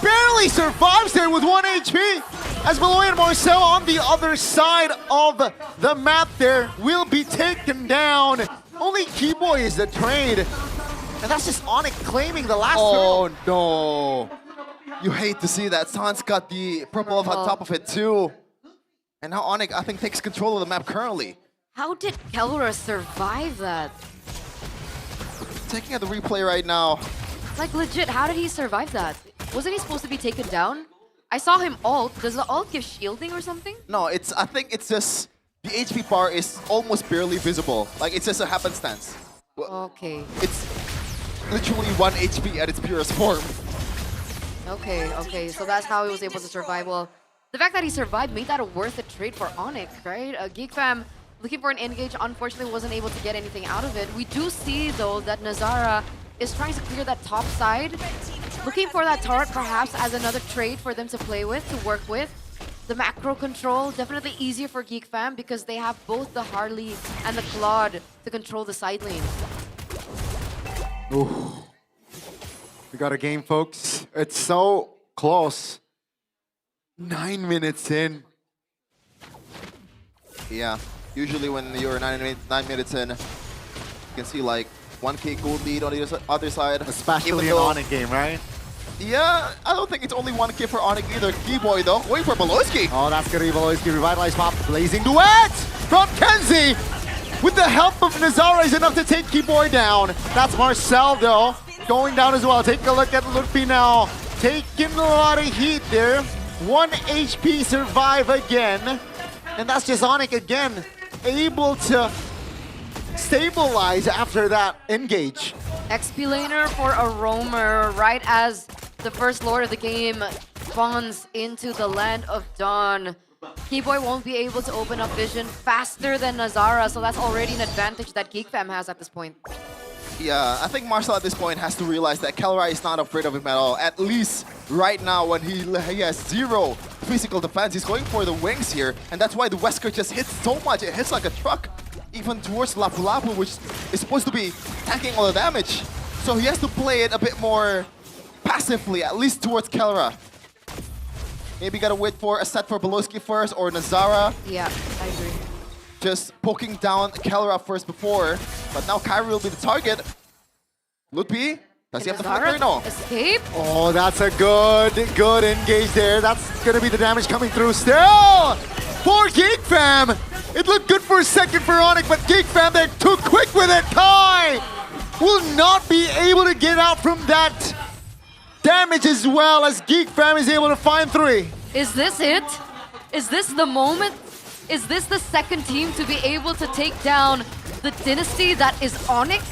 barely survives there with 1 HP! As Beloy and Marcel on the other side of the map there will be taken down. Only Keyboy is the trade. And that's just Onyx claiming the last turn. Oh no! You hate to see that. Sans got the purple on top of it too. And now Onyx, I think, takes control of the map currently. How did Kelra survive that? Taking at the replay right now. Like legit, how did he survive that? Wasn't he supposed to be taken down? I saw him ult. Does the ult give shielding or something? No, I think it's just the HP bar is almost barely visible. Like it's just a happenstance. Okay. It's literally 1 HP at its purest form. Okay, so that's how he was able to survive. Well, the fact that he survived made that a worth it trade for Onyx, right? Geek Fam looking for an engage, unfortunately wasn't able to get anything out of it. We do see, though, that Nazara is trying to clear that top side. Looking for that turret perhaps as another trade for them to play with, to work with. The macro control, definitely easier for Geek Fam because they have both the Harley and the Claude to control the side lane. Ooh. We got a game, folks. It's so close. 9 minutes in. Yeah, usually when you're 9 minutes in, you can see like 1k gold lead on the other side. Especially an Onyx game, right? Yeah, I don't think it's only 1k for Onyx either. Keyboy though, going for Beloski. Oh, that's gonna be Beloski. Revitalized pop. Blazing duet from Kenzie. With the help of Nazara is enough to take Keyboy down. That's Marcel though, going down as well. Take a look at Lutfi now. Taking a lot of heat there. 1 HP survive again. And that's just Onyx again, able to stabilize after that engage. XP laner for a roamer right as the first lord of the game spawns into the land of Dawn. Keyboy won't be able to open up vision faster than Nazara, so that's already an advantage that Geek Fam has at this point. Yeah, I think Marcel at this point has to realize that Kelra is not afraid of him at all. At least right now when he has 0 physical defense, he's going for the wings here. And that's why the Wesker just hits so much. It hits like a truck, even towards Lapu Lapu, which is supposed to be tanking all the damage. So he has to play it a bit more passively, at least towards Kelra. Maybe gotta wait for a set for Beloski first or Nazara. Yeah, I agree. Just poking down Kelra first before, but now Kyrie will be the target. Lutfi, does he have the flicker? No. Escape? Oh, that's a good engage there. That's gonna be the damage coming through still for Geek Fam. It looked good for a second for Onyx, but Geek Fam, they're too quick with it. Kai will not be able to get out from that damage as well as Geek Fam is able to find 3. Is this it? Is this the moment? Is this the second team to be able to take down the dynasty that is Onyx?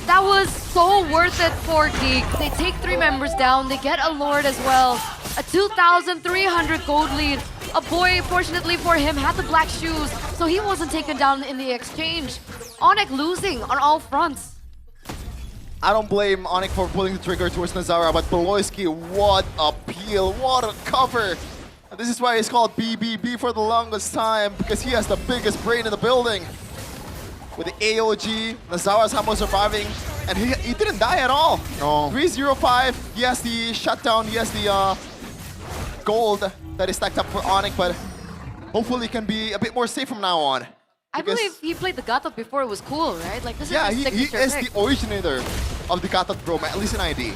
That was so worth it for Geek. They take 3 members down, they get a Lord as well. A 2,300 gold lead. A boy, fortunately for him, had the black shoes, so he wasn't taken down in the exchange. Onyx losing on all fronts. I don't blame Onyx for pulling the trigger towards Nazara, but Beloski, what a peel, what a cover. And this is why he's called BBB for the longest time, because he has the biggest brain in the building. With the AOG, Nazara's somehow surviving, and he didn't die at all. No. 305, he has the shutdown, he has the gold that is stacked up for Onyx, but hopefully he can be a bit more safe from now on. I believe he played the Gatot before it was cool, right? Like this Yeah, is his he signature is pick. the originator of the Gatot Chrome, at least in ID.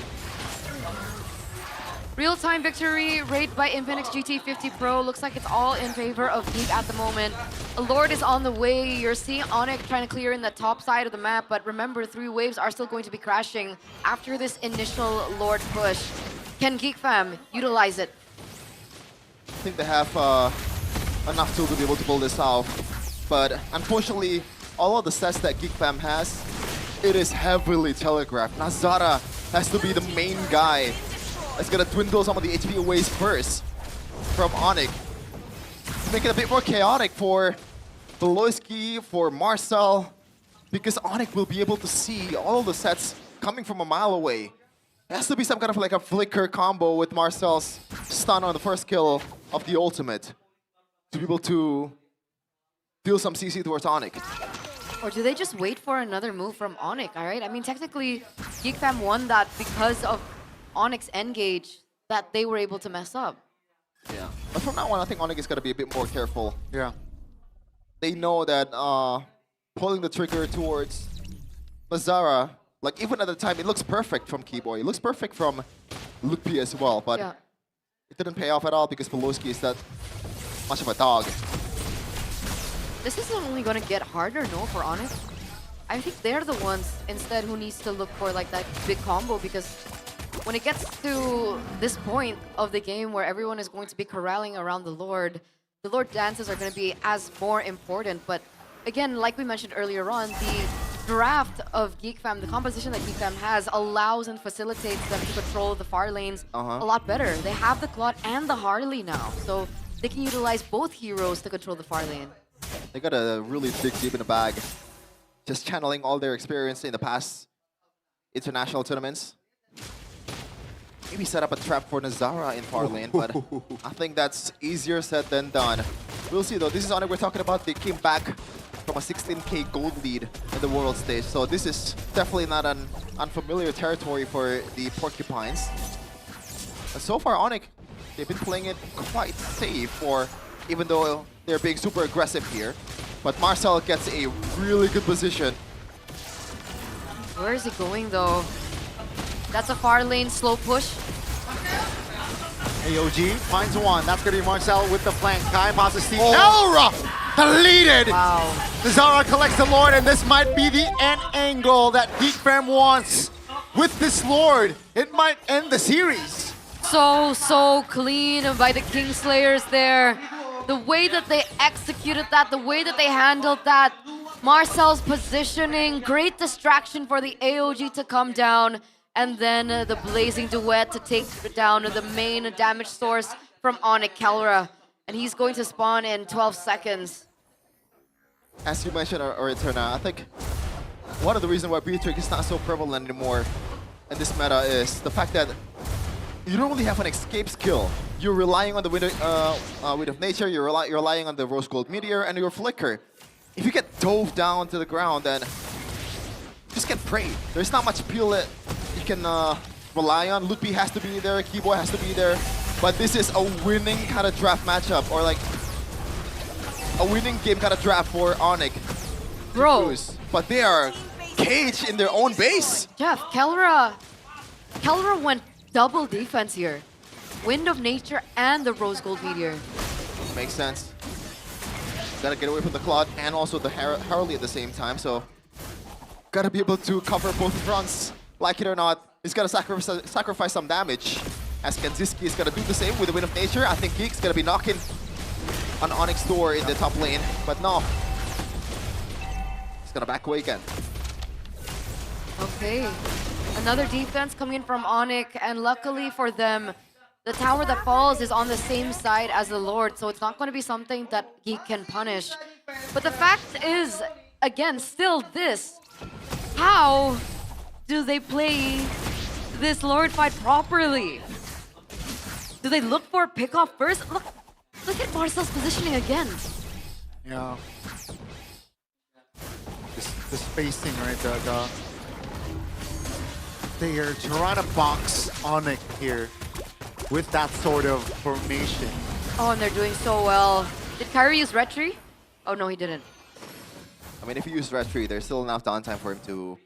Real-time victory rate by Infinix GT50 Pro. Looks like it's all in favor of Geek at the moment. A Lord is on the way. You're seeing Onyx trying to clear in the top side of the map, but remember, 3 waves are still going to be crashing after this initial Lord push. Can Geek Fam utilize it? I think they have enough tool to be able to pull this off. But unfortunately, all of the sets that Geek Fam has, it is heavily telegraphed. Nazara has to be the main guy that's gonna dwindle some of the HP away first from Onyx. Make it a bit more chaotic for Beloski, for Marcel, because Onyx will be able to see all of the sets coming from a mile away. It has to be some kind of like a flicker combo with Marcel's stun on the first kill of the ultimate to be able to deal some CC towards Onyx. Or do they just wait for another move from Onyx, all right? I mean, technically, Geek Fam won that because of Onyx engage that they were able to mess up. Yeah. But from now on, I think Onyx is going to be a bit more careful. Yeah. They know that pulling the trigger towards Nazara, like even at the time, it looks perfect from Keyboy. It looks perfect from Lutfi as well, but it didn't pay off at all because Beloski is that much of a dog. This is only going to get harder, no, for Onyx? I think they're the ones instead who needs to look for like that big combo, because when it gets to this point of the game where everyone is going to be corralling around the Lord dances are going to be as more important. But again, like we mentioned earlier on, the draft of Geek Fam, the composition that Geek Fam has allows and facilitates them to control the far lanes a lot better. They have the Claude and the Harley now, so they can utilize both heroes to control the far lane. They gotta really dig deep in the bag, just channeling all their experience in the past international tournaments. Maybe set up a trap for Nazara in far lane, but I think that's easier said than done. We'll see though. This is Onyx we're talking about. They came back from a 16k gold lead in the world stage, so this is definitely not an unfamiliar territory for the Porcupines. But so far, Onyx, they've been playing it quite safe, or even though they're being super aggressive here. But Marcel gets a really good position. Where is he going though? That's a far lane slow push. AOG finds one. That's going to be Marcel with the flank. Kai passes Steve. Naura deleted. Wow. Nazara collects the Lord, and this might be the end angle that Geek Fam wants. With this Lord, it might end the series. So clean by the Kingslayers there. The way that they executed that, the way that they handled that. Marcel's positioning, great distraction for the AOG to come down. And then the Blazing Duet to take down the main damage source from Onyx, Kelra. And he's going to spawn in 12 seconds. As you mentioned, Eterna, I think one of the reasons why B-Trick is not so prevalent anymore in this meta is the fact that you don't really have an escape skill. You're relying on the Wind of Nature, you're relying on the Rose Gold Meteor, and your Flicker. If you get dove down to the ground, then just get prey. There's not much appeal that you can rely on. Ludwig has to be there, Keyboy has to be there. But this is a winning kind of draft matchup, or like a winning game kind of draft for Onyx. Bro. But they are caged in their own base. Jeff, Kelra went double defense here. Wind of Nature and the Rose Gold Meteor. Makes sense. Gotta get away from the Claude and also the Harley at the same time, so gotta be able to cover both fronts. Like it or not, he's gotta sacrifice some damage. As Kanziski is gonna do the same with the Wind of Nature. I think Geek's gonna be knocking on Onyx door in the top lane, but no. He's gonna back away again. Okay, another defense coming in from Onyx, and luckily for them, the tower that falls is on the same side as the Lord, so it's not going to be something that Geek can punish. But the fact is, again, still this. How do they play this Lord fight properly? Do they look for a pickoff first? Look at Marcel's positioning again. Yeah. The spacing, right? They are trying to box Onyx here with that sort of formation. Oh, and they're doing so well. Did Kyrie use Retry? Oh, no, he didn't. I mean, if you use Retry, there's still enough downtime for him to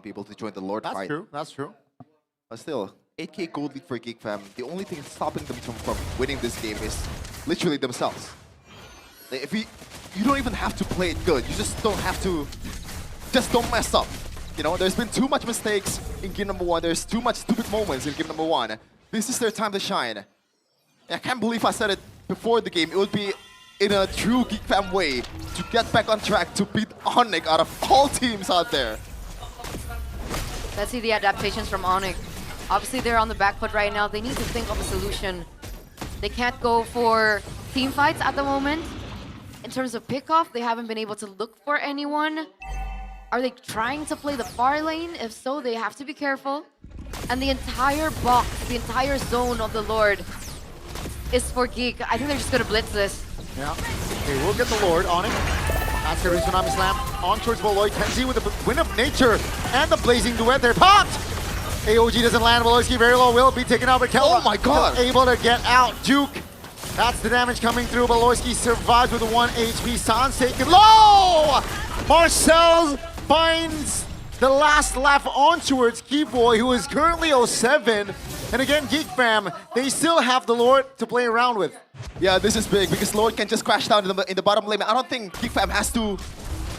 be able to join the Lord fight. That's true. But still, 8k gold lead for Geek Fam. The only thing stopping them from winning this game is literally themselves. Like, if you don't even have to play it good. You just don't have to. Just don't mess up. You know, there's been too much mistakes in game number 1. There's too much stupid moments in game number 1. This is their time to shine. I can't believe I said it before the game. It would be in a true Geek Fam way to get back on track to beat Onyx out of all teams out there. Let's see the adaptations from Onyx. Obviously, they're on the back foot right now. They need to think of a solution. They can't go for team fights at the moment. In terms of pickoff, they haven't been able to look for anyone. Are they trying to play the far lane? If so, they have to be careful. And the entire box, the entire zone of the Lord is for Geek. I think they're just going to blitz this. Yeah. Okay, we'll get the Lord on it. That's going to be Tsunami Slam on towards Voloy. Kenzie with the Wind of Nature and the Blazing Duet. They're popped! AOG doesn't land. Voloyski very low. Will be taken out by Kelra. Oh my god! Able to get out. Juke. That's the damage coming through. Voloyski survives with a 1 HP. Sans taken low! Marcel finds the last laugh on towards Keyboy, who is currently 07. And again, Geek Fam, they still have the Lord to play around with. Yeah, this is big because Lord can just crash down in the bottom lane. I don't think Geek Fam has to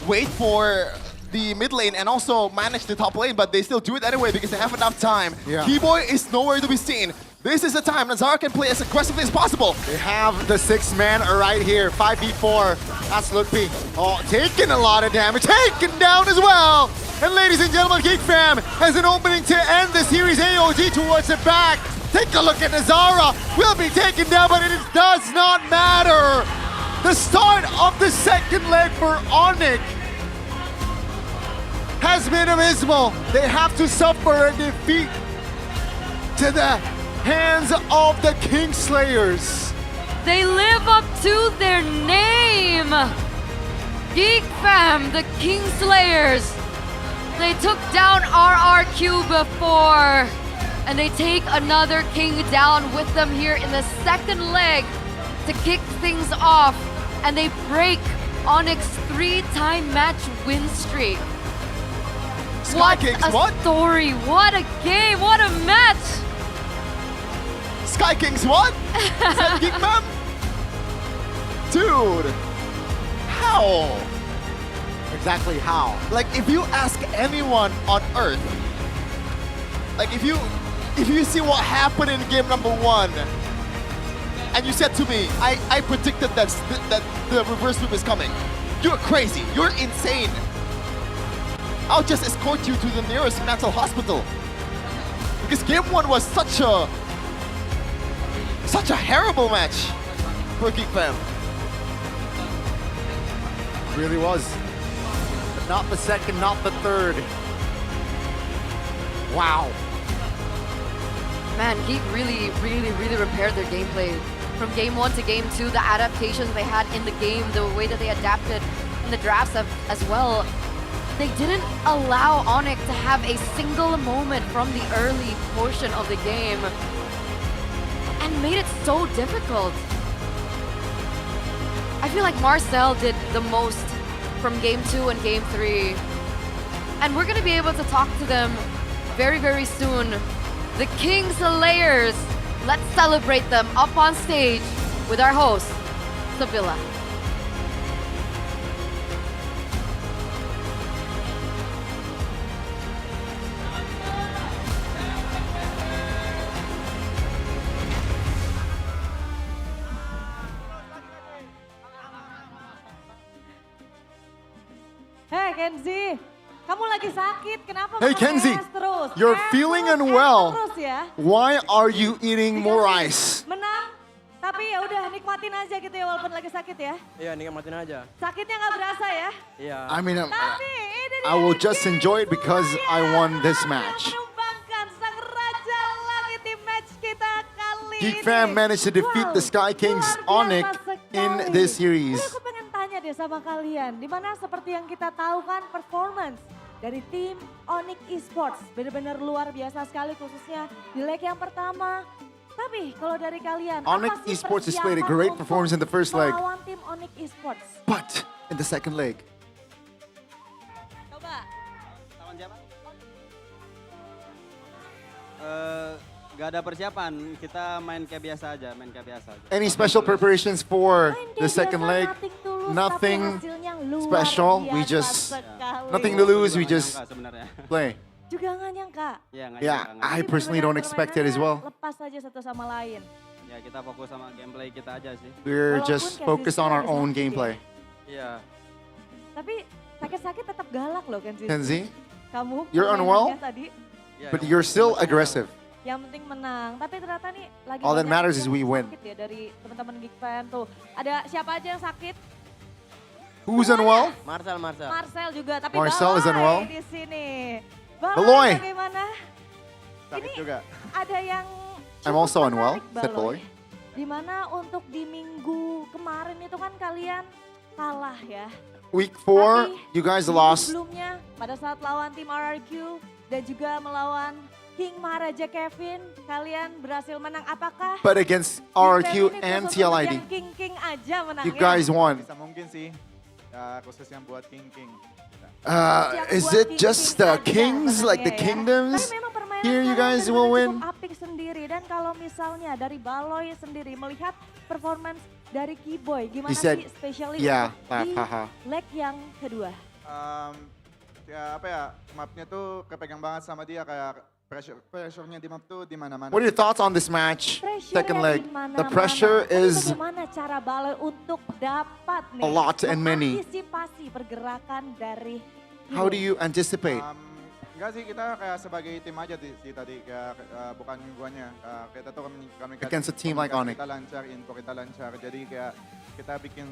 wait for the mid lane and also manage the top lane, but they still do it anyway because they have enough time. Yeah. Keyboy is nowhere to be seen. This is the time Nazara can play as aggressively as possible. They have the 6-man right here, 5v4. That's Ludwig. Oh, taking a lot of damage, taken down as well. And ladies and gentlemen, Geek Fam has an opening to end the series. AOG towards the back. Take a look at Nazara. Will be taken down, but it does not matter. The start of the second leg for Onyx. has been abysmal. They have to suffer a defeat to the hands of the Kingslayers. They live up to their name. Geek Fam, the Kingslayers. They took down RRQ before, and they take another king down with them here in the second leg to kick things off, and they break Onyx's 3-time match win streak. What a story, what a game, what a match! Sky Kings what? Is that Geek Fam? Dude, how? Exactly how? Like, if you ask anyone on Earth, like if you see what happened in game number 1, and you said to me, I predicted that the reverse sweep is coming. You're crazy. You're insane. I'll just escort you to the nearest mental hospital. Because game 1 was such a terrible match for Geek Fam. Really was. But not the second, not the third. Wow. Man, Geek really repaired their gameplay. From game 1 to game 2, the adaptations they had in the game, the way that they adapted in the drafts as well, they didn't allow Onyx to have a single moment from the early portion of the game and made it so difficult. I feel like Marcel did the most from game 2 and game 3. And we're gonna be able to talk to them very soon. The Kingslayers. Let's celebrate them up on stage with our host, Sevilla. Hey Kenzie, kamu lagi sakit, kenapa Hey makan Kenzie, es terus? you're Es feeling terus, unwell. es terus ya. Why are you eating more ice? Menang, tapi ya udah nikmatin aja gitu ya walaupun lagi sakit ya. Iya, nikmatin aja. Sakitnya nggak berasa ya. Iya. I mean, Tapi ini I will just enjoy it because I won this match. menumbangkan sang raja langit di match kita kali Geek ini. Fam managed to defeat the Sky Kings Onyx in this series. Tapi aku pengen tanya deh sama kalian, dimana seperti yang kita tahu kan performance dari tim Onyx Esports benar-benar luar biasa sekali khususnya di leg yang pertama. Tapi kalau dari kalian, Onyx apa sih Esports displayed a persiapan great untuk performance in the first leg, melawan tim Onyx Esports? but in the second leg, Coba. Lawan siapa? Gak ada persiapan, kita main kayak biasa aja, any special preparations for the second leg? Nothing special. We just nothing to lose. We just play. Juga nggak nyangka. Yeah, I personally don't expect it as well. Lepas aja satu sama lain. Ya kita fokus sama gameplay kita aja sih. We're just focused on our own gameplay. Iya. Tapi sakit-sakit tetap galak loh Kenzie. Kenzie, Kamu you're unwell, permainannya tadi but you're still aggressive. yang penting menang. Tapi ternyata nih lagi All that banyak matters is yang we win. sakit ya dari teman-teman Geek Fan tuh. Ada siapa aja yang sakit? Who's unwell? Marcel. Marcel juga, tapi Marcel is Baloy unwell. di sini. Baloy. Bagaimana? Sakit Ini juga. ada yang I'm cukup also unwell, menarik, said Baloy. Dimana untuk di minggu kemarin itu kan kalian kalah ya. Week 4, you guys Minggu lost. sebelumnya pada saat lawan tim RRQ dan juga melawan King Maharaja Kevin, kalian berhasil menang. Apakah But against RRQ and TLID, King aja menang you guys won. Bisa mungkin sih, khususnya buat King. Is it just the kings, like the kingdoms? Here you guys will win. Cukup apik sendiri dan kalau misalnya dari Baloy sendiri melihat performance dari Keyboy, gimana He said, sih especially yeah, di haha. leg yang kedua? Ya apa ya, mapnya tuh kepegang banget sama dia, kayak pressure-nya di map tuh di mana-mana. What are your thoughts on this match? Second leg. The pressure Tapi is bagaimana cara Baloy untuk dapat nih a lot and many. mengantisipasi pergerakan dari How do you anticipate? Enggak sih, kita kayak sebagai tim aja sih tadi, kayak bukan guanya. Kita tuh kami Against a team like Onyx. Kita lancar, info kita lancar. Jadi kayak kita bikin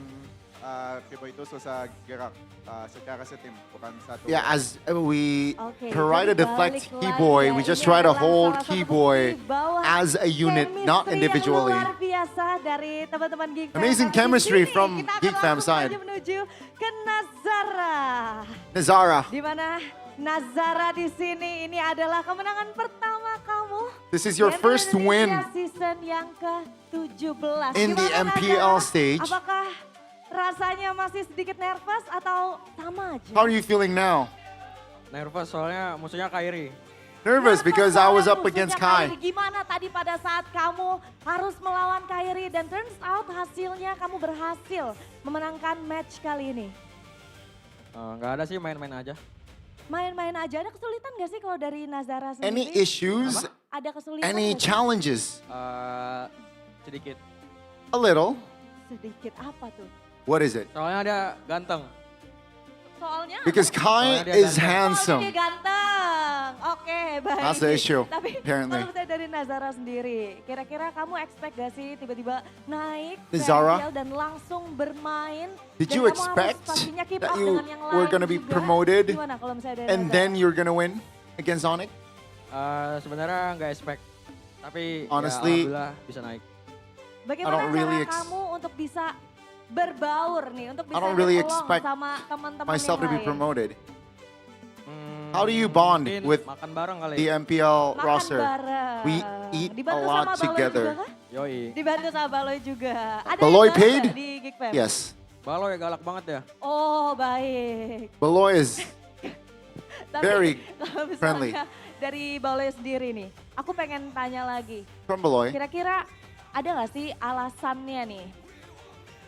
Kiboy itu susah gerak secara setim, bukan satu. Yeah, as we Oke, try to jadi deflect balik Keyboy, lagi we ya. just Ini try to adalah hold salah satu Keyboy bukti bahwa as a unit, not chemistry individually. yang luar biasa dari teman-teman Geek Fam. Amazing Tapi di chemistry sini from kita akan Geek Fam langsung side. aja menuju ke Nazara. Nazara, Di mana Nazara di sini ini adalah kemenangan pertama kamu. this is your di first win Indonesia season yang ke-17. in the Gimana, MPL Nazara? stage. Apakah rasanya masih sedikit nervous atau sama aja? How are you feeling now? Nervous soalnya musuhnya Kairi. Nervous because I was up Musuhnya against Kairi. Kai. Gimana tadi pada saat kamu harus melawan Kairi dan turns out hasilnya kamu berhasil memenangkan match kali ini? Nggak ada sih, main-main aja. Main-main aja, ada kesulitan gak sih kalau dari Nazara sendiri? Any issues? Ada kesulitan Any nggak sih? challenges? Sedikit. A little. Sedikit apa tuh? What is it? Soalnya dia ganteng. Soalnya Because Kai Soalnya dia is ganteng. Soalnya handsome. dia ganteng. Oke, baik. That's the issue, Tapi apparently. kalau misalnya dari Nazara sendiri, kira-kira kamu expect gak sih tiba-tiba naik ke Nazara? MPL dan langsung bermain? Did dan you kamu harus expect pastinya keep that up you dengan yang were lain going to be juga? promoted Gimana kalau misalnya dari and Nazara? then you're going to win against Onyx? Sebenarnya nggak expect. Tapi Honestly, ya alhamdulillah bisa naik. Bagaimana I don't really cara kamu untuk bisa berbaur nih, untuk bisa I don't really get along expect sama teman-teman myself to yang be lain? promoted. How do you bond Mungkin with makan bareng kali. the MPL Makan roster? bareng. We eat a Dibantu sama lot Baloy juga together. kah? Yoi. Dibantu sama Baloy juga. Ada Baloy yang bantu paid? nggak di Geek Fam? Yes. Baloy galak banget ya. Oh baik. Baloy is Tapi very kalau misalnya friendly. dari Baloy sendiri nih, aku pengen tanya lagi. From Baloy. Kira-kira ada gak sih alasannya nih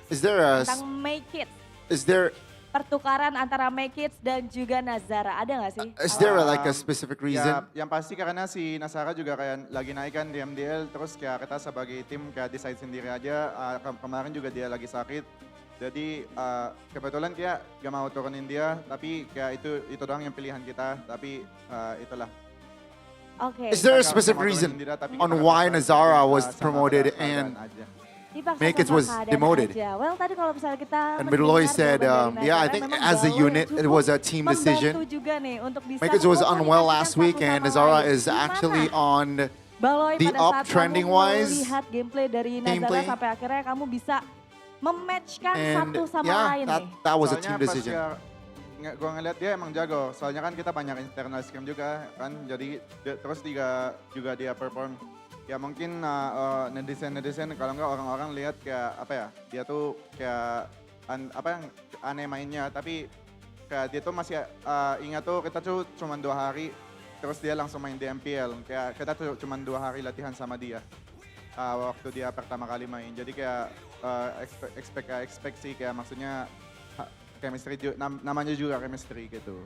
Is there a tentang Make It? is there Pertukaran antara Make It dan juga Nazara, ada gak sih? like a specific reason? Ya, yang pasti karena si Nasara juga kayak lagi naik kan di MDL, terus kayak kita sebagai tim kayak decide sendiri aja. Kemarin juga dia lagi sakit, jadi kebetulan kayak gak mau turunin dia, tapi kayak itu doang yang pilihan kita. Tapi itulah. Oke. Is there a specific reason on why Nazara was promoted and Make It was demoted? Well, tadi kalau misalnya kita And Baloy mendengar said, jawaban dari yeah, I Nazara, think memang as a Baloy unit, cukup it was a team decision. membantu juga nih untuk bisa Make It was unwell mengkomunikasikan last week, satu and sama Nazara lain. is actually on Baloy, the pada up saat trending kamu wise. melihat gameplay dari Nazara gameplay. sampai akhirnya kamu bisa mematchkan And satu sama yeah, lain nih. that was a Soalnya team pas decision. Gue ngeliat dia emang jago, soalnya kan kita banyak internal scrim juga kan, jadi terus juga dia perform. Ya mungkin netizen kalau enggak orang-orang lihat kayak apa ya, dia tuh kayak yang aneh mainnya, tapi kayak dia tuh masih ingat tuh kita tuh cuma 2 hari, terus dia langsung main di MPL. Kayak kita tuh cuma 2 hari latihan sama dia waktu dia pertama kali main. Jadi kayak expect sih, kayak maksudnya chemistry, namanya juga chemistry gitu.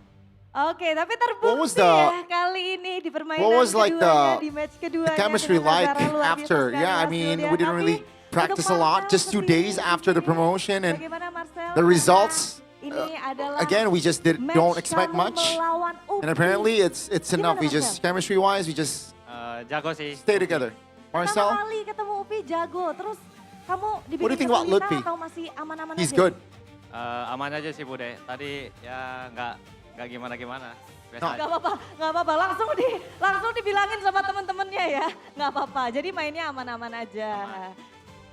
Oke, tapi What was terbukti the- ya kali ini di permainan What was like keduanya, di match the keduanya. chemistry dengan like Nazara luar biasa after? sekali Yeah, I mean, hasilnya. we didn't Tapi really practice a lot, just 2 days after the promotion, and bagaimana Marcel? the results, Ini adalah again, we just match don't expect kamu much. melawan Upi. And apparently it's enough. We Marcel? just, chemistry-wise, we just Jago sih. stay together. Pertama Marcel, kali ketemu Upi jago, terus kamu What do you dibikin think about kesulitan Lutfi? atau masih aman-aman he's aja? good. Aman aja sih Bude. Tadi ya nggak gimana-gimana. Biasa aja. Gak apa-apa, langsung dibilangin sama temen-temennya ya, nggak apa-apa. Jadi mainnya aman-aman aja.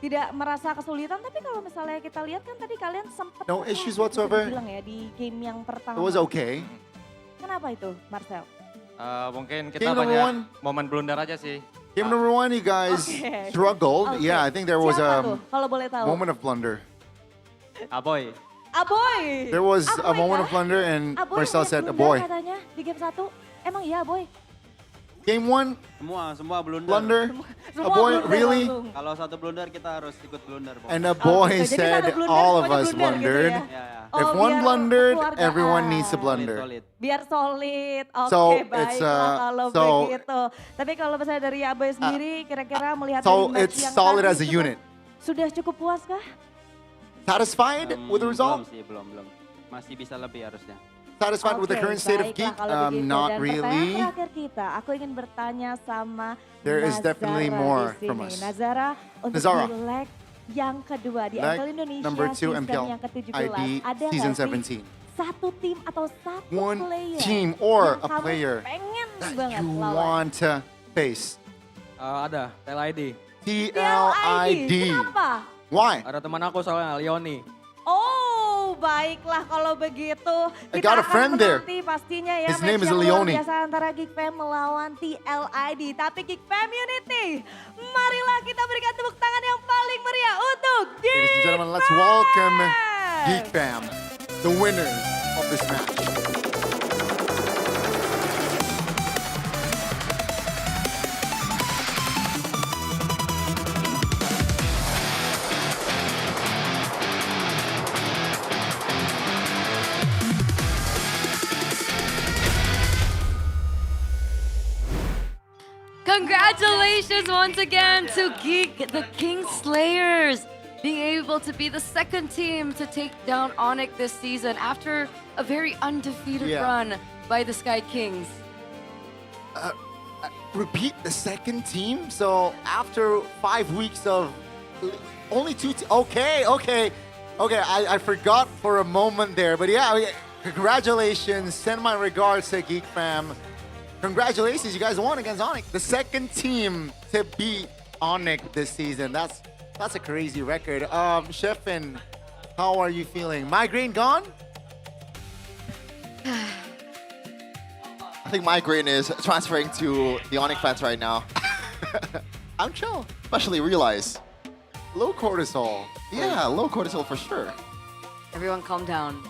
Tidak merasa kesulitan, tapi kalau misalnya kita lihat kan tadi kalian sempat No issues whatsoever. bilang ya di game yang pertama. It was okay. Kenapa itu, Marcel? Mungkin kita Game number banyak one. momen blunder aja sih. Game number 1, you guys Okay. struggled. Okay. Yeah, I think there was Siapa tuh, a kalau boleh tahu? moment of blunder. Aboy. Aboy. There was a Aboy moment kah? of blunder, and Aboy Marcel punya said, blunder boy. katanya di game 1. Emang iya, Aboy? Game 1, Semua blunder. blunder. Semua A boy, blunder really? langsung. Kalau satu blunder kita harus ikut blunder. Pokoknya. And a boy gitu. Jadi said satu blunder, all of semuanya us blunder gitu blundered. ya? If Oh, one biar blundered, kekeluargaan. everyone needs to blunder. Biar solid, oke So, baiklah it's, kalau so- begitu. Tapi kalau misalnya dari Aboy sendiri, kira-kira melihat So dari match it's yang solid tadi as a cukup- unit. Sudah cukup puas kah? Satisfied with the result? Belum sih, belum. Masih bisa lebih harusnya. Satisfied with the Oke, current state of baiklah Geek? kalau begitu. Not Dan really. pertanyaan terakhir kita, aku ingin bertanya sama There is Nazara definitely di more sini. from us. Nazara, untuk Nazara. di leg yang kedua di Like MPL Indonesia number 2 season MPL yang ke-17. ID Ada season nggak sih 17. satu tim atau satu One player team or yang a kamu player pengen that banget you lawan? want to face? Ada, TLID. TLID. Kenapa? Why? Ada teman aku soalnya, Leoni. Oh, baiklah kalau begitu. I Kita got a akan friend there. menanti pastinya ya His name match is yang luar Leoni. biasa antara Geek Fam melawan TLID. Tapi Geek Fam Unity, marilah kita berikan tepuk tangan yang paling meriah untuk Ladies and Geek gentlemen, let's welcome Geek Fam, the winners of this match. Congratulations once again to Geek, the King Slayers, being able to be the second team to take down Onyx this season after a very undefeated run by the Sky Kings. Repeat the second team. So after 5 weeks of only 2 okay. I forgot for a moment there, but yeah, congratulations. Send my regards to Geek Fam. Congratulations, you guys won against Onyx. The second team to beat Onyx this season. That's a crazy record. Sheffin, how are you feeling? Migraine gone? I think migraine is transferring to the Onyx fans right now. I'm chill. Especially Realize. Low cortisol. Yeah, low cortisol for sure. Everyone calm down.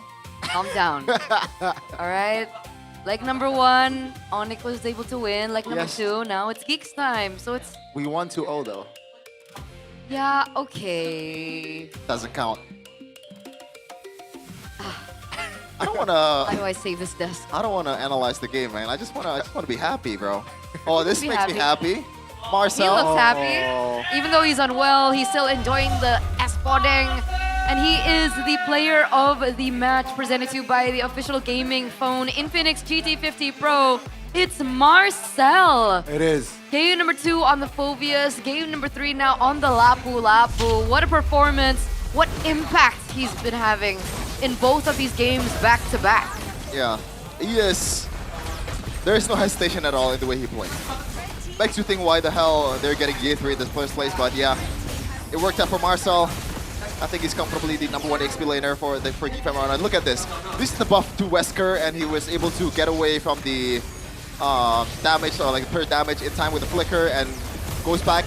Calm down. All right? Like number 1, Onyx was able to win. Like number 2, now it's Geeks time. So it's... We won 2-0 though. Yeah, okay. Doesn't count. I don't wanna. How do I save this desk? I don't wanna analyze the game, man. I just wanna be happy, bro. Oh, this Be makes me happy. happy. Marcel. He looks happy. Even though he's unwell, he's still enjoying the S-podding. And he is the player of the match presented to you by the official gaming phone Infinix GT50 Pro. It's Marcel. It is. Game number 2 on the Phobias. Game number 3 now on the Lapu Lapu. What a performance. What impact he's been having in both of these games back to back. Yeah, yes. There is no hesitation at all in the way he plays. Makes you think why the hell they're getting G3 in this first place, but yeah, it worked out for Marcel. I think he's comfortably the number 1 XP laner for Geek Fam Run. Look at this. This is the buff to Wesker, and he was able to get away from the damage, or like per damage in time with the flicker, and goes back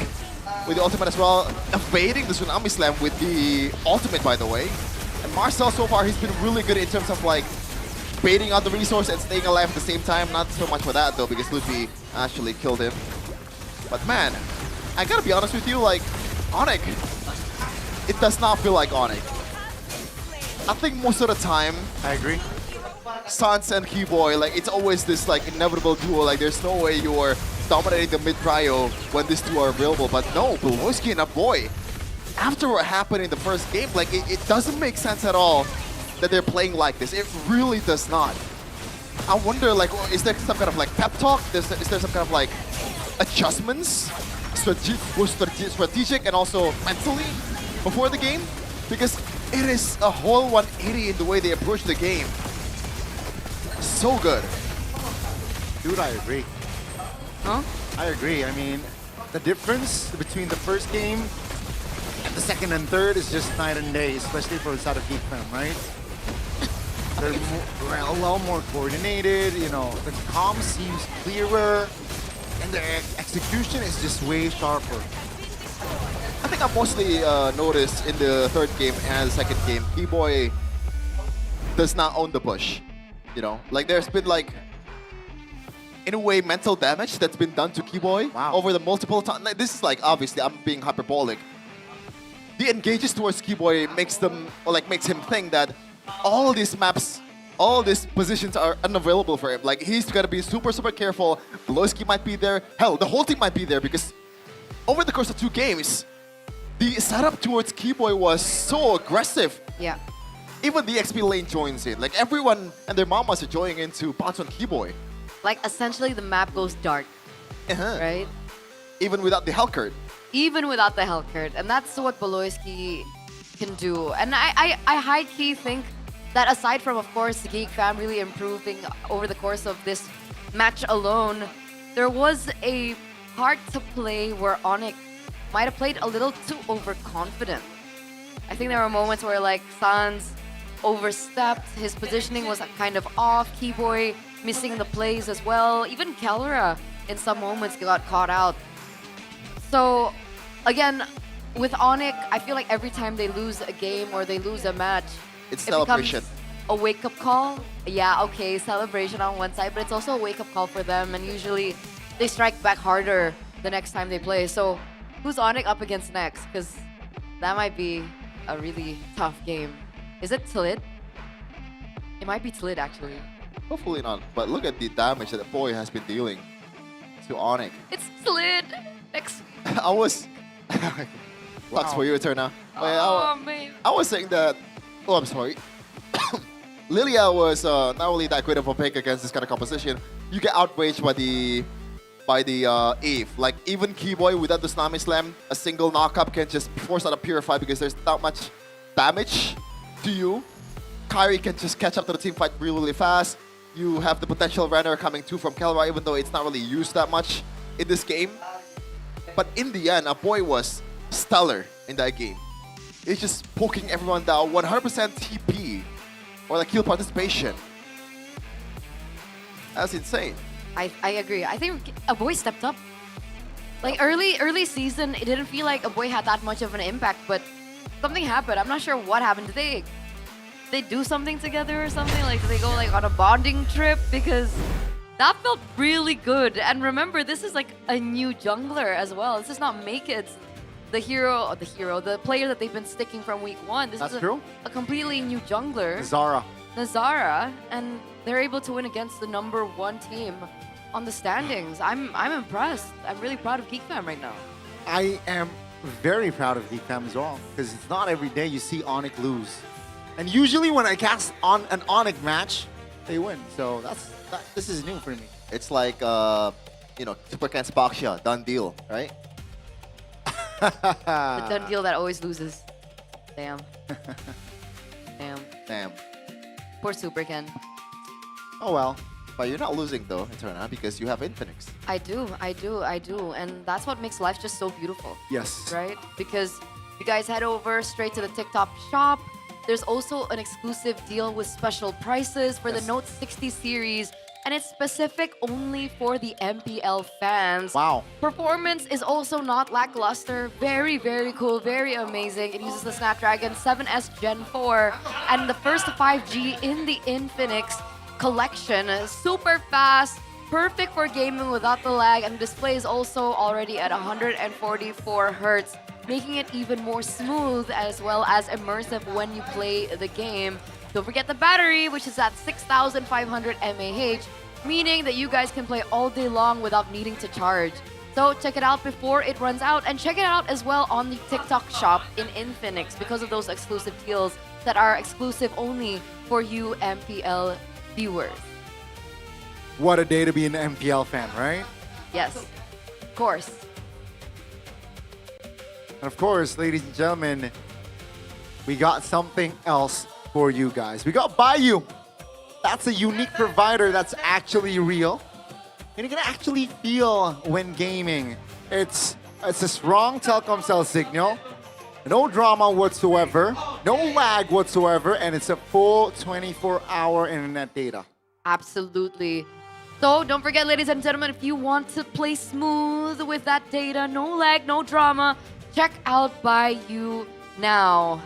with the ultimate as well, evading the Tsunami Slam with the ultimate, by the way. And Marcel so far, he's been really good in terms of like baiting out the resource and staying alive at the same time. Not so much for that though, because Ludwig actually killed him. But man, I gotta be honest with you, like Onyx, it does not feel like Onyx. I think most of the time, I agree. Sans and Keyboy, like it's always this like inevitable duo. Like there's no way you're dominating the mid prio when these two are available. But no, Bulwoski and Aboy, after what happened in the first game, like it doesn't make sense at all that they're playing like this. It really does not. I wonder, like, is there some kind of like pep talk? Is there some kind of like adjustments, strategic and also mentally before the game? Because it is a whole 180 in the way they approach the game. So good. Dude, I agree. Huh? I agree. I mean, the difference between the first game and the second and third is just night and day, especially for the side of Geek Fam, right? They're a lot more coordinated, you know, the comm seems clearer, and the execution is just way sharper. I think I mostly noticed in the third game and the second game, Keyboy does not own the bush. You know, like there's been like, in a way, mental damage that's been done to Keyboy over the multiple times. Like, this is like, obviously, I'm being hyperbolic. The engages towards Keyboy makes them, or like makes him think that all these maps, all these positions are unavailable for him. Like he's gotta be super, super careful. Blowski might be there. Hell, the whole team might be there because over the course of 2 games, the setup towards Keyboy was so aggressive. Yeah. Even the XP lane joins in. Like everyone and their mamas are joining into bounce on Keyboy. Like essentially the map goes dark, right? Even without the Hellcurt. even without the Hellcurt. And that's what Boloyski can do. And I high-key think that aside from, of course, Geek Fam really improving over the course of this match alone, there was a part to play where Onyx might have played a little too overconfident. I think there were moments where like Sans overstepped, his positioning was kind of off, Keyboy missing the plays as well, even Kelra in some moments got caught out. So again, with Onyx, I feel like every time they lose a game or they lose a match, It's it celebration. becomes a wake-up call. Yeah, okay, celebration on one side, but it's also a wake-up call for them, and usually they strike back harder the next time they play. So who's Onyx up against next? Because that might be a really tough game. Is it Tlid? It might be Tlid, actually. Hopefully not. But look at the damage that the boy has been dealing to Onyx. It's Tlid! Next. I was... Lux for you, Eterna. Oh, man. I was saying that... Oh, I'm sorry. Lilia was not really that great of a pick against this kind of composition. You get outraged by the Eve. Like, even Keyboy without the Tsunami Slam, a single knock-up can just force out a Purify because there's not much damage to you. Kairi can just catch up to the team fight really, really fast. You have the potential runner coming too from Kelra, even though it's not really used that much in this game. But in the end, a boy was stellar in that game. It's just poking everyone down, 100% TP, or like kill participation. That's insane. I agree. I think a boy stepped up. Like early season, it didn't feel like a boy had that much of an impact, but something happened. I'm not sure what happened. Did they do something together or something? Like, did they go like on a bonding trip? Because that felt really good. And remember, this is like a new jungler as well. This is not Make It, the player that they've been sticking from week one. This is a completely new jungler. Nazara, and they're able to win against the #1 team on the standings. I'm impressed. I'm really proud of Geek Fam right now. I am very proud of DFAM as well, because it's not every day you see Onyx lose. And usually when I cast on an Onyx match, they win. So this is new for me. It's like, Super Ken Spaxia, done deal, right? The done deal that always loses. Damn. Damn. Poor Super Ken. Oh well. But you're not losing though, Eterna, because you have Infinix. I do. And that's what makes life just so beautiful. Yes. Right? Because you guys head over straight to the TikTok shop. There's also an exclusive deal with special prices for the Note 60 series. And it's specific only for the MPL fans. Wow. Performance is also not lackluster. Very, very cool. Very amazing. It uses the Snapdragon 7S Gen 4 and the first 5G in the Infinix collection. Super fast, perfect for gaming without the lag, and the display is also already at 144 Hertz, making it even more smooth as well as immersive when you play the game. Don't forget the battery, which is at 6,500 mAh, meaning that you guys can play all day long without needing to charge. So check it out before it runs out, and check it out as well on the TikTok shop in Infinix because of those exclusive deals that are exclusive only for you MPL viewers. What a day to be an MPL fan, right? Yes, of course. And of course, ladies and gentlemen, we got something else for you guys. We got Bayou. That's a unique provider that's actually real. And you can actually feel when gaming. It's a strong telecom cell signal, no drama whatsoever, no lag whatsoever, and it's a full 24-hour internet data. Absolutely. So don't forget, ladies and gentlemen, if you want to play smooth with that data, no lag, no drama, check out Bayou now.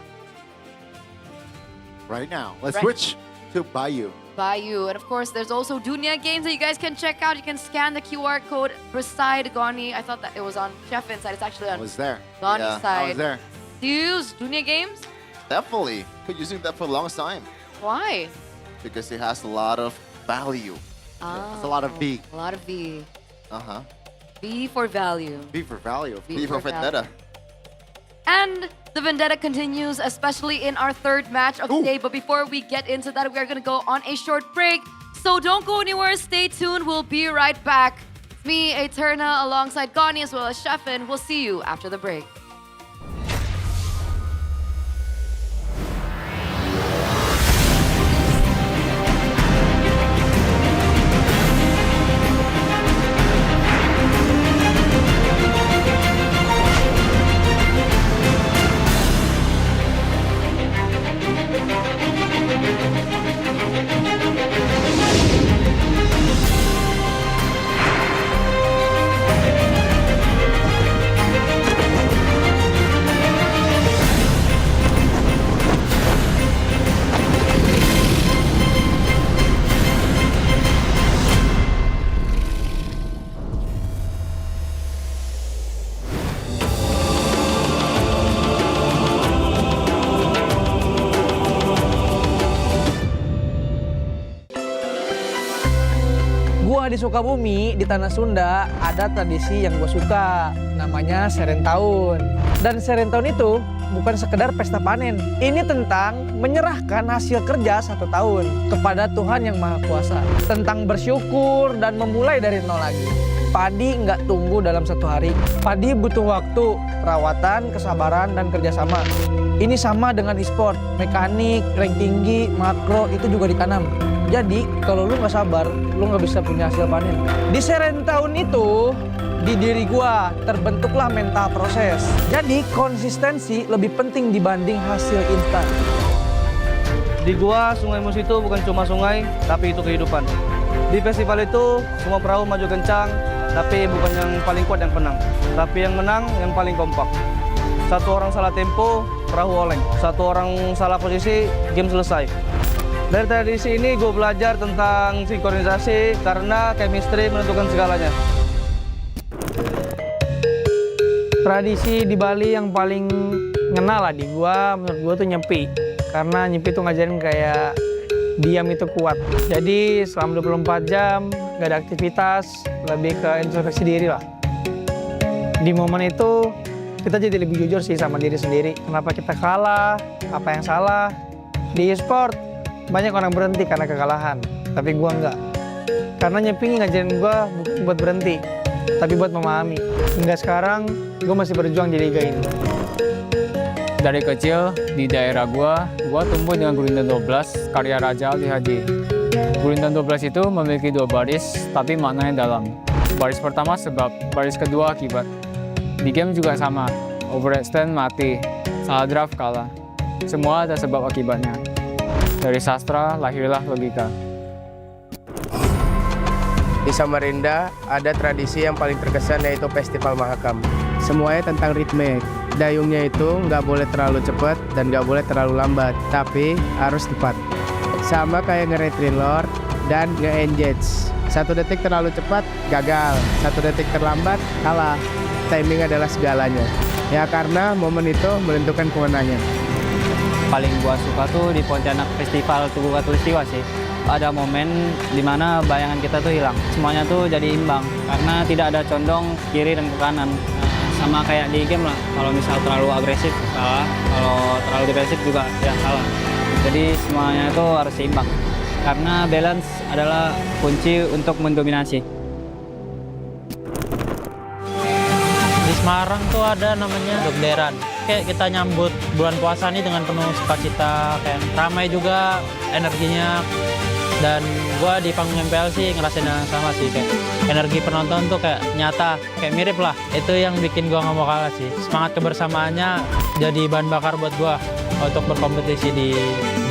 Right now. Let's switch to Bayou. Bayou. And of course, there's also Dunia games that you guys can check out. You can scan the QR code beside Goni. I thought that it was on Chef side. It's actually on I was there. Goni's side. I was there. Do you use Dunia games? Definitely. Been using that for a long time. Why? Because it has a lot of value. It's a lot of V. A lot of V. Uh-huh. V for value. V for value. V for Vendetta. And the Vendetta continues, especially in our third match of the day. But before we get into that, we are going to go on a short break. So don't go anywhere. Stay tuned. We'll be right back. It's me, Eterna, alongside Connie as well as Sheffin. We'll see you after the break. Di Sukabumi, di Tanah Sunda, ada tradisi yang gue suka, namanya Seren Tahun. Dan Seren Tahun itu bukan sekedar pesta panen. Ini tentang menyerahkan hasil kerja 1 tahun kepada Tuhan Yang Maha Kuasa. Tentang bersyukur dan memulai dari nol lagi. Padi nggak tumbuh dalam 1 hari. Padi butuh waktu, perawatan, kesabaran, dan kerjasama. Ini sama dengan e-sport, mekanik, rank tinggi, makro, itu juga ditanam. Jadi kalau lu nggak sabar, lu nggak bisa punya hasil panen. Di Seren Tahun itu, di diri gua terbentuklah mental proses. Jadi konsistensi lebih penting dibanding hasil instan. Di gua, Sungai Musi itu bukan cuma sungai, tapi itu kehidupan. Di festival itu, semua perahu maju kencang, tapi bukan yang paling kuat yang menang. Tapi yang menang yang paling kompak. 1 orang salah tempo, perahu oleng. 1 orang salah posisi, game selesai. Dari tradisi ini gue belajar tentang sinkronisasi karena chemistry menentukan segalanya. Tradisi di Bali yang paling ngena lah di gua, menurut gua tuh nyepi. Karena nyepi tuh ngajarin kayak diam itu kuat. Jadi selama 24 jam gak ada aktivitas, lebih ke introspeksi diri lah. Di momen itu kita jadi lebih jujur sih sama diri sendiri. Kenapa kita kalah, apa yang salah. Di e-sport banyak orang berhenti karena kekalahan, tapi gua enggak. Karena nyepi ngajarin gua bukan buat berhenti, tapi buat memahami. Hingga sekarang, gua masih berjuang di liga ini. Dari kecil, di daerah gua tumbuh dengan Gurindam 12, karya Raja Ali Haji. Gurindam 12 itu memiliki 2 baris, tapi maknanya dalam. Baris pertama sebab, baris kedua akibat. Di game juga sama, overextend mati, salah draft kalah. Semua ada sebab akibatnya. Dari sastra lahirlah logika. Di Samarinda ada tradisi yang paling terkesan yaitu Festival Mahakam. Semuanya tentang ritme. Dayungnya itu nggak boleh terlalu cepat dan nggak boleh terlalu lambat, tapi harus tepat. Sama kayak nge-retrin lord dan nge-engage. 1 detik terlalu cepat, gagal. 1 detik terlambat, kalah. Timing adalah segalanya. Ya karena momen itu menentukan kemenangan. Paling gua suka tuh di Pontianak Festival Tugu Katulistiwa sih. Ada momen dimana bayangan kita tuh hilang. Semuanya tuh jadi imbang karena tidak ada condong kiri dan ke kanan. Sama kayak di game lah, kalau misal terlalu agresif salah, kalau terlalu defensif juga ya salah. Jadi semuanya itu harus seimbang. Karena balance adalah kunci untuk mendominasi. Di Semarang tuh ada namanya Dogderan. Kayak kita nyambut bulan puasa nih dengan penuh sukacita, kayak ramai juga energinya. Dan gua di panggung MPL sih ngerasain yang sama sih, kayak energi penonton tuh kayak nyata, kayak mirip lah. Itu yang bikin gua nggak mau kalah sih. Semangat kebersamaannya jadi bahan bakar buat gua untuk berkompetisi di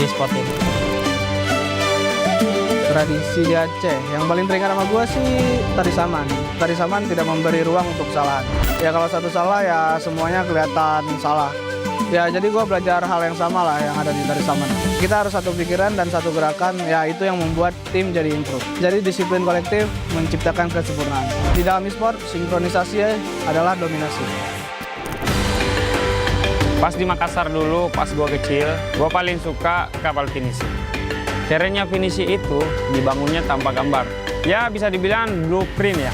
sport ini. Tradisi di Aceh, yang paling teringat sama gue sih tari saman. Tari saman tidak memberi ruang untuk kesalahan. Ya kalau satu salah ya semuanya kelihatan salah. Ya jadi gue belajar hal yang sama lah yang ada di tari saman. Kita harus satu pikiran dan satu gerakan, ya itu yang membuat tim jadi improve. Jadi disiplin kolektif menciptakan kesempurnaan. Di dalam e-sport, sinkronisasi adalah dominasi. Pas di Makassar dulu, pas gue kecil, gue paling suka kapal finishing. Caranya finishing itu dibangunnya tanpa gambar. Ya bisa dibilang blueprint ya.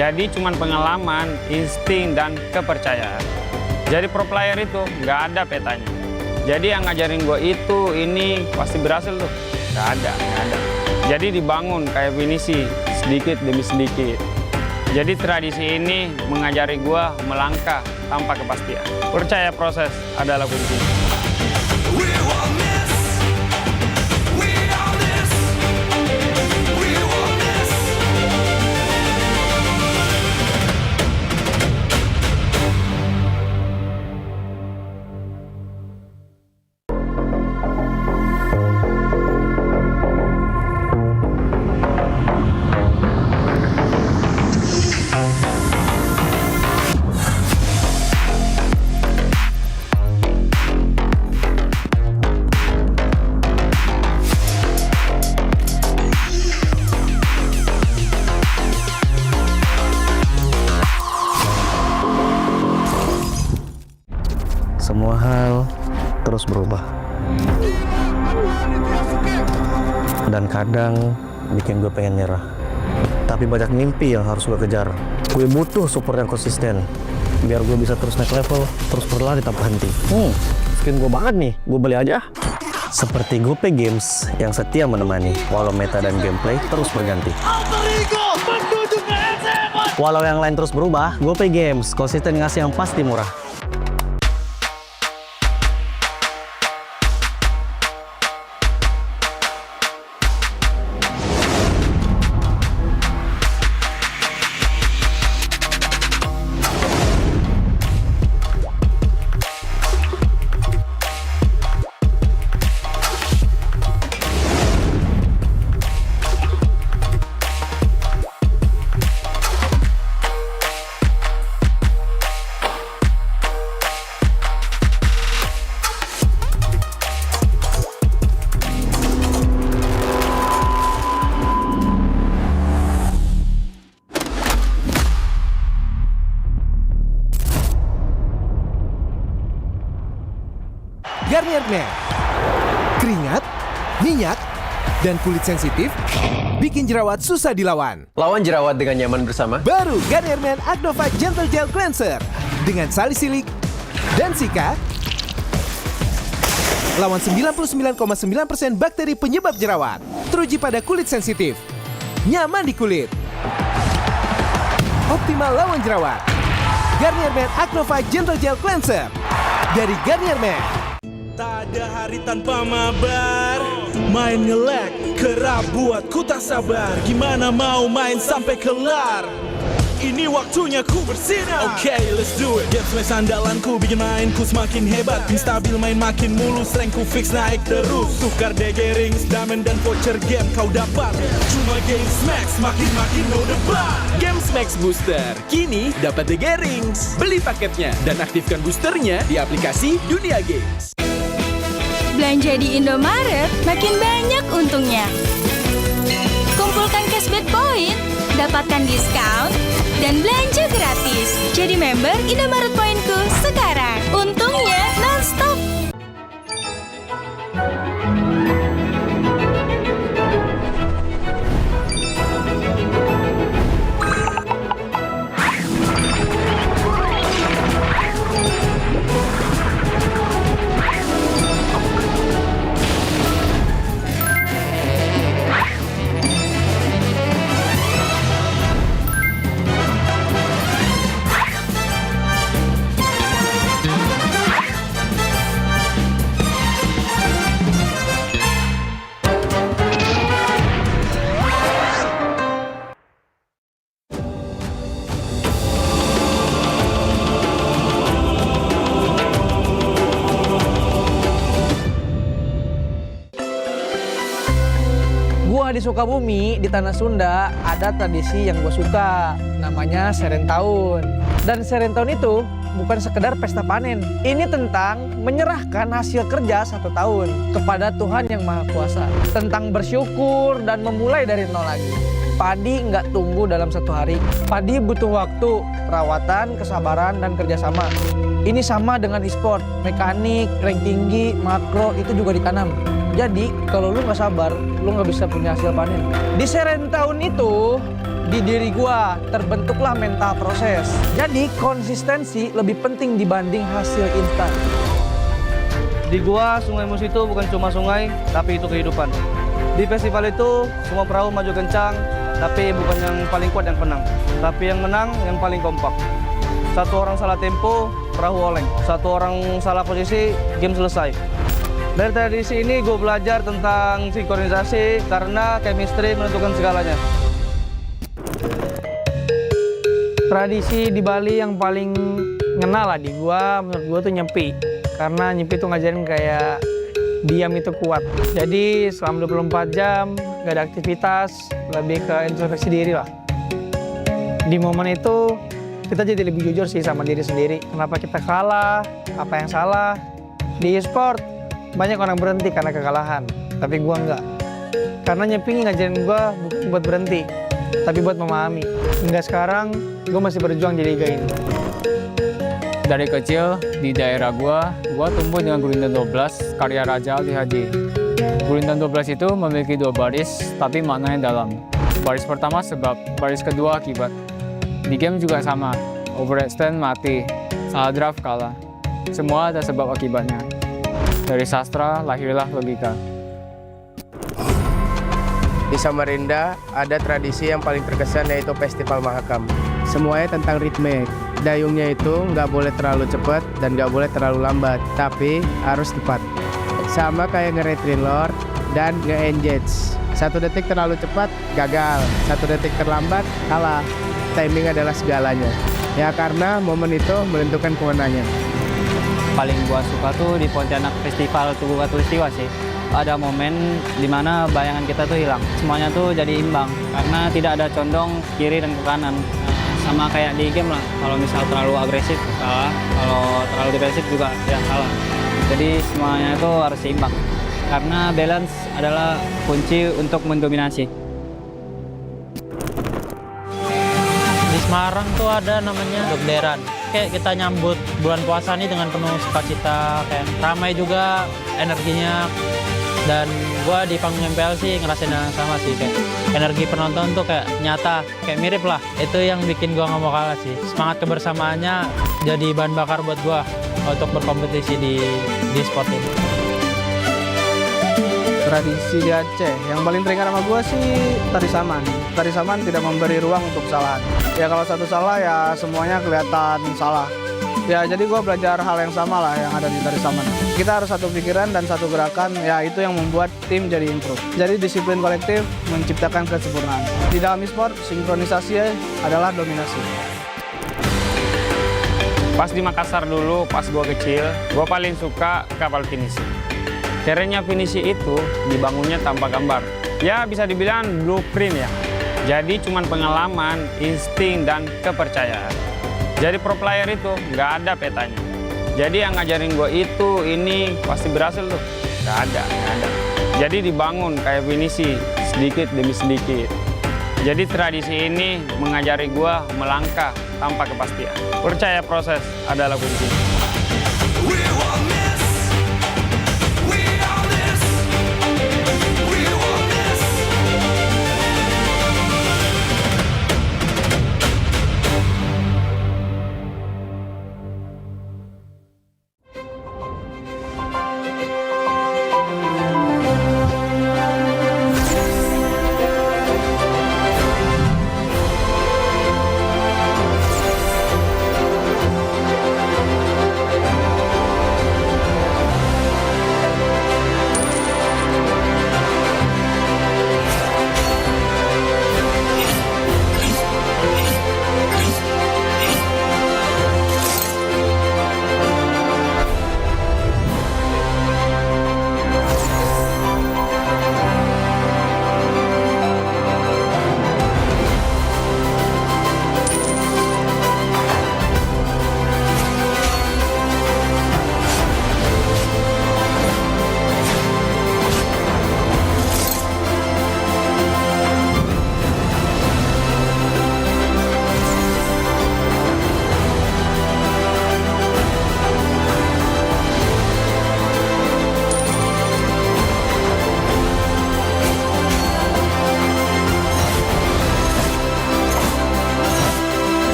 Jadi cuman pengalaman, insting, dan kepercayaan. Jadi pro player itu nggak ada petanya. Jadi yang ngajarin gue itu, ini pasti berhasil tuh. Nggak ada. Jadi dibangun kayak finishing sedikit demi sedikit. Jadi tradisi ini mengajari gua melangkah tanpa kepastian. Percaya proses adalah kunci. Semua hal terus berubah. Dan kadang bikin gue pengen nyerah. Tapi banyak mimpi yang harus gue kejar. Gue butuh support yang konsisten. Biar gue bisa terus naik level, terus berlari tanpa henti. Skin gue banget nih, gue beli aja. Seperti GoPay Games yang setia menemani, walau meta dan gameplay terus berganti. Walau yang lain terus berubah, GoPay Games konsisten ngasih yang pasti murah. Garnier Men. Keringat, minyak, dan kulit sensitif bikin jerawat susah dilawan. Lawan jerawat dengan nyaman bersama. Baru Garnier Men Acno Fight Gentle Gel Cleanser dengan salisilik dan sika. Lawan 99,9% bakteri penyebab jerawat. Teruji pada kulit sensitif. Nyaman di kulit. Optimal lawan jerawat. Garnier Men Acno Fight Gentle Gel Cleanser dari Garnier Men. Tak ada hari tanpa mabar. Main nge-lag, kerap buat ku tak sabar. Gimana mau main sampai kelar? Ini waktunya ku bersinar. Okay, let's do it. Game smash andalanku bikin mainku semakin hebat. Pin stabil main makin mulus, rankku fix naik terus. Tukar DG rings, diamond dan voucher game kau dapat. Cuma Game Max makin no debat. Game Max Booster kini dapat DG rings. Beli paketnya dan aktifkan boosternya di aplikasi Dunia Games. Belanja di Indomaret makin banyak untungnya. Kumpulkan cashback point, dapatkan diskon, dan belanja gratis. Jadi member Indomaret Pointku sekarang. Untungnya non-stop. Di Sukabumi, di Tanah Sunda, ada tradisi yang gue suka, namanya Serentahun. Dan Serentahun itu bukan sekedar pesta panen. Ini tentang menyerahkan hasil kerja 1 tahun kepada Tuhan Yang Maha Kuasa. Tentang bersyukur dan memulai dari nol lagi. Padi nggak tumbuh dalam 1 hari. Padi butuh waktu, perawatan, kesabaran, dan kerjasama. Ini sama dengan e-sport, mekanik, rank tinggi, makro, itu juga ditanam. Jadi kalau lu nggak sabar, lu nggak bisa punya hasil panen. Di Serentahun itu, di diri gua terbentuklah mental proses. Jadi konsistensi lebih penting dibanding hasil instan. Di gua, Sungai Musi itu bukan cuma sungai, tapi itu kehidupan. Di festival itu, semua perahu maju kencang, tapi bukan yang paling kuat yang menang. Tapi yang menang yang paling kompak. Satu orang salah tempo, perahu oleng. Satu orang salah posisi, game selesai. Dari tradisi ini gue belajar tentang sinkronisasi karena chemistry menentukan segalanya. Tradisi di Bali yang paling ngena lah di gua, menurut gua tuh nyepi. Karena nyepi tuh ngajarin kayak diam itu kuat. Jadi selama 24 jam gak ada aktivitas, lebih ke introspeksi diri lah. Di momen itu kita jadi lebih jujur sih sama diri sendiri. Kenapa kita kalah, apa yang salah. Di e-sport banyak orang berhenti karena kekalahan, tapi gua enggak. Karena nyepi ngajarin gua bukan buat berhenti, tapi buat memahami. Hingga sekarang gua masih berjuang di liga ini. Dari kecil di daerah gua tumbuh dengan Gurindam 12 karya Raja Ali Hadi. Gurindam 12 itu memiliki 2 baris tapi maknanya dalam. Baris pertama sebab, baris kedua akibat. Di game juga sama, overextend mati, salah draft kalah. Semua ada sebab akibatnya. Dari sastra lahirlah logika. Di Samarinda ada tradisi yang paling terkesan yaitu Festival Mahakam. Semuanya tentang ritme. Dayungnya itu nggak boleh terlalu cepat dan nggak boleh terlalu lambat, tapi harus tepat. Sama kayak nge-retrin lord dan nge-engage. 1 detik terlalu cepat, gagal. 1 detik terlambat, kalah. Timing adalah segalanya. Ya karena momen itu menentukan kemenangan. Paling gua suka tuh di Pontianak Festival Tugu Katulistiwa sih. Ada momen dimana bayangan kita tuh hilang. Semuanya tuh jadi imbang karena tidak ada condong kiri dan ke kanan. Sama kayak di game lah, kalau misal terlalu agresif kalah, kalau terlalu defensif juga ya kalah. Jadi semuanya itu harus seimbang. Karena balance adalah kunci untuk mendominasi. Di Semarang tuh ada namanya dekasive. Kayak kita nyambut bulan puasa ini dengan penuh sukacita, kayak ramai juga energinya. Dan gua di panggung MPL sih ngerasain yang sama sih, kayak energi penonton tuh kayak nyata, kayak mirip lah. Itu yang bikin gua nggak mau kalah sih. Semangat kebersamaannya jadi bahan bakar buat gua untuk berkompetisi di sport ini. Tradisi di Aceh yang paling teringat sama gue sih tari saman. Tari saman tidak memberi ruang untuk kesalahan. Ya kalau satu salah ya semuanya kelihatan salah. Ya jadi gue belajar hal yang sama lah yang ada di tari saman. Kita harus satu pikiran dan satu gerakan, ya itu yang membuat tim jadi improve. Jadi disiplin kolektif menciptakan kesempurnaan. Di dalam e-sport, sinkronisasi adalah dominasi. Pas di Makassar dulu, pas gue kecil, gue paling suka kapal finisi. Kerennya finisi itu dibangunnya tanpa gambar. Ya bisa dibilang blueprint ya. Jadi cuman pengalaman, insting, dan kepercayaan. Jadi pro player itu nggak ada petanya. Jadi yang ngajarin gue itu, ini pasti berhasil tuh. Nggak ada. Jadi dibangun kayak finisi, sedikit demi sedikit. Jadi tradisi ini mengajari gue melangkah tanpa kepastian. Percaya proses adalah kunci.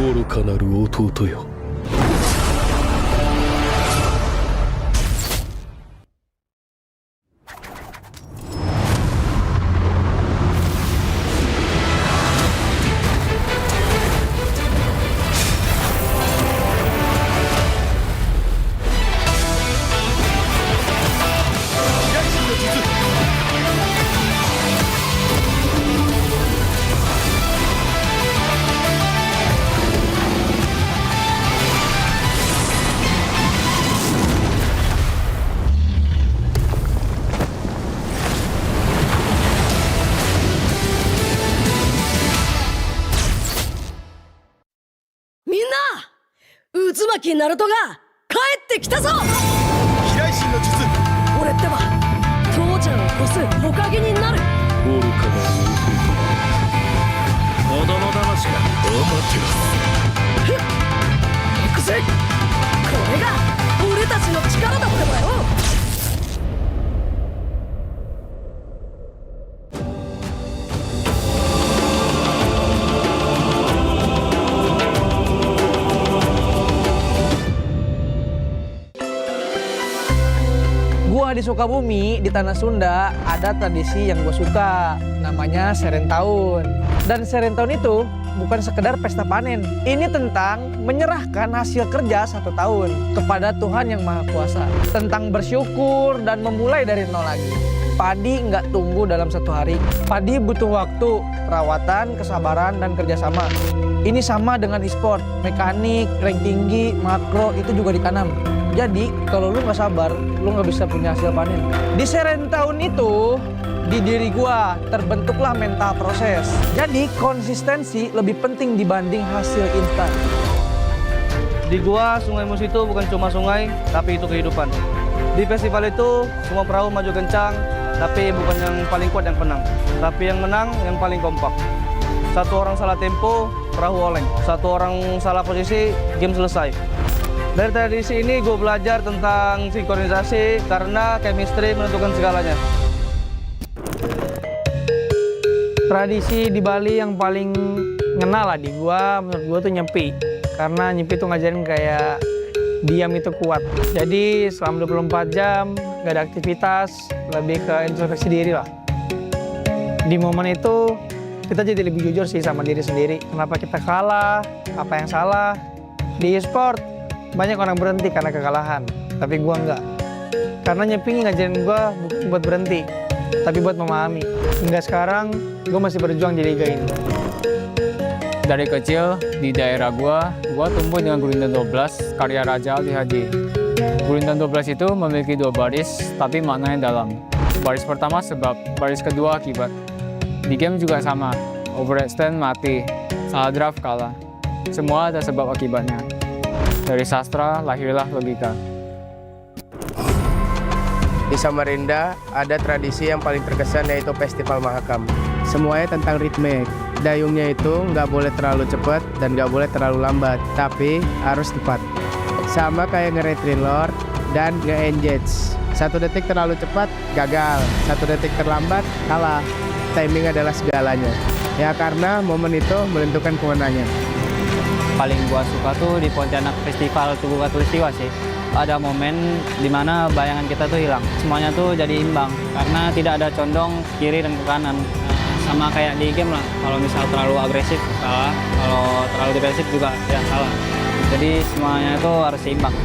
愚かなる弟よ。みんな、渦巻きナルトが帰ってきたぞ。飛来神の術。俺ってば父ちゃんを越すおかげになる。愚かなる弟。子供騙しか。アマテラス。行くぜ。これが俺たちの力だってばよ。Gua di Sukabumi, di Tanah Sunda, ada tradisi yang gue suka, namanya Serentahun. Dan Serentahun itu bukan sekedar pesta panen. Ini tentang menyerahkan hasil kerja 1 tahun kepada Tuhan Yang Maha Kuasa. Tentang bersyukur dan memulai dari nol lagi. Padi nggak tumbuh dalam 1 hari. Padi butuh waktu, perawatan, kesabaran, dan kerjasama. Ini sama dengan e-sport, mekanik, rank tinggi, makro, itu juga ditanam. Jadi kalau lu nggak sabar, lu nggak bisa punya hasil panen. Di Serentahun itu, di diri gua terbentuklah mental proses. Jadi konsistensi lebih penting dibanding hasil instan. Di gua, Sungai Musi itu bukan cuma sungai, tapi itu kehidupan. Di festival itu, semua perahu maju kencang, tapi bukan yang paling kuat yang menang. Tapi yang menang yang paling kompak. 1 orang salah tempo, perahu oleng. 1 orang salah posisi, game selesai. Dari tradisi ini gue belajar tentang sinkronisasi karena chemistry menentukan segalanya. Tradisi di Bali yang paling ngena lah di gua, menurut gua tuh nyepi. Karena nyepi tuh ngajarin kayak diam itu kuat. Jadi selama 24 jam gak ada aktivitas, lebih ke introspeksi diri lah. Di momen itu kita jadi lebih jujur sih sama diri sendiri. Kenapa kita kalah, apa yang salah. Di e-sport banyak orang berhenti karena kekalahan, tapi gua enggak. Karena nyepi ngajarin gua bukan buat berhenti, tapi buat memahami. Hingga sekarang, gua masih berjuang di liga ini. Dari kecil, di daerah gua tumbuh dengan Gurindam 12, karya Raja Ali Hadi. Gurindam 12 itu memiliki 2 baris, tapi maknanya dalam. Baris pertama sebab, baris kedua akibat. Di game juga sama, overextend mati, salah draft kalah. Semua ada sebab akibatnya. Dari sastra lahirlah logika. Di Samarinda ada tradisi yang paling terkesan yaitu Festival Mahakam. Semuanya tentang ritme. Dayungnya itu nggak boleh terlalu cepat dan nggak boleh terlalu lambat, tapi harus tepat. Sama kayak nge-retrin lord dan nge-engage. 1 detik terlalu cepat, gagal. 1 detik terlambat, kalah. Timing adalah segalanya. Ya karena momen itu menentukan kemenangan. Paling gua suka tuh di Pontianak Festival Tugu Katulistiwa sih. Ada momen dimana bayangan kita tuh hilang. Semuanya tuh jadi imbang karena tidak ada condong kiri dan ke kanan. Sama kayak di game lah. Kalau misal terlalu agresif salah, kalau terlalu defensif juga ya salah. Jadi semuanya itu harus seimbang.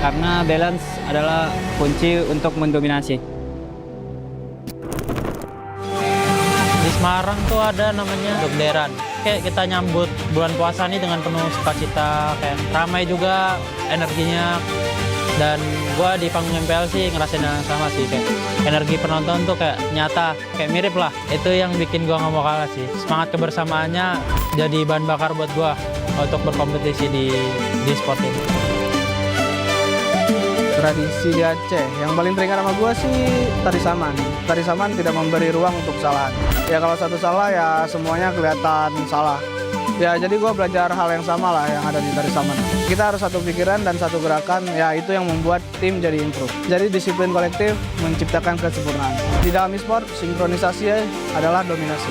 Karena balance adalah kunci untuk mendominasi. Di Semarang tuh ada namanya Dogderan. Kayak kita nyambut bulan puasa nih dengan penuh sukacita, kayak ramai juga energinya. Dan gua di panggung MPL sih ngerasain yang sama sih, kayak energi penonton tuh kayak nyata, kayak mirip lah. Itu yang bikin gua nggak mau kalah sih. Semangat kebersamaannya jadi bahan bakar buat gua untuk berkompetisi di sport ini. Tradisi di Aceh yang paling teringat sama gue sih tari saman. Tari saman tidak memberi ruang untuk kesalahan. Ya kalau satu salah ya semuanya kelihatan salah. Ya jadi gue belajar hal yang sama lah yang ada di tari saman. Kita harus satu pikiran dan satu gerakan, ya itu yang membuat tim jadi improve. Jadi disiplin kolektif menciptakan kesempurnaan. Di dalam e-sport, sinkronisasi adalah dominasi.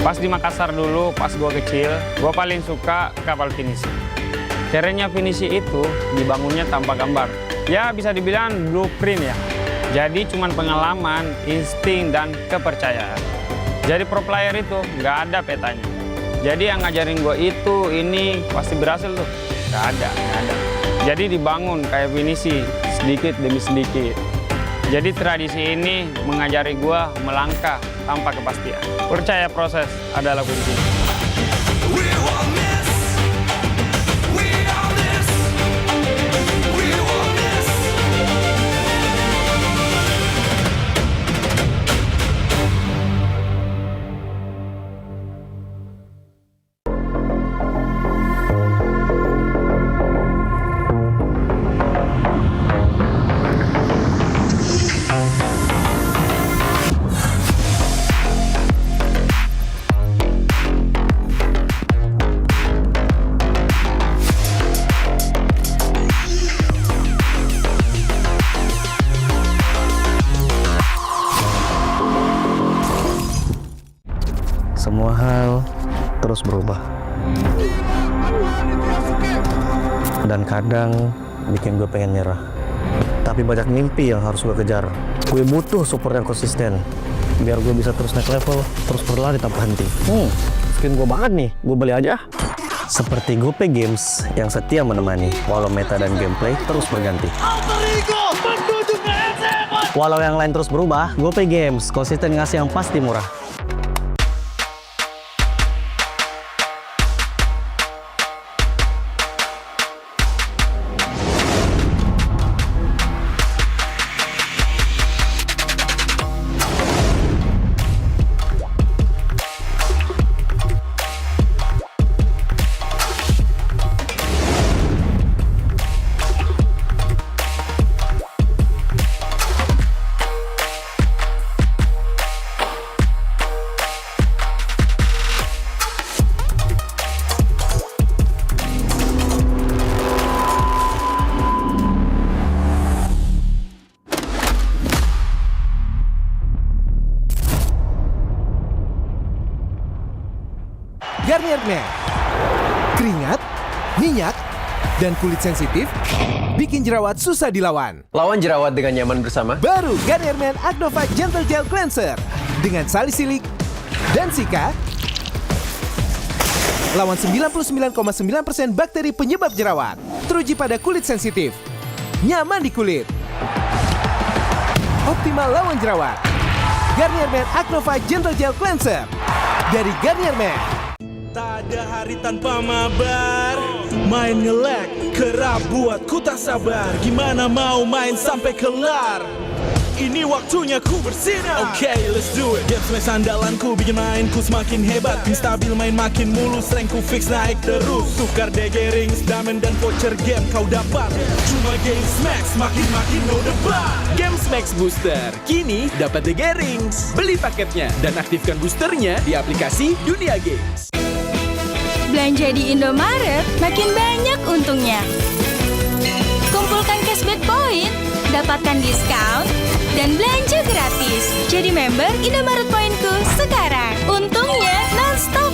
Pas di Makassar dulu, pas gue kecil, gue paling suka kapal finisi. Kerennya finisi itu dibangunnya tanpa gambar. Ya bisa dibilang blueprint ya. Jadi cuman pengalaman, insting, dan kepercayaan. Jadi pro player itu nggak ada petanya. Jadi yang ngajarin gue itu, ini pasti berhasil tuh. Nggak ada. Jadi dibangun kayak finisi, sedikit demi sedikit. Jadi tradisi ini mengajari gue melangkah tanpa kepastian. Percaya proses adalah kuncinya. Semua hal terus berubah. Dan kadang bikin gue pengen nyerah. Tapi banyak mimpi yang harus gue kejar. Gue butuh support yang konsisten. Biar gue bisa terus naik level, terus berlari tanpa henti. Skin gue banget nih, gue beli aja. Seperti GoPay Games yang setia menemani, walau meta dan gameplay terus berganti. Walau yang lain terus berubah, GoPay Games konsisten ngasih yang pasti murah. Garnier Men. Keringat, minyak, dan kulit sensitif bikin jerawat susah dilawan. Lawan jerawat dengan nyaman bersama. Baru Garnier Men Acno Fight Gentle Gel Cleanser dengan salisilik dan sika. Lawan 99,9% bakteri penyebab jerawat. Teruji pada kulit sensitif. Nyaman di kulit. Optimal lawan jerawat. Garnier Men Acno Fight Gentle Gel Cleanser dari Garnier Men. Tak ada hari tanpa mabar. Main nge-lag, kerap buat ku tak sabar. Gimana mau main sampai kelar? Ini waktunya ku bersinar. Okay, let's do it. Game smash andalanku bikin mainku semakin hebat. Tim stabil main makin mulus, rankku fix naik terus. Tukar DG rings, diamond dan voucher game kau dapat. Cuma game smash, makin no debat. Game Max Booster, kini dapat DG rings. Beli paketnya dan aktifkan boosternya di aplikasi Dunia Games. Belanja di Indomaret makin banyak untungnya. Kumpulkan cashback point, dapatkan diskon, dan belanja gratis. Jadi member Indomaret Pointku sekarang. Untungnya non-stop.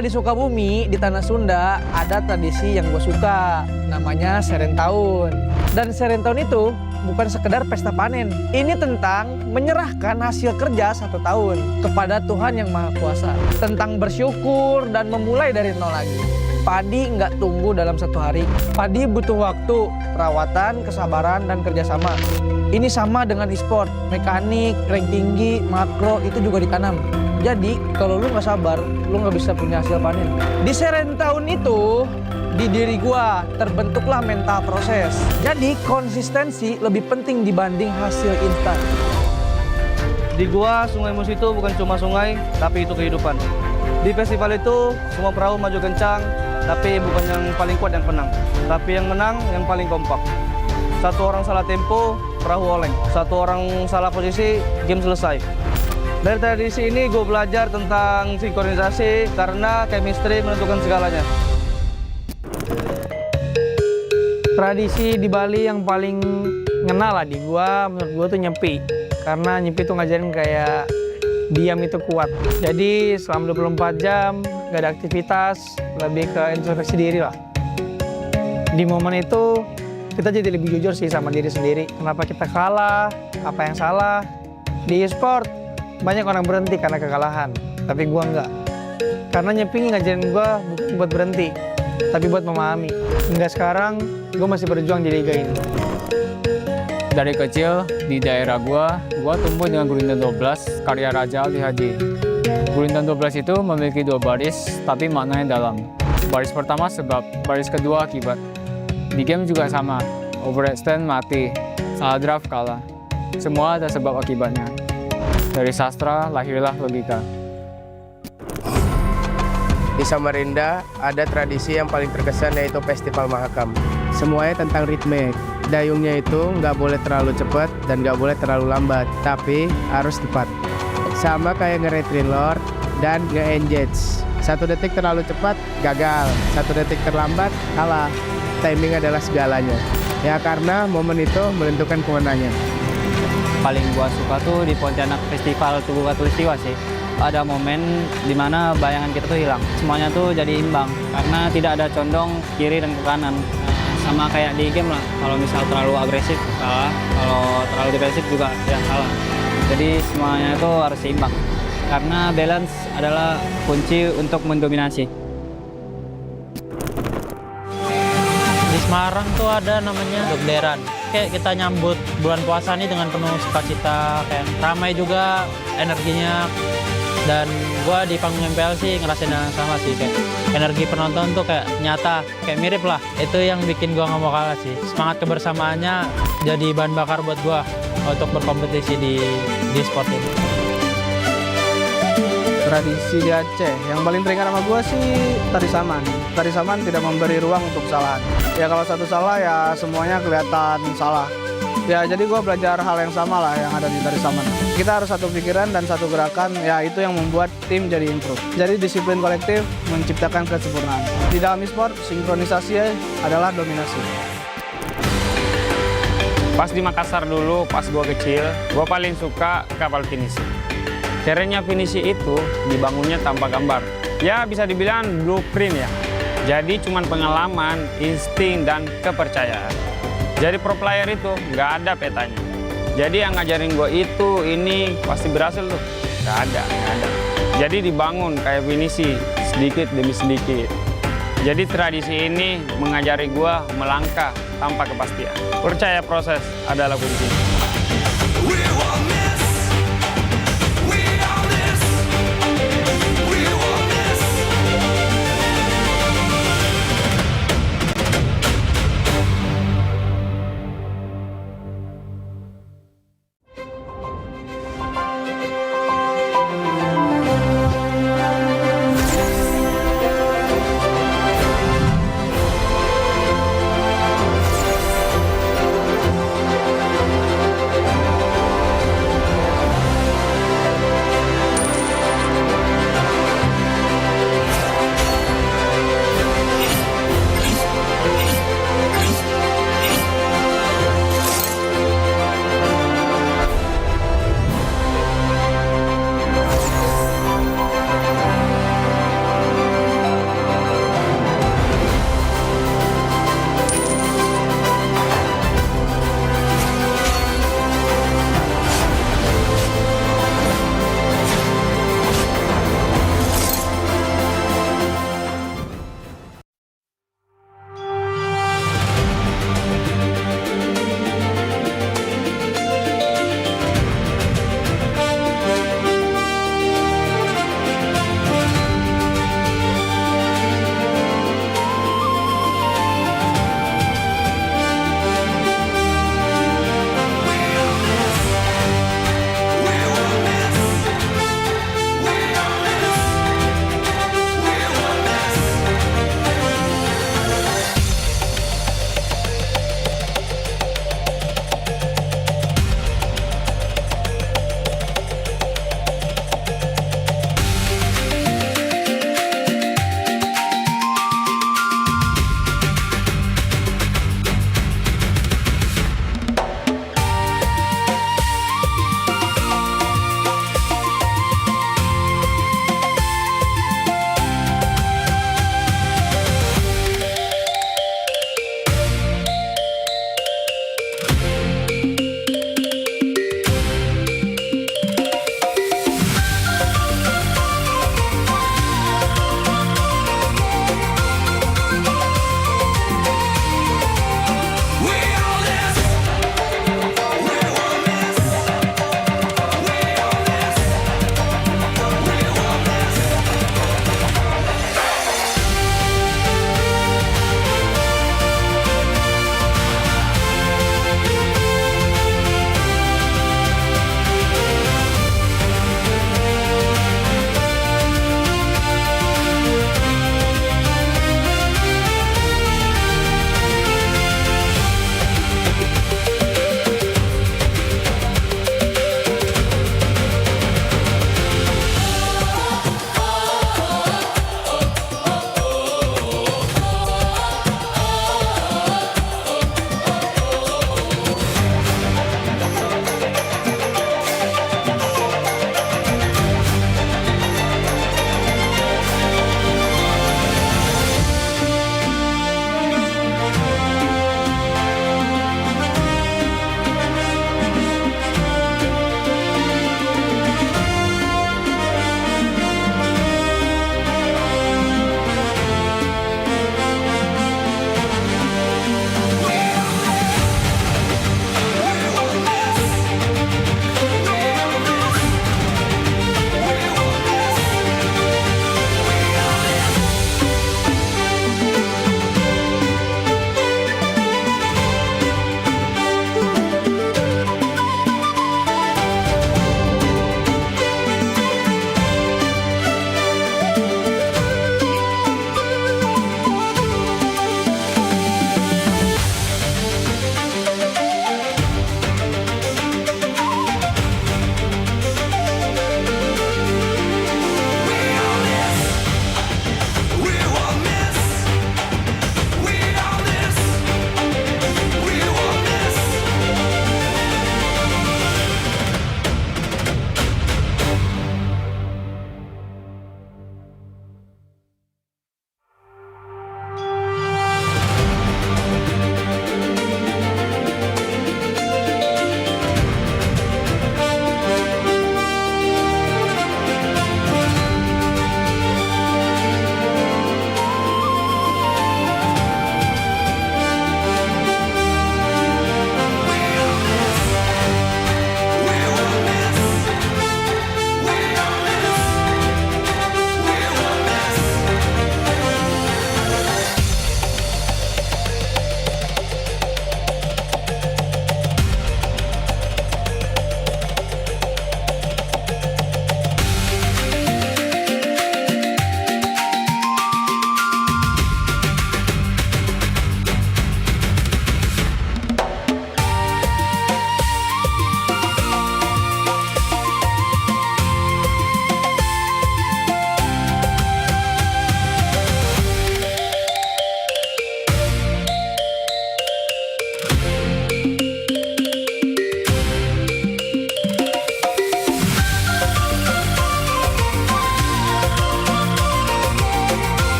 Di Sukabumi, di Tanah Sunda, ada tradisi yang gue suka, namanya Serentahun. Dan Serentahun itu bukan sekedar pesta panen. Ini tentang menyerahkan hasil kerja 1 tahun kepada Tuhan Yang Maha Kuasa. Tentang bersyukur dan memulai dari nol lagi. Padi nggak tumbuh dalam 1 hari. Padi butuh waktu, perawatan, kesabaran, dan kerjasama. Ini sama dengan e-sport, mekanik, rank tinggi, makro itu juga ditanam. Jadi kalau lu nggak sabar, lu nggak bisa punya hasil panen. Di seren tahun itu, di diri gua terbentuklah mental proses. Jadi konsistensi lebih penting dibanding hasil instan. Di gua sungai Musi itu bukan cuma sungai, tapi itu kehidupan. Di festival itu semua perahu maju kencang, tapi bukan yang paling kuat yang menang, tapi yang menang yang paling kompak. Satu orang salah tempo, perahu oleng. Satu orang salah posisi, game selesai. Dari tradisi ini gue belajar tentang sinkronisasi karena chemistry menentukan segalanya. Tradisi di Bali yang paling ngena lah di gua, menurut gua tuh nyepi. Karena nyepi tuh ngajarin kayak diam itu kuat. Jadi selama 24 jam gak ada aktivitas, lebih ke introspeksi diri lah. Di momen itu kita jadi lebih jujur sih sama diri sendiri. Kenapa kita kalah, apa yang salah. Di e-sport banyak orang berhenti karena kekalahan, tapi gua enggak. Karena nyepi ngajarin gua bukan buat berhenti, tapi buat memahami. Hingga sekarang gua masih berjuang di liga ini. Dari kecil di daerah gua tumbuh dengan Gurindam 12 karya Raja Ali Haji. Gurindam 12 itu memiliki 2 baris, tapi maknanya dalam. Baris pertama sebab, baris kedua akibat. Di game juga sama, overextend mati, salah draft kalah. Semua ada sebab akibatnya. Dari sastra lahirlah logika. Di Samarinda ada tradisi yang paling terkesan yaitu Festival Mahakam. Semuanya tentang ritme. Dayungnya itu nggak boleh terlalu cepat dan nggak boleh terlalu lambat, tapi harus tepat. Sama kayak nge-retrin lord dan nge-engage. 1 detik terlalu cepat, gagal. 1 detik terlambat, kalah. Timing adalah segalanya. Ya karena momen itu menentukan kemenangan. Paling gua suka tuh di Pontianak Festival Tugu Katulistiwa sih. Ada momen dimana bayangan kita tuh hilang. Semuanya tuh jadi imbang karena tidak ada condong kiri dan ke kanan. Sama kayak di game lah, kalau misal terlalu agresif salah, kalau terlalu defensif juga ya salah. Jadi semuanya itu harus seimbang. Karena balance adalah kunci untuk mendominasi. Di Semarang tuh ada namanya dekderan. Kayak kita nyambut bulan puasa nih dengan penuh sukacita, kayak ramai juga energinya. Dan gua di panggung MPL sih ngerasain yang sama sih, kayak energi penonton tuh kayak nyata, kayak mirip lah. Itu yang bikin gua nggak mau kalah sih. Semangat kebersamaannya jadi bahan bakar buat gua untuk berkompetisi di sport ini. Tradisi di Aceh yang paling teringat sama gue sih tari saman. Tari saman tidak memberi ruang untuk kesalahan. Ya kalau satu salah ya semuanya kelihatan salah. Ya jadi gue belajar hal yang sama lah yang ada di tari saman. Kita harus satu pikiran dan satu gerakan, ya itu yang membuat tim jadi improve. Jadi disiplin kolektif menciptakan kesempurnaan. Di dalam e-sport, sinkronisasi adalah dominasi. Pas di Makassar dulu, pas gue kecil, gue paling suka kapal finishing. Kerennya finishing itu dibangunnya tanpa gambar. Ya bisa dibilang blueprint ya. Jadi cuman pengalaman, insting, dan kepercayaan. Jadi pro player itu nggak ada petanya. Jadi yang ngajarin gue itu, ini pasti berhasil tuh. Nggak ada. Jadi dibangun kayak finishing, sedikit demi sedikit. Jadi tradisi ini mengajari gue melangkah tanpa kepastian. Percaya proses adalah kuncinya.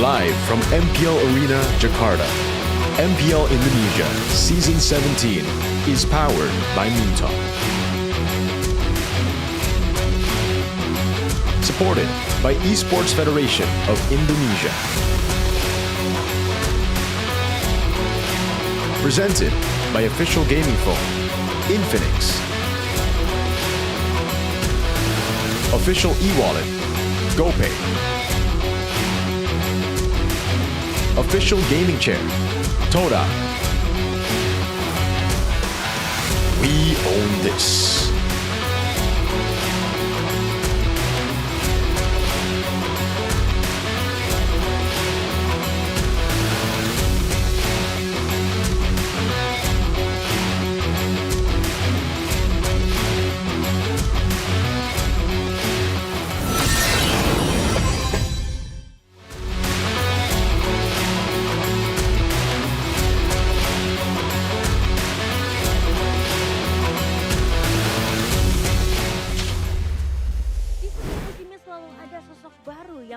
Live from MPL Arena, Jakarta. MPL Indonesia Season 17 is powered by Moontalk. Supported by Esports Federation of Indonesia. Presented by official gaming phone, Infinix. Official e-wallet, GoPay. Official gaming chair, Toda. We own this.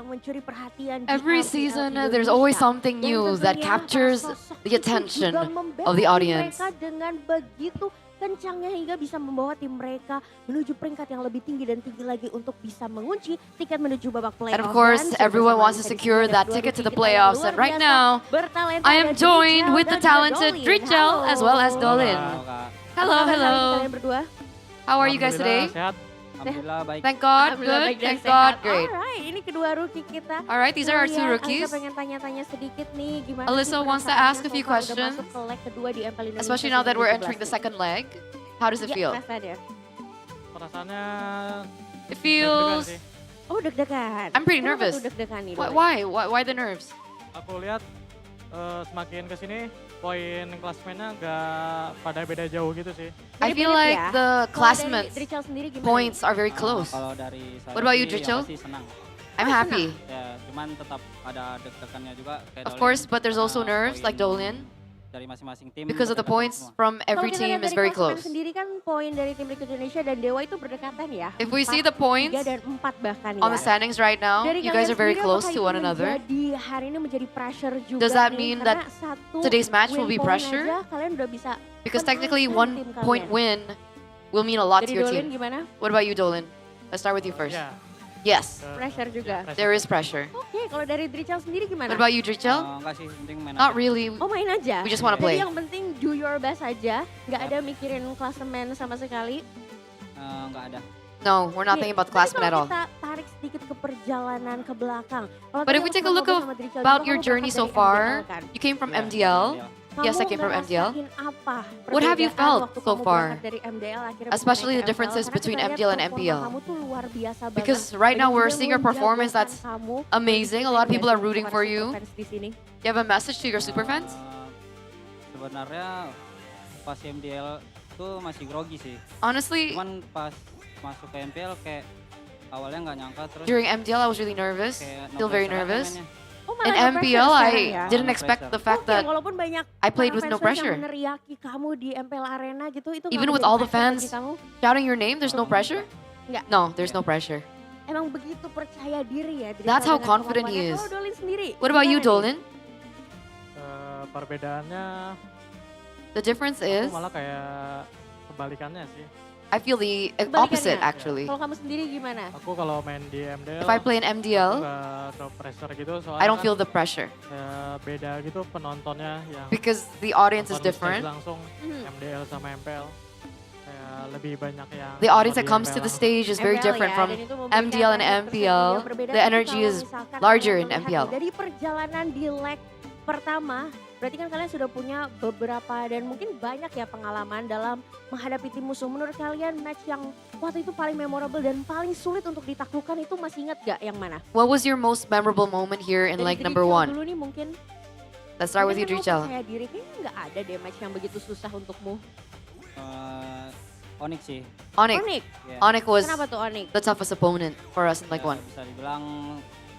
Mencuri perhatian Every season, there's always something new that captures the attention of the audience. Dengan begitu kencangnya hingga bisa membawa tim mereka menuju peringkat yang lebih tinggi dan tinggi lagi untuk bisa mengunci tiket menuju babak playoff. And of course, everyone wants to secure that ticket to the playoffs. And right now, I am joined with the talented Drichel as well as Dolin. Hello, hello. How are you guys today? Alhamdulillah baik. Thank God, good. Thank God, great. Alright, ini kedua rookie kita. Alright, these are our two rookies. Pengen tanya-tanya sedikit nih, gimana Alyssa wants to ask a few questions, especially now that we're entering the second leg. How does it feel? Perasaannya it feels. Oh, deg-degan. I'm pretty nervous. Why the nerves? Aku lihat semakin kesini poin klasmennya nggak pada beda jauh gitu sih. I feel like the classmates points are very close. What about you, Drichel? I'm happy. Ya, cuman tetap ada deg-degannya juga. Of course, but there's also nerves like Dolin. Dari masing-masing tim. Because of the points from every team is very close. Sendiri kan poin dari tim Liquid Indonesia dan Dewa itu berdekatan ya. If we see the points 3 dan 4 bahkan on the standings right now, you guys are very close to one another. Hari ini menjadi pressure juga. Does that mean that today's match will be pressure? Kalian udah bisa. Because technically 1 point win will mean a lot to your team. What about you, Dolin? Let's start with you first. Yes. Pressure juga. There is pressure. Oke, kalau dari Drichel sendiri gimana? What about you, Drichel? Enggak sih, penting main Not really. Oh, main aja. We just want to play. Jadi yang penting do your best aja, nggak ada mikirin klasemen sama sekali. Nggak ada. No, we're not thinking about the classmen at all. Kita tarik sedikit ke perjalanan ke belakang. But if we take a look about your journey so far, you came from MDL. Yes, I came from MDL. What have you felt so far? Especially the differences between MDL and MPL. Because right now we're seeing your performance that's amazing. A lot of people are rooting for you. You have a message to your super fans? Sebenarnya pas MDL tuh masih grogi sih. Honestly, cuman pas masuk ke MPL kayak awalnya nggak nyangka terus. During MDL I was really nervous, still very nervous. In MPL, I didn't expect the fact that I played with no pressure. Even with all the fans shouting your name, there's no pressure? No, there's no pressure. Emang begitu percaya diri ya. That's how confident he is. What about you, Dolin? Perbedaannya. The difference is. Malah kayak kebalikannya sih. I feel the opposite actually. Kalau kamu sendiri gimana? Aku kalau main di MDL. If I play in MDL, gitu, I don't feel the pressure. Beda gitu penontonnya yang. Because the audience is different. Langsung MDL sama MPL. Lebih banyak yang. The audience that comes to the stage is very different from MDL and MPL. The energy is larger in MPL. Dari perjalanan di leg pertama, berarti kan kalian sudah punya beberapa dan mungkin banyak ya pengalaman dalam menghadapi tim musuh. Menurut kalian match yang waktu itu paling memorable dan paling sulit untuk ditaklukkan itu masih ingat gak yang mana? What was your most memorable moment here in leg number 1? Dulu nih mungkin. Let's start with you, Drichel. Percaya diri kayaknya gak ada deh match yang begitu susah untukmu. Onyx sih. Onyx. Yeah. Onyx was the toughest opponent for us in leg 1. Bisa dibilang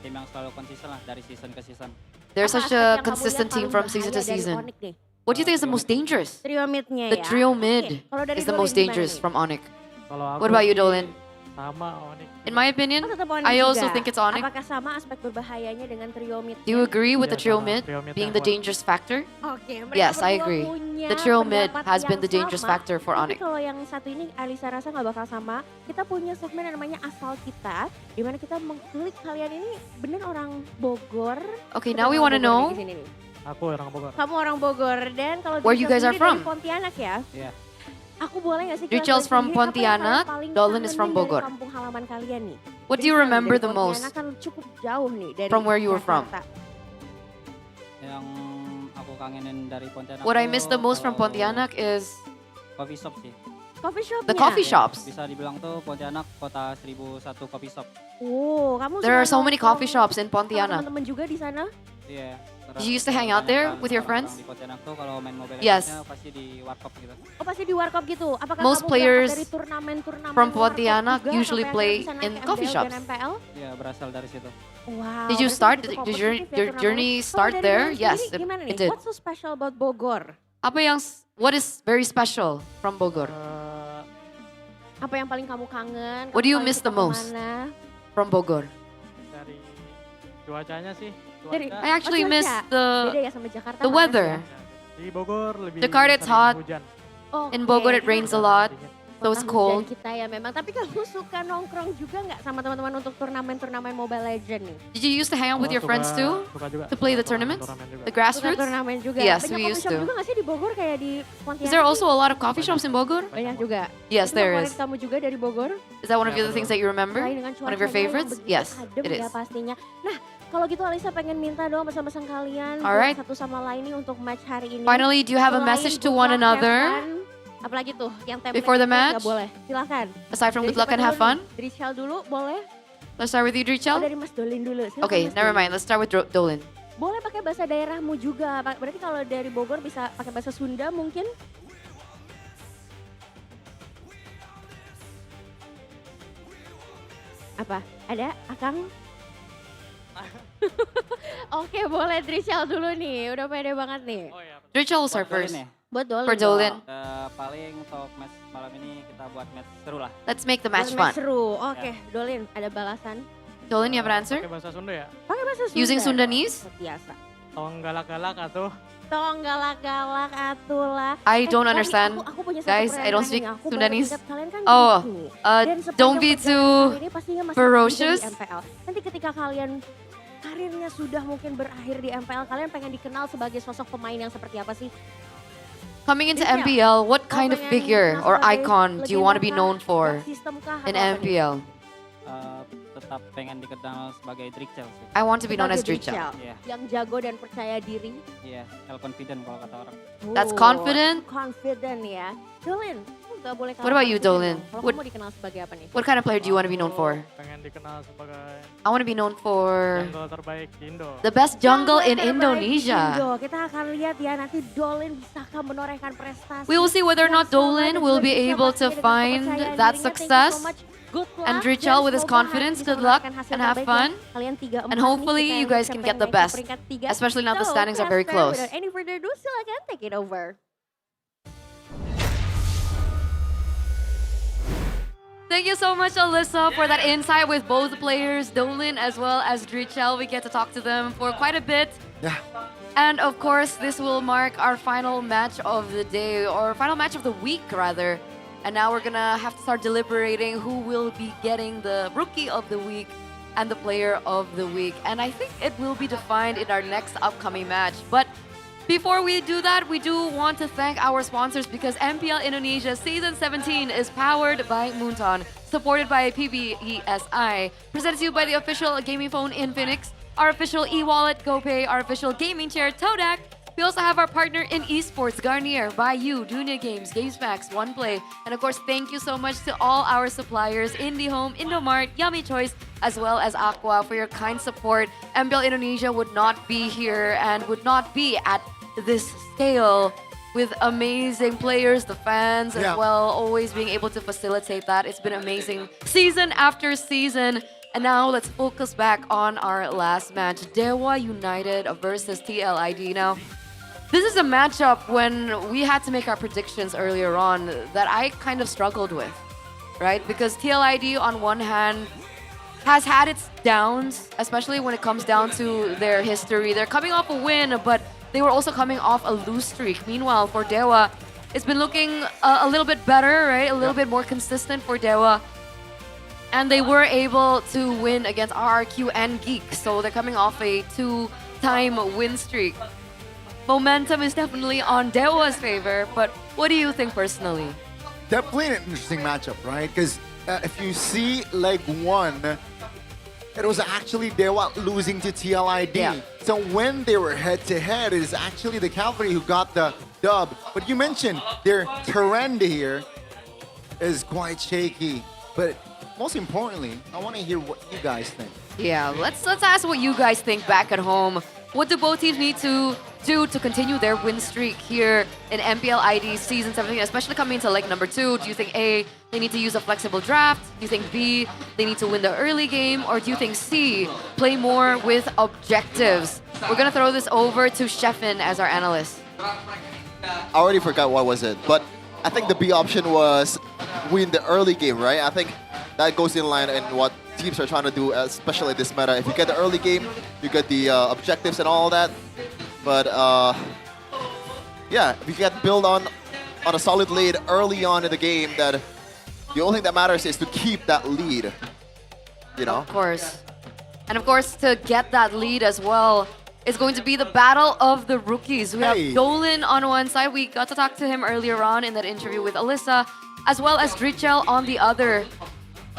tim yang selalu konsisten lah dari season ke season. They're such a consistent team from season to season. What do you think is the most dangerous? Trio midnya The trio mid is the most dangerous from Onyx. What about you, Dolin? Sama Onyx. In my opinion, Oh, tetap Onyx I also juga. think it's Onyx. Apakah sama aspek berbahayanya dengan trio mid? Do you agree with the Iya, trio sama. mid Trio mid being yang the kuat. dangerous factor? Oke, mereka Yes, I berdua agree. punya The trio mid pendapat has been yang the dangerous sama, factor for tapi Onyx. kalau yang satu ini Alisa rasa nggak bakal sama. Kita punya segmen yang namanya asal kita, di mana kita mengklik kalian ini bener orang Bogor. Okay, Kita now we orang want to Bogor know nih di sini nih. Aku orang Bogor. Kamu orang Bogor dan kalau Where you Drichel guys are sendiri dari from? Pontianak ya. Iya. Aku boleh nggak sih Drichel's from Pontianak, Dolan is from Bogor. Dari kampung halaman kalian nih. What do you Dricel remember dari the most Pontianak kan cukup jauh nih dari from where you were from? Jakarta. Yang aku kangenin dari Pontianak. What I tuh miss the most from kalau Pontianak is coffee shop sih. Coffee shop. the coffee shops. Bisa dibilang tuh Pontianak kota 1001 coffee shop. Oh, kamu There are suka so many nongkrong coffee shops in sama Pontianak. teman-teman juga di sana? Iya. Did you used to hang out there with your friends? Di Pontianak tuh kalau main Mobile Yes. Legends-nya pasti di warkop gitu. Oh, pasti di warkop gitu. Apakah Most kamu players berangkat dari turnamen-turnamen from warkop Pontianak juga usually sampai play akhirnya bisa in naik coffee MPL shops. dan MPL? Iya, berasal dari situ. Wow. Did you berarti start cukup your kompetitif journey, ya your turnamennya. journey Kalau start dari there? kamu Yes, sendiri gimana it nih? did. What's so special about Bogor? Apa yang what is very special from Bogor? Apa yang paling kamu kangen? What do Kamu you paling miss suka the most kemana? from Bogor? Dari cuacanya sih. Dari, I actually cuaca. miss Beda ya sama Jakarta. the panas weather. ya? Di Bogor lebih Jakarta it's sering hot. hujan. In Oke, Bogor it kita rains a lot, so it's kota cold. hujan kita ya memang. Tapi kamu suka nongkrong juga nggak sama teman-teman untuk turnamen-turnamen Mobile Legends nih? Did you used to hang out with Oh, your friends suka- too? suka juga. To play the Suka tournaments? turnamen juga. The Suka grassroots? turnamen juga. Yes, Banyak we coffee used shop to. juga nggak sih di Bogor kayak di Pontianak? Is there also a lot of coffee shops in Bogor? Banyak juga. Yes, Itu there favorit is. kamu juga dari Bogor? Is that one of the other things that you remember? Selain dengan One of your cuacanya yang favorites? begitu Yes, adem it is. ya pastinya. Nah, kalau gitu Alisa pengen minta dong pesan-pesan kalian buat Alright. satu sama lain nih untuk match hari ini. Finally, do you have a Selain message to good one luck, have another? fun, apalagi tuh yang template Before the itu nggak match? boleh. Silahkan. Aside from Dari good luck siapa and have dulu fun? nih? Drichel dulu boleh? Let's start with you, Oh, Drichel. dari Mas Dolin dulu. Silakan, Okay, Mas never Dolin. mind. Let's start with Dolan. Boleh pakai bahasa daerahmu juga. Berarti kalau dari Bogor bisa pakai bahasa Sunda mungkin? Apa? Ada, Akang? Oke, boleh Drichel dulu nih. Udah pede banget nih. Drichel will start Buat Dolin first. ya? Buat Dolin. For Dolin. Paling untuk match malam ini kita buat match seru lah. Let's make the match Buat fun. seru. Oke, Dolin ada balasan. Dolin, you have an answer? Pakai bahasa Sunda ya? Pakai bahasa Sunda. Using Sundanese? Biasa. Tolong galak-galak atau Tolong galak-galak atulah. I don't tapi understand. Aku punya satu Guys, I don't pertanyaan speak nih. Aku baru Sundanese. ingat kalian kan Oh, gitu. uh, Dan sepanjang don't be perjalanan too ini pastinya masih ferocious. panjang di MPL. Nanti ketika kalian karirnya sudah mungkin berakhir di MPL, kalian pengen dikenal sebagai sosok pemain yang seperti apa sih? Coming into Drichel, MPL, what kind of pengen figure dikenal or sebagai icon do you want to be legenda known kah? for Dark system kah? in Atau apa nih? MPL? Tetap pengen dikenal sebagai Drichel sih. I want to be known as Sebagai Drichel. Iya. Yang jago dan percaya diri. Iya, confident kalau kata orang. That's Oh, confident? Confident ya. Dolin, nggak boleh kalah What about you, confident Dolin? dong. Kalau What- kamu dikenal sebagai apa nih? What kind of player do you want to be known for? pengen dikenal sebagai I want to be known for jungle terbaik di Indo. the best jungle in terbaik Indonesia. Indo. Kita akan lihat ya nanti Dolin bisakah menorehkan prestasi. We will see whether or not yang solid Dolin dan will juga be bisa able to pastinya dengan find kepercayaan that dirinya. Thank you success. so much. Good luck, And Drichel with his dan semoga confidence, hari good bisa luck menorehkan hasil and have terbaik ya. fun. Kalian 3-4 And nih, hopefully kita you yang guys siapa can yang get the naik ke best. peringkat 3. Especially now the So, standings are very Casper, close. without any further ado, silakan take it over. Thank you so much, Alyssa, for that insight with both players, Dolin as well as Drichel. We get to talk to them for quite a bit. Yeah. And of course, this will mark our final match of the day, or final match of the week, rather. And now we're gonna have to start deliberating who will be getting the Rookie of the Week and the Player of the Week. And I think it will be defined in our next upcoming match. But before we do that, we do want to thank our sponsors because MPL Indonesia Season 17 is powered by Moonton, supported by PBESI, presented to you by the official gaming phone Infinix, our official e-wallet GoPay, our official gaming chair Todak. We also have our partner in esports, Garnier, Bayou, Dunia Games, GamesMax, OnePlay, and of course, thank you so much to all our suppliers, IndieHome, Indomart, Yummy Choice, as well as Aqua for your kind support. MPL Indonesia would not be here and would not be at this scale with amazing players, the fans as Yeah. well, always being able to facilitate that. It's been amazing season after season. And now let's focus back on our last match, Dewa United versus TLID. Now, this is a matchup when we had to make our predictions earlier on that I kind of struggled with. right? Because TLID on one hand has had its downs, especially when it comes down to their history. They're coming off a win, but they were also coming off a lose streak. Meanwhile, for Dewa, it's been looking a little bit better, right? A little bit more consistent for Dewa. And they were able to win against RRQ and Geek, so they're coming off a 2-time win streak. Momentum is definitely on Dewa's favor, but what do you think personally? Definitely an interesting matchup, right? Because if you see leg 1, it was actually Dewa losing to TLID. Yeah. So when they were head-to-head, it is actually the Cavalry who got the dub. But you mentioned their trend here is quite shaky. But most importantly, I want to hear what you guys think. Yeah, let's ask what you guys think back at home. What do both teams need to do to continue their win streak here in MPL ID Season 17, especially coming into leg number 2? Do you think A, they need to use a flexible draft? Do you think B, they need to win the early game? Or do you think C, play more with objectives? We're going to throw this over to Sheffin as our analyst. I already forgot what was it, but I think the B option was win the early game, right? I think that goes in line in what teams are trying to do, especially this meta. If you get the early game, you get the objectives and all that. But yeah, if you get build on a solid lead early on in the game, that the only thing that matters is to keep that lead. You know? Of course. And of course, to get that lead as well, it's going to be the battle of the rookies. We have Dolan on one side. We got to talk to him earlier on in that interview with Alyssa, as well as Drichel on the other.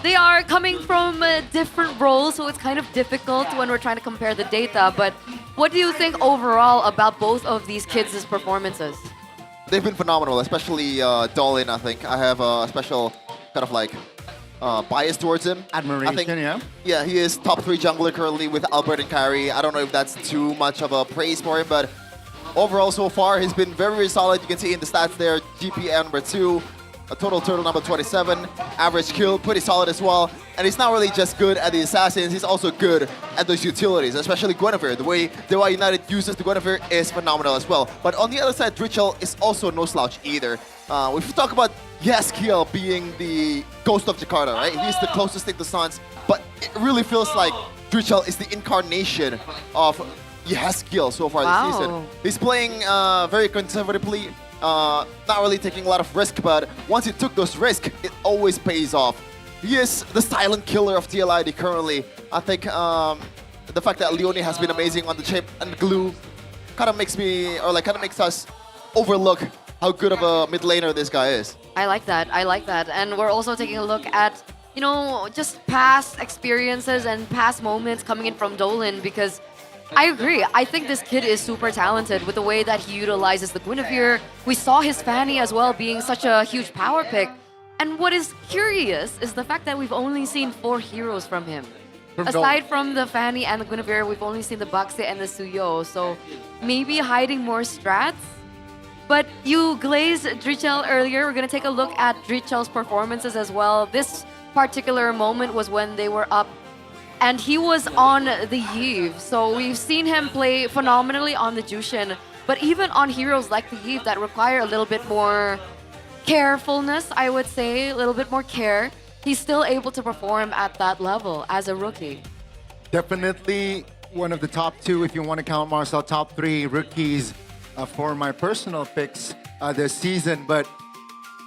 They are coming from different roles, so it's kind of difficult when we're trying to compare the data. But what do you think overall about both of these kids' performances? They've been phenomenal, especially Dolan, I think. I have a special kind of like bias towards him. Admiration, I think, yeah? Yeah, he is top 3 jungler currently with Albert and Kyrie. I don't know if that's too much of a praise for him, but overall so far, he's been very, very solid. You can see in the stats there, GPM number 2, a total turtle number 27, average kill, pretty solid as well. And he's not really just good at the assassins, he's also good at those utilities, especially Guinevere. The way Dewa United uses the Guinevere is phenomenal as well. But on the other side, Drichel is also no slouch either. If you talk about Yeskiel being the ghost of Jakarta, right? He's the closest thing to Suns, but it really feels like Drichel is the incarnation of Yeskiel so far this season. He's playing very conservatively, not really taking a lot of risk, but once he took those risks, it always pays off. He is the silent killer of TLID currently. I think the fact that Leone has been amazing on the chip and glue kind of makes me, or like kind of makes us overlook how good of a mid laner this guy is. I like that. I like that. And we're also taking a look at, you know, just past experiences and past moments coming in from Dolan, because I agree. I think this kid is super talented with the way that he utilizes the Guinevere. We saw his Fanny as well being such a huge power pick. And what is curious is the fact that we've only seen 4 heroes from him. Aside from the Fanny and the Guinevere, we've only seen the Bakse and the Suyo. So maybe hiding more strats. But you glazed Drichel earlier. We're going to take a look at Drichel's performances as well. This particular moment was when they were up and he was on the Yves. So we've seen him play phenomenally on the Jushin. But even on heroes like the Yves that require a little bit more carefulness, I would say, a little bit more care, he's still able to perform at that level as a rookie. Definitely one of the top 2, if you want to count Marcel, top 3 rookies for my personal picks this season. But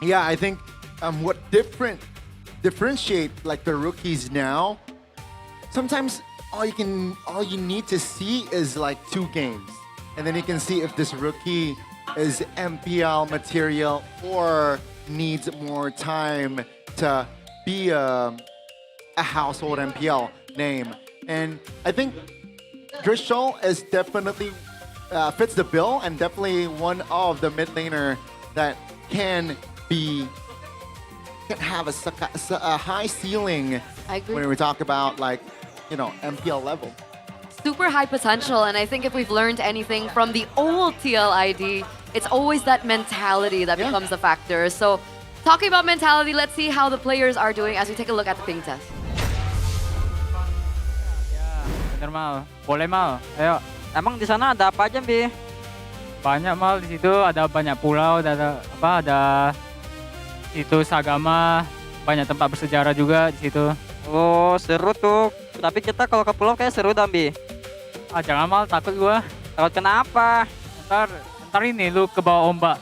yeah, I think what differentiate like the rookies now, sometimes all you need to see is like 2 games, and then you can see if this rookie is MPL material or needs more time to be a household MPL name. And I think Drichel is definitely fits the bill, and definitely one of the mid laner that can have a high ceiling when we talk about, like, you know, MPL level. Super high potential, and I think if we've learned anything from the old TLID, it's always that mentality that becomes a factor. So talking about mentality, let's see how the players are doing as we take a look at the ping test. Bener Mal, boleh Mal, ayo. Emang di sana ada apa aja, Bi? Banyak Mal, di situ ada banyak pulau, ada situs agama, banyak tempat bersejarah juga di situ. Oh, seru tuh. Tapi kita kalau ke pulau kayak seru Dambi. Ah, jangan mal, takut gua. Takut kenapa? Ntar ini lu ke bawah ombak.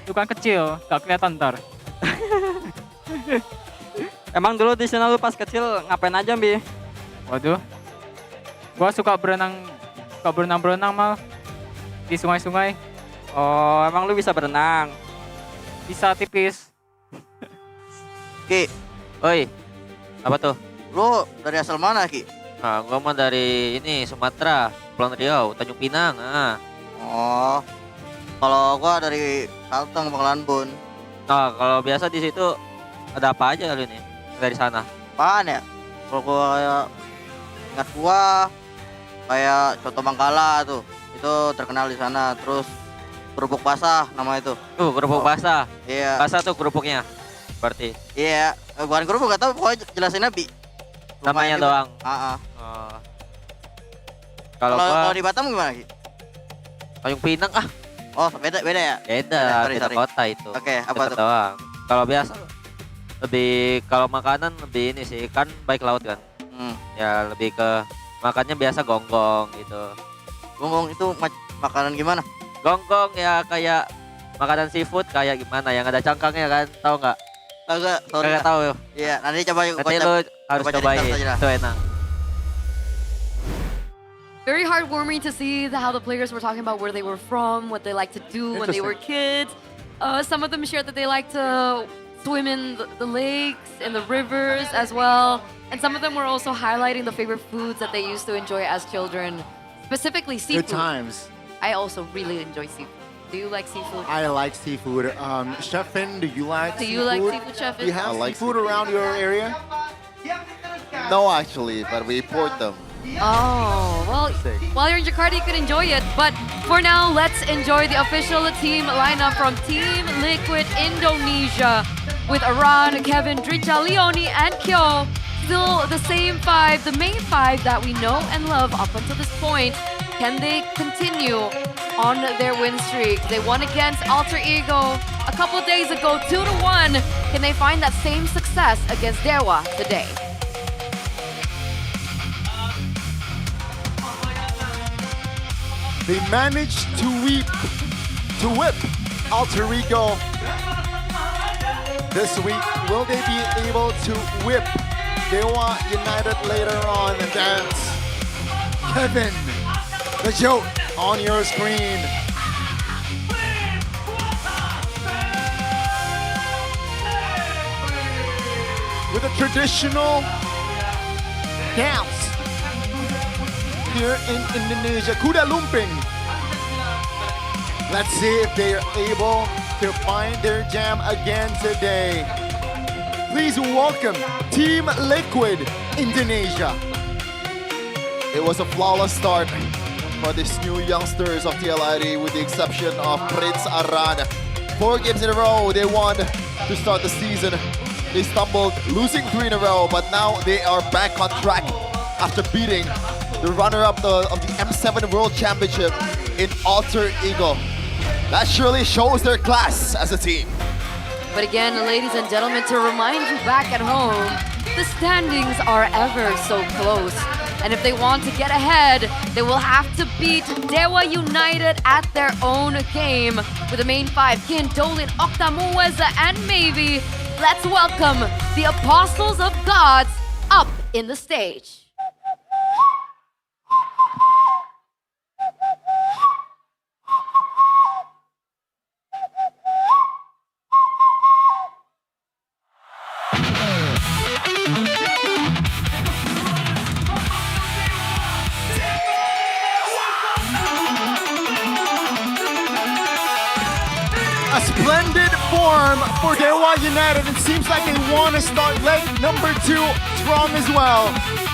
Itu kan kecil, gak kelihatan ntar. Emang dulu di sana lu pas kecil ngapain aja, Bi? Waduh. Gua suka berenang mal di sungai-sungai. Oh, emang lu bisa berenang? Bisa tipis. Ki, Oi, apa tuh? lu dari asal mana Ki? Nah, gua mah dari ini Sumatera, Pulau Riau, Tanjung Pinang. Ah. Oh, kalau gua dari Kalteng, Bangkalan Bun. Nah, kalau biasa di situ ada apa aja kali ini dari sana? Apaan ya? Kalau gua ingat gua kayak coto Bangkala tuh, itu terkenal di sana. Terus kerupuk basah nama itu. Kerupuk basah. Iya. Basah tuh kerupuknya. Berarti. Iya, bukan kerupuk gak tau, pokoknya jelasinnya Bi. Namanya doang. Oh. Kalau di Batam gimana Ki? Tanjung Pinang Oh, beda ya? Beda, Sorry. kota itu. Oke, apa Dekat tuh? doang. Kalau biasa lebih kalau makanan lebih ini sih kan baik laut kan. Ya lebih ke makannya biasa gonggong gitu. Gonggong itu makanan gimana? Gonggong ya kayak makanan seafood kayak gimana yang ada cangkangnya kan, tahu nggak? Kagak, sorry. Kagak tahu. Iya, nanti coba yuk. Nanti lu harus cobain, itu enak. Very heartwarming to see how the players were talking about where they were from, what they like to do when they were kids. Some of them shared that they like to swim in the lakes and the rivers as well. And some of them were also highlighting the favorite foods that they used to enjoy as children, specifically seafood. Good times. I also really enjoy seafood. Do you like seafood? I like seafood. Chef Finn, do you like Do seafood? you like seafood, Chef Do you have I like seafood around your area? No, actually, but we import them. Oh, well, while you're in Jakarta, you can enjoy it. But for now, let's enjoy the official team lineup from Team Liquid Indonesia with Aran, Kevin, Dricha, Leonie, and Kyo. Still the same five, the main five that we know and love up until this point. Can they continue on their win streak? They won against Alter Ego a couple days ago, 2-1. Can they find that same success against Dewa today? They managed to whip Alter Ego this week. Will they be able to whip Dewa United later on? That's Kevin, the joke on your screen. With a traditional dance here in Indonesia, Kuda Lumping. Let's see if they are able to find their jam again today. Please welcome Team Liquid Indonesia. It was a flawless start for these new youngsters of TLID with the exception of Prince Aran. 4 games in a row they won to start the season. They stumbled, losing 3 in a row, but now they are back on track after beating the runner-up of the M7 World Championship in Alter Ego. That surely shows their class as a team. But again, ladies and gentlemen, to remind you back at home, the standings are ever so close. And if they want to get ahead, they will have to beat Dewa United at their own game. With the main 5, Kin, Dolin, Okta, Muweza, and Maybe, let's welcome the Apostles of Gods up in the stage. A splendid form for Dewa United. It seems like they want to start leg number 2 strong as well.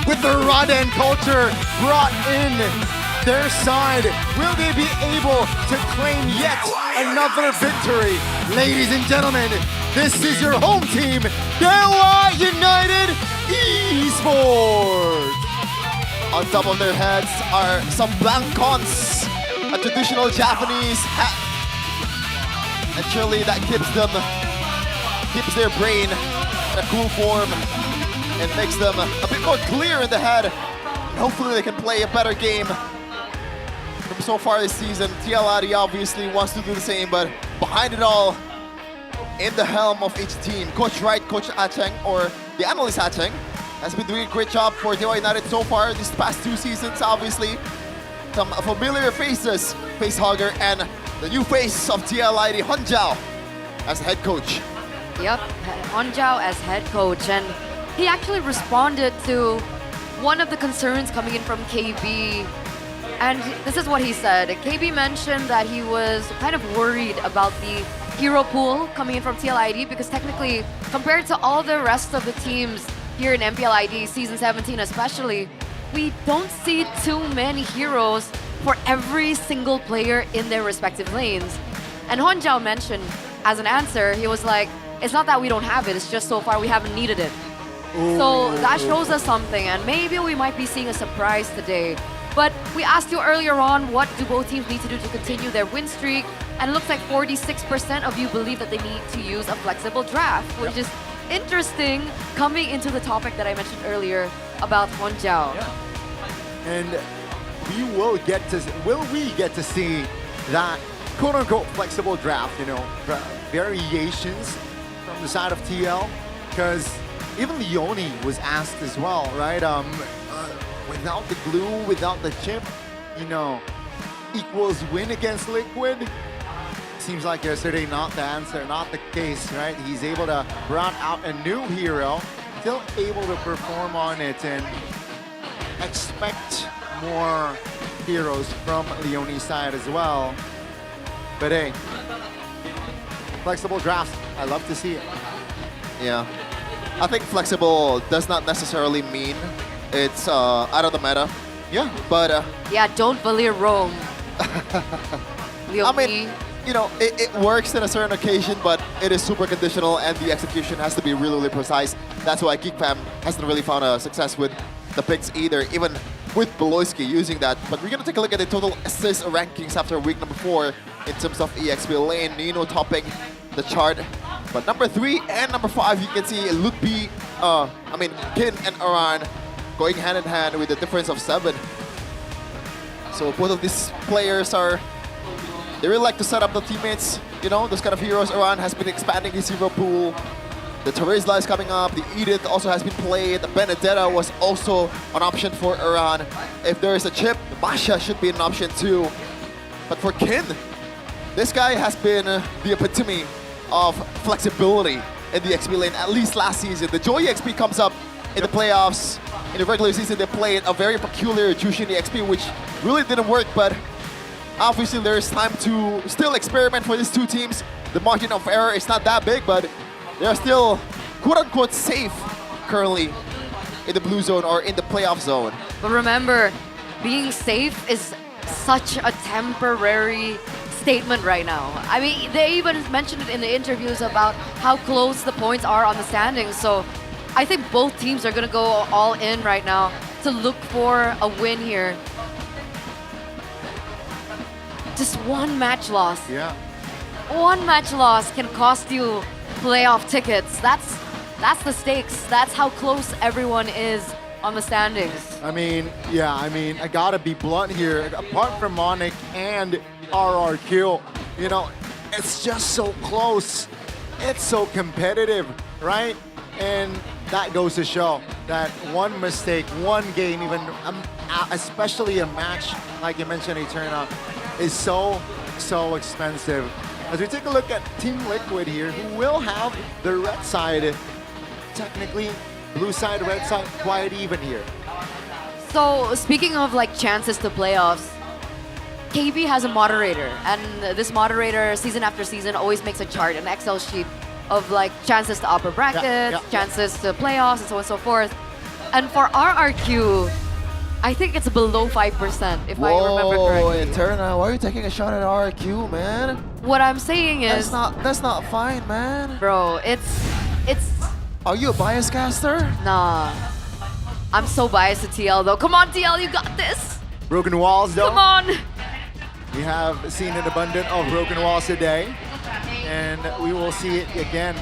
With the Raden culture brought in their side, will they be able to claim yet another victory? Ladies and gentlemen, this is your home team, Dewa United Esports. On top of their heads are some blancons, a traditional Japanese hat. And surely that keeps their brain in a cool form and makes them a bit more clear in the head. And hopefully they can play a better game. From so far this season, TLRD obviously wants to do the same, but behind it all, in the helm of each team, Coach Wright, Coach Acheng, or the analyst Acheng, has been doing a great job for TY United so far these past 2 seasons, obviously. Some familiar faces, Facehugger, and the new face of TLID, Honjao, as head coach. Yep, Honjao as head coach, and he actually responded to one of the concerns coming in from KB. And this is what he said. KB mentioned that he was kind of worried about the hero pool coming in from TLID because technically, compared to all the rest of the teams here in MPLID Season 17 especially, we don't see too many heroes for every single player in their respective lanes. And Honjao mentioned as an answer, he was like, it's not that we don't have it, it's just so far we haven't needed it. Ooh. So that shows us something, and maybe we might be seeing a surprise today. But we asked you earlier on, what do both teams need to do to continue their win streak? And it looks like 46% of you believe that they need to use a flexible draft, which is interesting coming into the topic that I mentioned earlier about Honjao. Yeah. And will we get to see that quote-unquote flexible draft, you know, variations from the side of TL? Because even Leone was asked as well, right? Without the glue, without the chip, you know, equals win against Liquid. Seems like yesterday not the answer, not the case, right? He's able to round out a new hero, still able to perform on it, and expect more heroes from Leone's side as well. But hey, flexible drafts, I love to see it. Yeah. I think flexible does not necessarily mean it's out of the meta. Yeah, but... yeah, don't believe Rome. I mean, you know, it works in a certain occasion, but it is super conditional and the execution has to be really, really precise. That's why GeekFam hasn't really found a success with the picks either, even with Beloyski using that. But we're going to take a look at the total assist rankings after week number 4 in terms of EXP lane. Nino topping the chart. But number 3 and number 5, you can see Lutbi, Kin and Aran going hand in hand with a difference of 7. So both of these players they really like to set up the teammates, you know, those kind of heroes. Aran has been expanding his hero pool. The Terizla is coming up, the Edith also has been played, the Benedetta was also an option for Aran. If there is a chip, Masha should be an option too. But for Kin, this guy has been the epitome of flexibility in the XP lane, at least last season. The Joy XP comes up in the playoffs. In the regular season, they played a very peculiar Jushin XP, which really didn't work, but obviously there's time to still experiment for these two teams. The margin of error is not that big, but they're still quote-unquote safe currently in the blue zone or in the playoff zone. But remember, being safe is such a temporary statement right now. I mean, they even mentioned it in the interviews about how close the points are on the standings. So I think both teams are going to go all in right now to look for a win here. Just one match loss. Yeah. One match loss can cost you playoff tickets. That's the stakes. That's how close everyone is on the standings. I mean, yeah, I gotta be blunt here. Apart from Monic and RRQ, you know, it's just so close. It's so competitive, right? And that goes to show that one mistake, one game, even especially a match, like you mentioned, Eterna, is so expensive. As we take a look at Team Liquid here, who will have the red side, technically, blue side, red side, quite even here. So speaking of like chances to playoffs, KB has a moderator, and this moderator season after season always makes a chart, an Excel sheet of like chances to upper brackets, chances to playoffs, and so on and so forth. And for RRQ, I think it's below 5%, if I remember correctly. Eterna, why are you taking a shot at RRQ, man? What I'm saying is... That's not fine, man. Bro, it's... Are you a bias caster? Nah. I'm so biased to TL, though. Come on, TL, you got this! Broken walls, though. Come on! We have seen an abundance of broken walls today, and we will see it again.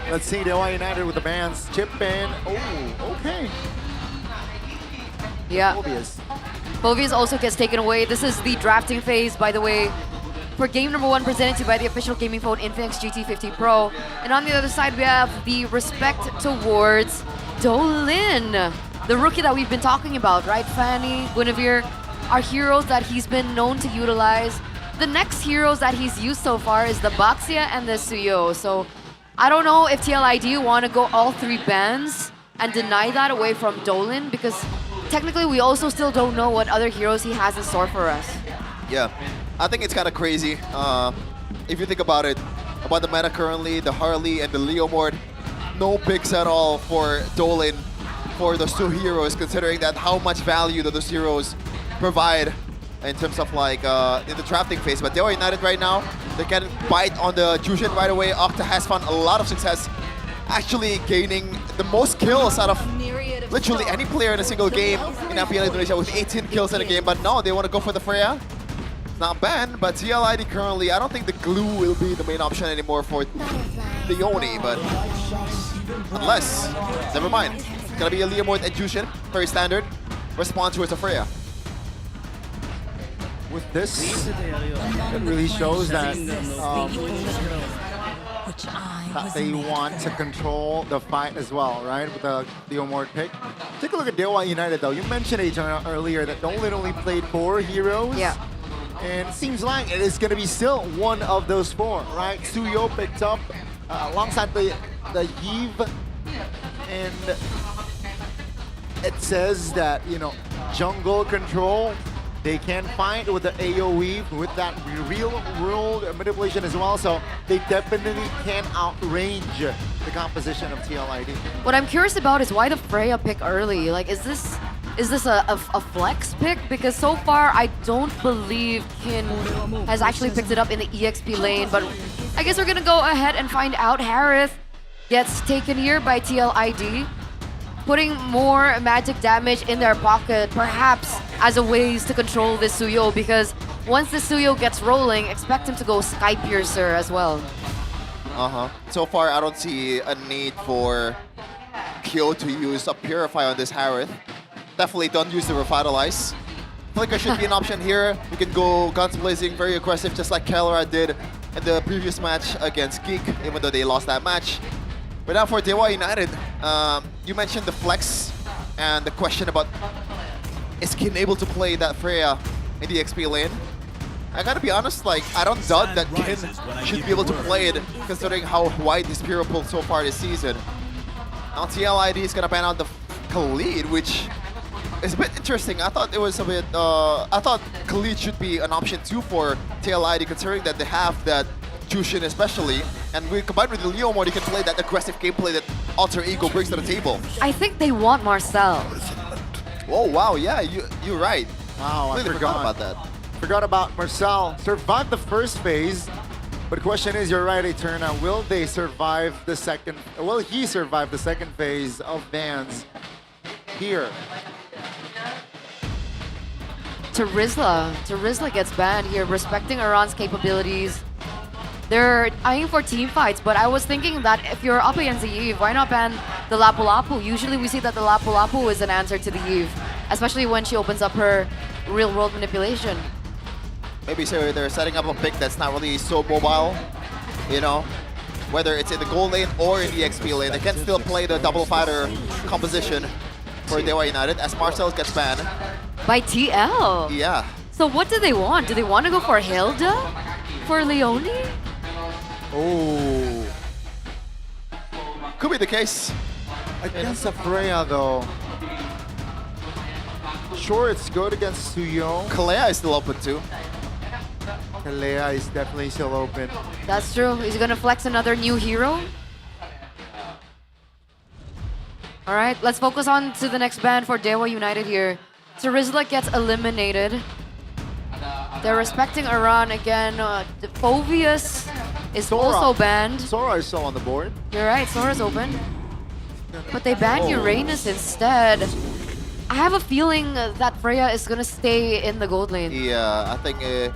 Let's see Dewa United with the bans. Chip ban. Oh, okay. Yeah. Obvious. Phovius also gets taken away. This is the drafting phase, by the way, for game number 1 presented to you by the official gaming phone Infinix GT50 Pro. And on the other side, we have the respect towards Dolin, the rookie that we've been talking about, right? Fanny, Guinevere are heroes that he's been known to utilize. The next heroes that he's used so far is the Baxia and the Suyo. So I don't know if TLID want to go all 3 bans and deny that away from Dolin, because technically we also still don't know what other heroes he has in store for us. Yeah, I think it's kind of crazy. If you think about it, about the meta currently, the Harley and the Leomord, no picks at all for Dolin for those 2 heroes, considering that how much value that those heroes provide in terms of like in the drafting phase. But Dewa United right now, they can bite on the Jushin right away. Octa has found a lot of success, actually gaining the most kills out of literally any player in a single game in MPL Indonesia with 18 kills in a game. But no, they want to go for the Freya. It's not banned, but TLID currently, I don't think the glue will be the main option anymore for the Yoni, but unless, never mind. It's gonna be a Leomord and Jushin, very standard. Response towards the Freya. With this, it really shows that that they want to control the fight as well, right? With the Leomord pick. Take a look at Dewa United though. You mentioned earlier that Dolin only played 4 heroes. Yeah. And it seems like it is going to be still one of those 4, right? Suyo picked up alongside the Yves, and it says that, you know, jungle control, they can fight with the AoE, with that real-world manipulation as well, so they definitely can outrange the composition of TLID. What I'm curious about is why the Freya pick early? Like, is this a flex pick? Because so far, I don't believe Kin has actually picked it up in the EXP lane, but I guess we're gonna go ahead and find out. Harith gets taken here by TLID, putting more magic damage in their pocket, perhaps as a ways to control this Suyo, because once the Suyo gets rolling, expect him to go Sky Piercer as well. So far, I don't see a need for Kyo to use a Purify on this Harith. Definitely don't use the Revitalize. Flicker should be an option here. You can go Guns Blazing, very aggressive, just like Kelra did in the previous match against Geek, even though they lost that match. But now for Dewa United, you mentioned the flex and the question about is Kin able to play that Freya in the XP lane? I gotta be honest, like, I don't doubt that Kin should be able to play it, considering how wide his hero pull so far this season. Now TLID is gonna ban out the Khalid, which is a bit interesting. I thought it was a bit, I thought Khalid should be an option too for TLID, considering that they have that Jushin especially, and we combined with the Leomord, you can play that aggressive gameplay that Alter Ego brings to the table. I think they want Marcel. Oh wow, yeah, you're right. Wow, I forgot about that. Forgot about Marcel. Survived the first phase, but the question is, you're right, Eterna, will they survive the second, will he survive the second phase of bans here? Terizla gets banned here, respecting Iran's capabilities. They're eyeing for team fights, but I was thinking that if you're up against the Eve, why not ban the Lapu Lapu? Usually we see that the Lapu Lapu is an answer to the Eve, especially when she opens up her real-world manipulation. Maybe so they're setting up a pick that's not really so mobile, you know? Whether it's in the gold lane or in the XP lane, they can still play the double fighter composition for Dewa United as Marcel gets banned. By TL? Yeah. So what do they want? Do they want to go for Hilda? For Leone? Oh. Could be the case. Against a Freya though. Sure, it's good against Suyo. Kalea is still open too. Kalea is definitely still open. That's true. Is he gonna flex another new hero? Alright, let's focus on to the next ban for Dewa United here. Terizla gets eliminated. They're respecting Iran again. Phovius is Sora. also banned. Sora is still on the board. You're right, Sora's open. But they banned Uranus instead. I have a feeling that Freya is gonna stay in the gold lane. Yeah, I think they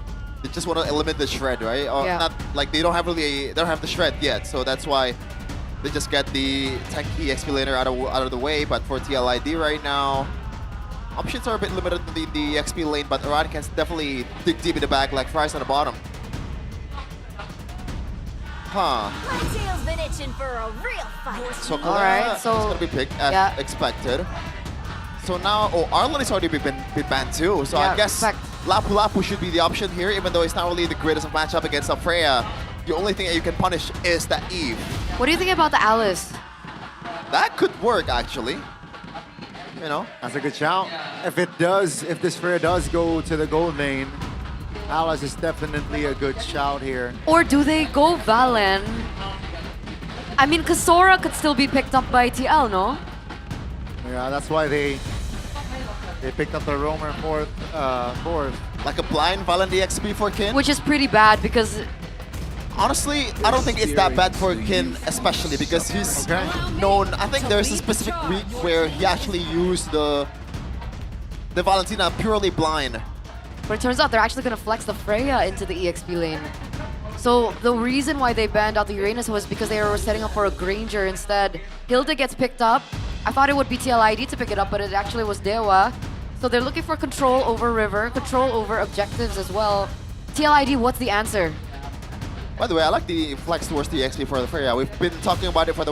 just want to eliminate the shred, right? Or Yeah. not like they don't have the shred yet, so that's why they just get the tanky XP laner out of the way. But for TLID right now, options are a bit limited in the XP lane, but Orion can definitely dig deep in the back like fries on the bottom. Huh. Tail's been itching for a real fight. So Kalea is going to be picked as expected. So now, Arlon is already been banned too. So I guess Lapu Lapu should be the option here, even though it's not really the greatest of matchup against Freya. The only thing that you can punish is that Eve. What do you think about the Alice? That could work actually. You know, that's a good shout. If this Freya does go to the gold lane, Alice is definitely a good shout here. Or do they go Valen? I mean, because Sora could still be picked up by TL, no? Yeah, that's why they picked up the roamer fourth. Like a blind Valen DXP for Kin. Which is pretty bad because... Honestly, I don't think it's that bad for Kin, especially because he's known. I think there's a specific week where he actually used the Valentina purely blind. But it turns out they're actually going to flex the Freya into the EXP lane. So the reason why they banned out the Uranus was because they were setting up for a Granger instead. Hilda gets picked up. I thought it would be TLID to pick it up, but it actually was Dewa. So they're looking for control over River, control over objectives as well. TLID, what's the answer? By the way, I like the flex towards the XP for the Freya. We've been talking about it for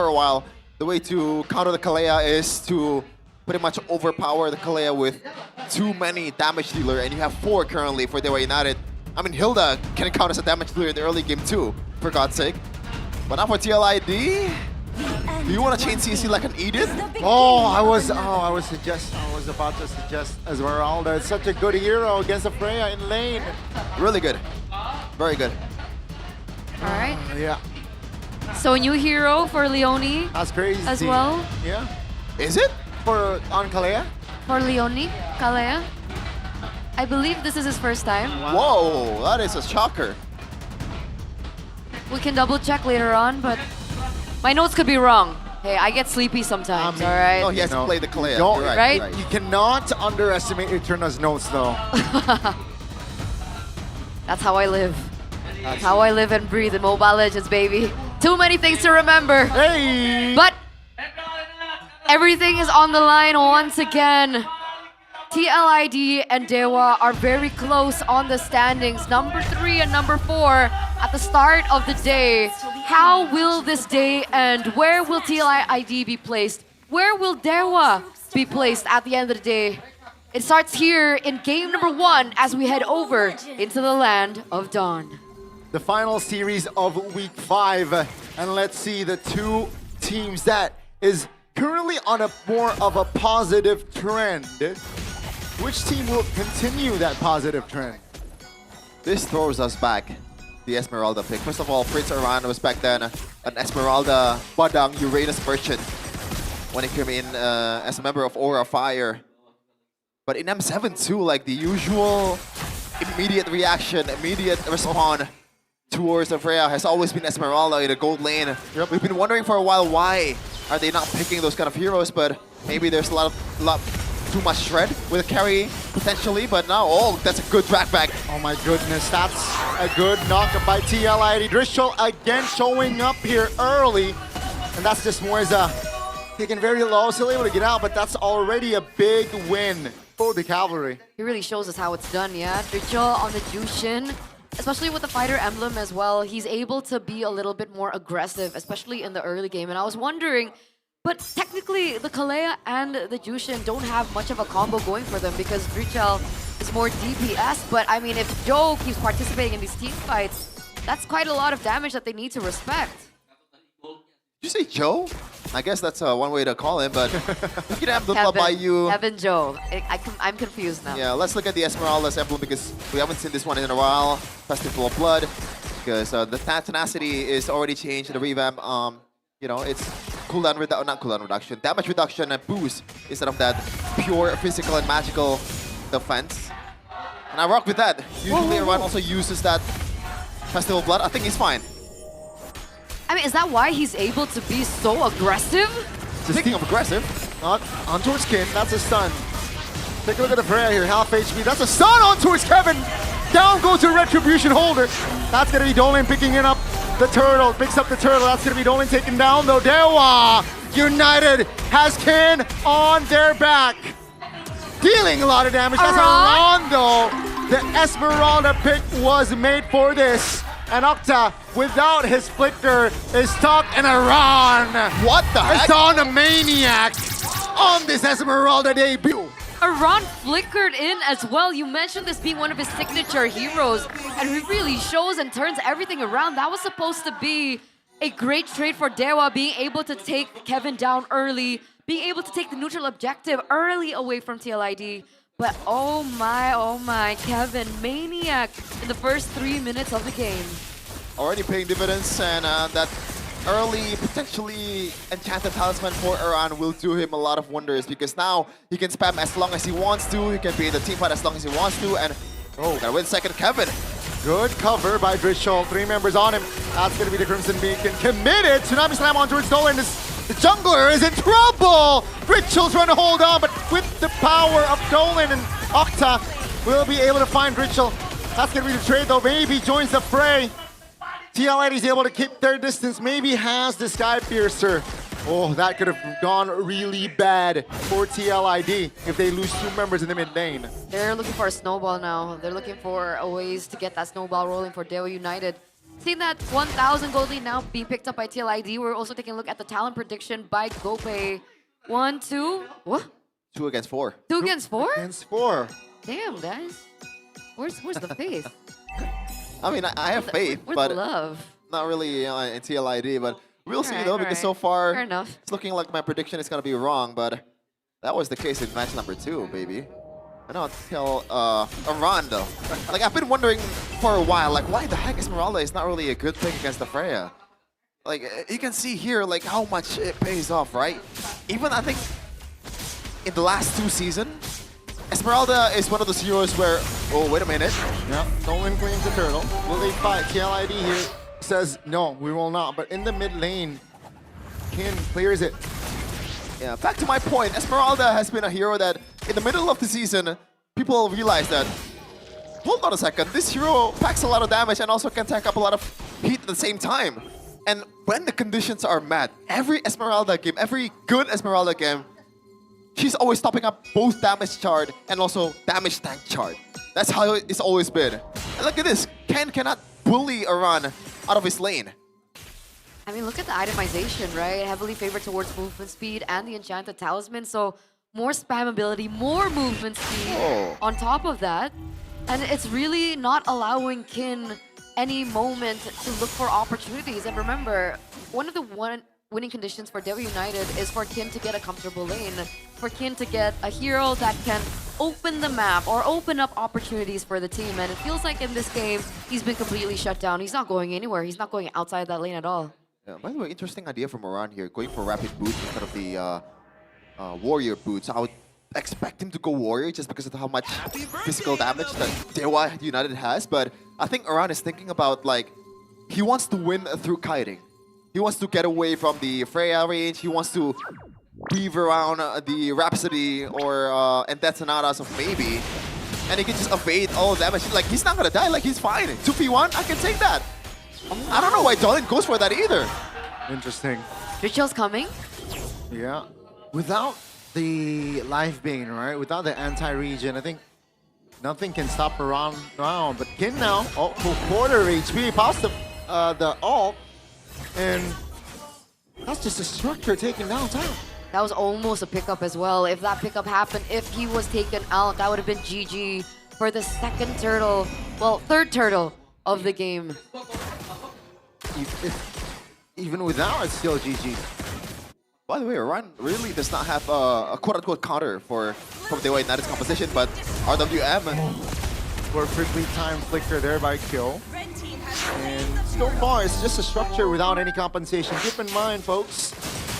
a while. The way to counter the Kalea is to pretty much overpower the Kalea with too many damage dealer, and you have 4 currently for Dewa United. I mean, Hilda can count as a damage dealer in the early game too, for God's sake. But now for TLID, do you want to chain CC like an Edith? I was about to suggest Esmeralda. It's such a good hero against a Freya in lane. Really good, very good. All right. Yeah. So new hero for Leonie. That's crazy. As well. Yeah. Is it? On Kalea? For Leonie, Kalea. I believe this is his first time. Whoa, that is a shocker. We can double check later on, but my notes could be wrong. Hey, I get sleepy sometimes, all right? No, he has to play the Kalea. Right? You cannot underestimate Eterna's notes, though. That's how I live. That's how I live and breathe in Mobile Legends, baby. Too many things to remember. Hey! But everything is on the line once again. TLID and Dewa are very close on the standings. Number 3 and number 4 at the start of the day. How will this day end? Where will TLID be placed? Where will Dewa be placed at the end of the day? It starts here in game number 1 as we head over into the land of Dawn. The final series of week 5, and let's see the 2 teams that is currently on a more of a positive trend. Which team will continue that positive trend? This throws us back. The Esmeralda pick. First of all, Prince Orion was back then an Esmeralda Badang Uranus merchant when he came in as a member of Aura Fire. But in M7 like the usual immediate reaction, immediate respawn towards the Freya has always been Esmeralda in the gold lane. We've been wondering for a while why are they not picking those kind of heroes, but maybe there's a lot too much shred with a carry potentially, but now, that's a good drag back. Oh my goodness, that's a good knockup by TLID. Drishol again showing up here early, and that's just Moisa taking very low, still able to get out, but that's already a big win for the Cavalry. He really shows us how it's done, yeah? Drichol on the Jushin, especially with the fighter emblem as well, he's able to be a little bit more aggressive, especially in the early game, and I was wondering, but technically, the Kalea and the Jushin don't have much of a combo going for them because Drichol is more DPS. But I mean, if Joe keeps participating in these team fights, that's quite a lot of damage that they need to respect. Did you say Joe? I guess that's one way to call him, but we can have the club by you. Kevin Joe. I'm confused now. Yeah, let's look at the Esmeralda's emblem because we haven't seen this one in a while. Festival of Blood. Because the tenacity is already changed in the revamp. You know, it's cooldown reduction, damage reduction and boost instead of that pure physical and magical defense. And I rock with that. Usually Orion also uses that Festival of Blood. I think he's fine. I mean, is that why he's able to be so aggressive? Speaking of aggressive, on towards Kin, that's a stun. Take a look at the Freya here, half HP. That's a stun on towards Kevin. Down goes to Retribution Holder. That's gonna be Dolan picking it up. the turtle, picks up the turtle. That's gonna be Dolan taken down though. Dewa United has Kin on their back, dealing a lot of damage. That's Rondo. The Esmeralda pick was made for this. And Okta, without his flicker, is stuck in a run. What the heck? It's on a maniac on this Esmeralda debut. Aran flickered in as well. You mentioned this being one of his signature heroes, and he really shows and turns everything around. That was supposed to be a great trade for Dewa, being able to take Kevin down early, being able to take the neutral objective early away from TLID. But oh my, Kevin, maniac in the first 3 minutes of the game. Already paying dividends, and that early, potentially enchanted talisman for Aran will do him a lot of wonders, because now he can spam as long as he wants to, he can be in the team fight as long as he wants to, and gotta win second, Kevin. Good cover by Drischel, 3 members on him. That's gonna be the Crimson Beacon. Committed, Tsunami Slam on towards Dolan. The jungler is in trouble! Richel's trying to hold on, but with the power of Dolan and Okta, will be able to find Drischel. That's gonna be the trade though. Maybe joins the fray. TLID is able to keep their distance. Maybe has the Sky Piercer. Oh, that could have gone really bad for TLID if they lose 2 members in the mid lane. They're looking for a snowball now. They're looking for a ways to get that snowball rolling for Dewa United. Seeing that 1,000 gold lead now being picked up by TLID, we're also taking a look at the talent prediction by Gopay. 1, 2, what? 2 against 4. 2 against 4? Against 4. Damn, guys. Where's the faith? I mean, I have faith, Where's but the love? not really in TLID, but we'll see Alright, though, because so far fair enough. it's looking like my prediction is gonna be wrong, but that was the case in match number 2, baby. I know until Aran though. Like, I've been wondering for a while, like, why the heck Esmeralda is not really a good pick against the Freya? Like, you can see here, like, how much it pays off, right? Even, I think, in the last 2 seasons, Esmeralda is one of those heroes where, oh, wait a minute. Yeah, Dolan claims the turtle. Will they fight? TLID here says, no, we will not. But in the mid lane, Kin clears it. Yeah, back to my point, Esmeralda has been a hero that in the middle of the season, people realize that, hold on a second, this hero packs a lot of damage and also can tank up a lot of heat at the same time. And when the conditions are met, every Esmeralda game, every good Esmeralda game, she's always topping up both damage chart and also damage tank chart. That's how it's always been. And look at this, Ken cannot bully Aran out of his lane. I mean, look at the itemization, right? Heavily favored towards movement speed and the enchanted talisman. So more spam ability, more movement speed on top of that. And it's really not allowing Kin any moment to look for opportunities. And remember, one of the winning conditions for Dewa United is for Kin to get a comfortable lane, for Kin to get a hero that can open the map or open up opportunities for the team. And it feels like in this game, he's been completely shut down. He's not going anywhere. He's not going outside that lane at all. Yeah, by the way, interesting idea from Aran here, going for rapid boots instead of the warrior boots. I would expect him to go warrior just because of how much physical damage that Dewa United has. But I think Aran is thinking about, like, he wants to win through kiting. He wants to get away from the Freya range. He wants to weave around the Rhapsody or and Detonatas of maybe, and he can just evade all the damage. Like, he's not gonna die. Like, he's fine. 2v1, I can take that. I don't know why Dolan goes for that either. Interesting. Richel's coming. Yeah. Without the life bane, right? Without the anti-regen, I think nothing can stop Aran now. But Kin now, oh, quarter HP, past the ult, and that's just a structure taken down time. That was almost a pickup as well. If that pickup happened, if he was taken out, that would have been GG for the second turtle, well, third turtle of the game. Even without, it's still GG. By the way, Aran really does not have a quote-unquote counter from Dewa United's composition, but RWM. Perfectly timed flicker there by Kill. And so far, it's just a structure without any compensation. Keep in mind, folks,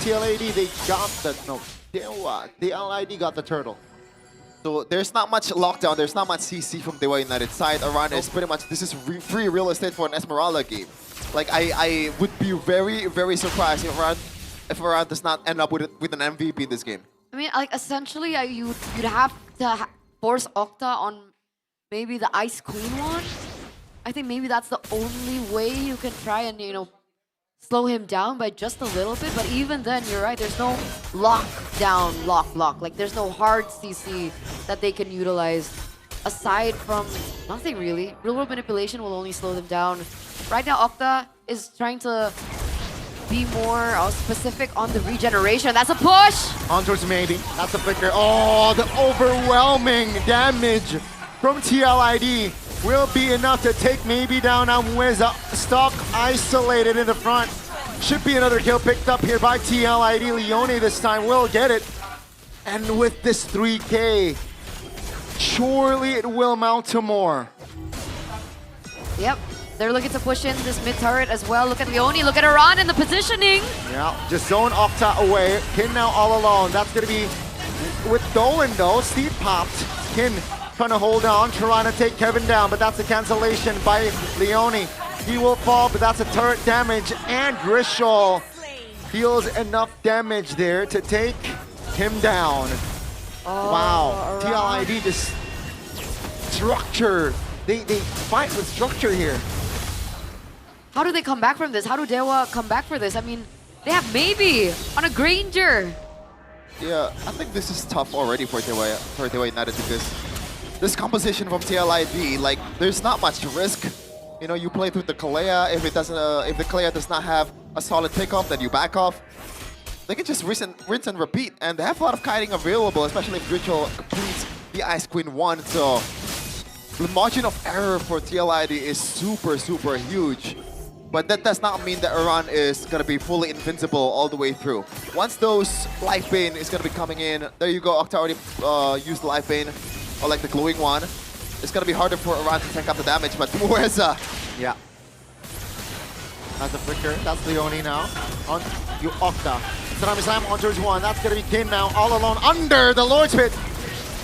TLID, they got the, no, TLID got the turtle. So there's not much lockdown, there's not much CC from Dewa United side. Aran is pretty much, this is free real estate for an Esmeralda game. Like, I would be very, very surprised if Aran does not end up with an MVP in this game. I mean, like, essentially, you'd have to force Okta on maybe the Ice Queen one. I think maybe that's the only way you can try and, you know, slow him down by just a little bit. But even then, you're right, there's no lockdown, lock. Like, there's no hard CC that they can utilize aside from nothing really. Real world manipulation will only slow them down. Right now, Okta is trying to be more specific on the regeneration. That's a push! On towards maybe. That's a flicker. Oh, the overwhelming damage from TLID will be enough to take maybe down Amweza. Stuck, isolated in the front. Should be another kill picked up here by TLID. Leone this time will get it. And with this 3K, surely it will mount to more. Yep. They're looking to push in this mid turret as well. Look at Leone, look at Iran and the positioning. Yeah, just zone Okta away. Kin now all alone. That's going to be with Dolan though. Steve popped. Kin trying to hold on, trying to take Kevin down, but that's a cancellation by Leone. He will fall, but that's a turret damage. And Grishol deals enough damage there to take him down. Oh, wow, TLID just structure. They fight with structure here. How do they come back from this? How do Dewa come back for this? I mean, they have maybe on a Granger. Yeah, I think this is tough already for Dewa United because this composition from TLID, like, there's not much risk. You know, you play through the Kalea. If the Kalea does not have a solid pickoff, then you back off. They can just rinse and repeat, and they have a lot of kiting available, especially if Ritual completes the Ice Queen 1. So the margin of error for TLID is super huge. But that does not mean that Iran is going to be fully invincible all the way through. Once those Life Bane is going to be coming in, there you go, Okta already used Life Bane, or like the glowing one. It's going to be harder for Iran to tank up the damage, but Mueza. Yeah. That's a flicker. That's Leone now. On you Okta. Tsunami Slam on towards one. That's going to be Kin now, all alone under the Lord's Pit.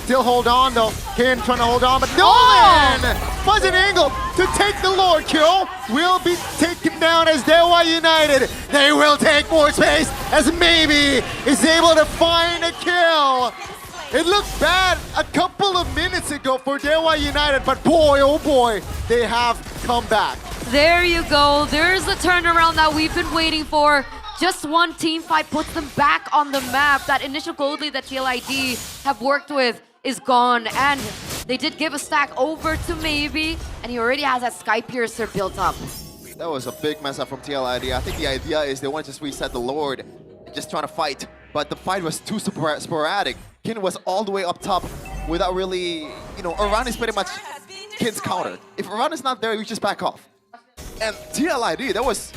Still hold on though. Kin trying to hold on, but Nolan! Fuzz and angle to take the Lord kill. Will be taken down as Dewa United. They will take more space as maybe is able to find a kill. It looked bad a couple of minutes ago for Dewa United, but boy, oh boy, they have come back. There you go. There's the turnaround that we've been waiting for. Just one team fight puts them back on the map. That initial gold lead that TLID have worked with is gone, and they did give a stack over to Maybe, and he already has that Sky Piercer built up. That was a big mess up from TLID. I think the idea is they want to just reset the Lord and just trying to fight, but the fight was too sporadic. Kin was all the way up top without really, you know, Iran is pretty much Kin's counter. If Iran is not there, you just back off. And TLID, that was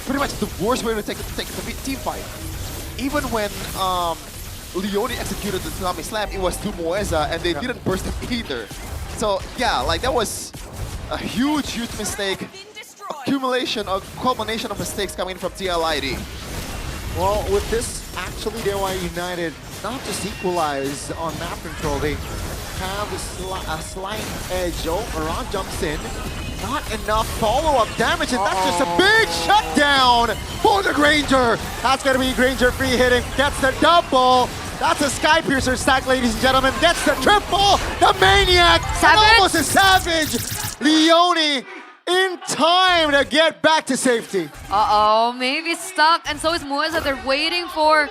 pretty much the worst way to take the team fight. Even when Leone executed the Tsunami Slam, it was to Mueza, and they didn't burst him either. So yeah, like that was a huge mistake. Culmination of mistakes coming from TLID. Well, with this, actually, Dewa United not just equalize on map control, they have a slight edge. Oh, Iran jumps in. Not enough follow-up damage, and that's just a big shutdown for the Granger. That's going to be Granger free hitting, gets the double. That's a Sky Piercer stack, ladies and gentlemen. Gets the triple, the Maniac, and almost a Savage. Leone in time to get back to safety. Uh-oh, Maybe stuck, and so is Mueza. They're waiting for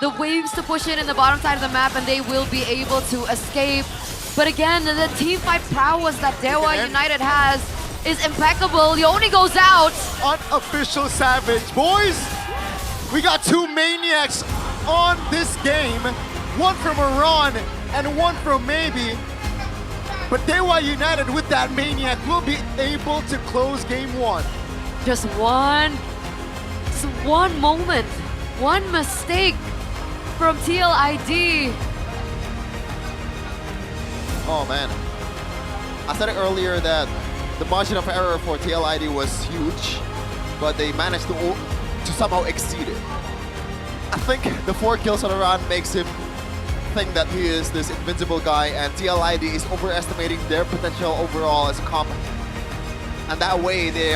the waves to push in the bottom side of the map, and they will be able to escape. But again, the team fight prowess that Dewa United has is impeccable. Leone goes out. Unofficial Savage. Boys, we got two Maniacs on this game. One from Iran and one from Maybe. But Dewa United with that Maniac will be able to close game one. Just one moment, one mistake from TLID. Oh man, I said it earlier that the margin of error for TLID was huge, but they managed to somehow exceed it. I think the 4 kills on Iran makes him think that he is this invincible guy, and TLID is overestimating their potential overall as a comp. And that way they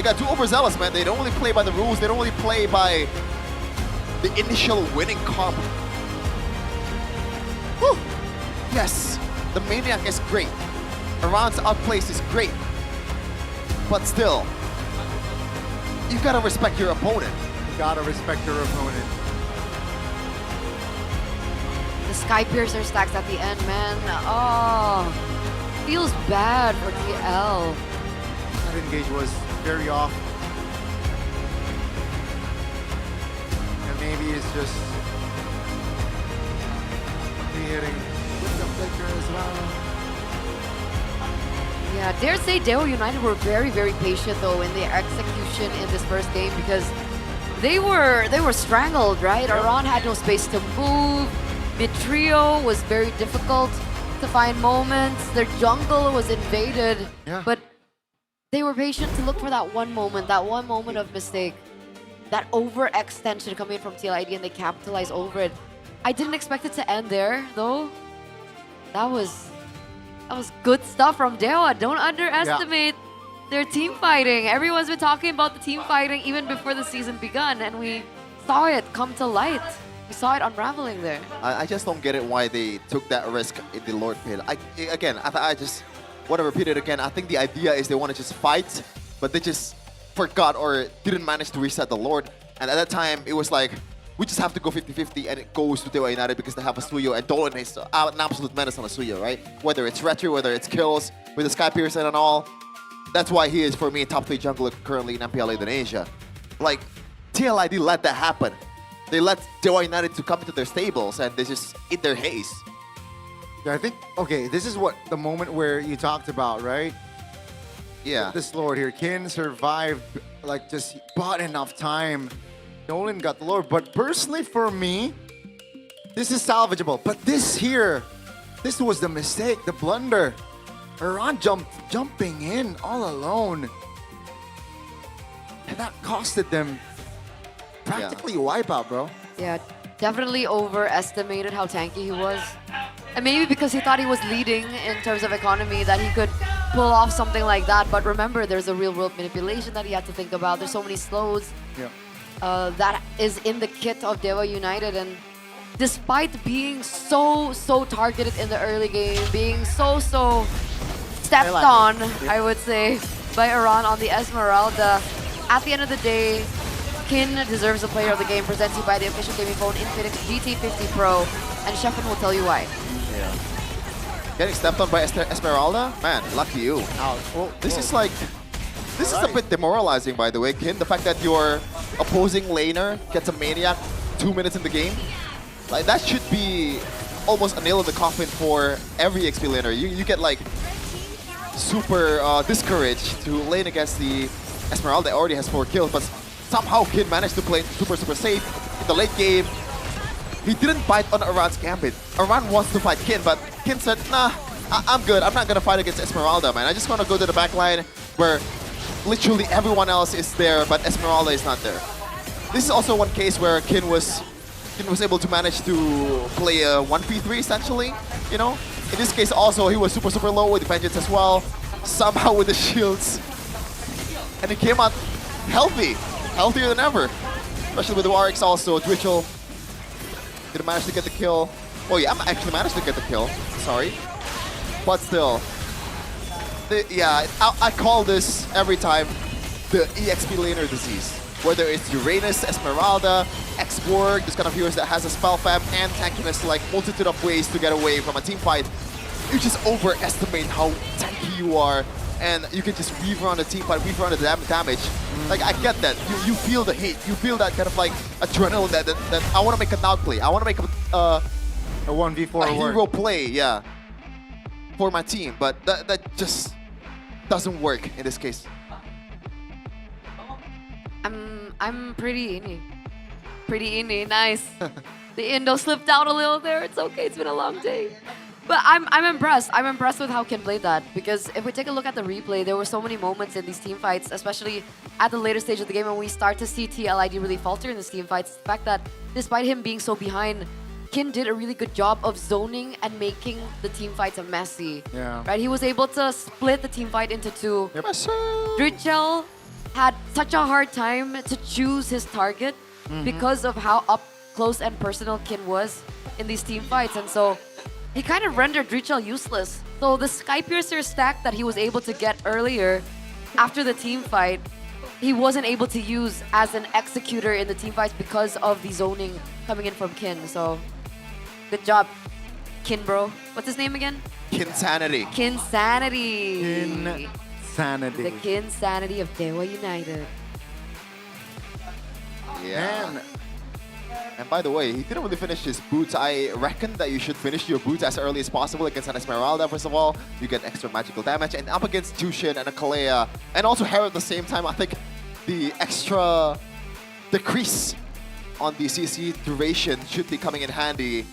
got too overzealous, man. They don't really play by the rules, they don't really play by the initial winning comp. Whew. Yes, the Maniac is great. Iran's outplace is great. but still, you gotta respect your opponent. You gotta respect your opponent. The Sky Piercer stacks at the end, man. Oh, feels bad for TL. That engage was very off. And maybe it's just hitting with the flicker as well. Yeah, dare say Deo United were very, very patient though in their execution in this first game because they were strangled, right? Aran had no space to move. Mid trio was very difficult to find moments. Their jungle was invaded, but they were patient to look for that one moment of mistake. That overextension coming from TLID and they capitalized over it. I didn't expect it to end there though. That was good stuff from Dewa. Don't underestimate their team fighting. Everyone's been talking about the team fighting even before the season begun, and we saw it come to light. We saw it unraveling there. I just don't get it why they took that risk in the Lord Pit. I just want to repeat it again. I think the idea is they want to just fight, but they just forgot or didn't manage to reset the Lord. And at that time, it was like, we just have to go 50-50 and it goes to Dewa United because they have a Suyo and Dolan is an absolute menace on a Suyo, right? Whether it's retro, whether it's kills, with the Sky Piercer and all. That's why he is, for me, top 3 jungler currently in MPL Indonesia. Like, TLID let that happen. They let Dewa United to come into their stables and they just eat their haze. Yeah, I think, okay, this is what the moment where you talked about, right? Yeah. This Lord here, Kin survived, like just bought enough time. Nolan got the Lord, but personally for me, this is salvageable. But this here, this was the mistake, the blunder. Aran jumping in all alone. And that costed them practically a wipeout, bro. Yeah, definitely overestimated how tanky he was. And maybe because he thought he was leading in terms of economy that he could pull off something like that. But remember, there's a real world manipulation that he had to think about. There's so many slows that is in the kit of Dewa United. And despite being so targeted in the early game, being so stepped on, I would say, by Aran on the Esmeralda, at the end of the day, Kin deserves the player of the game, presented by the official gaming phone Infinix GT50 Pro, and Sheffin will tell you why. Yeah. Getting stepped on by Esmeralda? Man, lucky you. This is like, this is a bit demoralizing, by the way, Kin. The fact that your opposing laner gets a Maniac 2 minutes in the game, like that should be almost a nail in the coffin for every XP laner. You get like super discouraged to lane against the Esmeralda that already has 4 kills, but somehow Kin managed to play super safe in the late game. He didn't bite on Aran's gambit. Aran wants to fight Kin, but Kin said, nah, I'm good. I'm not gonna fight against Esmeralda, man. I just wanna go to the back line where literally everyone else is there, but Esmeralda is not there. This is also one case where Kin was able to manage to play a 1v3 essentially, you know? In this case also, he was super low with the Vengeance as well, somehow with the shields. And he came out healthier than ever. Especially with the RX also, Twitchell didn't manage to get the kill. Oh yeah, I actually managed to get the kill, sorry. But still, I call this every time the EXP laner disease. Whether it's Uranus, Esmeralda, X-Borg, this kind of heroes that has a spell fam and tankiness, like multitude of ways to get away from a team fight. You just overestimate how tanky you are, and you can just weave around the team fight, weave around the damage. Like, I get that. You feel the hate. You feel that kind of like adrenaline that I want to make an outplay. I want to make a 1v4 hero play, yeah, for my team. But that just doesn't work in this case. I'm pretty inni. Nice. The Indo slipped out a little there. It's okay. It's been a long day. But I'm impressed. I'm impressed with how Kin played that, because if we take a look at the replay, there were so many moments in these team fights, especially at the later stage of the game when we start to see TLID really falter in these team fights. The fact that despite him being so behind, Kin did a really good job of zoning and making the team fights messy. Yeah. Right? He was able to split the team fight into 2. Drichel had such a hard time to choose his target because of how up close and personal Kin was in these team fights, and so he kind of rendered Drichel useless. So the Sky Piercer stack that he was able to get earlier after the team fight, he wasn't able to use as an executor in the team fights because of the zoning coming in from Kin. So, good job, Kin bro. What's his name again? Kinsanity. Kinsanity. Sanity. The Kinsanity of Dewa United. Yeah. And by the way, he didn't really finish his boots. I reckon that you should finish your boots as early as possible against an Esmeralda, first of all. You get extra magical damage. And up against Tushin and a Kalea, and also Hera at the same time, I think the extra decrease on the CC duration should be coming in handy.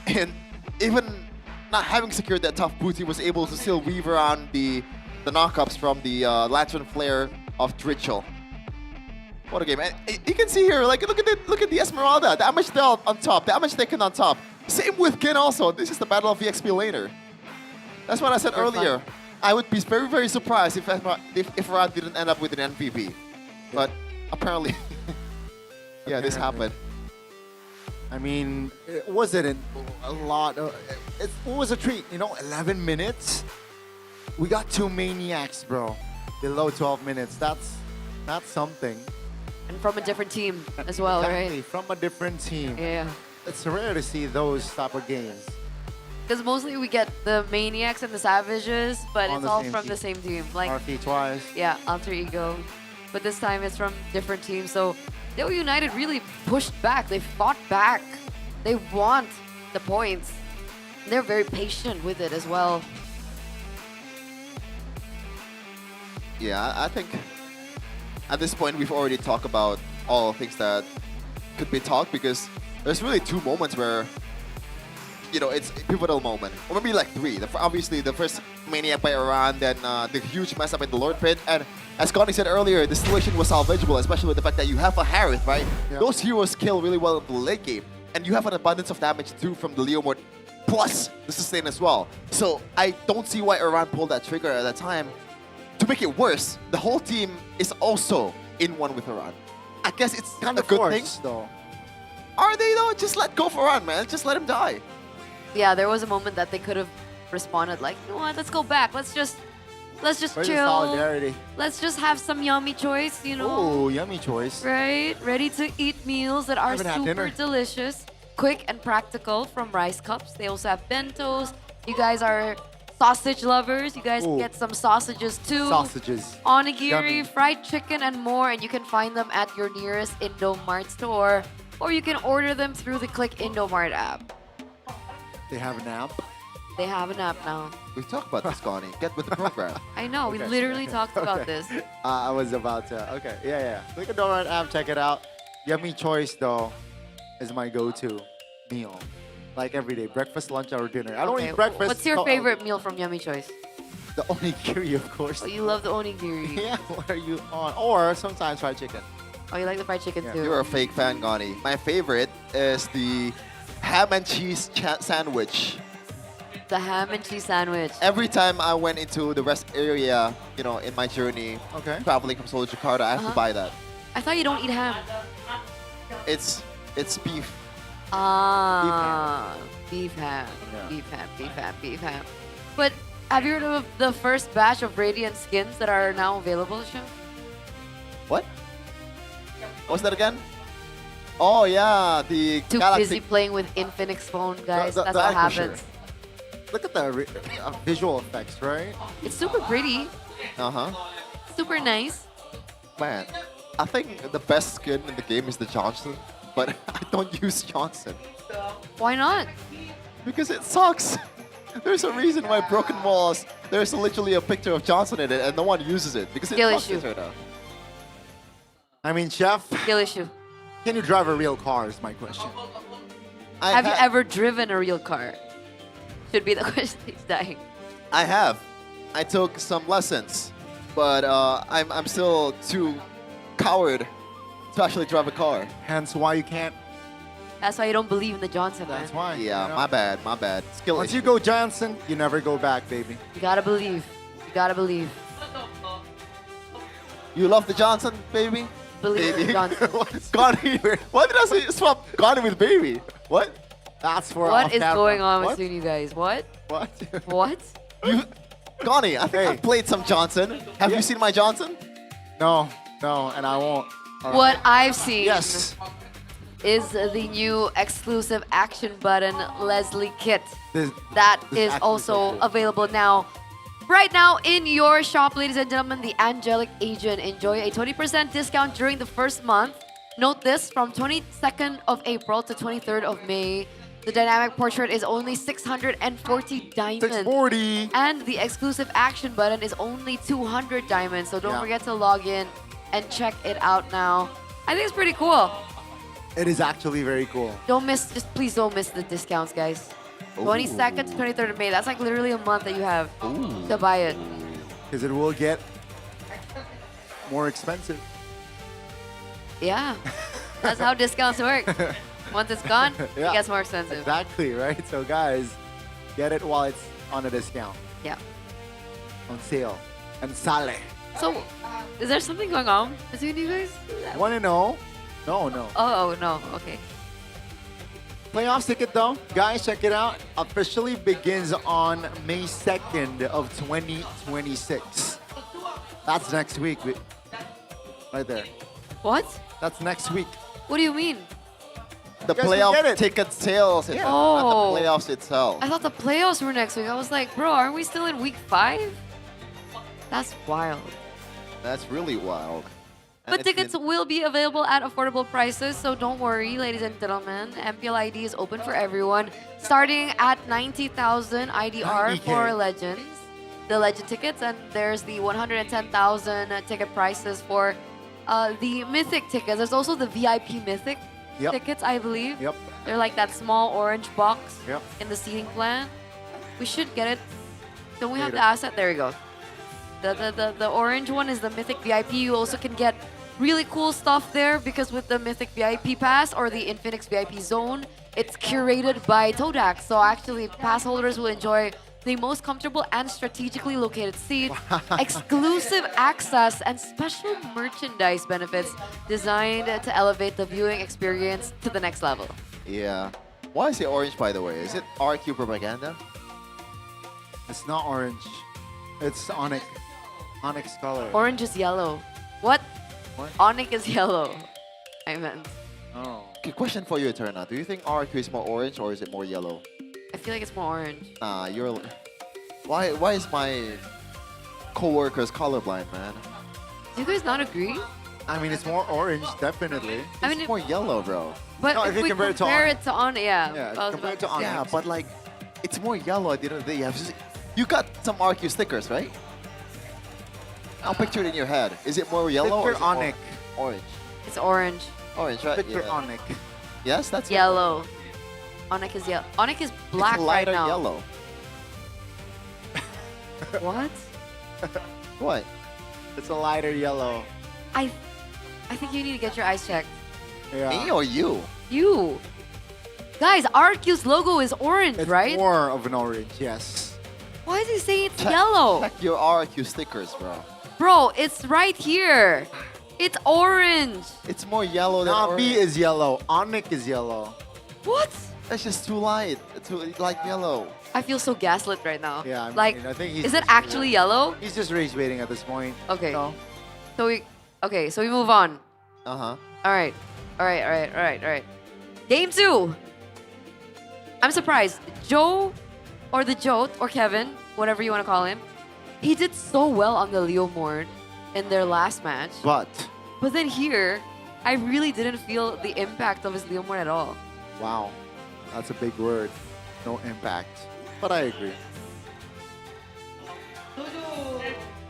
And even not having secured that tough boots, he was able to still weave around the knockups from the Lantern Flare of Dritchel. What a game. And you can see here, like, look at the Esmeralda. Damage dealt on top, damage taken on top. Same with Kin also. This is the battle of the XP laner. That's what I said earlier. I would be very, very surprised if Rad didn't end up with an MVP. But apparently, yeah, this happened. I mean, it wasn't a lot. It was a treat, you know, 11 minutes. We got 2 maniacs, bro. Below 12 minutes. That's something. And from a different team as well, Exactly, right? from a different team. Yeah. It's rare to see those type of games. Because mostly we get the Maniacs and the Savages, but On it's the all same from team. the same team. Like, RP twice. yeah, Alter Ego. But this time it's from different teams. So Dewa United really pushed back. They fought back. They want the points. They're very patient with it as well. Yeah, I think at this point we've already talked about all things that could be talked, because there's really 2 moments where, you know, it's a pivotal moment. Or maybe like 3. Obviously, the first Maniac by Iran, then the huge mess up in the Lord Pit. And as Connie said earlier, the situation was salvageable, especially with the fact that you have a Harith, right? Yeah. Those heroes kill really well in the late game. And you have an abundance of damage too from the Leomord, plus the sustain as well. So I don't see why Iran pulled that trigger at that time. To make it worse, the whole team is also in one with Iran. I guess it's Kind a of good thing. forced, though. Are they though? Just let go for Iran, man. Just let him die. Yeah, there was a moment that they could have responded like, you know what, let's go back. Let's just Where's the chill. solidarity? Let's just have some yummy choice, you know. Oh, yummy choice. Right? Ready to eat meals that are Haven't had super dinner. delicious, quick and practical from Rice Cups. They also have bentos. You guys are sausage lovers. You guys Ooh. get some sausages too. Sausages. Onigiri, Yummy. fried chicken, and more. And you can find them at your nearest Indomart store. Or you can order them through the Click Indomart app. They have an app. They have an app now. We've talked about this, Connie. Get with the program. I know, we Okay. literally talked about Okay. this. I was about to. Okay, yeah. Click a donut app, check it out. Yummy choice though is my go-to meal. Like every day, breakfast, lunch, or dinner. I don't Okay, eat breakfast. What's your Oh, favorite meal from Yummy Choice? The onigiri, of course. Oh, you love the onigiri. Yeah, what are you on? Or sometimes fried chicken. Oh, you like the fried chicken too. You're a fake fan, Connie. My favorite is the ham and cheese sandwich. The ham and cheese sandwich. Every time I went into the rest area, you know, in my journey, traveling from Seoul to Jakarta, I have to buy that. I thought you don't eat ham. It's beef. Ah, beef ham. Yeah. Beef ham. But have you heard of the first batch of Radiant skins that are now available, Sean? What? What's that again? Oh yeah, the Too Galaxy. busy playing with Infinix phone, guys. The That's what Acrisure. happens. Look at the visual effects, right? It's super pretty, super nice. Man, I think the best skin in the game is the Johnson, but I don't use Johnson Why not? because it sucks. There's a reason why Broken Walls, there's literally a picture of Johnson in it and no one uses it because it Skill sucks issue. right now. I mean, chef. Skill issue. Can you drive a real car? Is my question. Have you ever driven a real car? Should be the question. He's dying. I have. I took some lessons, but I'm still too coward to actually drive a car. Hence why you can't. That's why you don't believe in the Johnson, man. That's why. Yeah, you know? my bad. Skill Once issue. you go Johnson, you never go back, baby. You gotta believe. You gotta believe. You love the Johnson, baby? Believe in Johnson. Connie, why did I say swap Connie with baby? What? That's for What off is camera. going on What? between you guys? What? What? What? Connie, I think I've played some Johnson. Have you seen my Johnson? No, and I won't. What I've seen Yes. is the new exclusive action button Leslie kit. This That this is actually also so cool. available now. Right now in your shop, ladies and gentlemen, the Angelic Agent. Enjoy a 20% discount during the first month. Note this, from 22nd of April to 23rd of May, the dynamic portrait is only 640 diamonds. 640. And the exclusive action button is only 200 diamonds. So don't Yeah. forget to log in and check it out now. I think it's pretty cool. It is actually very cool. Don't miss, just please don't miss the discounts, guys. 22nd to 23rd of May. That's like literally a month that you have to buy it. Because it will get more expensive. Yeah, that's how discounts work. Once it's gone, Yeah. it gets more expensive. Exactly, right? So guys, get it while it's on a discount. Yeah. On sale. And sale. So, is there something going on between you guys? Want to know? No. Oh, no, okay. Playoffs ticket though, guys, check it out. Officially begins on May 2nd of 2026. That's next week. Right there. What? That's next week. What do you mean? The You guys can playoff get it. ticket sales, Yeah. not the Oh. playoffs itself. I thought the playoffs were next week. I was like, bro, aren't we still in week 5? That's wild. That's really wild. And But it's tickets will be available at affordable prices, so don't worry, ladies and gentlemen. MPL ID is open for everyone, starting at 90,000 IDR 90K. for Legends, the Legend tickets, and there's the 110,000 ticket prices for the Mythic tickets. There's also the VIP Mythic tickets, I believe. Yep. They're like that small orange box Yep. in the seating plan. We should get it. Don't we have Later. the asset? There we go. The orange one is the Mythic VIP. You also can get really cool stuff there because with the Mythic VIP Pass or the Infinix VIP Zone, it's curated by Todax. So actually, pass holders will enjoy the most comfortable and strategically located seat, exclusive access, and special merchandise benefits designed to elevate the viewing experience to the next level. Yeah. Why is it orange, by the way? Is it RQ propaganda? It's not orange. It's Onyx. Onyx color. Orange is yellow. What? Onyx is yellow. I meant. Oh. Okay, question for you, Eterna. Do you think RQ is more orange or is it more yellow? I feel like it's more orange. Nah, you're... Why is my co-workers colorblind, man? Do you guys not agree? I mean, it's more orange, definitely. I mean, It's more yellow, bro. But No, if if you we compare compare it to it to on, yeah. Yeah, I was compared about to say. Onyx. Yeah, but like, it's more yellow at the end of the day. You got some RQ stickers, right? I'll picture it in your head. Is it more yellow or is Picture it more Onyx. orange? It's orange. Orange, right? Picture Yeah. Onyx. Yes, that's Yellow. Onyx is yellow. Onyx is black it's right lighter now. yellow. What? What? It's a lighter yellow. I think you need to get your eyes checked. Yeah. Me or you? You. Guys, RQ's logo is orange, It's right? more of an orange, yes. Why is he saying it's yellow? Check your RQ stickers, bro. Bro, it's right here. It's orange. It's more yellow than Navi orange. is yellow. Onyx is yellow. What? That's just too light. Too light yellow. I feel so gaslit right now. Yeah, I mean, like, I think he's is it just- actually yellow? He's just rage baiting at this point. Okay. No? So we move on. Uh-huh. All right. Game 2. I'm surprised. Joe, or the Jote, or Kevin, whatever you want to call him, he did so well on the Leo Mord in their last match. But But then here, I really didn't feel the impact of his Leo Mord at all. wow, that's a big word. No impact. But I agree.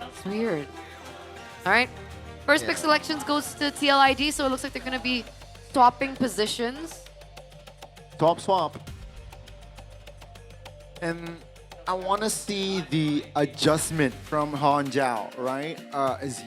It's weird. All right. First pick selections goes to TLID, so it looks like they're going to be swapping positions. Swap. And I want to see the adjustment from Han Zhao, right? Is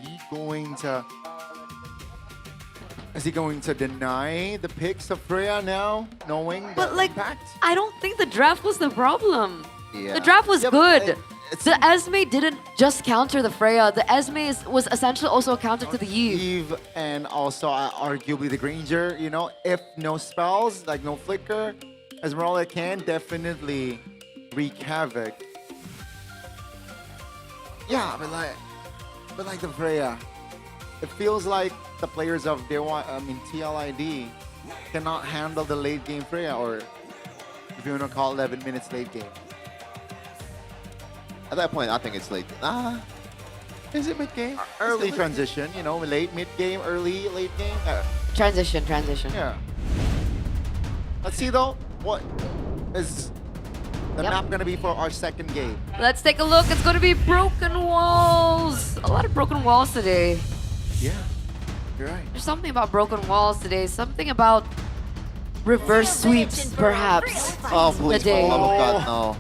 he going to deny the picks of Freya now, knowing But the like, impact? I don't think the draft was the problem. Yeah. The draft was Yeah, but good. The Esme didn't just counter the Freya. The Esme was essentially also a counter to the Eve. Eve and also arguably the Granger, you know, if no spells, like no flicker, Esmeralda can definitely wreak havoc. Yeah, but like the Freya, it feels like the players of TLID cannot handle the late game Freya, or if you want to call 11 minutes late game. At that point, I think it's late. Is it mid game? Early transition, you know, late mid game, early late game. Transition. Yeah. Let's see though, what is the map gonna be for our second game? Let's take a look. It's going to be broken walls. A lot of broken walls today. Yeah, you're right. There's something about broken walls today. Something about reverse sweeps, perhaps. Oh, please, for the love of God, no.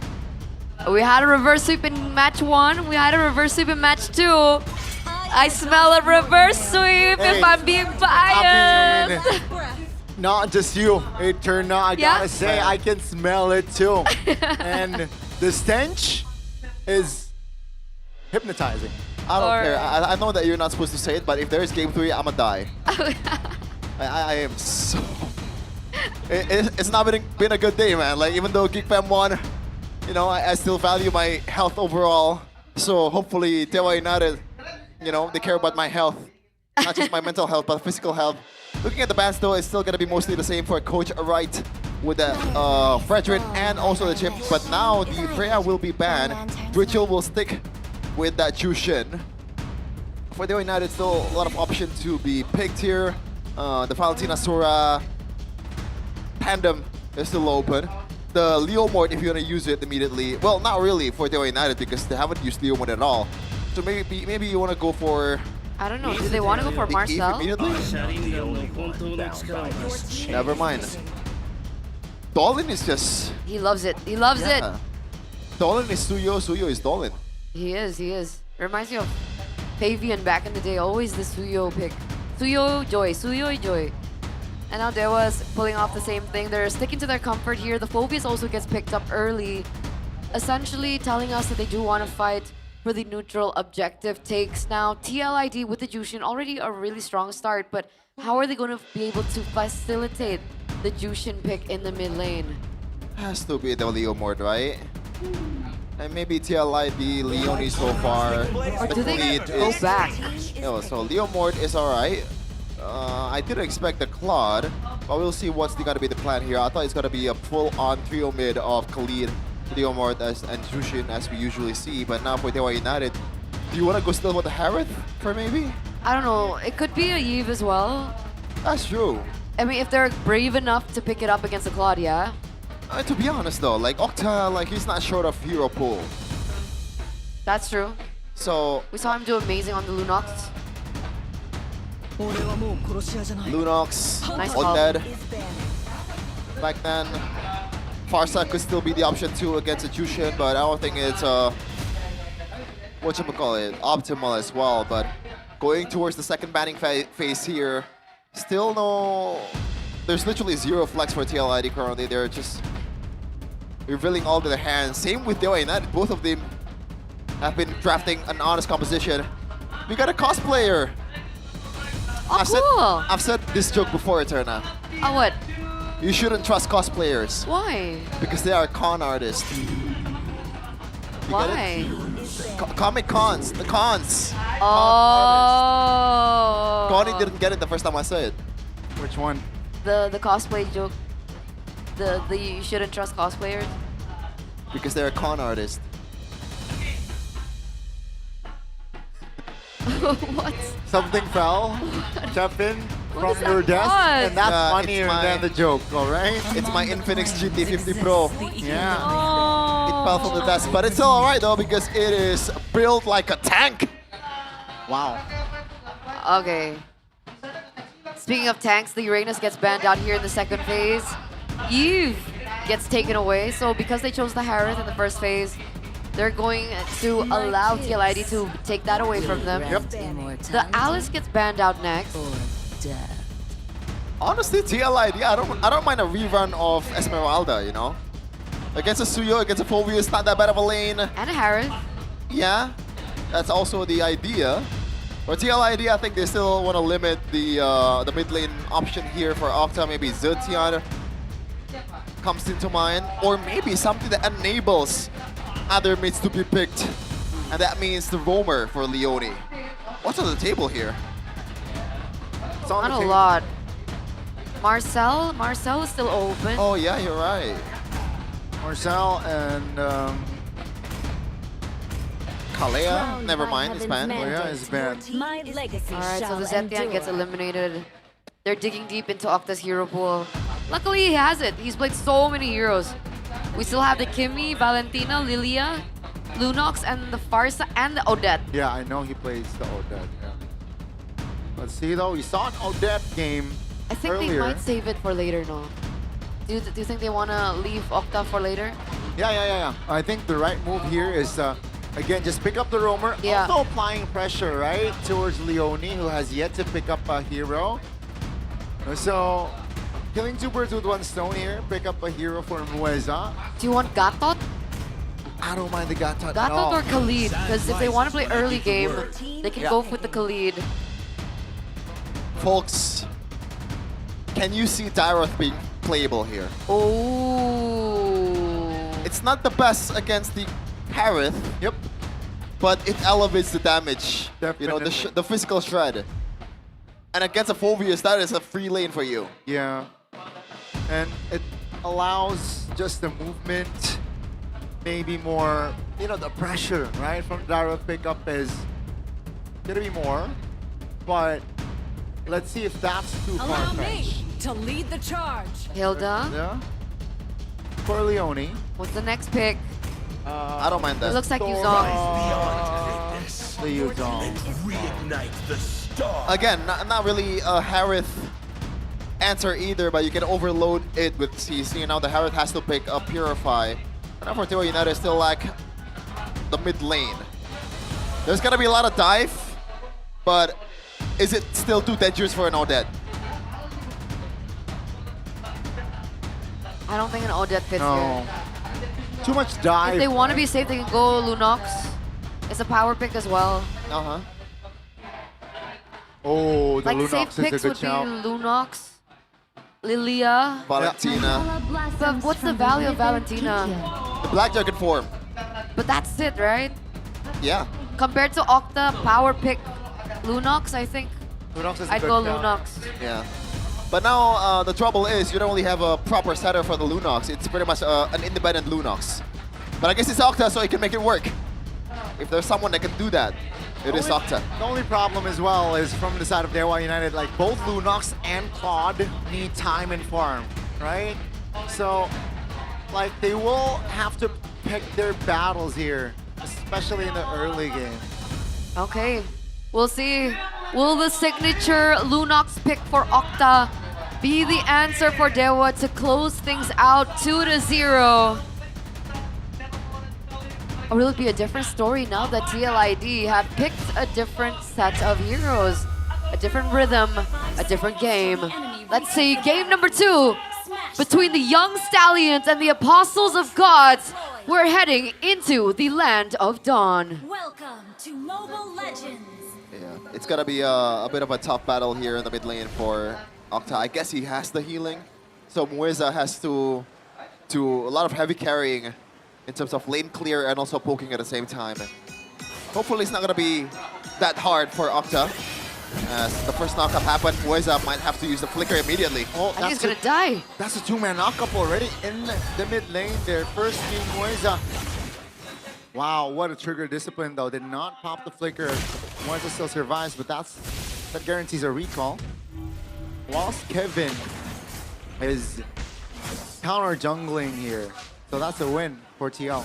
We had a reverse sweep in match 1. We had a reverse sweep in match 2. I smell a reverse sweep if I'm being biased. Not just you, Eterna. I gotta say, I can smell it too. And the stench is hypnotizing. I don't care. I know that you're not supposed to say it, but if there's game 3, I'ma die. I am so... It's not been a good day, man. Like, even though Geekfam won, you know, I still value my health overall. So hopefully Tewa United, you know, they care about my health. Not just my mental health, but physical health. Looking at the bans though, it's still gonna be mostly the same for Coach Wright with the Fredrin and also the Chip. But now the Freya will be banned. Ritual will stick with that Jushin. For Tewa United, still a lot of options to be picked here. The Valentina Sora tandem is still open. The Leo Mort, if you want to use it immediately. Well, not really for Tewa United because they haven't used Leo Mort at all. So maybe you want to go for... I don't know. Do they want to go for Marcel? Immediately? Never mind. Dolan is just... He loves it. He loves it. Dolan is Suyo. Suyo is Dolan. He is. Reminds me of Fabian back in the day. Always the Suyo pick. Suyo Joy. And now Dewa's pulling off the same thing. They're sticking to their comfort here. The Phobius also gets picked up early, essentially telling us that they do want to fight for the neutral objective takes. Now, TLID with the Jushin, already a really strong start, but how are they going to be able to facilitate the Jushin pick in the mid lane? Has to be the Leo Mort, right? And maybe TLID, Leonie so far. Or do they go back? No, so Leo Mort is alright. I didn't expect the Claude, but we'll see what's gonna be the plan here. I thought it's gonna be a full-on trio mid of Khalid, Leo Mort, and Jushin as we usually see. But now for Tewa United, do you want to go still with the Harith for maybe? I don't know. It could be a Eve as well. That's true. I mean, if they're brave enough to pick it up against the Claudia. To be honest though, like Octa, like he's not short of hero pool. That's true. So we saw him do amazing on the Lunox. Lunox, Nice Undead. Back then, Farsa could still be the option too against a Jushin, but I don't think it's optimal as well. But going towards the second banning phase here, still no. There's literally zero flex for TLID currently. They're just revealing all to their hands. Same with Tewa United. Both of them have been drafting an honest composition. We got a cosplayer. Oh, cool. I've said this joke before, Eterna. Oh, what? You shouldn't trust cosplayers. Why? Because they are con artists. Why? Comic cons. The cons. Oh. Connie didn't get it the first time I said it. Which one? The cosplay joke. The you shouldn't trust cosplayers. Because they're a con artist. What? Something fell, Chapin, from your desk, and that's funnier than the joke, alright? It's my Infinix GT50 Pro. Yeah. Oh. It fell from the desk, but it's still alright though because it is built like a tank. Wow. Okay. Speaking of tanks, the Uranus gets banned out here in the second phase. Eve gets taken away, so because they chose the Harith in the first phase, they're going to allow TLID to take that away from them. Yep. The Alice gets banned out next. Honestly, TLID, I don't mind a rerun of Esmeralda, you know? Against a Suyo, against a Phobius, not that bad of a lane. And a Harith. Yeah, that's also the idea. For TLID, I think they still want to limit the mid lane option here for Octa. Maybe Ziltian comes into mind. Or maybe something that enables other mates to be picked. And that means the roamer for Leone. What's on the table here? It's on Not the a table. lot. Marcel is still open. Oh yeah, you're right. Marcel and Kalea, never mind, it's banned. Kalea is banned. My legacy Alright, so shall the Zetian endure. gets eliminated. They're digging deep into Octa's hero pool. Luckily, he has it. He's played so many heroes. We still have the Kimmy, Valentina, Lilia, Lunox, and the Farsa, and the Odette. Yeah, I know he plays the Odette. Yeah. Let's see though, we saw an Odette game I think earlier. they might save it for later, no? Do you think they want to leave Octa for later? Yeah. I think the right move here is, again, just pick up the roamer. Yeah. Also applying pressure, right, towards Leone, who has yet to pick up a hero. So, killing two birds with one stone here. Pick up a hero for Mueza. Do you want Gatot? I don't mind the Gatot at Gatot all. or Khalid? Because if they want to play early game, they can Yeah. go with the Khalid. Folks, can you see Dyroth being playable here? Oh. It's not the best against the Harith. Yep. But it elevates the damage. You know, Definitely. the physical shred. And against a Phobius, that is a free lane for you. Yeah. And it allows just the movement, maybe more, you know, the pressure, right, from Dyroth pickup is gonna be more. But let's see if that's too Allow me far-fetched. to lead the charge. Hilda, Yeah. For Leone. what's the next pick? I don't mind It that. looks like Yuzong. The Yuzong. Again, not really a Harith answer either, but you can overload it with CC. Now the Harith has to pick up Purify. And for Teo United, still lack the mid lane. There's gonna be a lot of dive, but is it still too dangerous for an Odette? I don't think an Odette fits No. here. Too much dive. If they want to be safe, they can go Lunox. It's a power pick as well. Uh-huh. Oh, the Like Lunox safe is a picks good would be shout. Lunox, Lilia. Valentina. But what's the value of Valentina? The Black Dragon form. But that's it, right? Yeah. Compared to Octa, power pick Lunox, I think Lunox is a I'd good go shout. Lunox. Yeah. But now the trouble is you don't really have a proper setter for the Lunox. It's pretty much an independent Lunox. But I guess it's Octa, so he can make it work. If there's someone that can do that, it is Octa. The only problem as well is from the side of Dewa United, like both Lunox and Claude need time and farm, right? So, like they will have to pick their battles here, especially in the early game. Okay, we'll see. Will the signature Lunox pick for Octa be the answer for Dewa to close things out 2-0? Or will it be a different story now that TLID have picked a different set of heroes? A different rhythm, a different game. Let's see, game number 2 between the Young Stallions and the Apostles of Gods. We're heading into the Land of Dawn. Welcome to Mobile Legends. Yeah, it's gonna be a bit of a tough battle here in the mid lane for Octa. I guess he has the healing, so Mueza has to do a lot of heavy carrying in terms of lane clear and also poking at the same time. Hopefully it's not gonna be that hard for Octa. As the first knockup happened, Mueza might have to use the flicker immediately. Oh, I think he's gonna die. That's a two-man knockup already in the mid lane there. First team Moisa. Wow, what a trigger discipline though. Did not pop the flicker. Moisa still survives, but that guarantees a recall. Whilst Kevin is counter jungling here. So that's a win for TL.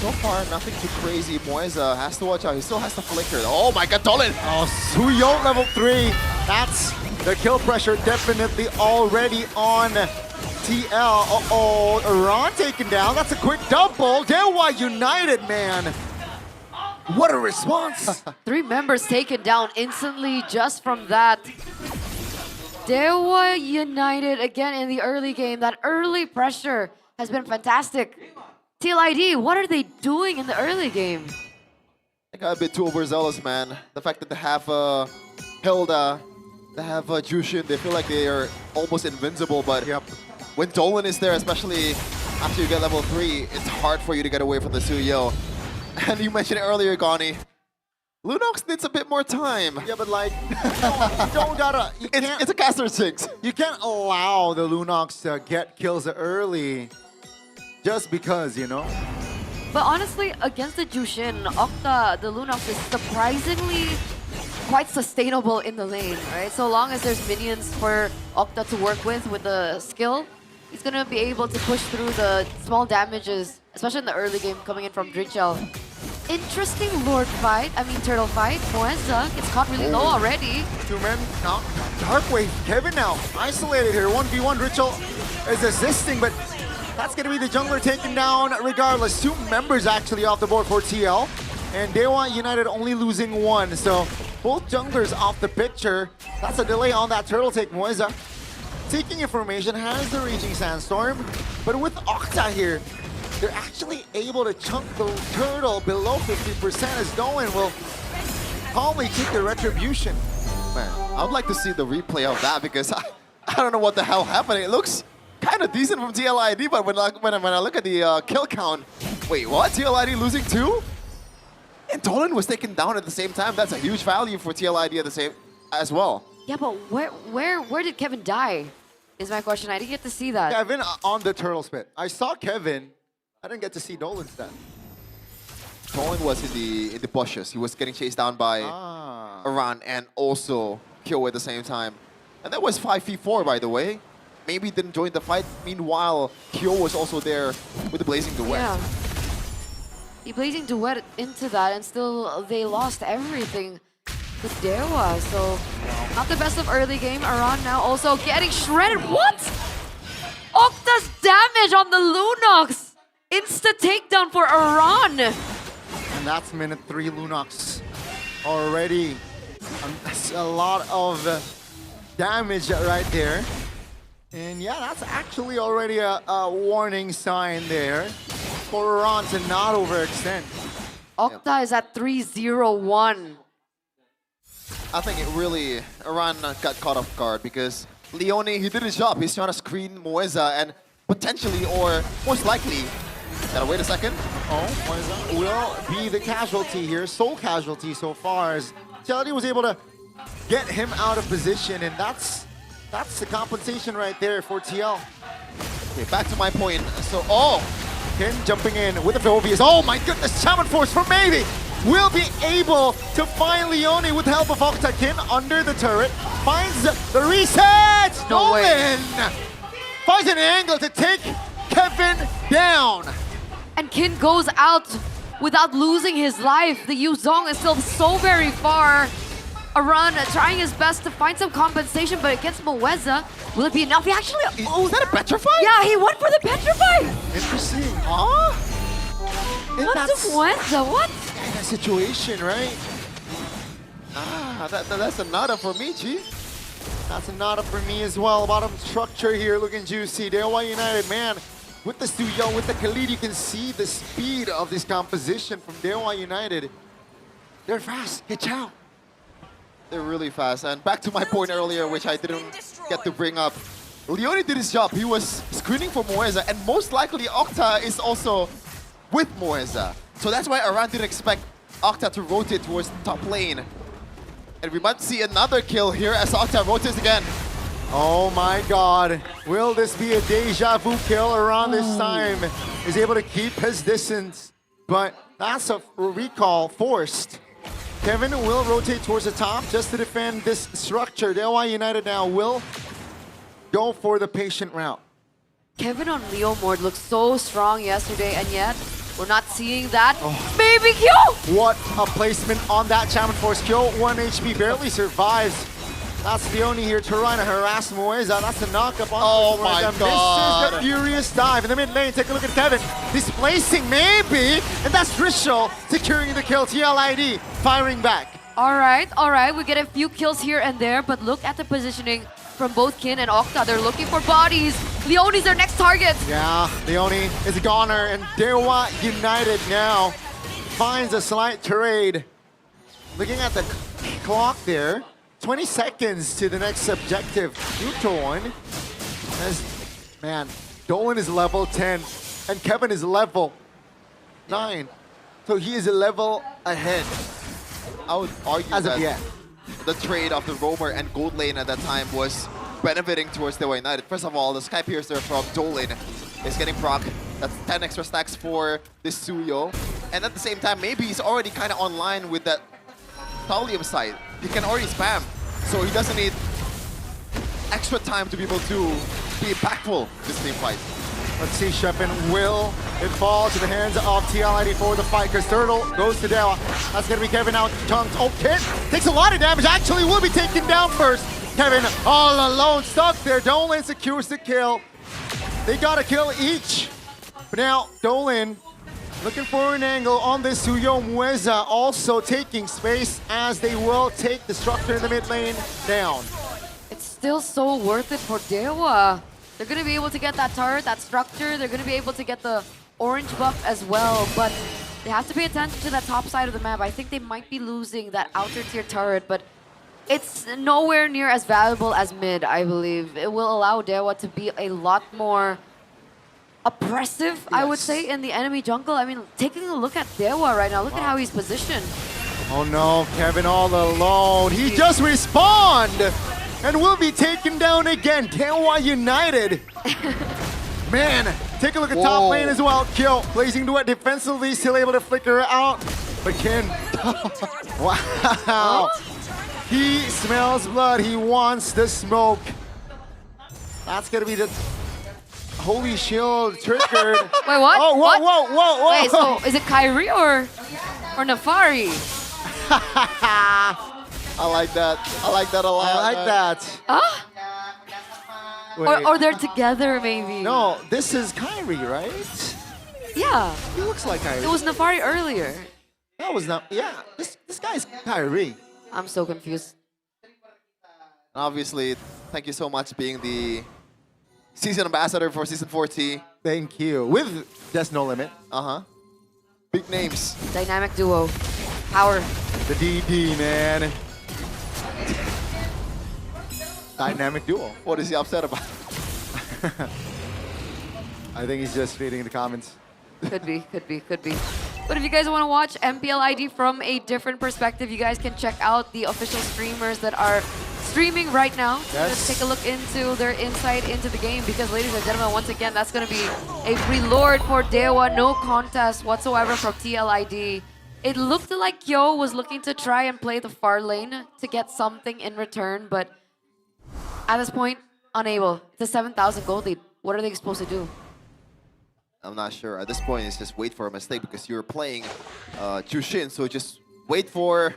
So far, nothing too crazy. Moisa has to watch out. He still has the flicker. Oh my god, Dolan! Oh, Suyo level 3. That's the kill pressure definitely already on TL. Uh-oh, Iran taken down. That's a quick double. Dewa United, man. What a response. 3 members taken down instantly just from that. Dewa United again in the early game. That early pressure has been fantastic. TLID, what are they doing in the early game? I got a bit too overzealous, man. The fact that they have Hilda, they have Jushin, they feel like they are almost invincible, but when Dolan is there, especially after you get level 3, it's hard for you to get away from the Suyo. And you mentioned it earlier, Gani. Lunox needs a bit more time. Yeah, but like, you don't gotta. It's a caster 6. You can't allow the Lunox to get kills early just because, you know? But honestly, against the Jushin, Octa, the Lunox is surprisingly quite sustainable in the lane, right? So long as there's minions for Octa to work with the skill, he's gonna be able to push through the small damages, especially in the early game coming in from Drinchel. Interesting Lord fight, Turtle fight. Moeza gets caught really low already. 2 men, now Dark Wave, Kevin now isolated here. 1v1, Ritual is assisting, but that's gonna be the jungler taken down regardless. 2 members actually off the board for TL, and Dewa United only losing 1. So both junglers off the picture. That's a delay on that turtle take. Moeza taking information, has the Raging Sandstorm, but with Octa here, they're actually able to chunk the turtle below 50% as Dolan will calmly take the retribution. Man, I would like to see the replay of that because I don't know what the hell happened. It looks kind of decent from TLID, but when I look at the kill count, wait, what? TLID losing 2? And Dolan was taken down at the same time. That's a huge value for TLID at the same as well. Yeah, but where did Kevin die? Is my question. I didn't get to see that. Kevin on the turtle spit. I saw Kevin. I didn't get to see Dolan's death. Dolan was in the bushes. He was getting chased down by Aran and also Kyo at the same time. And that was 5v4, by the way. Maybe didn't join the fight. Meanwhile, Kyo was also there with the Blazing Duet. Yeah. He Blazing Duet into that, and still they lost everything to Dewa. So not the best of early game. Aran now also getting shredded. What? Octa's damage on the Lunox. Insta takedown for Aran. And that's minute 3 Lunox already. That's a lot of damage right there. And yeah, that's actually already a warning sign there for Aran to not overextend. Octa is at 3-0-1. I think it really, Aran got caught off guard because Leone, he did his job. He's trying to screen Moeza and potentially, or most likely, gotta wait a second. Moeza will be the casualty here, sole casualty so far, as TLD was able to get him out of position, and that's the compensation right there for TL. Okay, back to my point. So, Ken jumping in with the Phobias. Oh my goodness, Shaman Force from Maybe will be able to find Leone with the help of Octa. Ken under the turret, finds the reset! Nolan finds an angle to take Kevin down. And Kin goes out without losing his life. The Yuzong is still so very far. Aran trying his best to find some compensation, but against Moeza, will it be enough? He actually... is that a petrify? Yeah, he went for the petrify! Interesting. What to Moeza? What? In that situation, right? That's a nada for me, G. That's a nada for me as well. Bottom structure here looking juicy. Dewa United, man. With the Suyo, with the Khalid, you can see the speed of this composition from Dewa United. They're fast. Hey, Chow. They're really fast. And back to my point earlier, which I didn't get to bring up. Leone did his job. He was screening for Moeza, and most likely Octa is also with Moeza. So that's why Aran didn't expect Octa to rotate towards the top lane. And we might see another kill here as Octa rotates again. Oh my god. Will this be a deja vu kill? Aran this time is able to keep his distance, but that's a recall forced. Kevin will rotate towards the top just to defend this structure. Dewa United now will go for the patient route. Kevin on Leo Mord looked so strong yesterday, and yet we're not seeing that. Baby Kyo! What a placement on that Shaman Force. Kyo, 1 HP, barely survives. That's Leone here trying to harass Moeza. That's a knock-up on my them. god. This is the furious dive in the mid lane. Take a look at Kevin. Displacing maybe. And that's Trishul securing the kill. TLID firing back. All right. We get a few kills here and there, but look at the positioning from both Kin and Octa. They're looking for bodies. Leone's their next target. Yeah, Leone is a goner, and Dewa United now finds a slight trade. Looking at the clock there, 20 seconds to the next objective. Neutral one. Man, Dolan is level 10, and Kevin is level 9. So he is a level ahead. I would argue As of that yet. the trade of the Roamer and Gold Lane at that time was benefiting towards Dewa United. First of all, the Sky Piercer from Dolan is getting proc. That's 10 extra stacks for this Suyo. And at the same time, maybe he's already kind of online with that Thallium side. He can already spam, so he doesn't need extra time to be able to be impactful this team fight. Let's see, Shepin, will it fall to the hands of TLID for the fight? Because Turtle goes to Dewa. That's going to be Kevin out. Tongues. Oh, Kid takes a lot of damage. Actually, will be taken down first. Kevin all alone, stuck there. Dolan secures the kill. They got a kill each. But now, Dolan looking for an angle on this Suyo. Mueza also taking space as they will take the structure in the mid lane down. It's still so worth it for Dewa. They're going to be able to get that turret, that structure. They're going to be able to get the orange buff as well. But they have to pay attention to that top side of the map. I think they might be losing that outer tier turret, but it's nowhere near as valuable as mid, I believe. It will allow Dewa to be a lot more oppressive, I would say, in the enemy jungle. I mean, taking a look at Dewa right now, look at how he's positioned. Oh no, Kevin all alone. He just respawned and will be taken down again. Dewa United. Man, take a look at top lane as well. Kill, blazing duet defensively, still able to flicker out. But Ken, wow. He smells blood, he wants the smoke. That's gonna be the Holy Shield triggered. Wait, what? Oh, whoa, what? whoa, whoa, whoa. Wait, so is it Kyrie or Nafari? I like that. I like that a lot. I like that. Huh? Or they're together, maybe. No, this is Kyrie, right? Yeah. He looks like Kyrie. It was Nafari earlier. That was not, yeah. This guy's Kyrie. I'm so confused. Obviously, thank you so much being the season ambassador for Season 40. Thank you. With There's No Limit. Uh-huh. Big names. Dynamic duo. Power. The DD, man. Dynamic duo. What is he upset about? I think he's just reading the comments. Could be, could be, could be. But if you guys want to watch MPL ID from a different perspective, you guys can check out the official streamers that are streaming right now. Yes. Let's take a look into their insight into the game because, ladies and gentlemen, once again, that's going to be a preload for Dewa. No contest whatsoever from TLID. It looked like Kyo was looking to try and play the far lane to get something in return, but at this point, unable. It's a 7,000 gold lead. What are they supposed to do? I'm not sure. At this point, it's just wait for a mistake because you're playing Jushin, so just wait for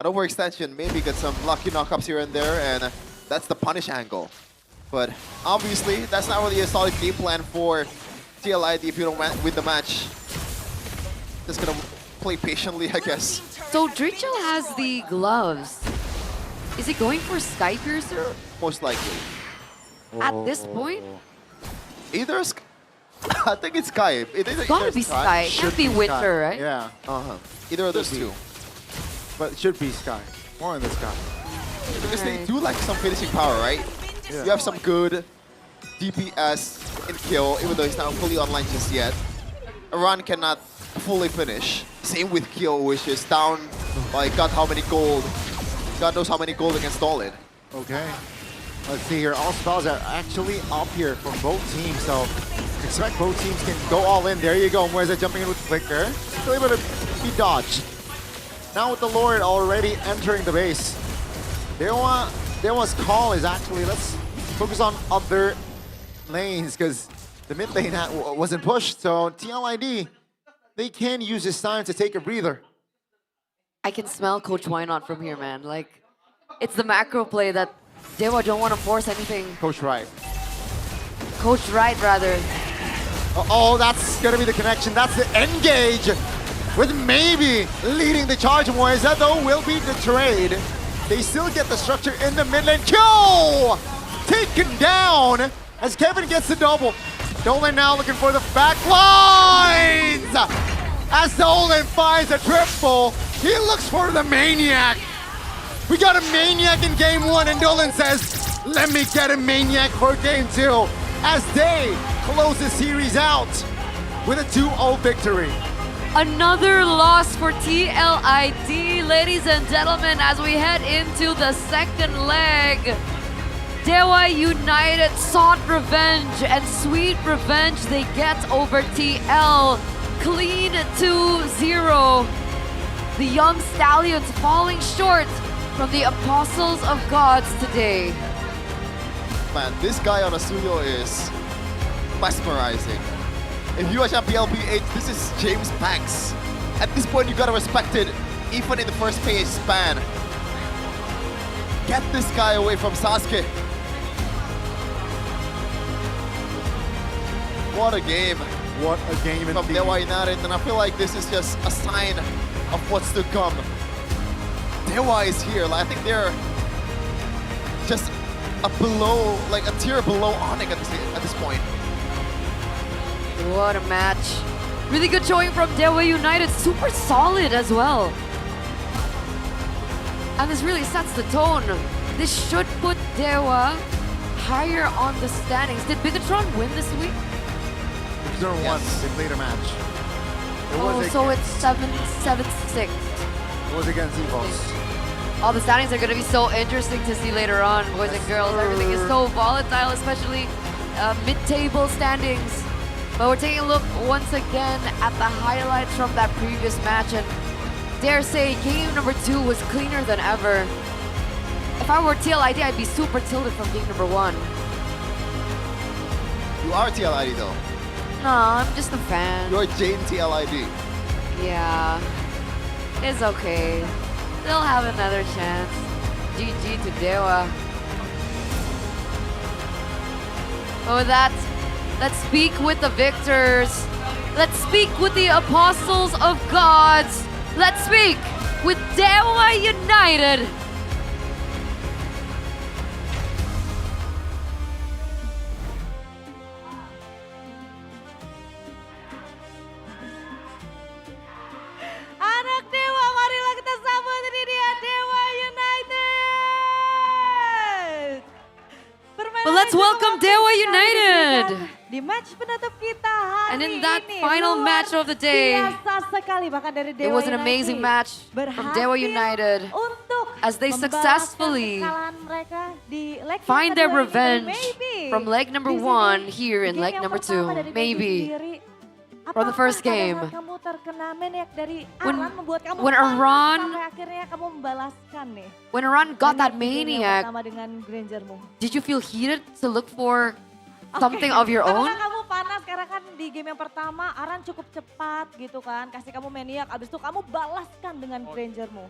an overextension, maybe get some lucky knockups here and there, and that's the punish angle. But obviously, that's not really a solid game plan for TLID if you don't win the match. Just gonna play patiently, I guess. So Drichel has the gloves. Is he going for Sky Piercer? Most likely. At this point? Either I think it's Sky. It's gotta be Sky. It can't be Winter, right? Yeah. Either of those two. But it should be Sky. More on the Sky. Because they do like some finishing power, right? Yeah. You have some good DPS in kill, even though he's not fully online just yet. Aran cannot fully finish. Same with kill, which is down by God knows how many gold against Dolan. Okay. Let's see here. All spells are actually up here from both teams, so expect both teams can go all in. There you go. Mueza jumping in with Flicker. Still able to be dodged. Now with the Lord already entering the base. Dewa's call is actually, let's focus on other lanes because the mid lane wasn't pushed. So TLID, they can use this time to take a breather. I can smell Coach Wynot from here, man. Like, it's the macro play that Dewa don't want to force anything. Coach Wright. Coach Wright, rather. Oh, that's going to be the connection. That's the engage with maybe leading the charge. Mueza, though, will be betrayed. They still get the structure in the mid lane. Kill! Taken down as Kevin gets the double. Dolan now looking for the back lines! As Dolan finds a triple, he looks for the Maniac. We got a Maniac in game one, and Dolan says, let me get a Maniac for game two, as they close the series out with a 2-0 victory. Another loss for TLID, ladies and gentlemen, as we head into the second leg. Dewa United sought revenge, and sweet revenge they get over TL. Clean 2-0. The young stallions falling short from the apostles of gods today. Man, this guy on Asuyo is mesmerizing. If you watch MPL B8, this is James Banks. At this point, you gotta respect it, even in the first phase span. Get this guy away from Sasuke. What a game. What a game from Dewa United, and I feel like this is just a sign of what's to come. Dewa is here. Like, I think they're just a tier below Onyx at this point. What a match. Really good showing from Dewa United. Super solid as well. And this really sets the tone. This should put Dewa higher on the standings. Did Bigatron win this week? Bigatron won. They played a match. So it's 7-6. It was against EVOS. All the standings are going to be so interesting to see later on, boys and girls. Everything is so volatile, especially mid-table standings. But we're taking a look once again at the highlights from that previous match, and dare say game number 2 was cleaner than ever. If I were TLID, I'd be super tilted from game number 1. You are TLID though. No, I'm just a fan. You're Jane TLID. Yeah, it's okay. They'll have another chance. GG to Dewa. But with that, let's speak with the victors. Let's speak with the apostles of gods. Let's speak with Dewa United. Anak Dewa, marilah kita sambut, ini dia Dewa United. But let's welcome Dewa United. Di match penutup kita hari And in that ini, final match of the day, biasa sekali bahkan dari it Dewa was an amazing match from Dewa United as they successfully find their revenge from leg number 1 here in leg number 2. Maybe from the first game. Kamu terkena maniak dari When- Aran membuat kamu when panas Aran- sampai akhirnya kamu membalaskan nih. When Aran got that Maniak di game yang maniac, pertama dengan Grangermu. did you feel heated to look for something of your own? Apakah kamu panas karena kan di game yang pertama Aran cukup cepat gitu kan, kasih kamu maniak, abis itu kamu balaskan dengan Grangermu.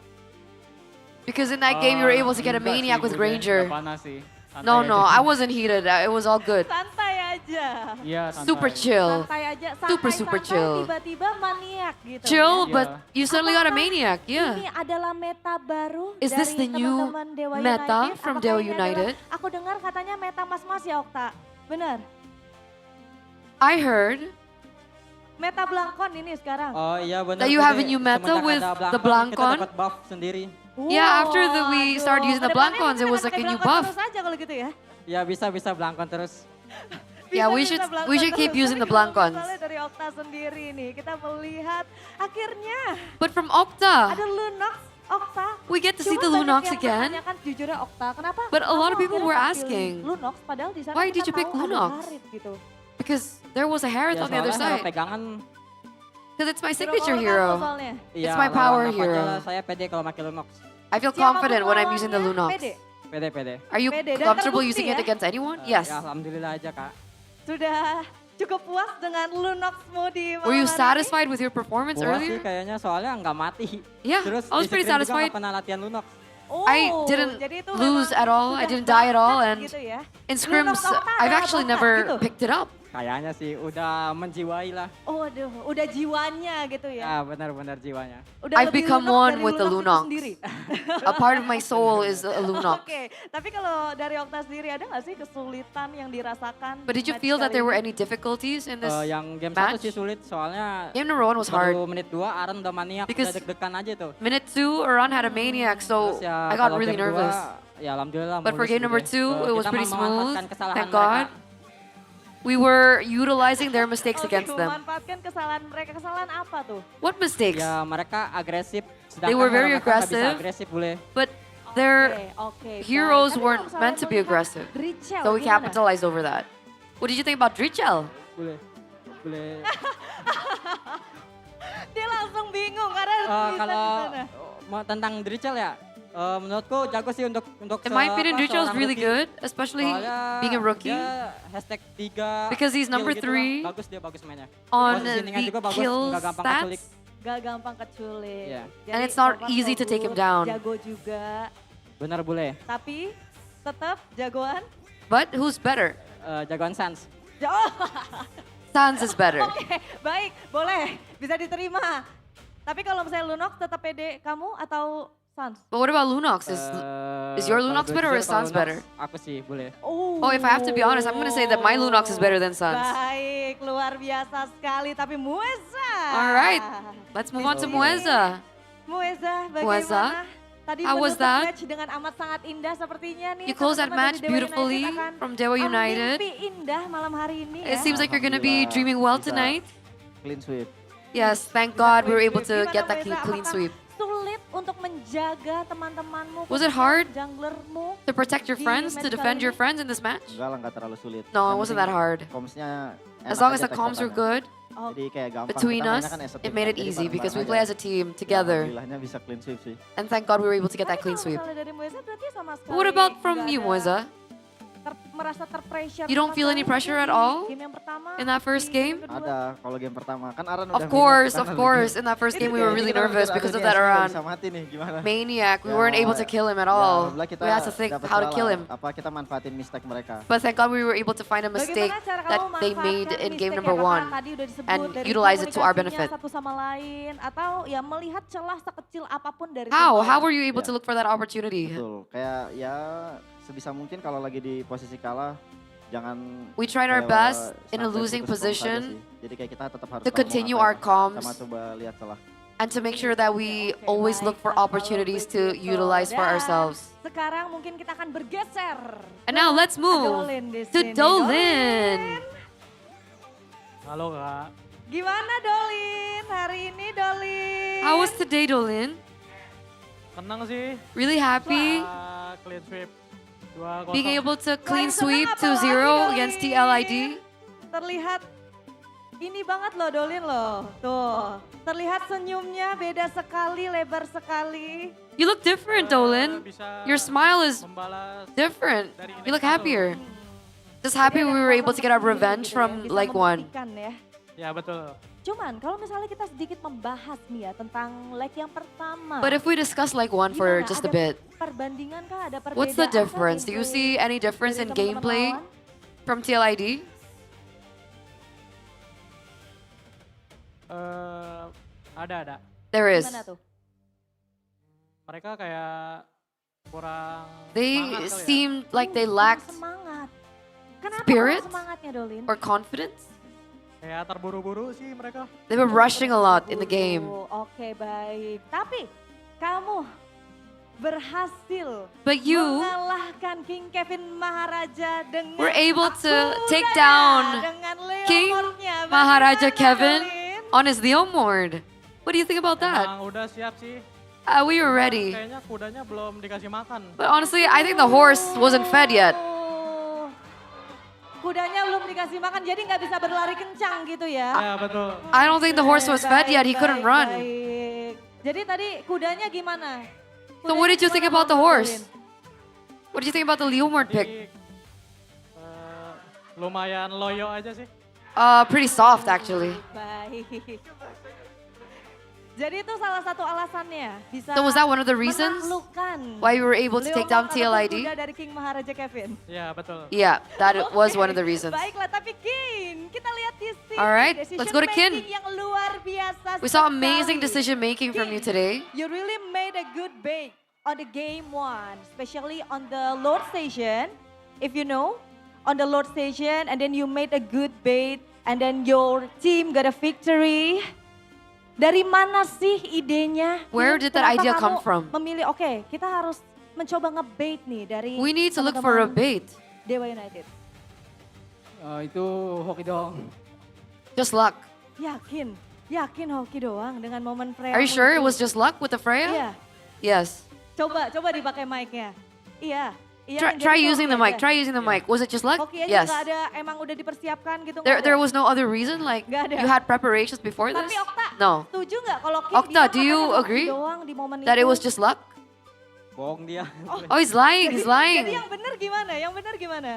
Because in that game you were able to get a maniac with Granger. Panas sih. No, I wasn't heated. It was all good. Santai aja. Iya, santai. Super chill. Santai aja, Super chill. tiba-tiba maniak gitu. Chill, ya. but you suddenly got a maniac. Ini Yeah. adalah meta baru Is this the dari new teman-teman Dewa meta United? from Apakah Dewa ini United? adalah- aku dengar katanya meta mas-mas ya Okta, benar? I heard Meta Blancon ini sekarang. Oh iya benar. that you have a new meta with the Blancon. Kita dapat buff sendiri. Yeah, after we started using the Blancons, it was like a new buff. Terus aja kalau gitu ya. Ya bisa Blancon terus. Yeah, we Bisa should keep terus. using the Tapi kalau Blancons. misalnya dari Okta sendiri nih, kita melihat akhirnya But from Okta, ada Lunox, Okta. we get to see Cuma the banyak Lunox yang again. mempertanyakan jujurnya Okta, kenapa? But a lot of kamu people akhirnya were pilih asking, Lunox, padahal di sana why kita did you pick tahu ada Lunox? Harit gitu. Because there was a Harith Ya, on the other soalnya sama side. pegangan. Because it's my signature Hero hero. kamu soalnya. Iya, It's my power lawan apa aja hero. saya pede kalau pakai Lunox. I feel Siapapun confident when I'm using the lawannya, Lunox. pede. Pede. Are you Pede, dan comfortable terbukti using it ya. against anyone? Yes. Ya, alhamdulillah aja kak. Sudah cukup puas dengan Lunoxmu di Were you malam hari ini? satisfied with your performance Puas earlier? sih kayaknya soalnya nggak mati. Yeah, Terus I was di pretty scrim juga satisfied. nggak pernah latihan Lunox. I Oh, didn't jadi itu lose memang at all. I sudah didn't die at all, bakat and gitu ya. in scrims, Lunox Okta I've adalah actually bakat never gitu. picked it up. Kayaknya sih udah menjiwai lah. Oh, aduh, udah jiwanya gitu ya. Ya benar-benar jiwanya. Udah I've lebih become Lunox one dari with the Lunox itu Lunox. sendiri. A part of my soul is a Lunox. Oke, tapi kalau dari Okta sendiri ada nggak sih kesulitan yang dirasakan? But did you match feel that kali there were ini? any difficulties in this Yang game match? 1 sih sulit soalnya. Game number 1 was hard. Baru menit 2 Aaron udah maniak, Because udah deg-degan aja tuh. Minute 2, Aran had a maniac, so Terus ya I got kalau really game nervous. 2, ya alhamdulillah. But for mulus game number gitu ya. 2, it was Kita pretty smooth. memanfaatkan kesalahan Thank God. mereka. we were utilizing their mistakes against them. Memanfaatkan kesalahan mereka. Kesalahan apa tuh? What mistakes? Ya mereka agresif. They were very mereka nggak bisa aggressive, agresif boleh. but their heroes weren't meant to be aggressive. So we capitalized over that. What did you think about Drichel? Boleh. Dia langsung bingung karena Kalau tentang Drichel ya, menurutku jago sih untuk In my opinion, Drichel is really good, especially being a rookie. Dia hashtag 3 Because he's number kill gitu 3 lah. Bagus mainnya. on Positioningnya the juga bagus, kill nggak gampang stats. keculik. Gak gampang keculik. Yeah. And it's not easy to take him down. Jago juga. Benar boleh. Tapi tetap jagoan. But who's better? Jagoan Sans. Sans is better. Oke, baik, boleh, bisa diterima. Tapi kalau misalnya Lunox tetap pede kamu atau Sans? But what about Lunox? Is your Lunox better or is Sans better? Aku sih boleh. Oh, if I have to be honest, I'm gonna say that my Lunox is better than Sans. Baik, luar biasa sekali. Tapi Mueza. Alright, let's move on to Mueza. Mueza, bagaimana? Mueza, Tadi how was menutup that? match dengan amat sangat indah sepertinya nih. You close that teman-teman match dari Dewa beautifully United akan from Dewa United. mimpi indah malam hari ini ya. It seems like you're gonna be dreaming well tonight. Clean sweep. Yes, thank God we were able to Gimana, get that Mueza? clean sweep. Sulit untuk menjaga teman-temanmu. Was it hard Junglermu. to protect your di friends, to match defend kali your ini? friends in this match? Enggak lah, enggak terlalu sulit. No, it Yang wasn't penting that hard. Comms-nya As enak long as aja the comms were tektokannya. good Jadi kayak gampang. between Kita us, mainnya kan as a it team made kan, it jadi easy because we bareng-bareng play aja. as a team together. Alhamdulillahnya bisa clean sweep sih. And thank God we were able to get that clean Kalau sweep. misalnya dari Mueza berarti sama sekali But what about from nggak you, ada Mueza? merasa terpressure. You don't feel any pressure at all Game yang pertama, in that first game? Ada kalau game pertama kan Aran udah Of course. In that first game we were really nervous because of that Aran. Bisa mati nih gimana? Maniac, we weren't able to kill him at all. Alhamdulillah kita We had to think dapat how to kill him. Apa kita manfaatin mistake mereka. But thank God we were able to find a mistake Bagaimana cara that kamu they made manfaatkan in game mistake number ya? Apakah 1 tadi udah disebut and dari utilize it to our komunikasinya benefit. satu sama lain atau ya melihat celah sekecil apapun dari How? tim How lawan? were you able to look for that opportunity? Betul. Kayak ya sebisa mungkin kalau lagi di posisi kalah jangan We tried our kayak best in a sampai losing putus front aja position sih. Jadi kayak kita tetap harus to tahu mau continue ngapain our comms sama coba lihat celah. and to make sure that we always look for opportunities to utilize for Dan ourselves. Sekarang mungkin kita akan bergeser. And now let's move Dolin di to sini. Dolin. Halo Kak. Gimana Dolin? Hari ini Dolin? How was today, Dolin? Tenang sih. Really happy Clean sweep. 2-0. being able to clean seneng sweep apalagi, 2-0 Dolin? against TLID. Terlihat ini banget loh Dolin loh. Tuh, terlihat senyumnya beda sekali, lebar sekali. You look different, Dolin. Your smile is different. You look happier. Just happy we were able to get our revenge from leg 1. Membuktikan ya. Ya betul. Cuman kalau misalnya kita sedikit membahas nih ya tentang leg yang pertama. But if we discuss leg 1 for gimana? just Ada a bit, perbandingan kah? Ada perbedaan what's the kah difference? Do you gameplay see any difference dari in teman-teman gameplay lawan? from TLID? Ada. There is. Gimana tuh? Mereka kayak kurang They semangat kali ya. seemed like they lacked Semangat. Kenapa spirit kurang semangatnya Dolin? or confidence. Kayak terburu-buru sih mereka. They were rushing a lot in the game. Oke, baik. Tapi kamu berhasil But you mengalahkan King Kevin Maharaja dengan were able to take kudanya, down dengan King Leomordnya. Maharaja Bagaimana, Kevin Dolin? on his Leomord. What do you think about that? Emang udah siap sih. We were ready. Kayaknya kudanya belum dikasih makan. But honestly, I think the horse wasn't fed yet. Oh, kudanya belum dikasih makan, jadi nggak bisa berlari kencang gitu ya? Ya betul. I don't think the horse was fed yet. He couldn't run. Baik. Jadi tadi kudanya gimana? So what did you think about the horse? What did you think about the Leomord pick? Lumayan loyo aja sih. Pretty soft actually. Baik. Jadi itu salah satu alasannya bisa So was that one of the reasons menaklukkan why you were able to take down Leomord ataupun TLID? kuda dari King Maharaja Kevin. Ya betul. Yeah, that was one of the reasons. Baiklah, tapi King, kita lihat di sini. All right, decision let's go to Kin. making yang luar biasa We saw sekali. amazing decision making from you today. You really made a good bait on the game 1, especially on the Lord Station. If you know, on the Lord Station, and then you made a good bait, and then your team got a victory. Dari mana sih idenya? Where did that Kenapa idea kamu come from? Memilih, oke, kita harus mencoba ngebait nih dari We need to look for a teman-teman bait. Dewa United. Itu hoki doang. Just luck. Yakin hoki doang dengan momen Freya. Are you sure it was just luck with the Freya? Iya. Yes. Coba dipakai mic-nya. Iya. Try using the mic. Try using the mic. Was it just luck? Hoki aja Yes. nggak ada, emang udah dipersiapkan gitu. There was no other reason, like Nggak ada. you had preparations before this? Tapi Okta, No. setuju nggak kalau Kim Okta, bilang do you katanya hoki agree doang di momen that it itu? was just luck? Bohong dia. Oh, he's lying. He's lying. Jadi yang benar gimana? Yang benar gimana?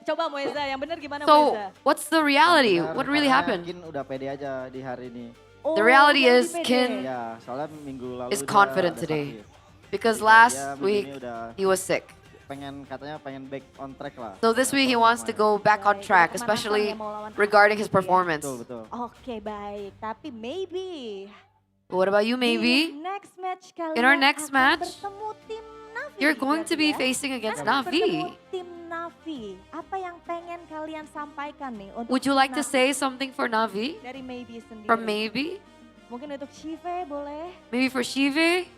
Coba Moeza, yang benar gimana So, Moeza? what's the reality? Benar, What really karena happened? Kin udah pede aja di hari ini. Oh, The reality jadi is pede. Kin Ya, soalnya minggu lalu is dia confident ada today. sakit. Because Dia last minggu week ini udah he was sick. katanya pengen back on track lah. So this week he wants to go back on track, especially regarding his performance. Betul. Oke, baik. Tapi maybe What about you, maybe? di next match kalian In our next akan match, bertemu tim Navi. you're going to be berarti ya. facing against Akan bertemu Navi. tim Navi. Apa yang pengen kalian sampaikan nih untuk Would you tim like to Navi? say something for Navi? Dari Maybe sendiri? From Maybe? Mungkin untuk Shive boleh? Maybe for Shive?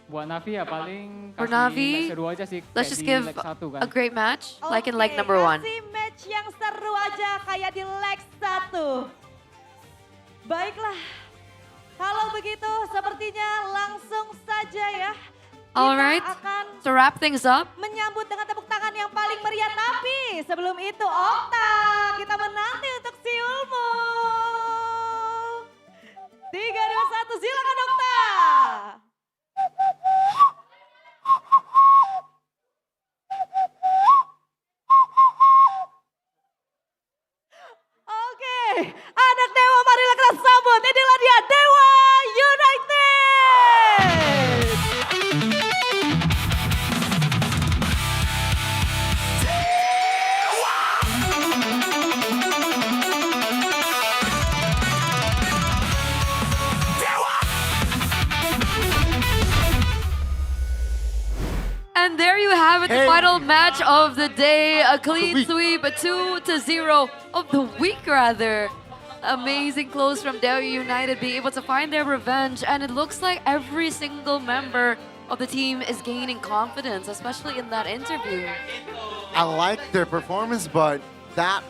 Buat Navi ya paling For kasih Navi, leg seru aja sih. let's kayak just di give leg 1 kan. a great match, like in leg number 1. Kasih match yang seru aja kayak di leg 1. Baiklah. Kalau begitu sepertinya langsung saja ya. Alright, akan to wrap things up, menyambut dengan tepuk tangan yang paling meriah. Tapi sebelum itu Okta, kita menanti untuk siulmu. 3, 2, 1, silakan Okta. Oke, anak Dewa marilah kita sambut. Inilah dia Dewa United. and there you have it, the final match of the day, a clean sweep, a 2-0 of the week rather. Amazing close from Dewa United being able to find their revenge, and it looks like every single member of the team is gaining confidence, especially in that interview. I like their performance, but that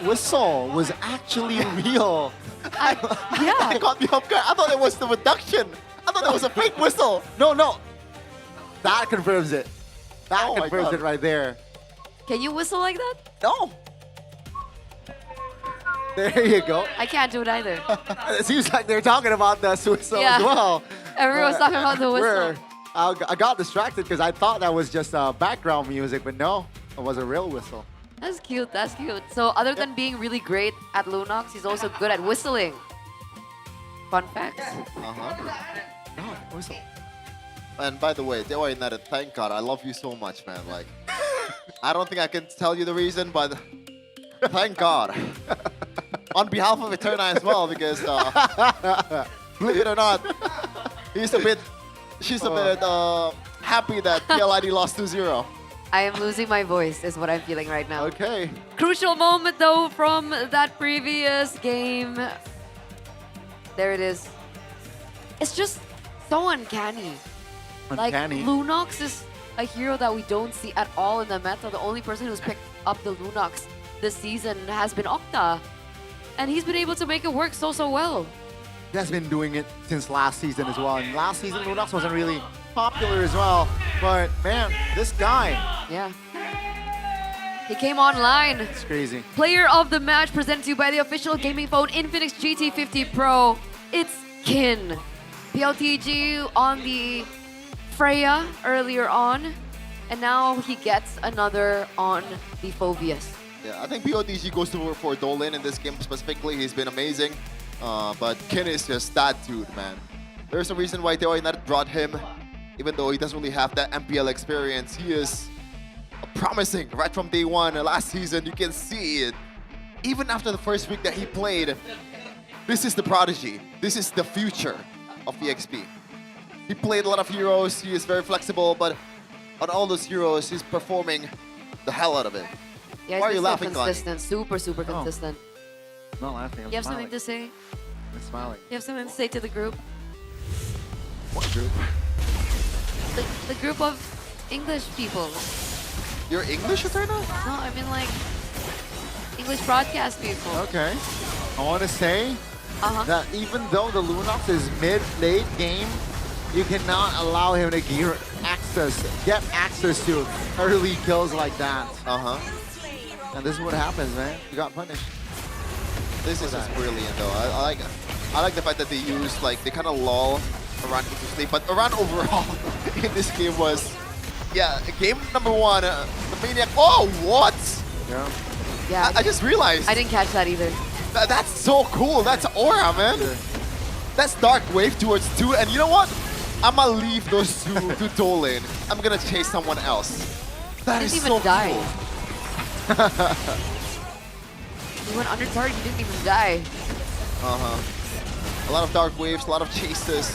whistle was actually real. Yeah. I got the off guard. I thought it was the reduction. I thought it was a fake whistle. No. That confirms it. That confirms it right there. Can you whistle like that? No. There you go. I can't do it either. It seems like they're talking about the whistle Yeah. as well. Everyone's talking about the whistle. I got distracted because I thought that was just background music, but no, it was a real whistle. That's cute, that's cute. So other than being really great at Lunox, he's also good at whistling. Fun facts. No, whistle. And by the way, Dewa United, thank God, I love you so much, man. Like, I don't think I can tell you the reason, but thank God. On behalf of Eterna as well, because believe it or not, she's a bit happy that PLID lost 2-0. I am losing my voice is what I'm feeling right now. Okay. Crucial moment though from that previous game. There it is. It's just so uncanny. Uncanny. Like Lunox is a hero that we don't see at all in the meta. The only person who's picked up the Lunox this season has been Okta. And he's been able to make it work so well. He has been doing it since last season as well. And last season, Lunox wasn't really popular as well. But man, this guy. Yeah. He came online. It's crazy. Player of the match presented to you by the official gaming phone Infinix GT50 Pro. It's Kin. PLTG on the Freya earlier on. And now he gets another on the Phobius. Yeah, I think POTG goes for Dolan in this game specifically. He's been amazing. But Kin is just that dude, man. There's a reason why Dewa United brought him. Even though he doesn't really have that MPL experience, he is promising right from day one. Last season, you can see it. Even after the first week that he played, this is the prodigy. This is the future of the XP. He played a lot of heroes. He is very flexible, but on all those heroes, he's performing the hell out of it. Yeah, Why are he's you so laughing, Connie? consistent. Super consistent. I'm not laughing. I'm You have smiling. something to say? I'm smiling. You have something to say to the group? What group? The group of English people. You're English, Eterna? No, I mean like English broadcast people. Okay. I want to say that even though the Lunox is mid-late game, you cannot allow him to get access to early kills like that. And this is what happens, man. You got punished. This is just brilliant, though. I like the fact that they use, like, they kind of lull Aran into sleep. But Aran overall in this game was, yeah, game number 1, the Maniac. Oh, what? Yeah. I just realized. I didn't catch that either. That's so cool. That's aura, man. That's Dark Wave towards 2. And you know what? I'm gonna leave those 2 to Dolan. I'm gonna chase someone else. That is Didn't so even die. cool. He went under target, he didn't even die. A lot of Dark Waves, a lot of chases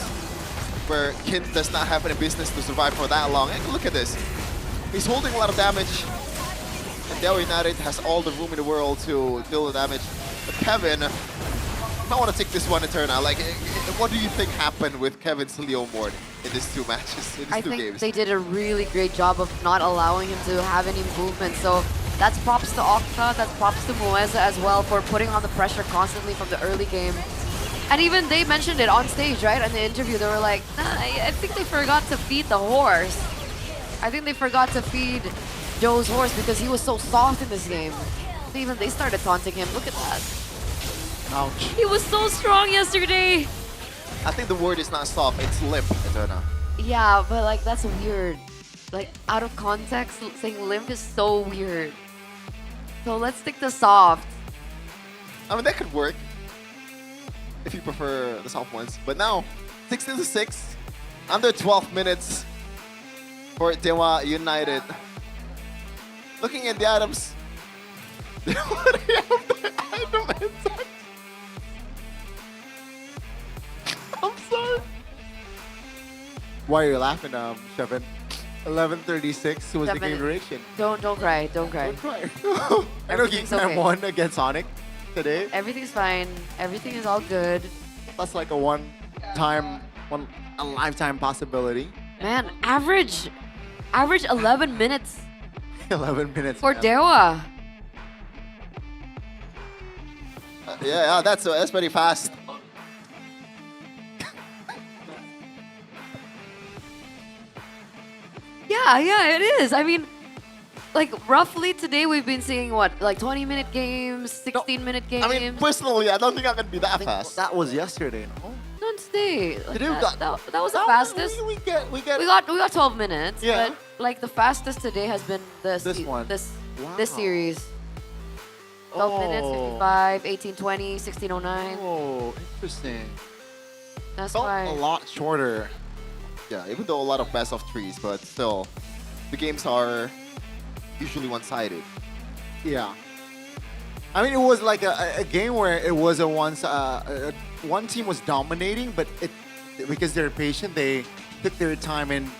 where Kin does not have any business to survive for that long. And look at this. He's holding a lot of damage. And Dell United has all the room in the world to deal the damage. But Kevin, I want to take this one, Eterna. Like, what do you think happened with Kevin's Leo Mord in these 2 matches, in these I 2 think games? they did a really great job of not allowing him to have any movement. So that's props to Okta, that's props to Moeza as well for putting on the pressure constantly from the early game. And even they mentioned it on stage, right? In the interview, they were like, nah, I think they forgot to feed the horse. I think they forgot to feed Joe's horse because he was so soft in this game. Even they started taunting him. Look at that. Ouch. He was so strong yesterday. I think the word is not soft, it's limp, Eterna. Yeah, but like that's weird. Like out of context, saying limp is so weird. So let's stick to soft. I mean, that could work if you prefer the soft ones. But now, 16-6, under 12 minutes for Dewa United. Looking at the items, they already have the item intact. I'm sorry. Why are you laughing, Shevin? 11:36 was the game duration. Don't cry, don't cry. Don't cry. I know Geek Fam won against Sonic today. Everything's fine. Everything is all good. That's like a lifetime possibility. Man, average 11 minutes 11 minutes. for man. Dewa. Yeah, that's pretty fast. Yeah, it is. I mean, like roughly today we've been seeing what, like 20-minute games, 16-minute games. I mean, personally, I don't think I can be that fast. That was yesterday, no? Not today. Like Today we that was the fastest. We got. We got 12 minutes. Yeah. But like the fastest today has been this one. This Wow. series. 12 minutes, 55, 1820, 1609. Oh, interesting. That's Felt why. a lot shorter. Yeah, even though a lot of best of 3s, but still, the games are usually one-sided. Yeah. I mean, it was like a game where it was one team was dominating, but because they're patient, they took their time in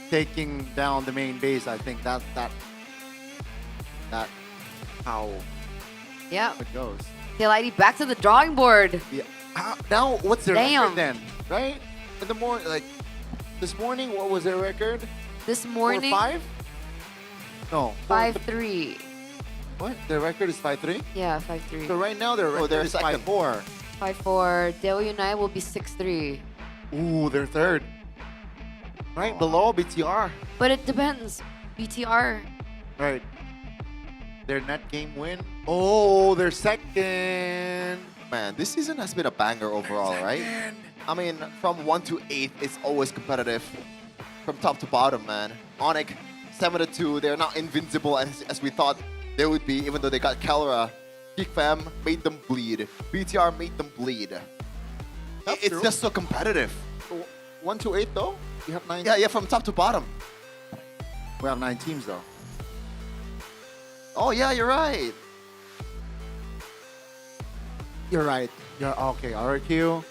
taking down the main base. I think that how Yeah. it goes. KLID back to the drawing board. Yeah. Now, what's their Damn. record then? Right? In the morning, like this morning, what was their record? This morning, 4-5? No. 5-3. What? Their record is 5-3? Yeah, 5-3. So right now their record they're is second. 5-4. 5-4. Dewa United will be 6-3. Ooh, they're third. Right below BTR. But it depends. BTR. Right. Their net game win. Oh, they're second. Man, this season has been a banger overall, right? I mean, from 1 to 8, it's always competitive. From top to bottom, man. Onyx, 7-2, they're not invincible as we thought they would be, even though they got Kelra. Geek Fam made them bleed. BTR made them bleed. It's just so competitive. 1 to 8 though? You have 9? Yeah, from top to bottom. We have 9 teams though. Oh yeah, you're right. You're right. You're okay. RQ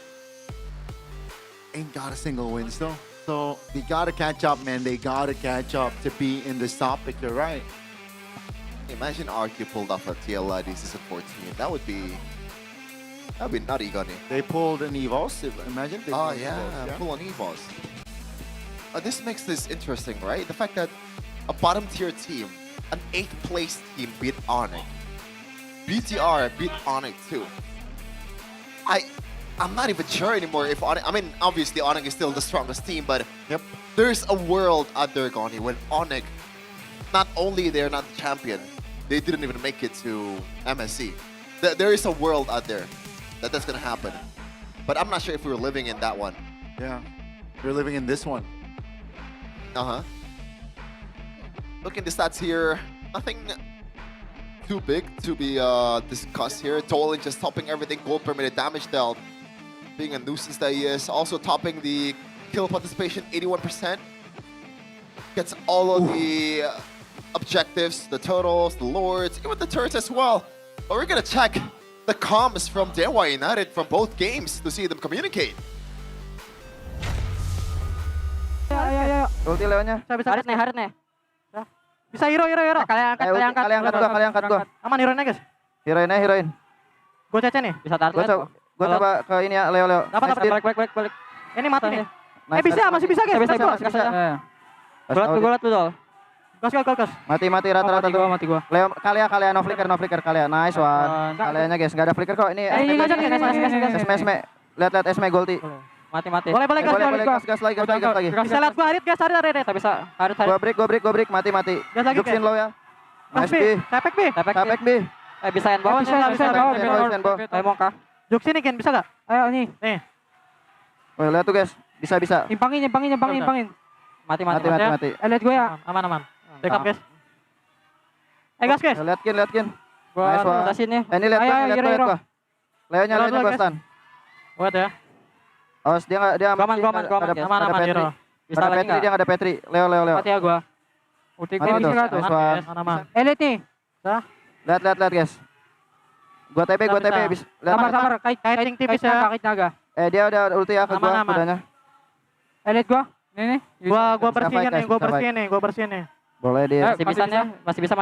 ain't got a single win still. So they gotta catch up, man. They gotta catch up to be in this topic. You're right. Imagine RQ pulled off a TLID season 14. That would be nutty, Gunny. They pulled an EVOS. Imagine. They Oh pulled yeah, EVOS, yeah. pull on EVOS. This makes this interesting, right? The fact that a bottom tier team an 8th place team beat Onyx. BTR beat Onyx too. I'm not even sure anymore if Onyx, I mean, obviously Onyx is still the strongest team, but there's a world out there, Goni, when Onyx, not only they're not the champion, they didn't even make it to MSC. There is a world out there that's gonna happen. But I'm not sure if we were living in that one. Yeah, we're living in this one. Uh-huh. Looking at the stats here, nothing too big to be discussed here. Dolan just topping everything, gold per minute, damage dealt, being a nuisance that he is. Also topping the kill participation, 81%. Gets all of the objectives, the totals, the lords, even the turrets as well. But we're gonna check the comms from Dewa United from both games to see them communicate. Ayo. Ulti Leonnya. Harit nih. Bisa hero. Kalian angkat gua. Aman heroinnya guys. Heroin. Gue Cece nih. Bisa tarik. Gua coba ke ini ya, Leo. Dapat. Balik. Ini mati nih. Nice. Masih bisa guys. Bisa. Gue liat dulu. Gas. Mati rata-rata tuh. Mati gua. Leo, kalian no flicker kalian. Nice one. Kaliannya guys, enggak ada flicker kok. Ini Esme. Lihat Esme Golti. Mati. Boleh gas lagi. Bisa lihat gua Harit. Bisa. Harit. Gua break, mati. Gas lagi. Juksin low ya. Nice B. Tepek B. Bisa yang bawah. Ayo Mongka. Juksin nih Ken, bisa gak? Ayo nih. Oh, lihat tuh guys. Bisa. Impangin. Mati. Lihat gue ya. Aman. Backup guys. Gas guys. Lihat Kin. Gua rotasin nih. Ini lihat gua. Leonya gua stun. Buat ya. Awas dia aman hero. Bisa lagi Petri, dia nggak ada Petri. Leo. Mati ya gua. Ulti gua bisa enggak tuh? Aman. Lihat nih. Lihat guys. Gua TP. Sabar. Kiting tipis ya. Kaki naga. Dia udah ulti ya ke gua kudanya. Lihat gua. Nih. Gua bersihin nih. Boleh dia. Masih bisa.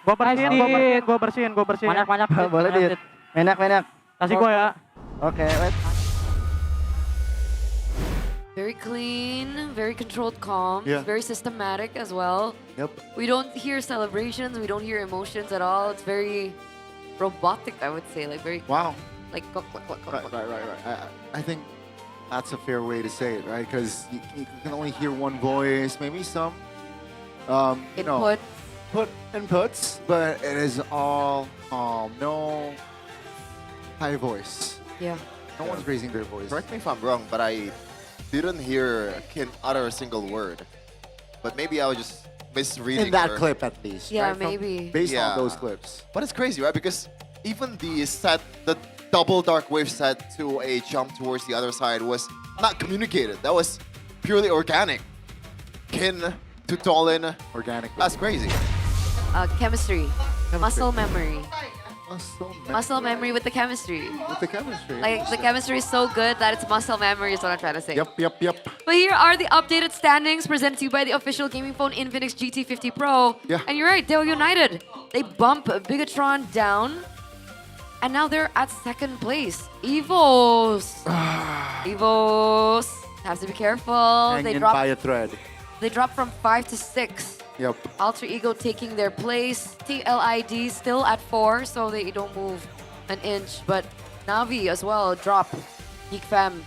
Gua bersihin. Banyak. Boleh dia. Menak. Kasih gua ya. Oke, wait. Very clean, very controlled comms, very systematic as well. Yep. We don't hear celebrations, we don't hear emotions at all. It's very robotic, I would say, like very like click. Right. I think that's a fair way to say it, right? Because you can only hear one voice, maybe some inputs, but it is all calm. No high voice. Yeah. No one's raising their voice. Correct me if I'm wrong, but I didn't hear Kin utter a single word. But maybe I was just misreading in that her. clip at least. Yeah, right? maybe. Based on those clips. But it's crazy, right? Because even the double dark wave set to a jump towards the other side was not communicated. That was purely organic. Kin to Dolan. Organic. That's crazy. Chemistry. Muscle memory. Muscle memory with the chemistry. Like the chemistry is so good that it's muscle memory is what I'm trying to say. Yep. But here are the updated standings presented to you by the official gaming phone Infinix GT50 Pro. Yeah. And you're right, Dewa United. They bump Bigatron down. And now they're at second place. Evos have to be careful. Hanging by a thread. They drop from 5 to 6. Yep. Alter Ego taking their place. TLID still at 4, so they don't move an inch. But Navi as well drop. Geek Fam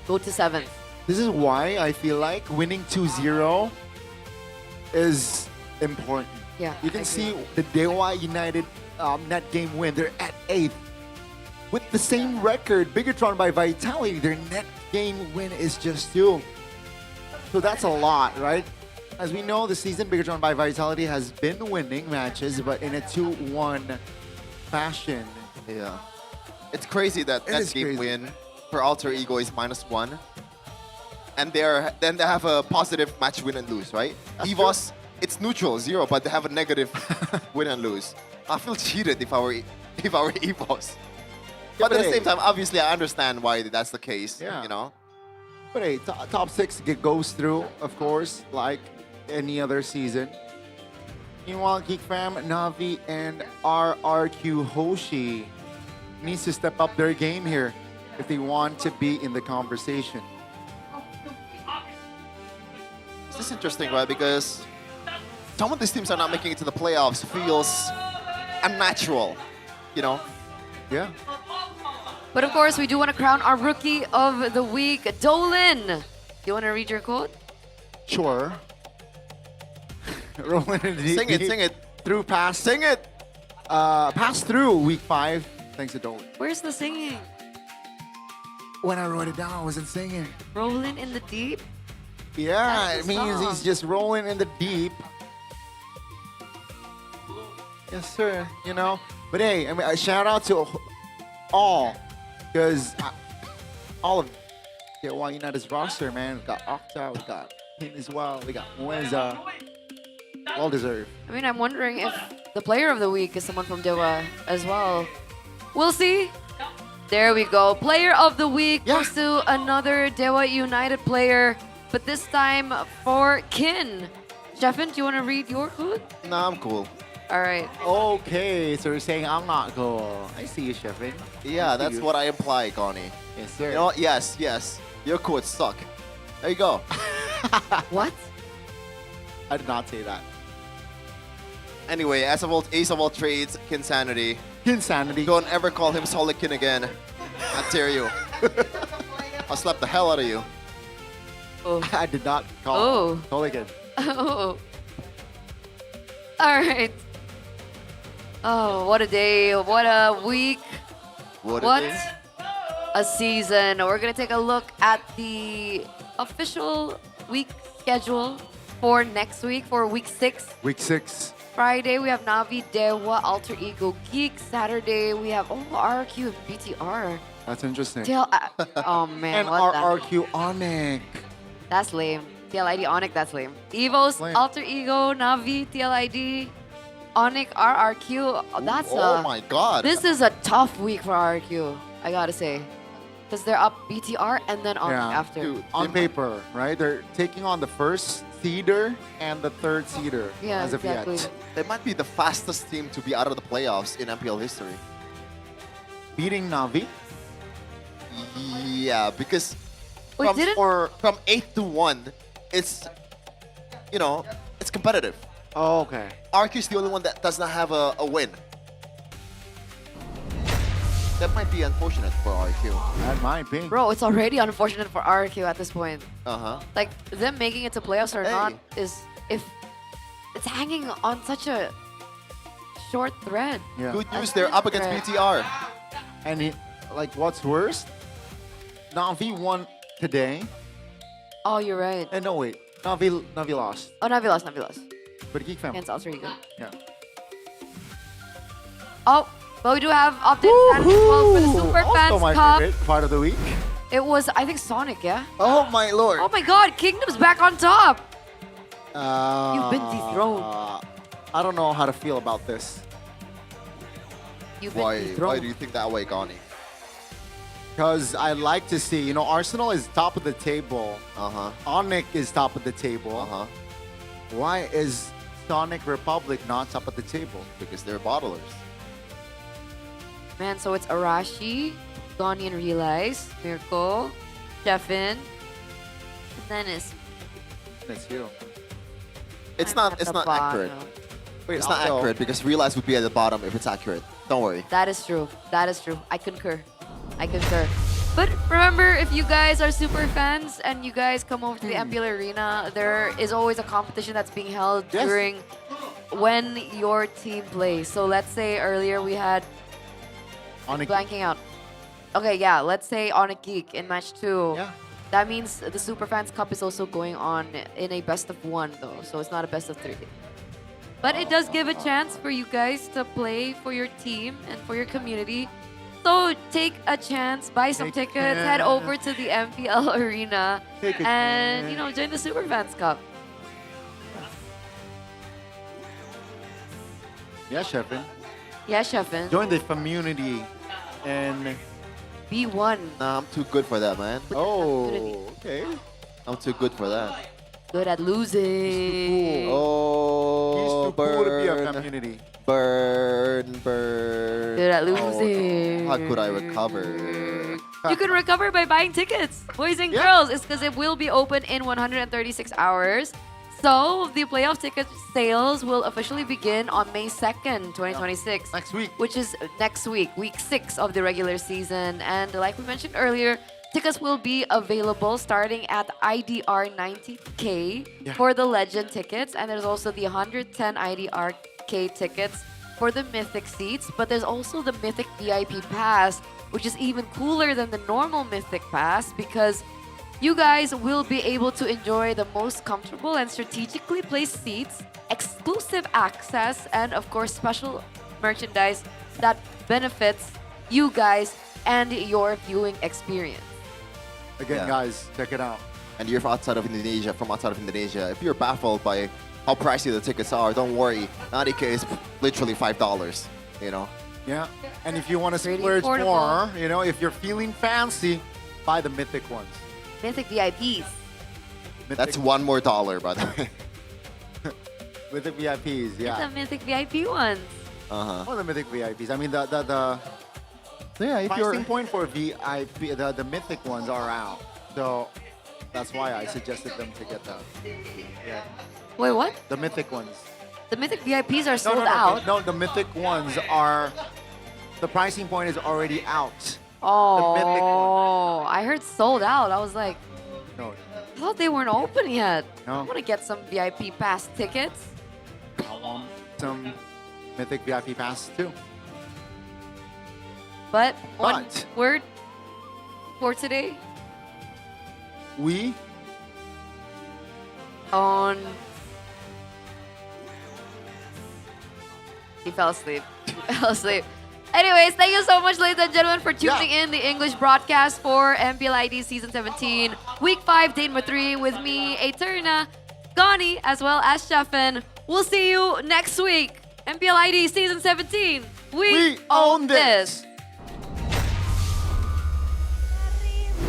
go to 7th. This is why I feel like winning 2-0 is important. Yeah, You can see the Dewa United net game win. They're at 8th. With the same record, Bigatron by Vitality, their net game win is just 2. So that's a lot, right? As we know, this season, Bigatron by Vitality has been winning matches, but in a 2-1 fashion. Yeah. It's crazy that that game win for Alter Ego is -1. And then they have a positive match win and lose, right? EVOS, it's neutral, 0, but they have a negative win and lose. I feel cheated if I were EVOS. But at the same time, obviously, I understand why that's the case, you know? But hey, top 6 goes through, of course, like any other season. Meanwhile, Geek Fam, Navi, and RRQ Hoshi needs to step up their game here if they want to be in the conversation. This is interesting, right? Because some of these teams are not making it to the playoffs feels unnatural, you know? Yeah. But of course, we do want to crown our rookie of the week, Dolan. Do you want to read your quote? Sure. Rolling in the Sing it, sing it. Through pass. Sing it. Pass through week 5. Thanks to Dolan. Where's the singing? When I wrote it down, I wasn't singing. Rolling in the deep? Yeah, That's it the means song. he's just rolling in the deep. Yes, sir. You know, but hey, I mean, a shout out to all, because all of Dewa United's roster, man. We got Octa, we got him as well, we got Muenza. Well deserved. I mean, I'm wondering if the player of the week is someone from Dewa as well. We'll see. There we go. Player of the week goes to another Dewa United player, but this time for Kin. Jeffin, do you want to read your quote? Nah, I'm cool. All right. Okay, so you're saying I'm not cool. I see you, Sheffin. Yeah, that's what I imply, Connie. Yes, sir. You know what? Yes, yes. Your quotes suck. There you go. What? I did not say that. Anyway, ace of all trades, Kinsanity. Kinsanity. Don't ever call him Solikin again. I dare you. I'll slap the hell out of you. Oh. I did not call Oh. Solikin. Oh. All right. Oh, what a day. What a week. What a season. We're going to take a look at the official week schedule for next week, for week 6. Week 6. Friday, we have Navi, Dewa, Alter Ego, Geek. Saturday, we have RRQ and BTR. That's interesting. Oh, man. And what the- RRQ Onyx. That's lame. TLID, Onyx, that's lame. Evos, Lame. Alter Ego, Navi, TLID, Onyx, RRQ. Oh, that's Oh my god. This is a tough week for RRQ, I gotta say. Because they're up BTR and then Onyx after. Dude, on paper, right? They're taking on the first seeder and the third seeder Yeah, as of exactly. yet. They might be the fastest team to be out of the playoffs in MPL history. Beating Navi. Yeah, because Wait, from 8 to 1, it's, you know, it's competitive. Oh, okay. RQ is the only one that does not have a win. That might be unfortunate for RQ. That might be. Bro, it's already unfortunate for RRQ at this point. Uh-huh. Like, them making it to playoffs or not is, if it's hanging on such a short thread. Yeah. Good A news, they're up thin against thread. BTR. And like, what's worse? Navi won today. Oh, you're right. And no, wait. Navi lost. Oh, Navi lost. But Geek Fam. Against Alter Ego. Yeah. Oh, but we do have updates as well for the Super Also Fans my Cup. favorite part of the week. It was, I think, Sonic, yeah? Oh my lord. Oh my god, Kingdom's back on top. You've been dethroned. I don't know how to feel about this. You've been Why dethroned. do you think that way, Gani? Because I like to see, you know, Arsenal is top of the table. Uh-huh. Onyx is top of the table. Uh-huh. Why is Sonic Republic not top of the table? Because they're bottlers. Man, so it's Arashi, Goni and Realize, Miracle, Jeffin, and then it's That's you. It's I'm not at it's the not accurate. bottom. Wait, It's not also- accurate because Realize would be at the bottom if it's accurate. Don't worry. That is true. That is true. I concur. But remember, if you guys are super fans and you guys come over to the MPL Arena, there is always a competition that's being held during when your team plays. So let's say earlier we had blanking out. Okay, yeah, let's say on a Geek in match 2. Yeah. That means the Super Fans Cup is also going on in a best of 1 though, so it's not a best of 3. But it does give a chance for you guys to play for your team and for your community. So take a chance, buy some tickets, head over to the MPL Arena, Take a and join the Super Fans Cup. Yeah, Sheffin. Yeah, Sheffin. Join the community and B1. Nah, I'm too good for that, man. Oh, okay. I'm too good for that. Good at losing. Oh, He's too cool to be a burn. community. Burn. Good at Oh, no. losing. How could I recover? You can recover by buying tickets, boys and girls. It's because it will be open in 136 hours. So the playoff ticket sales will officially begin on May 2nd, 2026. Next week. Which is next week, week 6 of the regular season. And like we mentioned earlier, tickets will be available starting at IDR 90K for the Legend tickets. And there's also the 110 IDRK tickets for the Mythic seats. But there's also the Mythic VIP Pass, which is even cooler than the normal Mythic Pass because you guys will be able to enjoy the most comfortable and strategically placed seats, exclusive access, and of course special merchandise that benefits you guys and your viewing experience. Again, guys, check it out. And you're from outside of Indonesia, if you're baffled by how pricey the tickets are, don't worry. 90K is literally $5, you know? Yeah, and if you want to splurge more, you know, if you're feeling fancy, buy the Mythic ones. Mythic VIPs. That's $1 more, by the way. Mythic VIPs, yeah. The Mythic VIP ones. Oh, the Mythic VIPs. I mean, the if pricing point for VIP, the Mythic ones are out. So that's why I suggested them to get that. Yeah. Wait, what? The Mythic ones. The Mythic VIPs are sold no, out. No, the Mythic ones are, the pricing point is already out. Oh, I heard sold out. I was like, No. I thought they weren't open yet. No. I want to get some VIP pass tickets. I want some Mythic VIP pass too. But one word for today. We on. He fell asleep. He fell asleep. Anyways, thank you so much, ladies and gentlemen, for tuning in the English broadcast for MPL ID Season 17, Week 5, Day number 3, with me, Eterna, Gani, as well as Sheffin. We'll see you next week. MPL ID Season 17. We own this.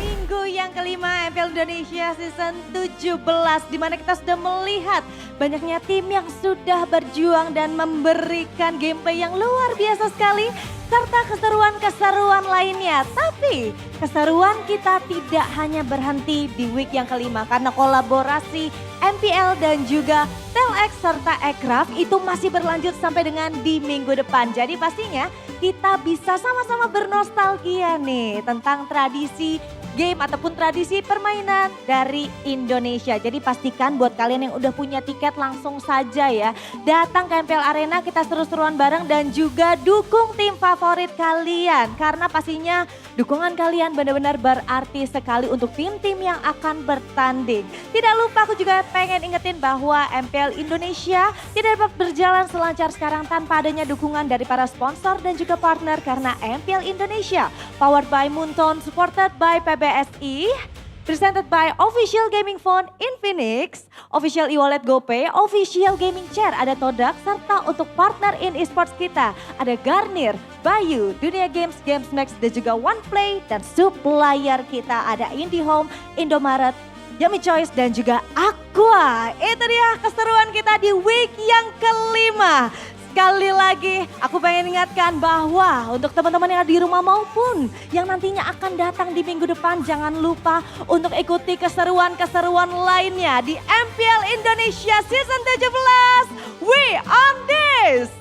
Minggu yang kelima MPL Indonesia Season 17, di mana kita sudah melihat banyaknya tim yang sudah berjuang dan memberikan gameplay yang luar biasa sekali, serta keseruan-keseruan lainnya. Tapi keseruan kita tidak hanya berhenti di week yang kelima, karena kolaborasi MPL dan juga Telex serta Ekraf itu masih berlanjut sampai dengan di minggu depan. Jadi pastinya kita bisa sama-sama bernostalgia nih tentang tradisi game ataupun tradisi permainan dari Indonesia. Jadi pastikan buat kalian yang udah punya tiket langsung saja ya datang ke MPL Arena, kita seru-seruan bareng dan juga dukung tim favorit kalian. Karena pastinya dukungan kalian benar-benar berarti sekali untuk tim-tim yang akan bertanding. Tidak lupa aku juga pengen ingetin bahwa MPL Indonesia tidak dapat berjalan selancar sekarang tanpa adanya dukungan dari para sponsor dan juga partner, karena MPL Indonesia powered by Moonton, supported by PBSI, presented by Official Gaming Phone Infinix, Official e-wallet GoPay, Official Gaming Chair, ada Todak, serta untuk partner in esports kita ada Garnier, Bayu, Dunia Games, Games Max, dan juga OnePlay, dan supplier kita ada IndiHome, Indomaret, Yummy Choice, dan juga Aqua. Itu dia keseruan kita di week yang kelima. Sekali lagi aku pengen ingatkan bahwa untuk teman-teman yang ada di rumah maupun yang nantinya akan datang di minggu depan, jangan lupa untuk ikuti keseruan-keseruan lainnya di MPL Indonesia Season 17. We on this!